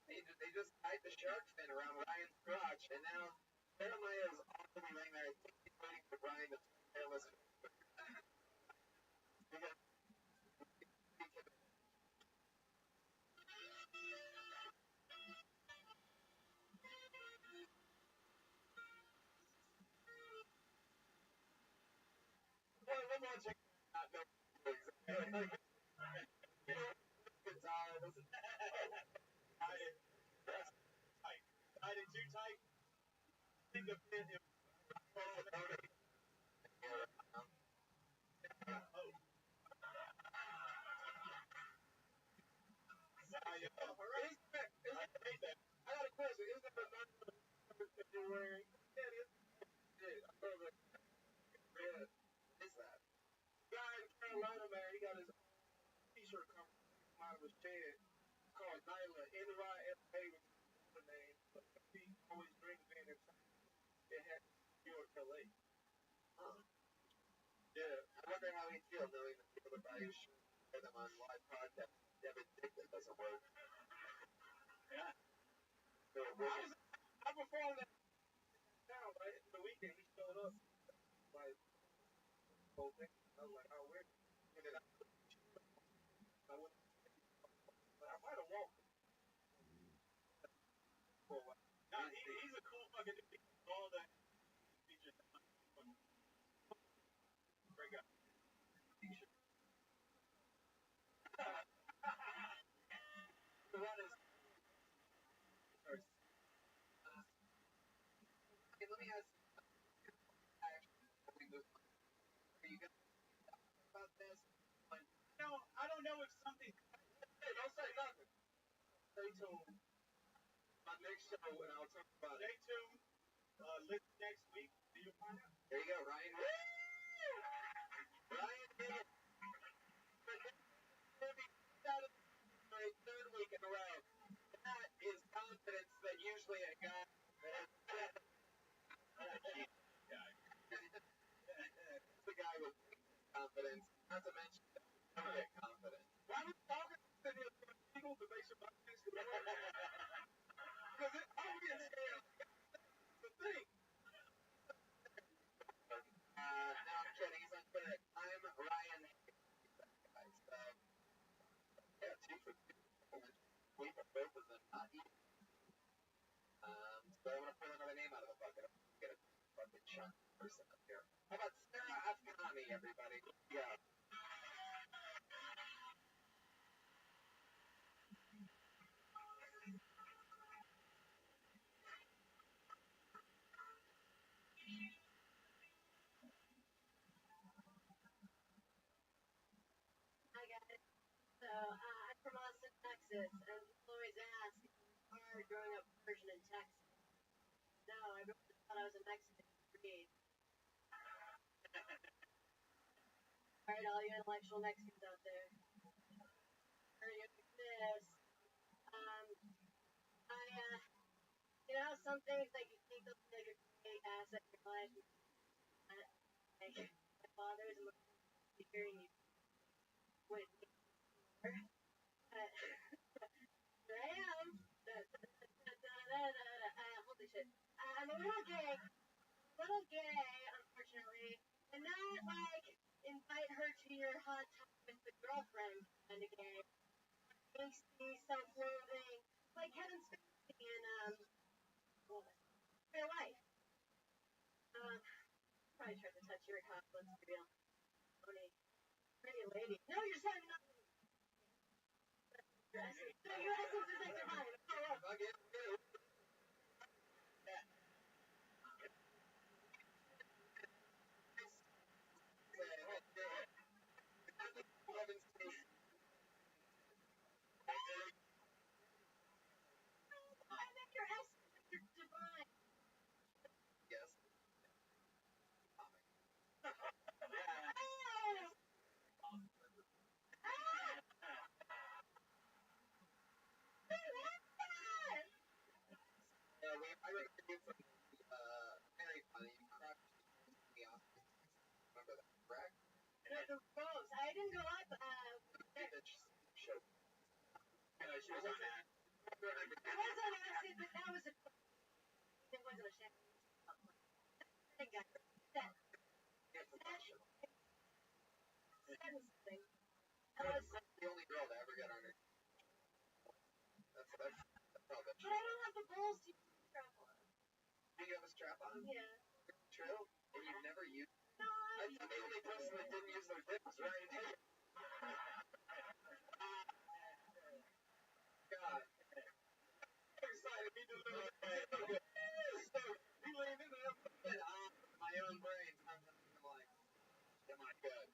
they just tied the shark fin around Ryan's crotch, and now Jeremiah is awkwardly laying there. I think he's waiting for Brian to listen. Well, we're watching. No, exactly. Good times. Tied it too tight. I think the pin. I got a question. Is there a number that you're wearing? Yeah, it is. I love it. Yeah. What is that? Guy in Carolina, man, he got his t-shirt come out of his shed. It's called Nyla, N-Y-L-A with the name. He always brings in it. It has New York, L.A. Huh. Yeah. I wonder how he feels knowing that people that buy his shirt wear them on live podcast. Devin Dick that doesn't work. Yeah. So, I performed that town, right? The weekend he showed up. Like, whole thing. I was like, oh, weird. And then I went. I might have walked. No, he's a cool fucking dude. All that features. Great guy. The one is. Okay, let me ask you. Are you going to talk about this? No, I don't know if something. Hey, don't say nothing. Stay tuned. My next show, and I'll talk about it. Stay tuned. Listen next week. Do you find out? There you go, Ryan. Woo! Ryan did it. Third week in a row. That is confidence that usually a guy the guy with confidence, not to mention confidence. Why are we talking to him people to make some confidence? Because it's obvious the thing. No, I'm kidding. He's on Twitter. I'm Ryan. So, How about Sarah Afghani, everybody? Yeah. Hi guys. So I'm from Austin, Texas, and people always ask if it was hard growing up Persian in Texas. No, everyone just thought I was a Mexican breed. Alright, all you intellectual Mexicans out there. Heard you exist. You know, some things like you think they'll be like a great asset in your life, like my father's a here and you wouldn't need more. But here I am. Holy shit. I'm a little gay, unfortunately, and not like invite her to your hot tub with the girlfriend kind of gay. Angsty, self-loathing, like Kevin Spacey in Fair Life. Probably tried to touch your cock, let's be real. Pretty lady. No, you're saying no. Your essence is like your mind. I think your essence is your divine. Yes. I remember you from Very Funny. You crushed the Oscars. Remember that, correct? The rose. I didn't go up. Show. She was on that. It wasn't acid, but that was a. It wasn't a shame. I got that. Sentencing. That's the only girl to ever get on her. That's all that. But I don't have the balls to use a strap on. Do you have a strap on? Yeah. True? And you've never used it? No, I'm the only person that didn't use their lips, right? God. Excited me to lose my own brain. Sometimes I'm like, am I good?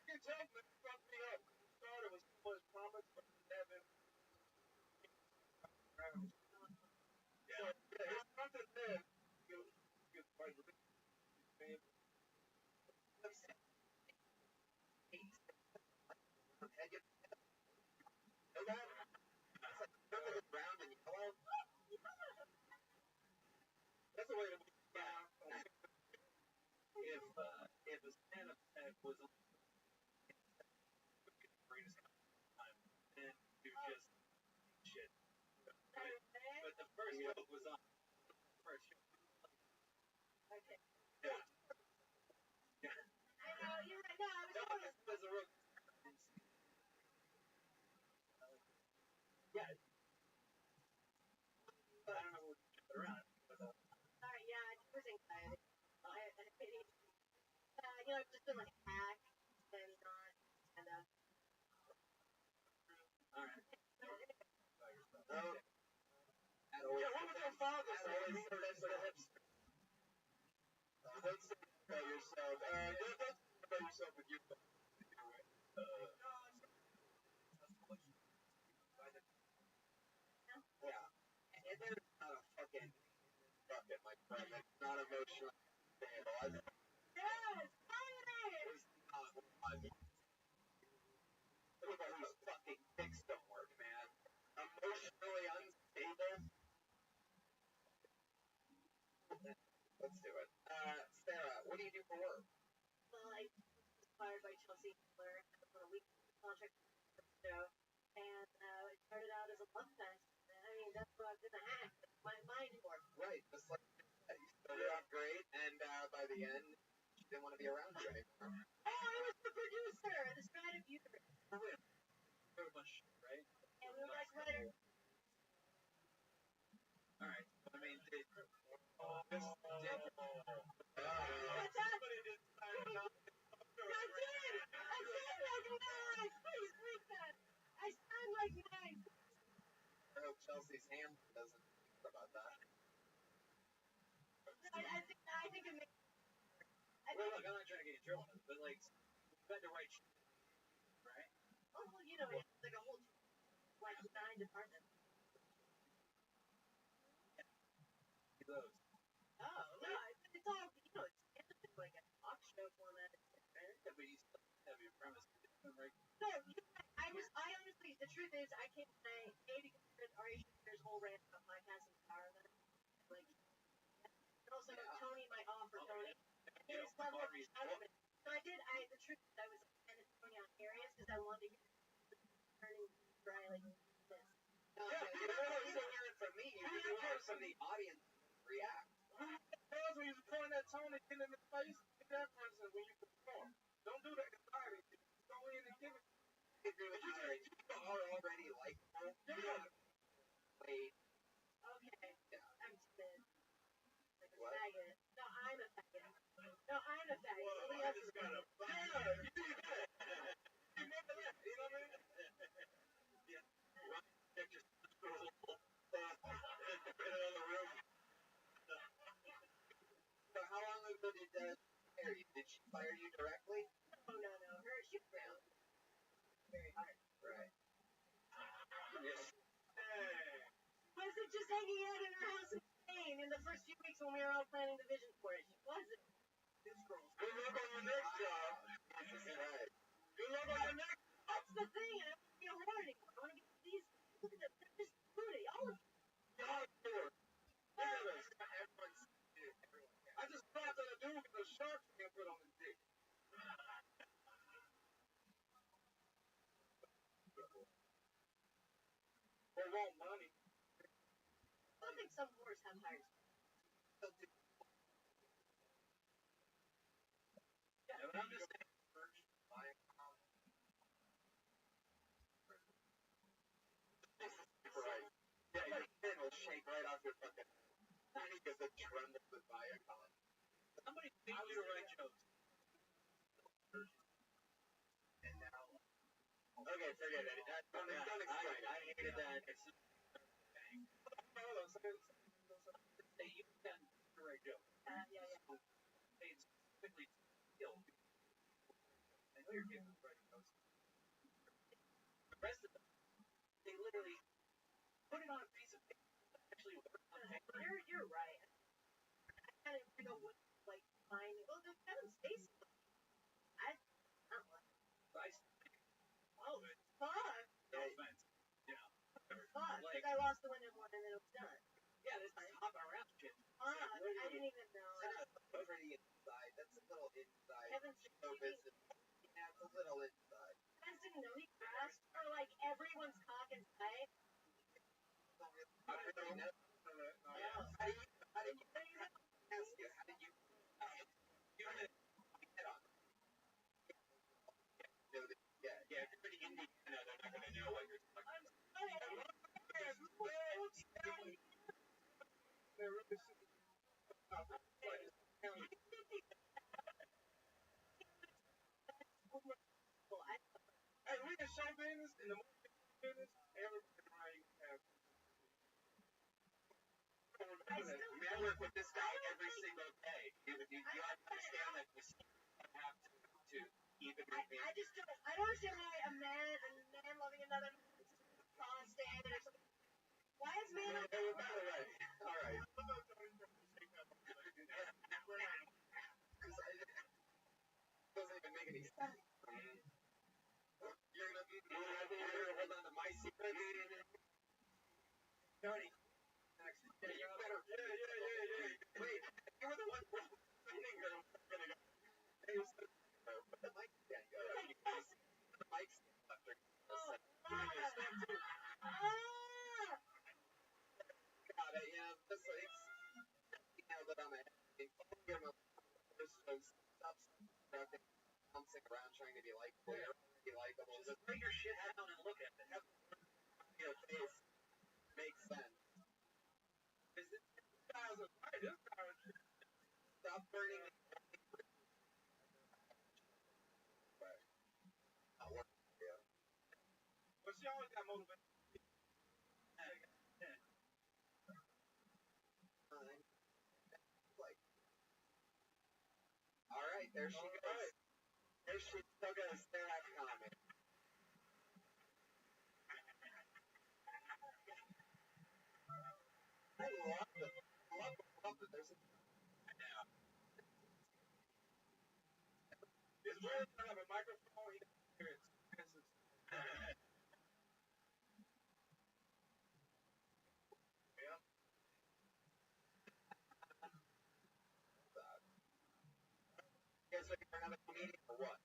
You tell me, fucked me up. Thought it was promised, but never. So, it's not that bad. You fight with me. Brown and yellow. That's the way to be. If a stand-up set was on the greatest time, then you just shit. But the first joke was on first joke. okay. Yeah. I know, you're right. No, I was always. As a rookie. Yeah. I don't know what to put around. Sorry, yeah, it was anxiety. Just been like hack and not and Alright. Yeah, what was your father saying? That's the hipster. Don't say about yourself. Don't say about yourself with your yeah. And there's not a fucking bucket, my friend. It's not emotionally stable. yes, finally! It's not one. Everybody whose fucking dicks don't work, man. Emotionally unstable. Let's do it. Sarah, what do you do for work? Well, I was inspired by Chelsea Handler on a weekly contract show, and it started out as a love fest. I mean, that's what I've been a hack. That's my mind for. Right, just like you started off great, and by the end, she didn't want to be around you anymore. Oh, I was the producer, the strategy user. Very much, right? And we were like writers. Alright. I mean, look, I'm not trying to get in trouble, but like, you had to write shit, right? Oh, well, you know, it's like a whole, like 9 departments. Those. Oh, no, it's all, you know, it's like a talk show format. Yeah, but you still have your premise, right? No, I honestly, the truth is, I came tonight, because Ari Shaffir's whole rant about podcasting empowerment. Like, and also Tony, my offer, Tony, his level of entitlement. So the truth is, I was kind of Tony on areas because I wanted to get turning dry like this. No, you don't want to hear it from me. You hear it from the audience react. Because when you point that tone and get in the face, get that person when you perform. Don't do that entirely. Just go in and give it. I agree with you. You are already likable. Wait. Okay. Yeah. I'm timid. Like a What? faggot. No, I'm a faggot. No, I'm a faggot. Well, Somebody I else just is got a fire. You remember that? You know what I mean? Yeah. Right. Check your in the room. So how long ago did fire you? Did she fire you directly? No. She found very hard. Right. Was it just hanging out in her house in Spain in the first few weeks when we were all planning the vision for it? She wasn't. Good luck on your next job. Right. Good luck on your next. That's the thing. I don't want to be a whore anymore. I want to be these. Look at them. They're just booty. All of them. I just laughed at a dude with a shark fin put on his dick. They want money. I don't think some whores have higher standards. Yeah, but I'm just saying. Right. Yeah, your pin will shake right off your fucking. Because the tremble with Viacom. Somebody paid you to write jokes. And now. Okay, forget it. Don't explain. I hated that. It's say you can write jokes. Yeah. Paid specifically to kill. I know you're capable of writing jokes. The rest of them, they literally put it on a piece of paper. Actually, on paper. You're right. I kind of figure what like fine. Well, the Kevin Spacey. I don't like. Oh, fuck. No offense. You know. Fuck. Like, Because I lost the winning one and then it was done. yeah, this is hopping around shit. I didn't even know. That's pretty inside. That's a little inside. Kevin No Spacey. business. Yeah, it's a little inside. I just didn't know he crashed for like everyone's cock and tight. I really know. How did you ask you? How did you get on? Yeah, if you're pretty Indiana, they're not going to know what you're talking about. Hey, we in show business, in the movie business, everybody right have. I work with this guy every single day. You have to understand that you have to keep it moving. I just don't. I don't understand why a man loving another man can't stand it or something. Why is man? All right. Doesn't even make any sense. You're gonna hold on to my secret. Tony. You better. Yeah. Wait, you were the one sending her. Hey, but the mic can't go. The mic's electric. Got it. Yeah, it's nailed it on the head. Give him a stop bouncing around trying to be likable. You're be likable. Just put your shit down and look at it. Have your face. Makes sense. Stop burning. But she always got motivation. Like, all right. There she goes. There she's still gonna stare at the comment. I love it. Love it. There's a It's weird to have a microphone. Guess what? You're having a meeting or what?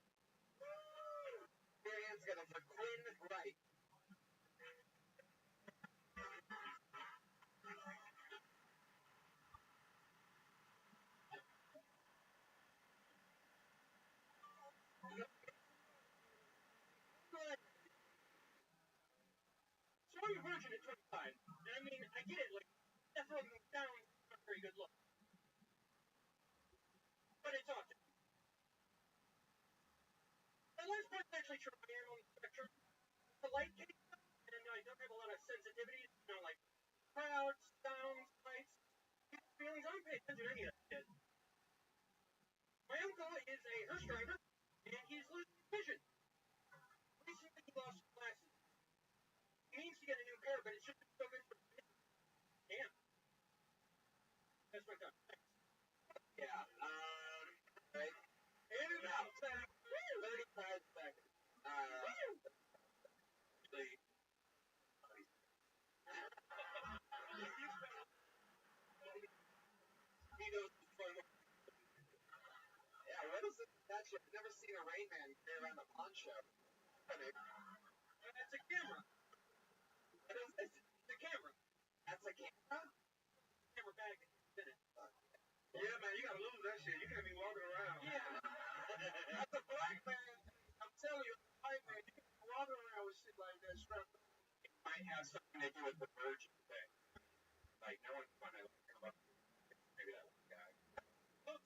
Marianne's gonna for Quinn Wright. So I'm a virgin at 25. And I mean, I get it. Like, that's what sounds not very good look. But it's awesome. The last part's actually true. I am on the spectrum. The light came up, and I don't have a lot of sensitivity. You know, like crowds, sounds, lights, feelings. I don't pay attention to any of that shit. My uncle is a hearse driver, and he's losing vision. Recently, he lost his glasses. He needs to get a new pair, but it's just so good for him. Damn. That's my thought. Yeah. Right. In and out. 35 seconds. He knows the fun. Yeah, what is it? That shit? I've never seen a Rain Man carry around a poncho. That's a camera. It's a camera. That's a camera? Camera bag in it. Yeah, man, you gotta lose that shit. You can't be walking around. Yeah. As a black man, I'm telling you, white man, you can walk around with shit like that strapped up. It might have something to do with the virgin thing. Like, no one's gonna come up with maybe that one guy. Look,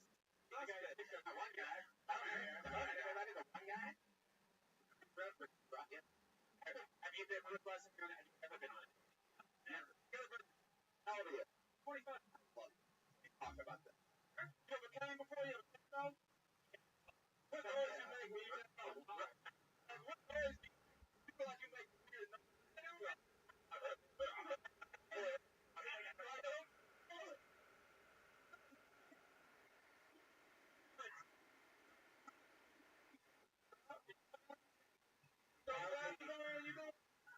That one guy. Everybody, the one guy? Have you been on a bus? Have you ever been on it? Never. How old are you? 25. We talk about that. You ever came before you? What noise you make when you get out? What noise do you feel like you make when you're not?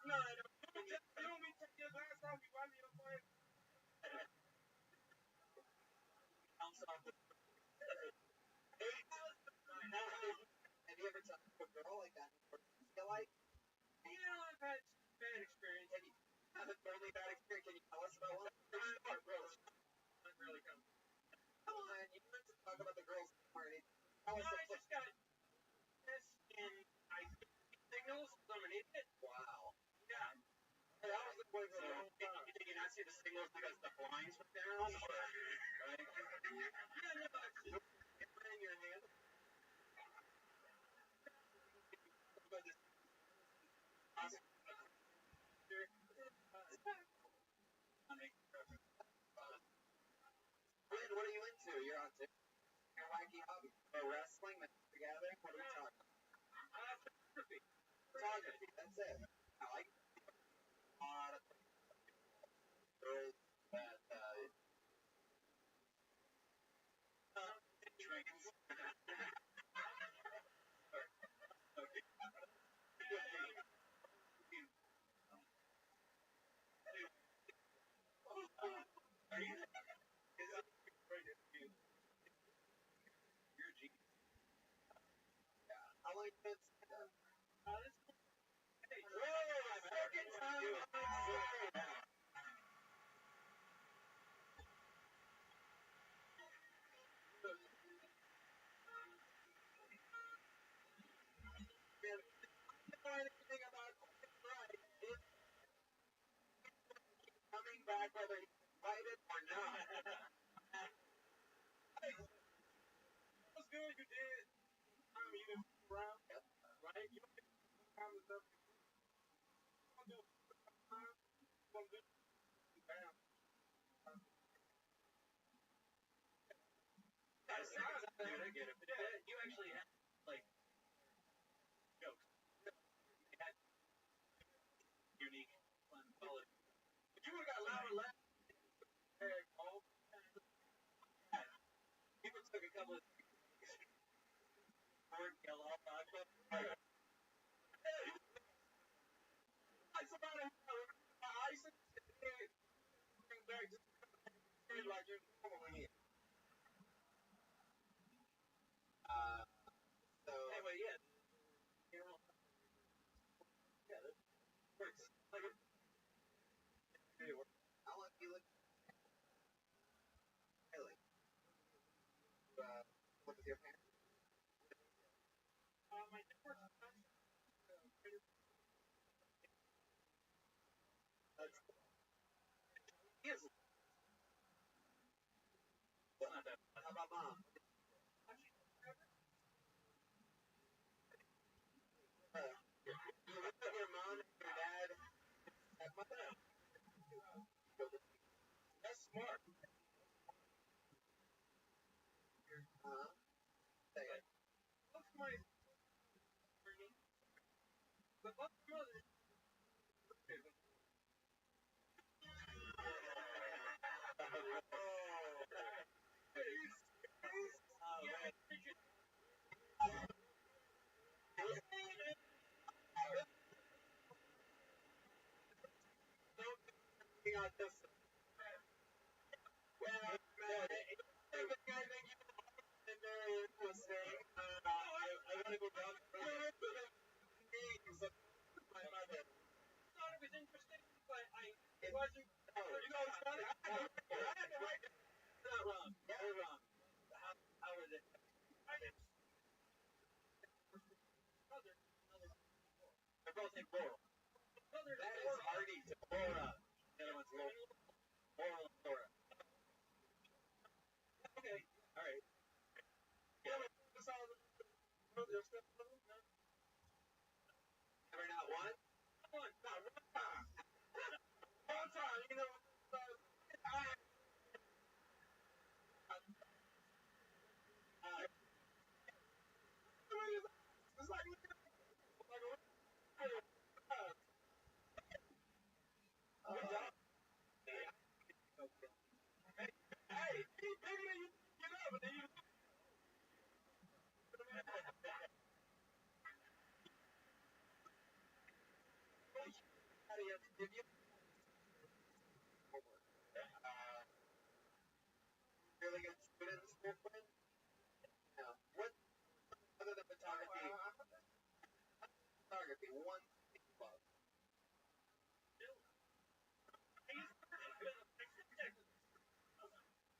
No, I don't. You don't mean take your glass off, you buy me a fire. Bounce off the. Have you ever talked to a girl like that? Feel like? Yeah, I've had some bad experience. Have you had a totally bad experience? Can you tell us about one? Not really come. Come on, you want to talk about the girls' party. No, I just got this in, I think, signals. I'm an idiot. Wow. Yeah. Hey, I was waiting for a long time. Did you not see the signals because the blinds were down? Or, right? Yeah, no, It's in your hand. What are you into? You're on your wacky hobby. Wrestling, magic gathering. What are we talking about? photography. Photography. That's it. I like a lot of girls that drinks. Are you? You're a genius. Yeah. I like this. Hey, Second time. Anything about right is coming back whether he's invited or not. hey, that was good. You did. You been around, right? You don't get around with stuff. You don't do it. You don't do it. Bam. Dude, I get it. Yeah, you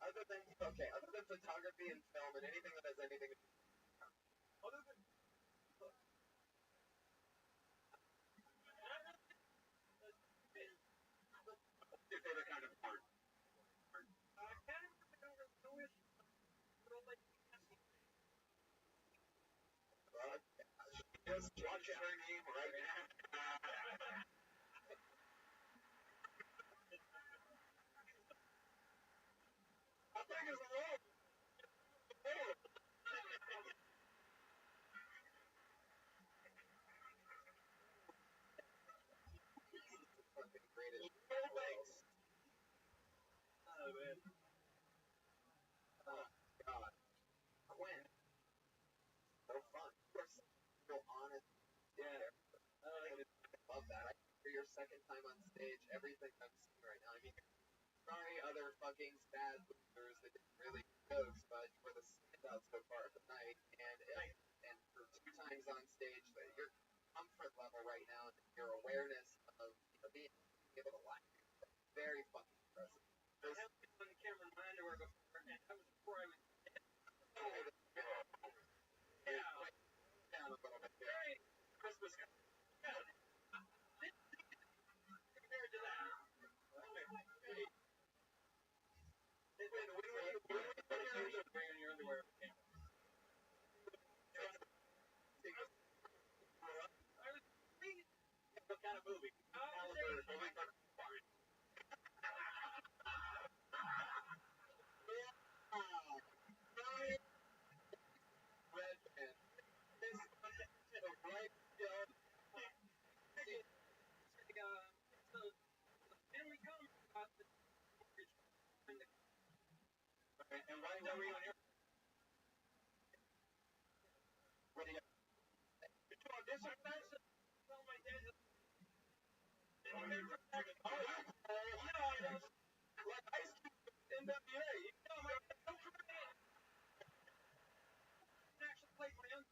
Other than photography and film and anything that has anything to do with your favorite kind of art. Just watch her name right now. How big is the world? Fucking greatest. Oh man. Oh god. Quinn. So fun. You're so honest. Yeah. I love that. For your second time on stage, everything I'm seeing right now. I mean, sorry, other fucking sad losers that didn't really jokes, but you were the standout so far tonight, and for 2 times on stage, your comfort level right now, and your awareness of being able to laugh, very fucking impressive. I have been on the camera in my underwear before, and that was before I was. Yeah, down a little bit. Very Christmas. Compared to that. Wearing your underwear. What kind of movie? And why were you on your? What do you? Did you audition for that? Tell my dad. Oh, no, I was like Ice Cube NWA. You know, my dad actually played my own.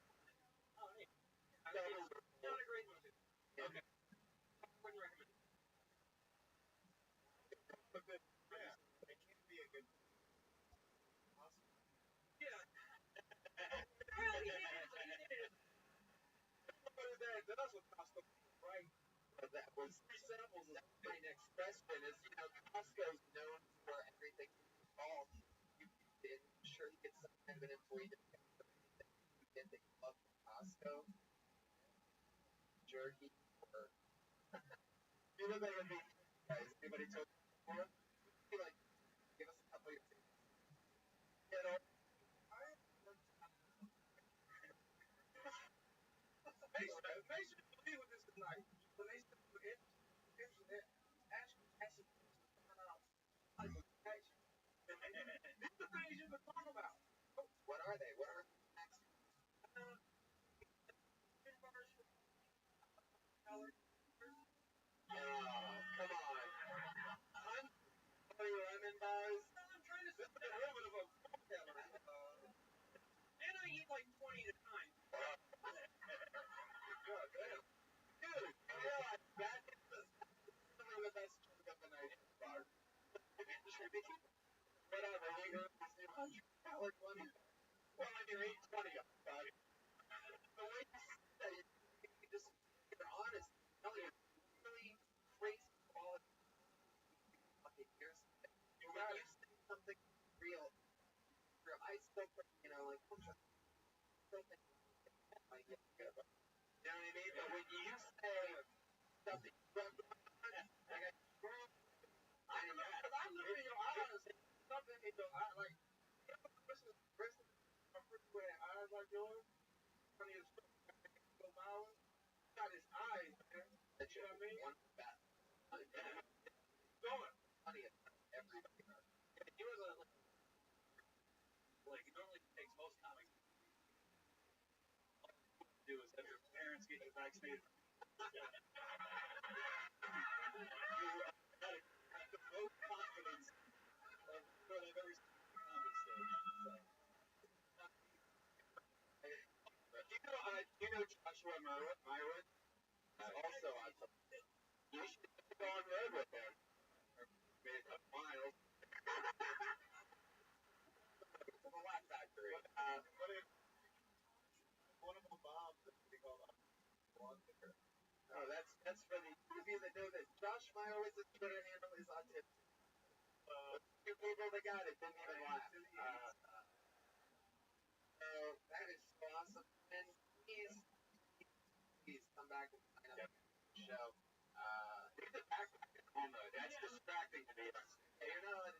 Oh, hey. It's not a great movie. Okay. I wouldn't recommend it. But it can't be a good. Yeah. Really, it is. What is that? That was Costco, right? That was 3 samples. That's my next question. Is Costco's known for everything involved. I'm sure you get some kind of an employee that you get that you love from Costco, jerky, or anybody would be guys. Anybody told you before? Be like, give us a couple of your favorites. Make sure you believe what this is like. like 20 to 9. Good, damn. Dude, you realize that is some of the best joke of the night in the bar. Whatever, you go to see $100 money. Well, when you're 820, I'm sorry. The way you say that, you just, you're honest. No, you're really crazy quality. Fucking years. You gotta say something real. I still, you know, like, I'm just still thinking, like, you know what I mean? But when you say something, like, I don't know, because I'm looking in your eyes, something in your eye, like, you know, Christmas, I'm pretty wearing eyes like yours, funny as fuck, go miles, got his eyes, man, you know what I mean? One bad, going, funny as everybody knows. He was Like, it normally takes most comics to do is have your parents get you vaccinated. The most confidence of what I've ever seen on the comedy stage. So. You know Joshua Myron? Also on something. You should go on road with him. Or maybe a couple miles. To the Laugh Factory. One of the bombs that we call Blondicker. Oh, that's for the people that know that Josh Meyerowitz' Twitter handle is autistic. Two people that got it didn't even laugh. So that is so awesome. And he's come back and sign up the show. He's back at home though. That's distracting to me. Yeah, you're not.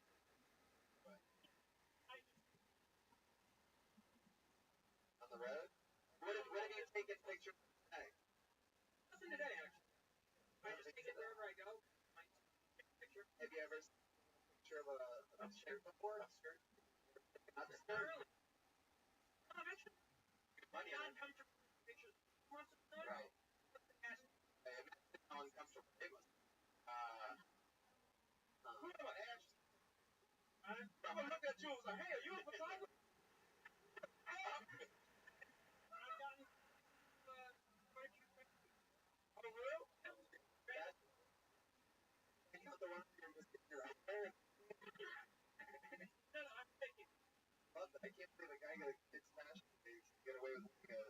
On the road? What have you taken pictures today? Nothing today, actually. I just take it wherever I go. I take a picture. Have you ever seen a picture of a shirt before? A skirt? Not the skirt. No, actually, Money not comfortable pictures. Right. Imagine how uncomfortable it was. Who am I asking? I'm gonna look at you and say, hey, are you a photographer? I've gotten quite a few pictures. Oh, real? It's not the one you're out there. No, I'm taking. I can't believe a guy got a kid's fashion page to get away with like a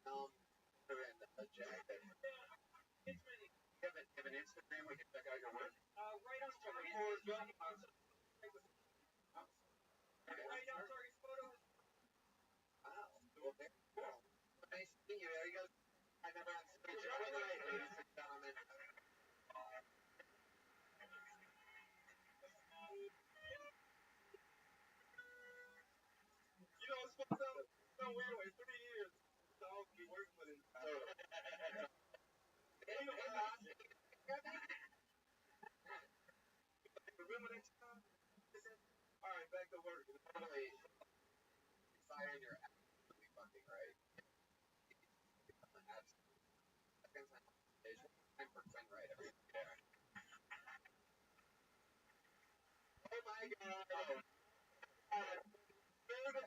and a jacket. It's many. You have an Instagram where you can check out your work? Right on Target. Right on Target's photos. Wow. Well, very cool. Nice to meet you. There you go. I never on stage. All right, ladies and gentlemen. You know, it's so weird. In 3 years, I'll be working with him. Remember that time? All right, back to work. Normally, Siren, you're absolutely fucking right. I'm percent right every day. Oh my god. Third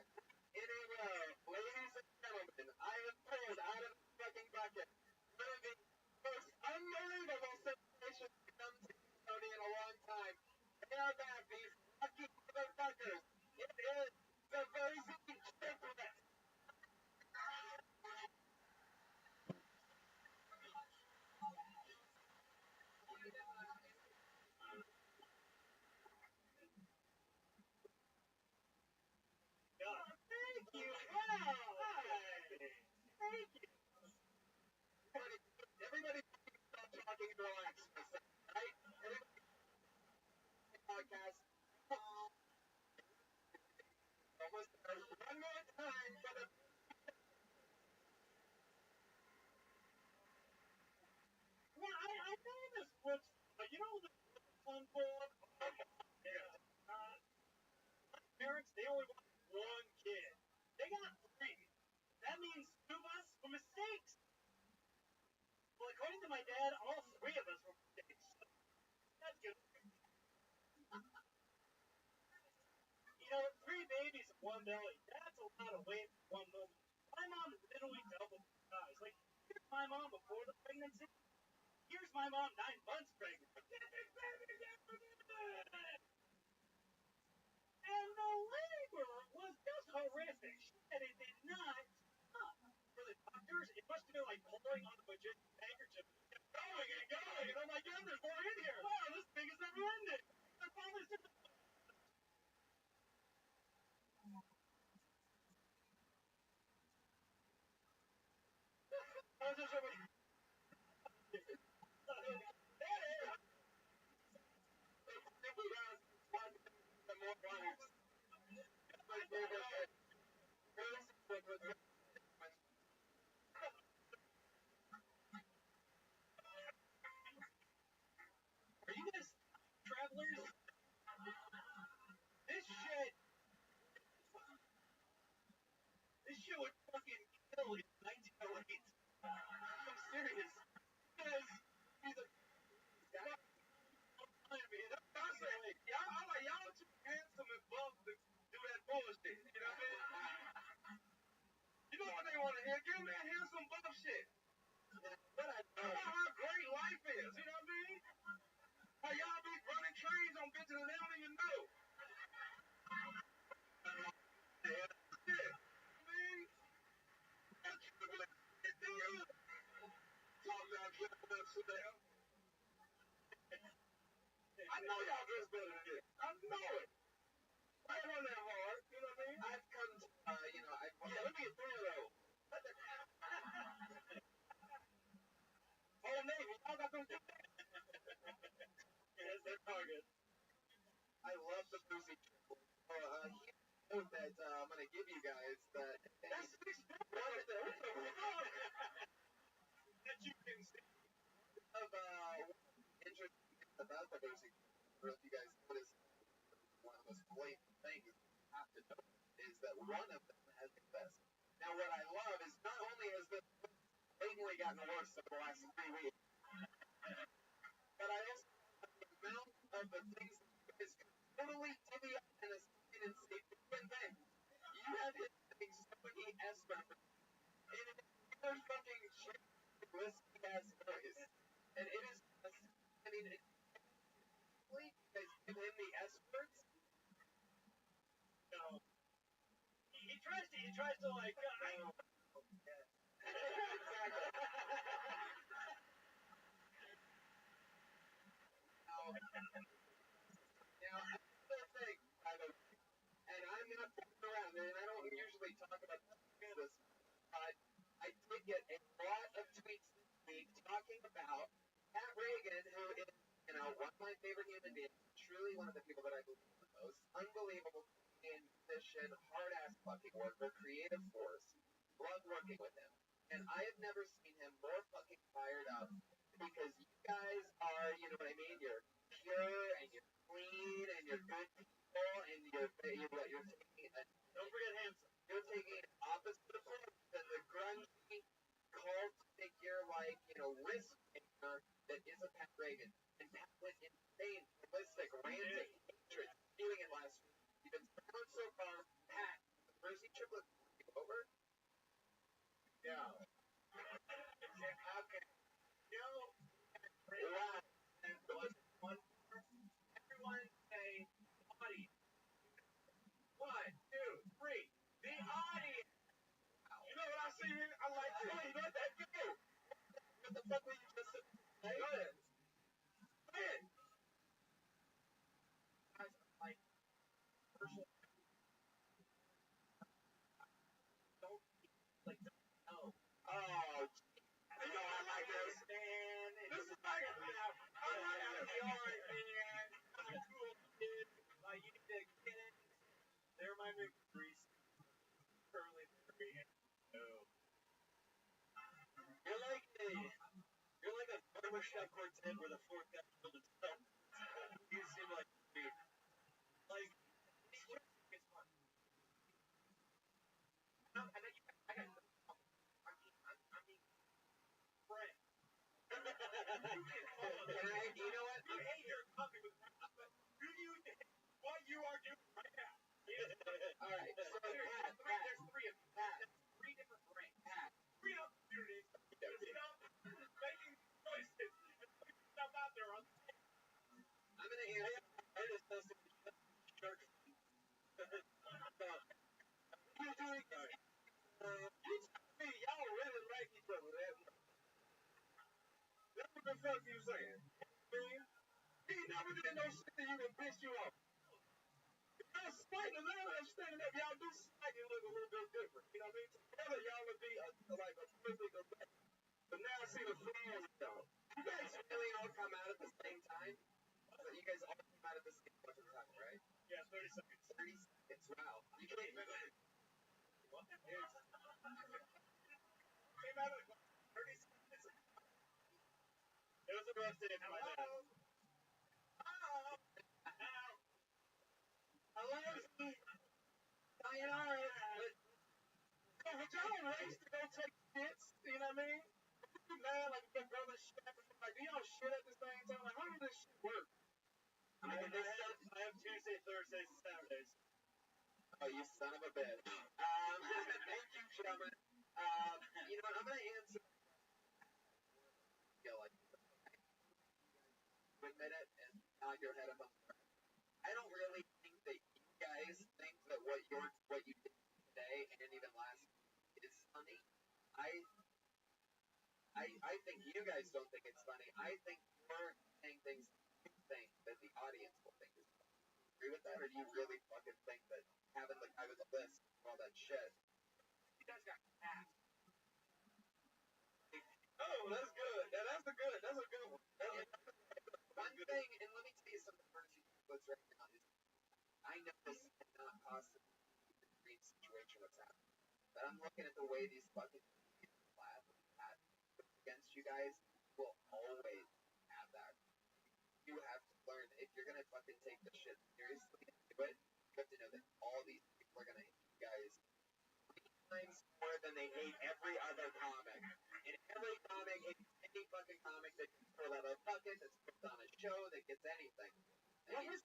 in a row, ladies and gentlemen, I have pulled out of the fucking bucket one of the most unbelievable situations to come to Tony in a long time. They are back, these lucky motherfuckers. It is the Varsity Triplets. Thank you. Wow. Thank you. Everybody stop talking and relax for a second, right? Everybody podcast. Almost one more time for the Yeah, I know this looks, but you know the fun board? Yeah. Parents, they only want one kid. They got 3. That means 2 of us were mistakes. Well, according to my dad, all 3 of us were mistakes. That's good. You know, 3 babies and 1 belly. That's a lot of weight for 1 woman. my mom 9 months pregnant. And the labor was just horrific. She said it did not stop. For the doctors, it must have been like pulling on a magician's handkerchief. Going and going. And I'm like, yeah, there's more in here. Wow, this thing is never ending. I promised it. I was just like, are you guys travelers? This shit would fucking kill in 1908. I'm serious. Because he's a constantly. I'm like, y'all too handsome and buff to do that bullshit. You know what I mean? You know what they want to hear? Give them that handsome buff shit. But I know how great life is. You know what I mean? How y'all be running trains on bitches and they don't even know. I know y'all dress better than this. I know it. I ain't run that hard. You know what I mean? I've come to, let me throw. Oh, Navy, y'all got them. Yes, they're target. I love the boozy triple. Note that I'm going to give you guys that. That's 6 right there. That you can see. Of interesting about the boozy triple, if you guys notice, one of the most blatant things you have to know is that one of them has the best. Now, what I love is not only has this blatantly gotten worse over the last 3 weeks, but I also love the amount of the things that you guys can totally divvy up and assign and say different things. You have hit things so many Esper in a fucking risky ass voice. And it is just, I mean, it's you guys give him the Espers. No. He tries to like, Now, another thing, by the way, and I'm not fucking around, and I don't usually talk about this, but I did get a lot of tweets this week talking about Pat Reagan, who is, one of my favorite human beings, truly one of the people that I believe the most, unbelievable in musician, hard-ass fucking worker, creative force, love working with him. And I have never seen him more fucking fired up because you guys are, you know what I mean? You're pure and you're clean and you're good people and you're taking don't forget handsome. You're taking an opposite approach than the grungy cult figure like, risk taker that is a Pat Reagan. And Pat went insane, ballistic, ranting, hatred, doing it last week. You've been down so far, Pat, the Jersey triplet over? No. How can everyone say audience. 1, 2, 3. The audience. You know what I see here? I like this. Hey, let that go. What the fuck were you just saying? Go ahead. Man. Guys, like, personal. Don't like, no. Oh, I like this, man. This is like, I'm not yard, man. I'm cool, kid. Like, you need to get it. They remind me of Grease. Curly Mary. No. You're like a barbershop quartet where the fourth guy killed himself. You seem like it's fun. No, I know I got I mean, friend. You know what? You hate your coffee with but do you what you are doing right now? All right, so Pat, there's 3 of you. Pat, 3 different brains. Pat, 3 opportunities. Stop making choices. fuck you saying? Man, he never did no shit that even pissed you off. Y'all slightly, now that I'm standing up, y'all do slightly look a little bit different. You know what I mean? Together, y'all would be like a perfect effect. But now I see the flaws, y'all. You guys really all come out at the same time? So you guys all come out at the same fucking time, right? Yeah, 30 seconds. 30 seconds, wow. You can't even... What? Came out at 30 seconds. It was a rough day for my dad. Hello, sayonara. Would y'all race to go take shits? You know what I mean? Man, like your brother shit. Like, do y'all shit at the same time? Like, how does this shit work? I have Tuesday, Thursdays, and Saturdays. Oh, you son of a bitch. Thank you, gentlemen. You know what? I'm gonna answer. Yeah, like, admit it and nod your head up. I don't really think that you guys think that what you did today and even last week is funny. I think you guys don't think it's funny. I think you're saying things you think that the audience will think is funny. Agree with that, or do you really fucking think that having the guy with the list and all that shit? You guys got cats. Oh, that's good. That's a good one. One thing, and let me tell you something first. What's right now is I know this cannot possibly be the dream situation what's happening, but I'm looking at the way these fucking laugh against you guys will always have that. You have to learn if you're gonna fucking take this shit seriously and do it. You have to know that all these people are gonna hate you guys 3 times more than they hate every other comic. And every comic hates any fucking comic that can pull out a bucket, that's put on a show, that gets anything. What was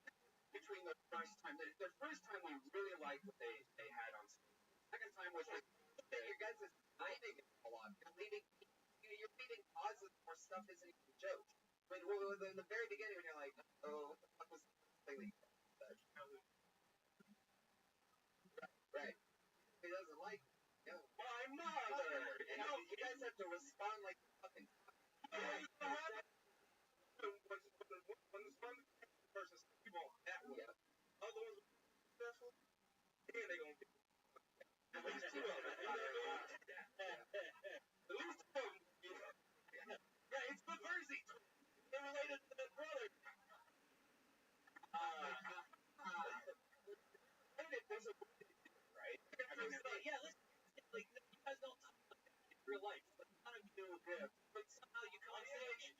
between the first time? The first time we really liked what they had on stage. The second time was like, your guys' timing is a lot. You're leaving pauses where stuff isn't even jokes. When in the very beginning, when you're like, oh, what the fuck was the thing that you said? Right. He doesn't like it. Yeah. My mother! You know, you guys have to respond like fucking. When one person says you won't that way, other ones are successful, then they gonna get at least 2 of them. At least 2 of them. Yeah, it's the Jersey twins. They're related to their brother. There's a right? I mean, yeah, listen, like, you guys don't talk like that in real life. Like, none of you do. Yeah. But somehow you come on stage.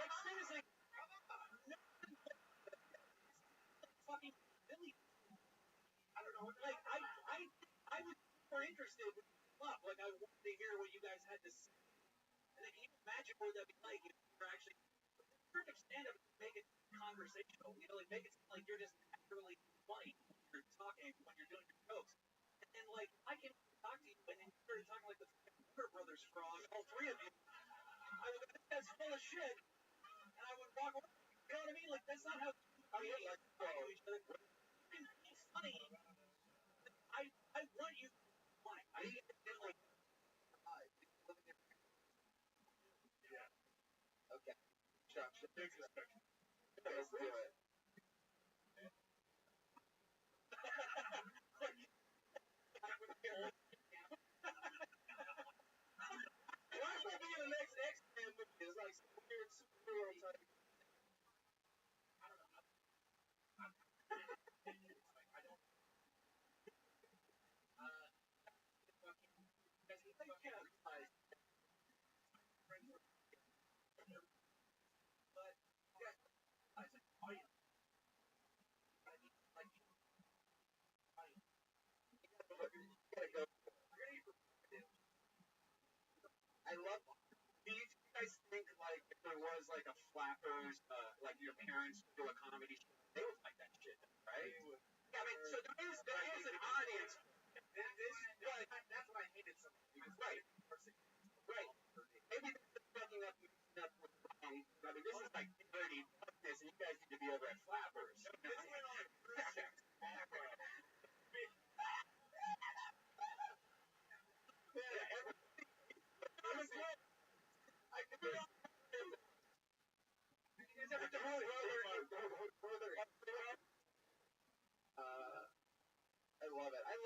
Like, seriously, fucking Billy. I don't know. Like, I was more interested when you came up. Like, I wanted to hear what you guys had to say. And then can you imagine what that'd be like if you're actually perfect stand-up to make it conversational? You know, like, make it seem like you're just naturally funny when you're talking, when you're doing your jokes. And like, I can talk to you, and then you started talking like the Warner Brothers frog, all 3 of you. I would go, this guy's full of shit, and I would walk away. You know what I mean? Like, that's not how we like to talk to each other. It's funny. I want you to be funny. I need to get like, yeah. Okay. Chuck, let's do it. why would be in the next X-Men movie? It's like some weird superhero type. I don't know. I don't. I love. Do you guys think like if there was like a Flappers, like your parents do a comedy show, they would like that shit, right? Yeah, I mean, so there is an audience. That's why I hated so much. Right. Maybe they're fucking up with wrong. I mean, this is like dirty this, and you guys need to be over at Flappers. This went on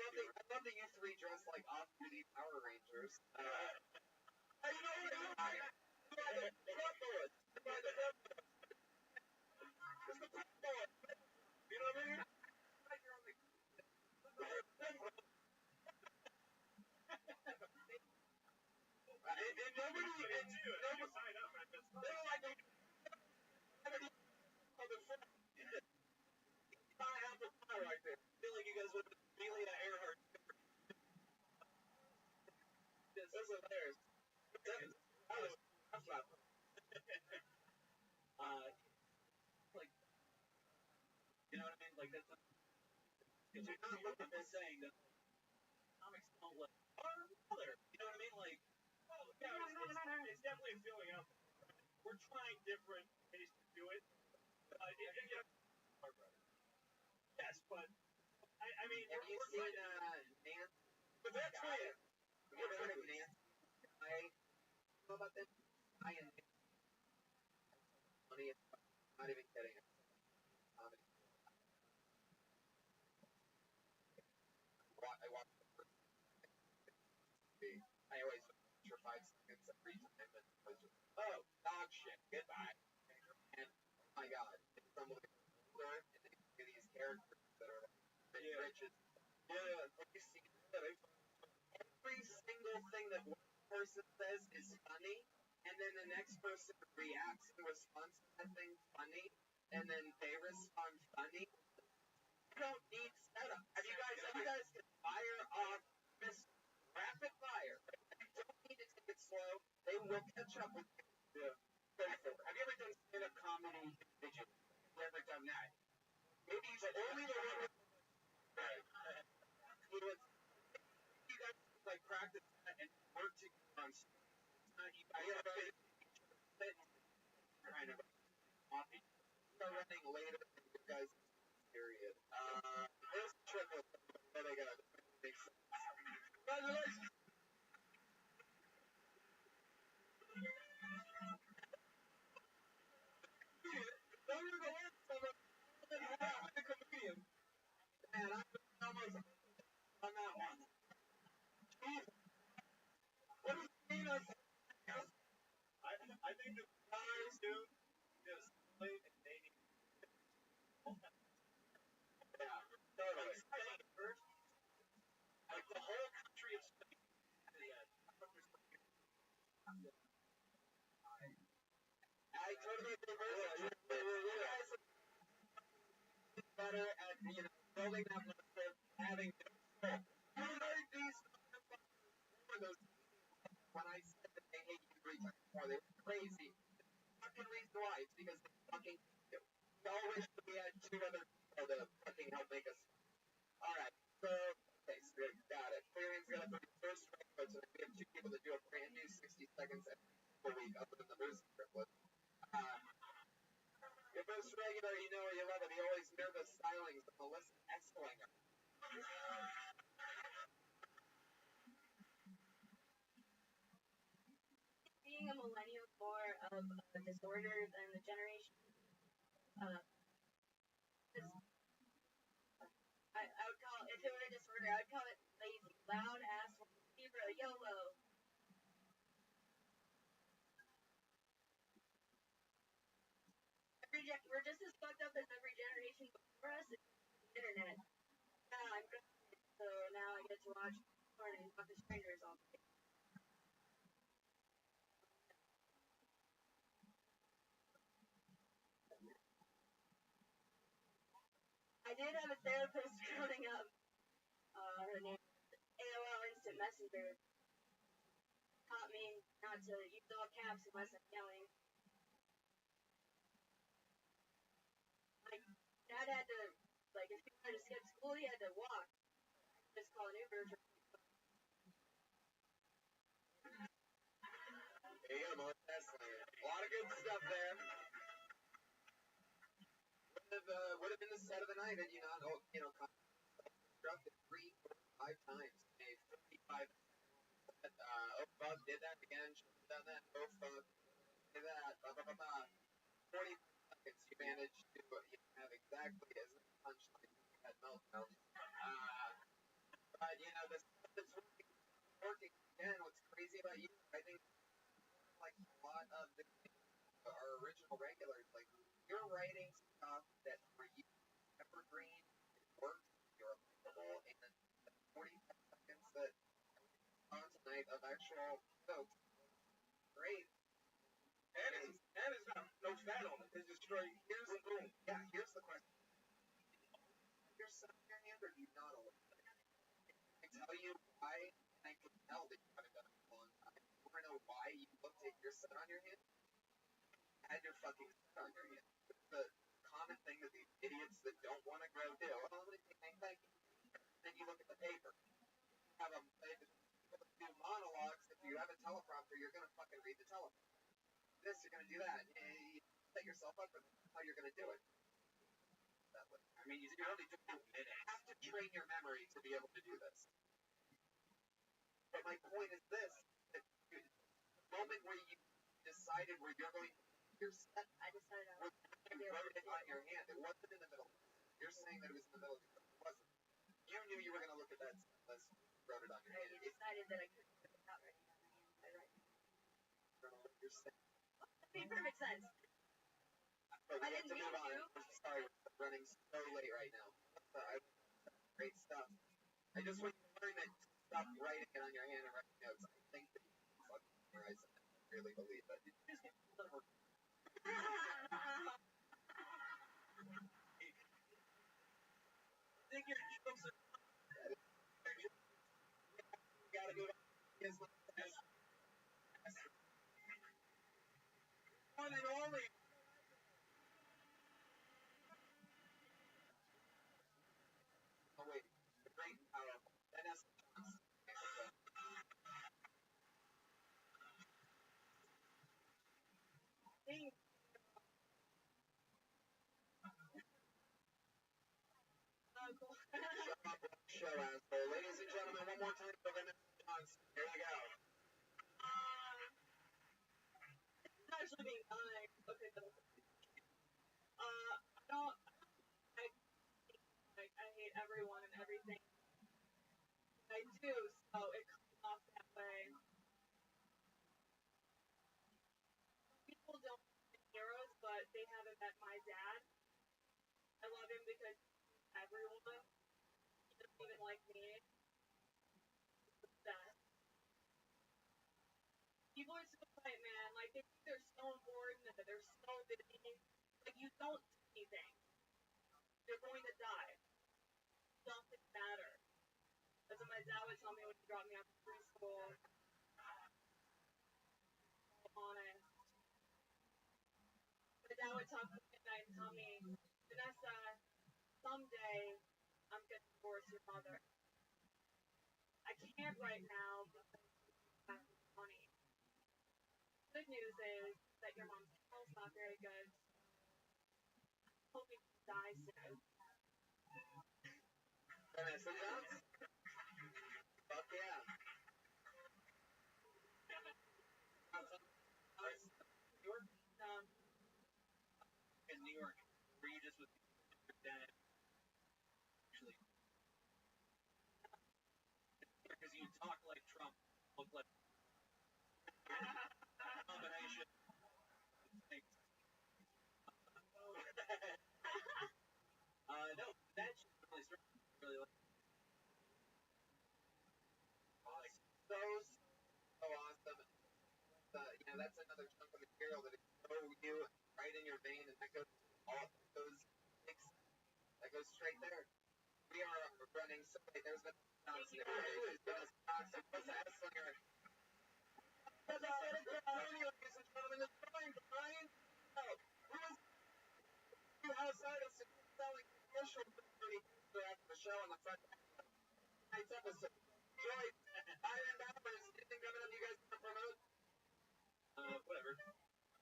love that you three dress like off-duty Power Rangers. I know it. You know what I mean? Right there. I feel like you guys would have been Amelia Earhart. That's hilarious. That's not like, you know what I mean? Like, that's because you're not looking at saying that comics don't like our mother. You know what I mean? Like, well, yeah, it's definitely a feeling out there. We're trying different ways to do it. Yes, but I mean, have you seen Nancy? But that's why. Have you ever heard of Nancy? I know about this. I am funny. I'm not even kidding. I watch the first movie. I always watch for 5 seconds every time, and I was just, oh, dog shit, goodbye. And oh my god, it's some of the older, and they do these characters that are like rich. Yeah, have you seen that? Every single thing that one person says is funny, and then the next person reacts and responds to that thing funny, and then they respond funny. You don't need setup. Have you guys can fire off this rapid fire? You don't need to take it slow. They will catch up with you. Yeah. Have you ever done stand-up comedy individually? Have you ever done that? Maybe you should only the one with you guys like practice that and work together on stage. You guys kind of coffee. Start running later than you guys period. There's a triple. What I got? Makes sense. Congratulations. The comedian. Man, I'm almost on that one. Jesus. What does it mean? I think the guys do is play and dating. Yeah, totally. Like the whole country is I totally agree. You guys are better at building that muscle, having no soul. You made these those when I said that they hate you 3 times more, they were crazy. The fucking reason why is because they fucking hate you. We all wish we had 2 other people to fucking help make us. Alright, so okay, so we got it. Clearing's gonna be the first regular, so we have 2 people to do a brand new 60 seconds every week other than the boost triplet. Your most regular, you know you love it, the always nervous stylings of Melissa Esslinger. Being a millennial more of a disorder than the generation, I would call if it were a disorder, I'd call it lazy, loud ass, zebra, YOLO. We're just as fucked up as every generation before us. It's the internet. Yeah, I'm good. So now I get to watch porn and talk to strangers all day. I did have a therapist growing up. Her name was AOL Instant Messenger. Taught me not to use all caps unless I'm yelling. My dad had to, like, if he wanted to skip school, he had to walk. Just call an Uber. Yeah, Melissa Esslinger. A lot of good stuff there. Would have been the set of the night had you not, constructed 3, 4, 5 times. A 55. Oh fuck, did that again. Should have done that. Oh fuck, did that. 40 seconds. You managed to have exactly as many punchlines as you had meltdowns. you know, the stuff that's working. Again, what's crazy about you, I think, like a lot of our original regulars, like, you're writing stuff that for you, evergreen, it works, you're applicable, and the 45 seconds that on tonight of actual jokes, great. And it's not no fat on it. It's just straight. Here's the boom. Yeah, here's the question. You're set on your hand, or do you not always? I tell you why, and I can tell that you haven't done it for a long time. You want to know why you looked at your set on your hand? Had your fucking set on your hand. It's the common thing that these idiots that don't want to grow do. Oh, let me take my back. Then you look at the paper. You have do monologues. If you have a teleprompter, you're gonna fucking read the teleprompter. This, you're gonna do that. You set yourself up for how you're gonna do it. That way. I mean, you only do it. You have to train your memory to be able to do this. But my point is this: the moment where you decided where you're going, you're set. I decided I You wrote it on your hand. It wasn't in the middle. You're saying that it was in the middle. It wasn't. You knew you were gonna look at that list. Wrote it on your hand. You decided that I couldn't put it out right now. You're saying. That made perfect sense. I didn't mean to. I'm sorry, we're running so late right now. Great stuff. I just want you to learn that stop writing it on your hand and writing notes. I think that you fucking memorize it. I really believe that. You just get over. I think your jokes are. You gotta move on. One and only. Oh wait, the great and powerful. Vanessa Johnson. Show asshole. Ladies and gentlemen, one more time for Vanessa Johnson. Here you go. It's actually being nice. Okay, but I don't. I hate everyone and everything. I do, so it comes off that way. People don't have heroes, but they haven't met my dad. I love him because everyone, he doesn't even like me. He's the best. People are so quiet, man. Like, they think they're so important, that they're so busy. Like, you don't do anything. You're going to die. Doesn't matter. That's what my dad would tell me when he dropped me off to preschool. So honest. My dad would talk to me at night and tell me, Vanessa, someday I'm going to divorce your mother. I can't right now because I have money. Good news is that your mom's health's not very good. I'm hoping she dies soon. Vanessa Johnson. Fuck yeah. New York? In New York, were you just with your dad? Actually, because you talk like Trump, look like combination. No, that's really strange. Really like. So awesome. That's another chunk of material that is so you right in your vein, and that goes that goes straight there. We are running so late. There's been Johnson. There's been a Johnson. What's the S on your? As I said, it's Brian, ladies and gentlemen. It's Brian. Who is outside of selling official after the show on the front tonight's episode? Joy, Iron Bombers. Anything coming up you guys want to promote? Whatever.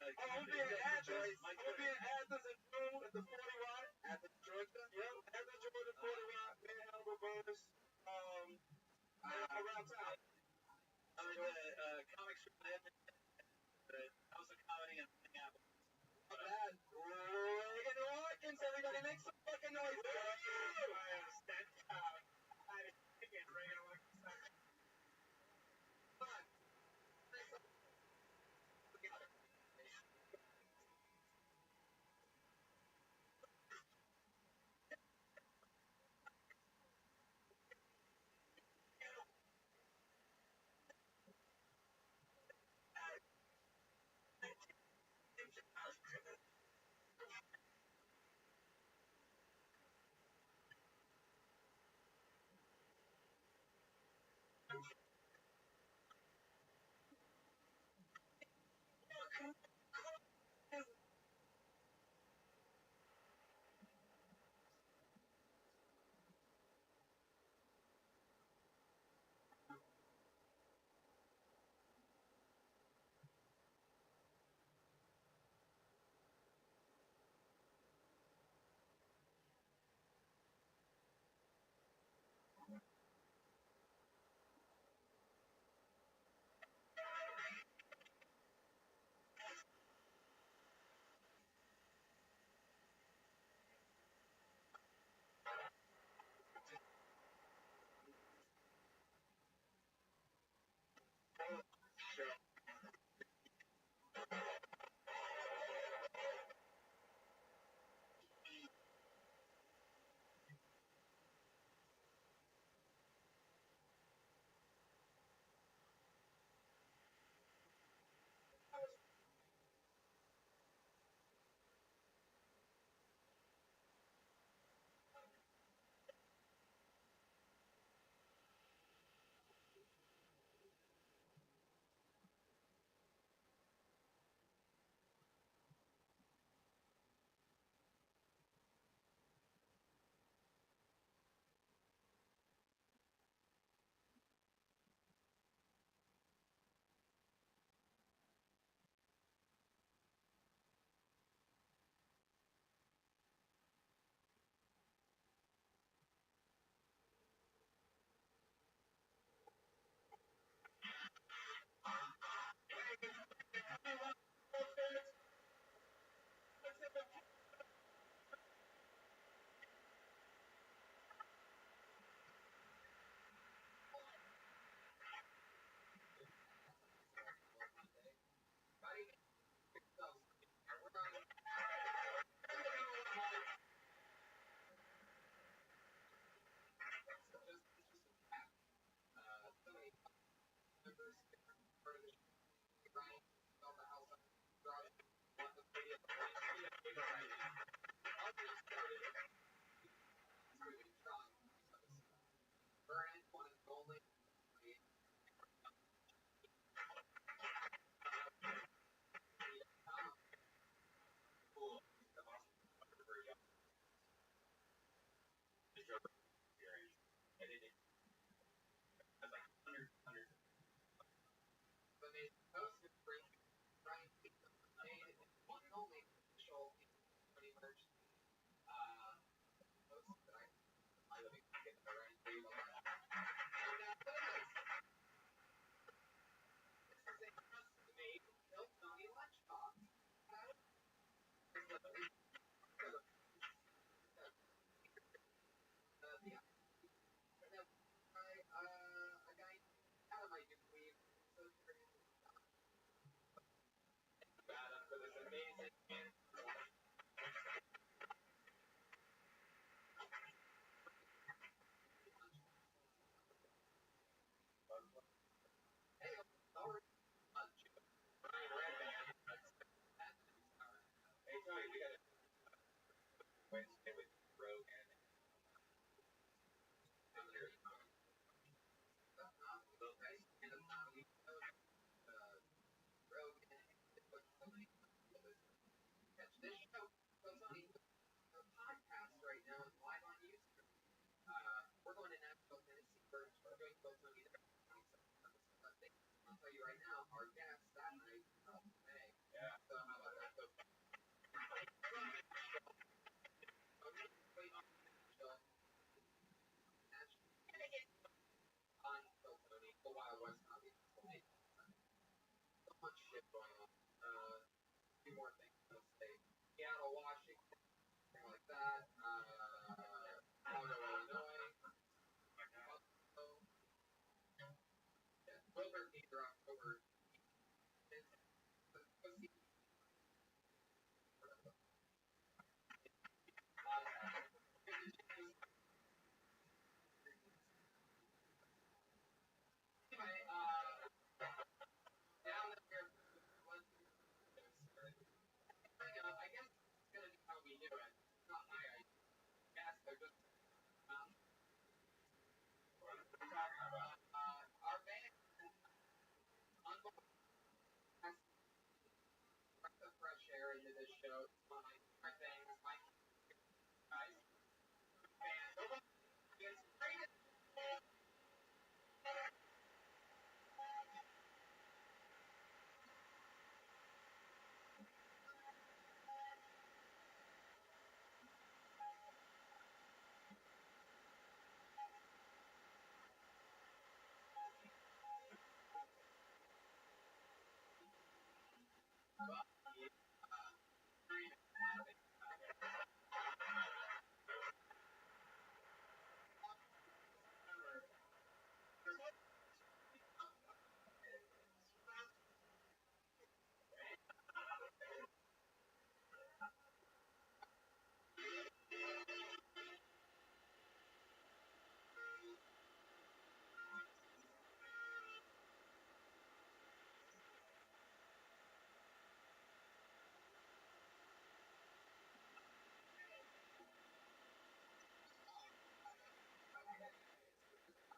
I'll be in Athens. I'll be in Athens in June at the 40 Watt. Athens, Georgia? Yep, Athens, Georgia, 40 Watt. Manhandle Bonus. Around town. I'm at the comic strip in Edmonton, the House of Comedy in Minneapolis. Not bad. Reagan Watkins, everybody make some fucking noise. Stand down. I didn't Reagan